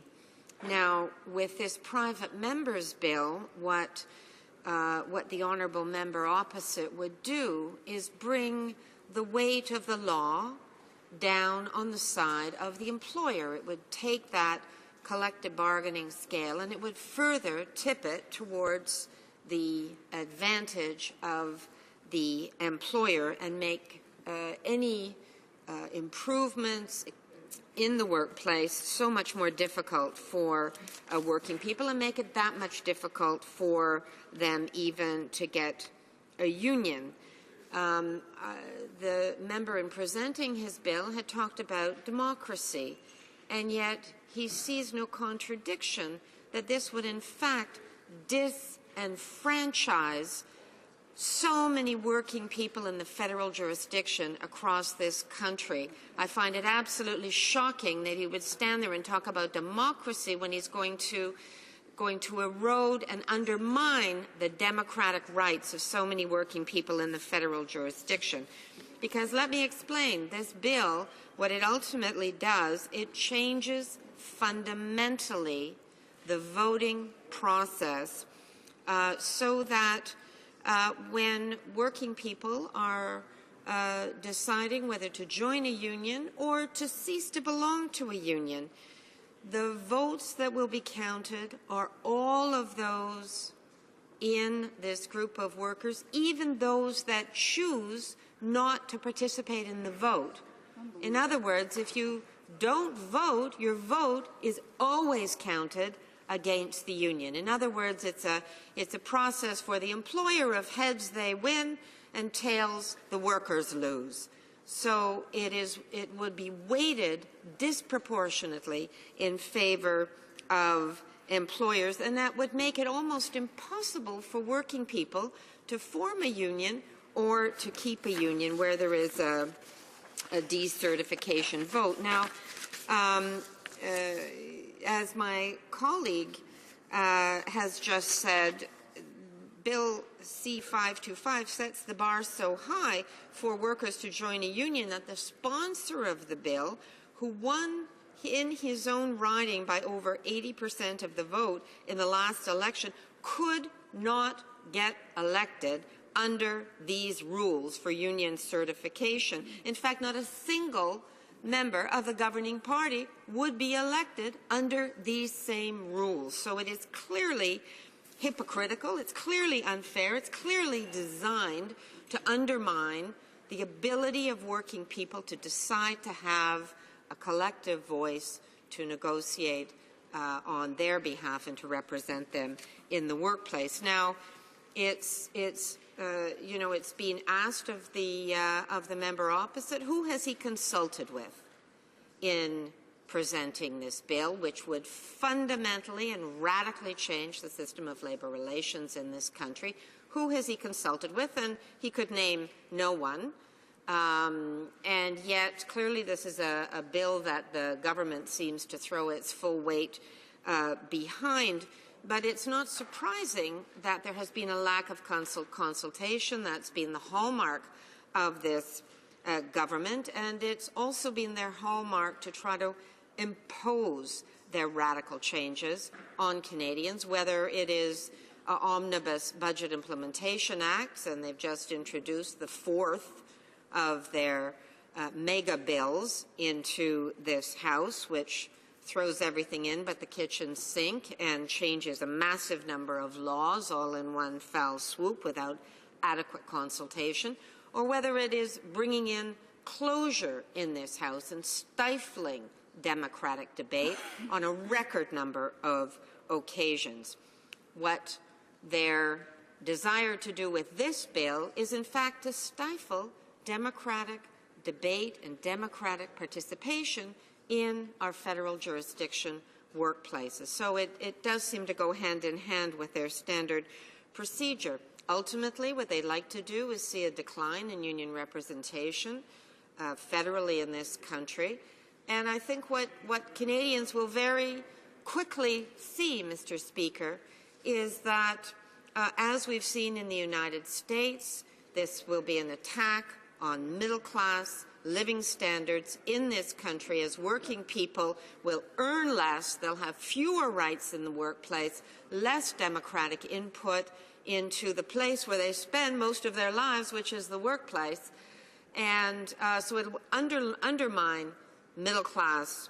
Now, with this private members bill, what the honourable member opposite would do is bring the weight of the law down on the side of the employer. It would take that collective bargaining scale and it would further tip it towards the advantage of the employer and make any improvements in the workplace so much more difficult for working people, and make it that much difficult for them even to get a union. The member in presenting his bill had talked about democracy, and yet he sees no contradiction that this would in fact disenfranchise so many working people in the federal jurisdiction across this country. I find it absolutely shocking that he would stand there and talk about democracy when he's going to erode and undermine the democratic rights of so many working people in the federal jurisdiction. Because let me explain, this bill, what it ultimately does, it changes fundamentally the voting process so that when working people are deciding whether to join a union or to cease to belong to a union, the votes that will be counted are all of those in this group of workers, even those that choose not to participate in the vote. In other words, if you don't vote, your vote is always counted against the union. In other words, it's a process for the employer of heads they win and tails the workers lose. So it would be weighted disproportionately in favor of employers, and that would make it almost impossible for working people to form a union or to keep a union where there is a decertification vote. Now, as my colleague has just said, Bill C-525 sets the bar so high for workers to join a union that the sponsor of the bill, who won in his own riding by over 80% of the vote in the last election, could not get elected under these rules for union certification. In fact, not a single member of the governing party would be elected under these same rules. So it is clearly hypocritical, it's clearly unfair, it's clearly designed to undermine the ability of working people to decide to have a collective voice to negotiate on their behalf and to represent them in the workplace. Now, it's being asked of the member opposite, who has he consulted with in presenting this bill, which would fundamentally and radically change the system of labor relations in this country? Who has he consulted with? And he could name no one. And yet, clearly, this is a bill that the government seems to throw its full weight behind. But it's not surprising that there has been a lack of consultation. That's been the hallmark of this government, and it's also been their hallmark to try to impose their radical changes on Canadians, whether it is omnibus budget implementation acts, and they've just introduced the fourth of their mega bills into this House, which throws everything in but the kitchen sink and changes a massive number of laws all in one foul swoop without adequate consultation, or whether it is bringing in closure in this House and stifling democratic debate on a record number of occasions. What their desire to do with this bill is, in fact, to stifle democratic debate and democratic participation in our federal jurisdiction workplaces. So it does seem to go hand in hand with their standard procedure. Ultimately, what they'd like to do is see a decline in union representation federally in this country. And I think what Canadians will very quickly see, Mr. Speaker, is that as we've seen in the United States, this will be an attack on middle-class living standards in this country as working people will earn less, they'll have fewer rights in the workplace, less democratic input into the place where they spend most of their lives, which is the workplace. And so it will undermine middle-class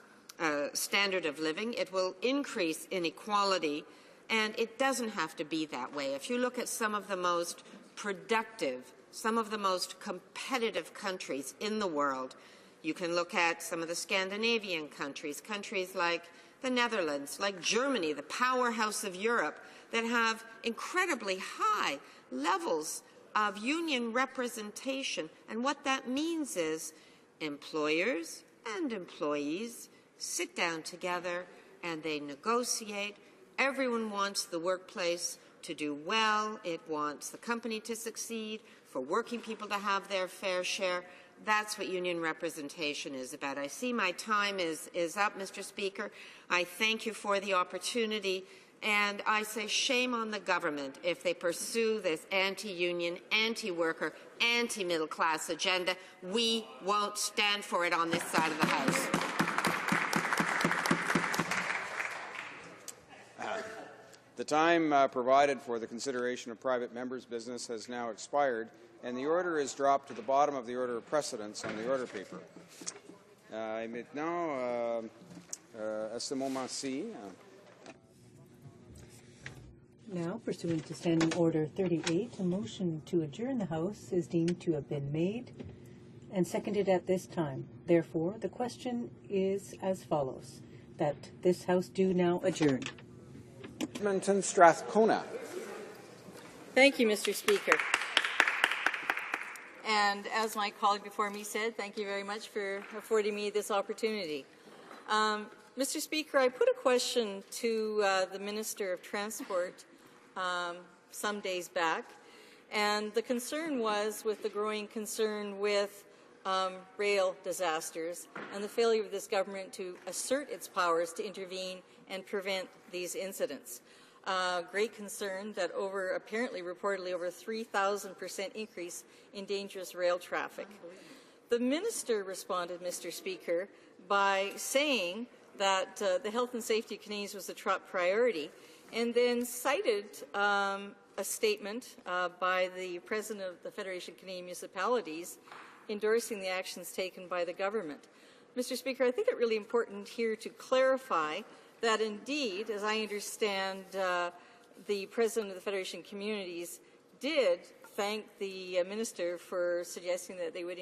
standard of living. It will increase inequality, and it doesn't have to be that way. If you look at some of the most productive, some of the most competitive countries in the world, you can look at some of the Scandinavian countries, countries like the Netherlands, like Germany, the powerhouse of Europe, that have incredibly high levels of union representation. And what that means is employers and employees sit down together and they negotiate. Everyone wants the workplace to do well. It wants the company to succeed, for working people to have their fair share. That's what union representation is about. I see my time is up, Mr. Speaker. I thank you for the opportunity, and I say shame on the government if they pursue this anti-union, anti-worker, anti-middle-class agenda. We won't stand for it on this side of the House. The time provided for the consideration of private members' business has now expired, and the order is dropped to the bottom of the order of precedence on the order paper. Maintenant, à ce moment-ci, Now, pursuant to Standing Order 38, a motion to adjourn the House is deemed to have been made and seconded at this time. Therefore, the question is as follows, that this House do now adjourn. Edmonton Strathcona. Thank you, Mr. Speaker. And as my colleague before me said, thank you very much for affording me this opportunity. Mr. Speaker, I put a question to the Minister of Transport some days back, and the concern was with the growing concern with rail disasters and the failure of this government to assert its powers to intervene and prevent these incidents. Great concern that apparently reportedly over 3,000% increase in dangerous rail traffic. The minister responded, Mr. Speaker, by saying that the health and safety of Canadians was a top priority, and then cited a statement by the President of the Federation of Canadian Municipalities endorsing the actions taken by the government. Mr. Speaker, I think it's really important here to clarify that indeed, as I understand, the President of the Federation of Communities did thank the minister for suggesting that they would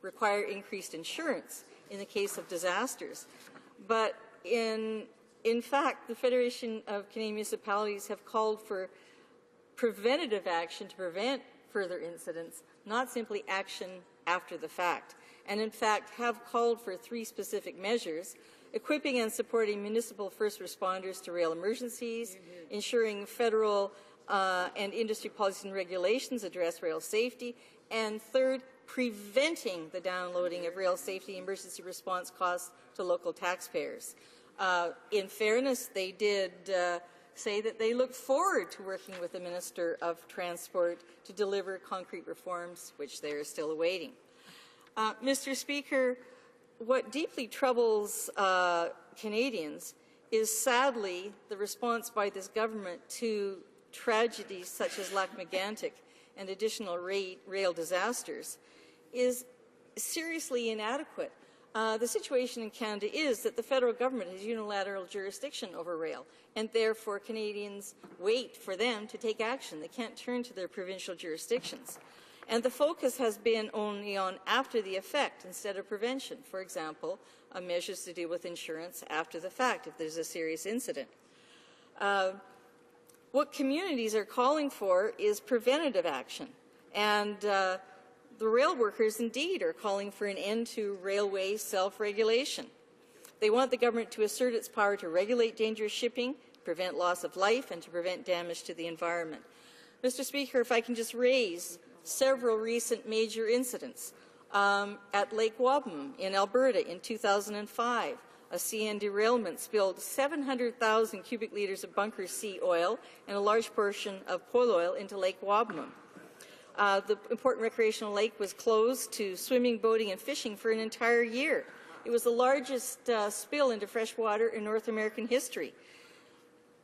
require increased insurance in the case of disasters. But in fact, the Federation of Canadian Municipalities have called for preventative action to prevent further incidents, not simply action after the fact, and in fact have called for 3 specific measures: equipping and supporting municipal first responders to rail emergencies, ensuring federal and industry policies and regulations address rail safety, and third, preventing the downloading of rail safety emergency response costs to local taxpayers. In fairness, they did say that they look forward to working with the Minister of Transport to deliver concrete reforms, which they are still awaiting. Mr. Speaker, what deeply troubles Canadians is sadly the response by this government to tragedies such as Lac-Mégantic and additional rail disasters is seriously inadequate. The situation in Canada is that the federal government has unilateral jurisdiction over rail, and therefore Canadians wait for them to take action. They can't turn to their provincial jurisdictions. And the focus has been only on after the effect instead of prevention. For example, measures to deal with insurance after the fact if there's a serious incident. What communities are calling for is preventative action, and the rail workers indeed are calling for an end to railway self-regulation. They want the government to assert its power to regulate dangerous shipping, prevent loss of life, and to prevent damage to the environment. Mr. Speaker, if I can just raise several recent major incidents. At Lake Wabamun in Alberta in 2005, a CN derailment spilled 700,000 cubic litres of bunker C oil and a large portion of coal oil into Lake Wabamun. The important recreational lake was closed to swimming, boating, and fishing for an entire year. It was the largest spill into fresh water in North American history.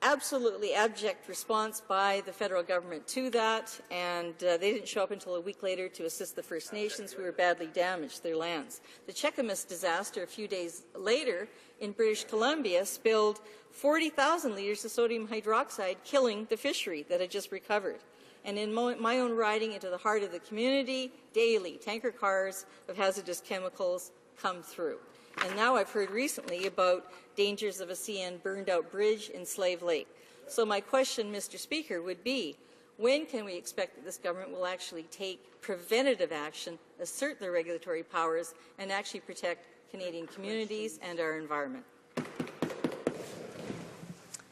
Absolutely abject response by the federal government to that, and they didn't show up until a week later to assist the First Nations who were badly damaged, their lands. The Cheakamus disaster a few days later in British Columbia spilled 40,000 litres of sodium hydroxide, killing the fishery that had just recovered. And in my own riding into the heart of the community, daily tanker cars of hazardous chemicals come through. And now I've heard recently about dangers of a CN burned-out bridge in Slave Lake. So my question, Mr. Speaker, would be, when can we expect that this government will actually take preventative action, assert their regulatory powers, and actually protect Canadian communities and our environment?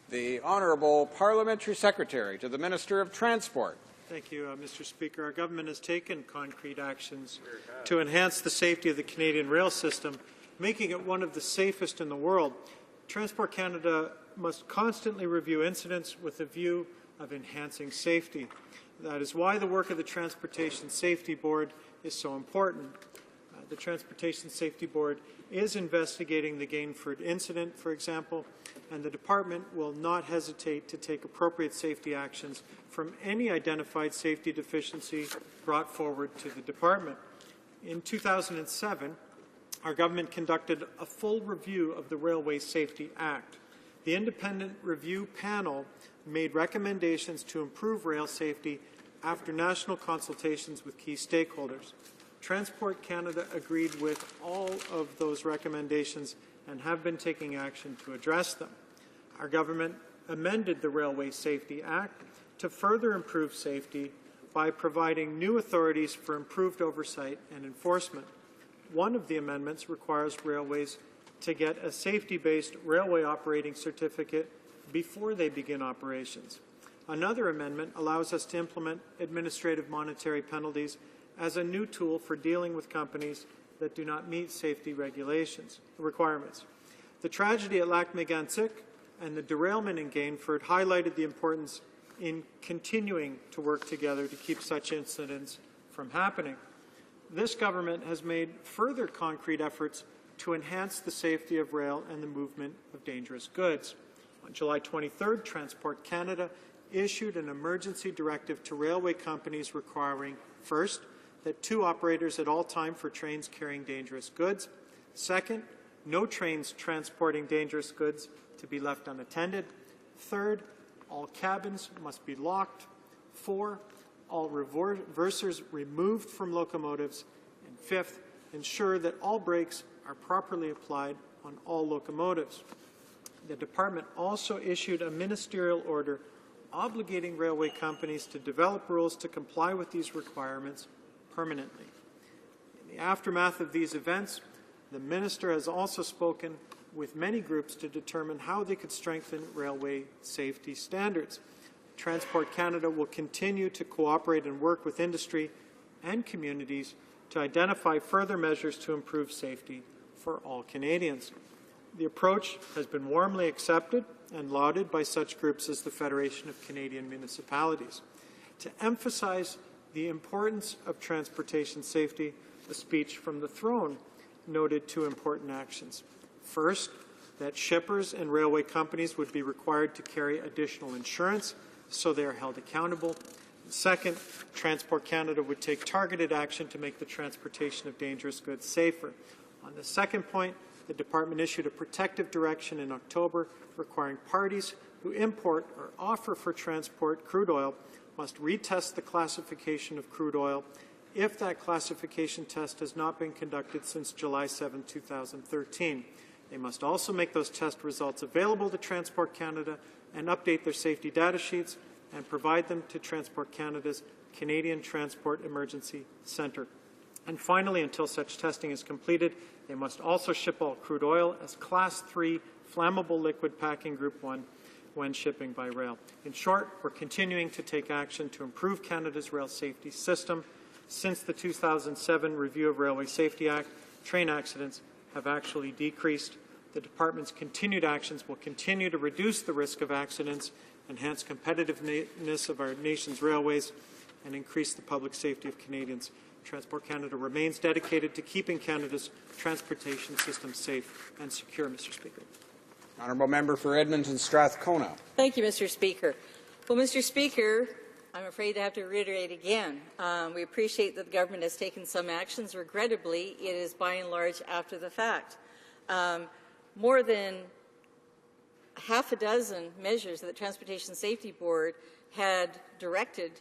The Honourable Parliamentary Secretary to the Minister of Transport. Thank you, Mr. Speaker. Our government has taken concrete actions to enhance the safety of the Canadian rail system, making it one of the safest in the world. Transport Canada must constantly review incidents with a view of enhancing safety. That is why the work of the Transportation Safety Board is so important. The Transportation Safety Board is investigating the Gainford incident, for example, and the department will not hesitate to take appropriate safety actions from any identified safety deficiency brought forward to the department. In 2007, our government conducted a full review of the Railway Safety Act. The independent review panel made recommendations to improve rail safety after national consultations with key stakeholders. Transport Canada agreed with all of those recommendations and have been taking action to address them. Our government amended the Railway Safety Act to further improve safety by providing new authorities for improved oversight and enforcement. One of the amendments requires railways to get a safety-based railway operating certificate before they begin operations. Another amendment allows us to implement administrative monetary penalties as a new tool for dealing with companies that do not meet safety requirements. The tragedy at Lac-Mégantic and the derailment in Gainford highlighted the importance in continuing to work together to keep such incidents from happening. This government has made further concrete efforts to enhance the safety of rail and the movement of dangerous goods. On July 23rd, Transport Canada issued an emergency directive to railway companies requiring, first, that 2 operators at all times for trains carrying dangerous goods. Second, no trains transporting dangerous goods to be left unattended. Third, all cabins must be locked. 4, all reversers removed from locomotives. And 5th, ensure that all brakes are properly applied on all locomotives. The department also issued a ministerial order obligating railway companies to develop rules to comply with these requirements permanently. In the aftermath of these events, the minister has also spoken with many groups to determine how they could strengthen railway safety standards. Transport Canada will continue to cooperate and work with industry and communities to identify further measures to improve safety for all Canadians. The approach has been warmly accepted and lauded by such groups as the Federation of Canadian Municipalities. To emphasize the importance of transportation safety, the speech from the throne noted 2 important actions. First, that shippers and railway companies would be required to carry additional insurance so they are held accountable. Second, Transport Canada would take targeted action to make the transportation of dangerous goods safer. On the second point, the department issued a protective direction in October requiring parties who import or offer for transport crude oil must retest the classification of crude oil if that classification test has not been conducted since July 7, 2013. They must also make those test results available to Transport Canada and update their safety data sheets and provide them to Transport Canada's Canadian Transport Emergency Centre. And finally, until such testing is completed, they must also ship all crude oil as Class 3 flammable liquid packing Group 1 when shipping by rail. In short, we're continuing to take action to improve Canada's rail safety system. Since the 2007 Review of Railway Safety Act, train accidents have actually decreased. The Department's continued actions will continue to reduce the risk of accidents, enhance competitiveness of our nation's railways, and increase the public safety of Canadians. Transport Canada remains dedicated to keeping Canada's transportation system safe and secure, Mr. Speaker. Honourable Member for Edmonton Strathcona. Thank you, Mr. Speaker. Well, Mr. Speaker, I'm afraid to have to reiterate again. We appreciate that the government has taken some actions. Regrettably, it is by and large after the fact. More than half a dozen measures that the Transportation Safety Board had directed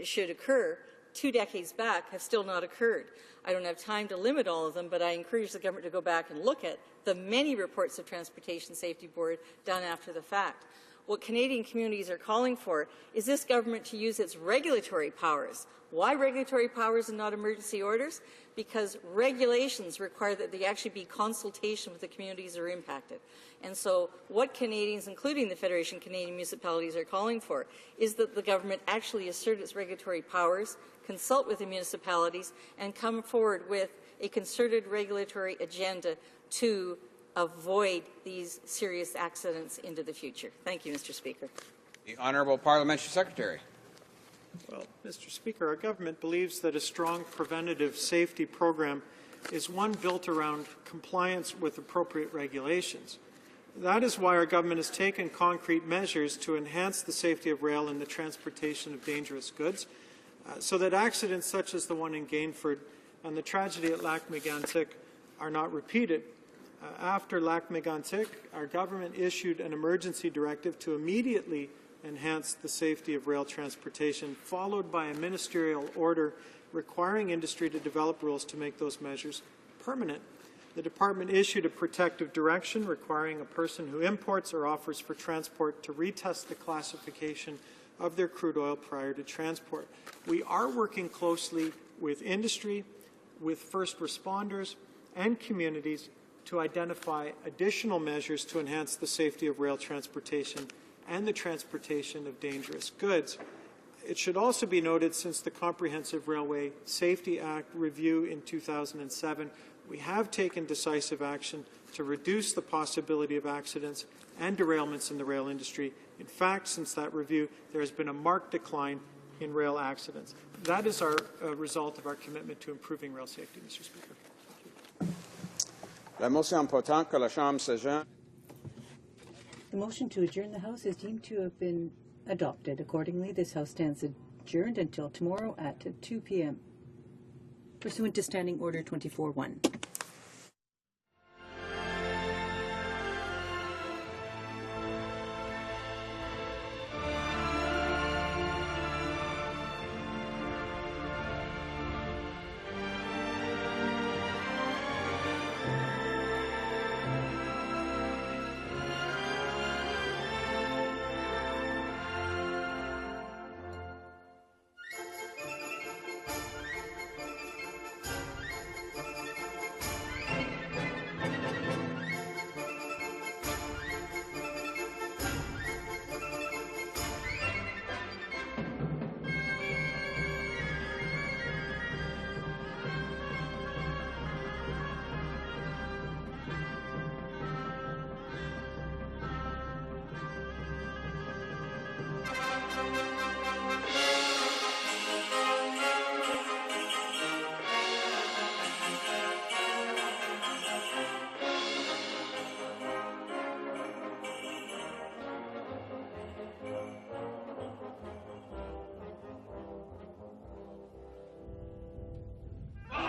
should occur 2 decades back have still not occurred. I don't have time to limit all of them, but I encourage the government to go back and look at the many reports of Transportation Safety Board done after the fact. What Canadian communities are calling for is this government to use its regulatory powers. Why regulatory powers and not emergency orders? Because regulations require that there actually be consultation with the communities that are impacted. And so what Canadians, including the Federation of Canadian Municipalities, are calling for is that the government actually assert its regulatory powers, consult with the municipalities, and come forward with a concerted regulatory agenda to avoid these serious accidents into the future. Thank you, Mr. Speaker. The Honourable Parliamentary Secretary. Well, Mr. Speaker, our government believes that a strong preventative safety program is one built around compliance with appropriate regulations. That is why our government has taken concrete measures to enhance the safety of rail and the transportation of dangerous goods, so that accidents such as the one in Gainford and the tragedy at Lac-Mégantic are not repeated. After Lac-Mégantic, our government issued an emergency directive to immediately enhance the safety of rail transportation, followed by a ministerial order requiring industry to develop rules to make those measures permanent. The Department issued a protective direction requiring a person who imports or offers for transport to retest the classification of their crude oil prior to transport. We are working closely with industry, with first responders, and communities to identify additional measures to enhance the safety of rail transportation and the transportation of dangerous goods. It should also be noted, since the Comprehensive Railway Safety Act review in 2007, we have taken decisive action to reduce the possibility of accidents and derailments in the rail industry. In fact, since that review, there has been a marked decline in rail accidents. That is our result of our commitment to improving rail safety, Mr. Speaker. La motion portant que la Chambre s'adjoint. The motion to adjourn the House is deemed to have been adopted. Accordingly, this House stands adjourned until tomorrow at 2 p.m. pursuant to Standing Order 24-1.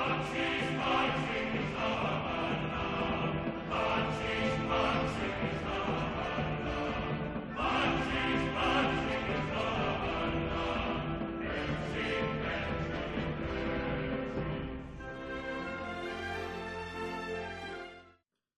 HoC!